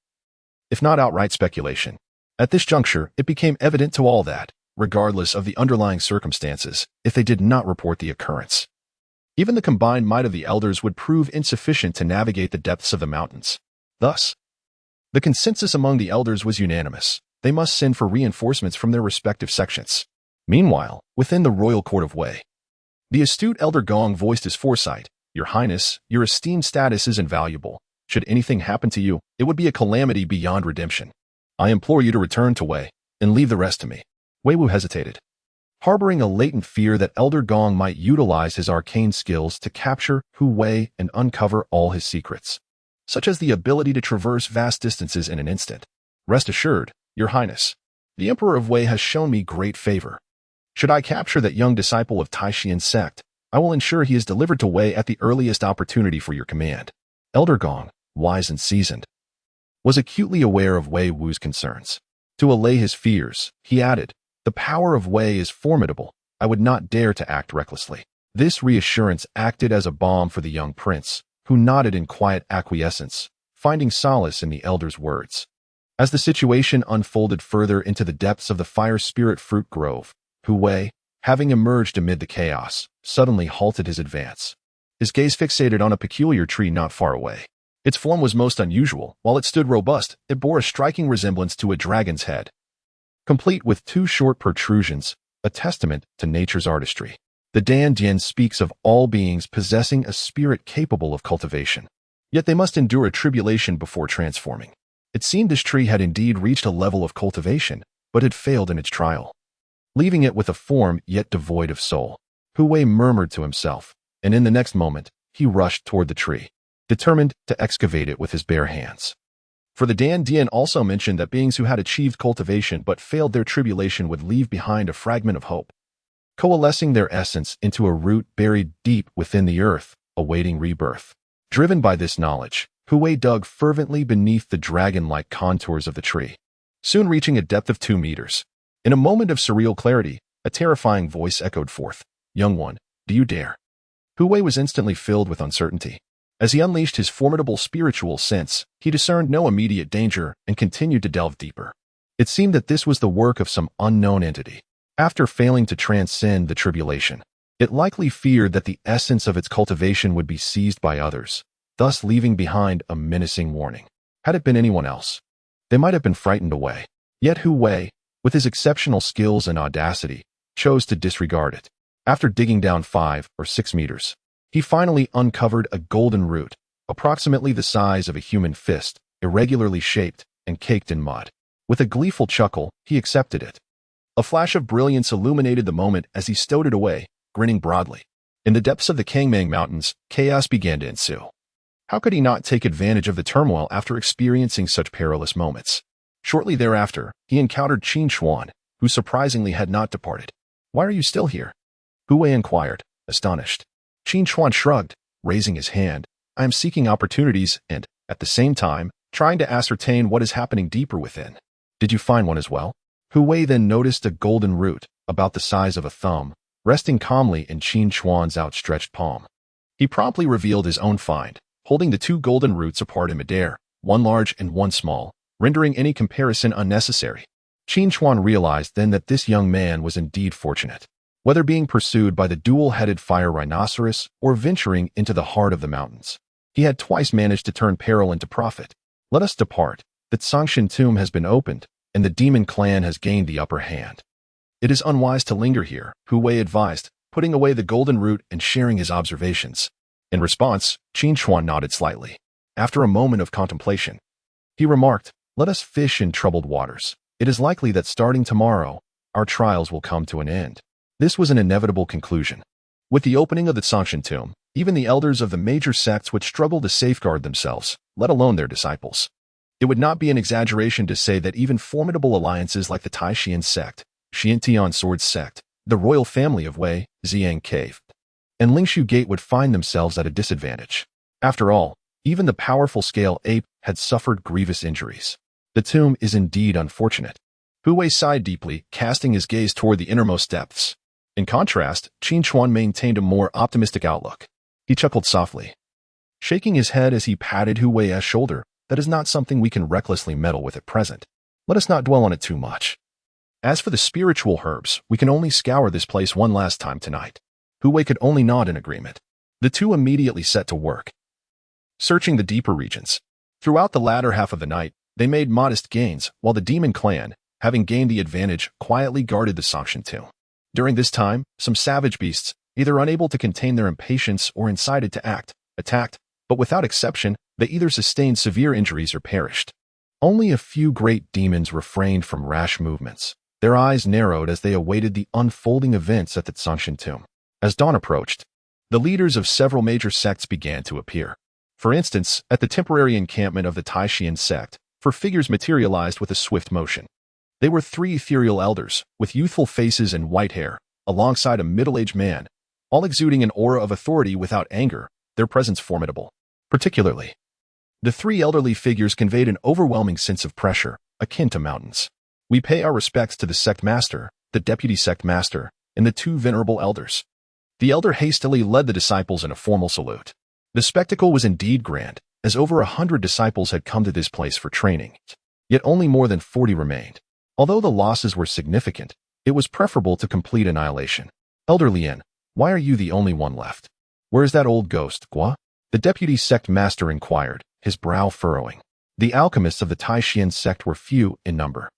if not outright speculation. At this juncture, it became evident to all that, regardless of the underlying circumstances, if they did not report the occurrence, even the combined might of the elders would prove insufficient to navigate the depths of the mountains. Thus, the consensus among the elders was unanimous. They must send for reinforcements from their respective sections. Meanwhile, within the royal court of Wei, the astute Elder Gong voiced his foresight. Your Highness, your esteemed status is invaluable. Should anything happen to you, it would be a calamity beyond redemption. I implore you to return to Wei and leave the rest to me. Wei Wu hesitated, harboring a latent fear that Elder Gong might utilize his arcane skills to capture Hu Wei and uncover all his secrets, such as the ability to traverse vast distances in an instant. Rest assured, Your Highness, the Emperor of Wei has shown me great favor. Should I capture that young disciple of Tai Xuan Sect, I will ensure he is delivered to Wei at the earliest opportunity for your command. Elder Gong, wise and seasoned, was acutely aware of Wei Wu's concerns. To allay his fears, he added, the power of Wei is formidable. I would not dare to act recklessly. This reassurance acted as a balm for the young prince, who nodded in quiet acquiescence, finding solace in the elder's words. As the situation unfolded further into the depths of the fire spirit fruit grove, Hu Wei, having emerged amid the chaos, suddenly halted his advance. His gaze fixated on a peculiar tree not far away. Its form was most unusual. While it stood robust, it bore a striking resemblance to a dragon's head, complete with two short protrusions, a testament to nature's artistry. The Dan Dian speaks of all beings possessing a spirit capable of cultivation. Yet they must endure a tribulation before transforming. It seemed this tree had indeed reached a level of cultivation, but had failed in its trial, leaving it with a form yet devoid of soul. Hu Wei murmured to himself, and in the next moment, he rushed toward the tree, determined to excavate it with his bare hands. For the Dan Dian also mentioned that beings who had achieved cultivation but failed their tribulation would leave behind a fragment of hope, coalescing their essence into a root buried deep within the earth, awaiting rebirth. Driven by this knowledge, Hu Wei dug fervently beneath the dragon-like contours of the tree, soon reaching a depth of 2 meters. In a moment of surreal clarity, a terrifying voice echoed forth, "Young one, do you dare?" Hu Wei was instantly filled with uncertainty. As he unleashed his formidable spiritual sense, he discerned no immediate danger and continued to delve deeper. It seemed that this was the work of some unknown entity. After failing to transcend the tribulation, it likely feared that the essence of its cultivation would be seized by others, thus leaving behind a menacing warning. Had it been anyone else, they might have been frightened away. Yet Hu Wei, with his exceptional skills and audacity, chose to disregard it. After digging down 5 or 6 meters, he finally uncovered a golden root, approximately the size of a human fist, irregularly shaped and caked in mud. With a gleeful chuckle, he accepted it. A flash of brilliance illuminated the moment as he stowed it away, grinning broadly. In the depths of the Kangmang Mountains, chaos began to ensue. How could he not take advantage of the turmoil after experiencing such perilous moments? Shortly thereafter, he encountered Qin Xuan, who surprisingly had not departed. "Why are you still here?" Hu Wei inquired, astonished. Qin Xuan shrugged, raising his hand. "I am seeking opportunities and, at the same time, trying to ascertain what is happening deeper within." "Did you find one as well?" Hu Wei then noticed a golden root, about the size of a thumb, resting calmly in Qin Xuan's outstretched palm. He promptly revealed his own find, holding the 2 golden roots apart in midair, one large and one small, rendering any comparison unnecessary. Qin Xuan realized then that this young man was indeed fortunate. Whether being pursued by the dual-headed fire rhinoceros or venturing into the heart of the mountains, he had twice managed to turn peril into profit. "Let us depart. The Tsangshan tomb has been opened, and the demon clan has gained the upper hand. It is unwise to linger here," Hu Wei advised, putting away the golden root and sharing his observations. In response, Qin Xuan nodded slightly. After a moment of contemplation, he remarked, "Let us fish in troubled waters. It is likely that starting tomorrow, our trials will come to an end." This was an inevitable conclusion. With the opening of the Tsangshan tomb, even the elders of the major sects would struggle to safeguard themselves, let alone their disciples. It would not be an exaggeration to say that even formidable alliances like the Tai Xuan Sect, Tai Sword Sect, the royal family of Wei, Ziyang Cave, and Lingshu Gate would find themselves at a disadvantage. After all, even the powerful scale ape had suffered grievous injuries. The tomb is indeed unfortunate. Hu Wei sighed deeply, casting his gaze toward the innermost depths. In contrast, Qin Chuan maintained a more optimistic outlook. He chuckled softly, shaking his head as he patted Hu Wei's shoulder. That is not something we can recklessly meddle with at present. Let us not dwell on it too much. As for the spiritual herbs, we can only scour this place one last time tonight. Hu Wei could only nod in agreement. The two immediately set to work, searching the deeper regions. Throughout the latter half of the night, they made modest gains, while the demon clan, having gained the advantage, quietly guarded the Sangshan tomb. During this time, some savage beasts, either unable to contain their impatience or incited to act, attacked, but without exception, they either sustained severe injuries or perished. Only a few great demons refrained from rash movements. Their eyes narrowed as they awaited the unfolding events at the Sangshan tomb. As dawn approached, the leaders of several major sects began to appear. For instance, at the temporary encampment of the Tai Xuan Sect, figures materialized with a swift motion. They were 3 ethereal elders, with youthful faces and white hair, alongside a middle-aged man, all exuding an aura of authority without anger, their presence formidable. Particularly, the 3 elderly figures conveyed an overwhelming sense of pressure, akin to mountains. We pay our respects to the sect master, the deputy sect master, and the 2 venerable elders. The elder hastily led the disciples in a formal salute. The spectacle was indeed grand, as over 100 disciples had come to this place for training. Yet only more than 40 remained. Although the losses were significant, it was preferable to complete annihilation. Elder Lien, why are you the only one left? Where is that old ghost, Gua? The deputy sect master inquired, his brow furrowing. The alchemists of the Tai Xuan Sect were few in number,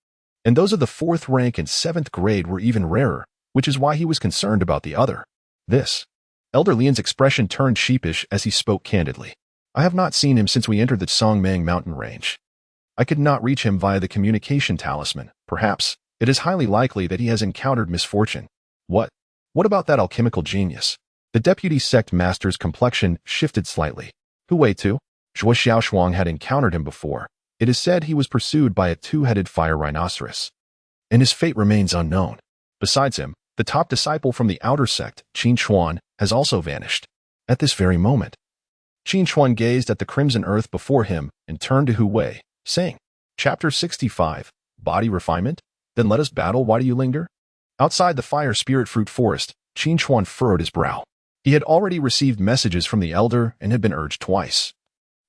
and those of the 4th rank and 7th grade were even rarer, which is why he was concerned about the other. This. Elder Lian's expression turned sheepish as he spoke candidly. I have not seen him since we entered the Songmang mountain range. I could not reach him via the communication talisman. Perhaps, it is highly likely that he has encountered misfortune. What about that alchemical genius? The deputy sect master's complexion shifted slightly. Hu Wei too? Zhuo Xiaoshuang had encountered him before. It is said he was pursued by a 2-headed fire rhinoceros, and his fate remains unknown. Besides him, the top disciple from the outer sect, Qin Chuan, has also vanished. At this very moment, Qin Chuan gazed at the crimson earth before him and turned to Hu Wei, saying, Chapter 65, Body Refinement? Then let us battle, why do you linger? Outside the fire spirit fruit forest, Qin Chuan furrowed his brow. He had already received messages from the elder and had been urged twice.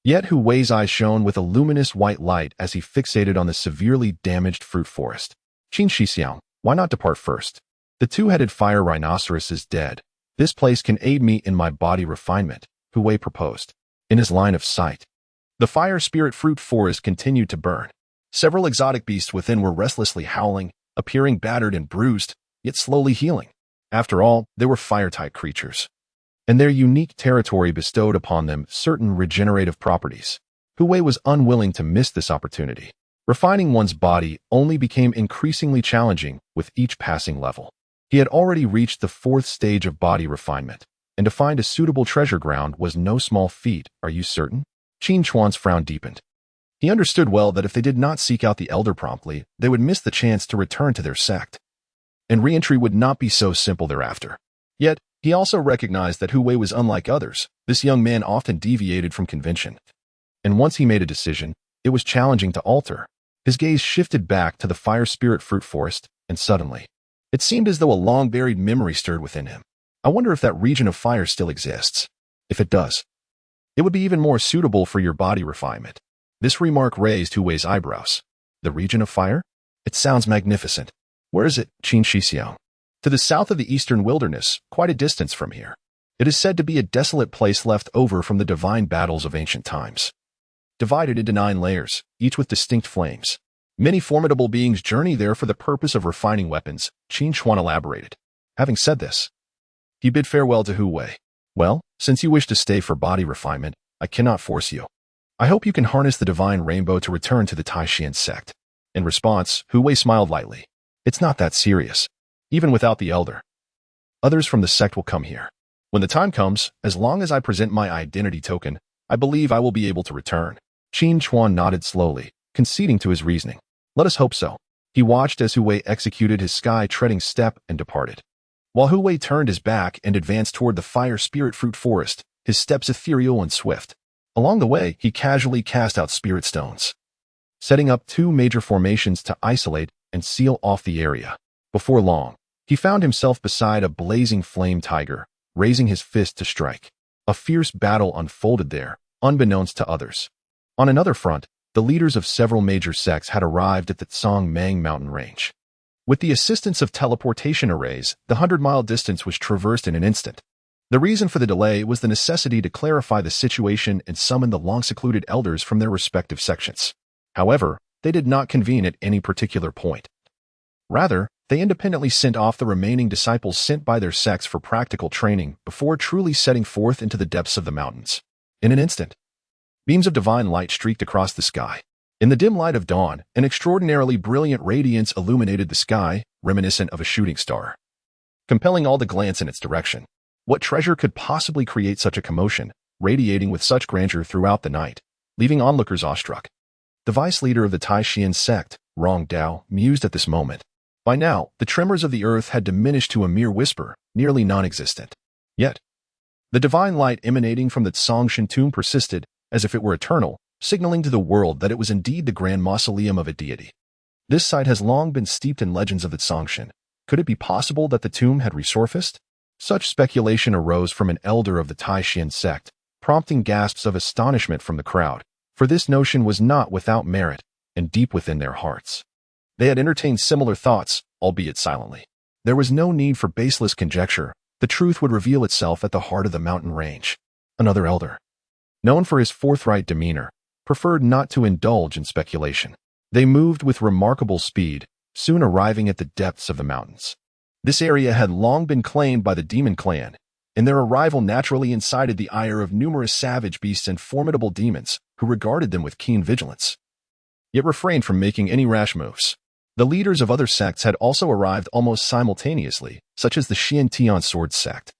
Yet Hu Wei's eyes shone with a luminous white light as he fixated on the severely damaged fruit forest. Qin Shixiang, why not depart first? The 2-headed fire rhinoceros is dead. This place can aid me in my body refinement, Hu Wei proposed. In his line of sight, the fire spirit fruit forest continued to burn. Several exotic beasts within were restlessly howling, appearing battered and bruised, yet slowly healing. After all, they were fire-type creatures, and their unique territory bestowed upon them certain regenerative properties. Hu Wei was unwilling to miss this opportunity. Refining one's body only became increasingly challenging with each passing level. He had already reached the 4th stage of body refinement, and to find a suitable treasure ground was no small feat, are you certain? Qin Chuan's frown deepened. He understood well that if they did not seek out the elder promptly, they would miss the chance to return to their sect, and re-entry would not be so simple thereafter. Yet, he also recognized that Hu Wei was unlike others. This young man often deviated from convention, and once he made a decision, it was challenging to alter. His gaze shifted back to the fire spirit fruit forest, and suddenly, it seemed as though a long-buried memory stirred within him. I wonder if that region of fire still exists. If it does, it would be even more suitable for your body refinement. This remark raised Hu Wei's eyebrows. The region of fire? It sounds magnificent. Where is it, Qin Shixiang? To the south of the eastern wilderness, quite a distance from here. It is said to be a desolate place left over from the divine battles of ancient times, divided into 9 layers, each with distinct flames. Many formidable beings journey there for the purpose of refining weapons, Qin Chuan elaborated. Having said this, he bid farewell to Hu Wei. Well, since you wish to stay for body refinement, I cannot force you. I hope you can harness the divine rainbow to return to the Tai Xuan Sect. In response, Hu Wei smiled lightly. It's not that serious. Even without the elder, others from the sect will come here. When the time comes, as long as I present my identity token, I believe I will be able to return. Qin Chuan nodded slowly, conceding to his reasoning. Let us hope so. He watched as Hu Wei executed his sky-treading step and departed. While Hu Wei turned his back and advanced toward the fire spirit fruit forest, his steps ethereal and swift. Along the way, he casually cast out spirit stones, setting up 2 major formations to isolate and seal off the area. Before long, he found himself beside a blazing flame tiger, raising his fist to strike. A fierce battle unfolded there, unbeknownst to others. On another front, the leaders of several major sects had arrived at the Tsang mountain range. With the assistance of teleportation arrays, the 100-mile distance was traversed in an instant. The reason for the delay was the necessity to clarify the situation and summon the long-secluded elders from their respective sections. However, they did not convene at any particular point. Rather, they independently sent off the remaining disciples sent by their sects for practical training before truly setting forth into the depths of the mountains. In an instant, beams of divine light streaked across the sky. In the dim light of dawn, an extraordinarily brilliant radiance illuminated the sky, reminiscent of a shooting star, compelling all to glance in its direction. What treasure could possibly create such a commotion, radiating with such grandeur throughout the night, leaving onlookers awestruck? The vice leader of the Tai Xuan Sect, Rong Dao, mused at this moment. By now, the tremors of the earth had diminished to a mere whisper, nearly non-existent. Yet, the divine light emanating from the Tsongshan tomb persisted, as if it were eternal, signaling to the world that it was indeed the grand mausoleum of a deity. This site has long been steeped in legends of the Tsongshan. Could it be possible that the tomb had resurfaced? Such speculation arose from an elder of the Tai Xuan Sect, prompting gasps of astonishment from the crowd, for this notion was not without merit, and deep within their hearts. They had entertained similar thoughts, albeit silently. There was no need for baseless conjecture. The truth would reveal itself at the heart of the mountain range. Another elder, known for his forthright demeanor, preferred not to indulge in speculation. They moved with remarkable speed, soon arriving at the depths of the mountains. This area had long been claimed by the demon clan, and their arrival naturally incited the ire of numerous savage beasts and formidable demons, who regarded them with keen vigilance, yet refrained from making any rash moves. The leaders of other sects had also arrived almost simultaneously, such as the Tai Xuan Sect,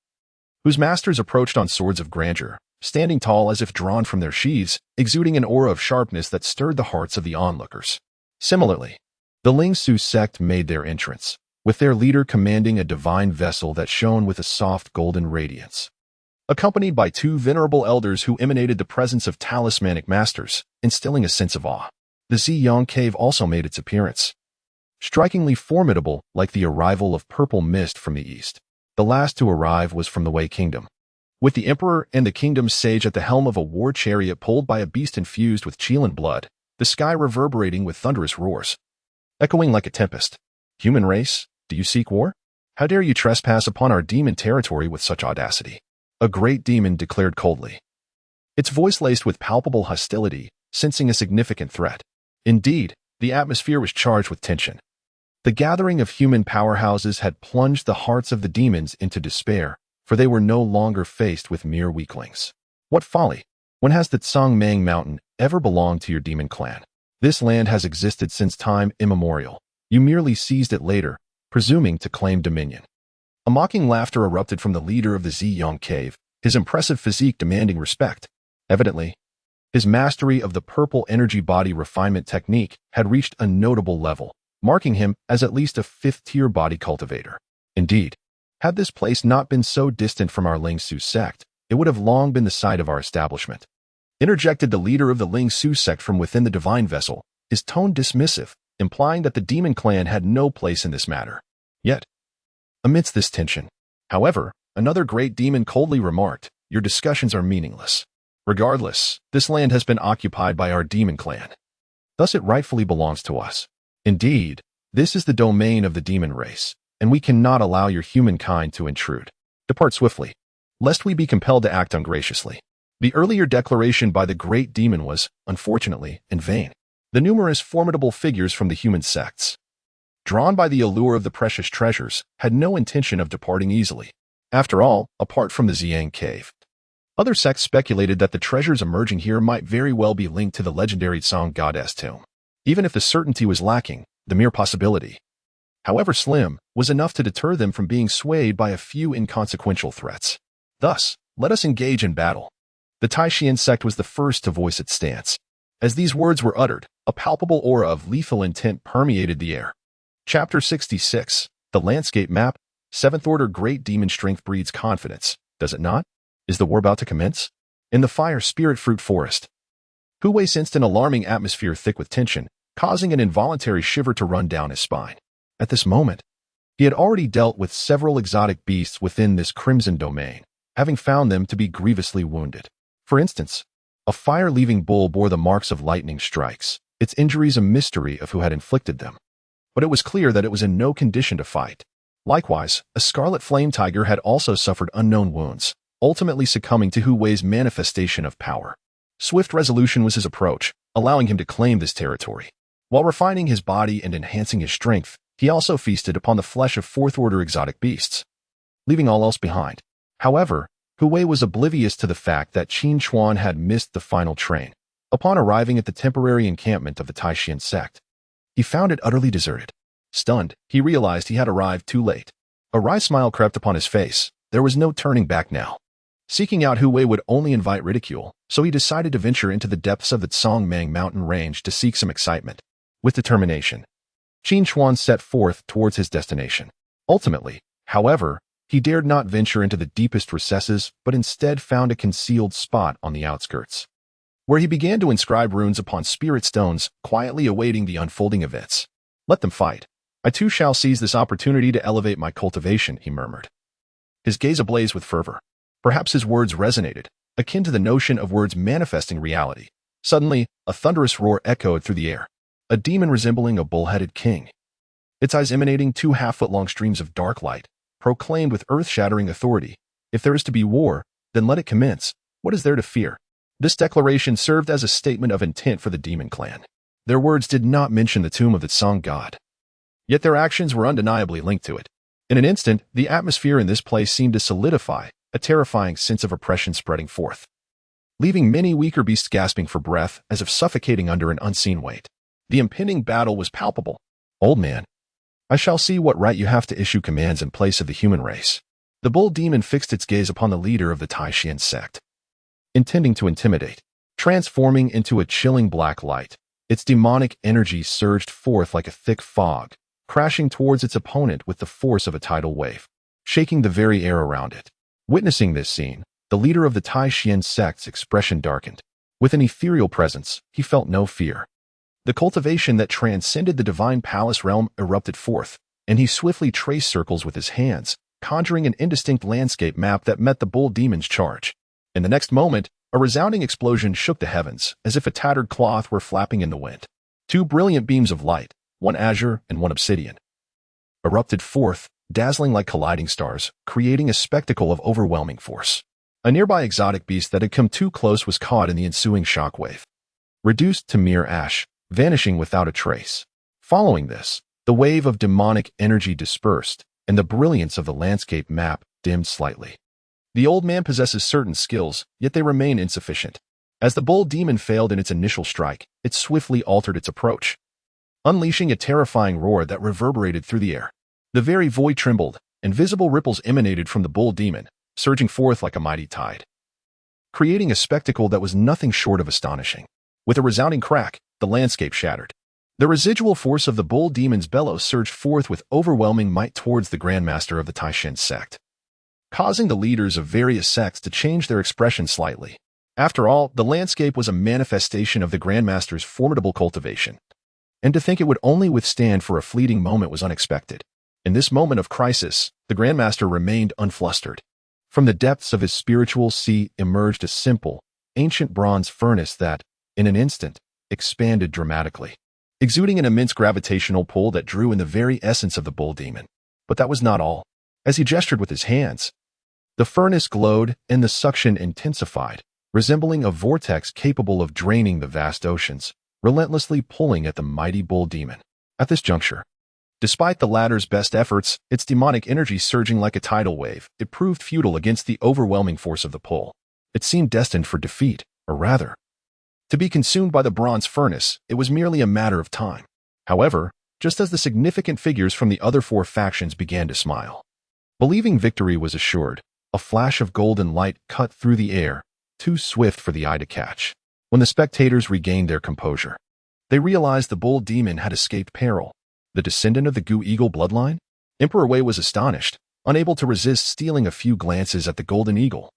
whose masters approached on swords of grandeur, standing tall as if drawn from their sheaths, exuding an aura of sharpness that stirred the hearts of the onlookers. Similarly, the Tai Sect made their entrance, with their leader commanding a divine vessel that shone with a soft golden radiance, accompanied by 2 venerable elders who emanated the presence of talismanic masters, instilling a sense of awe. The Ziyang Cave also made its appearance, strikingly formidable like the arrival of purple mist from the east. The last to arrive was from the Wei Kingdom, with the emperor and the kingdom's sage at the helm of a war chariot pulled by a beast infused with Qilin blood, the sky reverberating with thunderous roars, echoing like a tempest. Human race, do you seek war? How dare you trespass upon our demon territory with such audacity? A great demon declared coldly, its voice laced with palpable hostility, sensing a significant threat. Indeed, the atmosphere was charged with tension. The gathering of human powerhouses had plunged the hearts of the demons into despair, for they were no longer faced with mere weaklings. What folly! When has the Tsang mountain ever belonged to your demon clan? This land has existed since time immemorial. You merely seized it later, presuming to claim dominion. A mocking laughter erupted from the leader of the Ziyang Cave, his impressive physique demanding respect. Evidently, his mastery of the purple energy body refinement technique had reached a notable level, marking him as at least a 5th-tier body cultivator. Indeed, had this place not been so distant from our Tai Xuan Sect, it would have long been the site of our establishment. Interjected the leader of the Tai Xuan Sect from within the divine vessel, his tone dismissive, implying that the demon clan had no place in this matter. Yet, amidst this tension, however, another great demon coldly remarked, "Your discussions are meaningless. Regardless, this land has been occupied by our demon clan. Thus it rightfully belongs to us. Indeed, this is the domain of the demon race, and we cannot allow your humankind to intrude. Depart swiftly, lest we be compelled to act ungraciously." The earlier declaration by the great demon was, unfortunately, in vain. The numerous formidable figures from the human sects, drawn by the allure of the precious treasures, had no intention of departing easily. After all, apart from the Ziyang Cave, other sects speculated that the treasures emerging here might very well be linked to the legendary Song goddess tomb. Even if the certainty was lacking, the mere possibility, however slim, was enough to deter them from being swayed by a few inconsequential threats. Thus, let us engage in battle. The Tai Xuan Sect was the first to voice its stance. As these words were uttered, a palpable aura of lethal intent permeated the air. Chapter 66, The Landscape Map. 7th Order Great Demon Strength breeds confidence, does it not? Is the war about to commence? in the fire spirit fruit forest. Hu Wei sensed an alarming atmosphere thick with tension, causing an involuntary shiver to run down his spine. At this moment, he had already dealt with several exotic beasts within this crimson domain, having found them to be grievously wounded. For instance, a fire-leaving bull bore the marks of lightning strikes, its injuries a mystery of who had inflicted them. But it was clear that it was in no condition to fight. Likewise, a scarlet flame tiger had also suffered unknown wounds, ultimately succumbing to Hu Wei's manifestation of power. Swift resolution was his approach, allowing him to claim this territory. While refining his body and enhancing his strength, he also feasted upon the flesh of fourth-order exotic beasts, leaving all else behind. However, Hu Wei was oblivious to the fact that Qin Chuan had missed the final train. Upon arriving at the temporary encampment of the Tai Xuan Sect, he found it utterly deserted. Stunned, he realized he had arrived too late. A wry smile crept upon his face. There was no turning back now. Seeking out Hu Wei would only invite ridicule, so he decided to venture into the depths of the Tsongmang mountain range to seek some excitement. With determination, Qin Chuan set forth towards his destination. Ultimately, however, he dared not venture into the deepest recesses, but instead found a concealed spot on the outskirts, where he began to inscribe runes upon spirit stones, quietly awaiting the unfolding events. Let them fight. I too shall seize this opportunity to elevate my cultivation, he murmured, his gaze ablaze with fervor. Perhaps his words resonated, akin to the notion of words manifesting reality. Suddenly, a thunderous roar echoed through the air. A demon resembling a bull-headed king, its eyes emanating 2 half-foot-long streams of dark light, proclaimed with earth-shattering authority, "If there is to be war, then let it commence. What is there to fear?" This declaration served as a statement of intent for the demon clan. Their words did not mention the tomb of the Song god, yet their actions were undeniably linked to it. In an instant, the atmosphere in this place seemed to solidify, a terrifying sense of oppression spreading forth, leaving many weaker beasts gasping for breath as if suffocating under an unseen weight. The impending battle was palpable. "Old man, I shall see what right you have to issue commands in place of the human race." The bull demon fixed its gaze upon the leader of the Tai Xuan Sect, intending to intimidate. Transforming into a chilling black light, its demonic energy surged forth like a thick fog, crashing towards its opponent with the force of a tidal wave, shaking the very air around it. Witnessing this scene, the leader of the Tai Xuan Sect's expression darkened. With an ethereal presence, he felt no fear. The cultivation that transcended the divine palace realm erupted forth, and he swiftly traced circles with his hands, conjuring an indistinct landscape map that met the bull demon's charge. In the next moment, a resounding explosion shook the heavens, as if a tattered cloth were flapping in the wind. 2 brilliant beams of light, one azure and one obsidian, erupted forth, dazzling like colliding stars, creating a spectacle of overwhelming force. A nearby exotic beast that had come too close was caught in the ensuing shockwave, reduced to mere ash, vanishing without a trace. Following this, the wave of demonic energy dispersed, and the brilliance of the landscape map dimmed slightly. The old man possesses certain skills, yet they remain insufficient. As the bull demon failed in its initial strike, it swiftly altered its approach, unleashing a terrifying roar that reverberated through the air. The very void trembled, and visible ripples emanated from the bull demon, surging forth like a mighty tide, creating a spectacle that was nothing short of astonishing. With a resounding crack, the landscape shattered. The residual force of the bull demon's bellows surged forth with overwhelming might towards the Grandmaster of the Tai Xuan Sect, causing the leaders of various sects to change their expression slightly. After all, the landscape was a manifestation of the Grandmaster's formidable cultivation, and to think it would only withstand for a fleeting moment was unexpected. In this moment of crisis, the Grandmaster remained unflustered. From the depths of his spiritual sea emerged a simple, ancient bronze furnace that, in an instant, expanded dramatically, exuding an immense gravitational pull that drew in the very essence of the bull demon. But that was not all. As he gestured with his hands, the furnace glowed and the suction intensified, resembling a vortex capable of draining the vast oceans, relentlessly pulling at the mighty bull demon. At this juncture, despite the latter's best efforts, its demonic energy surging like a tidal wave, it proved futile against the overwhelming force of the pull. It seemed destined for defeat, or rather, to be consumed by the bronze furnace. It was merely a matter of time. However, just as the significant figures from the other 4 factions began to smile, believing victory was assured, a flash of golden light cut through the air, too swift for the eye to catch. When the spectators regained their composure, they realized the bull demon had escaped peril. The descendant of the Gu Eagle bloodline? Emperor Wei was astonished, unable to resist stealing a few glances at the golden eagle,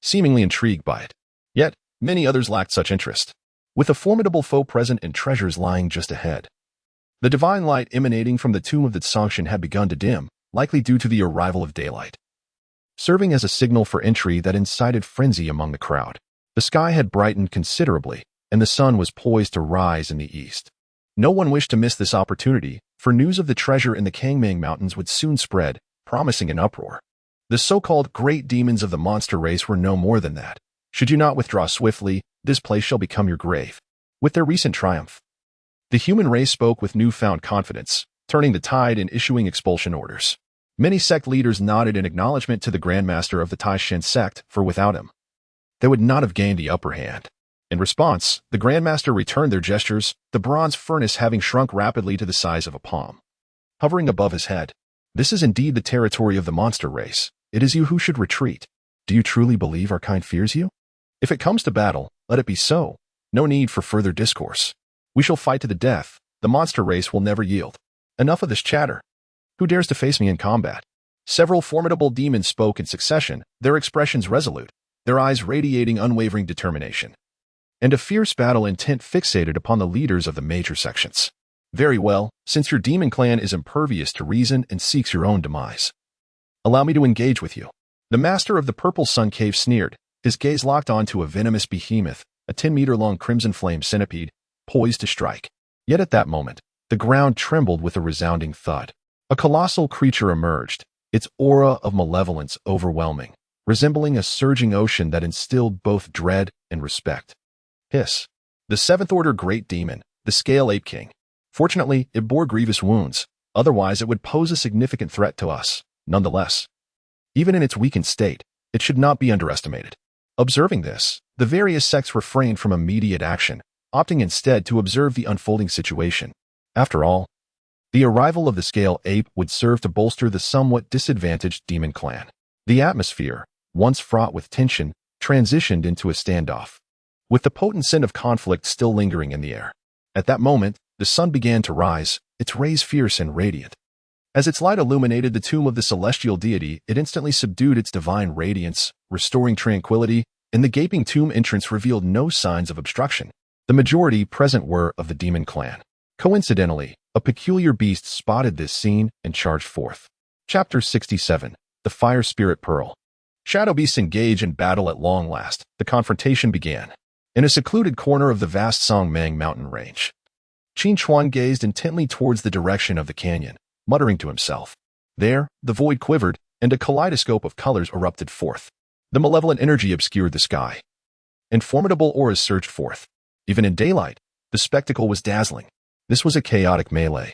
seemingly intrigued by it. Yet, many others lacked such interest, with a formidable foe present and treasures lying just ahead. The divine light emanating from the tomb of the Tsongshan had begun to dim, likely due to the arrival of daylight, serving as a signal for entry that incited frenzy among the crowd. The sky had brightened considerably, and the sun was poised to rise in the east. No one wished to miss this opportunity, for news of the treasure in the Kangmang Mountains would soon spread, promising an uproar. The so-called great demons of the monster race were no more than that. Should you not withdraw swiftly, this place shall become your grave. With their recent triumph, the human race spoke with newfound confidence, turning the tide and issuing expulsion orders. Many sect leaders nodded in acknowledgement to the Grandmaster of the Tai Xuan Sect, for without him, they would not have gained the upper hand. In response, the Grandmaster returned their gestures, the bronze furnace having shrunk rapidly to the size of a palm, hovering above his head. This is indeed the territory of the monster race. It is you who should retreat. Do you truly believe our kind fears you? If it comes to battle, let it be so. No need for further discourse. We shall fight to the death. The monster race will never yield. Enough of this chatter. Who dares to face me in combat? Several formidable demons spoke in succession, their expressions resolute, their eyes radiating unwavering determination, and a fierce battle intent fixated upon the leaders of the major sections. Very well, since your demon clan is impervious to reason and seeks your own demise, allow me to engage with you. The master of the Purple Sun Cave sneered, his gaze locked onto a venomous behemoth, a 10-meter-long crimson flame centipede, poised to strike. Yet at that moment, the ground trembled with a resounding thud. A colossal creature emerged, its aura of malevolence overwhelming, resembling a surging ocean that instilled both dread and respect. Hiss. The seventh-order great demon, the Scale Ape King. Fortunately, it bore grievous wounds, otherwise it would pose a significant threat to us. Nonetheless, even in its weakened state, it should not be underestimated. Observing this, the various sects refrained from immediate action, opting instead to observe the unfolding situation. After all, the arrival of the Scale Ape would serve to bolster the somewhat disadvantaged demon clan. The atmosphere, once fraught with tension, transitioned into a standoff, with the potent scent of conflict still lingering in the air. At that moment, the sun began to rise, its rays fierce and radiant. As its light illuminated the tomb of the celestial deity, it instantly subdued its divine radiance, restoring tranquility, and the gaping tomb entrance revealed no signs of obstruction. The majority present were of the demon clan. Coincidentally, a peculiar beast spotted this scene and charged forth. Chapter 67. The Fire Spirit Pearl. Shadow beasts engage in battle at long last. The confrontation began in a secluded corner of the vast Songmang mountain range. Qin Chuan gazed intently towards the direction of the canyon, muttering to himself. There, the void quivered, and a kaleidoscope of colors erupted forth. The malevolent energy obscured the sky, and formidable auras surged forth. Even in daylight, the spectacle was dazzling. This was a chaotic melee.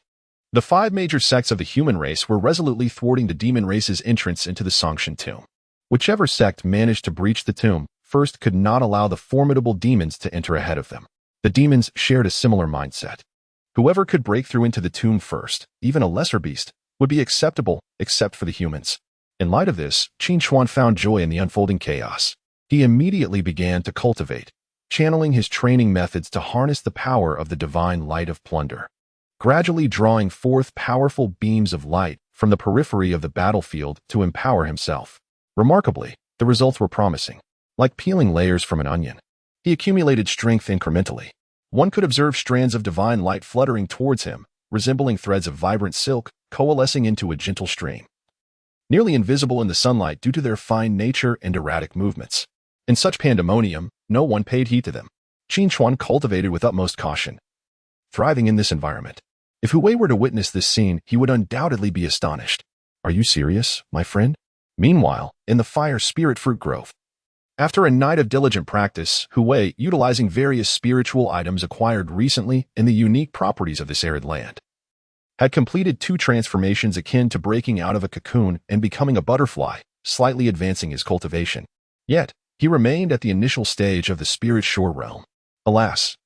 The 5 major sects of the human race were resolutely thwarting the demon race's entrance into the Tsongshan tomb. Whichever sect managed to breach the tomb first could not allow the formidable demons to enter ahead of them. The demons shared a similar mindset. Whoever could break through into the tomb first, even a lesser beast, would be acceptable, except for the humans. In light of this, Qin Chuan found joy in the unfolding chaos. He immediately began to cultivate, channeling his training methods to harness the power of the divine light of plunder, gradually drawing forth powerful beams of light from the periphery of the battlefield to empower himself. Remarkably, the results were promising. Like peeling layers from an onion, he accumulated strength incrementally. One could observe strands of divine light fluttering towards him, resembling threads of vibrant silk, coalescing into a gentle stream, nearly invisible in the sunlight due to their fine nature and erratic movements. In such pandemonium, no one paid heed to them. Qin Chuan cultivated with utmost caution, thriving in this environment. If Hu Wei were to witness this scene, he would undoubtedly be astonished. Are you serious, my friend? Meanwhile, in the Fire Spirit Fruit Grove, after a night of diligent practice, Hu Wei, utilizing various spiritual items acquired recently and the unique properties of this arid land, had completed 2 transformations akin to breaking out of a cocoon and becoming a butterfly, slightly advancing his cultivation. Yet, he remained at the initial stage of the Spirit Shore realm. Alas,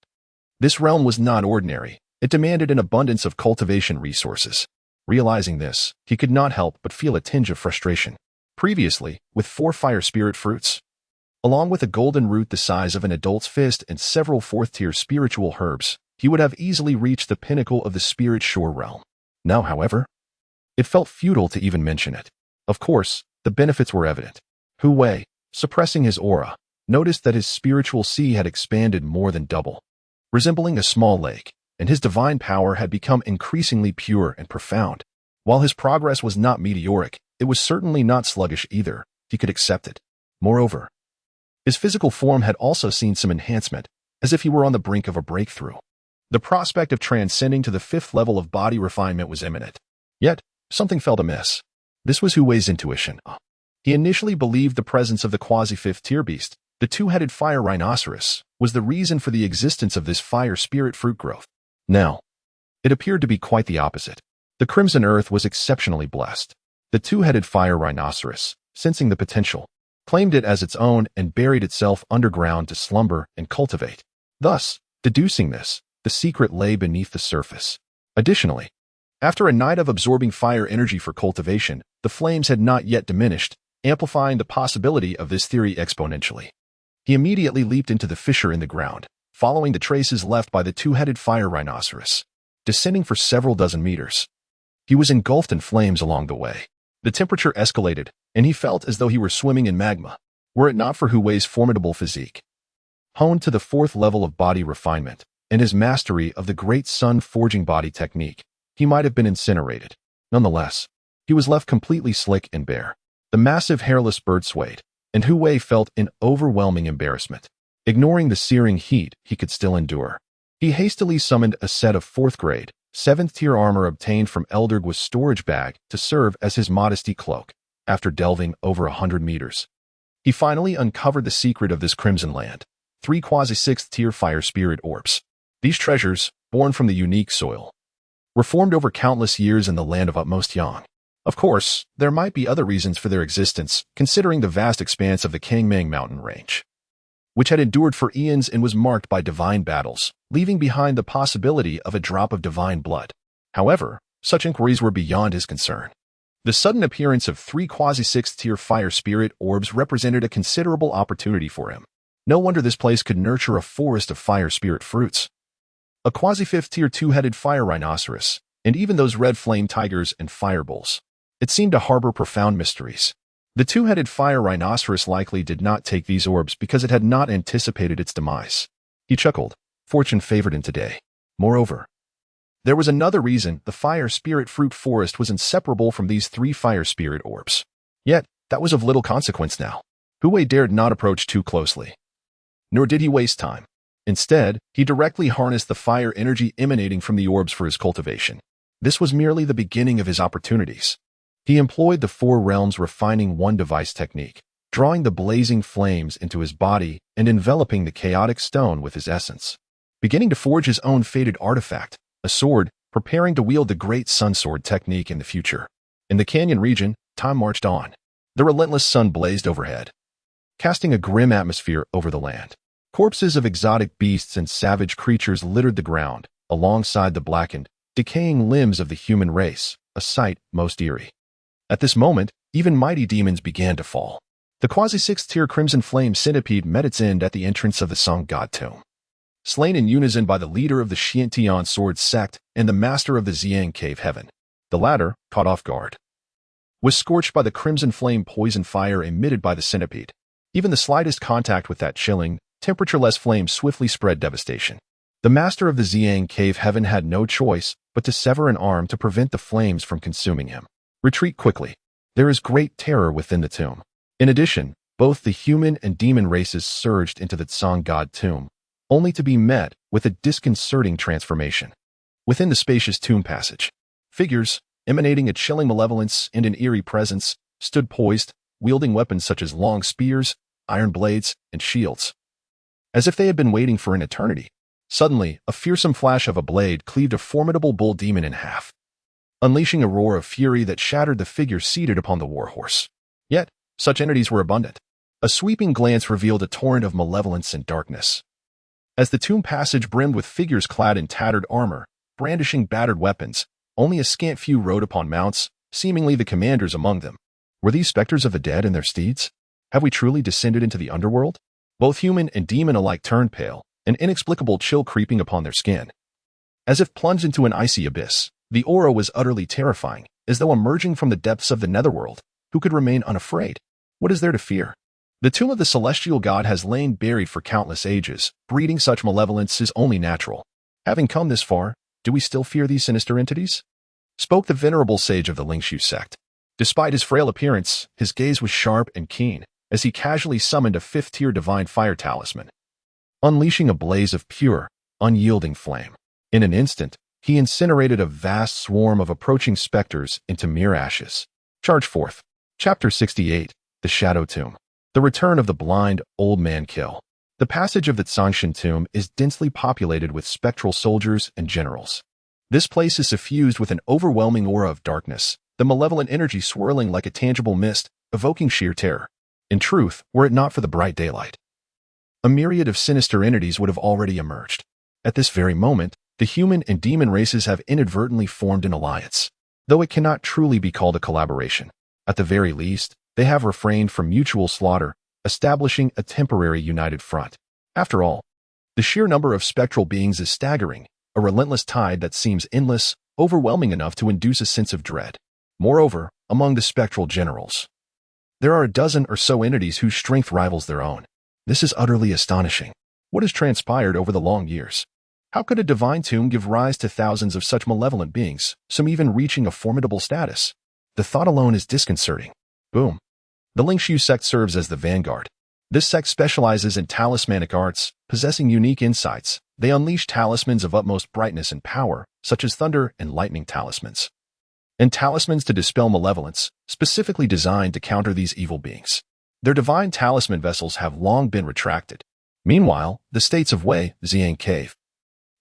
this realm was not ordinary. It demanded an abundance of cultivation resources. Realizing this, he could not help but feel a tinge of frustration. Previously, with 4 fire spirit fruits, along with a golden root the size of an adult's fist and several 4th-tier spiritual herbs, he would have easily reached the pinnacle of the Spirit Shore realm. Now, however, it felt futile to even mention it. Of course, the benefits were evident. Hu Wei, suppressing his aura, noticed that his spiritual sea had expanded more than double, resembling a small lake, and his divine power had become increasingly pure and profound. While his progress was not meteoric, it was certainly not sluggish either. He could accept it. Moreover, his physical form had also seen some enhancement, as if he were on the brink of a breakthrough. The prospect of transcending to the fifth level of body refinement was imminent. Yet, something felt amiss. This was Hu Wei's intuition. He initially believed the presence of the quasi-fifth tier beast, the two-headed fire rhinoceros, was the reason for the existence of this fire spirit fruit growth. Now, it appeared to be quite the opposite. The Crimson Earth was exceptionally blessed. The two-headed fire rhinoceros, sensing the potential, claimed it as its own and buried itself underground to slumber and cultivate. Thus, deducing this, the secret lay beneath the surface. Additionally, after a night of absorbing fire energy for cultivation, the flames had not yet diminished, amplifying the possibility of this theory exponentially. He immediately leaped into the fissure in the ground, following the traces left by the two-headed fire rhinoceros. Descending for several dozen meters, he was engulfed in flames along the way. The temperature escalated, and he felt as though he were swimming in magma, were it not for Hu Wei's formidable physique. Honed to the fourth level of body refinement, and his mastery of the Great Sun forging body technique, he might have been incinerated. Nonetheless, he was left completely slick and bare. The massive hairless bird swayed, and Hu Wei felt an overwhelming embarrassment. Ignoring the searing heat he could still endure, he hastily summoned a set of 4th grade, 7th tier armor obtained from Eldergwa's storage bag to serve as his modesty cloak. After delving over 100 meters, he finally uncovered the secret of this crimson land: 3 quasi-6th tier fire spirit orbs. These treasures, born from the unique soil, were formed over countless years in the land of utmost Yang. Of course, there might be other reasons for their existence, considering the vast expanse of the Kangmang mountain range, which had endured for eons and was marked by divine battles, leaving behind the possibility of a drop of divine blood. However, such inquiries were beyond his concern. The sudden appearance of 3 quasi-6th tier fire spirit orbs represented a considerable opportunity for him. No wonder this place could nurture a forest of fire spirit fruits. A quasi-5th tier two-headed fire rhinoceros, and even those red flame tigers and fire bulls. It seemed to harbor profound mysteries. The two-headed fire rhinoceros likely did not take these orbs because it had not anticipated its demise. He chuckled. Fortune favored him today. Moreover, there was another reason the fire spirit fruit forest was inseparable from these 3 fire spirit orbs. Yet, that was of little consequence now. Hu Wei dared not approach too closely. Nor did he waste time. Instead, he directly harnessed the fire energy emanating from the orbs for his cultivation. This was merely the beginning of his opportunities. He employed the 4 realms refining one device technique, drawing the blazing flames into his body and enveloping the chaotic stone with his essence. Beginning to forge his own fated artifact, a sword, preparing to wield the Great Sun Sword technique in the future. In the canyon region, time marched on. The relentless sun blazed overhead, casting a grim atmosphere over the land. Corpses of exotic beasts and savage creatures littered the ground, alongside the blackened, decaying limbs of the human race, a sight most eerie. At this moment, even mighty demons began to fall. The quasi-6th tier Crimson Flame Centipede met its end at the entrance of the Song God Tomb. Slain in unison by the leader of the Tai Xuan Sword Sect and the master of the Xiang Cave Heaven, the latter, caught off guard, was scorched by the crimson flame poison fire emitted by the centipede. Even the slightest contact with that chilling, temperatureless flame swiftly spread devastation. The master of the Xiang Cave Heaven had no choice but to sever an arm to prevent the flames from consuming him. Retreat quickly. There is great terror within the tomb. In addition, both the human and demon races surged into the Song God Tomb, only to be met with a disconcerting transformation. Within the spacious tomb passage, figures, emanating a chilling malevolence and an eerie presence, stood poised, wielding weapons such as long spears, iron blades, and shields, as if they had been waiting for an eternity. Suddenly, a fearsome flash of a blade cleaved a formidable bull demon in half, unleashing a roar of fury that shattered the figure seated upon the warhorse. Yet, such entities were abundant. A sweeping glance revealed a torrent of malevolence and darkness. As the tomb passage brimmed with figures clad in tattered armor, brandishing battered weapons, only a scant few rode upon mounts, seemingly the commanders among them. Were these specters of the dead and their steeds? Have we truly descended into the underworld? Both human and demon alike turned pale, an inexplicable chill creeping upon their skin. As if plunged into an icy abyss, the aura was utterly terrifying, as though emerging from the depths of the netherworld. Who could remain unafraid? What is there to fear? The tomb of the celestial god has lain buried for countless ages. Breeding such malevolence is only natural. Having come this far, do we still fear these sinister entities? Spoke the venerable sage of the Lingshu sect. Despite his frail appearance, his gaze was sharp and keen, as he casually summoned a fifth-tier divine fire talisman, unleashing a blaze of pure, unyielding flame. In an instant, he incinerated a vast swarm of approaching specters into mere ashes. Charge forth. Chapter 68, The Shadow Tomb. The Return of the Blind Old Man Kill. The passage of the Tsangshan tomb is densely populated with spectral soldiers and generals. This place is suffused with an overwhelming aura of darkness, the malevolent energy swirling like a tangible mist, evoking sheer terror. In truth, were it not for the bright daylight, a myriad of sinister entities would have already emerged. At this very moment, the human and demon races have inadvertently formed an alliance. Though it cannot truly be called a collaboration, at the very least, they have refrained from mutual slaughter, establishing a temporary united front. After all, the sheer number of spectral beings is staggering, a relentless tide that seems endless, overwhelming enough to induce a sense of dread. Moreover, among the spectral generals, there are a dozen or so entities whose strength rivals their own. This is utterly astonishing. What has transpired over the long years? How could a divine tomb give rise to thousands of such malevolent beings, some even reaching a formidable status? The thought alone is disconcerting. Boom. The Lingshu sect serves as the vanguard. This sect specializes in talismanic arts, possessing unique insights. They unleash talismans of utmost brightness and power, such as thunder and lightning talismans, and talismans to dispel malevolence, specifically designed to counter these evil beings. Their divine talisman vessels have long been retracted. Meanwhile, the states of Wei, Xiang Cave,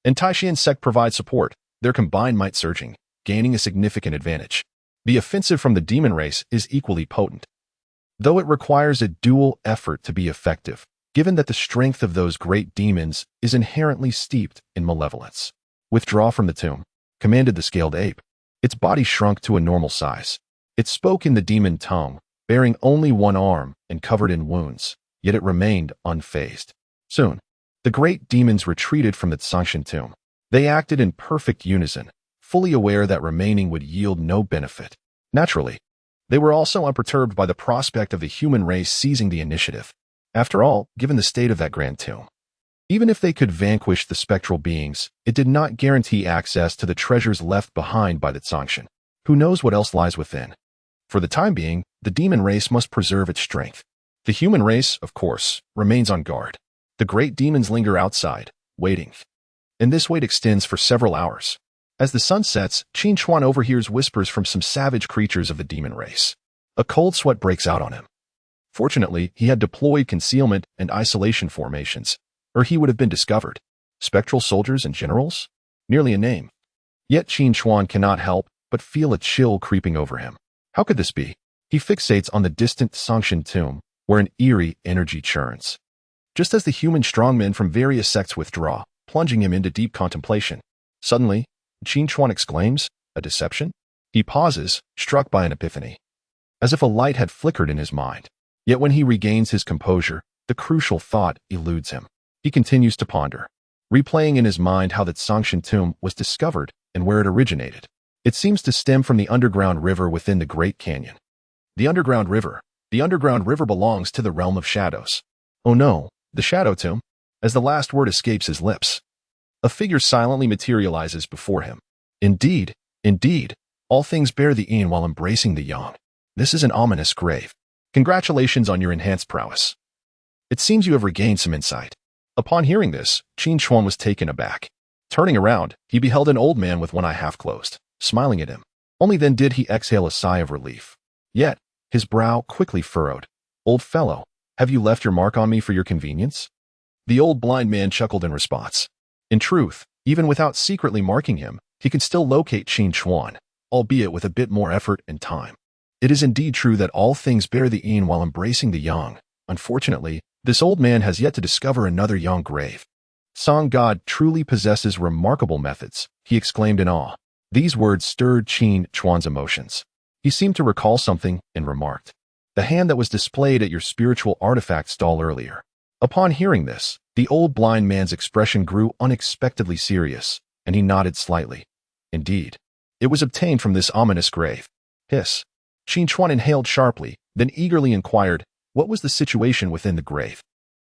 and Tai Xuan Sect provide support, their combined might surging, gaining a significant advantage. The offensive from the demon race is equally potent, though it requires a dual effort to be effective, given that the strength of those great demons is inherently steeped in malevolence. Withdraw from the tomb, commanded the scaled ape. Its body shrunk to a normal size. It spoke in the demon tongue, bearing only one arm and covered in wounds, yet it remained unfazed. Soon, the great demons retreated from the Tsangshan tomb. They acted in perfect unison, fully aware that remaining would yield no benefit. Naturally, they were also unperturbed by the prospect of the human race seizing the initiative. After all, given the state of that grand tomb, even if they could vanquish the spectral beings, it did not guarantee access to the treasures left behind by the Tsangshan. Who knows what else lies within? For the time being, the demon race must preserve its strength. The human race, of course, remains on guard. The great demons linger outside, waiting. And this wait extends for several hours. As the sun sets, Qin Chuan overhears whispers from some savage creatures of the demon race. A cold sweat breaks out on him. Fortunately, he had deployed concealment and isolation formations, or he would have been discovered. Spectral soldiers and generals? Nearly a name. Yet Qin Chuan cannot help but feel a chill creeping over him. How could this be? He fixates on the distant Tsangshan tomb, where an eerie energy churns. Just as the human strongmen from various sects withdraw, plunging him into deep contemplation, suddenly, Qin Chuan exclaims, "A deception?" He pauses, struck by an epiphany, as if a light had flickered in his mind. Yet when he regains his composure, the crucial thought eludes him. He continues to ponder, replaying in his mind how the Tsangshan tomb was discovered and where it originated. It seems to stem from the underground river within the Great Canyon. The underground river. The underground river belongs to the realm of shadows. Oh no, the shadow tomb. As the last word escapes his lips, a figure silently materializes before him. Indeed, all things bear the yin while embracing the yang. This is an ominous grave. Congratulations on your enhanced prowess. It seems you have regained some insight. Upon hearing this, Qin Chuan was taken aback. Turning around, he beheld an old man with one eye half closed, smiling at him. Only then did he exhale a sigh of relief. Yet, his brow quickly furrowed. "Old fellow, have you left your mark on me for your convenience?" The old blind man chuckled in response. In truth, even without secretly marking him, he could still locate Qin Chuan, albeit with a bit more effort and time. It is indeed true that all things bear the yin while embracing the yang. Unfortunately, this old man has yet to discover another yang grave. Song God truly possesses remarkable methods, he exclaimed in awe. These words stirred Qin Chuan's emotions. He seemed to recall something and remarked, "The hand that was displayed at your spiritual artifact stall earlier." Upon hearing this, the old blind man's expression grew unexpectedly serious, and he nodded slightly. Indeed, it was obtained from this ominous grave. Hiss. Qin Chuan inhaled sharply, then eagerly inquired, What was the situation within the grave?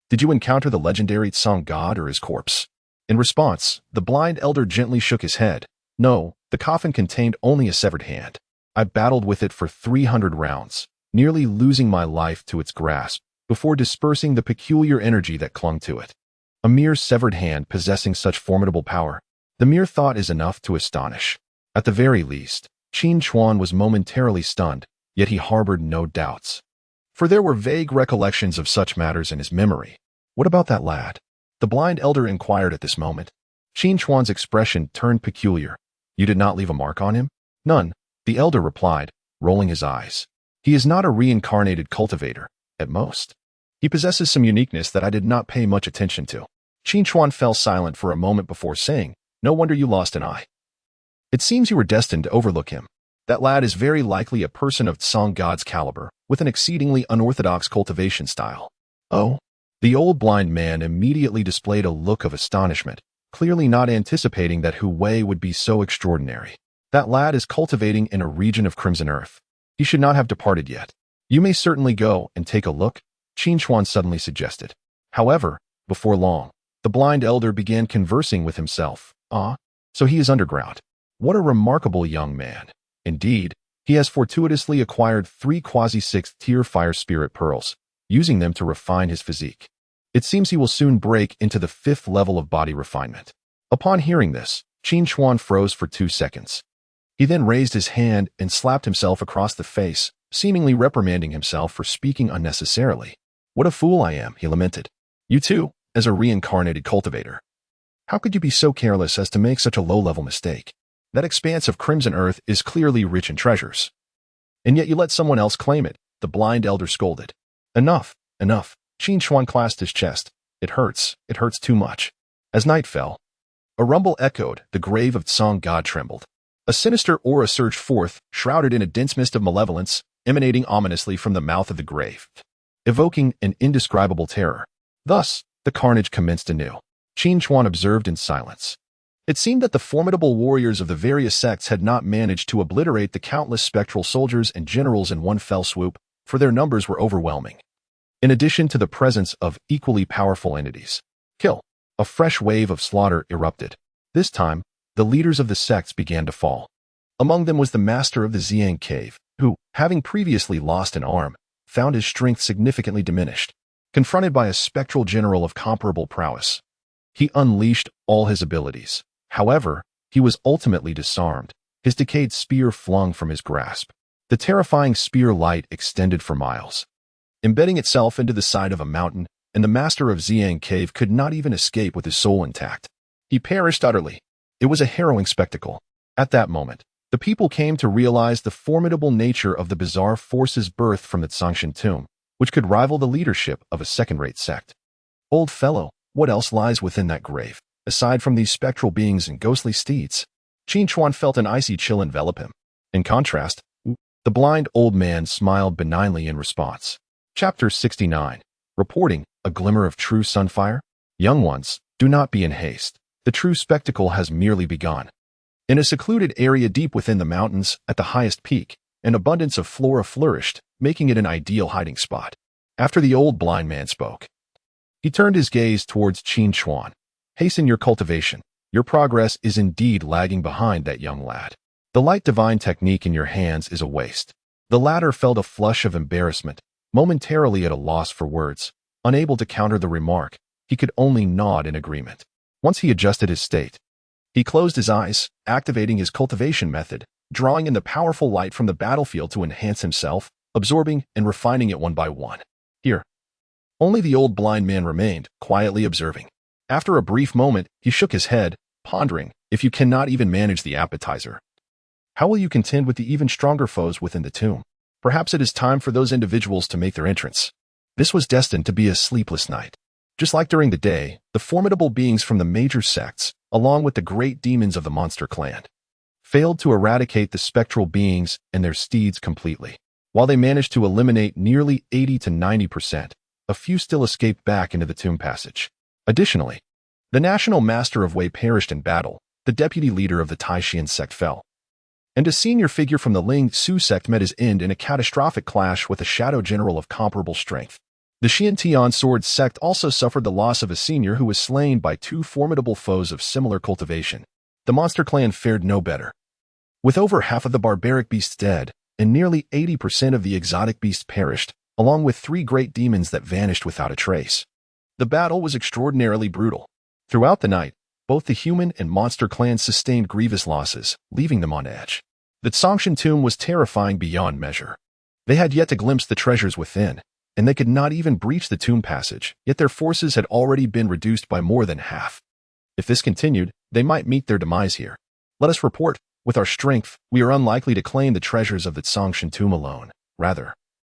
Did you encounter the legendary Tsang god or his corpse? In response, the blind elder gently shook his head. No, the coffin contained only a severed hand. I battled with it for 300 rounds, nearly losing my life to its grasp, before dispersing the peculiar energy that clung to it. A mere severed hand possessing such formidable power. The mere thought is enough to astonish. At the very least, Tai Xuan was momentarily stunned, yet he harbored no doubts. For there were vague recollections of such matters in his memory. What about that lad? The blind elder inquired at this moment. Tai Xuan's expression turned peculiar. You did not leave a mark on him? None, the elder replied, rolling his eyes. He is not a reincarnated cultivator, at most. He possesses some uniqueness that I did not pay much attention to. Tai Xuan fell silent for a moment before saying, No wonder you lost an eye. It seems you were destined to overlook him. That lad is very likely a person of Tsang god's caliber, with an exceedingly unorthodox cultivation style. Oh? The old blind man immediately displayed a look of astonishment, clearly not anticipating that Hu Wei would be so extraordinary. That lad is cultivating in a region of crimson earth. He should not have departed yet. You may certainly go and take a look, Tai Xuan suddenly suggested. However, before long, the blind elder began conversing with himself. So he is underground. What a remarkable young man. Indeed, he has fortuitously acquired 3 quasi-6th-tier fire spirit pearls, using them to refine his physique. It seems he will soon break into the 5th level of body refinement. Upon hearing this, Tai Xuan froze for 2 seconds. He then raised his hand and slapped himself across the face, seemingly reprimanding himself for speaking unnecessarily. What a fool I am, he lamented. You too, as a reincarnated cultivator. How could you be so careless as to make such a low-level mistake? That expanse of crimson earth is clearly rich in treasures. And yet you let someone else claim it, the blind elder scolded. Enough, enough. Tai Xuan clasped his chest. It hurts too much. As night fell, a rumble echoed, the grave of Tsang god trembled. A sinister aura surged forth, shrouded in a dense mist of malevolence, emanating ominously from the mouth of the grave, evoking an indescribable terror. Thus, the carnage commenced anew. Tai Xuan observed in silence. It seemed that the formidable warriors of the various sects had not managed to obliterate the countless spectral soldiers and generals in one fell swoop, for their numbers were overwhelming. In addition to the presence of equally powerful entities, a fresh wave of slaughter erupted. This time, the leaders of the sects began to fall. Among them was the master of the Xiang cave, who, having previously lost an arm, found his strength significantly diminished. Confronted by a spectral general of comparable prowess, he unleashed all his abilities. However, he was ultimately disarmed, his decayed spear flung from his grasp. The terrifying spear light extended for miles, embedding itself into the side of a mountain, and the master of Xiang cave could not even escape with his soul intact. He perished utterly. It was a harrowing spectacle. At that moment, the people came to realize the formidable nature of the bizarre forces birthed from the Tsangshan tomb, which could rival the leadership of a second-rate sect. Old fellow, what else lies within that grave, aside from these spectral beings and ghostly steeds? Tai Xuan felt an icy chill envelop him. In contrast, the blind old man smiled benignly in response. Chapter 69. Reporting, a glimmer of true sunfire? Young ones, do not be in haste. The true spectacle has merely begun. In a secluded area deep within the mountains, at the highest peak, an abundance of flora flourished, making it an ideal hiding spot. After the old blind man spoke, he turned his gaze towards Tai Xuan. Hasten your cultivation. Your progress is indeed lagging behind that young lad. The light divine technique in your hands is a waste. The latter felt a flush of embarrassment, momentarily at a loss for words. Unable to counter the remark, he could only nod in agreement. Once he adjusted his state, he closed his eyes, activating his cultivation method, drawing in the powerful light from the battlefield to enhance himself, absorbing and refining it one by one. Here, only the old blind man remained, quietly observing. After a brief moment, he shook his head, pondering, if you cannot even manage the appetizer, how will you contend with the even stronger foes within the tomb? Perhaps it is time for those individuals to make their entrance. This was destined to be a sleepless night. Just like during the day, the formidable beings from the major sects, along with the great demons of the monster clan, failed to eradicate the spectral beings and their steeds completely. While they managed to eliminate nearly 80 to 90%, a few still escaped back into the tomb passage. Additionally, the national master of Wei perished in battle. The deputy leader of the Tai Xuan Sect fell. and a senior figure from the Ling Su sect met his end in a catastrophic clash with a shadow general of comparable strength. The Tai Sword Sect also suffered the loss of a senior who was slain by two formidable foes of similar cultivation. The monster clan fared no better. With over half of the barbaric beasts dead, and nearly 80% of the exotic beasts perished, along with 3 great demons that vanished without a trace. The battle was extraordinarily brutal. Throughout the night, both the human and monster clans sustained grievous losses, leaving them on edge. The Tsongshan tomb was terrifying beyond measure. They had yet to glimpse the treasures within, and they could not even breach the tomb passage, yet their forces had already been reduced by more than half. If this continued, they might meet their demise here. Let us report, with our strength, we are unlikely to claim the treasures of the Tsongshan tomb alone. Rather,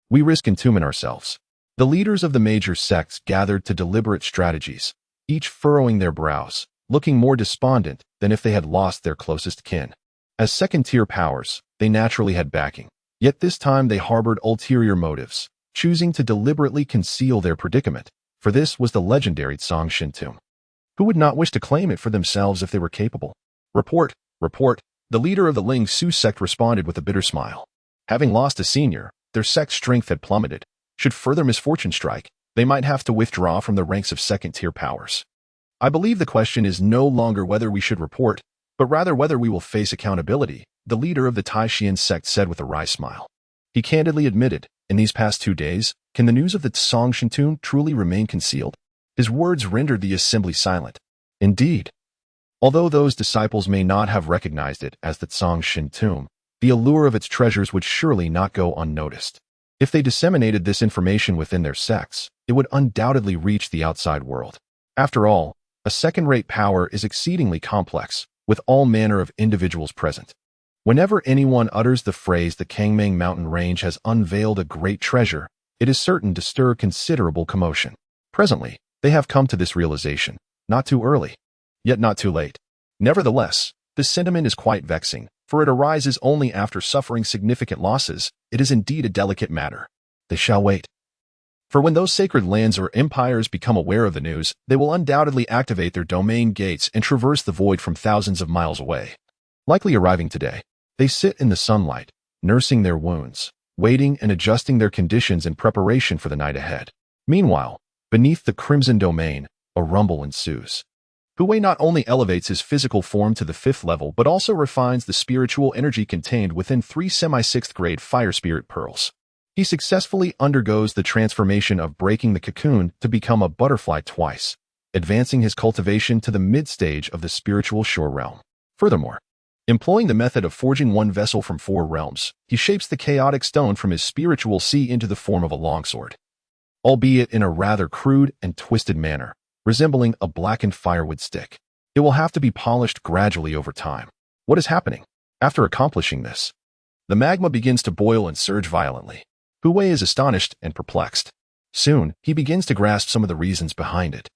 we risk entombing ourselves. The leaders of the major sects gathered to deliberate strategies, each furrowing their brows, looking more despondent than if they had lost their closest kin. As second-tier powers, they naturally had backing, yet this time they harbored ulterior motives, choosing to deliberately conceal their predicament, for this was the legendary Tsongshan tomb. Who would not wish to claim it for themselves if they were capable? Report, report, the leader of the Ling Su sect responded with a bitter smile. Having lost a senior, their sect's strength had plummeted. Should further misfortune strike, they might have to withdraw from the ranks of second-tier powers. I believe the question is no longer whether we should report, but rather whether we will face accountability, the leader of the Tai Xuan Sect said with a wry smile. He candidly admitted, in these past 2 days, can the news of the Tsongshan tomb truly remain concealed? His words rendered the assembly silent. Indeed. Although those disciples may not have recognized it as the Tsongshan tomb, the allure of its treasures would surely not go unnoticed. If they disseminated this information within their sects, it would undoubtedly reach the outside world. After all, a second-rate power is exceedingly complex, with all manner of individuals present. Whenever anyone utters the phrase the Kangming mountain range has unveiled a great treasure, it is certain to stir considerable commotion. Presently, they have come to this realization, not too early, yet not too late. Nevertheless, this sentiment is quite vexing, for it arises only after suffering significant losses. It is indeed a delicate matter. They shall wait. For when those sacred lands or empires become aware of the news, they will undoubtedly activate their domain gates and traverse the void from thousands of miles away. Likely arriving today, they sit in the sunlight, nursing their wounds, waiting and adjusting their conditions in preparation for the night ahead. Meanwhile, beneath the crimson domain, a rumble ensues. Hui not only elevates his physical form to the 5th level but also refines the spiritual energy contained within 3 semi-6th grade fire spirit pearls. He successfully undergoes the transformation of breaking the cocoon to become a butterfly twice, advancing his cultivation to the mid-stage of the spiritual shore realm. Furthermore, employing the method of forging one vessel from 4 realms, he shapes the chaotic stone from his spiritual sea into the form of a longsword, albeit in a rather crude and twisted manner, resembling a blackened firewood stick. It will have to be polished gradually over time. What is happening? After accomplishing this, the magma begins to boil and surge violently. Hui is astonished and perplexed. Soon, he begins to grasp some of the reasons behind it.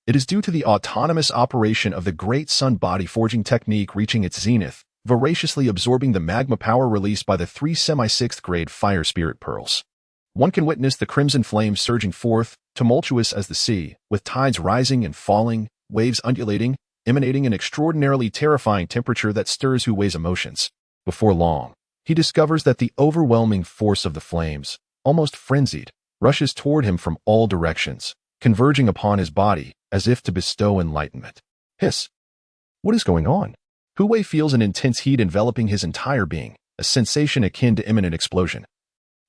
It is due to the autonomous operation of the Great Sun body forging technique reaching its zenith, voraciously absorbing the magma power released by the 3 semi-6th grade fire spirit pearls. One can witness the crimson flames surging forth, tumultuous as the sea, with tides rising and falling, waves undulating, emanating an extraordinarily terrifying temperature that stirs Hui's emotions. Before long, he discovers that the overwhelming force of the flames, almost frenzied, rushes toward him from all directions, converging upon his body as if to bestow enlightenment. Hiss! What is going on? Hui feels an intense heat enveloping his entire being, a sensation akin to imminent explosion.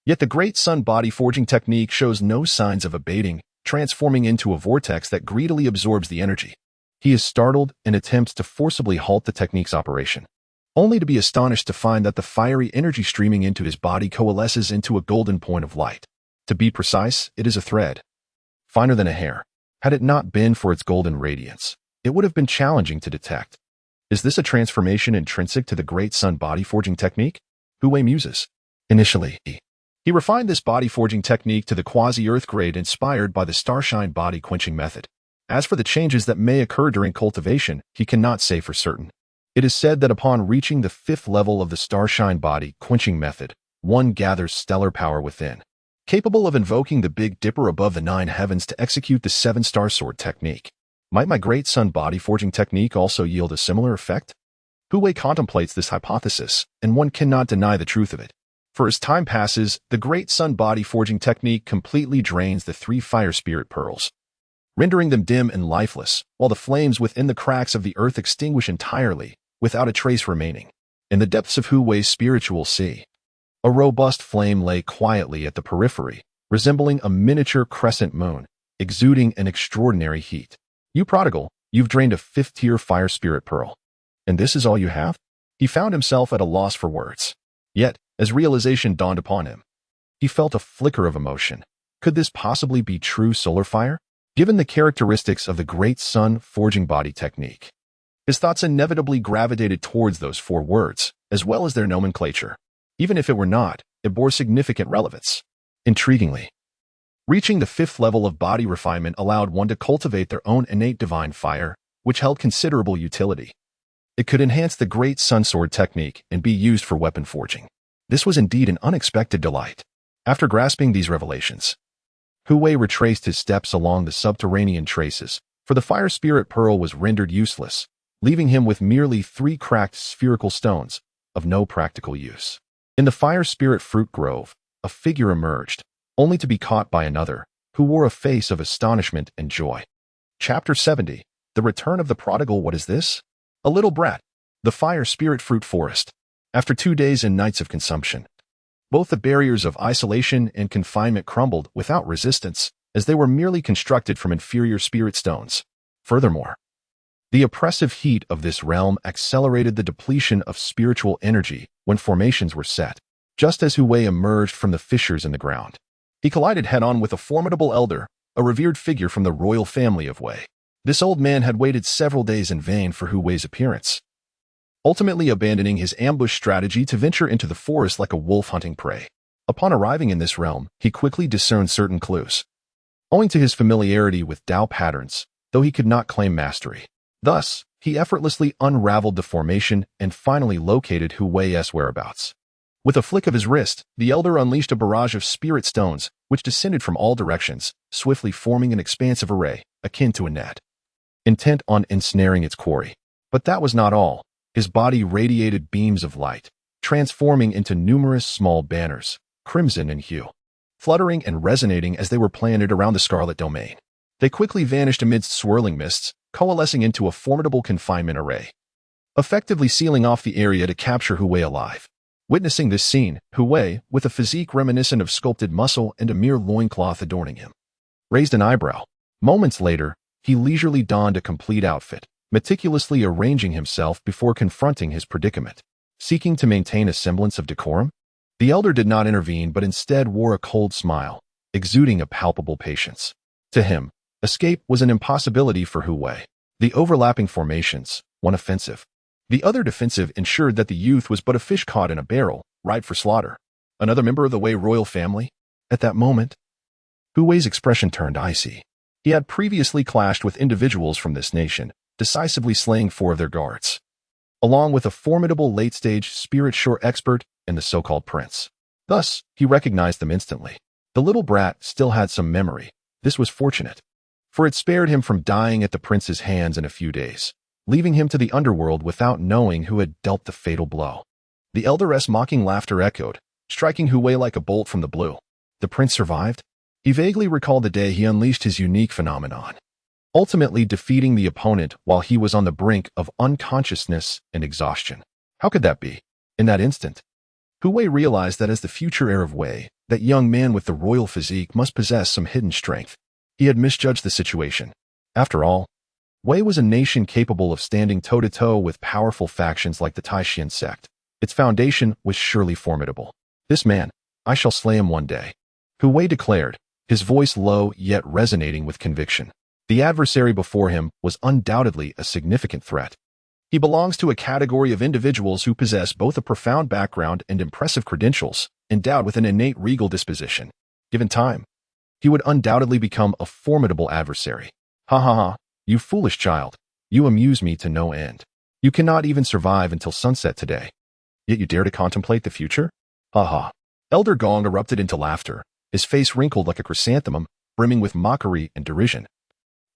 Yet the Great Sun body forging technique shows no signs of abating, transforming into a vortex that greedily absorbs the energy. He is startled and attempts to forcibly halt the technique's operation, only to be astonished to find that the fiery energy streaming into his body coalesces into a golden point of light. To be precise, it is a thread, finer than a hair. Had it not been for its golden radiance, it would have been challenging to detect. Is this a transformation intrinsic to the Great Sun body forging technique? Hui muses. Initially, he refined this body forging technique to the quasi-earth grade inspired by the starshine body quenching method. As for the changes that may occur during cultivation, he cannot say for certain. It is said that upon reaching the 5th level of the starshine body quenching method, one gathers stellar power within, capable of invoking the Big Dipper above the 9 heavens to execute the 7-star sword technique. Might my Great Sun body forging technique also yield a similar effect? Hu Wei contemplates this hypothesis, and one cannot deny the truth of it. For as time passes, the Great Sun body forging technique completely drains the 3 fire spirit pearls, rendering them dim and lifeless, while the flames within the cracks of the earth extinguish entirely, without a trace remaining. In the depths of Hu Wei's spiritual sea, a robust flame lay quietly at the periphery, resembling a miniature crescent moon, exuding an extraordinary heat. You prodigal, you've drained a 5th-tier fire spirit pearl. And this is all you have? He found himself at a loss for words. Yet, as realization dawned upon him, he felt a flicker of emotion. Could this possibly be true solar fire? Given the characteristics of the Great Sun forging body technique, his thoughts inevitably gravitated towards those 4 words, as well as their nomenclature. Even if it were not, it bore significant relevance. Intriguingly, reaching the 5th level of body refinement allowed one to cultivate their own innate divine fire, which held considerable utility. It could enhance the Great Sun Sword technique and be used for weapon forging. This was indeed an unexpected delight. After grasping these revelations, Hu Wei retraced his steps along the subterranean traces, for the fire spirit pearl was rendered useless, leaving him with merely 3 cracked spherical stones of no practical use. In the fire spirit fruit grove, a figure emerged, only to be caught by another, who wore a face of astonishment and joy. Chapter 70. The Return of the Prodigal. What is this? A little brat. The fire spirit fruit forest. After 2 days and nights of consumption, both the barriers of isolation and confinement crumbled without resistance, as they were merely constructed from inferior spirit stones. Furthermore, the oppressive heat of this realm accelerated the depletion of spiritual energy when formations were set. Just as Hu Wei emerged from the fissures in the ground, he collided head-on with a formidable elder, a revered figure from the royal family of Wei. This old man had waited several days in vain for Hu Wei's appearance, ultimately abandoning his ambush strategy to venture into the forest like a wolf hunting prey. Upon arriving in this realm, he quickly discerned certain clues, owing to his familiarity with Tao patterns, though he could not claim mastery. Thus, he effortlessly unraveled the formation and finally located Hu Wei's whereabouts. With a flick of his wrist, the elder unleashed a barrage of spirit stones, which descended from all directions, swiftly forming an expansive array, akin to a net, intent on ensnaring its quarry. But that was not all. His body radiated beams of light, transforming into numerous small banners, crimson in hue, fluttering and resonating as they were planted around the scarlet domain. They quickly vanished amidst swirling mists, coalescing into a formidable confinement array, effectively sealing off the area to capture Hu Wei alive. Witnessing this scene, Hu Wei, with a physique reminiscent of sculpted muscle and a mere loincloth adorning him, raised an eyebrow. Moments later, he leisurely donned a complete outfit, meticulously arranging himself before confronting his predicament. Seeking to maintain a semblance of decorum, the elder did not intervene but instead wore a cold smile, exuding a palpable patience. To him, escape was an impossibility for Hu Wei. The overlapping formations, one offensive, the other defensive, ensured that the youth was but a fish caught in a barrel, ripe for slaughter. Another member of the Wei royal family? At that moment, Hu Wei's expression turned icy. He had previously clashed with individuals from this nation, decisively slaying 4 of their guards, along with a formidable late-stage spirit shore expert and the so-called prince. Thus, he recognized them instantly. The little brat still had some memory. This was fortunate, for it spared him from dying at the prince's hands in a few days, leaving him to the underworld without knowing who had dealt the fatal blow. The elder's mocking laughter echoed, striking Hu Wei like a bolt from the blue. The prince survived? He vaguely recalled the day he unleashed his unique phenomenon, ultimately defeating the opponent while he was on the brink of unconsciousness and exhaustion. How could that be? In that instant, Hu Wei realized that as the future heir of Wei, that young man with the royal physique must possess some hidden strength. He had misjudged the situation. After all, Wei was a nation capable of standing toe-to-toe with powerful factions like the Tai Xuan Sect. Its foundation was surely formidable. This man, I shall slay him one day, Hu Wei declared, his voice low yet resonating with conviction. The adversary before him was undoubtedly a significant threat. He belongs to a category of individuals who possess both a profound background and impressive credentials, endowed with an innate regal disposition. Given time, he would undoubtedly become a formidable adversary. Ha ha ha, you foolish child. You amuse me to no end. You cannot even survive until sunset today. Yet you dare to contemplate the future? Ha ha. Elder Gong erupted into laughter, his face wrinkled like a chrysanthemum, brimming with mockery and derision,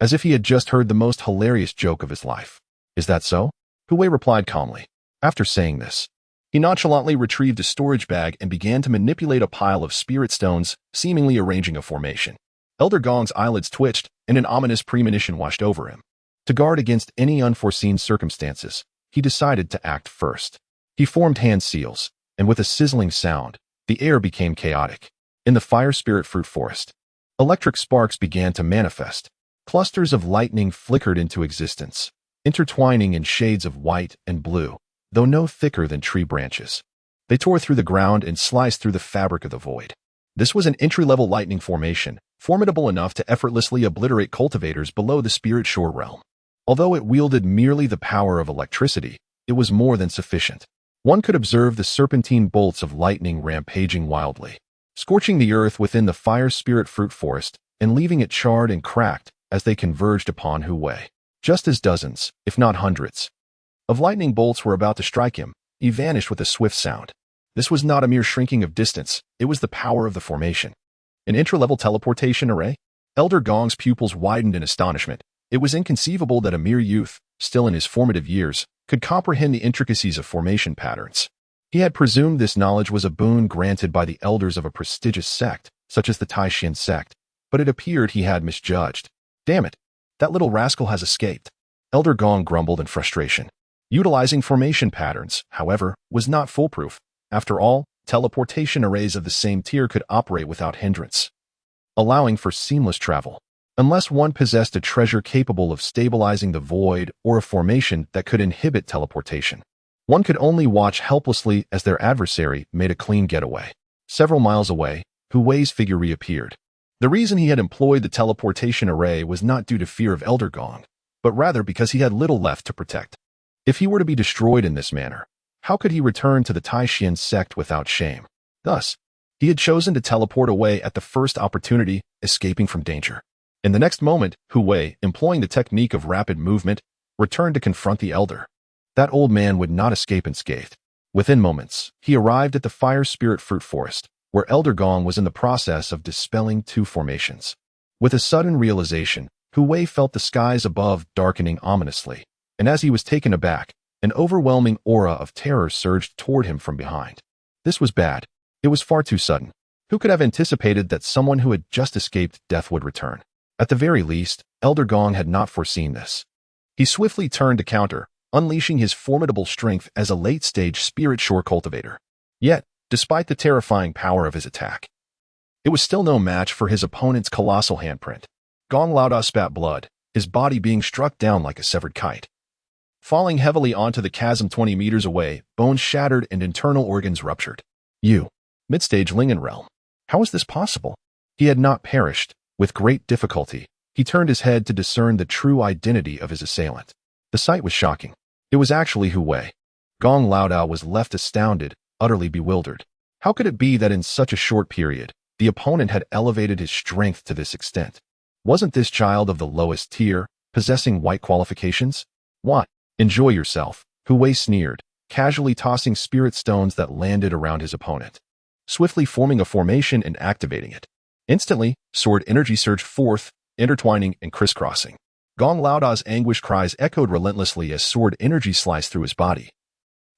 as if he had just heard the most hilarious joke of his life. Is that so? Hu Wei replied calmly. After saying this, he nonchalantly retrieved a storage bag and began to manipulate a pile of spirit stones, seemingly arranging a formation. Elder Gong's eyelids twitched, and an ominous premonition washed over him. To guard against any unforeseen circumstances, he decided to act first. He formed hand seals, and with a sizzling sound, the air became chaotic. In the fire spirit fruit forest, electric sparks began to manifest. Clusters of lightning flickered into existence, intertwining in shades of white and blue, though no thicker than tree branches. They tore through the ground and sliced through the fabric of the void. This was an entry-level lightning formation, formidable enough to effortlessly obliterate cultivators below the spirit shore realm. Although it wielded merely the power of electricity, it was more than sufficient. One could observe the serpentine bolts of lightning rampaging wildly, scorching the earth within the fire spirit fruit forest and leaving it charred and cracked as they converged upon Hu Wei. Just as dozens, if not hundreds, of lightning bolts were about to strike him, he vanished with a swift sound. This was not a mere shrinking of distance, it was the power of the formation. An intra-level teleportation array? Elder Gong's pupils widened in astonishment. It was inconceivable that a mere youth, still in his formative years, could comprehend the intricacies of formation patterns. He had presumed this knowledge was a boon granted by the elders of a prestigious sect, such as the Tai Xuan Sect, but it appeared he had misjudged. Damn it, that little rascal has escaped. Elder Gong grumbled in frustration. Utilizing formation patterns, however, was not foolproof. After all, teleportation arrays of the same tier could operate without hindrance, allowing for seamless travel. Unless one possessed a treasure capable of stabilizing the void or a formation that could inhibit teleportation, one could only watch helplessly as their adversary made a clean getaway. Several miles away, Hu Wei's figure reappeared. The reason he had employed the teleportation array was not due to fear of Elder Gong, but rather because he had little left to protect. If he were to be destroyed in this manner, how could he return to the Tai Xuan Sect without shame? Thus, he had chosen to teleport away at the first opportunity, escaping from danger. In the next moment, Hu Wei, employing the technique of rapid movement, returned to confront the elder. That old man would not escape unscathed. Within moments, he arrived at the fire spirit fruit forest, where Elder Gong was in the process of dispelling two formations. With a sudden realization, Hu Wei felt the skies above darkening ominously, and as he was taken aback, an overwhelming aura of terror surged toward him from behind. This was bad. It was far too sudden. Who could have anticipated that someone who had just escaped death would return? At the very least, Elder Gong had not foreseen this. He swiftly turned to counter, unleashing his formidable strength as a late-stage spirit shore cultivator. Yet, despite the terrifying power of his attack, it was still no match for his opponent's colossal handprint. Gong Laoda spat blood, his body being struck down like a severed kite. Falling heavily onto the chasm 20 meters away, bones shattered and internal organs ruptured. Mid-stage Lingen realm. How is this possible? He had not perished. With great difficulty, he turned his head to discern the true identity of his assailant. The sight was shocking. It was actually Hu Wei. Gong Laoda was left astounded, utterly bewildered. How could it be that in such a short period, the opponent had elevated his strength to this extent? Wasn't this child of the lowest tier, possessing white qualifications? What? Enjoy yourself, Hu Wei sneered, casually tossing spirit stones that landed around his opponent, swiftly forming a formation and activating it. Instantly, sword energy surged forth, intertwining and crisscrossing. Gong Laoda's anguish cries echoed relentlessly as sword energy sliced through his body.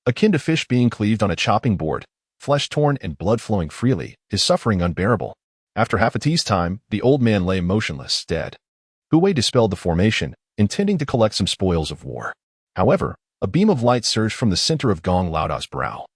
Akin to fish being cleaved on a chopping board, flesh torn and blood flowing freely, his suffering unbearable. After half a tea's time, the old man lay motionless, dead. Hu Wei dispelled the formation, intending to collect some spoils of war. However, a beam of light surged from the center of Gong Laoda's brow,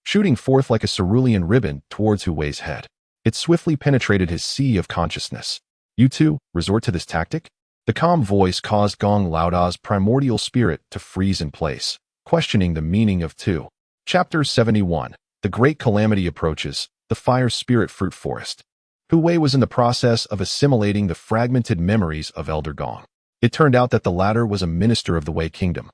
shooting forth like a cerulean ribbon towards Hu Wei's head. It swiftly penetrated his sea of consciousness. You too, resort to this tactic? The calm voice caused Gong Laoda's primordial spirit to freeze in place, questioning the meaning of two. Chapter 71. The Great Calamity Approaches, the Fire Spirit Fruit Forest. Hu Wei was in the process of assimilating the fragmented memories of Elder Gong. It turned out that the latter was a minister of the Wei Kingdom,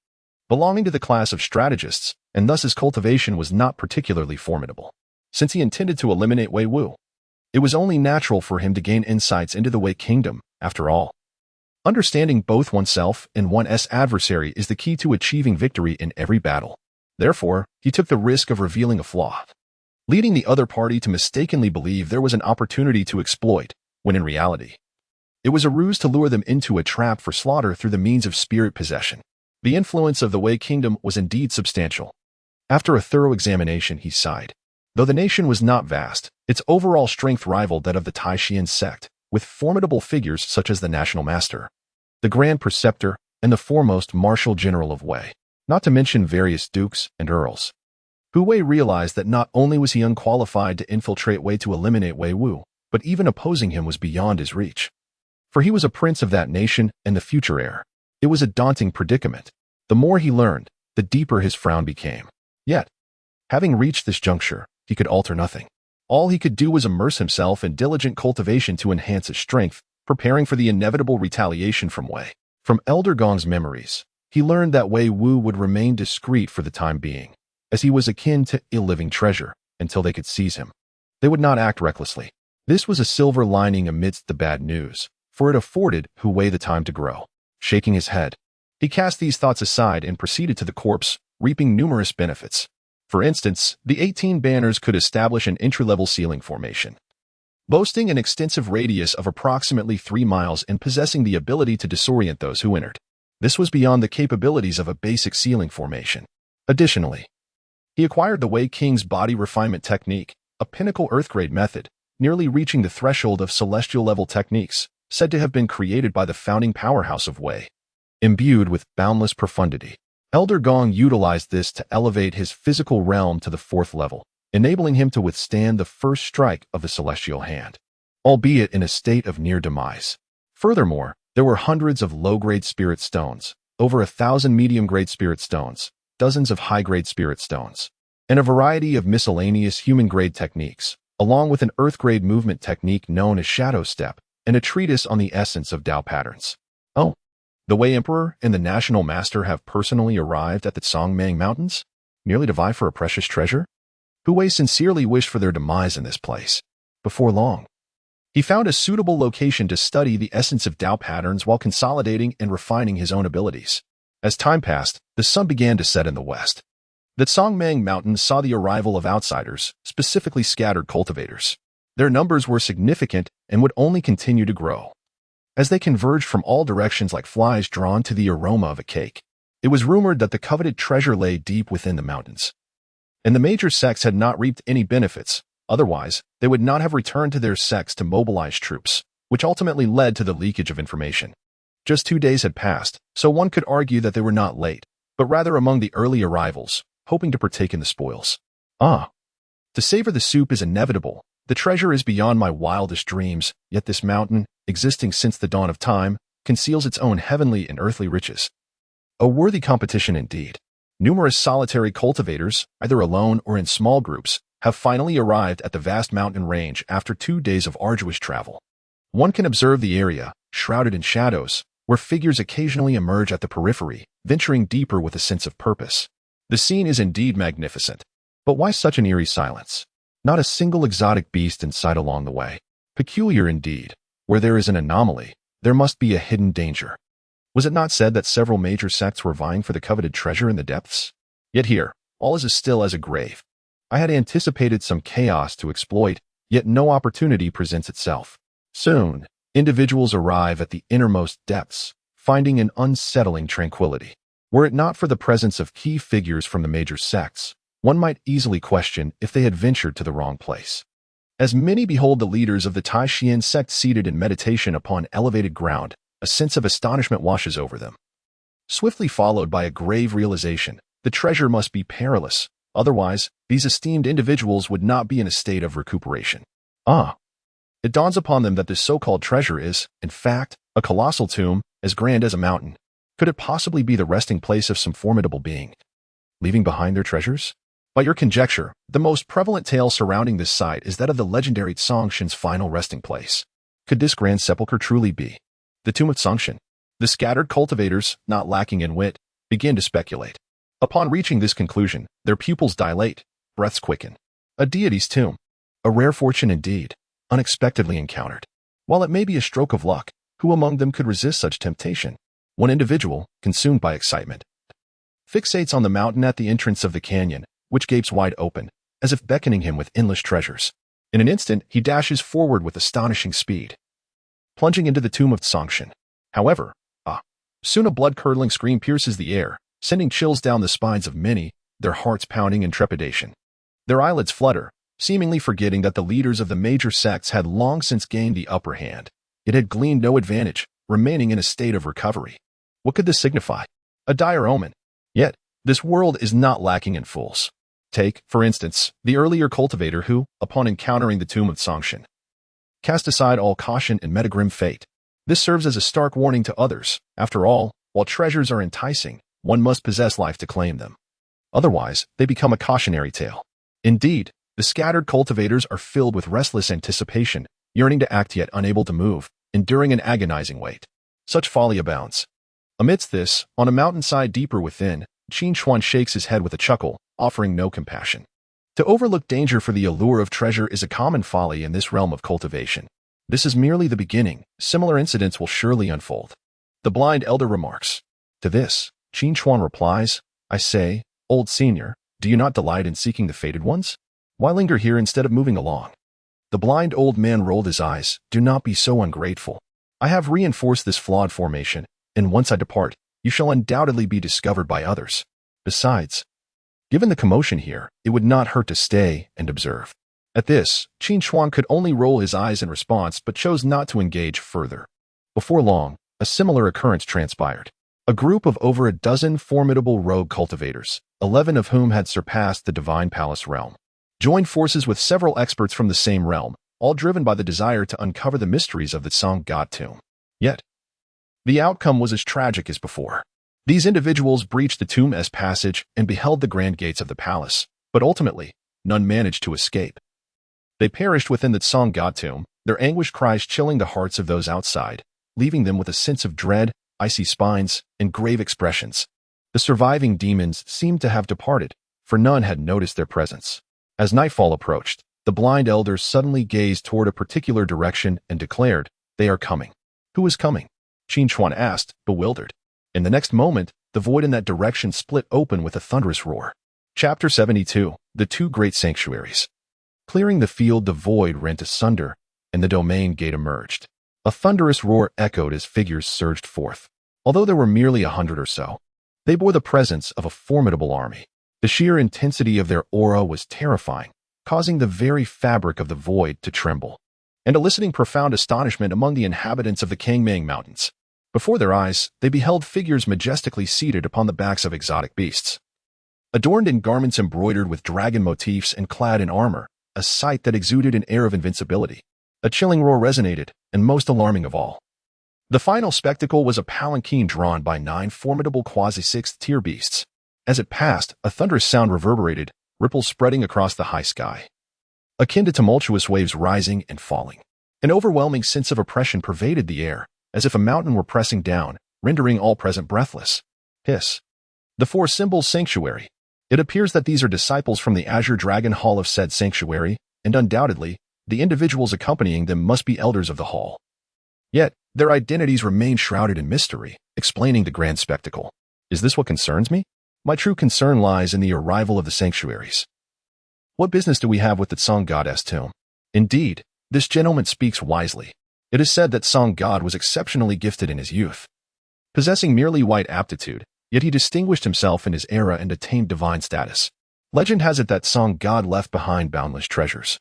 belonging to the class of strategists, and thus his cultivation was not particularly formidable. Since he intended to eliminate Wei Wu, it was only natural for him to gain insights into the Wei Kingdom, after all. Understanding both oneself and one's adversary is the key to achieving victory in every battle. Therefore, he took the risk of revealing a flaw, leading the other party to mistakenly believe there was an opportunity to exploit, when in reality, it was a ruse to lure them into a trap for slaughter through the means of spirit possession. The influence of the Wei Kingdom was indeed substantial. After a thorough examination, he sighed. Though the nation was not vast, its overall strength rivaled that of the Tai Xuan Sect, with formidable figures such as the National Master, the Grand Preceptor, and the foremost Marshal General of Wei, not to mention various dukes and earls. Hu Wei realized that not only was he unqualified to infiltrate Wei to eliminate Wei Wu, but even opposing him was beyond his reach. For he was a prince of that nation and the future heir. It was a daunting predicament. The more he learned, the deeper his frown became. Yet, having reached this juncture, he could alter nothing. All he could do was immerse himself in diligent cultivation to enhance his strength, preparing for the inevitable retaliation from Wei. From Elder Gong's memories, he learned that Wei Wu would remain discreet for the time being, as he was akin to a living treasure, until they could seize him. They would not act recklessly. This was a silver lining amidst the bad news, for it afforded Hu Wei the time to grow. Shaking his head, he cast these thoughts aside and proceeded to the corpse, reaping numerous benefits. For instance, the 18 banners could establish an entry-level ceiling formation, boasting an extensive radius of approximately 3 miles and possessing the ability to disorient those who entered. This was beyond the capabilities of a basic ceiling formation. Additionally, he acquired the Wei King's body refinement technique, a pinnacle earth-grade method, nearly reaching the threshold of celestial-level techniques, said to have been created by the founding powerhouse of Wei. Imbued with boundless profundity, Elder Gong utilized this to elevate his physical realm to the 4th level, enabling him to withstand the first strike of the celestial hand, albeit in a state of near demise. Furthermore, there were hundreds of low-grade spirit stones, over 1,000 medium-grade spirit stones, dozens of high-grade spirit stones, and a variety of miscellaneous human-grade techniques, along with an earth-grade movement technique known as Shadow Step, and a treatise on the essence of Tao patterns. Oh, the Wei Emperor and the National Master have personally arrived at the Songmang Mountains, merely to vie for a precious treasure? Hu Wei sincerely wished for their demise in this place. Before long, he found a suitable location to study the essence of Tao patterns while consolidating and refining his own abilities. As time passed, the sun began to set in the west. The Songmang Mountains saw the arrival of outsiders, specifically scattered cultivators. Their numbers were significant and would only continue to grow, as they converged from all directions like flies drawn to the aroma of a cake. It was rumored that the coveted treasure lay deep within the mountains, and the major sects had not reaped any benefits. Otherwise, they would not have returned to their sects to mobilize troops, which ultimately led to the leakage of information. Just 2 days had passed, so one could argue that they were not late, but rather among the early arrivals, hoping to partake in the spoils. To savor the soup is inevitable. The treasure is beyond my wildest dreams, yet this mountain, existing since the dawn of time, conceals its own heavenly and earthly riches. A worthy competition indeed. Numerous solitary cultivators, either alone or in small groups, have finally arrived at the vast mountain range after 2 days of arduous travel. One can observe the area, shrouded in shadows, where figures occasionally emerge at the periphery, venturing deeper with a sense of purpose. The scene is indeed magnificent. But why such an eerie silence? Not a single exotic beast in sight along the way. Peculiar indeed. Where there is an anomaly, there must be a hidden danger. Was it not said that several major sects were vying for the coveted treasure in the depths? Yet here, all is as still as a grave. I had anticipated some chaos to exploit, yet no opportunity presents itself. Soon, individuals arrive at the innermost depths, finding an unsettling tranquility. Were it not for the presence of key figures from the major sects, one might easily question if they had ventured to the wrong place. As many behold the leaders of the Tai Xuan Sect seated in meditation upon elevated ground, a sense of astonishment washes over them, swiftly followed by a grave realization: the treasure must be perilous, otherwise, these esteemed individuals would not be in a state of recuperation. It dawns upon them that this so-called treasure is, in fact, a colossal tomb, as grand as a mountain. Could it possibly be the resting place of some formidable being, leaving behind their treasures? By your conjecture, the most prevalent tale surrounding this site is that of the legendary Tsongshin's final resting place. Could this grand sepulchre truly be the tomb of Tsongshin? The scattered cultivators, not lacking in wit, begin to speculate. Upon reaching this conclusion, their pupils dilate, breaths quicken. A deity's tomb. A rare fortune indeed, unexpectedly encountered. While it may be a stroke of luck, who among them could resist such temptation? One individual, consumed by excitement, fixates on the mountain at the entrance of the canyon, which gapes wide open, as if beckoning him with endless treasures. In an instant, he dashes forward with astonishing speed, plunging into the tomb of Tsongshin. However, soon a blood-curdling scream pierces the air, sending chills down the spines of many, their hearts pounding in trepidation. Their eyelids flutter, seemingly forgetting that the leaders of the major sects had long since gained the upper hand. It had gleaned no advantage, remaining in a state of recovery. What could this signify? A dire omen. Yet, this world is not lacking in fools. Take, for instance, the earlier cultivator who, upon encountering the tomb of Songshan, cast aside all caution and met a grim fate. This serves as a stark warning to others. After all, while treasures are enticing, one must possess life to claim them. Otherwise, they become a cautionary tale. Indeed, the scattered cultivators are filled with restless anticipation, yearning to act yet unable to move, enduring an agonizing wait. Such folly abounds. Amidst this, on a mountainside deeper within, Tai Xuan shakes his head with a chuckle, offering no compassion. To overlook danger for the allure of treasure is a common folly in this realm of cultivation. This is merely the beginning. Similar incidents will surely unfold. The blind elder remarks. To this, Tai Xuan replies, I say, old senior, do you not delight in seeking the fated ones? Why linger here instead of moving along? The blind old man rolled his eyes. Do not be so ungrateful. I have reinforced this flawed formation, and once I depart, you shall undoubtedly be discovered by others. Besides, given the commotion here, it would not hurt to stay and observe. At this, Tai Xuan could only roll his eyes in response but chose not to engage further. Before long, a similar occurrence transpired. A group of over a dozen formidable rogue cultivators, 11 of whom had surpassed the Divine Palace realm, joined forces with several experts from the same realm, all driven by the desire to uncover the mysteries of the Song God tomb. Yet, the outcome was as tragic as before. These individuals breached the tomb's passage and beheld the grand gates of the palace, but ultimately, none managed to escape. They perished within the Song God tomb, their anguished cries chilling the hearts of those outside, leaving them with a sense of dread, icy spines, and grave expressions. The surviving demons seemed to have departed, for none had noticed their presence. As nightfall approached, the blind elders suddenly gazed toward a particular direction and declared, They are coming. Who is coming? Tai Xuan asked, bewildered. In the next moment, the void in that direction split open with a thunderous roar. Chapter 72, The Two Great Sanctuaries. Clearing the field, the void rent asunder, and the domain gate emerged. A thunderous roar echoed as figures surged forth. Although there were merely 100 or so, they bore the presence of a formidable army. The sheer intensity of their aura was terrifying, causing the very fabric of the void to tremble, and eliciting profound astonishment among the inhabitants of the Kangmang Mountains. Before their eyes, they beheld figures majestically seated upon the backs of exotic beasts, adorned in garments embroidered with dragon motifs and clad in armor, a sight that exuded an air of invincibility. A chilling roar resonated, and most alarming of all, the final spectacle was a palanquin drawn by 9 formidable quasi-6th-tier beasts. As it passed, a thunderous sound reverberated, ripples spreading across the high sky, akin to tumultuous waves rising and falling. An overwhelming sense of oppression pervaded the air, as if a mountain were pressing down, rendering all present breathless. Hiss. The 4 symbols sanctuary. It appears that these are disciples from the Azure Dragon Hall of said sanctuary, and undoubtedly, the individuals accompanying them must be elders of the hall. Yet, their identities remain shrouded in mystery, explaining the grand spectacle. Is this what concerns me? My true concern lies in the arrival of the sanctuaries. What business do we have with the Song God's tomb? Indeed, this gentleman speaks wisely. It is said that Song God was exceptionally gifted in his youth, possessing merely white aptitude, yet he distinguished himself in his era and attained divine status. Legend has it that Song God left behind boundless treasures,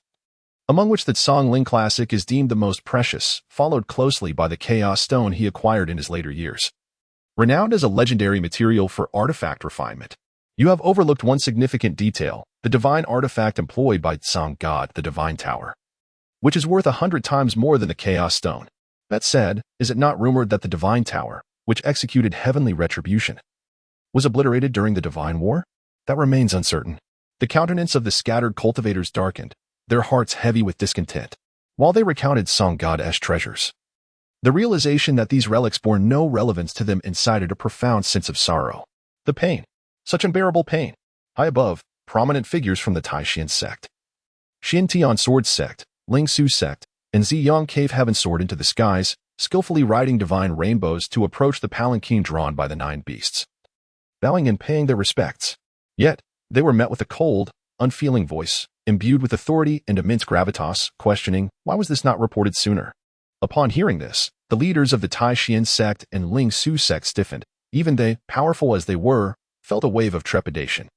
among which the Song Ling Classic is deemed the most precious, followed closely by the Chaos Stone he acquired in his later years. Renowned as a legendary material for artifact refinement, you have overlooked one significant detail, the divine artifact employed by Song God, the Divine Tower, which is worth 100 times more than the Chaos Stone. That said, is it not rumored that the Divine Tower, which executed heavenly retribution, was obliterated during the Divine War? That remains uncertain. The countenance of the scattered cultivators darkened, their hearts heavy with discontent, while they recounted Song God's treasures. The realization that these relics bore no relevance to them incited a profound sense of sorrow. The pain, such unbearable pain. High above, prominent figures from the Tai Xuan Sect, Tai Sword Sect, Ling Su Sect, and Ziyang Cave Heaven soared into the skies, skillfully riding divine rainbows to approach the palanquin drawn by the 9 beasts, bowing and paying their respects. Yet, they were met with a cold, unfeeling voice, imbued with authority and immense gravitas, questioning, why was this not reported sooner? Upon hearing this, the leaders of the Tai Xuan Sect and Ling Su Sect stiffened. Even they, powerful as they were, felt a wave of trepidation.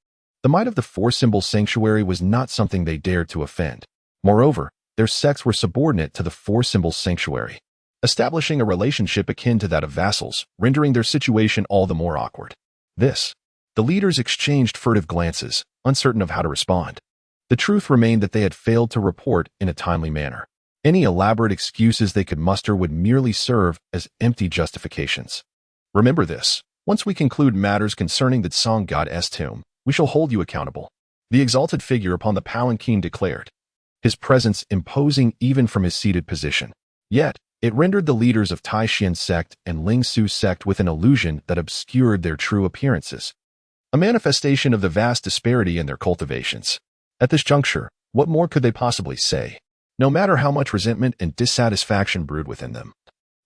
The might of the four-symbol sanctuary was not something they dared to offend. Moreover, their sects were subordinate to the four-symbol sanctuary, establishing a relationship akin to that of vassals, rendering their situation all the more awkward. The leaders exchanged furtive glances, uncertain of how to respond. The truth remained that they had failed to report in a timely manner. Any elaborate excuses they could muster would merely serve as empty justifications. Remember this: once we conclude matters concerning the song god's tomb, we shall hold you accountable. The exalted figure upon the palanquin declared, his presence imposing even from his seated position. Yet, it rendered the leaders of Tai Xuan Sect and Ling Su Sect with an illusion that obscured their true appearances, a manifestation of the vast disparity in their cultivations. At this juncture, what more could they possibly say? No matter how much resentment and dissatisfaction brewed within them,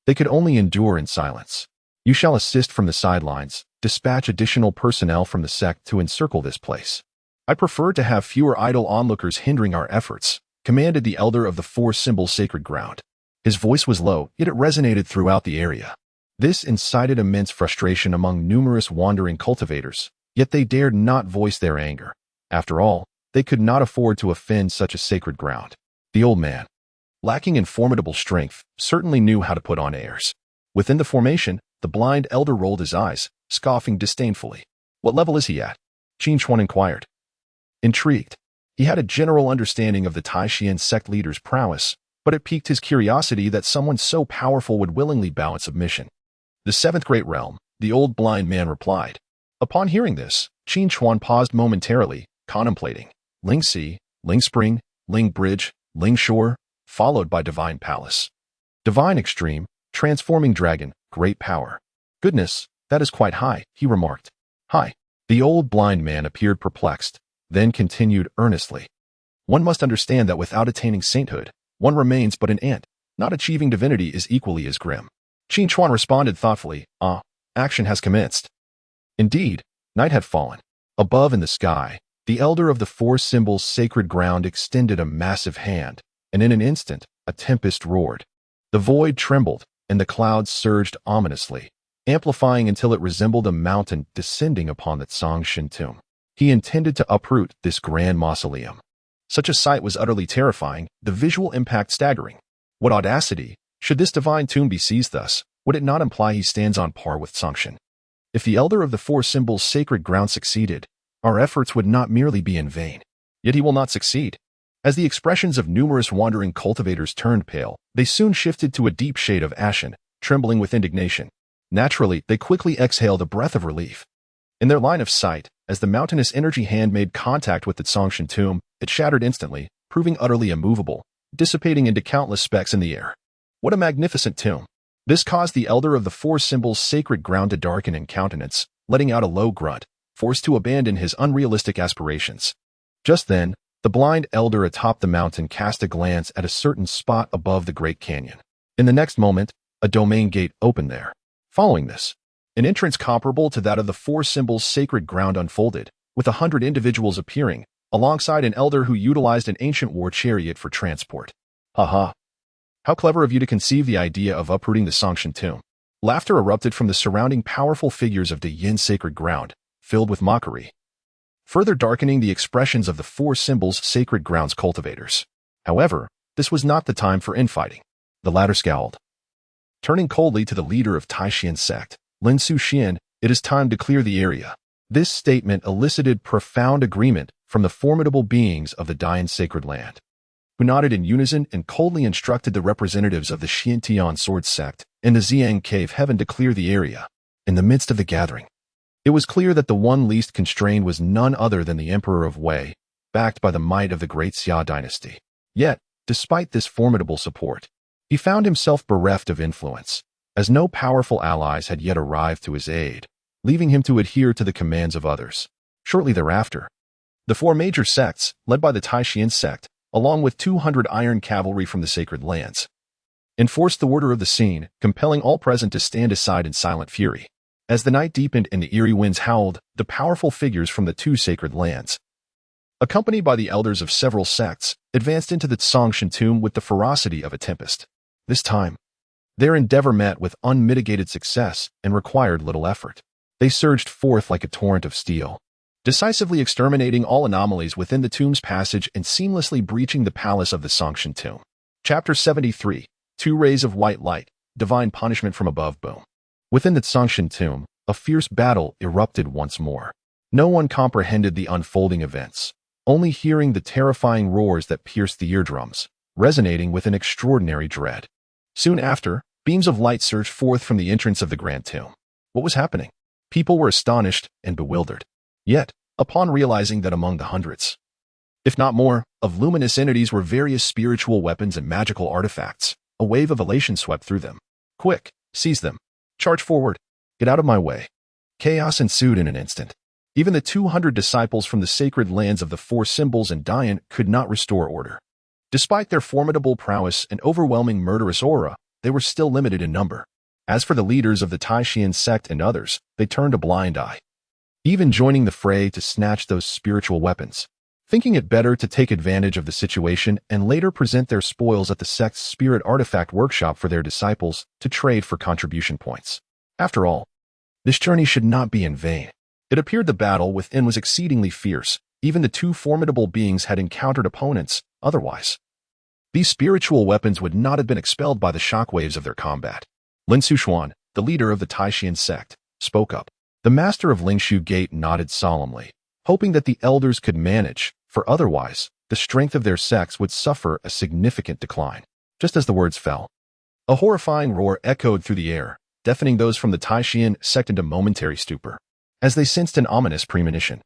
they could only endure in silence. You shall assist from the sidelines, dispatch additional personnel from the sect to encircle this place. I prefer to have fewer idle onlookers hindering our efforts, commanded the elder of the four-symbol sacred ground. His voice was low, yet it resonated throughout the area. This incited immense frustration among numerous wandering cultivators, yet they dared not voice their anger. After all, they could not afford to offend such a sacred ground. The old man, lacking in formidable strength, certainly knew how to put on airs. Within the formation, the blind elder rolled his eyes, scoffing disdainfully. "What level is he at?" Tai Xuan inquired. Intrigued, he had a general understanding of the Tai Xuan sect leader's prowess, but it piqued his curiosity that someone so powerful would willingly bow in submission. "The seventh great realm," the old blind man replied. Upon hearing this, Tai Xuan paused momentarily, contemplating. Ling Sea, Ling Spring, Ling Bridge, Ling Shore, followed by Divine Palace. Divine Extreme, Transforming Dragon, Great Power. "Goodness, that is quite high," he remarked. "High." The old blind man appeared perplexed, then continued earnestly. "One must understand that without attaining sainthood, one remains but an ant. Not achieving divinity is equally as grim." Tai Xuan responded thoughtfully, Action has commenced." Indeed, night had fallen. Above in the sky, the elder of the four symbols sacred ground extended a massive hand, and in an instant, a tempest roared. The void trembled, and the clouds surged ominously, amplifying until it resembled a mountain descending upon the Song tomb. He intended to uproot this grand mausoleum. Such a sight was utterly terrifying, the visual impact staggering. What audacity! Should this divine tomb be seized thus, would it not imply he stands on par with Songshan? If the elder of the four symbols sacred ground succeeded, our efforts would not merely be in vain. Yet he will not succeed. As the expressions of numerous wandering cultivators turned pale, they soon shifted to a deep shade of ashen, trembling with indignation. Naturally, they quickly exhaled a breath of relief. In their line of sight, as the mountainous energy hand made contact with the Songshan tomb, it shattered instantly, proving utterly immovable, dissipating into countless specks in the air. What a magnificent tomb! This caused the elder of the four symbols sacred ground to darken in countenance, letting out a low grunt, forced to abandon his unrealistic aspirations. Just then, the blind elder atop the mountain cast a glance at a certain spot above the Great Canyon. In the next moment, a domain gate opened there. Following this, an entrance comparable to that of the four symbols sacred ground unfolded, with 100 individuals appearing, alongside an elder who utilized an ancient war chariot for transport. "Haha! How clever of you to conceive the idea of uprooting the Songshan tomb." Laughter erupted from the surrounding powerful figures of the Yin sacred ground, filled with mockery, further darkening the expressions of the four symbols sacred ground's cultivators. However, this was not the time for infighting. The latter scowled. Turning coldly to the leader of Tai Xuan Sect, Lin Su Xian, "It is time to clear the area." This statement elicited profound agreement from the formidable beings of the Dian sacred land, who nodded in unison and coldly instructed the representatives of the Tai Sword Sect and the Xiang Cave Heaven to clear the area. In the midst of the gathering, it was clear that the one least constrained was none other than the Emperor of Wei, backed by the might of the Great Xia dynasty. Yet, despite this formidable support, he found himself bereft of influence, as no powerful allies had yet arrived to his aid, leaving him to adhere to the commands of others. Shortly thereafter, the four major sects, led by the Tai Xuan Sect, along with 200 iron cavalry from the sacred lands, enforced the order of the scene, compelling all present to stand aside in silent fury. As the night deepened and the eerie winds howled, the powerful figures from the two sacred lands, accompanied by the elders of several sects, advanced into the Songshan tomb with the ferocity of a tempest. This time, their endeavor met with unmitigated success and required little effort. They surged forth like a torrent of steel, decisively exterminating all anomalies within the tomb's passage and seamlessly breaching the palace of the Songshan tomb. Chapter 73. Two Rays of White Light, Divine Punishment from Above. Boom. Within the Songshan tomb, a fierce battle erupted once more. No one comprehended the unfolding events, only hearing the terrifying roars that pierced the eardrums, resonating with an extraordinary dread. Soon after, beams of light surged forth from the entrance of the grand tomb. What was happening? People were astonished and bewildered. Yet, upon realizing that among the hundreds, if not more, of luminous entities were various spiritual weapons and magical artifacts, a wave of elation swept through them. Quick, seize them. Charge forward. Get out of my way. Chaos ensued in an instant. Even the 200 disciples from the sacred lands of the Four Symbols and Dian could not restore order. Despite their formidable prowess and overwhelming murderous aura, they were still limited in number. As for the leaders of the Tai Xuan Sect and others, they turned a blind eye, even joining the fray to snatch those spiritual weapons, thinking it better to take advantage of the situation and later present their spoils at the sect's spirit artifact workshop for their disciples to trade for contribution points. After all, this journey should not be in vain. It appeared the battle within was exceedingly fierce. Even the two formidable beings had encountered opponents otherwise. These spiritual weapons would not have been expelled by the shockwaves of their combat. Lin Sushuan, the leader of the Tai Xuan Sect, spoke up. The master of Lingshu Gate nodded solemnly, hoping that the elders could manage, for otherwise, the strength of their sects would suffer a significant decline. Just as the words fell, a horrifying roar echoed through the air, deafening those from the Tai Xuan Sect into momentary stupor. As they sensed an ominous premonition,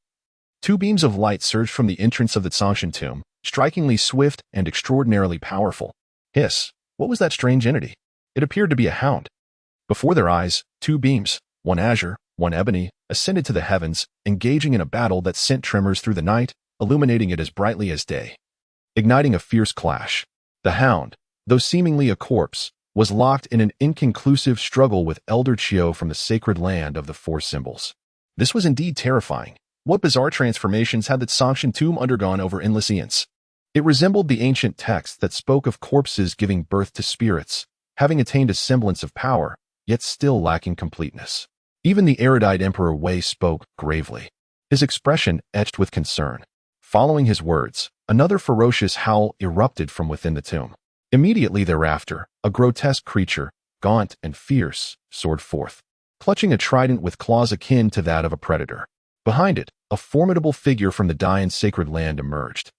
two beams of light surged from the entrance of the Songshan tomb, strikingly swift and extraordinarily powerful. Hiss! What was that strange entity? It appeared to be a hound. Before their eyes, two beams, one azure, one ebony, ascended to the heavens, engaging in a battle that sent tremors through the night, illuminating it as brightly as day. Igniting a fierce clash, the hound, though seemingly a corpse, was locked in an inconclusive struggle with Elder Chio from the sacred land of the Four Symbols. This was indeed terrifying. What bizarre transformations had the Songshan tomb undergone over endless eons? It resembled the ancient text that spoke of corpses giving birth to spirits, having attained a semblance of power, yet still lacking completeness. Even the erudite Emperor Wei spoke gravely, his expression etched with concern. Following his words, another ferocious howl erupted from within the tomb. Immediately thereafter, a grotesque creature, gaunt and fierce, soared forth, clutching a trident with claws akin to that of a predator. Behind it, a formidable figure from the Dian sacred land emerged,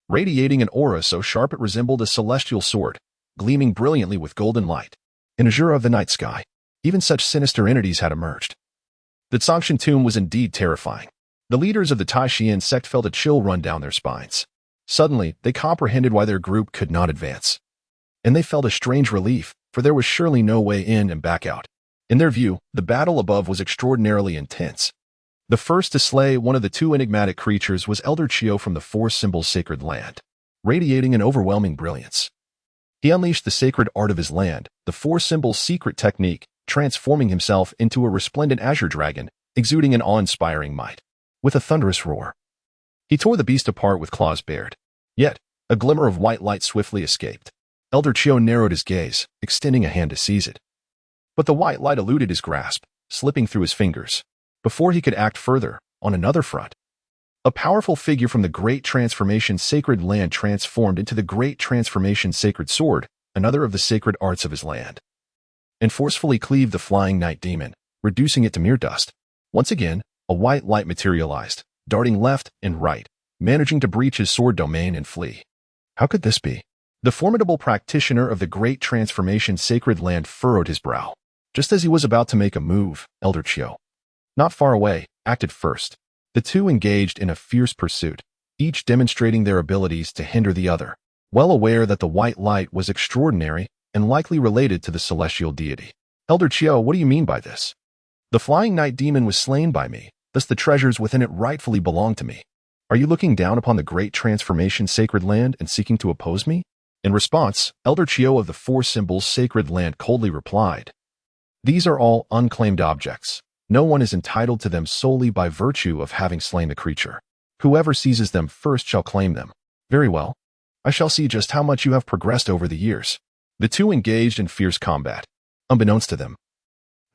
radiating an aura so sharp it resembled a celestial sword, gleaming brilliantly with golden light. In azure of the night sky, even such sinister entities had emerged. The Songshan tomb was indeed terrifying. The leaders of the Tai Xuan Sect felt a chill run down their spines. Suddenly, they comprehended why their group could not advance. And they felt a strange relief, for there was surely no way in and back out. In their view, the battle above was extraordinarily intense. The first to slay one of the two enigmatic creatures was Elder Chio from the Four Symbols sacred land, radiating an overwhelming brilliance. He unleashed the sacred art of his land, the Four Symbols secret technique, transforming himself into a resplendent azure dragon, exuding an awe-inspiring might. With a thunderous roar, he tore the beast apart with claws bared. Yet, a glimmer of white light swiftly escaped. Elder Chio narrowed his gaze, extending a hand to seize it. But the white light eluded his grasp, slipping through his fingers. Before he could act further, on another front, a powerful figure from the Great Transformation sacred land transformed into the Great Transformation sacred sword, another of the sacred arts of his land, and forcefully cleaved the flying night demon, reducing it to mere dust. Once again, a white light materialized, darting left and right, managing to breach his sword domain and flee. How could this be? The formidable practitioner of the Great Transformation sacred land furrowed his brow. Just as he was about to make a move, Elder Chio, not far away, acted first. The two engaged in a fierce pursuit, each demonstrating their abilities to hinder the other, well aware that the white light was extraordinary and likely related to the celestial deity. Elder Chio, what do you mean by this? The flying night demon was slain by me, thus the treasures within it rightfully belong to me. Are you looking down upon the Great Transformation sacred land and seeking to oppose me? In response, Elder Chio of the Four Symbols sacred land coldly replied, "These are all unclaimed objects. No one is entitled to them solely by virtue of having slain the creature. Whoever seizes them first shall claim them." Very well. I shall see just how much you have progressed over the years. The two engaged in fierce combat. Unbeknownst to them,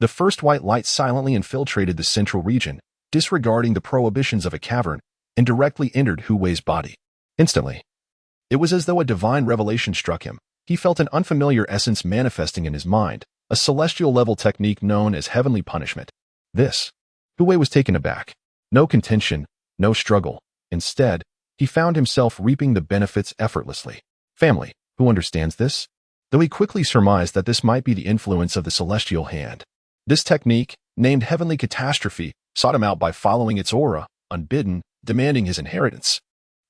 the first white light silently infiltrated the central region, disregarding the prohibitions of a cavern, and directly entered Hu Wei's body. Instantly, it was as though a divine revelation struck him. He felt an unfamiliar essence manifesting in his mind, a celestial-level technique known as heavenly punishment. Hu Wei was taken aback. No contention, no struggle. Instead, he found himself reaping the benefits effortlessly. Family, who understands this? Though he quickly surmised that this might be the influence of the celestial hand. This technique, named heavenly catastrophe, sought him out by following its aura, unbidden, demanding his inheritance.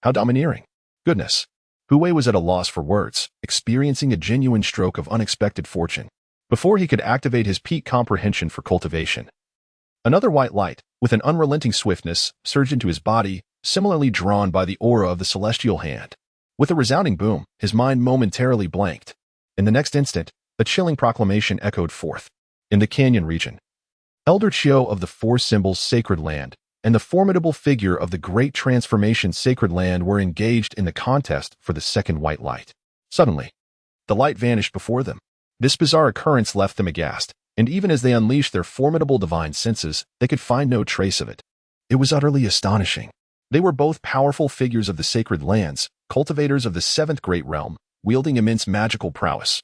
How domineering. Goodness. Hu Wei was at a loss for words, experiencing a genuine stroke of unexpected fortune. Before he could activate his peak comprehension for cultivation, another white light, with an unrelenting swiftness, surged into his body, similarly drawn by the aura of the celestial hand. With a resounding boom, his mind momentarily blanked. In the next instant, a chilling proclamation echoed forth. In the canyon region, Elder Chiu of the Four Symbols Sacred Land and the formidable figure of the Great Transformation Sacred Land were engaged in the contest for the second white light. Suddenly, the light vanished before them. This bizarre occurrence left them aghast, and even as they unleashed their formidable divine senses, they could find no trace of it. It was utterly astonishing. They were both powerful figures of the sacred lands, cultivators of the seventh great realm, wielding immense magical prowess.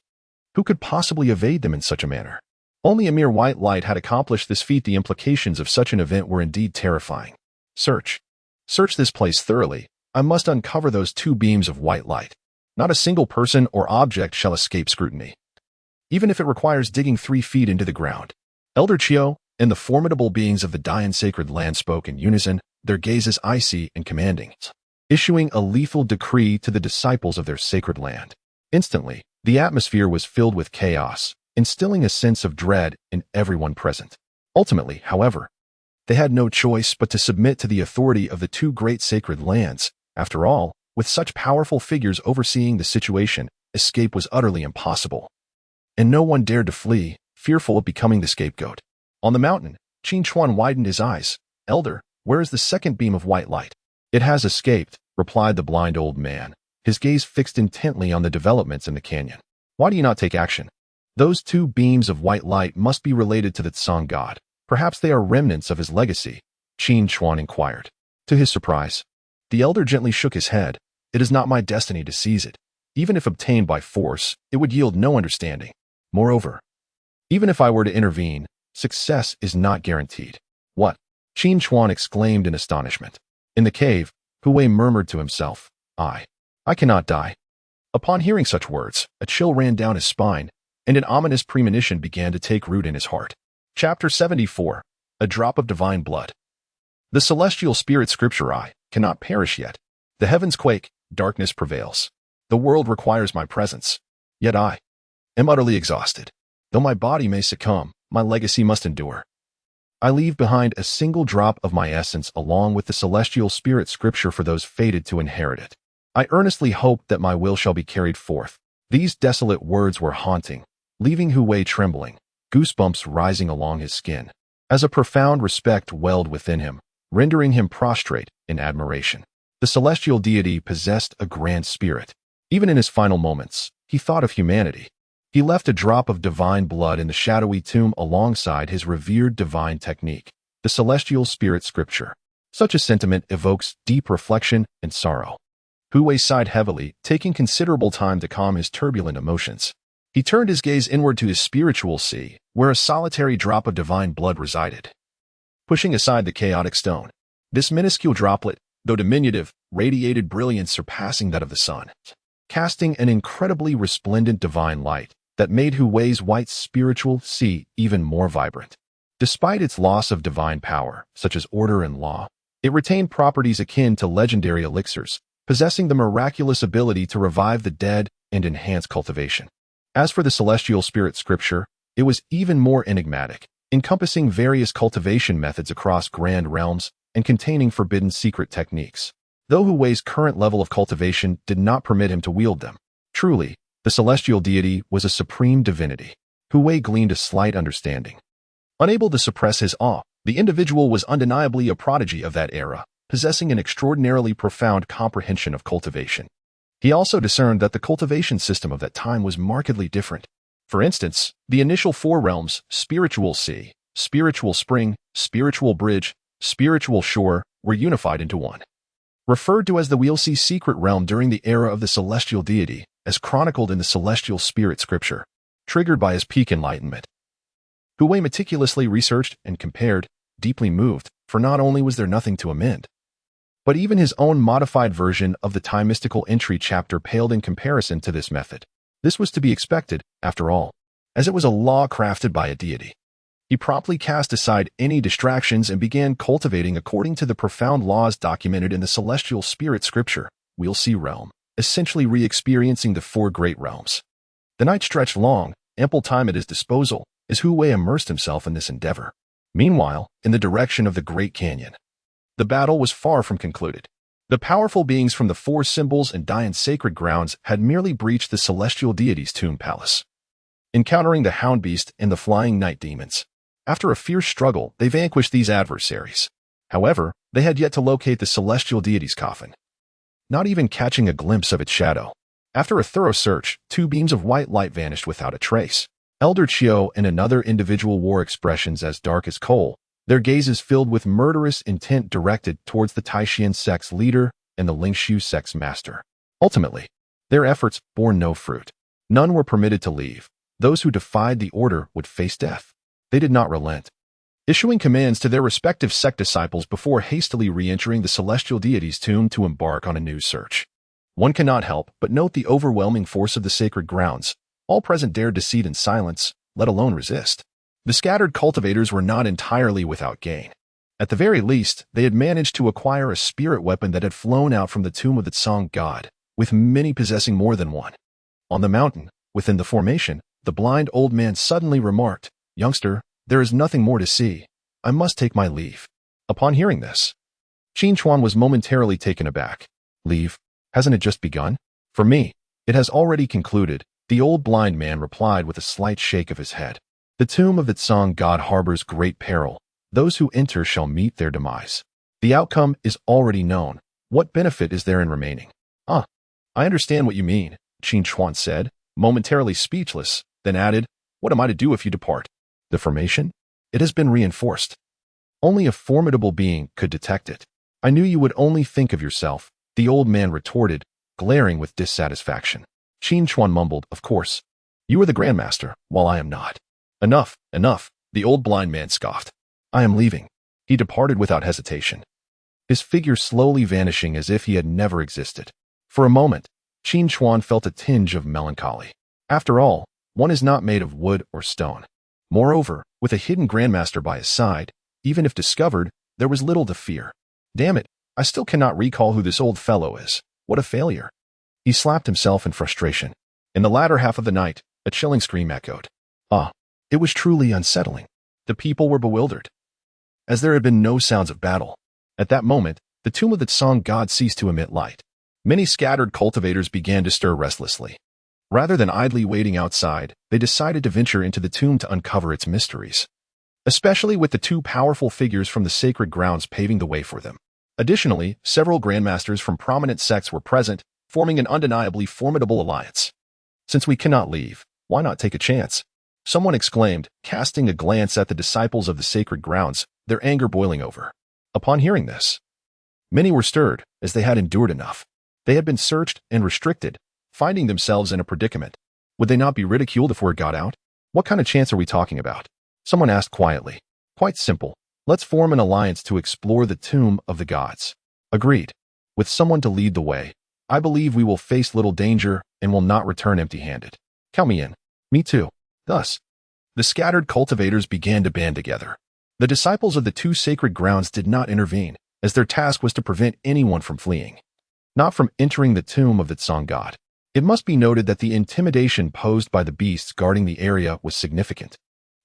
Who could possibly evade them in such a manner? Only a mere white light had accomplished this feat. The implications of such an event were indeed terrifying. Search this place thoroughly. I must uncover those two beams of white light. Not a single person or object shall escape scrutiny, even if it requires digging 3 feet into the ground. Elder Chiu and the formidable beings of the Dian Sacred Land spoke in unison, their gazes icy and commanding, issuing a lethal decree to the disciples of their sacred land. Instantly, the atmosphere was filled with chaos, instilling a sense of dread in everyone present. Ultimately, however, they had no choice but to submit to the authority of the two great sacred lands. After all, with such powerful figures overseeing the situation, escape was utterly impossible. And no one dared to flee, fearful of becoming the scapegoat. On the mountain, Qin Chuan widened his eyes. Elder, where is the second beam of white light? It has escaped, replied the blind old man, his gaze fixed intently on the developments in the canyon. Why do you not take action? Those two beams of white light must be related to the Tsang god. Perhaps they are remnants of his legacy, Qin Chuan inquired. To his surprise, the elder gently shook his head. It is not my destiny to seize it. Even if obtained by force, it would yield no understanding. Moreover, even if I were to intervene, success is not guaranteed. What? Qin Chuan exclaimed in astonishment. In the cave, Hu Wei murmured to himself, I cannot die. Upon hearing such words, a chill ran down his spine, and an ominous premonition began to take root in his heart. Chapter 74. A Drop of Divine Blood. The celestial spirit scripture I cannot perish yet. The heavens quake, darkness prevails. The world requires my presence. Yet I am utterly exhausted. Though my body may succumb, my legacy must endure. I leave behind a single drop of my essence along with the celestial spirit scripture for those fated to inherit it. I earnestly hope that my will shall be carried forth. These desolate words were haunting, leaving Hu Wei trembling, goosebumps rising along his skin, as a profound respect welled within him, rendering him prostrate in admiration. The celestial deity possessed a grand spirit. Even in his final moments, he thought of humanity. He left a drop of divine blood in the shadowy tomb alongside his revered divine technique, the celestial spirit scripture. Such a sentiment evokes deep reflection and sorrow. Hu Wei sighed heavily, taking considerable time to calm his turbulent emotions. He turned his gaze inward to his spiritual sea, where a solitary drop of divine blood resided. Pushing aside the chaotic stone, this minuscule droplet, though diminutive, radiated brilliance surpassing that of the sun, casting an incredibly resplendent divine light that made Hu Wei's white spiritual sea even more vibrant. Despite its loss of divine power, such as order and law, it retained properties akin to legendary elixirs, possessing the miraculous ability to revive the dead and enhance cultivation. As for the celestial spirit scripture, it was even more enigmatic, encompassing various cultivation methods across grand realms and containing forbidden secret techniques. Though Hu Wei's current level of cultivation did not permit him to wield them, truly, the celestial deity was a supreme divinity. Hu Wei gleaned a slight understanding. Unable to suppress his awe, the individual was undeniably a prodigy of that era, possessing an extraordinarily profound comprehension of cultivation. He also discerned that the cultivation system of that time was markedly different. For instance, the initial 4 realms, spiritual sea, spiritual spring, spiritual bridge, spiritual shore were unified into one. Referred to as the We'll-See secret realm during the era of the celestial deity, as chronicled in the celestial spirit scripture, triggered by his peak enlightenment. Hui meticulously researched and compared, deeply moved, for not only was there nothing to amend, but even his own modified version of the Tai mystical entry chapter paled in comparison to this method. This was to be expected, after all, as it was a law crafted by a deity. He promptly cast aside any distractions and began cultivating according to the profound laws documented in the celestial spirit scripture, We'll-See realm, essentially re-experiencing the four great realms. The night stretched long, ample time at his disposal, as Hui immersed himself in this endeavor. Meanwhile, in the direction of the Great Canyon, the battle was far from concluded. The powerful beings from the four symbols and Dian's sacred grounds had merely breached the celestial deity's tomb palace, encountering the hound beast and the flying night demons. After a fierce struggle, they vanquished these adversaries. However, they had yet to locate the celestial deity's coffin, not even catching a glimpse of its shadow. After a thorough search, two beams of white light vanished without a trace. Elder Chiu and another individual wore expressions as dark as coal, their gazes filled with murderous intent directed towards the Tai Xuan Sect's leader and the Lingshu Sect's master. Ultimately, their efforts bore no fruit. None were permitted to leave. Those who defied the order would face death. They did not relent, issuing commands to their respective sect disciples before hastily re-entering the celestial deity's tomb to embark on a new search. One cannot help but note the overwhelming force of the sacred grounds. All present dared to cede in silence, let alone resist. The scattered cultivators were not entirely without gain. At the very least, they had managed to acquire a spirit weapon that had flown out from the tomb of the Song god, with many possessing more than one. On the mountain, within the formation, the blind old man suddenly remarked, "Youngster, there is nothing more to see. I must take my leave." Upon hearing this, Qin Chuan was momentarily taken aback. "Leave? Hasn't it just begun?" "For me, it has already concluded," the old blind man replied with a slight shake of his head. "The tomb of the Song god harbors great peril. Those who enter shall meet their demise. The outcome is already known. What benefit is there in remaining?" "Ah, I understand what you mean," Qin Chuan said, momentarily speechless, then added, "What am I to do if you depart?" "The formation? It has been reinforced. Only a formidable being could detect it. I knew you would only think of yourself," the old man retorted, glaring with dissatisfaction. Qin Chuan mumbled, "Of course. You are the Grandmaster, while I am not." "Enough, enough," the old blind man scoffed. "I am leaving." He departed without hesitation, his figure slowly vanishing as if he had never existed. For a moment, Qin Chuan felt a tinge of melancholy. After all, one is not made of wood or stone. Moreover, with a hidden Grandmaster by his side, even if discovered, there was little to fear. "Damn it, I still cannot recall who this old fellow is. What a failure." He slapped himself in frustration. In the latter half of the night, a chilling scream echoed. It was truly unsettling. The people were bewildered, as there had been no sounds of battle. At that moment, the tomb of the Song god ceased to emit light. Many scattered cultivators began to stir restlessly. Rather than idly waiting outside, they decided to venture into the tomb to uncover its mysteries, especially with the two powerful figures from the sacred grounds paving the way for them. Additionally, several grandmasters from prominent sects were present, forming an undeniably formidable alliance. "Since we cannot leave, why not take a chance?" someone exclaimed, casting a glance at the disciples of the sacred grounds, their anger boiling over. Upon hearing this, many were stirred, as they had endured enough. They had been searched and restricted, finding themselves in a predicament. Would they not be ridiculed if word got out? "What kind of chance are we talking about?" someone asked quietly. "Quite simple. Let's form an alliance to explore the tomb of the gods." "Agreed. With someone to lead the way, I believe we will face little danger and will not return empty-handed." "Count me in." "Me too." Thus, the scattered cultivators began to band together. The disciples of the two sacred grounds did not intervene, as their task was to prevent anyone from fleeing, not from entering the tomb of the Song god. It must be noted that the intimidation posed by the beasts guarding the area was significant.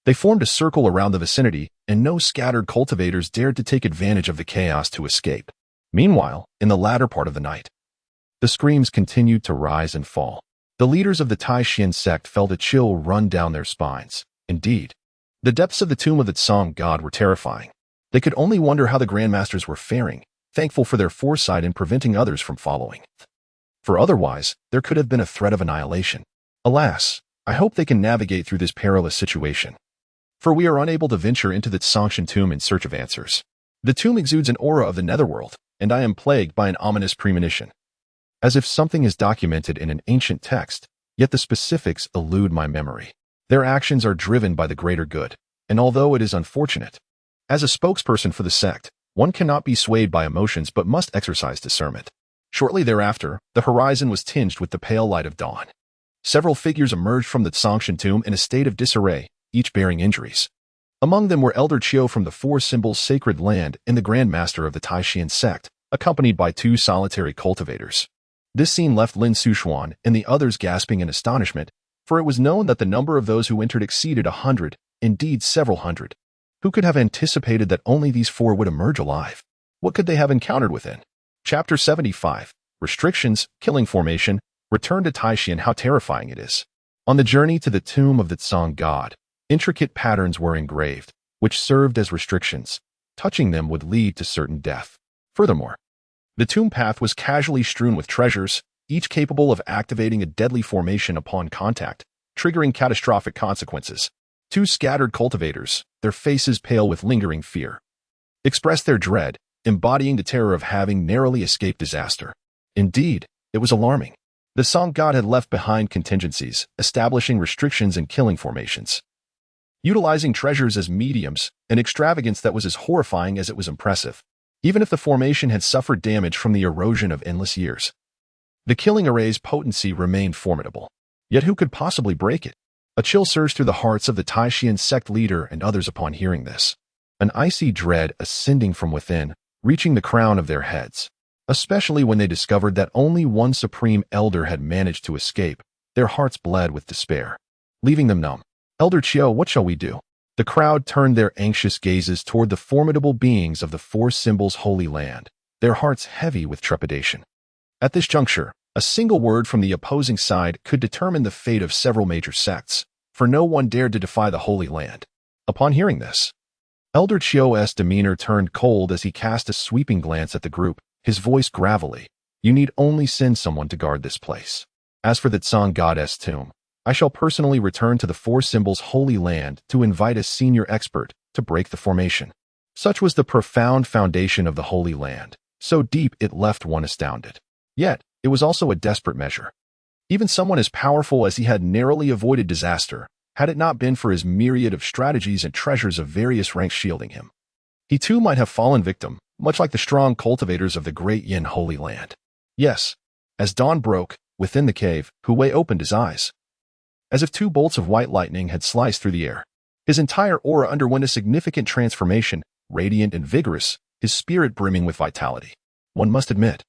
They formed a circle around the vicinity, and no scattered cultivators dared to take advantage of the chaos to escape. Meanwhile, in the latter part of the night, the screams continued to rise and fall. The leaders of the Tai Xuan Sect felt a chill run down their spines. Indeed, the depths of the tomb of the Song god were terrifying. They could only wonder how the Grandmasters were faring, thankful for their foresight in preventing others from following. For otherwise, there could have been a threat of annihilation. Alas, I hope they can navigate through this perilous situation, for we are unable to venture into the Songshan tomb in search of answers. The tomb exudes an aura of the netherworld, and I am plagued by an ominous premonition. As if something is documented in an ancient text, yet the specifics elude my memory. Their actions are driven by the greater good, and although it is unfortunate, as a spokesperson for the sect, one cannot be swayed by emotions but must exercise discernment. Shortly thereafter, the horizon was tinged with the pale light of dawn. Several figures emerged from the Tsongshan tomb in a state of disarray, each bearing injuries. Among them were Elder Chiu from the Four Symbols Sacred Land and the Grand Master of the Tai Xuan Sect, accompanied by two solitary cultivators. This scene left Lin Suxuan and the others gasping in astonishment, for it was known that the number of those who entered exceeded 100, indeed several hundred. Who could have anticipated that only these four would emerge alive? What could they have encountered within? Chapter 75. Restrictions, Killing Formation, Return to Taixian. How terrifying it is. On the journey to the tomb of the Tsang god, intricate patterns were engraved, which served as restrictions. Touching them would lead to certain death. Furthermore, the tomb path was casually strewn with treasures, each capable of activating a deadly formation upon contact, triggering catastrophic consequences. Two scattered cultivators, their faces pale with lingering fear, expressed their dread, embodying the terror of having narrowly escaped disaster. Indeed, it was alarming. The Tsang god had left behind contingencies, establishing restrictions and killing formations, utilizing treasures as mediums, an extravagance that was as horrifying as it was impressive, even if the formation had suffered damage from the erosion of endless years. The killing array's potency remained formidable. Yet who could possibly break it? A chill surged through the hearts of the Tai Xuan Sect leader and others upon hearing this. An icy dread ascending from within, reaching the crown of their heads. Especially when they discovered that only one supreme elder had managed to escape, their hearts bled with despair, leaving them numb. Elder Chiu, what shall we do? The crowd turned their anxious gazes toward the formidable beings of the Four Symbols Holy Land, their hearts heavy with trepidation. At this juncture, a single word from the opposing side could determine the fate of several major sects, for no one dared to defy the Holy Land. Upon hearing this, Elder Chiu's demeanor turned cold as he cast a sweeping glance at the group, his voice gravelly. You need only send someone to guard this place. As for the Tsang goddess tomb, I shall personally return to the Four Symbols Holy Land to invite a senior expert to break the formation. Such was the profound foundation of the Holy Land, so deep it left one astounded. Yet, it was also a desperate measure. Even someone as powerful as he had narrowly avoided disaster, had it not been for his myriad of strategies and treasures of various ranks shielding him. He too might have fallen victim, much like the strong cultivators of the Great Yin Holy Land. Yes, as dawn broke, within the cave, Hu Wei opened his eyes. As if two bolts of white lightning had sliced through the air. His entire aura underwent a significant transformation, radiant and vigorous, his spirit brimming with vitality. One must admit,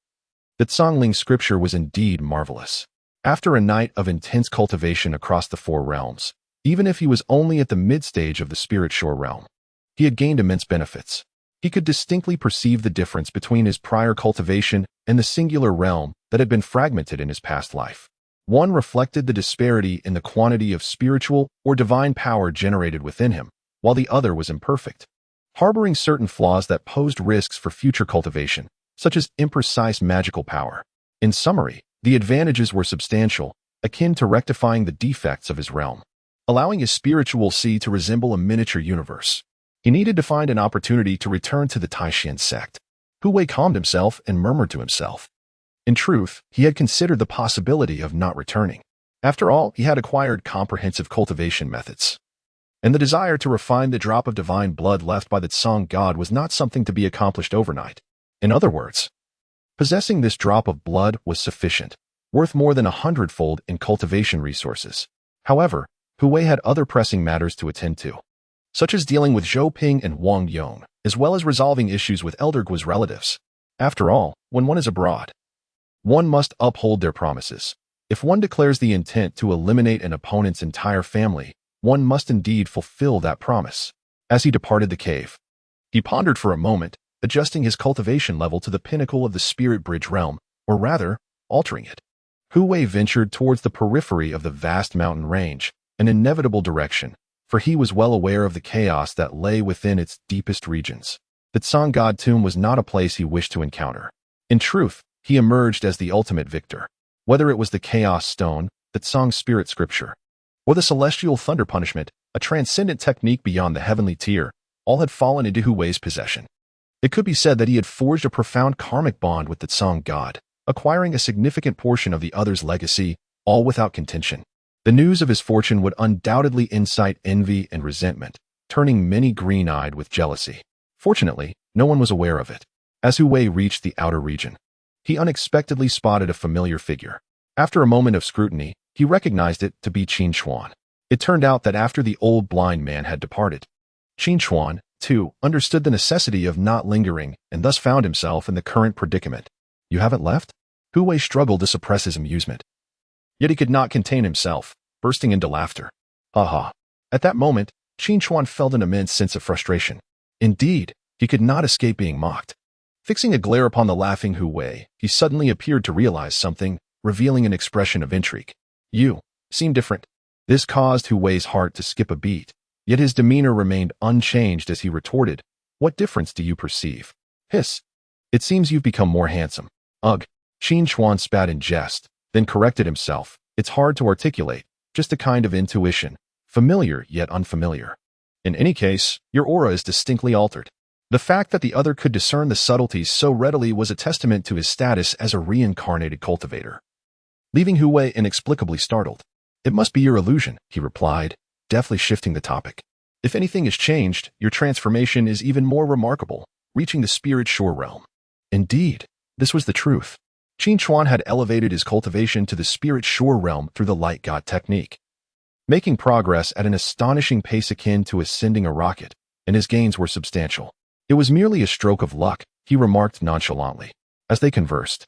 the Tsangling scripture was indeed marvelous. After a night of intense cultivation across the four realms, even if he was only at the mid-stage of the Spirit Shore realm, he had gained immense benefits. He could distinctly perceive the difference between his prior cultivation and the singular realm that had been fragmented in his past life. One reflected the disparity in the quantity of spiritual or divine power generated within him, while the other was imperfect, harboring certain flaws that posed risks for future cultivation, such as imprecise magical power. In summary, the advantages were substantial, akin to rectifying the defects of his realm, allowing his spiritual sea to resemble a miniature universe. He needed to find an opportunity to return to the Tai Xuan Sect. Hu Wei calmed himself and murmured to himself. In truth, he had considered the possibility of not returning. After all, he had acquired comprehensive cultivation methods, and the desire to refine the drop of divine blood left by the Tsang god was not something to be accomplished overnight. In other words, possessing this drop of blood was sufficient, worth more than 100-fold in cultivation resources. However, Hu Wei had other pressing matters to attend to, such as dealing with Zhou Ping and Wang Yong, as well as resolving issues with Elder Guo's relatives. After all, when one is abroad, one must uphold their promises. If one declares the intent to eliminate an opponent's entire family, one must indeed fulfill that promise. As he departed the cave, he pondered for a moment, adjusting his cultivation level to the pinnacle of the Spirit Bridge realm, or rather, altering it. Hu Wei ventured towards the periphery of the vast mountain range, an inevitable direction, for he was well aware of the chaos that lay within its deepest regions. The Tsang God tomb was not a place he wished to encounter. In truth, he emerged as the ultimate victor. Whether it was the Chaos Stone, the Tsang Spirit Scripture, or the Celestial Thunder Punishment, a transcendent technique beyond the heavenly tier, all had fallen into Hu Wei's possession. It could be said that he had forged a profound karmic bond with the Tsang god, acquiring a significant portion of the other's legacy, all without contention. The news of his fortune would undoubtedly incite envy and resentment, turning many green-eyed with jealousy. Fortunately, no one was aware of it. As Hu Wei reached the outer region, he unexpectedly spotted a familiar figure. After a moment of scrutiny, he recognized it to be Qin Xuan. It turned out that after the old blind man had departed, Qin Xuan, too, understood the necessity of not lingering and thus found himself in the current predicament. You haven't left? Hu Wei struggled to suppress his amusement. Yet he could not contain himself, bursting into laughter. Ha ha. At that moment, Qin Xuan felt an immense sense of frustration. Indeed, he could not escape being mocked. Fixing a glare upon the laughing Hu Wei, he suddenly appeared to realize something, revealing an expression of intrigue. You seem different. This caused Hu Wei's heart to skip a beat, yet his demeanor remained unchanged as he retorted, What difference do you perceive? Hiss. It seems you've become more handsome. Ugh. Qin Xuan spat in jest, then corrected himself. It's hard to articulate, just a kind of intuition, familiar yet unfamiliar. In any case, your aura is distinctly altered. The fact that the other could discern the subtleties so readily was a testament to his status as a reincarnated cultivator. Leaving Hu Wei inexplicably startled. It must be your illusion, he replied, deftly shifting the topic. If anything has changed, your transformation is even more remarkable, reaching the spirit shore realm. Indeed, this was the truth. Qin Xuan had elevated his cultivation to the spirit shore realm through the light god technique, making progress at an astonishing pace akin to ascending a rocket, and his gains were substantial. It was merely a stroke of luck, he remarked nonchalantly. As they conversed,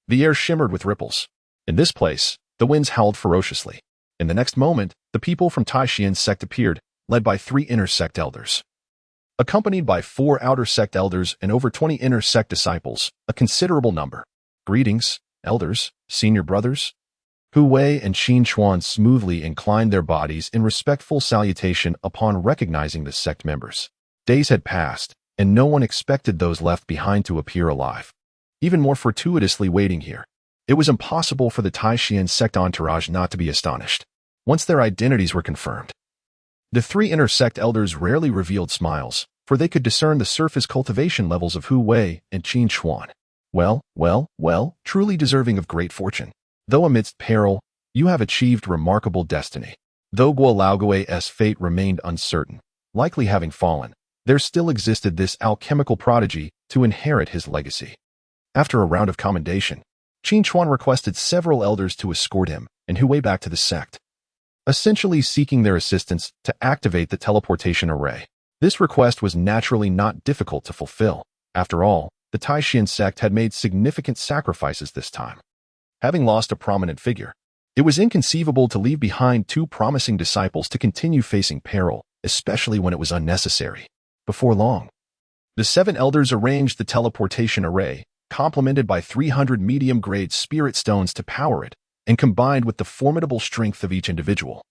the air shimmered with ripples. In this place, the winds howled ferociously. In the next moment, the people from Tai Xuan Sect appeared, led by 3 inner sect elders. Accompanied by 4 outer sect elders and over 20 inner sect disciples, a considerable number. Greetings, elders, senior brothers. Hu Wei and Qin Xuan smoothly inclined their bodies in respectful salutation upon recognizing the sect members. Days had passed, and no one expected those left behind to appear alive. Even more fortuitously waiting here, it was impossible for the Tai Xuan Sect entourage not to be astonished. Once their identities were confirmed, the 3 inner sect elders rarely revealed smiles, for they could discern the surface cultivation levels of Hu Wei and Qin Xuan. Well, truly deserving of great fortune. Though amidst peril, you have achieved remarkable destiny. Though Guo Laogui's fate remained uncertain, likely having fallen, there still existed this alchemical prodigy to inherit his legacy. After a round of commendation, Qin Xuan requested several elders to escort him and Hu Wei back to the sect, essentially seeking their assistance to activate the teleportation array. This request was naturally not difficult to fulfill. After all, the Tai Xuan Sect had made significant sacrifices this time. Having lost a prominent figure, it was inconceivable to leave behind 2 promising disciples to continue facing peril, especially when it was unnecessary. Before long, the 7 elders arranged the teleportation array, complemented by 300 medium-grade spirit stones to power it, and combined with the formidable strength of each individual.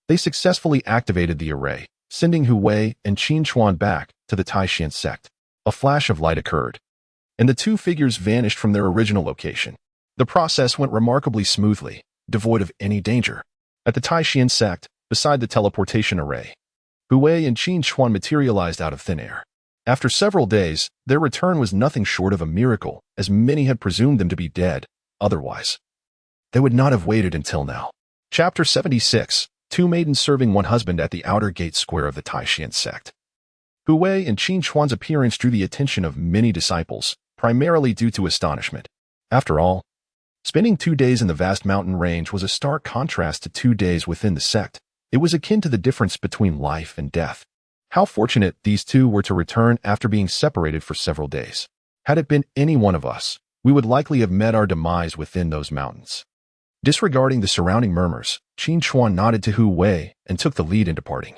They successfully activated the array, sending Hu Wei and Qin Xuan back to the Tai Xuan Sect. A flash of light occurred, and the 2 figures vanished from their original location. The process went remarkably smoothly, devoid of any danger. At the Tai Xuan Sect, beside the teleportation array, Hu Wei and Qin Xuan materialized out of thin air. After several days, their return was nothing short of a miracle, as many had presumed them to be dead. Otherwise, they would not have waited until now. Chapter 76. 2 maidens serving one husband at the outer gate square of the Tai Xuan Sect. Hu Wei and Qin Xuan's appearance drew the attention of many disciples, primarily due to astonishment. After all, spending 2 days in the vast mountain range was a stark contrast to 2 days within the sect. It was akin to the difference between life and death. How fortunate these 2 were to return after being separated for several days. Had it been any one of us, we would likely have met our demise within those mountains. Disregarding the surrounding murmurs, Qin Xuan nodded to Hu Wei and took the lead in departing,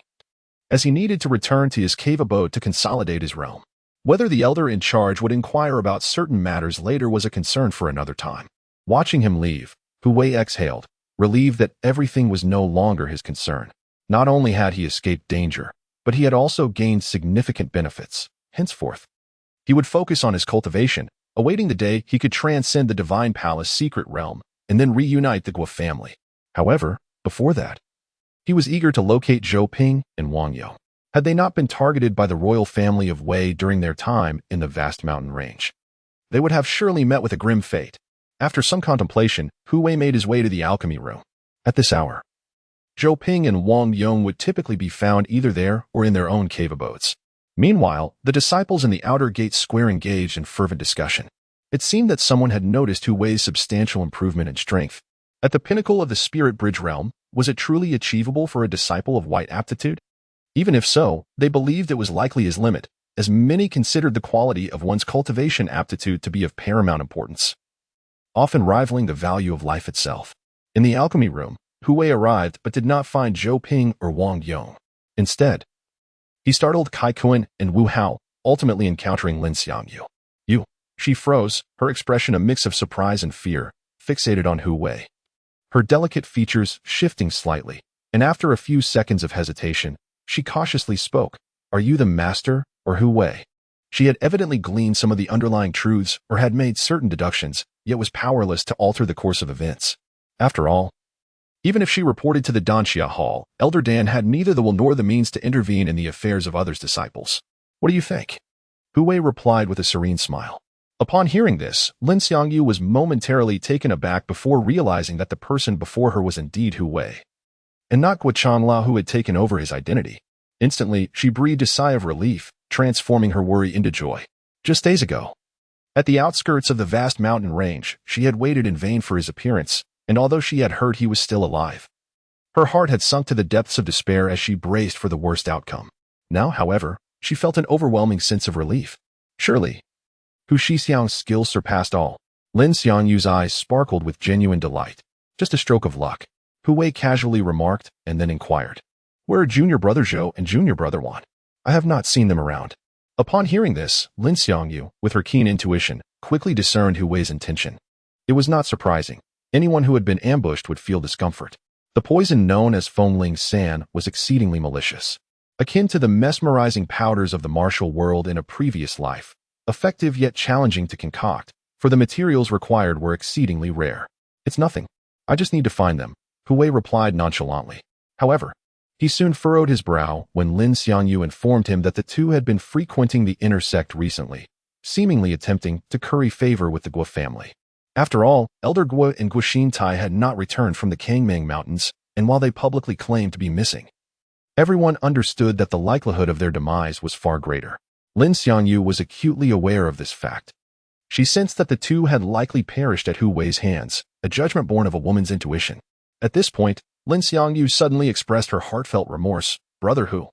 as he needed to return to his cave abode to consolidate his realm. Whether the elder in charge would inquire about certain matters later was a concern for another time. Watching him leave, Hu Wei exhaled, relieved that everything was no longer his concern. Not only had he escaped danger, but he had also gained significant benefits. Henceforth, he would focus on his cultivation, awaiting the day he could transcend the Divine Palace secret realm and then reunite the Guo family. However, before that, he was eager to locate Zhou Ping and Wang Yo. had they not been targeted by the royal family of Wei during their time in the vast mountain range. They would have surely met with a grim fate. After some contemplation, Hu Wei made his way to the alchemy room. At this hour, Zhou Ping and Wang Yong would typically be found either there or in their own cave abodes. Meanwhile, the disciples in the outer gate square engaged in fervent discussion. It seemed that someone had noticed Hu Wei's substantial improvement in strength. At the pinnacle of the spirit bridge realm, was it truly achievable for a disciple of white aptitude? Even if so, they believed it was likely his limit, as many considered the quality of one's cultivation aptitude to be of paramount importance, often rivaling the value of life itself. In the alchemy room, Hu Wei arrived but did not find Zhou Ping or Wang Yong. Instead, he startled Kai Kuan and Wu Hao, ultimately encountering Lin Xiangyu. She froze, her expression a mix of surprise and fear, fixated on Hu Wei. Her delicate features shifting slightly, and after a few seconds of hesitation, she cautiously spoke, "Are you the master, or Hu Wei?" She had evidently gleaned some of the underlying truths or had made certain deductions, yet was powerless to alter the course of events. After all, even if she reported to the Danxia Hall, Elder Dan had neither the will nor the means to intervene in the affairs of others' disciples. "What do you think?" Hu Wei replied with a serene smile. Upon hearing this, Lin Xiangyu was momentarily taken aback before realizing that the person before her was indeed Hu Wei, and not Guo Chanla who had taken over his identity. Instantly, she breathed a sigh of relief, transforming her worry into joy. Just days ago, at the outskirts of the vast mountain range, she had waited in vain for his appearance, and although she had heard he was still alive, her heart had sunk to the depths of despair as she braced for the worst outcome. Now, however, she felt an overwhelming sense of relief. Surely, Hu Shixiang's skill surpassed all. Lin Xiangyu's eyes sparkled with genuine delight. "Just a stroke of luck," Hu Wei casually remarked, and then inquired, "Where are Junior Brother Zhou and Junior Brother Wan? I have not seen them around." Upon hearing this, Lin Xiangyu, with her keen intuition, quickly discerned Hu Wei's intention. It was not surprising. Anyone who had been ambushed would feel discomfort. The poison known as Fengling San was exceedingly malicious, akin to the mesmerizing powders of the martial world in a previous life. Effective yet challenging to concoct, for the materials required were exceedingly rare. "It's nothing. I just need to find them," Hu Wei replied nonchalantly. However, he soon furrowed his brow when Lin Xiangyu informed him that the two had been frequenting the inner sect recently, seemingly attempting to curry favor with the Guo family. After all, Elder Guo and Guo Xintai had not returned from the Kangming Mountains, and while they publicly claimed to be missing, everyone understood that the likelihood of their demise was far greater. Lin Xiangyu was acutely aware of this fact. She sensed that the two had likely perished at Hu Wei's hands, a judgment born of a woman's intuition. At this point, Lin Xiangyu suddenly expressed her heartfelt remorse. "Brother Hu,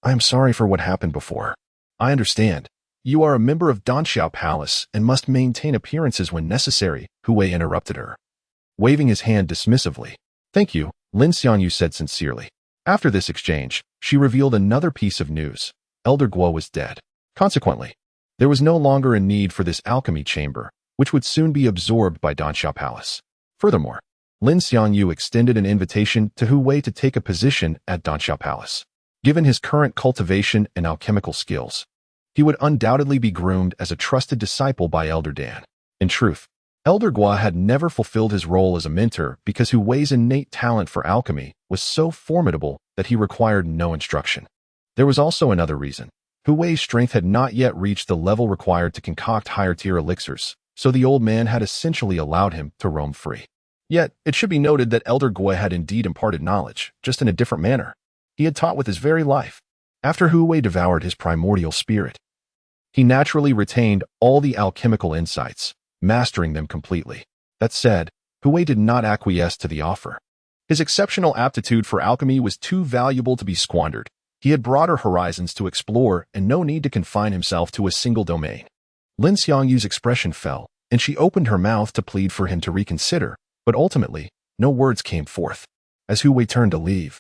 I am sorry for what happened before. I understand. You are a member of Danxiao Palace and must maintain appearances when necessary," Hu Wei interrupted her, waving his hand dismissively. "Thank you," Lin Xiangyu said sincerely. After this exchange, she revealed another piece of news. Elder Guo was dead. Consequently, there was no longer a need for this alchemy chamber, which would soon be absorbed by Danxiao Palace. Furthermore, Lin Xiangyu extended an invitation to Hu Wei to take a position at Danxiao Palace. Given his current cultivation and alchemical skills, he would undoubtedly be groomed as a trusted disciple by Elder Dan. In truth, Elder Guo had never fulfilled his role as a mentor because Hu Wei's innate talent for alchemy was so formidable that he required no instruction. There was also another reason. Hu Wei's strength had not yet reached the level required to concoct higher-tier elixirs, so the old man had essentially allowed him to roam free. Yet, it should be noted that Elder Guo had indeed imparted knowledge, just in a different manner. He had taught with his very life. After Hu Wei devoured his primordial spirit, he naturally retained all the alchemical insights, mastering them completely. That said, Hu Wei did not acquiesce to the offer. His exceptional aptitude for alchemy was too valuable to be squandered. He had broader horizons to explore and no need to confine himself to a single domain. Lin Xiangyu's expression fell, and she opened her mouth to plead for him to reconsider, but ultimately, no words came forth. As Hu Wei turned to leave,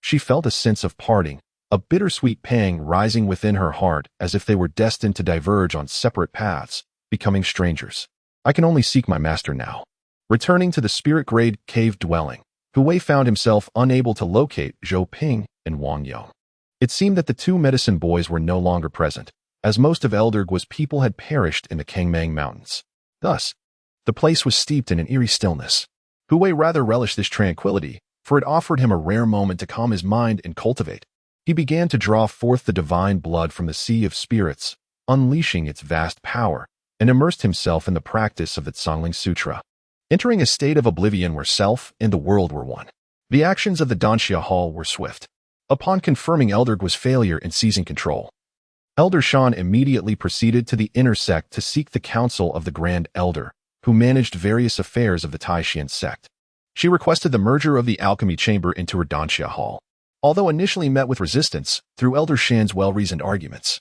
she felt a sense of parting, a bittersweet pang rising within her heart as if they were destined to diverge on separate paths, becoming strangers. "I can only seek my master now." Returning to the spirit-grade cave dwelling, Hu Wei found himself unable to locate Zhou Ping and Wang Yong. It seemed that the two medicine boys were no longer present, as most of Elder Guo's people had perished in the Kangming Mountains. Thus, the place was steeped in an eerie stillness. Hu Wei rather relished this tranquility, for it offered him a rare moment to calm his mind and cultivate. He began to draw forth the divine blood from the sea of spirits, unleashing its vast power, and immersed himself in the practice of the Tsangling Sutra, entering a state of oblivion where self and the world were one. The actions of the Danxia Hall were swift. Upon confirming Elder Guo's failure in seizing control, Elder Shan immediately proceeded to the inner sect to seek the counsel of the Grand Elder, who managed various affairs of the Tai Xuan Sect. She requested the merger of the alchemy chamber into her Danxia Hall. Although initially met with resistance, through Elder Shan's well-reasoned arguments,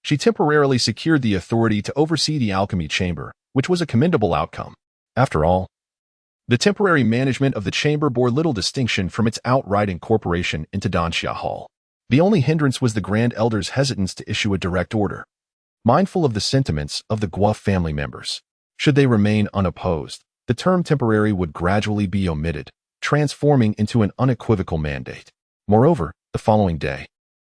she temporarily secured the authority to oversee the alchemy chamber, which was a commendable outcome. After all, the temporary management of the chamber bore little distinction from its outright incorporation into Danxia Hall. The only hindrance was the Grand Elder's hesitance to issue a direct order. Mindful of the sentiments of the Guo family members, should they remain unopposed, the term temporary would gradually be omitted, transforming into an unequivocal mandate. Moreover, the following day,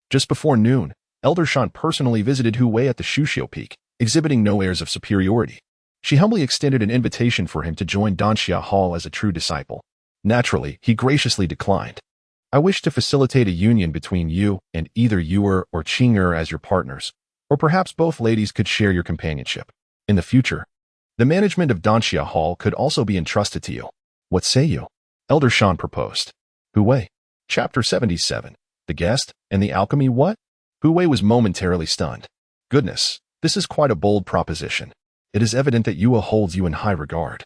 just before noon, Elder Shan personally visited Hu Wei at the Shuxiu Peak, exhibiting no airs of superiority. She humbly extended an invitation for him to join Danxia Hall as a true disciple. Naturally, he graciously declined. I wish to facilitate a union between you and either Yuer or Qing'er as your partners, or perhaps both ladies could share your companionship. In the future, the management of Danxia Hall could also be entrusted to you. What say you? Elder Shan proposed. Hu Wei. Chapter 77. The Guest and the Alchemy. What? Hu Wei was momentarily stunned. Goodness, this is quite a bold proposition. It is evident that Yue holds you in high regard.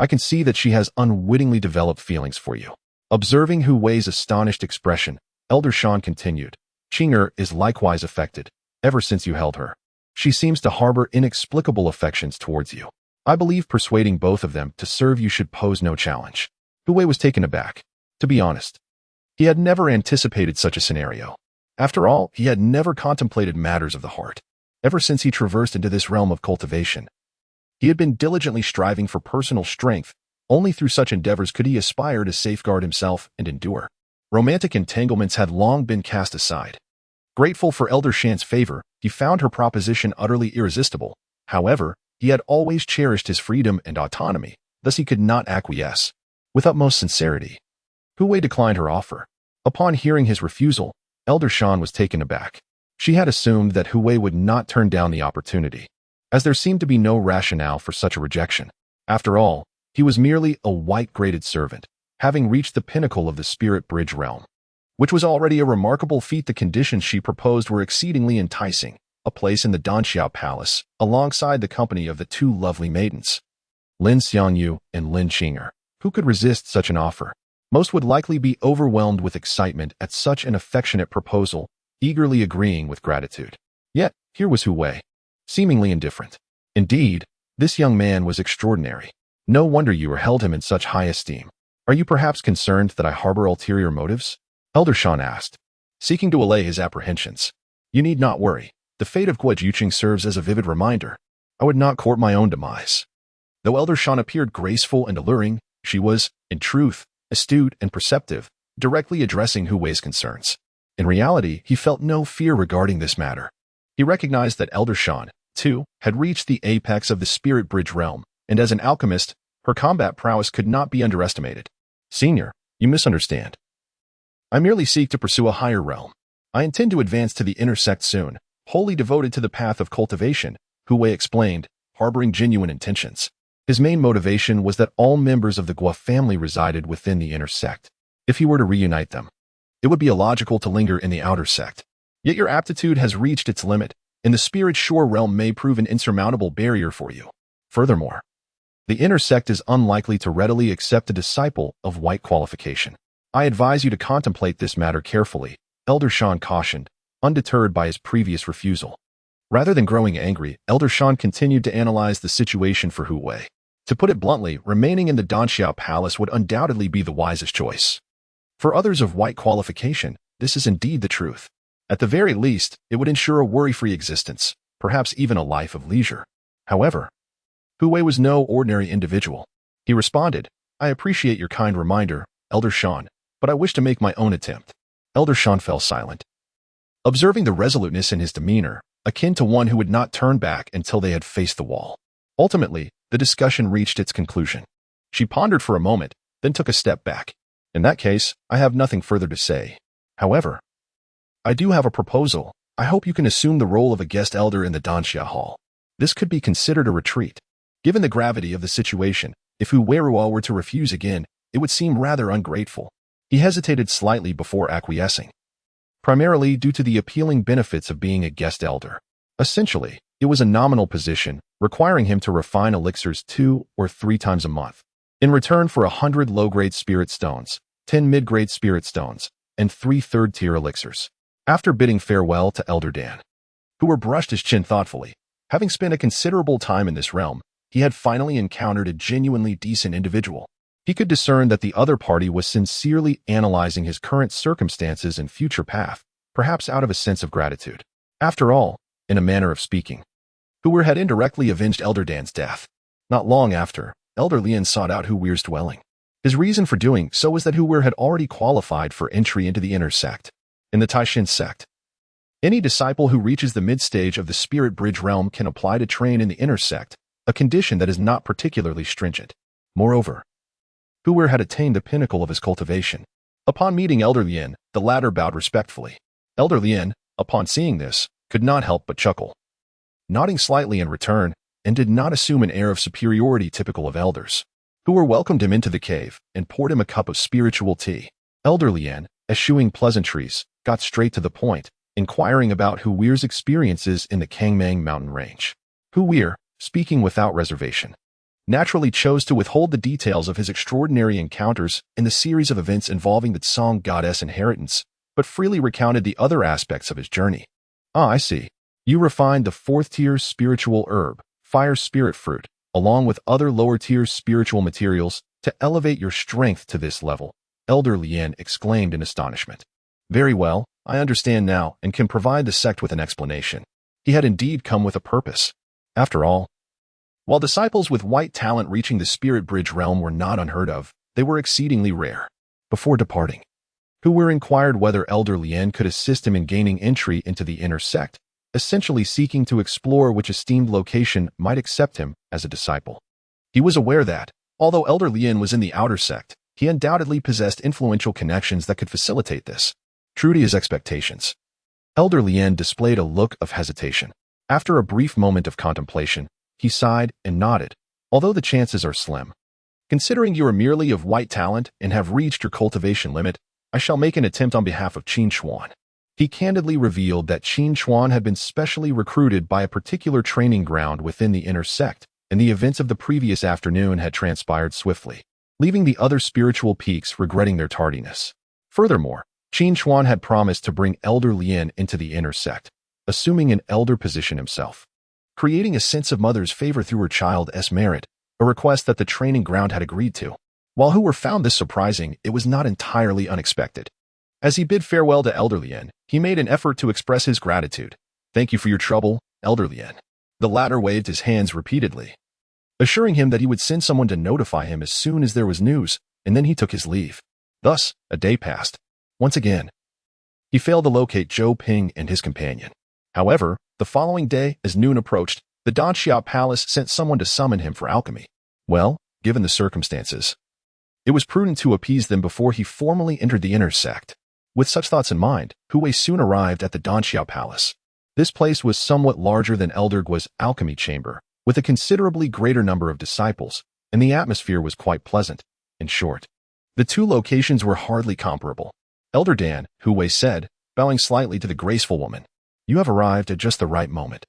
I can see that she has unwittingly developed feelings for you. Observing Hu Wei's astonished expression, Elder Shan continued. Qing'er is likewise affected, ever since you held her. She seems to harbor inexplicable affections towards you. I believe persuading both of them to serve you should pose no challenge. Hu Wei was taken aback. To be honest, he had never anticipated such a scenario. After all, he had never contemplated matters of the heart. Ever since he traversed into this realm of cultivation, he had been diligently striving for personal strength. Only through such endeavors could he aspire to safeguard himself and endure. Romantic entanglements had long been cast aside. Grateful for Elder Shan's favor, he found her proposition utterly irresistible. However, he had always cherished his freedom and autonomy, thus he could not acquiesce. With utmost sincerity, Hu Wei declined her offer. Upon hearing his refusal, Elder Shan was taken aback. She had assumed that Hu Wei would not turn down the opportunity, as there seemed to be no rationale for such a rejection. After all, he was merely a white-graded servant, having reached the pinnacle of the Spirit Bridge realm, which was already a remarkable feat. The conditions she proposed were exceedingly enticing, a place in the Danxia Palace, alongside the company of the two lovely maidens, Lin Xiangyu and Lin Qing'er. Who could resist such an offer? Most would likely be overwhelmed with excitement at such an affectionate proposal, eagerly agreeing with gratitude. Yet, here was Hu Wei, seemingly indifferent. Indeed, this young man was extraordinary. No wonder you held him in such high esteem. Are you perhaps concerned that I harbor ulterior motives? Elder Shan asked, seeking to allay his apprehensions. You need not worry. The fate of Guo Juqing serves as a vivid reminder. I would not court my own demise. Though Elder Shan appeared graceful and alluring, she was, in truth, astute and perceptive, directly addressing Hu Wei's concerns. In reality, he felt no fear regarding this matter. He recognized that Elder Shan, too, had reached the apex of the Spirit Bridge realm, and as an alchemist, her combat prowess could not be underestimated. Senior, you misunderstand. I merely seek to pursue a higher realm. I intend to advance to the inner sect soon, wholly devoted to the path of cultivation, Hu Wei explained, harboring genuine intentions. His main motivation was that all members of the Guo family resided within the inner sect. If he were to reunite them, it would be illogical to linger in the outer sect. Yet your aptitude has reached its limit, and the Spirit Shore realm may prove an insurmountable barrier for you. Furthermore, the inner sect is unlikely to readily accept a disciple of white qualification. I advise you to contemplate this matter carefully, Elder Shan cautioned, undeterred by his previous refusal. Rather than growing angry, Elder Shan continued to analyze the situation for Hu Wei. To put it bluntly, remaining in the Danxia Palace would undoubtedly be the wisest choice. For others of white qualification, this is indeed the truth. At the very least, it would ensure a worry-free existence, perhaps even a life of leisure. However, Hu Wei was no ordinary individual. He responded, I appreciate your kind reminder, Elder Shan, but I wish to make my own attempt. Elder Shan fell silent, observing the resoluteness in his demeanor, akin to one who would not turn back until they had faced the wall. Ultimately, the discussion reached its conclusion. She pondered for a moment, then took a step back. In that case, I have nothing further to say. However, I do have a proposal. I hope you can assume the role of a guest elder in the Danxia Hall. This could be considered a retreat. Given the gravity of the situation, if Hu Weiruo were to refuse again, it would seem rather ungrateful. He hesitated slightly before acquiescing, primarily due to the appealing benefits of being a guest elder. Essentially, it was a nominal position, requiring him to refine elixirs 2 or 3 times a month. In return for 100 low-grade spirit stones, 10 mid-grade spirit stones, and 3 third-tier elixirs. After bidding farewell to Elder Dan, who brushed his chin thoughtfully, having spent a considerable time in this realm, he had finally encountered a genuinely decent individual. He could discern that the other party was sincerely analyzing his current circumstances and future path, perhaps out of a sense of gratitude. After all, in a manner of speaking, Hu Weiru had indirectly avenged Elder Dan's death. Not long after, Elder Lian sought out Hu Weiru's dwelling. His reason for doing so was that Hu Weiru had already qualified for entry into the inner sect. In the Tai Xuan Sect, any disciple who reaches the mid-stage of the Spirit Bridge realm can apply to train in the inner sect, a condition that is not particularly stringent. Moreover, Hu Weiru had attained the pinnacle of his cultivation. Upon meeting Elder Lian, the latter bowed respectfully. Elder Lian, upon seeing this, could not help but chuckle, nodding slightly in return, and did not assume an air of superiority typical of elders. Hu Weiru welcomed him into the cave and poured him a cup of spiritual tea. Elder Lian, eschewing pleasantries, got straight to the point, inquiring about Hu Weiru's experiences in the Kangmang mountain range. Hu Weiru, speaking without reservation, naturally chose to withhold the details of his extraordinary encounters in the series of events involving the Tsong goddess inheritance, but freely recounted the other aspects of his journey. Ah, I see. You refined the 4th-tier spiritual herb, fire spirit fruit, along with other lower-tier spiritual materials to elevate your strength to this level, Elder Lian exclaimed in astonishment. Very well, I understand now and can provide the sect with an explanation. He had indeed come with a purpose. After all, while disciples with white talent reaching the Spirit Bridge realm were not unheard of, they were exceedingly rare. Before departing, Hu Weiru inquired whether Elder Lian could assist him in gaining entry into the inner sect, essentially seeking to explore which esteemed location might accept him as a disciple. He was aware that, although Elder Lian was in the outer sect, he undoubtedly possessed influential connections that could facilitate this. True to his expectations, Elder Lian displayed a look of hesitation. After a brief moment of contemplation, he sighed and nodded, although the chances are slim. Considering you are merely of white talent and have reached your cultivation limit, I shall make an attempt on behalf of Qin Xuan. He candidly revealed that Qin Xuan had been specially recruited by a particular training ground within the inner sect, and the events of the previous afternoon had transpired swiftly, leaving the other spiritual peaks regretting their tardiness. Furthermore, Qin Xuan had promised to bring Elder Lian into the inner sect, assuming an elder position himself, creating a sense of mother's favor through her child's merit, a request that the training ground had agreed to. While Hu Weiru found this surprising, it was not entirely unexpected. As he bid farewell to Elder Lian, he made an effort to express his gratitude. Thank you for your trouble, Elder Lian. The latter waved his hands repeatedly, assuring him that he would send someone to notify him as soon as there was news, and then he took his leave. Thus, a day passed. Once again, he failed to locate Zhou Ping and his companion. However, the following day, as noon approached, the Danxia Palace sent someone to summon him for alchemy. Well, given the circumstances, it was prudent to appease them before he formally entered the inner sect. With such thoughts in mind, Hu Weiru soon arrived at the Danxia Palace. This place was somewhat larger than Elder Guo's alchemy chamber, with a considerably greater number of disciples, and the atmosphere was quite pleasant. In short, the two locations were hardly comparable. Elder Dan, Hu Weiru said, bowing slightly to the graceful woman, you have arrived at just the right moment.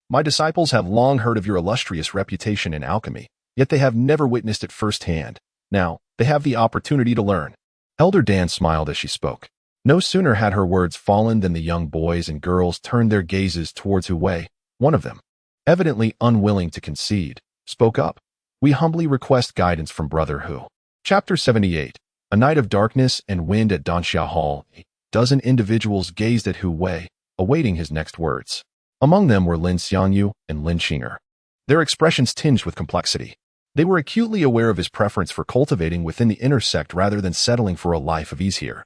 My disciples have long heard of your illustrious reputation in alchemy, yet they have never witnessed it firsthand. Now, they have the opportunity to learn. Elder Dan smiled as she spoke. No sooner had her words fallen than the young boys and girls turned their gazes towards Hu Weiru. One of them, evidently unwilling to concede, spoke up. We humbly request guidance from Brother Hu. Chapter 78. A night of darkness and wind at Danxia Hall. A dozen individuals gazed at Hu Weiru, awaiting his next words. Among them were Lin Xiangyu and Lin Xinger, their expressions tinged with complexity. They were acutely aware of his preference for cultivating within the inner sect rather than settling for a life of ease here,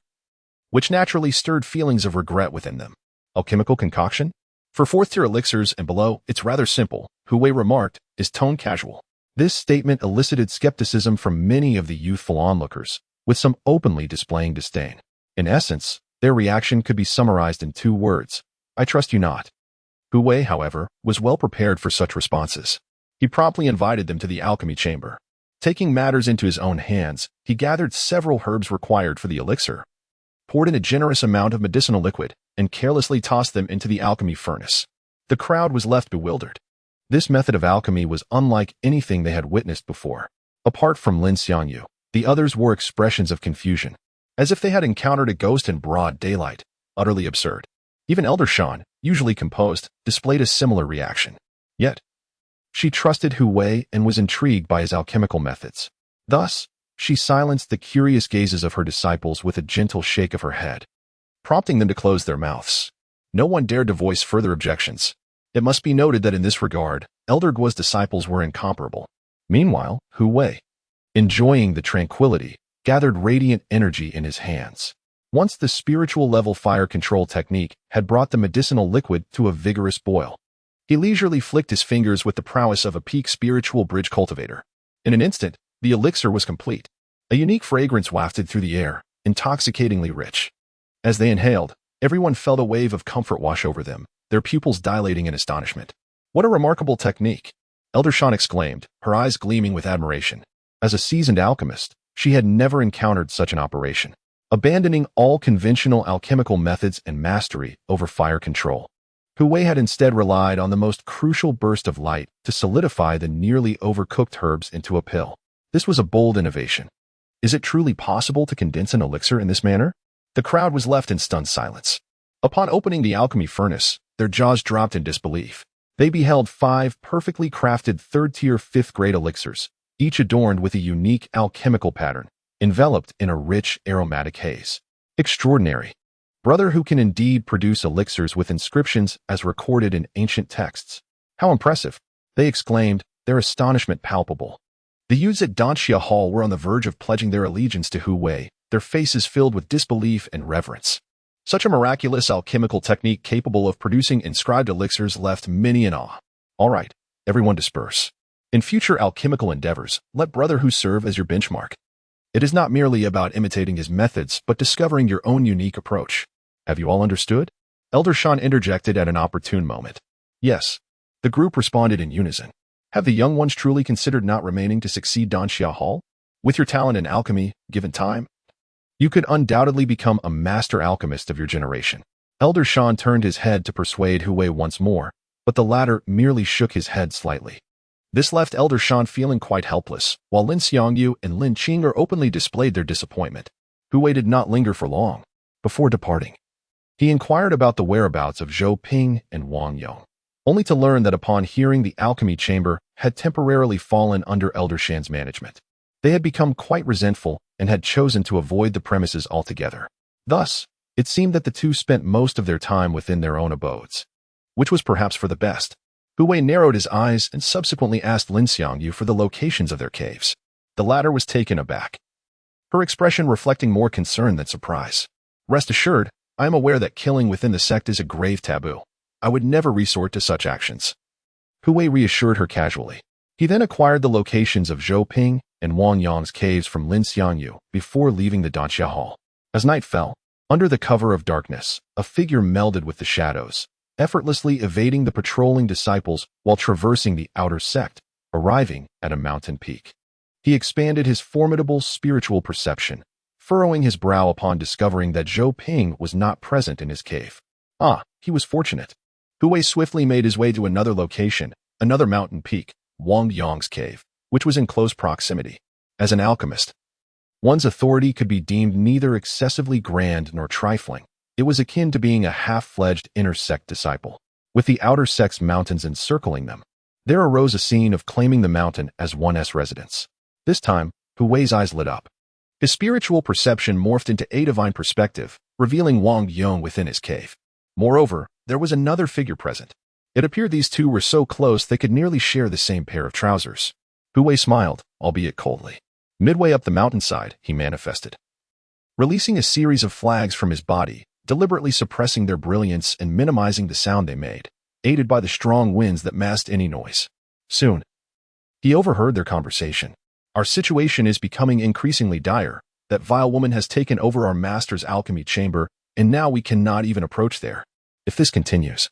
which naturally stirred feelings of regret within them. Alchemical concoction? For 4th-tier elixirs and below, it's rather simple, Hu Weiru remarked, his tone casual. This statement elicited skepticism from many of the youthful onlookers, with some openly displaying disdain. In essence, Their reaction could be summarized in 2 words: I trust you not. Hu Wei, however, was well prepared for such responses. He promptly invited them to the alchemy chamber. Taking matters into his own hands, he gathered several herbs required for the elixir, poured in a generous amount of medicinal liquid, and carelessly tossed them into the alchemy furnace. The crowd was left bewildered. This method of alchemy was unlike anything they had witnessed before. Apart from Lin Xiangyu, the others wore expressions of confusion, as if they had encountered a ghost in broad daylight. Utterly absurd. Even Elder Shan, usually composed, displayed a similar reaction. Yet, she trusted Hu Wei and was intrigued by his alchemical methods. Thus, she silenced the curious gazes of her disciples with a gentle shake of her head, prompting them to close their mouths. No one dared to voice further objections. It must be noted that in this regard, Elder Guo's disciples were incomparable. Meanwhile, Hu Wei, enjoying the tranquility, gathered radiant energy in his hands. Once the spiritual level fire control technique had brought the medicinal liquid to a vigorous boil, he leisurely flicked his fingers with the prowess of a peak spiritual bridge cultivator. In an instant, the elixir was complete. A unique fragrance wafted through the air, intoxicatingly rich. As they inhaled, everyone felt a wave of comfort wash over them, their pupils dilating in astonishment. What a remarkable technique! Elder Shan exclaimed, her eyes gleaming with admiration. As a seasoned alchemist, she had never encountered such an operation. Abandoning all conventional alchemical methods and mastery over fire control, Hu Wei had instead relied on the most crucial burst of light to solidify the nearly overcooked herbs into a pill. This was a bold innovation. Is it truly possible to condense an elixir in this manner? The crowd was left in stunned silence. Upon opening the alchemy furnace, their jaws dropped in disbelief. They beheld 5 perfectly crafted 3rd-tier 5th-grade elixirs, each adorned with a unique alchemical pattern, enveloped in a rich aromatic haze. Extraordinary. Brother who can indeed produce elixirs with inscriptions as recorded in ancient texts. How impressive! They exclaimed, their astonishment palpable. The youths at Danxia Hall were on the verge of pledging their allegiance to Hu Wei, their faces filled with disbelief and reverence. Such a miraculous alchemical technique capable of producing inscribed elixirs left many in awe. All right, everyone disperse. In future alchemical endeavors, let Brother Hu serve as your benchmark. It is not merely about imitating his methods, but discovering your own unique approach. Have you all understood? Elder Shan interjected at an opportune moment. Yes. The group responded in unison. Have the young ones truly considered not remaining to succeed Danxia Hall? With your talent in alchemy, given time, you could undoubtedly become a master alchemist of your generation. Elder Shan turned his head to persuade Hu Wei once more, but the latter merely shook his head slightly. This left Elder Shan feeling quite helpless, while Lin Xiangyu and Lin Qing'er openly displayed their disappointment. Hu Wei did not linger for long. Before departing, he inquired about the whereabouts of Zhou Ping and Wang Yong, only to learn that upon hearing the alchemy chamber had temporarily fallen under Elder Shan's management, they had become quite resentful and had chosen to avoid the premises altogether. Thus, it seemed that the two spent most of their time within their own abodes, which was perhaps for the best. Hu Wei narrowed his eyes and subsequently asked Lin Xiangyu for the locations of their caves. The latter was taken aback, her expression reflecting more concern than surprise. Rest assured, I am aware that killing within the sect is a grave taboo. I would never resort to such actions. Hu Wei reassured her casually. He then acquired the locations of Zhou Ping and Wang Yong's caves from Lin Xiangyu before leaving the Danxia Hall. As night fell, under the cover of darkness, a figure melded with the shadows, effortlessly evading the patrolling disciples while traversing the outer sect, arriving at a mountain peak. He expanded his formidable spiritual perception, furrowing his brow upon discovering that Zhou Ping was not present in his cave. Ah, he was fortunate. Hu Wei swiftly made his way to another location, another mountain peak, Wang Yong's cave, which was in close proximity. As an alchemist, one's authority could be deemed neither excessively grand nor trifling. It was akin to being a half-fledged inner sect disciple. With the outer sect's mountains encircling them, there arose a scene of claiming the mountain as one's residence. This time, Hu Wei's eyes lit up. His spiritual perception morphed into a divine perspective, revealing Wang Yong within his cave. Moreover, there was another figure present. It appeared these two were so close they could nearly share the same pair of trousers. Hu Wei smiled, albeit coldly. Midway up the mountainside, he manifested, releasing a series of flags from his body, deliberately suppressing their brilliance and minimizing the sound they made, aided by the strong winds that masked any noise. Soon, he overheard their conversation. Our situation is becoming increasingly dire. That vile woman has taken over our master's alchemy chamber and now we cannot even approach there. If this continues,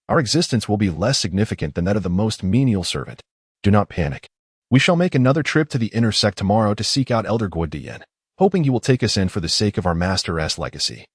our existence will be less significant than that of the most menial servant. Do not panic. We shall make another trip to the inner sect tomorrow to seek out Elder Guodian, hoping he will take us in for the sake of our master's legacy.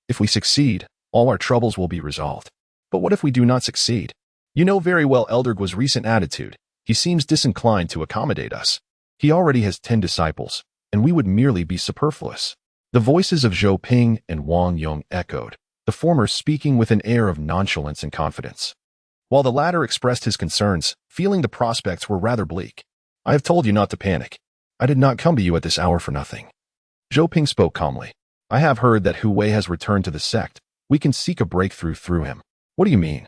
If we succeed, all our troubles will be resolved. But what if we do not succeed? You know very well Elder Guo's recent attitude. He seems disinclined to accommodate us. He already has 10 disciples, and we would merely be superfluous. The voices of Zhou Ping and Wang Yong echoed, the former speaking with an air of nonchalance and confidence, while the latter expressed his concerns, feeling the prospects were rather bleak. I have told you not to panic. I did not come to you at this hour for nothing. Zhou Ping spoke calmly. I have heard that Hu Wei has returned to the sect. We can seek a breakthrough through him. What do you mean?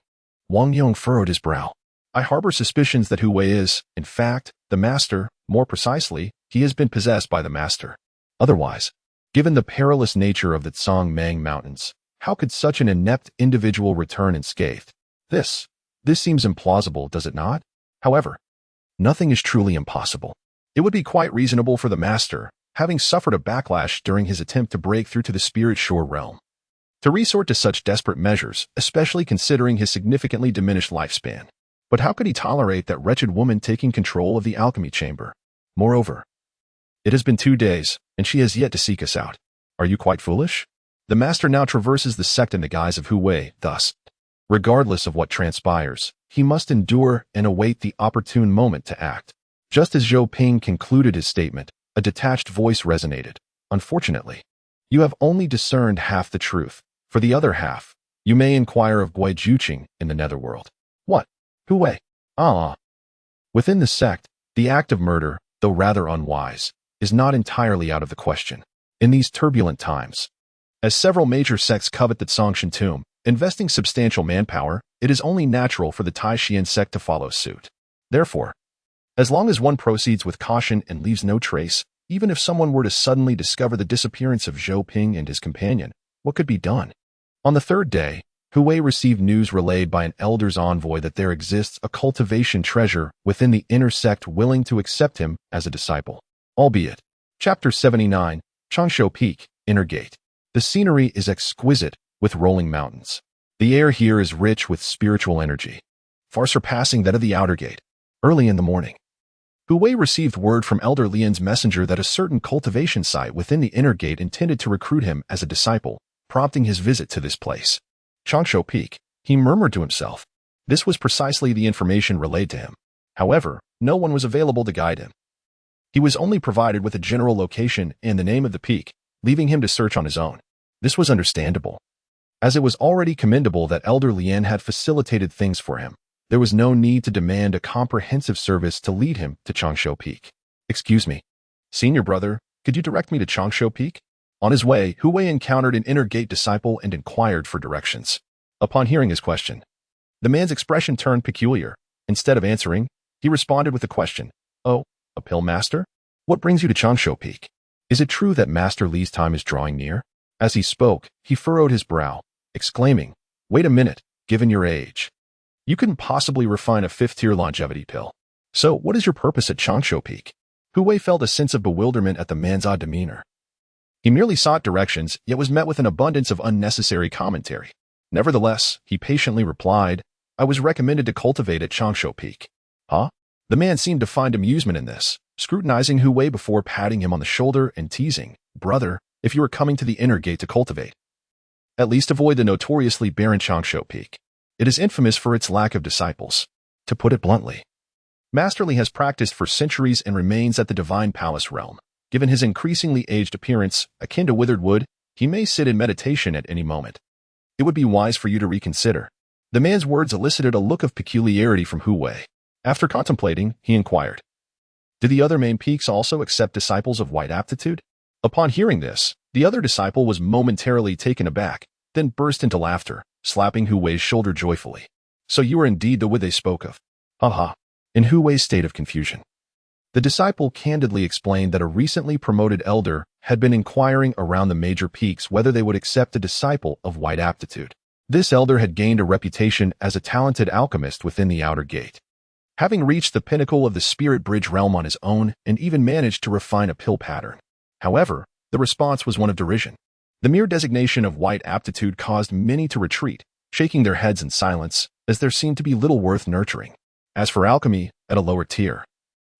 Wang Yong furrowed his brow. I harbor suspicions that Hu Wei is, in fact, the master. More precisely, he has been possessed by the master. Otherwise, given the perilous nature of the Tsangmang Mountains, how could such an inept individual return unscathed? This seems implausible, does it not? However, nothing is truly impossible. It would be quite reasonable for the master, having suffered a backlash during his attempt to break through to the spirit shore realm, to resort to such desperate measures, especially considering his significantly diminished lifespan. But how could he tolerate that wretched woman taking control of the alchemy chamber? Moreover, it has been 2 days, and she has yet to seek us out. Are you quite foolish? The master now traverses the sect in the guise of Hu Wei, thus, regardless of what transpires, he must endure and await the opportune moment to act. Just as Zhou Ping concluded his statement, a detached voice resonated. Unfortunately, you have only discerned half the truth. For the other half, you may inquire of Gui Juqing in the netherworld. What? Hu Wei? Within the sect, the act of murder, though rather unwise, is not entirely out of the question. In these turbulent times, as several major sects covet the Tsongshan tomb, investing substantial manpower, it is only natural for the Tai Xuan Sect to follow suit. Therefore, as long as one proceeds with caution and leaves no trace, even if someone were to suddenly discover the disappearance of Zhou Ping and his companion, what could be done? On the 3rd day, Hu Wei received news relayed by an elder's envoy that there exists a cultivation treasure within the inner sect willing to accept him as a disciple. Albeit, Chapter 79, Changshu Peak, Inner Gate. The scenery is exquisite, with rolling mountains. The air here is rich with spiritual energy, far surpassing that of the outer gate. Early in the morning, Hu Wei received word from Elder Lian's messenger that a certain cultivation site within the inner gate intended to recruit him as a disciple, prompting his visit to this place. Changshu Peak, he murmured to himself. This was precisely the information relayed to him. However, no one was available to guide him. He was only provided with a general location and the name of the peak, leaving him to search on his own. This was understandable, as it was already commendable that Elder Lian had facilitated things for him. There was no need to demand a comprehensive service to lead him to Changshu Peak. Excuse me, senior brother, could you direct me to Changshu Peak? On his way, Hu Wei encountered an inner gate disciple and inquired for directions. Upon hearing his question, the man's expression turned peculiar. Instead of answering, he responded with a question. Oh, a pill master? What brings you to Changshu Peak? Is it true that Master Li's time is drawing near? As he spoke, he furrowed his brow, exclaiming, wait a minute, given your age, you couldn't possibly refine a 5th-tier longevity pill. So what is your purpose at Changshu Peak? Hu Wei felt a sense of bewilderment at the man's odd demeanor. He merely sought directions, yet was met with an abundance of unnecessary commentary. Nevertheless, he patiently replied, I was recommended to cultivate at Changshu Peak. Huh? The man seemed to find amusement in this, scrutinizing Hu Wei before patting him on the shoulder and teasing, brother, if you are coming to the inner gate to cultivate, at least avoid the notoriously barren Changshu Peak. It is infamous for its lack of disciples. To put it bluntly, Master Li has practiced for centuries and remains at the Divine Palace realm. Given his increasingly aged appearance, akin to withered wood, he may sit in meditation at any moment. It would be wise for you to reconsider. The man's words elicited a look of peculiarity from Hu Wei. After contemplating, he inquired, do the other main peaks also accept disciples of white aptitude? Upon hearing this, the other disciple was momentarily taken aback, then burst into laughter, slapping Hu Wei's shoulder joyfully. So you are indeed the Wu they spoke of. Ha. In Hu Wei's state of confusion, the disciple candidly explained that a recently promoted elder had been inquiring around the major peaks whether they would accept a disciple of white aptitude. This elder had gained a reputation as a talented alchemist within the outer gate, having reached the pinnacle of the spirit bridge realm on his own and even managed to refine a pill pattern. However, the response was one of derision. The mere designation of white aptitude caused many to retreat, shaking their heads in silence, as there seemed to be little worth nurturing. As for alchemy, at a lower tier,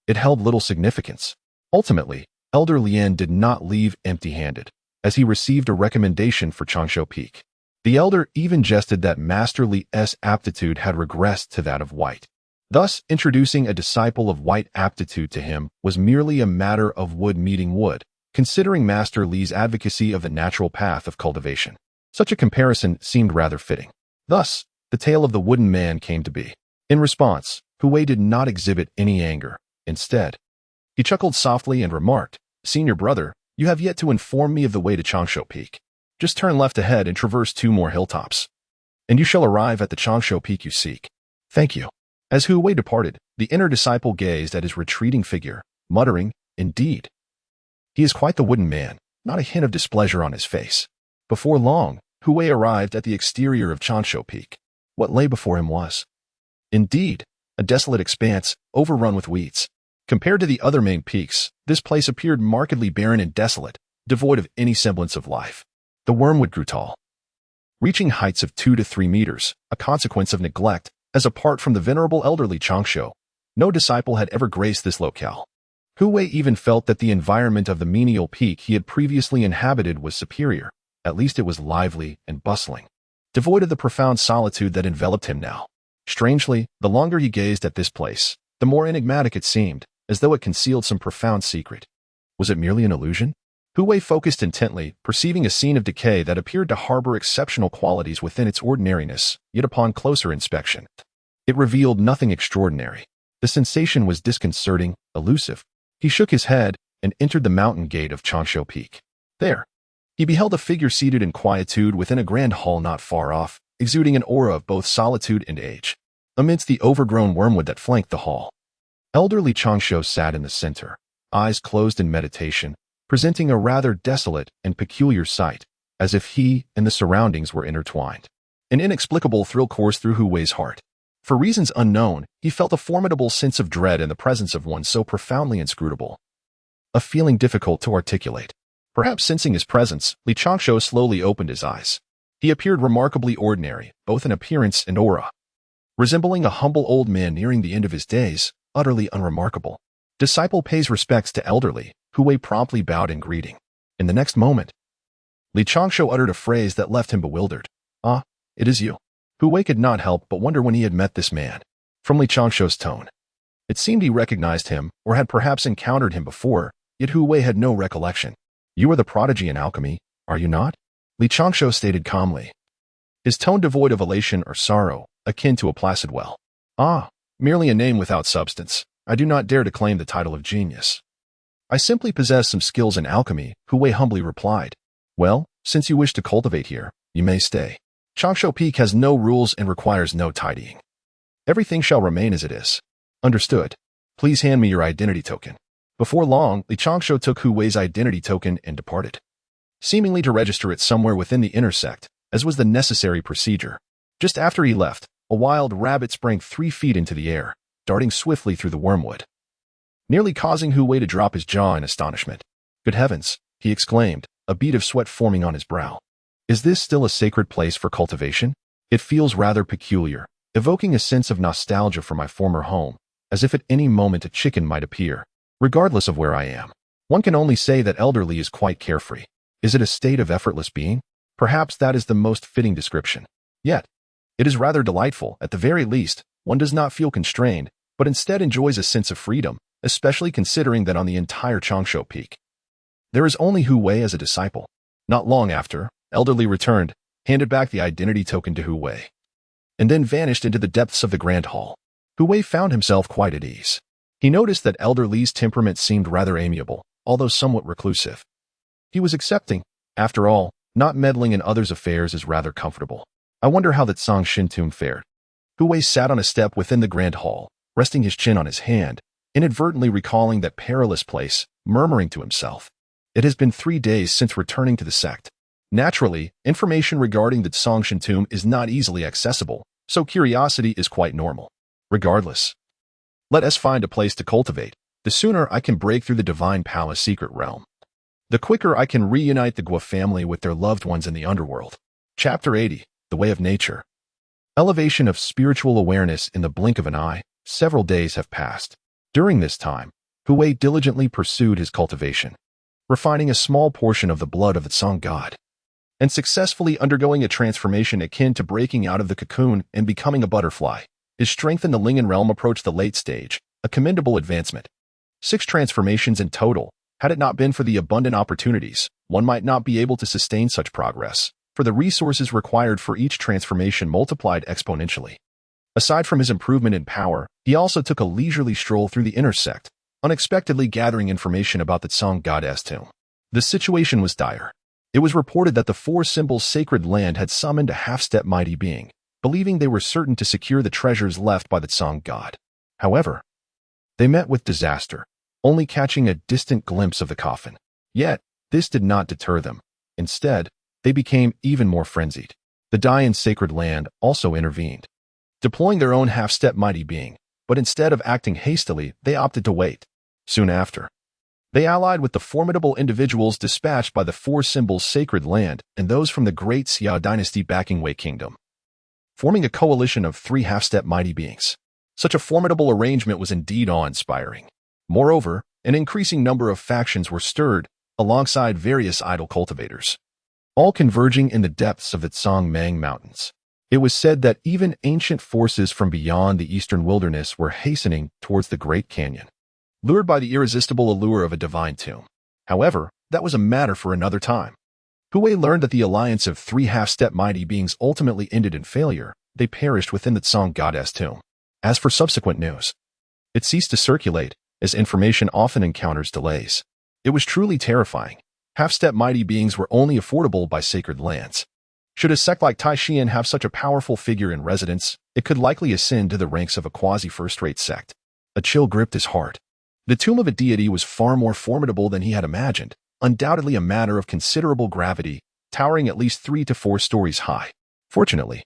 it held little significance. Ultimately, Elder Lian did not leave empty-handed, as he received a recommendation for Changshu Peak. The elder even jested that Master Li's aptitude had regressed to that of white. Thus, introducing a disciple of white aptitude to him was merely a matter of wood meeting wood, considering Master Li's advocacy of the natural path of cultivation. Such a comparison seemed rather fitting. Thus, the tale of the wooden man came to be. In response, Hui did not exhibit any anger. Instead, he chuckled softly and remarked, "Senior brother, you have yet to inform me of the way to Changshu Peak. Just turn left ahead and traverse 2 more hilltops, and you shall arrive at the Changshu Peak you seek." "Thank you." As Hui departed, the inner disciple gazed at his retreating figure, muttering, "Indeed, he is quite the wooden man," not a hint of displeasure on his face. Before long, Hui arrived at the exterior of Changshu Peak. What lay before him was, indeed, a desolate expanse, overrun with weeds. Compared to the other main peaks, this place appeared markedly barren and desolate, devoid of any semblance of life. The wormwood grew tall, reaching heights of 2 to 3 meters, a consequence of neglect, as apart from the venerable elderly Changshu, no disciple had ever graced this locale. Hui even felt that the environment of the menial peak he had previously inhabited was superior. At least it was lively and bustling, devoid of the profound solitude that enveloped him now. Strangely, the longer he gazed at this place, the more enigmatic it seemed, as though it concealed some profound secret. Was it merely an illusion? Hui focused intently, perceiving a scene of decay that appeared to harbor exceptional qualities within its ordinariness, yet upon closer inspection, it revealed nothing extraordinary. The sensation was disconcerting, elusive. He shook his head and entered the mountain gate of Changshu Peak. There, he beheld a figure seated in quietude within a grand hall not far off, exuding an aura of both solitude and age. Amidst the overgrown wormwood that flanked the hall, elderly Changshu sat in the center, eyes closed in meditation, presenting a rather desolate and peculiar sight, as if he and the surroundings were intertwined. An inexplicable thrill coursed through Hui's heart. For reasons unknown, he felt a formidable sense of dread in the presence of one so profoundly inscrutable, a feeling difficult to articulate. Perhaps sensing his presence, Li Changshu slowly opened his eyes. He appeared remarkably ordinary, both in appearance and aura. Resembling a humble old man nearing the end of his days, utterly unremarkable. Disciple pays respects to elderly, Hui promptly bowed in greeting. In the next moment, Li Changshu uttered a phrase that left him bewildered. "Ah, it is you." Hui could not help but wonder when he had met this man. From Li Changshu's tone, it seemed he recognized him, or had perhaps encountered him before, yet Hui had no recollection. "You are the prodigy in alchemy, are you not?" Li Changshu stated calmly, his tone devoid of elation or sorrow, akin to a placid well. "Ah, merely a name without substance. I do not dare to claim the title of genius. I simply possess some skills in alchemy," Hui humbly replied. "Well, since you wish to cultivate here, you may stay. Changshu Peak has no rules and requires no tidying. Everything shall remain as it is." "Understood. Please hand me your identity token." Before long, Li Changshu took Hui's identity token and departed, seemingly to register it somewhere within the inner sect, as was the necessary procedure. Just after he left, a wild rabbit sprang 3 feet into the air, darting swiftly through the wormwood, nearly causing Hui to drop his jaw in astonishment. "Good heavens," he exclaimed, a bead of sweat forming on his brow. "Is this still a sacred place for cultivation? It feels rather peculiar, evoking a sense of nostalgia for my former home, as if at any moment a chicken might appear. Regardless of where I am, one can only say that elderly is quite carefree. Is it a state of effortless being? Perhaps that is the most fitting description. Yet, it is rather delightful. At the very least, one does not feel constrained, but instead enjoys a sense of freedom, especially considering that on the entire Changshu Peak, there is only Hui as a disciple." Not long after, elderly returned, handed back the identity token to Hui, and then vanished into the depths of the grand hall. Hui found himself quite at ease. He noticed that elderly's temperament seemed rather amiable, although somewhat reclusive. He was accepting. After all, not meddling in others' affairs is rather comfortable. I wonder how that Song Shintum fared. Hui sat on a step within the grand hall, resting his chin on his hand, inadvertently recalling that perilous place, murmuring to himself, "It has been 3 days since returning to the sect." Naturally, information regarding the Song Shintum is not easily accessible, so curiosity is quite normal. Regardless, let us find a place to cultivate. The sooner I can break through the Divine Palace secret realm, the quicker I can reunite the Gua family with their loved ones in the underworld. Chapter 80, The Way of Nature. Elevation of spiritual awareness in the blink of an eye. Several days have passed. During this time, Hui diligently pursued his cultivation, refining a small portion of the blood of the Song God, and successfully undergoing a transformation akin to breaking out of the cocoon and becoming a butterfly. His strength in the Lingyan realm approached the late stage, a commendable advancement. 6 transformations in total. Had it not been for the abundant opportunities, one might not be able to sustain such progress, for the resources required for each transformation multiplied exponentially. Aside from his improvement in power, he also took a leisurely stroll through the inner sect, unexpectedly gathering information about the Song Goddess tomb. The situation was dire. It was reported that the 4 symbols sacred land had summoned a half-step mighty being, believing they were certain to secure the treasures left by the Song God. However, they met with disaster, only catching a distant glimpse of the coffin. Yet, this did not deter them. Instead, they became even more frenzied. The Dai in sacred land also intervened, deploying their own half-step mighty being, but instead of acting hastily, they opted to wait. Soon after, they allied with the formidable individuals dispatched by the 4 symbols sacred land and those from the Great Xia dynasty backing Wei Kingdom, forming a coalition of 3 half-step mighty beings. Such a formidable arrangement was indeed awe-inspiring. Moreover, an increasing number of factions were stirred, alongside various idol cultivators, all converging in the depths of the Tsangmang Mountains. It was said that even ancient forces from beyond the eastern wilderness were hastening towards the Great Canyon, lured by the irresistible allure of a divine tomb. However, that was a matter for another time. Hui learned that the alliance of 3 half-step mighty beings ultimately ended in failure. They perished within the Song Goddess tomb. As for subsequent news, it ceased to circulate, as information often encounters delays. It was truly terrifying. Half-step mighty beings were only affordable by sacred lands. Should a sect like Tai Xuan have such a powerful figure in residence, it could likely ascend to the ranks of a quasi-first-rate sect. A chill gripped his heart. The tomb of a deity was far more formidable than he had imagined, undoubtedly a matter of considerable gravity, towering at least 3 to 4 stories high. Fortunately,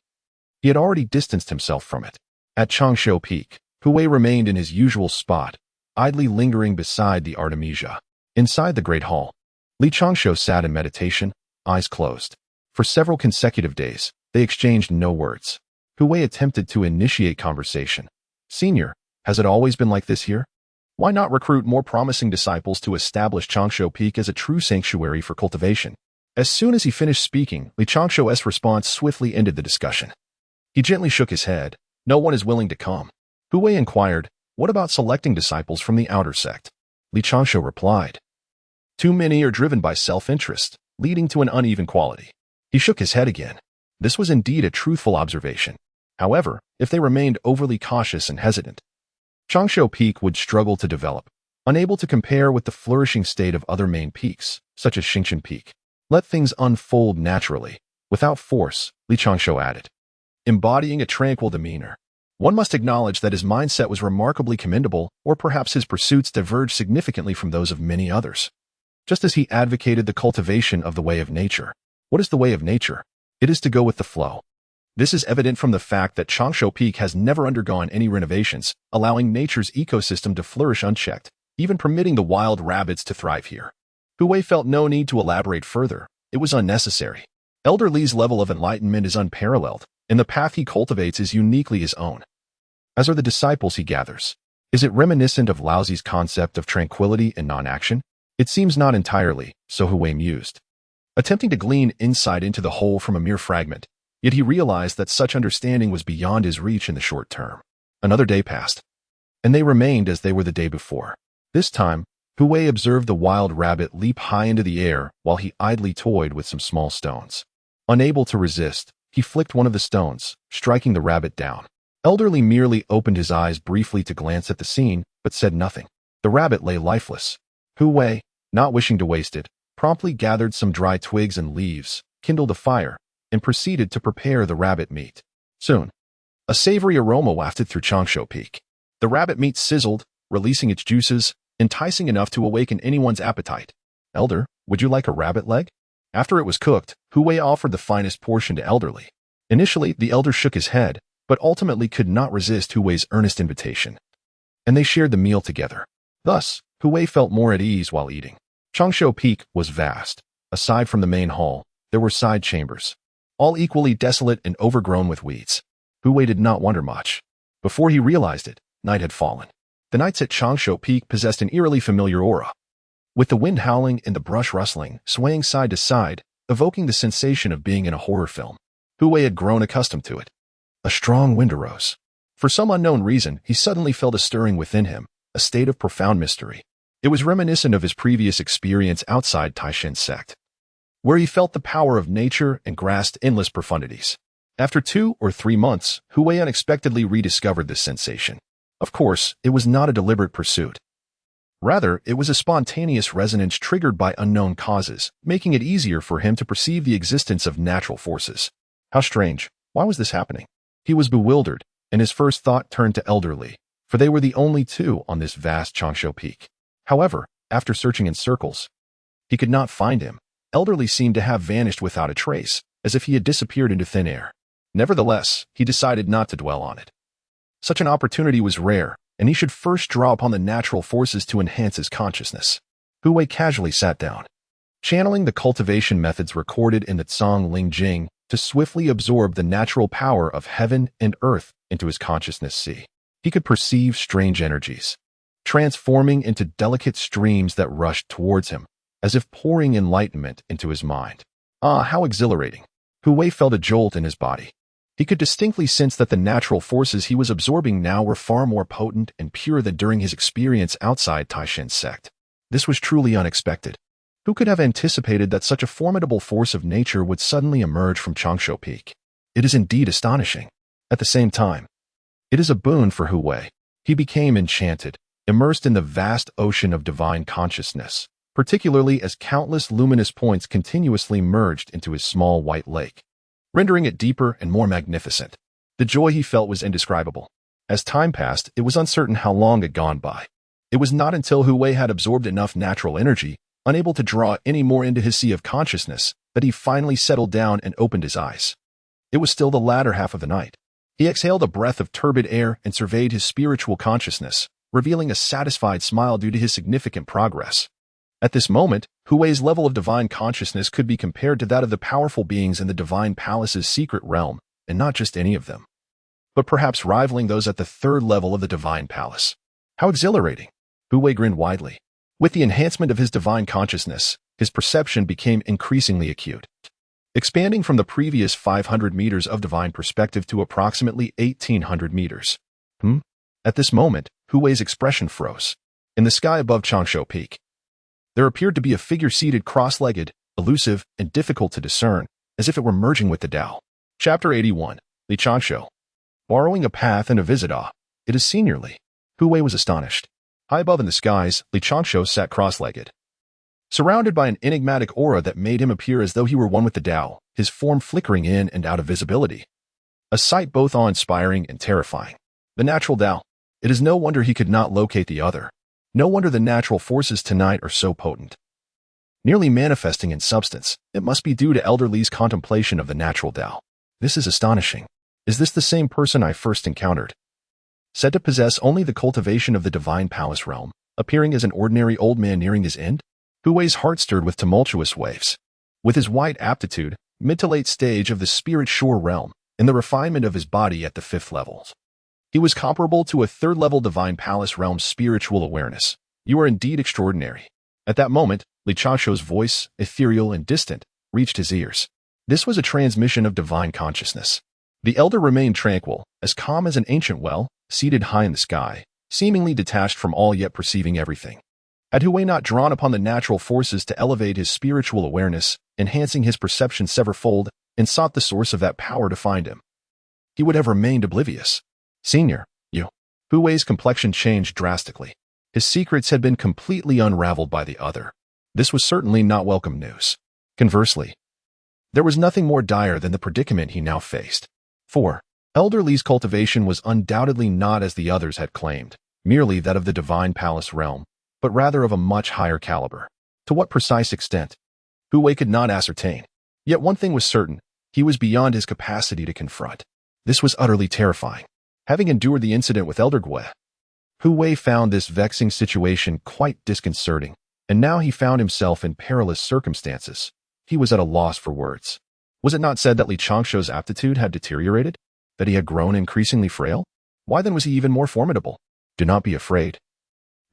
he had already distanced himself from it. At Changshu Peak, Hui remained in his usual spot, idly lingering beside the Artemisia. Inside the Great Hall, Li Changshu sat in meditation, eyes closed. For several consecutive days, they exchanged no words. Hui attempted to initiate conversation. "Senior, has it always been like this here? Why not recruit more promising disciples to establish Changshu Peak as a true sanctuary for cultivation?" As soon as he finished speaking, Li Changshu's response swiftly ended the discussion. He gently shook his head. "No one is willing to come." Hui inquired, "What about selecting disciples from the outer sect?" Li Changshu replied, "Too many are driven by self-interest, leading to an uneven quality." He shook his head again. This was indeed a truthful observation. However, if they remained overly cautious and hesitant, Changshu Peak would struggle to develop, unable to compare with the flourishing state of other main peaks, such as Xingchen Peak. Let things unfold naturally, without force, Li Changshu added, embodying a tranquil demeanor. One must acknowledge that his mindset was remarkably commendable, or perhaps his pursuits diverged significantly from those of many others. Just as he advocated the cultivation of the way of nature. What is the way of nature? It is to go with the flow. This is evident from the fact that Changshu Peak has never undergone any renovations, allowing nature's ecosystem to flourish unchecked, even permitting the wild rabbits to thrive here. Hui felt no need to elaborate further. It was unnecessary. Elder Li's level of enlightenment is unparalleled, and the path he cultivates is uniquely his own. As are the disciples he gathers. Is it reminiscent of Laozi's concept of tranquility and non-action? It seems not entirely, so Hui mused, attempting to glean insight into the whole from a mere fragment. Yet he realized that such understanding was beyond his reach in the short term. Another day passed, and they remained as they were the day before. This time, Hui observed the wild rabbit leap high into the air while he idly toyed with some small stones. Unable to resist, he flicked one of the stones, striking the rabbit down. Elderly merely opened his eyes briefly to glance at the scene, but said nothing. The rabbit lay lifeless. Hui, not wishing to waste it, promptly gathered some dry twigs and leaves, kindled a fire, and proceeded to prepare the rabbit meat. Soon, a savory aroma wafted through Changshu Peak. The rabbit meat sizzled, releasing its juices, enticing enough to awaken anyone's appetite. "Elder, would you like a rabbit leg?" After it was cooked, Hui offered the finest portion to Elderly. Initially, the elder shook his head, but ultimately could not resist Hui's earnest invitation, and they shared the meal together. Thus, Hui felt more at ease while eating. Changshu Peak was vast. Aside from the main hall, there were side chambers, all equally desolate and overgrown with weeds. Hu Wei did not wonder much. Before he realized it, night had fallen. The nights at Changshu Peak possessed an eerily familiar aura. With the wind howling and the brush rustling, swaying side to side, evoking the sensation of being in a horror film. Hu Wei had grown accustomed to it. A strong wind arose. For some unknown reason, he suddenly felt a stirring within him, a state of profound mystery. It was reminiscent of his previous experience outside Tai Xuan Sect, where he felt the power of nature and grasped endless profundities. After 2 or 3 months, Hu Wei unexpectedly rediscovered this sensation. Of course, it was not a deliberate pursuit. Rather, it was a spontaneous resonance triggered by unknown causes, making it easier for him to perceive the existence of natural forces. How strange. Why was this happening? He was bewildered, and his first thought turned to elderly, for they were the only two on this vast Changshu Peak. However, after searching in circles, he could not find him. Elderly seemed to have vanished without a trace, as if he had disappeared into thin air. Nevertheless, he decided not to dwell on it. Such an opportunity was rare, and he should first draw upon the natural forces to enhance his consciousness. Hu Wei casually sat down, channeling the cultivation methods recorded in the Tsang Ling Jing to swiftly absorb the natural power of heaven and earth into his consciousness sea. He could perceive strange energies, transforming into delicate streams that rushed towards him, as if pouring enlightenment into his mind. Ah, how exhilarating! Hu Wei felt a jolt in his body. He could distinctly sense that the natural forces he was absorbing now were far more potent and pure than during his experience outside Tai Xuan Sect. This was truly unexpected. Who could have anticipated that such a formidable force of nature would suddenly emerge from Changshu Peak? It is indeed astonishing. At the same time, it is a boon for Hu Wei. He became enchanted, immersed in the vast ocean of divine consciousness, particularly as countless luminous points continuously merged into his small white lake, rendering it deeper and more magnificent. The joy he felt was indescribable. As time passed, it was uncertain how long had gone by. It was not until Hu Wei had absorbed enough natural energy, unable to draw any more into his sea of consciousness, that he finally settled down and opened his eyes. It was still the latter half of the night. He exhaled a breath of turbid air and surveyed his spiritual consciousness, revealing a satisfied smile due to his significant progress. At this moment, Hu Wei's level of divine consciousness could be compared to that of the powerful beings in the Divine Palace's secret realm, and not just any of them, but perhaps rivaling those at the third level of the Divine Palace. How exhilarating! Hu Wei grinned widely. With the enhancement of his divine consciousness, his perception became increasingly acute, expanding from the previous 500 meters of divine perspective to approximately 1,800 meters. At this moment, Hu Wei's expression froze. In the sky above Changshu Peak, there appeared to be a figure seated cross-legged, elusive, and difficult to discern, as if it were merging with the Tao. Chapter 81. Li Changshu. Borrowing a path and a visit. It is senior Li. Hu Wei was astonished. High above in the skies, Li Changshu sat cross-legged, surrounded by an enigmatic aura that made him appear as though he were one with the Tao, his form flickering in and out of visibility. A sight both awe-inspiring and terrifying. The natural Tao. It is no wonder he could not locate the other. No wonder the natural forces tonight are so potent, nearly manifesting in substance. It must be due to Elder Li's contemplation of the natural Tao. This is astonishing. Is this the same person I first encountered? Said to possess only the cultivation of the Divine Palace realm, appearing as an ordinary old man nearing his end? Hu Wei's heart stirred with tumultuous waves. With his wide aptitude, mid to late stage of the spirit shore realm, and the refinement of his body at the 5th levels, he was comparable to a 3rd-level Divine Palace realm spiritual awareness. You are indeed extraordinary. At that moment, Li Changshu's voice, ethereal and distant, reached his ears. This was a transmission of divine consciousness. The elder remained tranquil, as calm as an ancient well, seated high in the sky, seemingly detached from all yet perceiving everything. Had Hu Wei not drawn upon the natural forces to elevate his spiritual awareness, enhancing his perception severfold, and sought the source of that power to find him, he would have remained oblivious. Senior, you. Hu Wei's complexion changed drastically. His secrets had been completely unraveled by the other. This was certainly not welcome news. Conversely, there was nothing more dire than the predicament he now faced. For Elder Li's cultivation was undoubtedly not as the others had claimed, merely that of the Divine Palace realm, but rather of a much higher caliber. To what precise extent? Hu Wei could not ascertain. Yet one thing was certain, he was beyond his capacity to confront. This was utterly terrifying. Having endured the incident with Elder Gue, Hu Wei found this vexing situation quite disconcerting. and now he found himself in perilous circumstances. He was at a loss for words. Was it not said that Li Changshuo's aptitude had deteriorated? That he had grown increasingly frail? Why then was he even more formidable? Do not be afraid.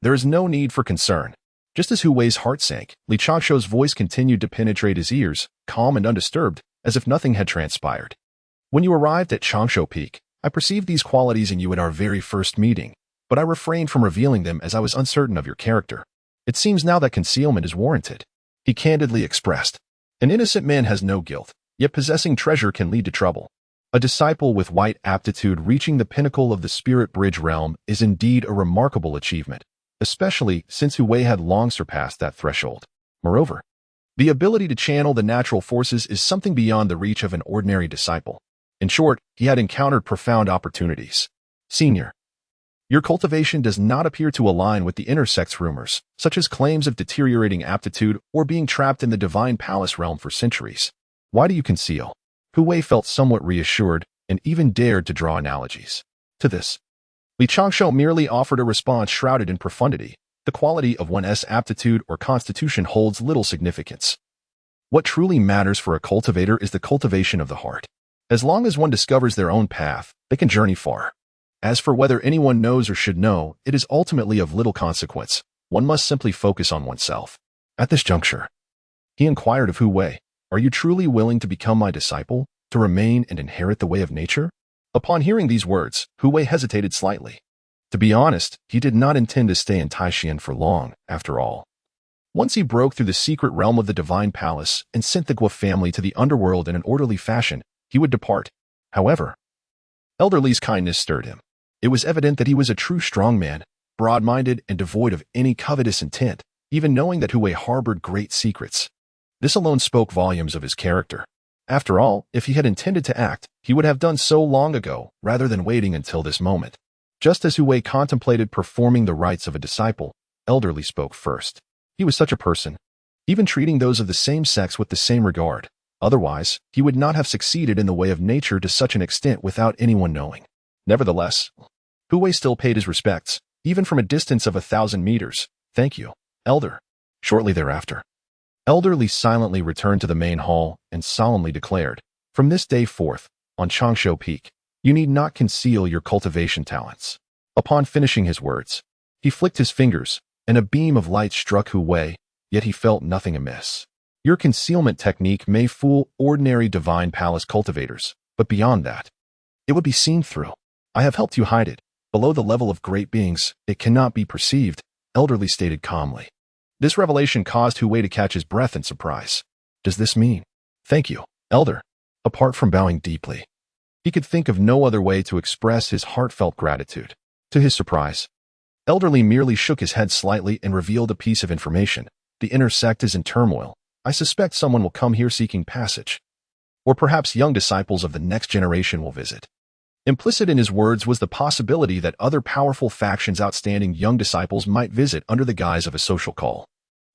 There is no need for concern. Just as Hu Wei's heart sank, Li Changshuo's voice continued to penetrate his ears, calm and undisturbed, as if nothing had transpired. When you arrived at Changshuo Peak, I perceived these qualities in you at our very first meeting, but I refrained from revealing them as I was uncertain of your character. It seems now that concealment is warranted. He candidly expressed. An innocent man has no guilt, yet possessing treasure can lead to trouble. A disciple with white aptitude reaching the pinnacle of the spirit bridge realm is indeed a remarkable achievement, especially since Hu Wei had long surpassed that threshold. Moreover, the ability to channel the natural forces is something beyond the reach of an ordinary disciple. In short, he had encountered profound opportunities. Senior, your cultivation does not appear to align with the inner sect's rumors, such as claims of deteriorating aptitude or being trapped in the divine palace realm for centuries. Why do you conceal? Hu Wei felt somewhat reassured and even dared to draw analogies. To this, Li Changshuo merely offered a response shrouded in profundity. The quality of one's aptitude or constitution holds little significance. What truly matters for a cultivator is the cultivation of the heart. As long as one discovers their own path, they can journey far. As for whether anyone knows or should know, it is ultimately of little consequence. One must simply focus on oneself. At this juncture, he inquired of Hu Wei, "Are you truly willing to become my disciple, to remain and inherit the way of nature?" Upon hearing these words, Hu Wei hesitated slightly. To be honest, he did not intend to stay in Tai Xuan for long, after all. Once he broke through the secret realm of the divine palace and sent the Guo family to the underworld in an orderly fashion, he would depart. However, Elder Li's kindness stirred him. It was evident that he was a true strong man, broad-minded and devoid of any covetous intent, even knowing that Hu Wei harbored great secrets. This alone spoke volumes of his character. After all, if he had intended to act, he would have done so long ago, rather than waiting until this moment. Just as Hu Wei contemplated performing the rites of a disciple, Elder Li spoke first. He was such a person, even treating those of the same sex with the same regard. Otherwise, he would not have succeeded in the way of nature to such an extent without anyone knowing. Nevertheless, Hu Wei still paid his respects, even from a distance of 1,000 meters. "Thank you, Elder." Shortly thereafter, Elder Li silently returned to the main hall and solemnly declared, "From this day forth, on Changshuo Peak, you need not conceal your cultivation talents." Upon finishing his words, he flicked his fingers, and a beam of light struck Hu Wei, yet he felt nothing amiss. "Your concealment technique may fool ordinary divine palace cultivators, but beyond that, it would be seen through. I have helped you hide it. Below the level of great beings, it cannot be perceived," Elder Li stated calmly. This revelation caused Hu Wei to catch his breath in surprise. Does this mean? "Thank you, Elder." Apart from bowing deeply, he could think of no other way to express his heartfelt gratitude. To his surprise, Elder Li merely shook his head slightly and revealed a piece of information. "The inner sect is in turmoil. I suspect someone will come here seeking passage. Or perhaps young disciples of the next generation will visit." Implicit in his words was the possibility that other powerful factions outstanding young disciples might visit under the guise of a social call,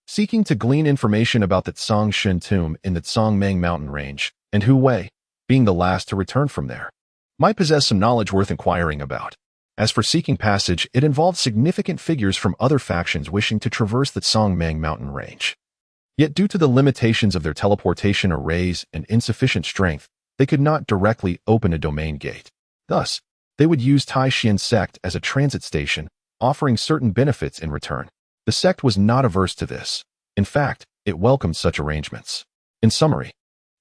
seeking to glean information about the Zhongshan tomb in the Zhongmeng mountain range, and Hu Wei, being the last to return from there, might possess some knowledge worth inquiring about. As for seeking passage, it involved significant figures from other factions wishing to traverse the Zhongmeng mountain range. Yet due to the limitations of their teleportation arrays and insufficient strength, they could not directly open a domain gate. Thus, they would use Tai Xuan Sect as a transit station, offering certain benefits in return. The sect was not averse to this. In fact, it welcomed such arrangements. In summary,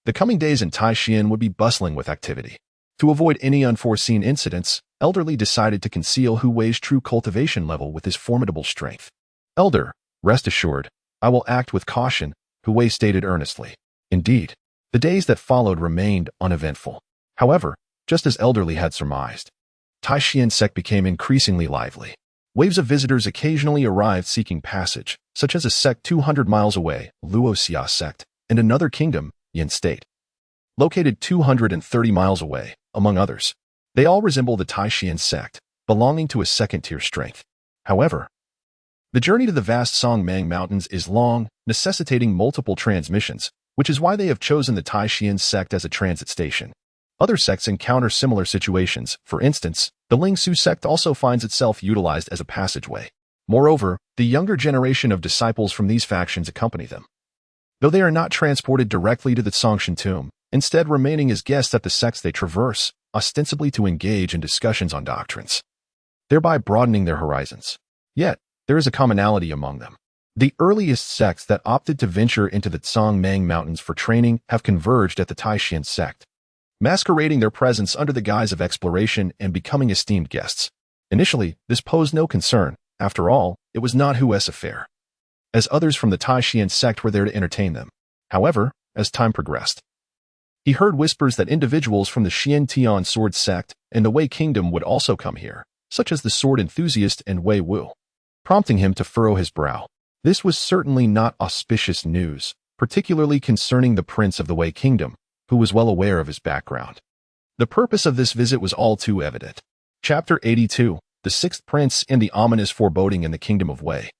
the coming days in Tai Xuan would be bustling with activity. To avoid any unforeseen incidents, Elder Li decided to conceal Hu Wei's true cultivation level with his formidable strength. "Elder, rest assured, I will act with caution," Hu Wei stated earnestly. Indeed, the days that followed remained uneventful. However, just as Elder Li had surmised, Tai Xuan Sect became increasingly lively. Waves of visitors occasionally arrived seeking passage, such as a sect 200 miles away, Luoxia Sect, and another kingdom, Yin State, located 230 miles away, among others. They all resemble the Tai Xuan Sect, belonging to a second-tier strength. However, the journey to the vast Zhongmeng Mountains is long, necessitating multiple transmissions, which is why they have chosen the Tai Xuan Sect as a transit station. Other sects encounter similar situations. For instance, the Lingsu Sect also finds itself utilized as a passageway. Moreover, the younger generation of disciples from these factions accompany them. Though they are not transported directly to the Songshan tomb, instead remaining as guests at the sects they traverse, ostensibly to engage in discussions on doctrines, thereby broadening their horizons. Yet, there is a commonality among them. The earliest sects that opted to venture into the Tsangmang Mountains for training have converged at the Tai Xuan Sect, masquerading their presence under the guise of exploration and becoming esteemed guests. Initially, this posed no concern. After all, it was not Hu's affair, as others from the Tai Xuan Sect were there to entertain them. However, as time progressed, he heard whispers that individuals from the Tai Sword Sect and the Wei Kingdom would also come here, such as the sword enthusiast and Wei Wu, prompting him to furrow his brow. This was certainly not auspicious news, particularly concerning the prince of the Wei Kingdom, who was well aware of his background. The purpose of this visit was all too evident. Chapter 82, The Sixth Prince and the Ominous Foreboding in the Kingdom of Wei.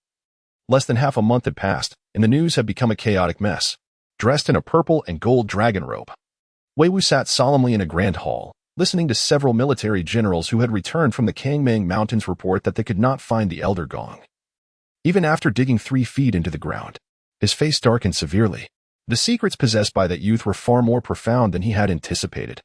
Less than half a month had passed, and the news had become a chaotic mess. Dressed in a purple and gold dragon robe, Wei Wu sat solemnly in a grand hall, listening to several military generals who had returned from the Kangmang Mountains report that they could not find the Elder Gong. Even after digging 3 feet into the ground, his face darkened severely. The secrets possessed by that youth were far more profound than he had anticipated.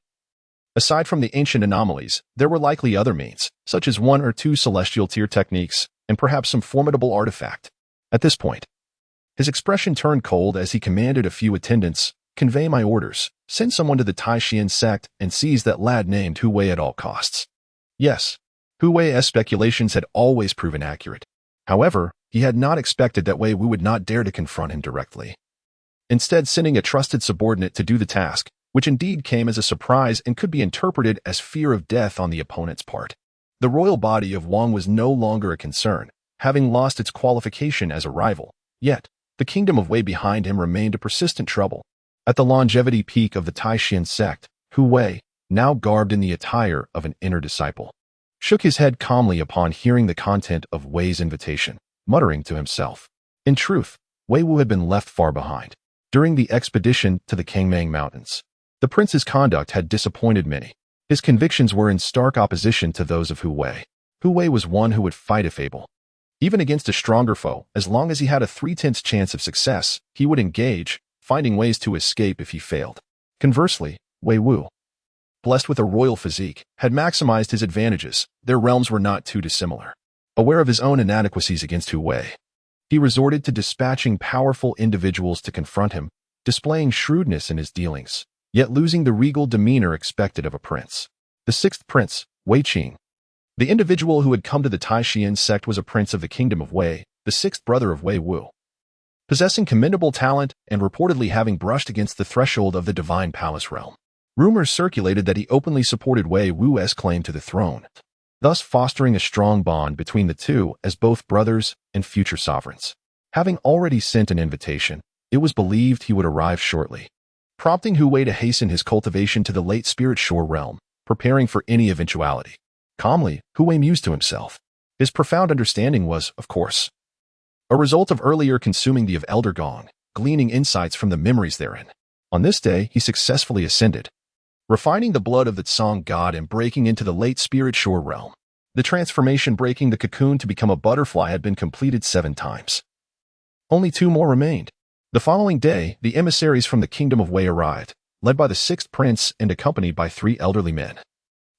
Aside from the ancient anomalies, there were likely other means, such as 1 or 2 celestial tier techniques, and perhaps some formidable artifact. At this point, his expression turned cold as he commanded a few attendants, "Convey my orders, send someone to the Tai Xuan Sect and seize that lad named Hu Wei at all costs." Yes, Hu Wei's speculations had always proven accurate. However, he had not expected that Wei Wu would not dare to confront him directly, instead sending a trusted subordinate to do the task, which indeed came as a surprise and could be interpreted as fear of death on the opponent's part. The royal body of Wang was no longer a concern, having lost its qualification as a rival. Yet, the kingdom of Wei behind him remained a persistent trouble. At the longevity peak of the Tai Xuan Sect, Hu Wei, now garbed in the attire of an inner disciple, shook his head calmly upon hearing the content of Wei's invitation, muttering to himself. In truth, Wei Wu had been left far behind. During the expedition to the Kangmang Mountains, the prince's conduct had disappointed many. His convictions were in stark opposition to those of Hu Wei. Hu Wei was one who would fight if able. Even against a stronger foe, as long as he had a 3/10 chance of success, he would engage, finding ways to escape if he failed. Conversely, Wei Wu, blessed with a royal physique, had maximized his advantages. Their realms were not too dissimilar. Aware of his own inadequacies against Hu Wei, he resorted to dispatching powerful individuals to confront him, displaying shrewdness in his dealings, yet losing the regal demeanor expected of a prince. The sixth prince, Wei Qing. The individual who had come to the Tai Xuan Sect was a prince of the kingdom of Wei, the sixth brother of Wei Wu. Possessing commendable talent and reportedly having brushed against the threshold of the divine palace realm, rumors circulated that he openly supported Wei Wu's claim to the throne, thus fostering a strong bond between the two as both brothers and future sovereigns. Having already sent an invitation, it was believed he would arrive shortly, prompting Hu Wei to hasten his cultivation to the late spirit shore realm, preparing for any eventuality. Calmly, Hu Wei mused to himself. His profound understanding was, of course, a result of earlier consuming the of Elder Gong, gleaning insights from the memories therein. On this day, he successfully ascended, refining the blood of the Tsang god and breaking into the late spirit shore realm. The transformation breaking the cocoon to become a butterfly had been completed 7 times. Only 2 more remained. The following day, the emissaries from the kingdom of Wei arrived, led by the 6th prince and accompanied by 3 elderly men,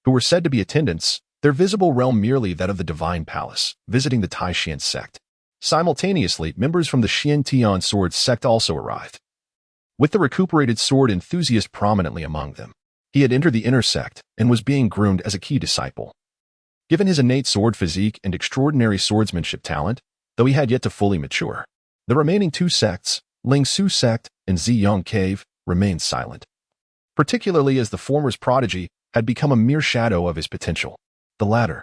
who were said to be attendants, their visible realm merely that of the divine palace, visiting the Tai Xuan Sect. Simultaneously, members from the Tai Sword Sect also arrived, with the recuperated sword enthusiast prominently among them. He had entered the inner sect and was being groomed as a key disciple. Given his innate sword physique and extraordinary swordsmanship talent, though he had yet to fully mature, the remaining 2 sects, Ling Su Sect and Ziyang Cave, remained silent, particularly as the former's prodigy had become a mere shadow of his potential. The latter,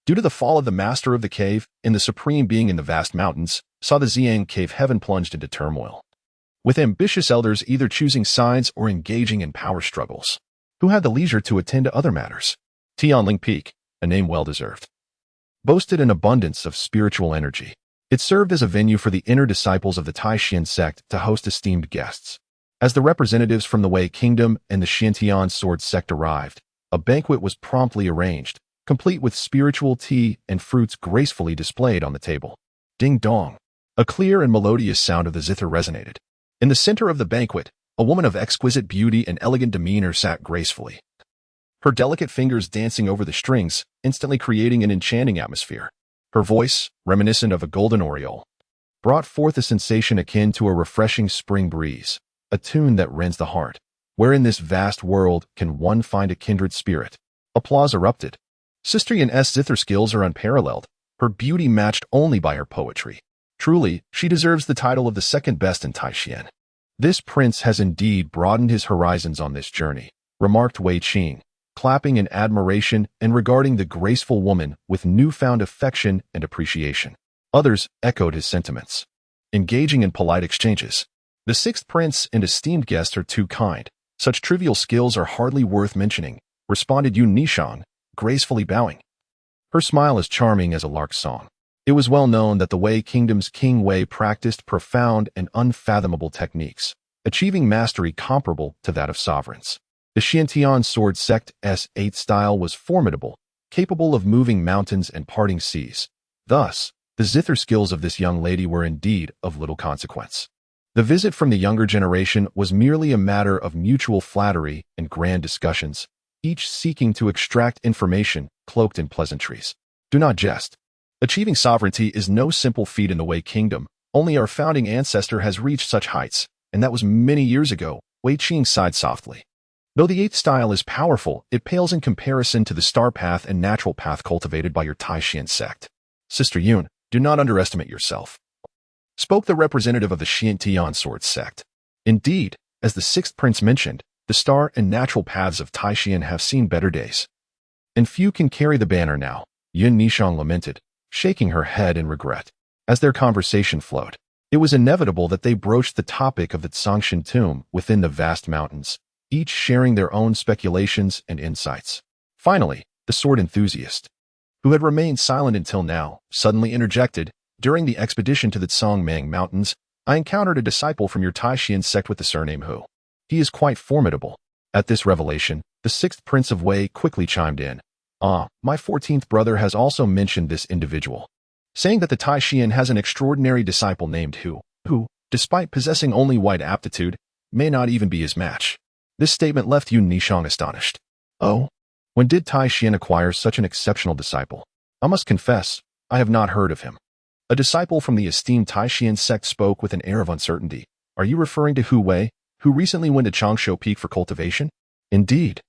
due to the fall of the master of the cave and the supreme being in the vast mountains, saw the Ziyang Cave heaven plunged into turmoil, with ambitious elders either choosing sides or engaging in power struggles. Who had the leisure to attend to other matters? Tianling Peak, a name well-deserved, boasted an abundance of spiritual energy. It served as a venue for the inner disciples of the Tai Xuan Sect to host esteemed guests. As the representatives from the Wei Kingdom and the Tai Xuan Sword Sect arrived, a banquet was promptly arranged, complete with spiritual tea and fruits gracefully displayed on the table. Ding dong. A clear and melodious sound of the zither resonated. In the center of the banquet, a woman of exquisite beauty and elegant demeanor sat gracefully, her delicate fingers dancing over the strings, instantly creating an enchanting atmosphere. Her voice, reminiscent of a golden aureole, brought forth a sensation akin to a refreshing spring breeze, a tune that rends the heart. Where in this vast world can one find a kindred spirit? Applause erupted. Sister Yun's zither skills are unparalleled, her beauty matched only by her poetry. Truly, she deserves the title of the second best in Tai Xuan. This prince has indeed broadened his horizons on this journey, remarked Wei Qing, clapping in admiration and regarding the graceful woman with newfound affection and appreciation. Others echoed his sentiments, engaging in polite exchanges. The sixth prince and esteemed guest are too kind. Such trivial skills are hardly worth mentioning, responded Yun Nishang, gracefully bowing. Her smile as charming as a lark's song. It was well known that the Wei Kingdom's King Wei practiced profound and unfathomable techniques, achieving mastery comparable to that of sovereigns. The Tai Xuan Sect 8 style was formidable, capable of moving mountains and parting seas. Thus, the zither skills of this young lady were indeed of little consequence. The visit from the younger generation was merely a matter of mutual flattery and grand discussions, each seeking to extract information cloaked in pleasantries. Do not jest. Achieving sovereignty is no simple feat in the Wei Kingdom. Only our founding ancestor has reached such heights, and that was many years ago. Wei Qing sighed softly. Though the eighth style is powerful, it pales in comparison to the star path and natural path cultivated by your Tai Xuan sect. Sister Yun, do not underestimate yourself, spoke the representative of the Tai Xuan Sect. Indeed, as the sixth prince mentioned, the star and natural paths of Tai Xuan have seen better days, and few can carry the banner now, Yun Nishang lamented, shaking her head in regret. As their conversation flowed, it was inevitable that they broached the topic of the Tsongshan tomb within the vast mountains, each sharing their own speculations and insights. Finally, the sword enthusiast, who had remained silent until now, suddenly interjected. During the expedition to the Tsongmang Mountains, I encountered a disciple from your Tai Xuan sect with the surname Hu. He is quite formidable. At this revelation, the sixth prince of Wei quickly chimed in. My 14th brother has also mentioned this individual, saying that the Tai Xuan has an extraordinary disciple named Hu, who, despite possessing only white aptitude, may not even be his match. This statement left Yun Nishang astonished. Oh, when did Tai Xuan acquire such an exceptional disciple? I must confess, I have not heard of him. A disciple from the esteemed Tai Xuan sect spoke with an air of uncertainty. Are you referring to Hu Wei, who recently went to Changshu Peak for cultivation? Indeed.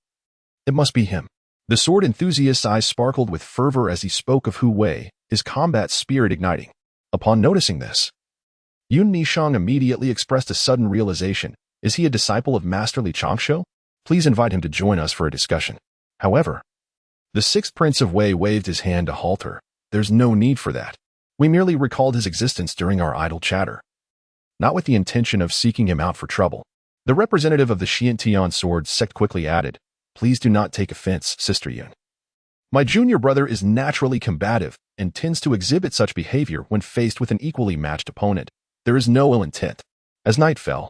It must be him. The sword enthusiast's eyes sparkled with fervor as he spoke of Hu Wei, his combat spirit igniting. Upon noticing this, Yun Nishang immediately expressed a sudden realization. Is he a disciple of Masterly Changshu? Please invite him to join us for a discussion. However, the sixth prince of Wei waved his hand to halt her. There's no need for that. We merely recalled his existence during our idle chatter, not with the intention of seeking him out for trouble. The representative of the Tai Xuan Sect quickly added, Please do not take offense, Sister Yun. My junior brother is naturally combative and tends to exhibit such behavior when faced with an equally matched opponent. There is no ill intent. As night fell,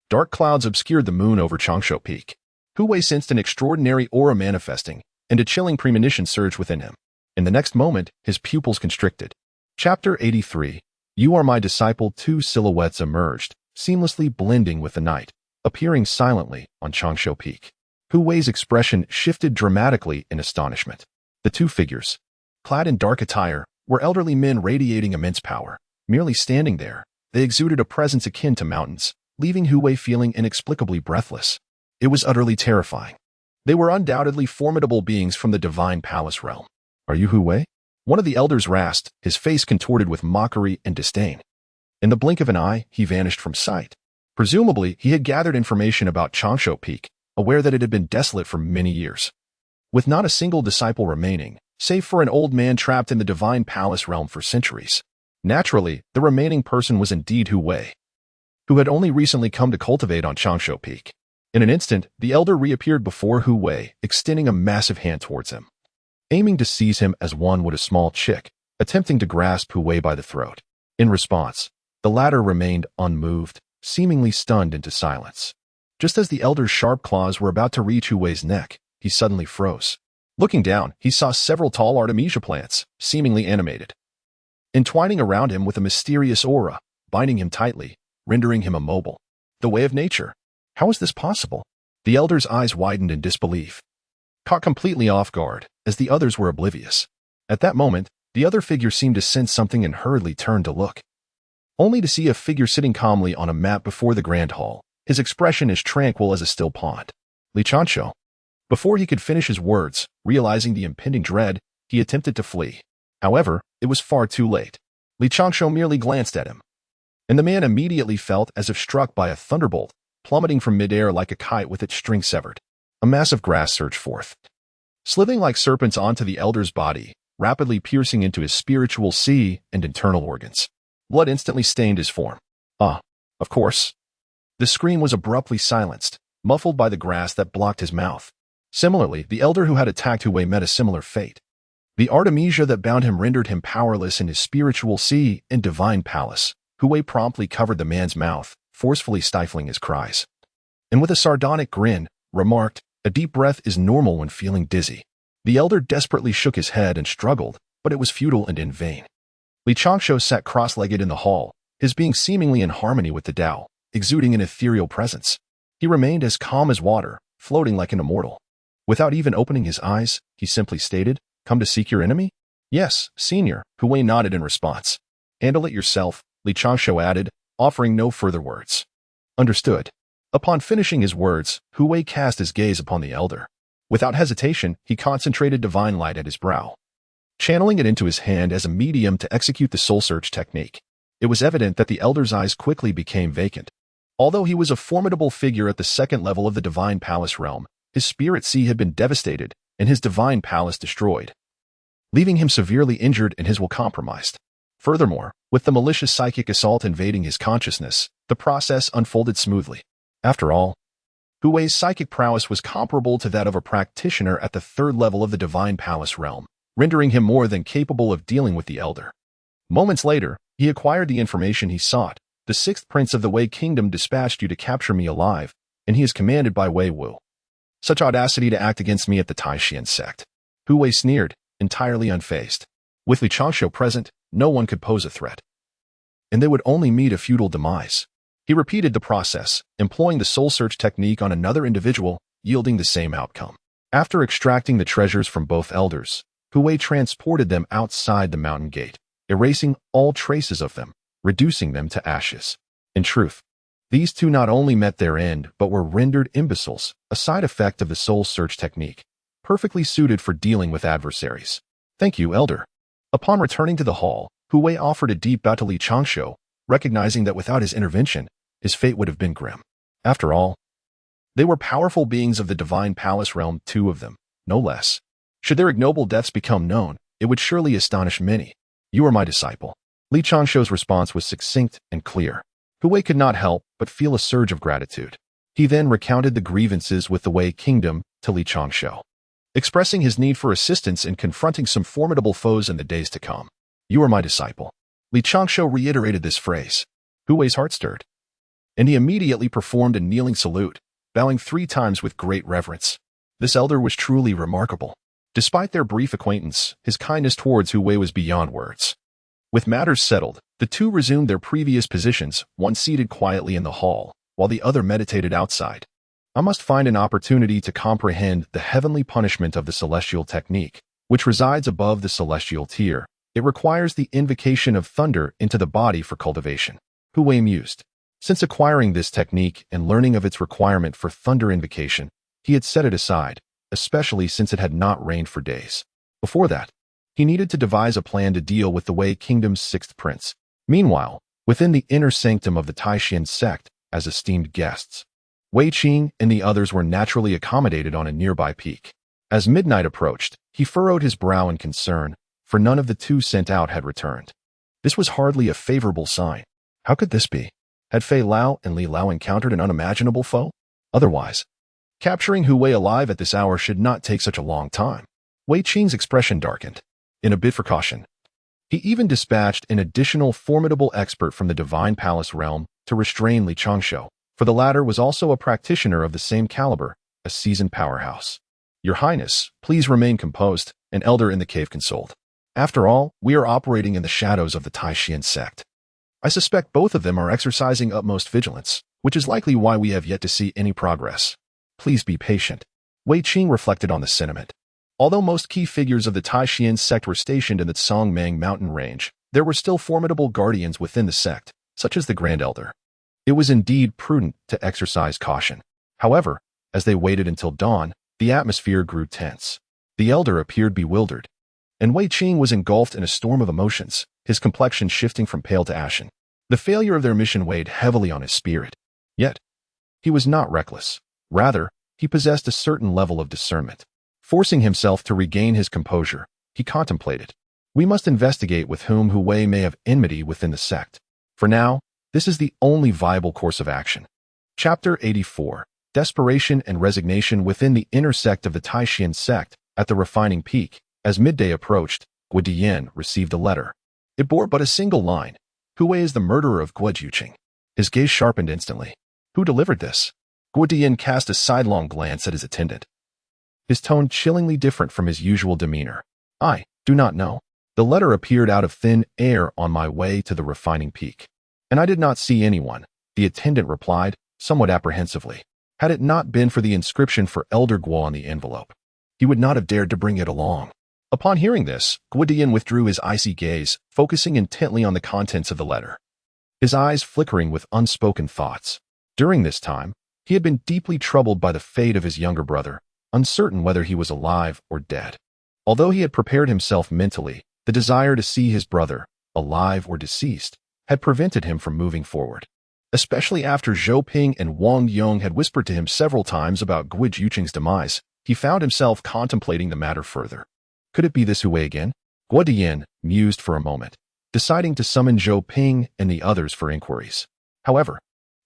dark clouds obscured the moon over Changshu Peak. Hu Wei sensed an extraordinary aura manifesting, and a chilling premonition surged within him. In the next moment, his pupils constricted. Chapter 83. You are my disciple. Two silhouettes emerged, seamlessly blending with the night, appearing silently on Changshu Peak. Hu Wei's expression shifted dramatically in astonishment. The two figures, clad in dark attire, were elderly men radiating immense power. Merely standing there, they exuded a presence akin to mountains, leaving Hu Wei feeling inexplicably breathless. It was utterly terrifying. They were undoubtedly formidable beings from the divine palace realm. Are you Hu Wei? One of the elders rasped, his face contorted with mockery and disdain. In the blink of an eye, he vanished from sight. Presumably, he had gathered information about Changshu Peak, aware that it had been desolate for many years, with not a single disciple remaining, save for an old man trapped in the divine palace realm for centuries. Naturally, the remaining person was indeed Hu Wei, who had only recently come to cultivate on Changshu Peak. In an instant, the elder reappeared before Hu Wei, extending a massive hand towards him, aiming to seize him as one would a small chick, attempting to grasp Hu Wei by the throat. In response, the latter remained unmoved, seemingly stunned into silence. Just as the elder's sharp claws were about to reach Hu Wei's neck, he suddenly froze. Looking down, he saw several tall artemisia plants, seemingly animated, entwining around him with a mysterious aura, binding him tightly, rendering him immobile. The way of nature. How is this possible? The elder's eyes widened in disbelief, caught completely off guard, as the others were oblivious. At that moment, the other figure seemed to sense something and hurriedly turned to look, only to see a figure sitting calmly on a mat before the grand hall, his expression as tranquil as a still pond. Li Changshu. Before he could finish his words, realizing the impending dread, he attempted to flee. However, it was far too late. Li Changshu merely glanced at him, and the man immediately felt as if struck by a thunderbolt, plummeting from midair like a kite with its string severed. A mass of grass surged forth, slithering like serpents onto the elder's body, rapidly piercing into his spiritual sea and internal organs. Blood instantly stained his form. Of course. The scream was abruptly silenced, muffled by the grass that blocked his mouth. Similarly, the elder who had attacked Hu Wei met a similar fate. The artemisia that bound him rendered him powerless in his spiritual sea and divine palace. Hu Wei promptly covered the man's mouth, forcefully stifling his cries, and with a sardonic grin, remarked, "A deep breath is normal when feeling dizzy." The elder desperately shook his head and struggled, but it was futile and in vain. Li Changshu sat cross-legged in the hall, his being seemingly in harmony with the Tao, exuding an ethereal presence. He remained as calm as water, floating like an immortal. Without even opening his eyes, he simply stated, "Come to seek your enemy?" "Yes, senior," Hu Wei nodded in response. "Handle it yourself," Li Changshu added, offering no further words. "Understood." Upon finishing his words, Hu Wei cast his gaze upon the elder. Without hesitation, he concentrated divine light at his brow, channeling it into his hand as a medium to execute the soul search technique. It was evident that the elder's eyes quickly became vacant. Although he was a formidable figure at the second level of the divine palace realm, his spirit sea had been devastated and his divine palace destroyed, leaving him severely injured and his will compromised. Furthermore, with the malicious psychic assault invading his consciousness, the process unfolded smoothly. After all, Hu Wei's psychic prowess was comparable to that of a practitioner at the third level of the divine palace realm, rendering him more than capable of dealing with the elder. Moments later, he acquired the information he sought. "The sixth prince of the Wei kingdom dispatched you to capture me alive, and he is commanded by Wei Wu. Such audacity to act against me at the Tai Xuan Sect." Hu Wei sneered, entirely unfazed. With Li Changshu present, no one could pose a threat, and they would only meet a futile demise. He repeated the process, employing the soul search technique on another individual, yielding the same outcome. After extracting the treasures from both elders, Hu Wei transported them outside the mountain gate, erasing all traces of them, reducing them to ashes. In truth, these two not only met their end but were rendered imbeciles, a side effect of the soul search technique, perfectly suited for dealing with adversaries. "Thank you, elder." Upon returning to the hall, Hu Wei offered a deep bow to Li Changshu, recognizing that without his intervention, his fate would have been grim. After all, they were powerful beings of the divine palace realm, two of them, no less. Should their ignoble deaths become known, it would surely astonish many. "You are my disciple." Li Changshu's response was succinct and clear. Hu Wei could not help but feel a surge of gratitude. He then recounted the grievances with the Wei kingdom to Li Changshu, expressing his need for assistance in confronting some formidable foes in the days to come. "You are my disciple." Li Changshu reiterated this phrase. Hu Wei's heart stirred, and he immediately performed a kneeling salute, bowing 3 times with great reverence. This elder was truly remarkable. Despite their brief acquaintance, his kindness towards Hu Wei was beyond words. With matters settled, the two resumed their previous positions, one seated quietly in the hall, while the other meditated outside. "I must find an opportunity to comprehend the heavenly punishment of the celestial technique, which resides above the celestial tier. It requires the invocation of thunder into the body for cultivation." Hu Wei mused. Since acquiring this technique and learning of its requirement for thunder invocation, he had set it aside, especially since it had not rained for days. Before that, he needed to devise a plan to deal with the Wei Kingdom's 6th prince. Meanwhile, within the inner sanctum of the Tai Xuan Sect, as esteemed guests, Wei Qing and the others were naturally accommodated on a nearby peak. As midnight approached, he furrowed his brow in concern, for none of the two sent out had returned. This was hardly a favorable sign. How could this be? Had Fei Lao and Li Lao encountered an unimaginable foe? Otherwise, capturing Hu Wei alive at this hour should not take such a long time. Wei Qing's expression darkened. In a bid for caution, he even dispatched an additional formidable expert from the divine palace realm to restrain Li Changshu, for the latter was also a practitioner of the same caliber, a seasoned powerhouse. Your Highness, please remain composed, an elder in the cave consoled. After all, we are operating in the shadows of the Tai Xuan Sect. I suspect both of them are exercising utmost vigilance, which is likely why we have yet to see any progress. Please be patient. Wei Qing reflected on the sentiment. Although most key figures of the Tai Xuan Sect were stationed in the Songmang mountain range, there were still formidable guardians within the sect, such as the Grand Elder. It was indeed prudent to exercise caution. However, as they waited until dawn, the atmosphere grew tense. The Elder appeared bewildered, and Wei Qing was engulfed in a storm of emotions, his complexion shifting from pale to ashen. The failure of their mission weighed heavily on his spirit. Yet, he was not reckless. Rather, he possessed a certain level of discernment. Forcing himself to regain his composure, he contemplated. We must investigate with whom Hu Wei may have enmity within the sect. For now, this is the only viable course of action. Chapter 84. Desperation and Resignation within the inner sect of the Tai Xuan Sect. At the refining peak, as midday approached, Guo Dian received a letter. It bore but a single line. Hu Wei is the murderer of Guo Juqing. His gaze sharpened instantly. Who delivered this? Guo Dian cast a sidelong glance at his attendant, his tone chillingly different from his usual demeanor. I do not know. The letter appeared out of thin air on my way to the refining peak, and I did not see anyone, the attendant replied, somewhat apprehensively. Had it not been for the inscription for Elder Guo on the envelope, he would not have dared to bring it along. Upon hearing this, Guo Dian withdrew his icy gaze, focusing intently on the contents of the letter, his eyes flickering with unspoken thoughts. During this time, he had been deeply troubled by the fate of his younger brother, uncertain whether he was alive or dead. Although he had prepared himself mentally, the desire to see his brother, alive or deceased, had prevented him from moving forward. Especially after Zhou Ping and Wang Yong had whispered to him several times about Guo Juqing's demise, he found himself contemplating the matter further. Could it be this Hu Wei again? Guo Dian mused for a moment, deciding to summon Zhou Ping and the others for inquiries. However,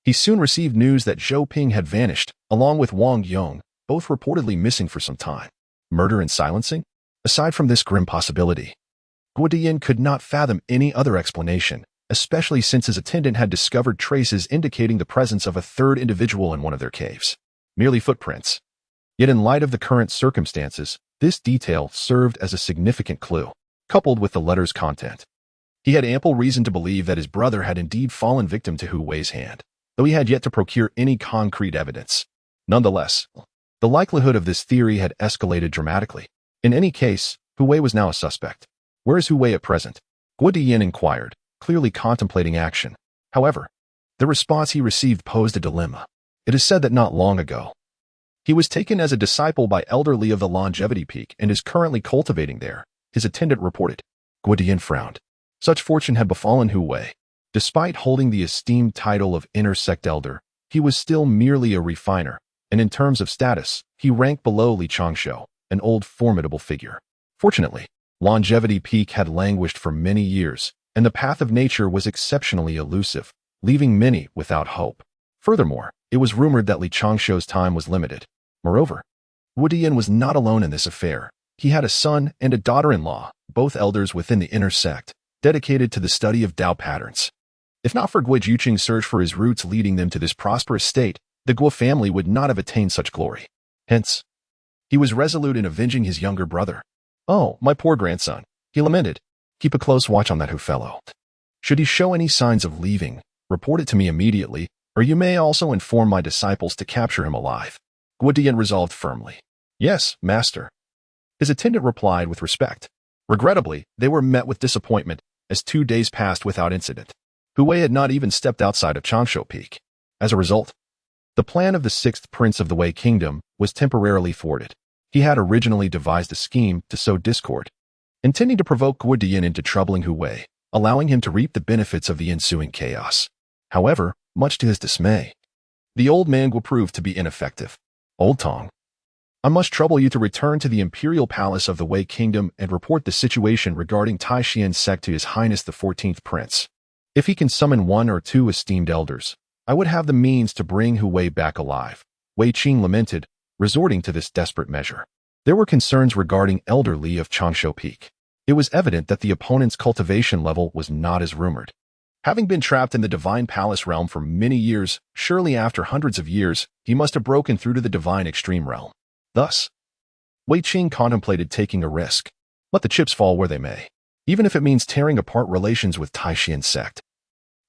he soon received news that Zhou Ping had vanished, along with Wang Yong, both reportedly missing for some time. Murder and silencing? Aside from this grim possibility, Guo Dian could not fathom any other explanation, especially since his attendant had discovered traces indicating the presence of a third individual in one of their caves. Merely footprints. Yet in light of the current circumstances, this detail served as a significant clue, coupled with the letter's content. He had ample reason to believe that his brother had indeed fallen victim to Hu Wei's hand, though he had yet to procure any concrete evidence. Nonetheless, the likelihood of this theory had escalated dramatically. In any case, Hu Wei was now a suspect. Where is Hu Wei at present? Guo Dian inquired, clearly contemplating action. However, the response he received posed a dilemma. It is said that not long ago, he was taken as a disciple by Elder Li of the Longevity Peak and is currently cultivating there, his attendant reported. Guo Dian frowned. Such fortune had befallen Hu Wei. Despite holding the esteemed title of Inner Sect Elder, he was still merely a refiner, and in terms of status, he ranked below Li Changshou, an old formidable figure. Fortunately, Longevity Peak had languished for many years, and the path of nature was exceptionally elusive, leaving many without hope. Furthermore, it was rumored that Li Changshou's time was limited. Moreover, Guo Dian was not alone in this affair. He had a son and a daughter-in-law, both elders within the inner sect, dedicated to the study of Tao patterns. If not for Guo Juqing's search for his roots leading them to this prosperous state, the Guo family would not have attained such glory. Hence, he was resolute in avenging his younger brother. Oh, my poor grandson, he lamented. Keep a close watch on that Hu fellow. Should he show any signs of leaving, report it to me immediately, or you may also inform my disciples to capture him alive. Guo Dian resolved firmly. Yes, master. His attendant replied with respect. Regrettably, they were met with disappointment, as 2 days passed without incident. Hu Wei had not even stepped outside of Changshou Peak. As a result, the plan of the sixth prince of the Wei Kingdom was temporarily thwarted. He had originally devised a scheme to sow discord, intending to provoke Guo Dian into troubling Hu Wei, allowing him to reap the benefits of the ensuing chaos. However, much to his dismay, the old man will prove to be ineffective. Old Tong, I must trouble you to return to the imperial palace of the Wei Kingdom and report the situation regarding Tai Xuan Sect to His Highness the 14th Prince. If he can summon 1 or 2 esteemed elders, I would have the means to bring Hu Wei back alive. Wei Qing lamented, resorting to this desperate measure. There were concerns regarding Elder Li of Changshou Peak. It was evident that the opponent's cultivation level was not as rumored. Having been trapped in the divine palace realm for many years, surely after hundreds of years, he must have broken through to the divine extreme realm. Thus, Wei Qing contemplated taking a risk. Let the chips fall where they may, even if it means tearing apart relations with Tai Xuan Sect.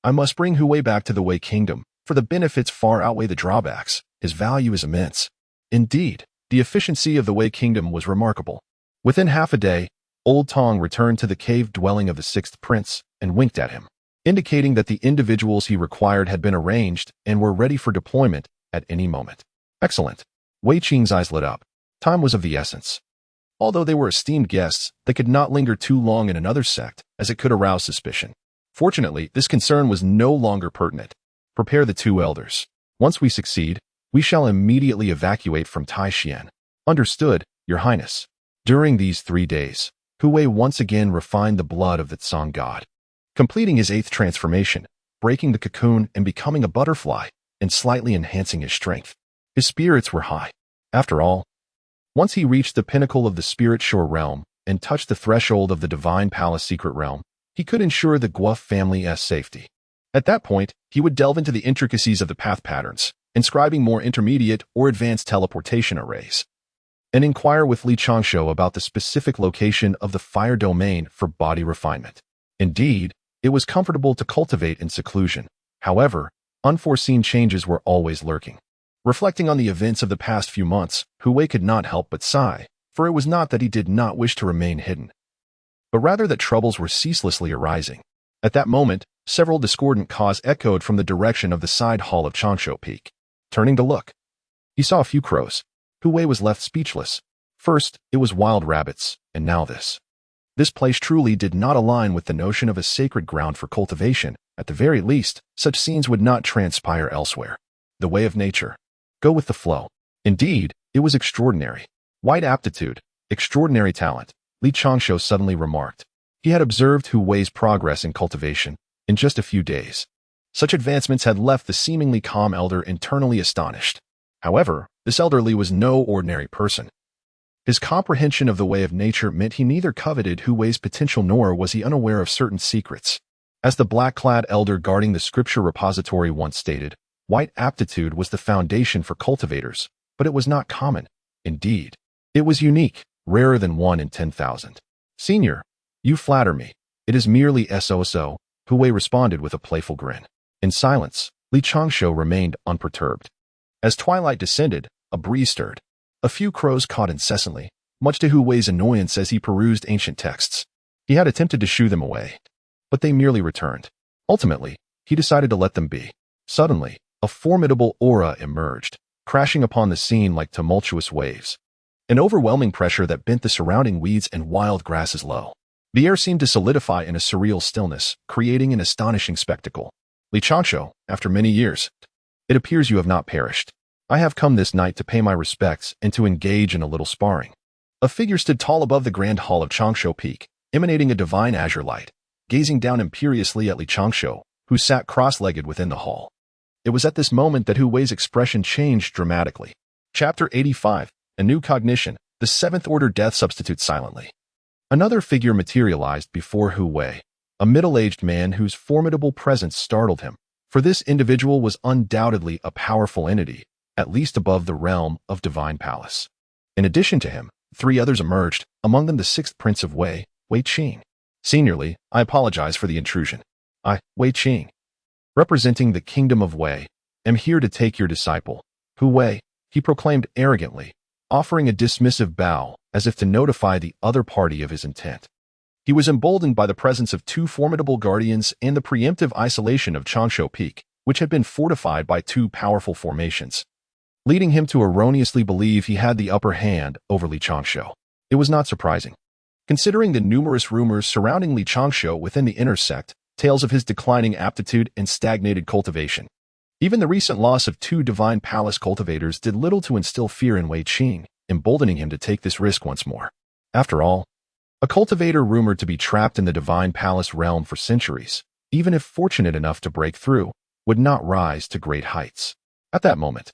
I must bring Hu Wei back to the Wei Kingdom, for the benefits far outweigh the drawbacks. His value is immense. Indeed, the efficiency of the Wei Kingdom was remarkable. Within half a day, Old Tong returned to the cave dwelling of the sixth prince and winked at him, indicating that the individuals he required had been arranged and were ready for deployment at any moment. Excellent. Wei Qing's eyes lit up. Time was of the essence. Although they were esteemed guests, they could not linger too long in another sect, as it could arouse suspicion. Fortunately, this concern was no longer pertinent. Prepare the two elders. Once we succeed, we shall immediately evacuate from Tai Xuan. Understood, Your Highness. During these 3 days, Hu Wei once again refined the blood of the Tsang god, completing his 8th transformation, breaking the cocoon and becoming a butterfly, and slightly enhancing his strength. His spirits were high. After all, once he reached the pinnacle of the Spirit Shore realm and touched the threshold of the Divine Palace Secret Realm, he could ensure the Guo family's safety. At that point, he would delve into the intricacies of the path patterns, inscribing more intermediate or advanced teleportation arrays, and inquire with Li Changshu about the specific location of the fire domain for body refinement. Indeed, it was comfortable to cultivate in seclusion. However, unforeseen changes were always lurking. Reflecting on the events of the past few months, Hu Wei could not help but sigh, for it was not that he did not wish to remain hidden, but rather that troubles were ceaselessly arising. At that moment, several discordant caws echoed from the direction of the side hall of Changshu Peak. Turning to look, he saw a few crows. Hu Wei was left speechless. First, it was wild rabbits, and now this. This place truly did not align with the notion of a sacred ground for cultivation. At the very least, such scenes would not transpire elsewhere. The way of nature. Go with the flow. Indeed, it was extraordinary. Wide aptitude, extraordinary talent, Li Changshu suddenly remarked. He had observed Hu Wei's progress in cultivation in just a few days. Such advancements had left the seemingly calm elder internally astonished. However, this elderly was no ordinary person. His comprehension of the way of nature meant he neither coveted Hu Wei's potential nor was he unaware of certain secrets. As the black-clad elder guarding the scripture repository once stated, white aptitude was the foundation for cultivators, but it was not common. Indeed, it was unique, rarer than 1 in 10,000. Senior, you flatter me. It is merely so, Hu Wei responded with a playful grin. In silence, Li Changshu remained unperturbed. As twilight descended, a breeze stirred. A few crows cawed incessantly, much to Hu Wei's annoyance as he perused ancient texts. He had attempted to shoo them away, but they merely returned. Ultimately, he decided to let them be. Suddenly, a formidable aura emerged, crashing upon the scene like tumultuous waves. An overwhelming pressure that bent the surrounding weeds and wild grasses low. The air seemed to solidify in a surreal stillness, creating an astonishing spectacle. Li Changshu, after many years, it appears you have not perished. I have come this night to pay my respects and to engage in a little sparring. A figure stood tall above the grand hall of Changshu Peak, emanating a divine azure light, gazing down imperiously at Li Changshu, who sat cross-legged within the hall. It was at this moment that Hu Wei's expression changed dramatically. Chapter 85, A New Cognition, the Seventh Order Death Substitutes Silently. Another figure materialized before Hu Wei, a middle-aged man whose formidable presence startled him, for this individual was undoubtedly a powerful entity, at least above the realm of Divine Palace. In addition to him, 3 others emerged, among them the 6th Prince of Wei, Wei Qing. Seniorly, I apologize for the intrusion. I, Wei Qing, representing the Kingdom of Wei, am here to take your disciple, Hu Wei, he proclaimed arrogantly, offering a dismissive bow as if to notify the other party of his intent. He was emboldened by the presence of 2 formidable guardians and the preemptive isolation of Changshu Peak, which had been fortified by 2 powerful formations, leading him to erroneously believe he had the upper hand over Li Changshu. It was not surprising, considering the numerous rumors surrounding Li Changshu within the inner sect, tales of his declining aptitude and stagnated cultivation. Even the recent loss of 2 Divine Palace cultivators did little to instill fear in Wei Qing, emboldening him to take this risk once more. After all, a cultivator rumored to be trapped in the Divine Palace realm for centuries, even if fortunate enough to break through, would not rise to great heights. At that moment,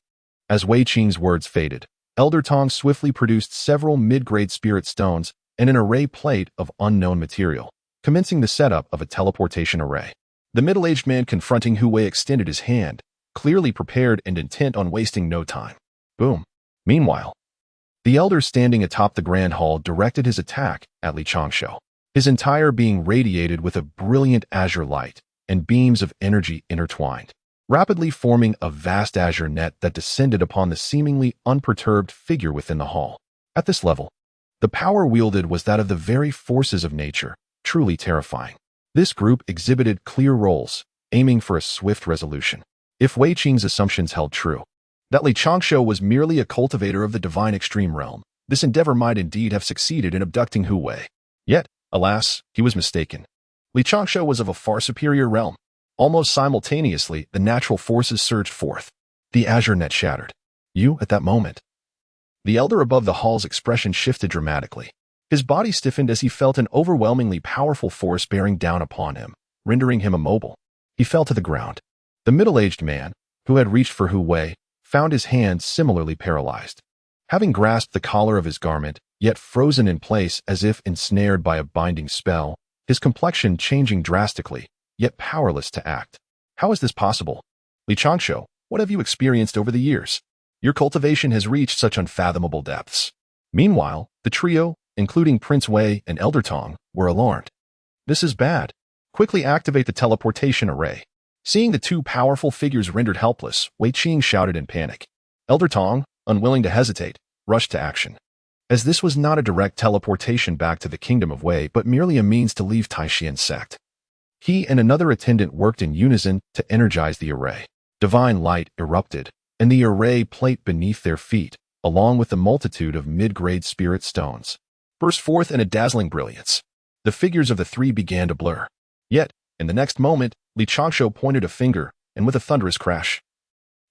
as Wei Qing's words faded, Elder Tong swiftly produced several mid-grade spirit stones and an array plate of unknown material, commencing the setup of a teleportation array. The middle-aged man confronting Hu Wei extended his hand, clearly prepared and intent on wasting no time. Boom. Meanwhile, The elder standing atop the grand hall directed his attack at Li Changshu, his entire being radiated with a brilliant azure light, and beams of energy intertwined, rapidly forming a vast azure net that descended upon the seemingly unperturbed figure within the hall. At this level, the power wielded was that of the very forces of nature, truly terrifying. This group exhibited clear roles, aiming for a swift resolution. If Wei Qing's assumptions held true, that Li Changshu was merely a cultivator of the divine extreme realm, this endeavor might indeed have succeeded in abducting Hu Wei. Yet, alas, he was mistaken. Li Changshu was of a far superior realm. Almost simultaneously, the natural forces surged forth. The azure net shattered. At that moment. The elder above the hall's expression shifted dramatically. His body stiffened as he felt an overwhelmingly powerful force bearing down upon him, rendering him immobile. He fell to the ground. The middle-aged man, who had reached for Hu Wei, found his hands similarly paralyzed. Having grasped the collar of his garment, yet frozen in place as if ensnared by a binding spell, his complexion changing drastically, yet powerless to act. How is this possible? Li Changshu, what have you experienced over the years? Your cultivation has reached such unfathomable depths. Meanwhile, the trio, including Prince Wei and Elder Tong, were alarmed. This is bad. Quickly activate the teleportation array. Seeing the two powerful figures rendered helpless, Wei Qing shouted in panic. Elder Tong, unwilling to hesitate, rushed to action. As this was not a direct teleportation back to the kingdom of Wei, but merely a means to leave Tai Xuan Sect. He and another attendant worked in unison to energize the array. Divine light erupted, and the array plate beneath their feet, along with the multitude of mid-grade spirit stones, burst forth in a dazzling brilliance. The figures of the three began to blur. Yet, in the next moment, Li Changshu pointed a finger, and with a thunderous crash,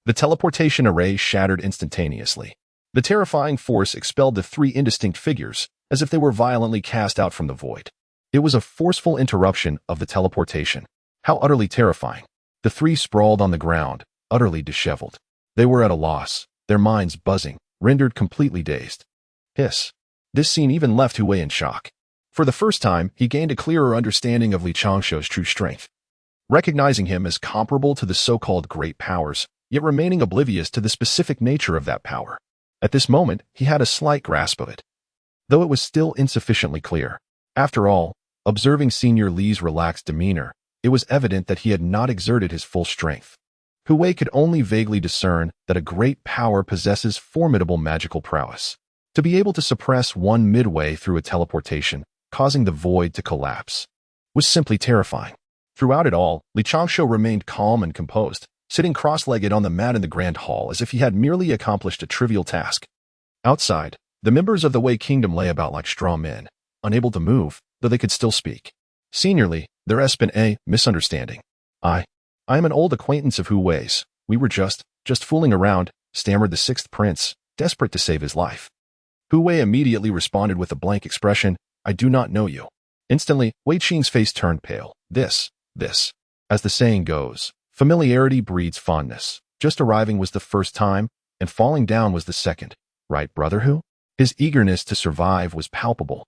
the teleportation array shattered instantaneously. The terrifying force expelled the three indistinct figures, as if they were violently cast out from the void. It was a forceful interruption of the teleportation. How utterly terrifying. The three sprawled on the ground, utterly disheveled. They were at a loss, their minds buzzing, rendered completely dazed. Hiss. This scene even left Hu Wei in shock. For the first time, he gained a clearer understanding of Li Changshu's true strength. Recognizing him as comparable to the so-called great powers, yet remaining oblivious to the specific nature of that power. At this moment, he had a slight grasp of it, though it was still insufficiently clear. After all, observing Senior Li's relaxed demeanor, it was evident that he had not exerted his full strength. Hu Wei could only vaguely discern that a great power possesses formidable magical prowess. To be able to suppress one midway through a teleportation, causing the void to collapse, was simply terrifying. Throughout it all, Li Changshu remained calm and composed, sitting cross-legged on the mat in the grand hall as if he had merely accomplished a trivial task. Outside, the members of the Wei Kingdom lay about like straw men, unable to move, though they could still speak. Seniorly, there has been a misunderstanding. I am an old acquaintance of Hu Wei's. We were just fooling around, stammered the sixth prince, desperate to save his life. Hu Wei immediately responded with a blank expression, I do not know you. Instantly, Wei Qing's face turned pale. This. As the saying goes, familiarity breeds fondness. Just arriving was the first time, and falling down was the second. Right, brother Hu? His eagerness to survive was palpable,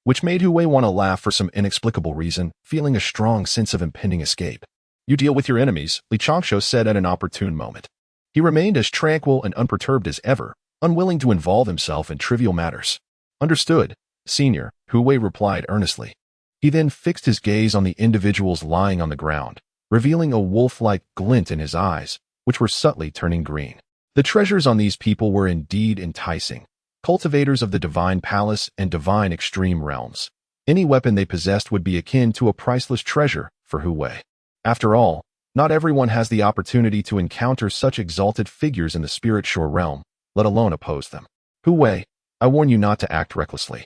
which made Hu Wei want to laugh for some inexplicable reason, feeling a strong sense of impending escape. You deal with your enemies, Li Changshu said at an opportune moment. He remained as tranquil and unperturbed as ever, unwilling to involve himself in trivial matters. Understood, Senior, Hu Wei replied earnestly. He then fixed his gaze on the individuals lying on the ground, revealing a wolf-like glint in his eyes, which were subtly turning green. The treasures on these people were indeed enticing, cultivators of the divine palace and divine extreme realms. Any weapon they possessed would be akin to a priceless treasure for Hu Wei. After all, not everyone has the opportunity to encounter such exalted figures in the spirit-shore realm, let alone oppose them. Hu Wei, I warn you not to act recklessly.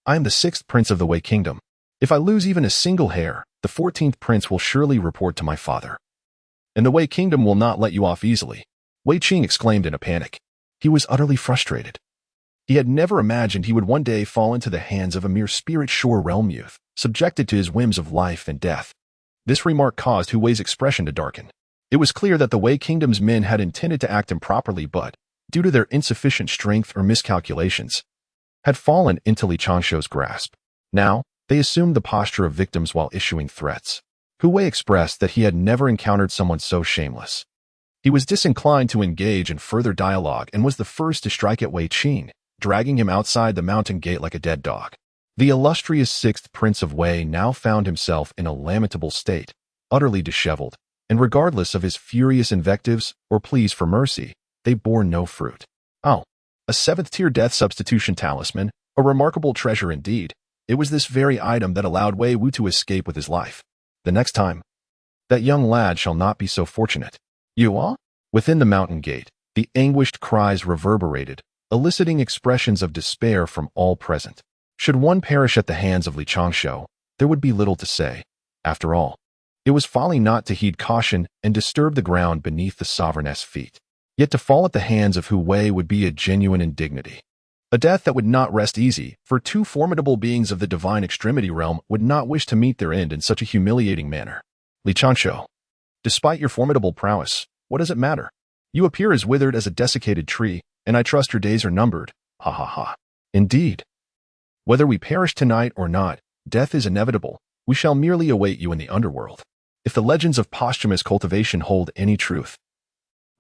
I am the sixth prince of the Wei Kingdom. If I lose even a single hair, the 14th prince will surely report to my father. And the Wei Kingdom will not let you off easily, Wei Qing exclaimed in a panic. He was utterly frustrated. He had never imagined he would one day fall into the hands of a mere spirit-shore realm youth, subjected to his whims of life and death. This remark caused Hu Wei's expression to darken. It was clear that the Wei Kingdom's men had intended to act improperly but, due to their insufficient strength or miscalculations, had fallen into Li Changshu's grasp. Now, they assumed the posture of victims while issuing threats. Hu Wei expressed that he had never encountered someone so shameless. He was disinclined to engage in further dialogue and was the first to strike at Wei Qing, dragging him outside the mountain gate like a dead dog. The illustrious sixth Prince of Wei now found himself in a lamentable state, utterly disheveled, and regardless of his furious invectives or pleas for mercy, they bore no fruit. Oh, a seventh-tier death substitution talisman, a remarkable treasure indeed. It was this very item that allowed Wei Wu to escape with his life. The next time, that young lad shall not be so fortunate. You are? Within the mountain gate, the anguished cries reverberated, eliciting expressions of despair from all present. Should one perish at the hands of Li Changshou, there would be little to say. After all, it was folly not to heed caution and disturb the ground beneath the sovereign's feet. Yet to fall at the hands of Hu Wei would be a genuine indignity. A death that would not rest easy, for two formidable beings of the divine extremity realm would not wish to meet their end in such a humiliating manner. Li Changshou, despite your formidable prowess, what does it matter? You appear as withered as a desiccated tree, and I trust your days are numbered. Ha ha ha. Indeed. Whether we perish tonight or not, death is inevitable. We shall merely await you in the underworld. If the legends of posthumous cultivation hold any truth,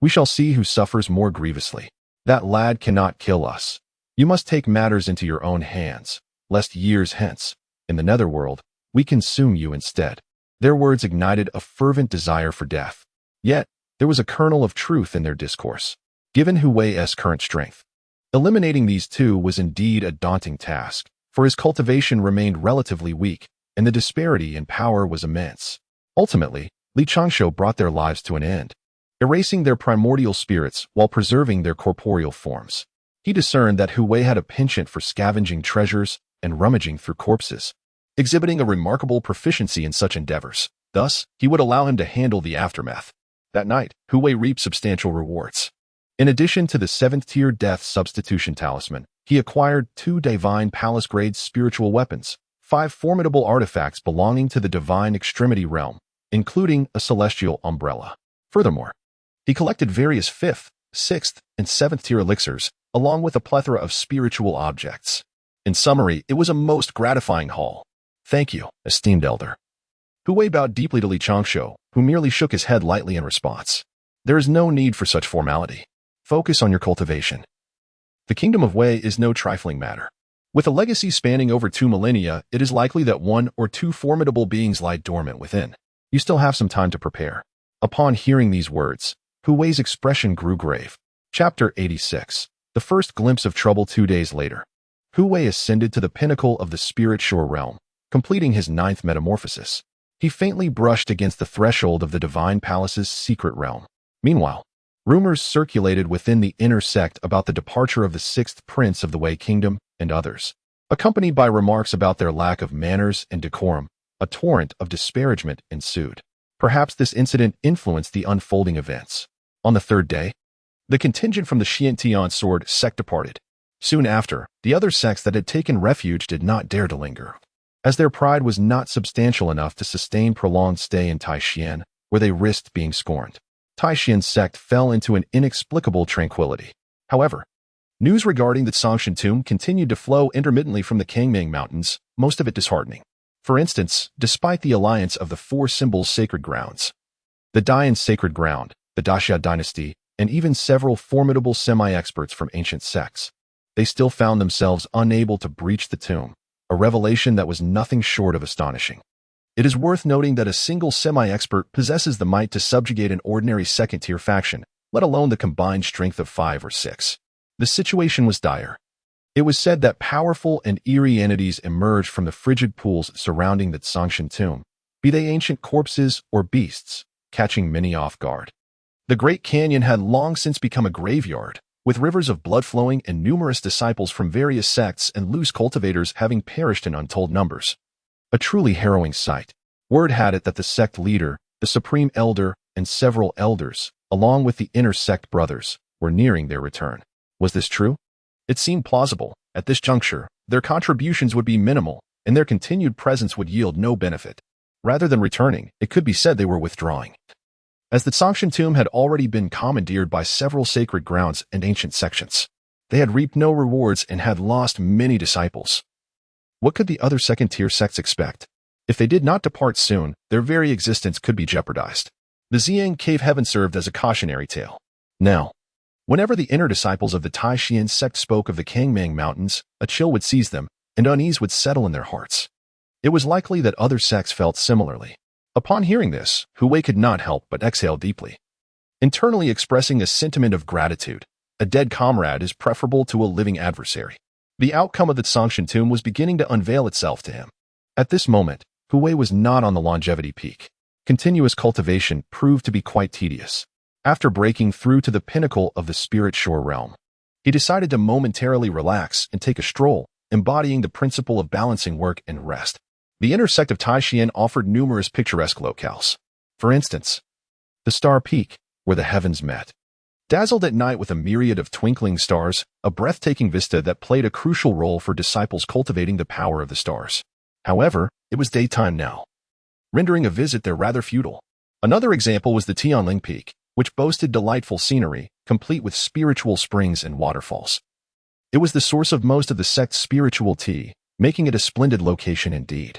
we shall see who suffers more grievously. That lad cannot kill us. You must take matters into your own hands, lest years hence, in the netherworld, we consume you instead. Their words ignited a fervent desire for death. Yet, there was a kernel of truth in their discourse. Given Hu Wei's current strength, eliminating these two was indeed a daunting task, for his cultivation remained relatively weak, and the disparity in power was immense. Ultimately, Li Changshou brought their lives to an end, erasing their primordial spirits while preserving their corporeal forms. He discerned that Hu Wei had a penchant for scavenging treasures and rummaging through corpses, exhibiting a remarkable proficiency in such endeavors. Thus, he would allow him to handle the aftermath. That night, Hu Wei reaped substantial rewards. In addition to the seventh-tier death substitution talisman, he acquired 2 divine palace-grade spiritual weapons, 5 formidable artifacts belonging to the divine extremity realm, including a celestial umbrella. Furthermore, he collected various 5th, 6th, and 7th-tier elixirs, along with a plethora of spiritual objects. In summary, it was a most gratifying haul. Thank you, esteemed elder. Hu Wei bowed deeply to Li Changshou, who merely shook his head lightly in response. There is no need for such formality. Focus on your cultivation. The kingdom of Wei is no trifling matter. With a legacy spanning over 2 millennia, it is likely that 1 or 2 formidable beings lie dormant within. You still have some time to prepare. Upon hearing these words, Hu Wei's expression grew grave. Chapter 86. The first glimpse of trouble 2 days later. Hu Wei ascended to the pinnacle of the spirit shore realm, completing his 9th metamorphosis. He faintly brushed against the threshold of the divine palace's secret realm. Meanwhile, rumors circulated within the inner sect about the departure of the 6th prince of the Wei kingdom and others. Accompanied by remarks about their lack of manners and decorum, a torrent of disparagement ensued. Perhaps this incident influenced the unfolding events. On the 3rd day, the contingent from the Tai Sword Sect departed. Soon after, the other sects that had taken refuge did not dare to linger, as their pride was not substantial enough to sustain prolonged stay in Tai Xuan, where they risked being scorned. Tai Xuan Sect fell into an inexplicable tranquility. However, news regarding the Songshan tomb continued to flow intermittently from the Kangming Mountains, most of it disheartening. For instance, despite the alliance of the 4 symbols' sacred grounds, the Dayan sacred ground, the Daxia dynasty, and even several formidable semi-experts from ancient sects, they still found themselves unable to breach the tomb, a revelation that was nothing short of astonishing. It is worth noting that a single semi-expert possesses the might to subjugate an ordinary second-tier faction, let alone the combined strength of 5 or 6. The situation was dire. It was said that powerful and eerie entities emerged from the frigid pools surrounding the Songshan tomb, be they ancient corpses or beasts, catching many off guard. The Great Canyon had long since become a graveyard, with rivers of blood flowing and numerous disciples from various sects and loose cultivators having perished in untold numbers. A truly harrowing sight. Word had it that the sect leader, the supreme elder, and several elders, along with the inner sect brothers, were nearing their return. Was this true? It seemed plausible. At this juncture, their contributions would be minimal, and their continued presence would yield no benefit. Rather than returning, it could be said they were withdrawing. As the Songshan tomb had already been commandeered by several sacred grounds and ancient sections, they had reaped no rewards and had lost many disciples. What could the other second-tier sects expect? If they did not depart soon, their very existence could be jeopardized. The Xiang Cave Heaven served as a cautionary tale. Now, Whenever the inner disciples of the Tai Xuan Sect spoke of the Kangmang Mountains, a chill would seize them, and unease would settle in their hearts. It was likely that other sects felt similarly. Upon hearing this, Hu Wei could not help but exhale deeply, internally expressing a sentiment of gratitude. A dead comrade is preferable to a living adversary. The outcome of the Songshan tomb was beginning to unveil itself to him. At this moment, Hu Wei was not on the longevity peak. Continuous cultivation proved to be quite tedious. After breaking through to the pinnacle of the spirit shore realm, he decided to momentarily relax and take a stroll, embodying the principle of balancing work and rest. The inner sect of Tai Xuan offered numerous picturesque locales. For instance, the Star Peak, where the heavens met. Dazzled at night with a myriad of twinkling stars, a breathtaking vista that played a crucial role for disciples cultivating the power of the stars. However, it was daytime now, rendering a visit there rather futile. Another example was the Tianling Peak, which boasted delightful scenery, complete with spiritual springs and waterfalls. It was the source of most of the sect's spiritual tea, making it a splendid location indeed.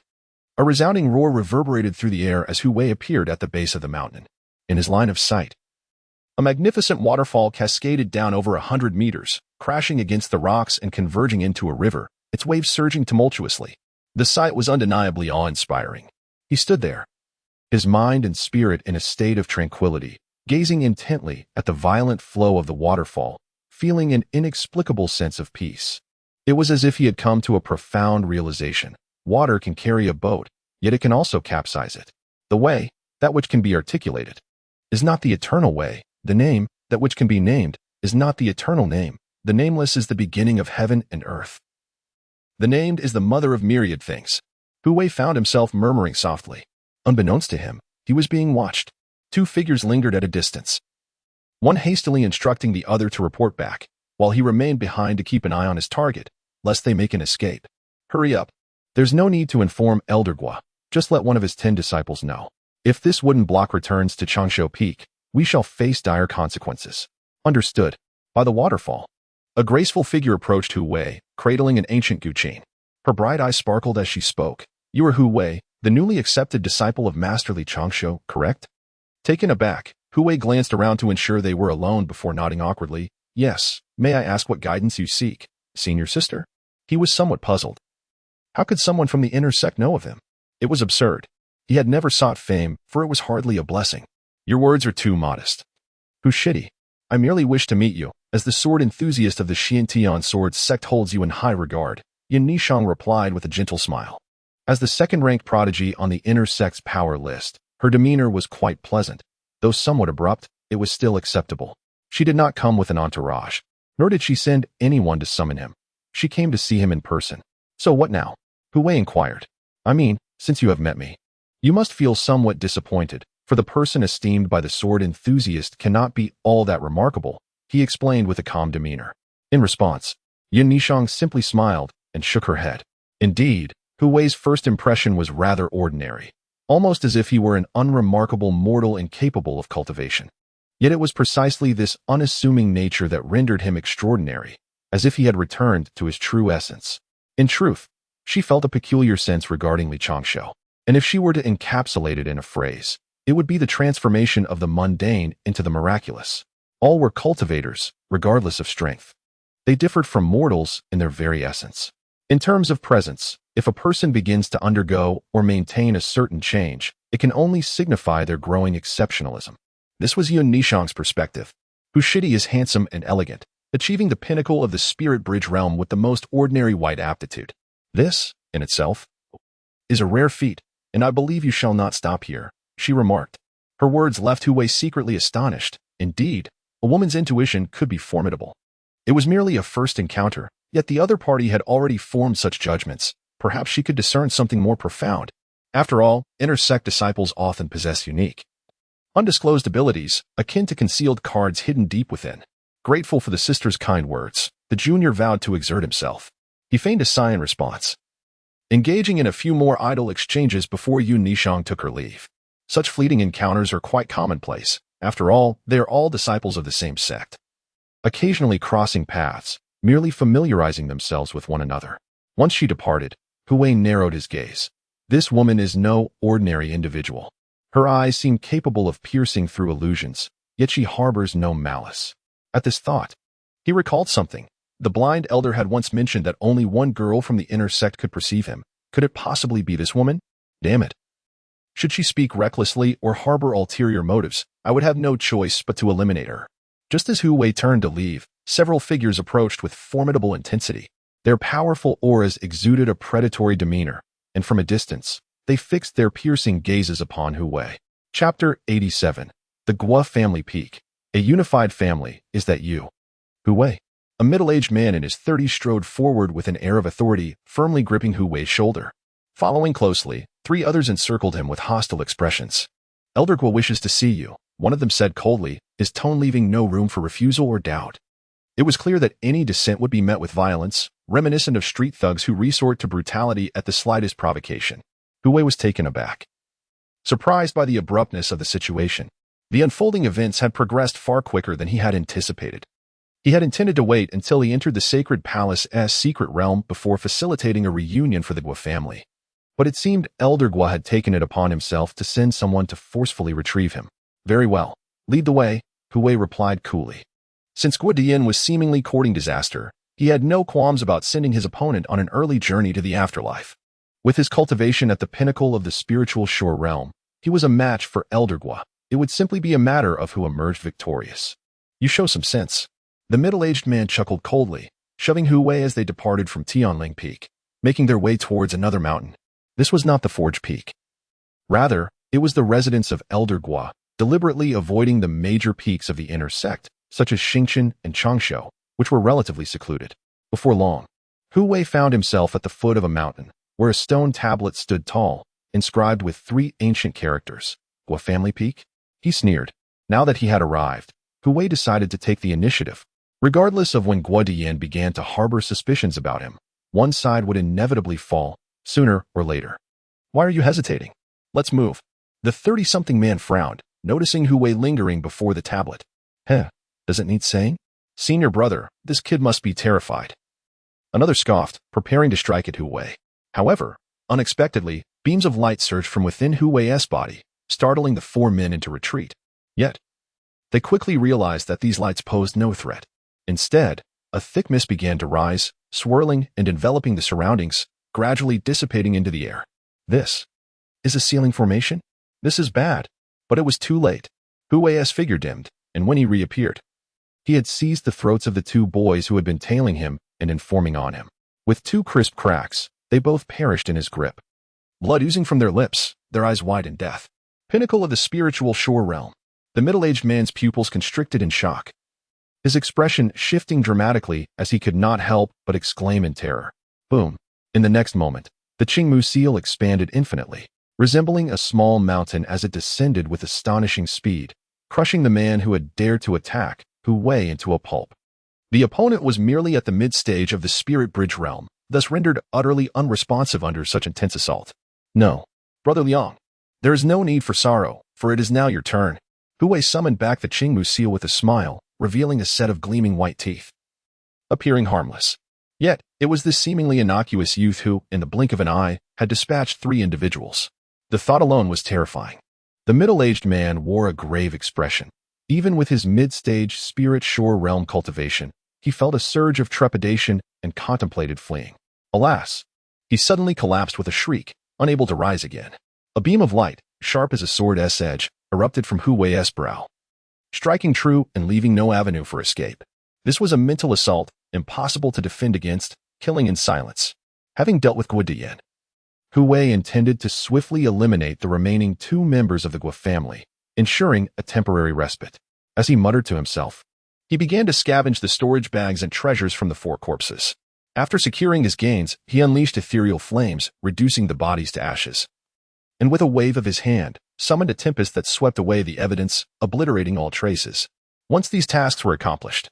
A resounding roar reverberated through the air as Hu Wei appeared at the base of the mountain. In his line of sight, a magnificent waterfall cascaded down over 100 meters, crashing against the rocks and converging into a river, its waves surging tumultuously. The sight was undeniably awe-inspiring. He stood there, his mind and spirit in a state of tranquility, gazing intently at the violent flow of the waterfall, feeling an inexplicable sense of peace. It was as if he had come to a profound realization. Water can carry a boat, yet it can also capsize it. The way, that which can be articulated, is not the eternal way. The name, that which can be named, is not the eternal name. The nameless is the beginning of heaven and earth. The named is the mother of myriad things. Hu Wei found himself murmuring softly. Unbeknownst to him, he was being watched. Two figures lingered at a distance, one hastily instructing the other to report back, while he remained behind to keep an eye on his target, lest they make an escape. Hurry up. There's no need to inform Elder Gua. Just let one of his 10 disciples know. If this wooden block returns to Changshu Peak, we shall face dire consequences. Understood. By the waterfall, a graceful figure approached Hu Wei, cradling an ancient gu chain. Her bright eyes sparkled as she spoke. You are Hu Wei, the newly accepted disciple of Masterly Changshu, correct? Taken aback, Hu Wei glanced around to ensure they were alone before nodding awkwardly. Yes, may I ask what guidance you seek, senior sister? He was somewhat puzzled. How could someone from the inner sect know of him? It was absurd. He had never sought fame, for it was hardly a blessing. Your words are too modest. Hu Shidi, I merely wish to meet you, as the sword enthusiast of the Xiantian Sword Sect holds you in high regard, Yin Nishang replied with a gentle smile. As the second-ranked prodigy on the inner sect's power list, her demeanor was quite pleasant. Though somewhat abrupt, it was still acceptable. She did not come with an entourage, nor did she send anyone to summon him. She came to see him in person. So what now? Hu Wei inquired. I mean, since you have met me, you must feel somewhat disappointed, for the person esteemed by the sword enthusiast cannot be all that remarkable, he explained with a calm demeanor. In response, Yin Nishang simply smiled and shook her head. Indeed, Hu Wei's first impression was rather ordinary, almost as if he were an unremarkable mortal incapable of cultivation. Yet it was precisely this unassuming nature that rendered him extraordinary, as if he had returned to his true essence. In truth, she felt a peculiar sense regarding Li Changshu, and if she were to encapsulate it in a phrase, it would be the transformation of the mundane into the miraculous. All were cultivators, regardless of strength. They differed from mortals in their very essence. In terms of presence, if a person begins to undergo or maintain a certain change, it can only signify their growing exceptionalism. This was Yun Nishang's perspective. Hu Shidi is handsome and elegant, achieving the pinnacle of the spirit bridge realm with the most ordinary white aptitude. This, in itself, is a rare feat, and I believe you shall not stop here, she remarked. Her words left Hu Wei secretly astonished. Indeed, a woman's intuition could be formidable. It was merely a first encounter, yet the other party had already formed such judgments. Perhaps she could discern something more profound. After all, inner sect disciples often possess unique, undisclosed abilities, akin to concealed cards hidden deep within. Grateful for the sister's kind words, the junior vowed to exert himself. He feigned a sigh in response, engaging in a few more idle exchanges before Yun Nishang took her leave. Such fleeting encounters are quite commonplace. After all, they are all disciples of the same sect, occasionally crossing paths, merely familiarizing themselves with one another. Once she departed, Hu Wei narrowed his gaze. This woman is no ordinary individual. Her eyes seem capable of piercing through illusions, yet she harbors no malice. At this thought, he recalled something. The blind elder had once mentioned that only one girl from the inner sect could perceive him. Could it possibly be this woman? Damn it. Should she speak recklessly or harbor ulterior motives, I would have no choice but to eliminate her. Just as Hu Wei turned to leave, several figures approached with formidable intensity. Their powerful auras exuded a predatory demeanor, and from a distance, they fixed their piercing gazes upon Hu Wei. Chapter 87. The Guo Family Peak. A unified family, is that you? Hu Wei. A middle-aged man in his 30s strode forward with an air of authority, firmly gripping Hu Wei's shoulder. Following closely, 3 others encircled him with hostile expressions. Elder Guo wishes to see you, one of them said coldly, his tone leaving no room for refusal or doubt. It was clear that any dissent would be met with violence, reminiscent of street thugs who resort to brutality at the slightest provocation. Hu Wei was taken aback. Surprised by the abruptness of the situation, the unfolding events had progressed far quicker than he had anticipated. He had intended to wait until he entered the sacred palace's secret realm before facilitating a reunion for the Guo family. But it seemed Elder Guo had taken it upon himself to send someone to forcefully retrieve him. Very well. Lead the way, Hu Wei replied coolly. Since Guo Dian was seemingly courting disaster, he had no qualms about sending his opponent on an early journey to the afterlife. With his cultivation at the pinnacle of the spiritual shore realm, he was a match for Elder Guo. It would simply be a matter of who emerged victorious. You show some sense. The middle-aged man chuckled coldly, shoving Hu Wei as they departed from Tianling Peak, making their way towards another mountain. This was not the Forge Peak. Rather, it was the residence of Elder Guo, deliberately avoiding the major peaks of the inner sect, such as Xingqian and Changshu, which were relatively secluded. Before long, Hu Wei found himself at the foot of a mountain, where a stone tablet stood tall, inscribed with 3 ancient characters. Guo Family Peak? He sneered. Now that he had arrived, Hu Wei decided to take the initiative. Regardless of when Guo Dian began to harbor suspicions about him, one side would inevitably fall, sooner or later. Why are you hesitating? Let's move. The 30-something man frowned, noticing Hu Wei lingering before the tablet. Does it need saying? Senior brother, this kid must be terrified. Another scoffed, preparing to strike at Hu Wei. However, unexpectedly, beams of light surged from within Hu Wei's body, startling the 4 men into retreat. Yet, they quickly realized that these lights posed no threat. Instead, a thick mist began to rise, swirling and enveloping the surroundings, gradually dissipating into the air. This is a ceiling formation? This is bad. But it was too late. Hu Wei's figure dimmed, and when he reappeared, he had seized the throats of the 2 boys who had been tailing him and informing on him. With 2 crisp cracks, they both perished in his grip. Blood oozing from their lips, their eyes wide in death. Pinnacle of the spiritual shore realm. The middle-aged man's pupils constricted in shock, his expression shifting dramatically as he could not help but exclaim in terror. Boom. In the next moment, the Qingmu seal expanded infinitely, resembling a small mountain as it descended with astonishing speed, crushing the man who had dared to attack Hu Wei into a pulp. The opponent was merely at the mid-stage of the spirit bridge realm, thus rendered utterly unresponsive under such intense assault. No, Brother Liang, there is no need for sorrow, for it is now your turn. Hu Wei summoned back the Qingmu seal with a smile, revealing a set of gleaming white teeth. Appearing harmless. Yet, it was this seemingly innocuous youth who, in the blink of an eye, had dispatched 3 individuals. The thought alone was terrifying. The middle-aged man wore a grave expression. Even with his mid-stage spirit shore realm cultivation, he felt a surge of trepidation and contemplated fleeing. Alas, he suddenly collapsed with a shriek, unable to rise again. A beam of light, sharp as a sword's edge, erupted from Hu Wei's brow, striking true and leaving no avenue for escape. This was a mental assault, impossible to defend against, killing in silence. Having dealt with Guo Dian, Hu Wei intended to swiftly eliminate the remaining 2 members of the Guo family, ensuring a temporary respite. As he muttered to himself, he began to scavenge the storage bags and treasures from the 4 corpses. After securing his gains, he unleashed ethereal flames, reducing the bodies to ashes. And with a wave of his hand, summoned a tempest that swept away the evidence, obliterating all traces. Once these tasks were accomplished,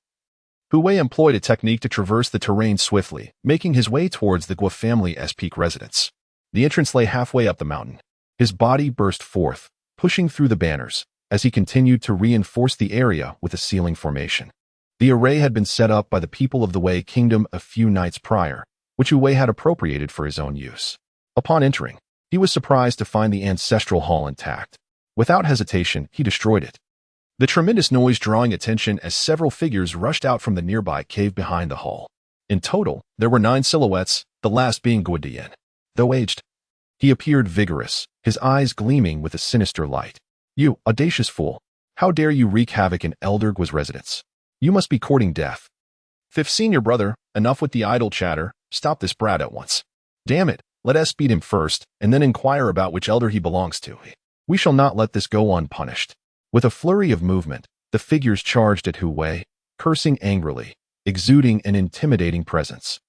Hu Wei employed a technique to traverse the terrain swiftly, making his way towards the Guo family's peak residence. The entrance lay halfway up the mountain. His body burst forth, pushing through the banners, as he continued to reinforce the area with a ceiling formation. The array had been set up by the people of the Wei Kingdom a few nights prior, which Hu Wei had appropriated for his own use. Upon entering, he was surprised to find the ancestral hall intact. Without hesitation, he destroyed it. the tremendous noise drawing attention as several figures rushed out from the nearby cave behind the hall. In total, there were 9 silhouettes, the last being Guodian. Though aged, he appeared vigorous, his eyes gleaming with a sinister light. "You, audacious fool! How dare you wreak havoc in Elder Gua's residence? You must be courting death. Fifth senior brother, enough with the idle chatter, stop this brat at once. Damn it, let us beat him first, and then inquire about which elder he belongs to. We shall not let this go unpunished." With a flurry of movement, the figures charged at Hu Wei, cursing angrily, exuding an intimidating presence.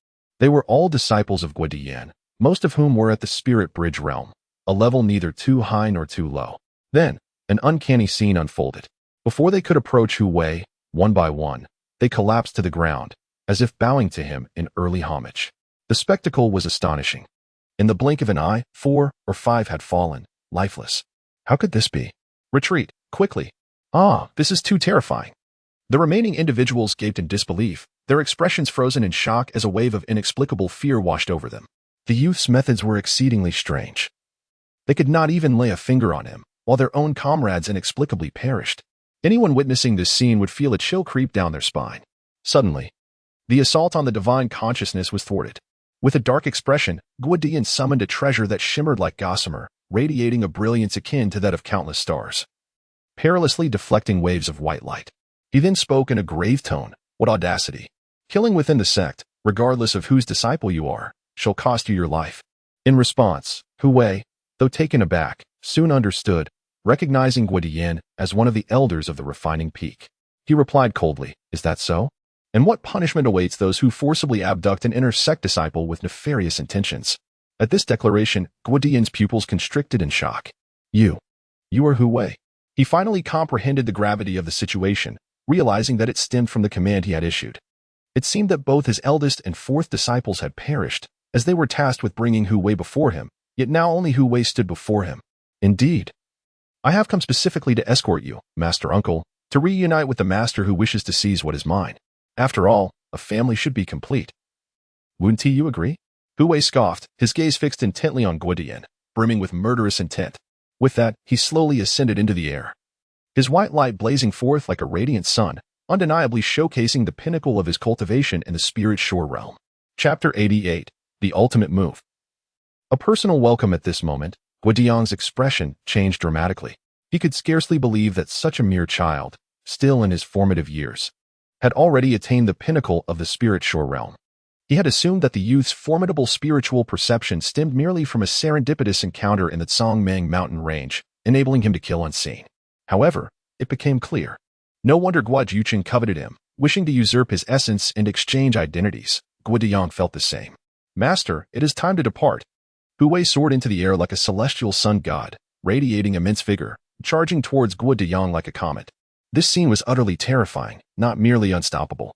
They were all disciples of Guodian, most of whom were at the Spirit Bridge realm, a level neither too high nor too low. Then, an uncanny scene unfolded. Before they could approach Hu Wei, one by one, they collapsed to the ground, as if bowing to him in early homage. The spectacle was astonishing. In the blink of an eye, 4 or 5 had fallen, lifeless. How could this be? Retreat, quickly. This is too terrifying. The remaining individuals gaped in disbelief, their expressions frozen in shock as a wave of inexplicable fear washed over them. The youth's methods were exceedingly strange. They could not even lay a finger on him, while their own comrades inexplicably perished. Anyone witnessing this scene would feel a chill creep down their spine. Suddenly, the assault on the divine consciousness was thwarted. With a dark expression, Guodian summoned a treasure that shimmered like gossamer, radiating a brilliance akin to that of countless stars, perilously deflecting waves of white light. He then spoke in a grave tone. "What audacity! Killing within the sect, regardless of whose disciple you are, shall cost you your life." In response, Hu Wei, though taken aback, soon understood, recognizing Guodian as one of the elders of the refining peak. He replied coldly, "Is that so? And what punishment awaits those who forcibly abduct an inner sect disciple with nefarious intentions?" At this declaration, Guodian's pupils constricted in shock. You are Hu Wei." He finally comprehended the gravity of the situation, realizing that it stemmed from the command he had issued. It seemed that both his eldest and 4th disciples had perished, as they were tasked with bringing Hu Wei before him, yet now only Hu Wei stood before him. "Indeed. I have come specifically to escort you, Master Uncle, to reunite with the Master who wishes to seize what is mine. After all, a family should be complete. Wouldn't you agree?" Hu Wei scoffed, his gaze fixed intently on Guodian, brimming with murderous intent. With that, he slowly ascended into the air, his white light blazing forth like a radiant sun, undeniably showcasing the pinnacle of his cultivation in the spirit shore realm. Chapter 88, The Ultimate Move. A personal welcome at this moment, Guodian's expression changed dramatically. He could scarcely believe that such a mere child, still in his formative years, had already attained the pinnacle of the spirit shore realm. He had assumed that the youth's formidable spiritual perception stemmed merely from a serendipitous encounter in the Tsongmeng mountain range, enabling him to kill unseen. However, it became clear. No wonder Guo Juchen coveted him, wishing to usurp his essence and exchange identities. Guodian felt the same. "Master, it is time to depart." Hu Wei soared into the air like a celestial sun god, radiating immense vigor, charging towards Guodian like a comet. This scene was utterly terrifying, not merely unstoppable,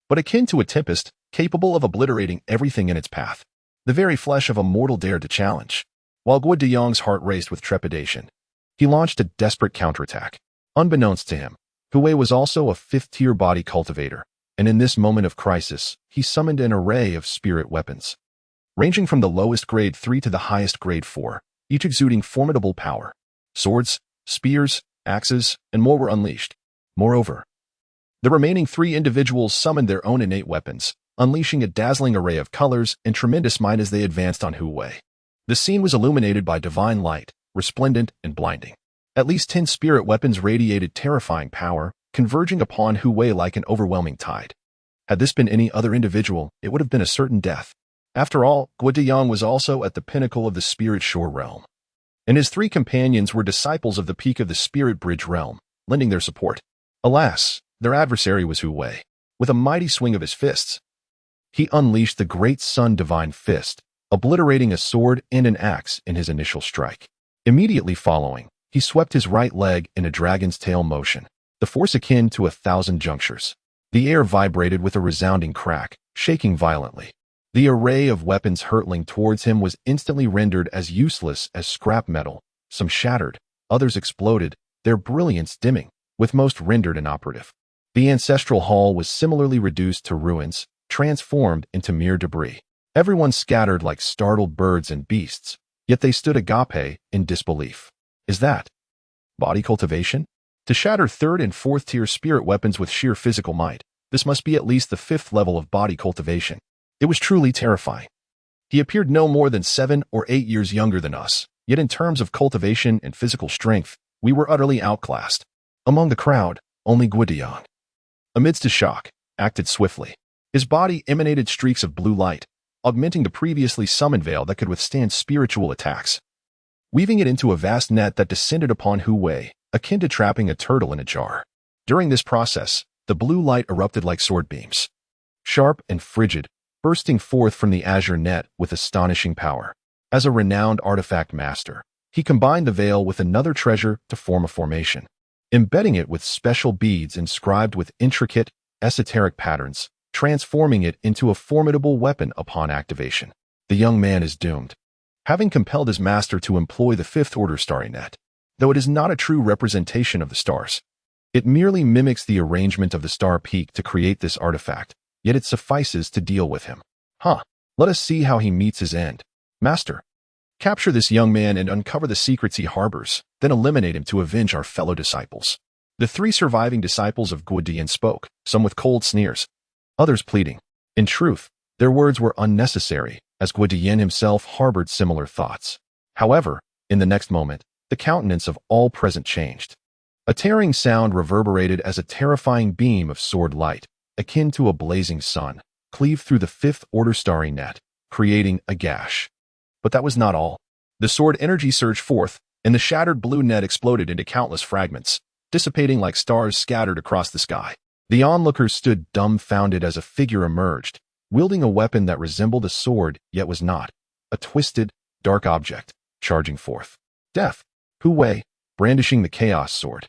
but akin to a tempest, capable of obliterating everything in its path. The very flesh of a mortal dared to challenge. While Guodian's heart raced with trepidation, he launched a desperate counterattack. Unbeknownst to him, Hu Wei was also a 5th-tier body cultivator, and in this moment of crisis, he summoned an array of spirit weapons, ranging from the lowest grade 3 to the highest grade 4, each exuding formidable power. Swords, spears, axes, and more were unleashed. Moreover, the remaining 3 individuals summoned their own innate weapons, unleashing a dazzling array of colors and tremendous might as they advanced on Hu Wei. The scene was illuminated by divine light, resplendent and blinding. At least 10 spirit weapons radiated terrifying power, converging upon Hu Wei like an overwhelming tide. Had this been any other individual, it would have been a certain death. After all, Guodian was also at the pinnacle of the spirit shore realm, and his 3 companions were disciples of the peak of the spirit bridge realm, lending their support. Alas, their adversary was Hu Wei. With a mighty swing of his fists, he unleashed the Great Sun Divine Fist, obliterating a sword and an axe in his initial strike. Immediately following, he swept his right leg in a dragon's tail motion, the force akin to 1,000 junctures. The air vibrated with a resounding crack, shaking violently. The array of weapons hurtling towards him was instantly rendered as useless as scrap metal. Some shattered, others exploded, their brilliance dimming, with most rendered inoperative. The ancestral hall was similarly reduced to ruins, transformed into mere debris. Everyone scattered like startled birds and beasts, yet they stood agape in disbelief. Is that body cultivation? To shatter third and fourth tier spirit weapons with sheer physical might, this must be at least the fifth level of body cultivation. It was truly terrifying. He appeared no more than 7 or 8 years younger than us, yet in terms of cultivation and physical strength, we were utterly outclassed. Among the crowd, only Guodian, amidst his shock, acted swiftly. His body emanated streaks of blue light, augmenting the previously summoned veil that could withstand spiritual attacks, weaving it into a vast net that descended upon Hu Wei, akin to trapping a turtle in a jar. During this process, the blue light erupted like sword beams, sharp and frigid, bursting forth from the azure net with astonishing power. As a renowned artifact master, he combined the veil with another treasure to form a formation, embedding it with special beads inscribed with intricate, esoteric patterns, transforming it into a formidable weapon upon activation. The young man is doomed, having compelled his master to employ the fifth order starry net. Though it is not a true representation of the stars, it merely mimics the arrangement of the star peak to create this artifact, yet it suffices to deal with him. Let us see how he meets his end. Master, capture this young man and uncover the secrets he harbors, then eliminate him to avenge our fellow disciples. The 3 surviving disciples of Guodian spoke, some with cold sneers, others pleading. In truth, their words were unnecessary, as Guodian himself harbored similar thoughts. However, in the next moment, the countenance of all present changed. A tearing sound reverberated as a terrifying beam of sword light, akin to a blazing sun, cleaved through the fifth order starry net, creating a gash. But that was not all. The sword energy surged forth, and the shattered blue net exploded into countless fragments, dissipating like stars scattered across the sky. The onlookers stood dumbfounded as a figure emerged, wielding a weapon that resembled a sword yet was not, a twisted, dark object, charging forth. Death. Hu Wei, brandishing the chaos sword,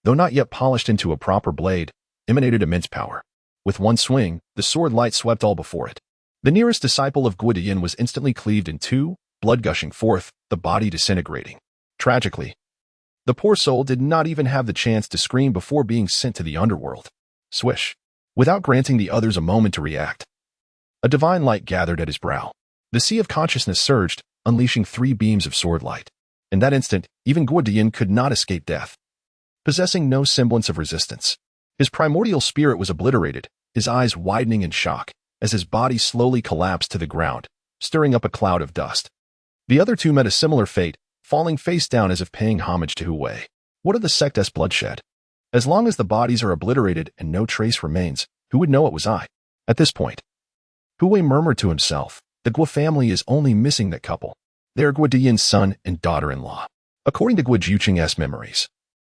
though not yet polished into a proper blade, emanated immense power. With one swing, the sword light swept all before it. The nearest disciple of Guodian was instantly cleaved in two, blood gushing forth, the body disintegrating. Tragically, the poor soul did not even have the chance to scream before being sent to the underworld. Swish. Without granting the others a moment to react, a divine light gathered at his brow. The sea of consciousness surged, unleashing 3 beams of sword light. In that instant, even Guodian could not escape death. Possessing no semblance of resistance, his primordial spirit was obliterated, his eyes widening in shock, as his body slowly collapsed to the ground, stirring up a cloud of dust. The other 2 met a similar fate, falling face down as if paying homage to Hu Wei. What of the sect's bloodshed? As long as the bodies are obliterated and no trace remains, who would know it was I? At this point, Hu Wei murmured to himself, the Guo family is only missing that couple. They are Guodian's son and daughter-in-law. According to Guo Juqing's memories,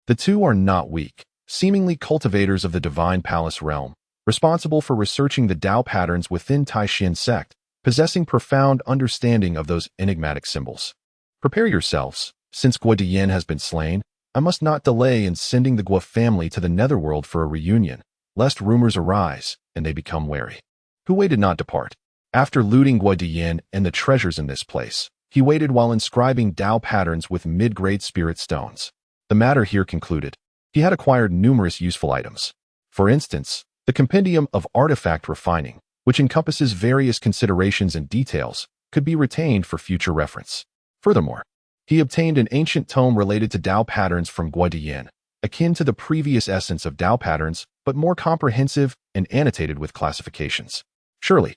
the 2 are not weak, seemingly cultivators of the divine palace realm, responsible for researching the Tao patterns within Tai Xuan Sect, possessing profound understanding of those enigmatic symbols. Prepare yourselves, since Guodian has been slain, I must not delay in sending the Guo family to the netherworld for a reunion, lest rumors arise and they become wary. Hu Wei did not depart. After looting Guodian and the treasures in this place, he waited while inscribing Tao patterns with mid-grade spirit stones. The matter here concluded. He had acquired numerous useful items. For instance, the Compendium of Artifact Refining, which encompasses various considerations and details, could be retained for future reference. Furthermore, he obtained an ancient tome related to Tao patterns from Guodian, akin to the previous essence of Tao patterns, but more comprehensive and annotated with classifications. Surely,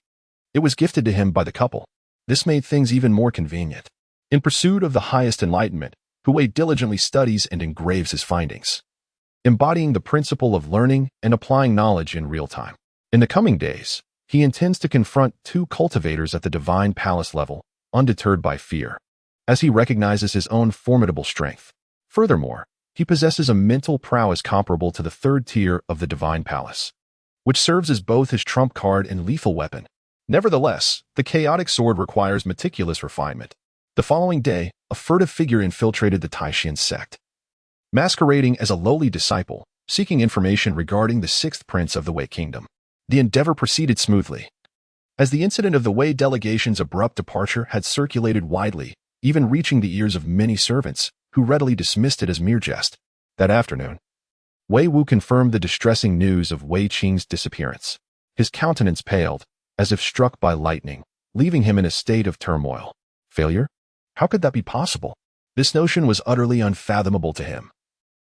it was gifted to him by the couple. This made things even more convenient. In pursuit of the highest enlightenment, Hu Wei diligently studies and engraves his findings, embodying the principle of learning and applying knowledge in real time. In the coming days, he intends to confront 2 cultivators at the divine palace level, undeterred by fear, as he recognizes his own formidable strength. Furthermore, he possesses a mental prowess comparable to the 3rd tier of the divine palace, which serves as both his trump card and lethal weapon. Nevertheless, the chaotic sword requires meticulous refinement. The following day, a furtive figure infiltrated the Tai Xuan Sect, masquerading as a lowly disciple, seeking information regarding the 6th prince of the Wei Kingdom. The endeavor proceeded smoothly. As the incident of the Wei delegation's abrupt departure had circulated widely, even reaching the ears of many servants, who readily dismissed it as mere jest, that afternoon, Wei Wu confirmed the distressing news of Wei Qing's disappearance. His countenance paled, as if struck by lightning, leaving him in a state of turmoil. Failure? How could that be possible? This notion was utterly unfathomable to him.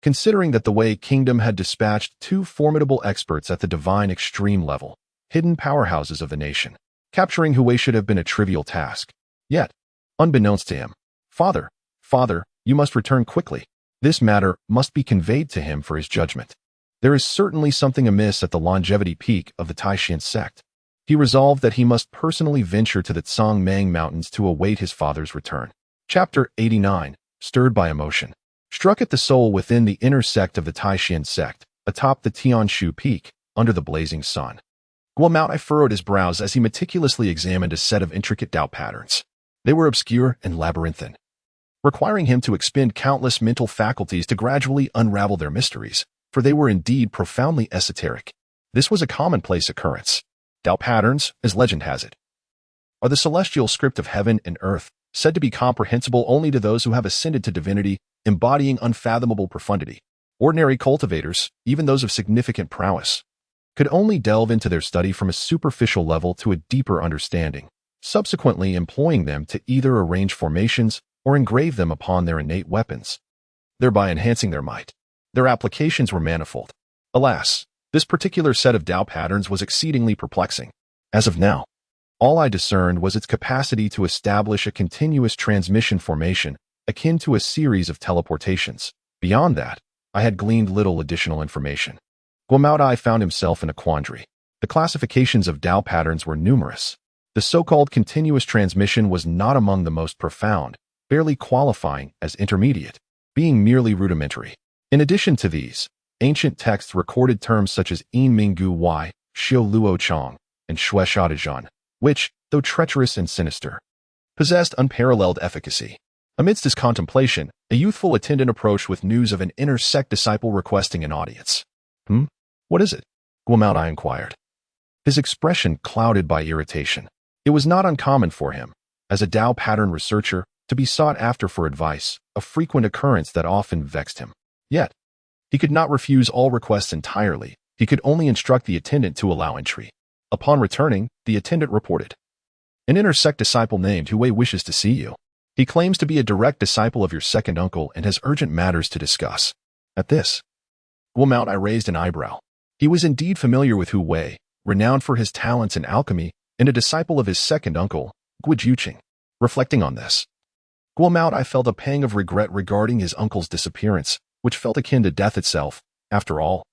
considering that the Wei Kingdom had dispatched two formidable experts at the divine extreme level, hidden powerhouses of the nation. Capturing Hu Wei should have been a trivial task. Yet, unbeknownst to him, Father, you must return quickly. This matter must be conveyed to him for his judgment. There is certainly something amiss at the longevity peak of the Tai Xuan Sect. He resolved that he must personally venture to the Tsangmang Mountains to await his father's return. Chapter 89. Stirred by emotion. Struck at the soul within the inner sect of the Tai Xuan Sect, atop the Tianshu Peak, under the blazing sun. Guomao furrowed his brows as he meticulously examined a set of intricate Dao patterns. They were obscure and labyrinthine, requiring him to expend countless mental faculties to gradually unravel their mysteries, for they were indeed profoundly esoteric. This was a commonplace occurrence. Dao patterns, as legend has it, are the celestial script of heaven and earth, said to be comprehensible only to those who have ascended to divinity, embodying unfathomable profundity. Ordinary cultivators, even those of significant prowess, could only delve into their study from a superficial level to a deeper understanding, subsequently employing them to either arrange formations or engrave them upon their innate weapons, thereby enhancing their might. Their applications were manifold. Alas, this particular set of Dao patterns was exceedingly perplexing. As of now, all I discerned was its capacity to establish a continuous transmission formation akin to a series of teleportations. Beyond that, I had gleaned little additional information. Guomao found himself in a quandary. The classifications of Dao patterns were numerous. The so-called continuous transmission was not among the most profound, barely qualifying as intermediate, being merely rudimentary. In addition to these, ancient texts recorded terms such as Yin Minggu Wai, Xiu Luo Chong, and Shui Shadajan, which, though treacherous and sinister, possessed unparalleled efficacy. Amidst his contemplation, a youthful attendant approached with news of an inner sect disciple requesting an audience. What is it? Guomao inquired, his expression clouded by irritation. It was not uncommon for him, as a Dao pattern researcher, to be sought after for advice, a frequent occurrence that often vexed him. Yet, he could not refuse all requests entirely. He could only instruct the attendant to allow entry. Upon returning, the attendant reported, "An inner sect disciple named Hu Wei wishes to see you. He claims to be a direct disciple of your second uncle and has urgent matters to discuss." At this, Guomao raised an eyebrow. He was indeed familiar with Hu Wei, renowned for his talents in alchemy, and a disciple of his second uncle, Guijuqing. Reflecting on this, Guomao felt a pang of regret regarding his uncle's disappearance, which felt akin to death itself. After all,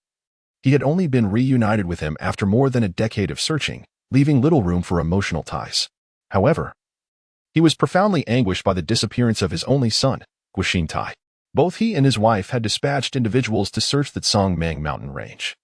he had only been reunited with him after more than a decade of searching, leaving little room for emotional ties. However, he was profoundly anguished by the disappearance of his only son, Guixin Tai. Both he and his wife had dispatched individuals to search the Tsangmang mountain range,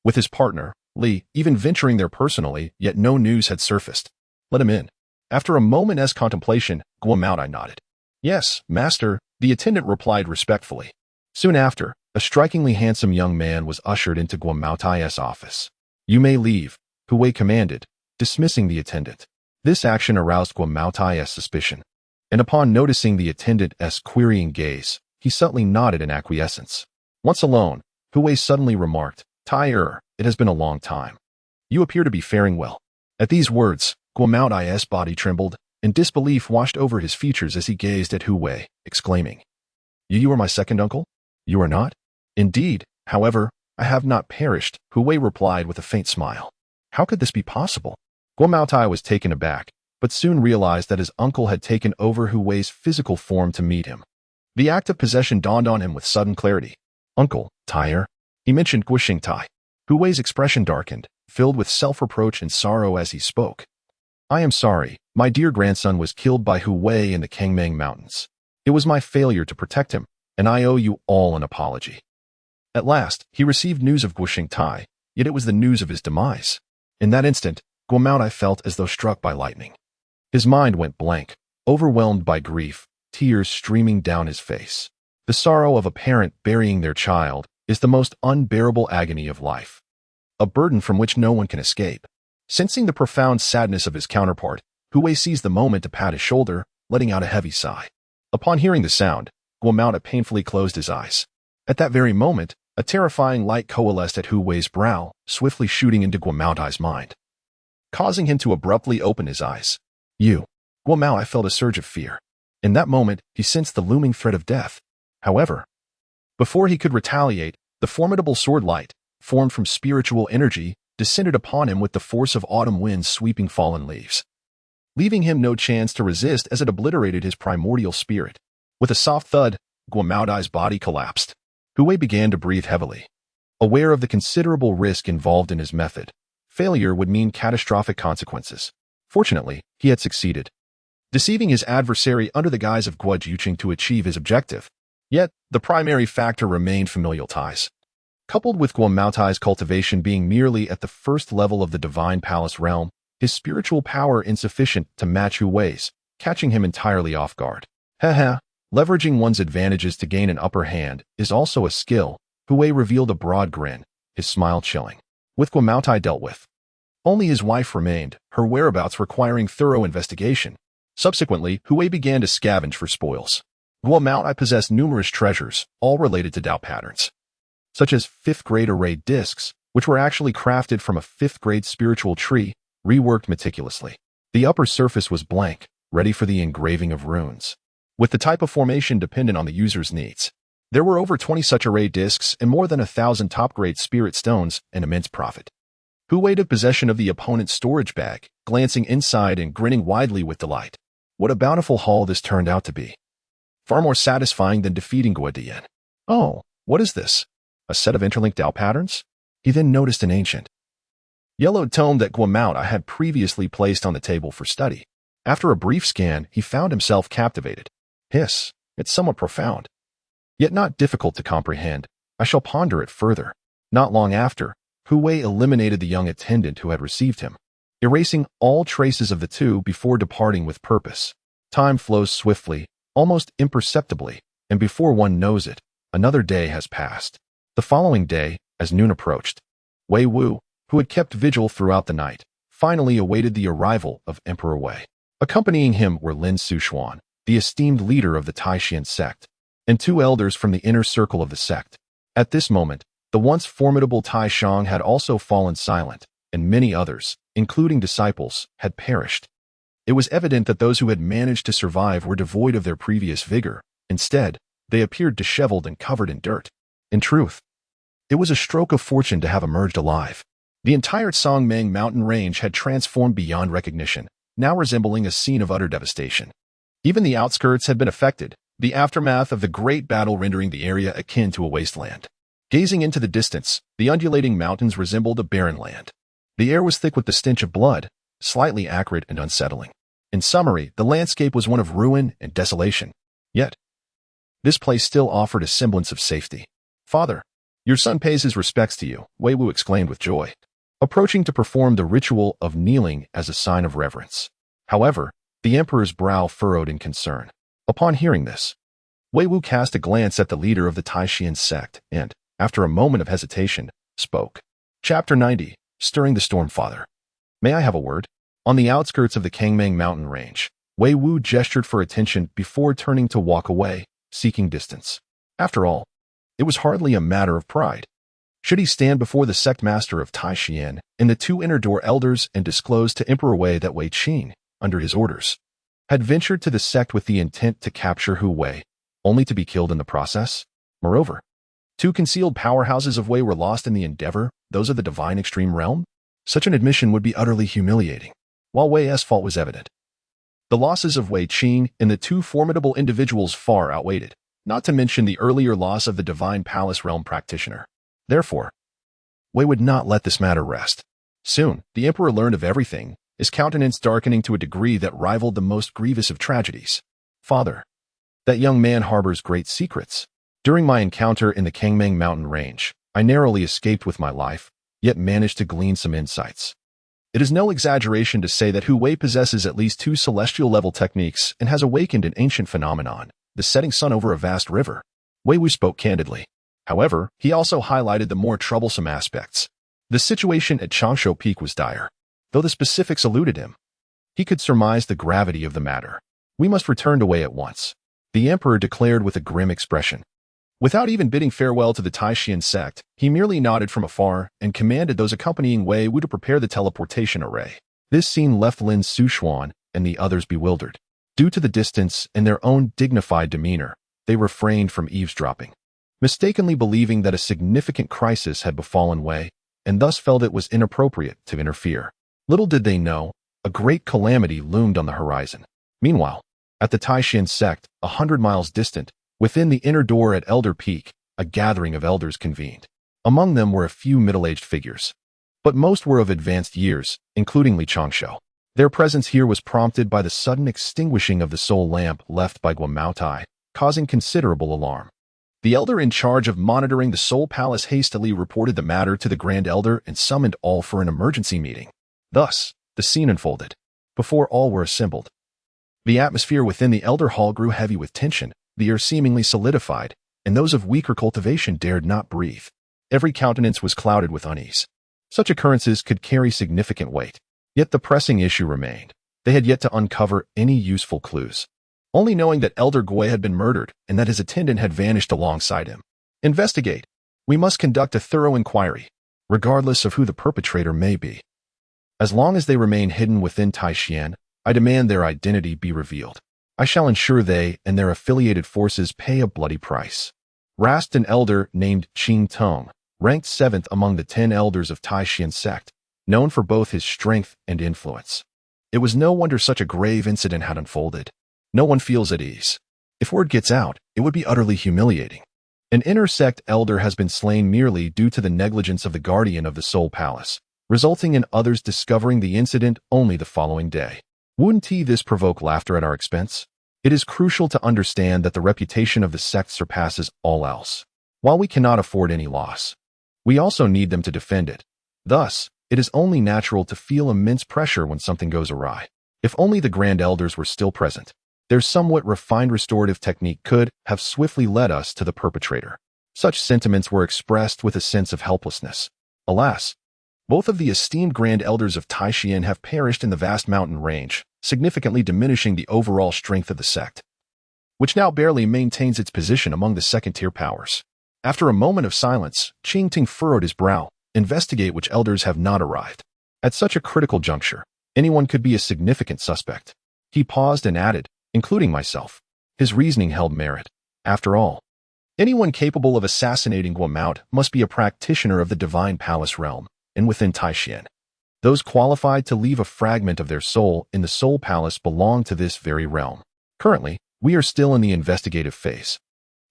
with his partner, Li, even venturing there personally, yet no news had surfaced. "Let him in." After a moment's contemplation, Guomao nodded. "Yes, master," the attendant replied respectfully. Soon after, a strikingly handsome young man was ushered into Guomao's office. "You may leave," Hu Wei commanded, dismissing the attendant. This action aroused Guomao's suspicion, and upon noticing the attendant's querying gaze, he subtly nodded in acquiescence. Once alone, Hu Wei suddenly remarked, "Tai, it has been a long time. You appear to be faring well." At these words, Guomao's body trembled, and disbelief washed over his features as he gazed at Hu Wei, exclaiming, You are my second uncle? You are not?" "Indeed, however, I have not perished," Hu Wei replied with a faint smile. How could this be possible? Guomao was taken aback, but soon realized that his uncle had taken over Hu Wei's physical form to meet him. The act of possession dawned on him with sudden clarity. "Uncle, Tai," he mentioned Guixing Tai. Hu Wei's expression darkened, filled with self-reproach and sorrow as he spoke. "I am sorry, my dear grandson was killed by Hu Wei in the Kangmang Mountains. It was my failure to protect him, and I owe you all an apology." At last, he received news of Guixing Tai, yet it was the news of his demise. In that instant, Guomao felt as though struck by lightning. His mind went blank, overwhelmed by grief, tears streaming down his face. The sorrow of a parent burying their child is the most unbearable agony of life, a burden from which no one can escape. Sensing the profound sadness of his counterpart, Hu Wei seized the moment to pat his shoulder, letting out a heavy sigh. Upon hearing the sound, Guomao painfully closed his eyes. At that very moment, a terrifying light coalesced at Hu Wei's brow, swiftly shooting into Guomao's mind, causing him to abruptly open his eyes. Guomao felt a surge of fear. In that moment, he sensed the looming threat of death. However, Before he could retaliate, the formidable sword light, formed from spiritual energy, descended upon him with the force of autumn winds sweeping fallen leaves, leaving him no chance to resist as it obliterated his primordial spirit. With a soft thud, Guamao's body collapsed. Hu Wei began to breathe heavily. Aware of the considerable risk involved in his method, failure would mean catastrophic consequences. Fortunately, he had succeeded, deceiving his adversary under the guise of guojuching to achieve his objective. Yet, the primary factor remained familial ties. Coupled with Guamao's cultivation being merely at the first level of the divine palace realm, his spiritual power insufficient to match Hu Wei's, catching him entirely off guard. Haha, leveraging one's advantages to gain an upper hand is also a skill. Hu Wei revealed a broad grin, his smile chilling. With Guamao dealt with, only his wife remained, her whereabouts requiring thorough investigation. Subsequently, Hu Wei began to scavenge for spoils. Guamao possessed numerous treasures, all related to Dao patterns, such as 5th-grade array discs, which were actually crafted from a 5th-grade spiritual tree, reworked meticulously. The upper surface was blank, ready for the engraving of runes, with the type of formation dependent on the user's needs. There were over 20 such array discs and more than 1,000 top-grade spirit stones, an immense profit. Hu Wei took possession of the opponent's storage bag, glancing inside and grinning widely with delight. What a bountiful haul this turned out to be. Far more satisfying than defeating Guodian. Oh, what is this? A set of interlinked Dao patterns? He then noticed an ancient yellowed tome that Guamao had previously placed on the table for study. After a brief scan, he found himself captivated. Hiss, it's somewhat profound, yet not difficult to comprehend. I shall ponder it further. Not long after, Hu Wei eliminated the young attendant who had received him, erasing all traces of the two before departing with purpose. Time flows swiftly, almost imperceptibly, and before one knows it, another day has passed. The following day, as noon approached, Wei Wu, who had kept vigil throughout the night, finally awaited the arrival of Emperor Wei. Accompanying him were Lin Suxuan, the esteemed leader of the Tai Xuan Sect, and 2 elders from the inner circle of the sect. At this moment, the once formidable Tai Shang had also fallen silent, and many others, including disciples, had perished. It was evident that those who had managed to survive were devoid of their previous vigor. Instead, they appeared disheveled and covered in dirt. In truth, it was a stroke of fortune to have emerged alive. The entire Songmeng mountain range had transformed beyond recognition, now resembling a scene of utter devastation. Even the outskirts had been affected, the aftermath of the great battle rendering the area akin to a wasteland. Gazing into the distance, the undulating mountains resembled a barren land. The air was thick with the stench of blood, slightly acrid and unsettling. In summary, the landscape was one of ruin and desolation. Yet, this place still offered a semblance of safety. Father, your son pays his respects to you, Wei Wu exclaimed with joy, approaching to perform the ritual of kneeling as a sign of reverence. However, the emperor's brow furrowed in concern. Upon hearing this, Wei Wu cast a glance at the leader of the Tai Xuan Sect and, after a moment of hesitation, spoke. Chapter 90, Stirring the Storm. Father, may I have a word? On the outskirts of the Kangmeng mountain range, Wei Wu gestured for attention before turning to walk away, seeking distance. After all, it was hardly a matter of pride. Should he stand before the sect master of Tai Xuan and the 2 inner door elders and disclose to Emperor Wei that Wei Qing, under his orders, had ventured to the sect with the intent to capture Hu Wei, only to be killed in the process? Moreover, 2 concealed powerhouses of Wei were lost in the endeavor, those of the divine extreme realm? Such an admission would be utterly humiliating. While Wei's fault was evident, the losses of Wei Qing and the 2 formidable individuals far outweighed it, not to mention the earlier loss of the divine palace realm practitioner. Therefore, Wei would not let this matter rest. Soon, the emperor learned of everything, his countenance darkening to a degree that rivaled the most grievous of tragedies. Father, that young man harbors great secrets. During my encounter in the Kangmeng mountain range, I narrowly escaped with my life, yet managed to glean some insights. It is no exaggeration to say that Hu Wei possesses at least 2 celestial-level techniques and has awakened an ancient phenomenon, the setting sun over a vast river. Wei Wu spoke candidly. However, he also highlighted the more troublesome aspects. The situation at Changshu Peak was dire. Though the specifics eluded him, he could surmise the gravity of the matter. We must return to Wei at once, the emperor declared with a grim expression. Without even bidding farewell to the Tai Xuan Sect, he merely nodded from afar and commanded those accompanying Wei Wu to prepare the teleportation array. This scene left Lin Suxuan and the others bewildered. Due to the distance and their own dignified demeanor, they refrained from eavesdropping. mistakenly believing that a significant crisis had befallen Wei, and thus felt it was inappropriate to interfere. Little did they know, a great calamity loomed on the horizon. Meanwhile, at the Tai Xuan Sect, 100 miles distant, within the inner door at Elder Peak, a gathering of elders convened. Among them were a few middle-aged figures, but most were of advanced years, including Li Changshou. Their presence here was prompted by the sudden extinguishing of the soul lamp left by Guo Tai, causing considerable alarm. The elder in charge of monitoring the Soul Palace hastily reported the matter to the Grand Elder and summoned all for an emergency meeting. Thus, the scene unfolded. Before all were assembled, the atmosphere within the Elder Hall grew heavy with tension, the air seemingly solidified, and those of weaker cultivation dared not breathe. Every countenance was clouded with unease. Such occurrences could carry significant weight. Yet the pressing issue remained. They had yet to uncover any useful clues. Only knowing that Elder Gui had been murdered and that his attendant had vanished alongside him. Investigate. We must conduct a thorough inquiry, regardless of who the perpetrator may be. As long as they remain hidden within Tai Xuan, I demand their identity be revealed. I shall ensure they and their affiliated forces pay a bloody price. Rast, an elder named Qing Tong, ranked 7th among the 10 elders of Tai Xuan Sect, known for both his strength and influence. It was no wonder such a grave incident had unfolded. No one feels at ease. If word gets out, it would be utterly humiliating. An inter-sect elder has been slain merely due to the negligence of the guardian of the Soul Palace, resulting in others discovering the incident only the following day. Wouldn't this provoke laughter at our expense? It is crucial to understand that the reputation of the sect surpasses all else. While we cannot afford any loss, we also need them to defend it. Thus, it is only natural to feel immense pressure when something goes awry. If only the Grand Elders were still present, their somewhat refined restorative technique could have swiftly led us to the perpetrator. Such sentiments were expressed with a sense of helplessness. Alas, both of the esteemed Grand Elders of Tai Xuan have perished in the vast mountain range, significantly diminishing the overall strength of the sect, which now barely maintains its position among the second-tier powers. After a moment of silence, Qing Ting furrowed his brow. Investigate which elders have not arrived. At such a critical juncture, anyone could be a significant suspect. He paused and added, including myself. His reasoning held merit. After all, anyone capable of assassinating Guo must be a practitioner of the divine palace realm, and within Tai Xuan. Those qualified to leave a fragment of their soul in the Soul Palace belong to this very realm. Currently, we are still in the investigative phase.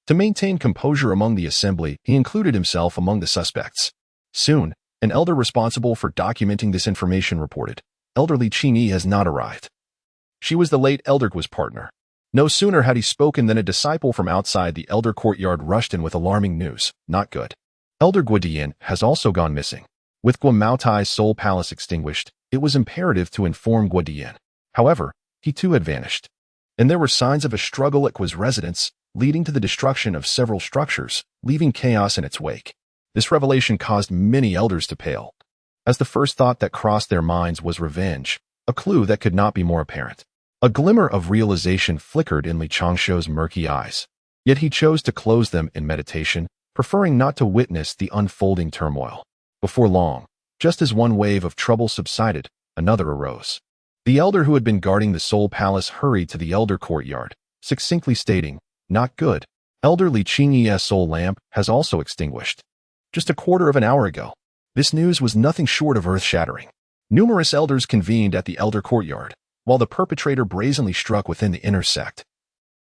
To maintain composure among the assembly, he included himself among the suspects. Soon, an elder responsible for documenting this information reported, Elderly Qingyi has not arrived. She was the late Elder Gui's partner. No sooner had he spoken than a disciple from outside the elder courtyard rushed in with alarming news. Not good. Elder Guodian has also gone missing. With Guo Tai's soul palace extinguished, it was imperative to inform Guodian. However, he too had vanished. And there were signs of a struggle at Gui's residence, leading to the destruction of several structures, leaving chaos in its wake. This revelation caused many elders to pale, as the first thought that crossed their minds was revenge, a clue that could not be more apparent. A glimmer of realization flickered in Li Changshou's murky eyes, yet he chose to close them in meditation, preferring not to witness the unfolding turmoil. Before long, just as one wave of trouble subsided, another arose. The elder who had been guarding the Soul Palace hurried to the elder courtyard, succinctly stating, "Not good. Elder Li Qingyi's soul lamp has also extinguished. Just a quarter of an hour ago." This news was nothing short of earth-shattering. Numerous elders convened at the elder courtyard, while the perpetrator brazenly struck within the inner sect,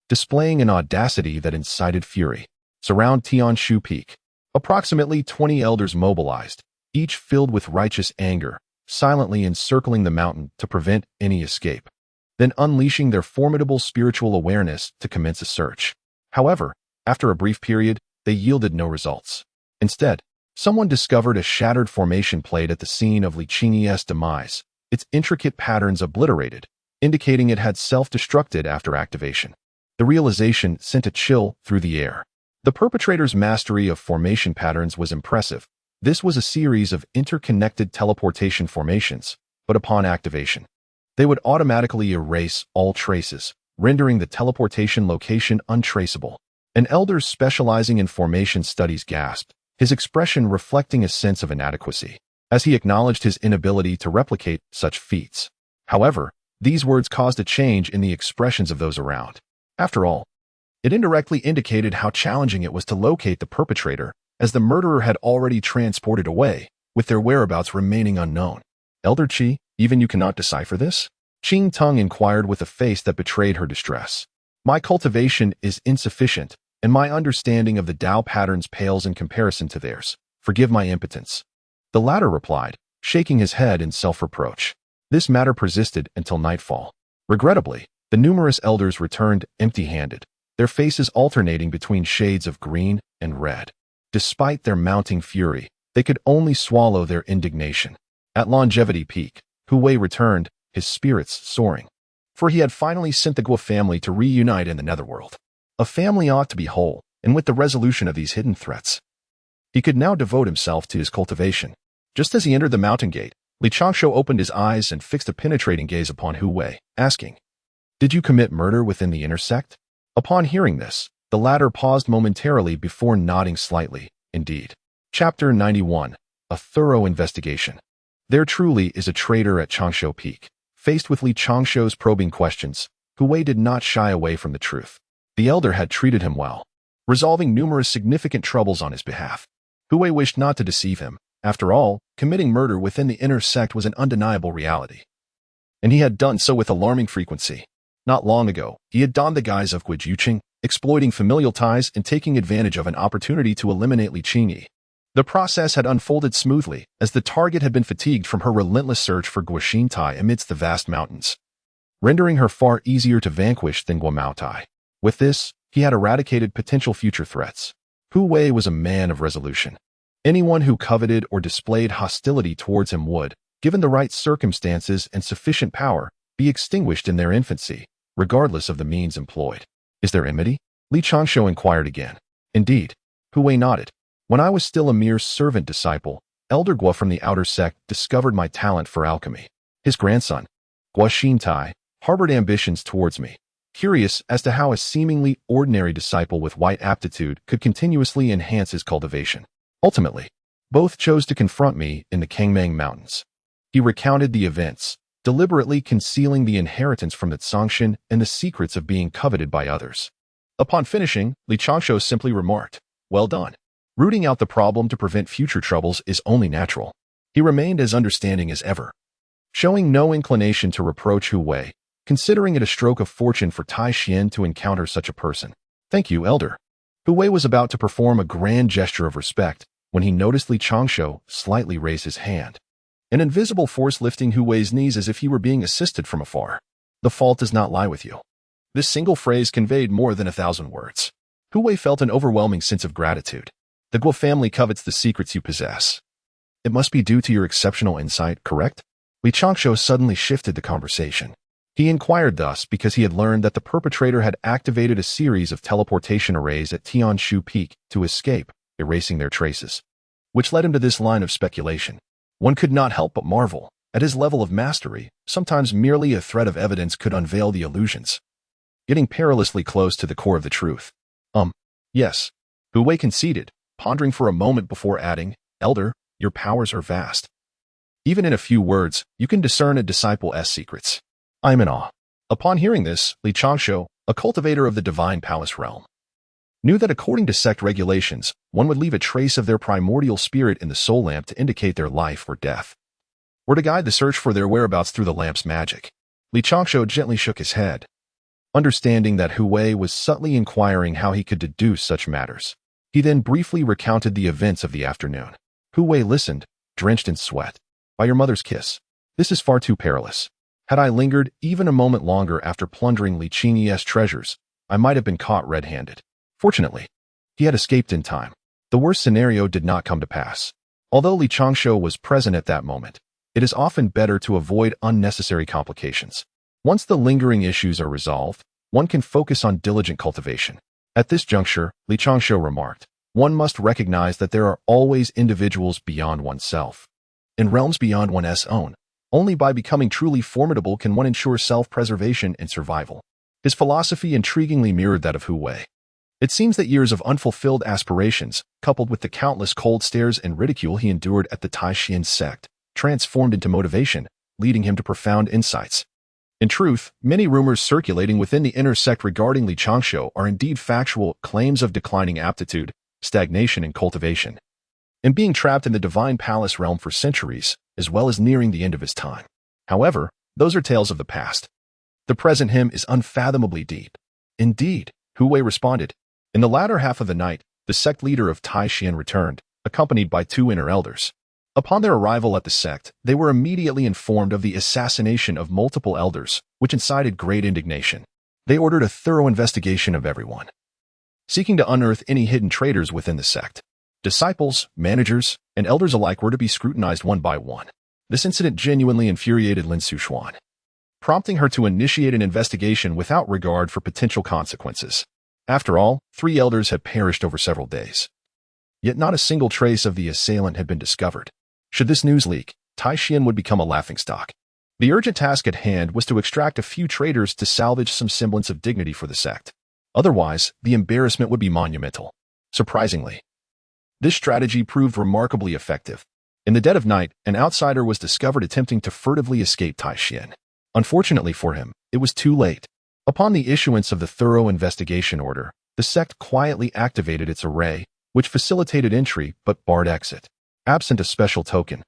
displaying an audacity that incited fury. Surround Tianshu Peak. Approximately 20 elders mobilized, each filled with righteous anger, silently encircling the mountain to prevent any escape, then unleashing their formidable spiritual awareness to commence a search. However, after a brief period, they yielded no results. Instead, someone discovered a shattered formation plate at the scene of Li Qingyi's demise, its intricate patterns obliterated, indicating it had self-destructed after activation. The realization sent a chill through the air. The perpetrator's mastery of formation patterns was impressive. This was a series of interconnected teleportation formations, but upon activation, they would automatically erase all traces, rendering the teleportation location untraceable. An elder specializing in formation studies gasped, his expression reflecting a sense of inadequacy, as he acknowledged his inability to replicate such feats. However, these words caused a change in the expressions of those around. After all, It indirectly indicated how challenging it was to locate the perpetrator, as the murderer had already transported away, with their whereabouts remaining unknown. Elder Qi, even you cannot decipher this? Qing Tung inquired with a face that betrayed her distress. My cultivation is insufficient, and my understanding of the Tao patterns pales in comparison to theirs. Forgive my impotence. The latter replied, shaking his head in self-reproach. This matter persisted until nightfall. Regrettably, the numerous elders returned empty-handed, their faces alternating between shades of green and red. Despite their mounting fury, they could only swallow their indignation. At Longevity Peak, Hu Wei returned, his spirits soaring. For he had finally sent the Guo family to reunite in the netherworld. A family ought to be whole, and with the resolution of these hidden threats, he could now devote himself to his cultivation. Just as he entered the mountain gate, Li Changshu opened his eyes and fixed a penetrating gaze upon Hu Wei, asking, "Did you commit murder within the inner sect?" Upon hearing this, the latter paused momentarily before nodding slightly. Indeed. Chapter 91. A Thorough Investigation. There truly is a traitor at Changshu Peak. Faced with Li Changshu's probing questions, Hu Wei did not shy away from the truth. The elder had treated him well, resolving numerous significant troubles on his behalf. Hu Wei wished not to deceive him. After all, committing murder within the inner sect was an undeniable reality. And he had done so with alarming frequency. Not long ago, he had donned the guise of Guijuqing, exploiting familial ties and taking advantage of an opportunity to eliminate Li Qingyi. The process had unfolded smoothly, as the target had been fatigued from her relentless search for Guoxintai amidst the vast mountains, rendering her far easier to vanquish than Guomao. With this, he had eradicated potential future threats. Hu Wei was a man of resolution. Anyone who coveted or displayed hostility towards him would, given the right circumstances and sufficient power, be extinguished in their infancy, regardless of the means employed. Is there enmity? Li Changshu inquired again. Indeed. Hu Wei nodded. When I was still a mere servant disciple, Elder Guo from the outer sect discovered my talent for alchemy. His grandson, Guoxintai, harbored ambitions towards me, curious as to how a seemingly ordinary disciple with white aptitude could continuously enhance his cultivation. Ultimately, both chose to confront me in the Kangmang Mountains. He recounted the events, deliberately concealing the inheritance from the Tsongshin and the secrets of being coveted by others. Upon finishing, Li Changshu simply remarked, "Well done." Rooting out the problem to prevent future troubles is only natural. He remained as understanding as ever, showing no inclination to reproach Hu Wei, considering it a stroke of fortune for Tai Xuan to encounter such a person. "Thank you, Elder." Hu Wei was about to perform a grand gesture of respect when he noticed Li Changshu slightly raise his hand, an invisible force lifting Hu Wei's knees as if he were being assisted from afar. "The fault does not lie with you." This single phrase conveyed more than 1,000 words. Hu Wei felt an overwhelming sense of gratitude. The Guo family covets the secrets you possess. It must be due to your exceptional insight, correct? Li Changshu suddenly shifted the conversation. He inquired thus because he had learned that the perpetrator had activated a series of teleportation arrays at Tianshu Peak to escape, erasing their traces, which led him to this line of speculation. One could not help but marvel. At his level of mastery, sometimes merely a thread of evidence could unveil the illusions, getting perilously close to the core of the truth. Yes. Hu Wei conceded, pondering for a moment before adding, "Elder, your powers are vast. Even in a few words, you can discern a disciple's secrets." I am in awe. Upon hearing this, Li Changshu, a cultivator of the divine palace realm, knew that according to sect regulations, one would leave a trace of their primordial spirit in the soul lamp to indicate their life or death, or to guide the search for their whereabouts through the lamp's magic. Li Changshu gently shook his head, understanding that Hu Wei was subtly inquiring how he could deduce such matters. He then briefly recounted the events of the afternoon. Hu Wei listened, drenched in sweat. "By your mother's kiss. This is far too perilous. Had I lingered even a moment longer after plundering Li Qingyi's treasures, I might have been caught red-handed." Fortunately, he had escaped in time. The worst scenario did not come to pass. Although Li Changshu was present at that moment, it is often better to avoid unnecessary complications. Once the lingering issues are resolved, one can focus on diligent cultivation. At this juncture, Li Changshu remarked, "One must recognize that there are always individuals beyond oneself, in realms beyond one's own. Only by becoming truly formidable can one ensure self-preservation and survival." His philosophy intriguingly mirrored that of Hu Wei. It seems that years of unfulfilled aspirations, coupled with the countless cold stares and ridicule he endured at the Tai Xuan Sect, transformed into motivation, leading him to profound insights. In truth, many rumors circulating within the inner sect regarding Li Changshu are indeed factual claims of declining aptitude, stagnation, and cultivation, and being trapped in the divine palace realm for centuries, as well as nearing the end of his time. However, those are tales of the past. The present him is unfathomably deep. Indeed, Hu Wei responded. In the latter half of the night, the sect leader of Tai Xuan returned, accompanied by 2 inner elders. Upon their arrival at the sect, they were immediately informed of the assassination of multiple elders, which incited great indignation. They ordered a thorough investigation of everyone, seeking to unearth any hidden traitors within the sect. Disciples, managers, and elders alike were to be scrutinized one by one. This incident genuinely infuriated Lin Suchuan, prompting her to initiate an investigation without regard for potential consequences. After all, 3 elders had perished over several days. Yet not a single trace of the assailant had been discovered. Should this news leak, Tai Xuan would become a laughingstock. The urgent task at hand was to extract a few traitors to salvage some semblance of dignity for the sect. Otherwise, the embarrassment would be monumental. Surprisingly, this strategy proved remarkably effective. In the dead of night, an outsider was discovered attempting to furtively escape Tai Xuan. Unfortunately for him, it was too late. Upon the issuance of the thorough investigation order, the sect quietly activated its array, which facilitated entry but barred exit. Absent a special token,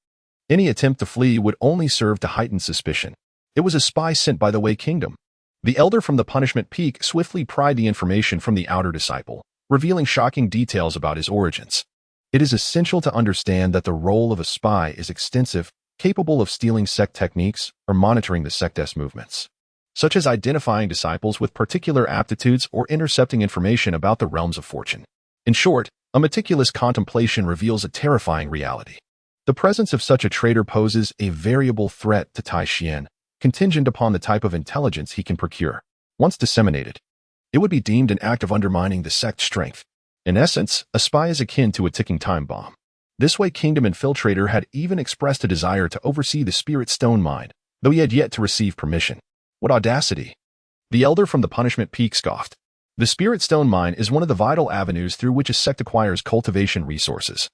any attempt to flee would only serve to heighten suspicion. It was a spy sent by the Wei Kingdom. The elder from the Punishment Peak swiftly pried the information from the outer disciple, revealing shocking details about his origins. It is essential to understand that the role of a spy is extensive, capable of stealing sect techniques or monitoring the sect's movements, such as identifying disciples with particular aptitudes or intercepting information about the realms of fortune. In short, a meticulous contemplation reveals a terrifying reality. The presence of such a traitor poses a variable threat to Tai Xuan, contingent upon the type of intelligence he can procure. Once disseminated, it would be deemed an act of undermining the sect's strength. In essence, a spy is akin to a ticking time bomb. This Wei Kingdom infiltrator had even expressed a desire to oversee the Spirit Stone mine, though he had yet to receive permission. What audacity! The elder from the Punishment Peak scoffed. The Spirit Stone mine is one of the vital avenues through which a sect acquires cultivation resources,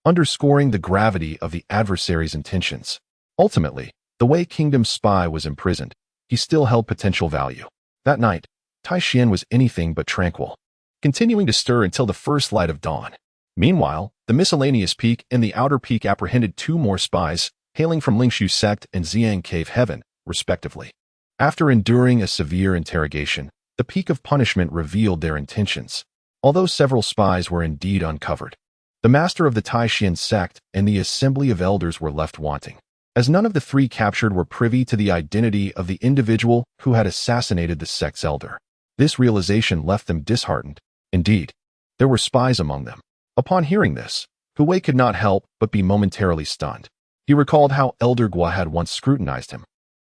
underscoring the gravity of the adversary's intentions. Ultimately, the Wei Kingdom's spy was imprisoned. He still held potential value. That night, Tai Xuan was anything but tranquil, continuing to stir until the first light of dawn. Meanwhile, the Miscellaneous Peak and the Outer Peak apprehended 2 more spies, hailing from Lingshu Sect and Xiang Cave Heaven, respectively. After enduring a severe interrogation, the Peak of Punishment revealed their intentions. Although several spies were indeed uncovered, the master of the Tai Xuan Sect and the Assembly of Elders were left wanting, as none of the 3 captured were privy to the identity of the individual who had assassinated the sect's elder. This realization left them disheartened. Indeed, there were spies among them. Upon hearing this, Hu Wei could not help but be momentarily stunned. He recalled how Elder Gua had once scrutinized him,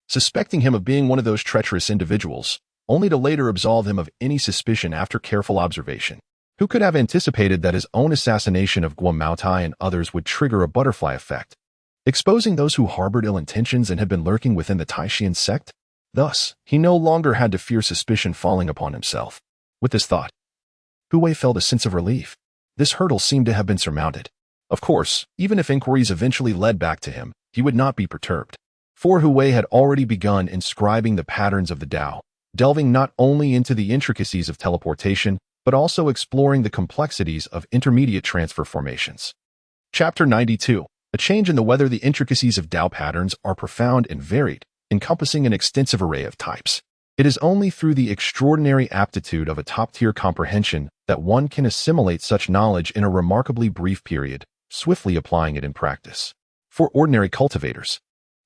suspecting him of being one of those treacherous individuals, only to later absolve him of any suspicion after careful observation. Who could have anticipated that his own assassination of Guo Maotai and others would trigger a butterfly effect, exposing those who harbored ill intentions and had been lurking within the Tai Xuan Sect? Thus, he no longer had to fear suspicion falling upon himself. With this thought, Hu Wei felt a sense of relief. This hurdle seemed to have been surmounted. Of course, even if inquiries eventually led back to him, he would not be perturbed. For Hu Wei had already begun inscribing the patterns of the Tao, delving not only into the intricacies of teleportation, but also exploring the complexities of intermediate transfer formations. Chapter 92. A change in the weather. The intricacies of Tao patterns are profound and varied, encompassing an extensive array of types. It is only through the extraordinary aptitude of a top-tier comprehension that one can assimilate such knowledge in a remarkably brief period, swiftly applying it in practice. For ordinary cultivators,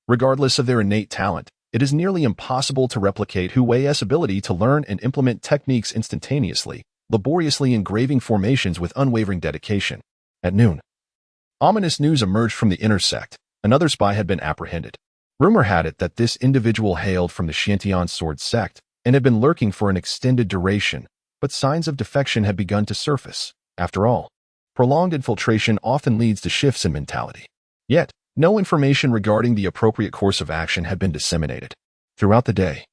regardless of their innate talent, it is nearly impossible to replicate Hu Wei's ability to learn and implement techniques instantaneously, laboriously engraving formations with unwavering dedication. At noon, ominous news emerged from the inner sect. Another spy had been apprehended. Rumor had it that this individual hailed from the Tai Xuan Sword Sect and had been lurking for an extended duration, but signs of defection had begun to surface. After all, prolonged infiltration often leads to shifts in mentality. Yet, no information regarding the appropriate course of action had been disseminated. Throughout the day,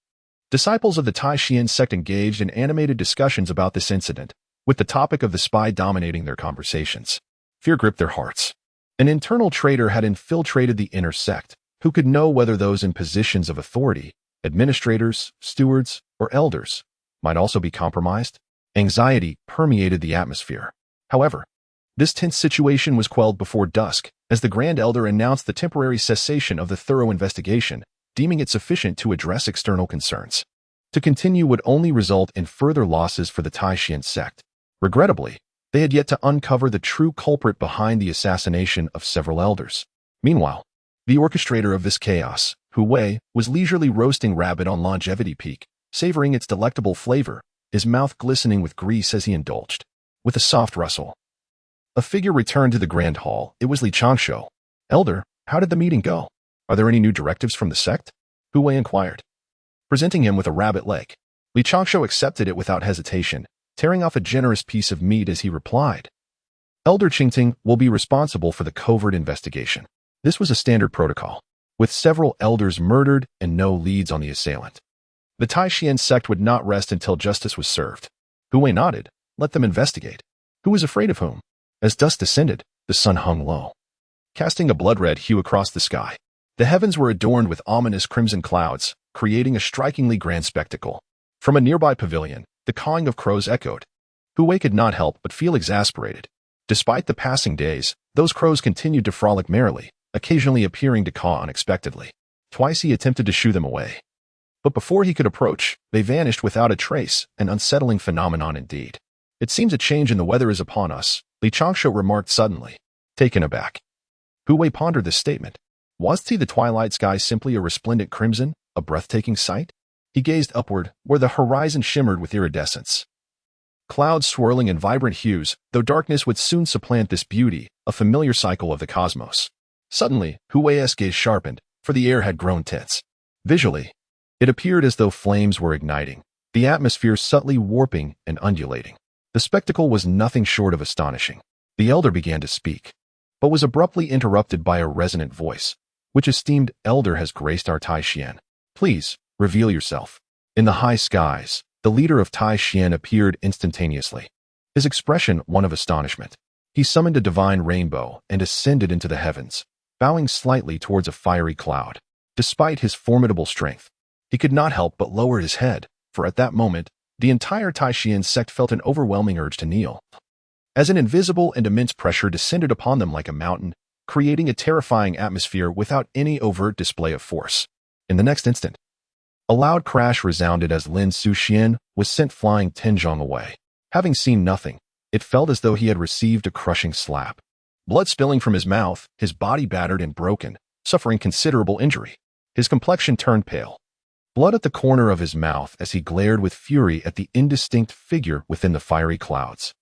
disciples of the Tai Xuan Sect engaged in animated discussions about this incident, with the topic of the spy dominating their conversations. Fear gripped their hearts. An internal traitor had infiltrated the inner sect. Who could know whether those in positions of authority Administrators, stewards, or elders might also be compromised. Anxiety permeated the atmosphere. However, this tense situation was quelled before dusk, as the Grand Elder announced the temporary cessation of the thorough investigation, deeming it sufficient to address external concerns. To continue would only result in further losses for the Tai Xuan Sect. Regrettably, they had yet to uncover the true culprit behind the assassination of several elders. Meanwhile, the orchestrator of this chaos, Hu Wei, was leisurely roasting rabbit on Longevity Peak, savoring its delectable flavor, his mouth glistening with grease as he indulged. With a soft rustle, a figure returned to the grand hall. It was Li Changshu. "Elder, how did the meeting go? Are there any new directives from the sect?" Hu Wei inquired. Presenting him with a rabbit leg, Li Changshu accepted it without hesitation, tearing off a generous piece of meat as he replied. "Elder Qingting will be responsible for the covert investigation." This was a standard protocol, with several elders murdered and no leads on the assailant. The Tai Xuan Sect would not rest until justice was served. Hu Wei nodded. "Let them investigate. Who was afraid of whom?" As dusk descended, the sun hung low, casting a blood-red hue across the sky. The heavens were adorned with ominous crimson clouds, creating a strikingly grand spectacle. From a nearby pavilion, the cawing of crows echoed. Hu Wei could not help but feel exasperated. Despite the passing days, those crows continued to frolic merrily, occasionally appearing to caw unexpectedly. Twice he attempted to shoo them away, but before he could approach, they vanished without a trace, an unsettling phenomenon indeed. "It seems a change in the weather is upon us," Li Changshu remarked suddenly, taken aback. Hu Wei pondered this statement. Was the twilight sky simply a resplendent crimson, a breathtaking sight? He gazed upward, where the horizon shimmered with iridescence. Clouds swirling in vibrant hues, though darkness would soon supplant this beauty, a familiar cycle of the cosmos. Suddenly, Hu Wei's gaze sharpened, for the air had grown tense. Visually, it appeared as though flames were igniting, the atmosphere subtly warping and undulating. The spectacle was nothing short of astonishing. The elder began to speak, but was abruptly interrupted by a resonant voice. "Which esteemed elder has graced our Tai Xuan? Please, reveal yourself." In the high skies, the leader of Tai Xuan appeared instantaneously, his expression one of astonishment. He summoned a divine rainbow and ascended into the heavens, bowing slightly towards a fiery cloud. Despite his formidable strength, he could not help but lower his head, for at that moment, the entire Tai Xuan sect felt an overwhelming urge to kneel, as an invisible and immense pressure descended upon them like a mountain, creating a terrifying atmosphere without any overt display of force. In the next instant, a loud crash resounded as Lin Suxian was sent flying 10 zhong away. Having seen nothing, it felt as though he had received a crushing slap. Blood spilling from his mouth, his body battered and broken, suffering considerable injury. His complexion turned pale, blood at the corner of his mouth as he glared with fury at the indistinct figure within the fiery clouds.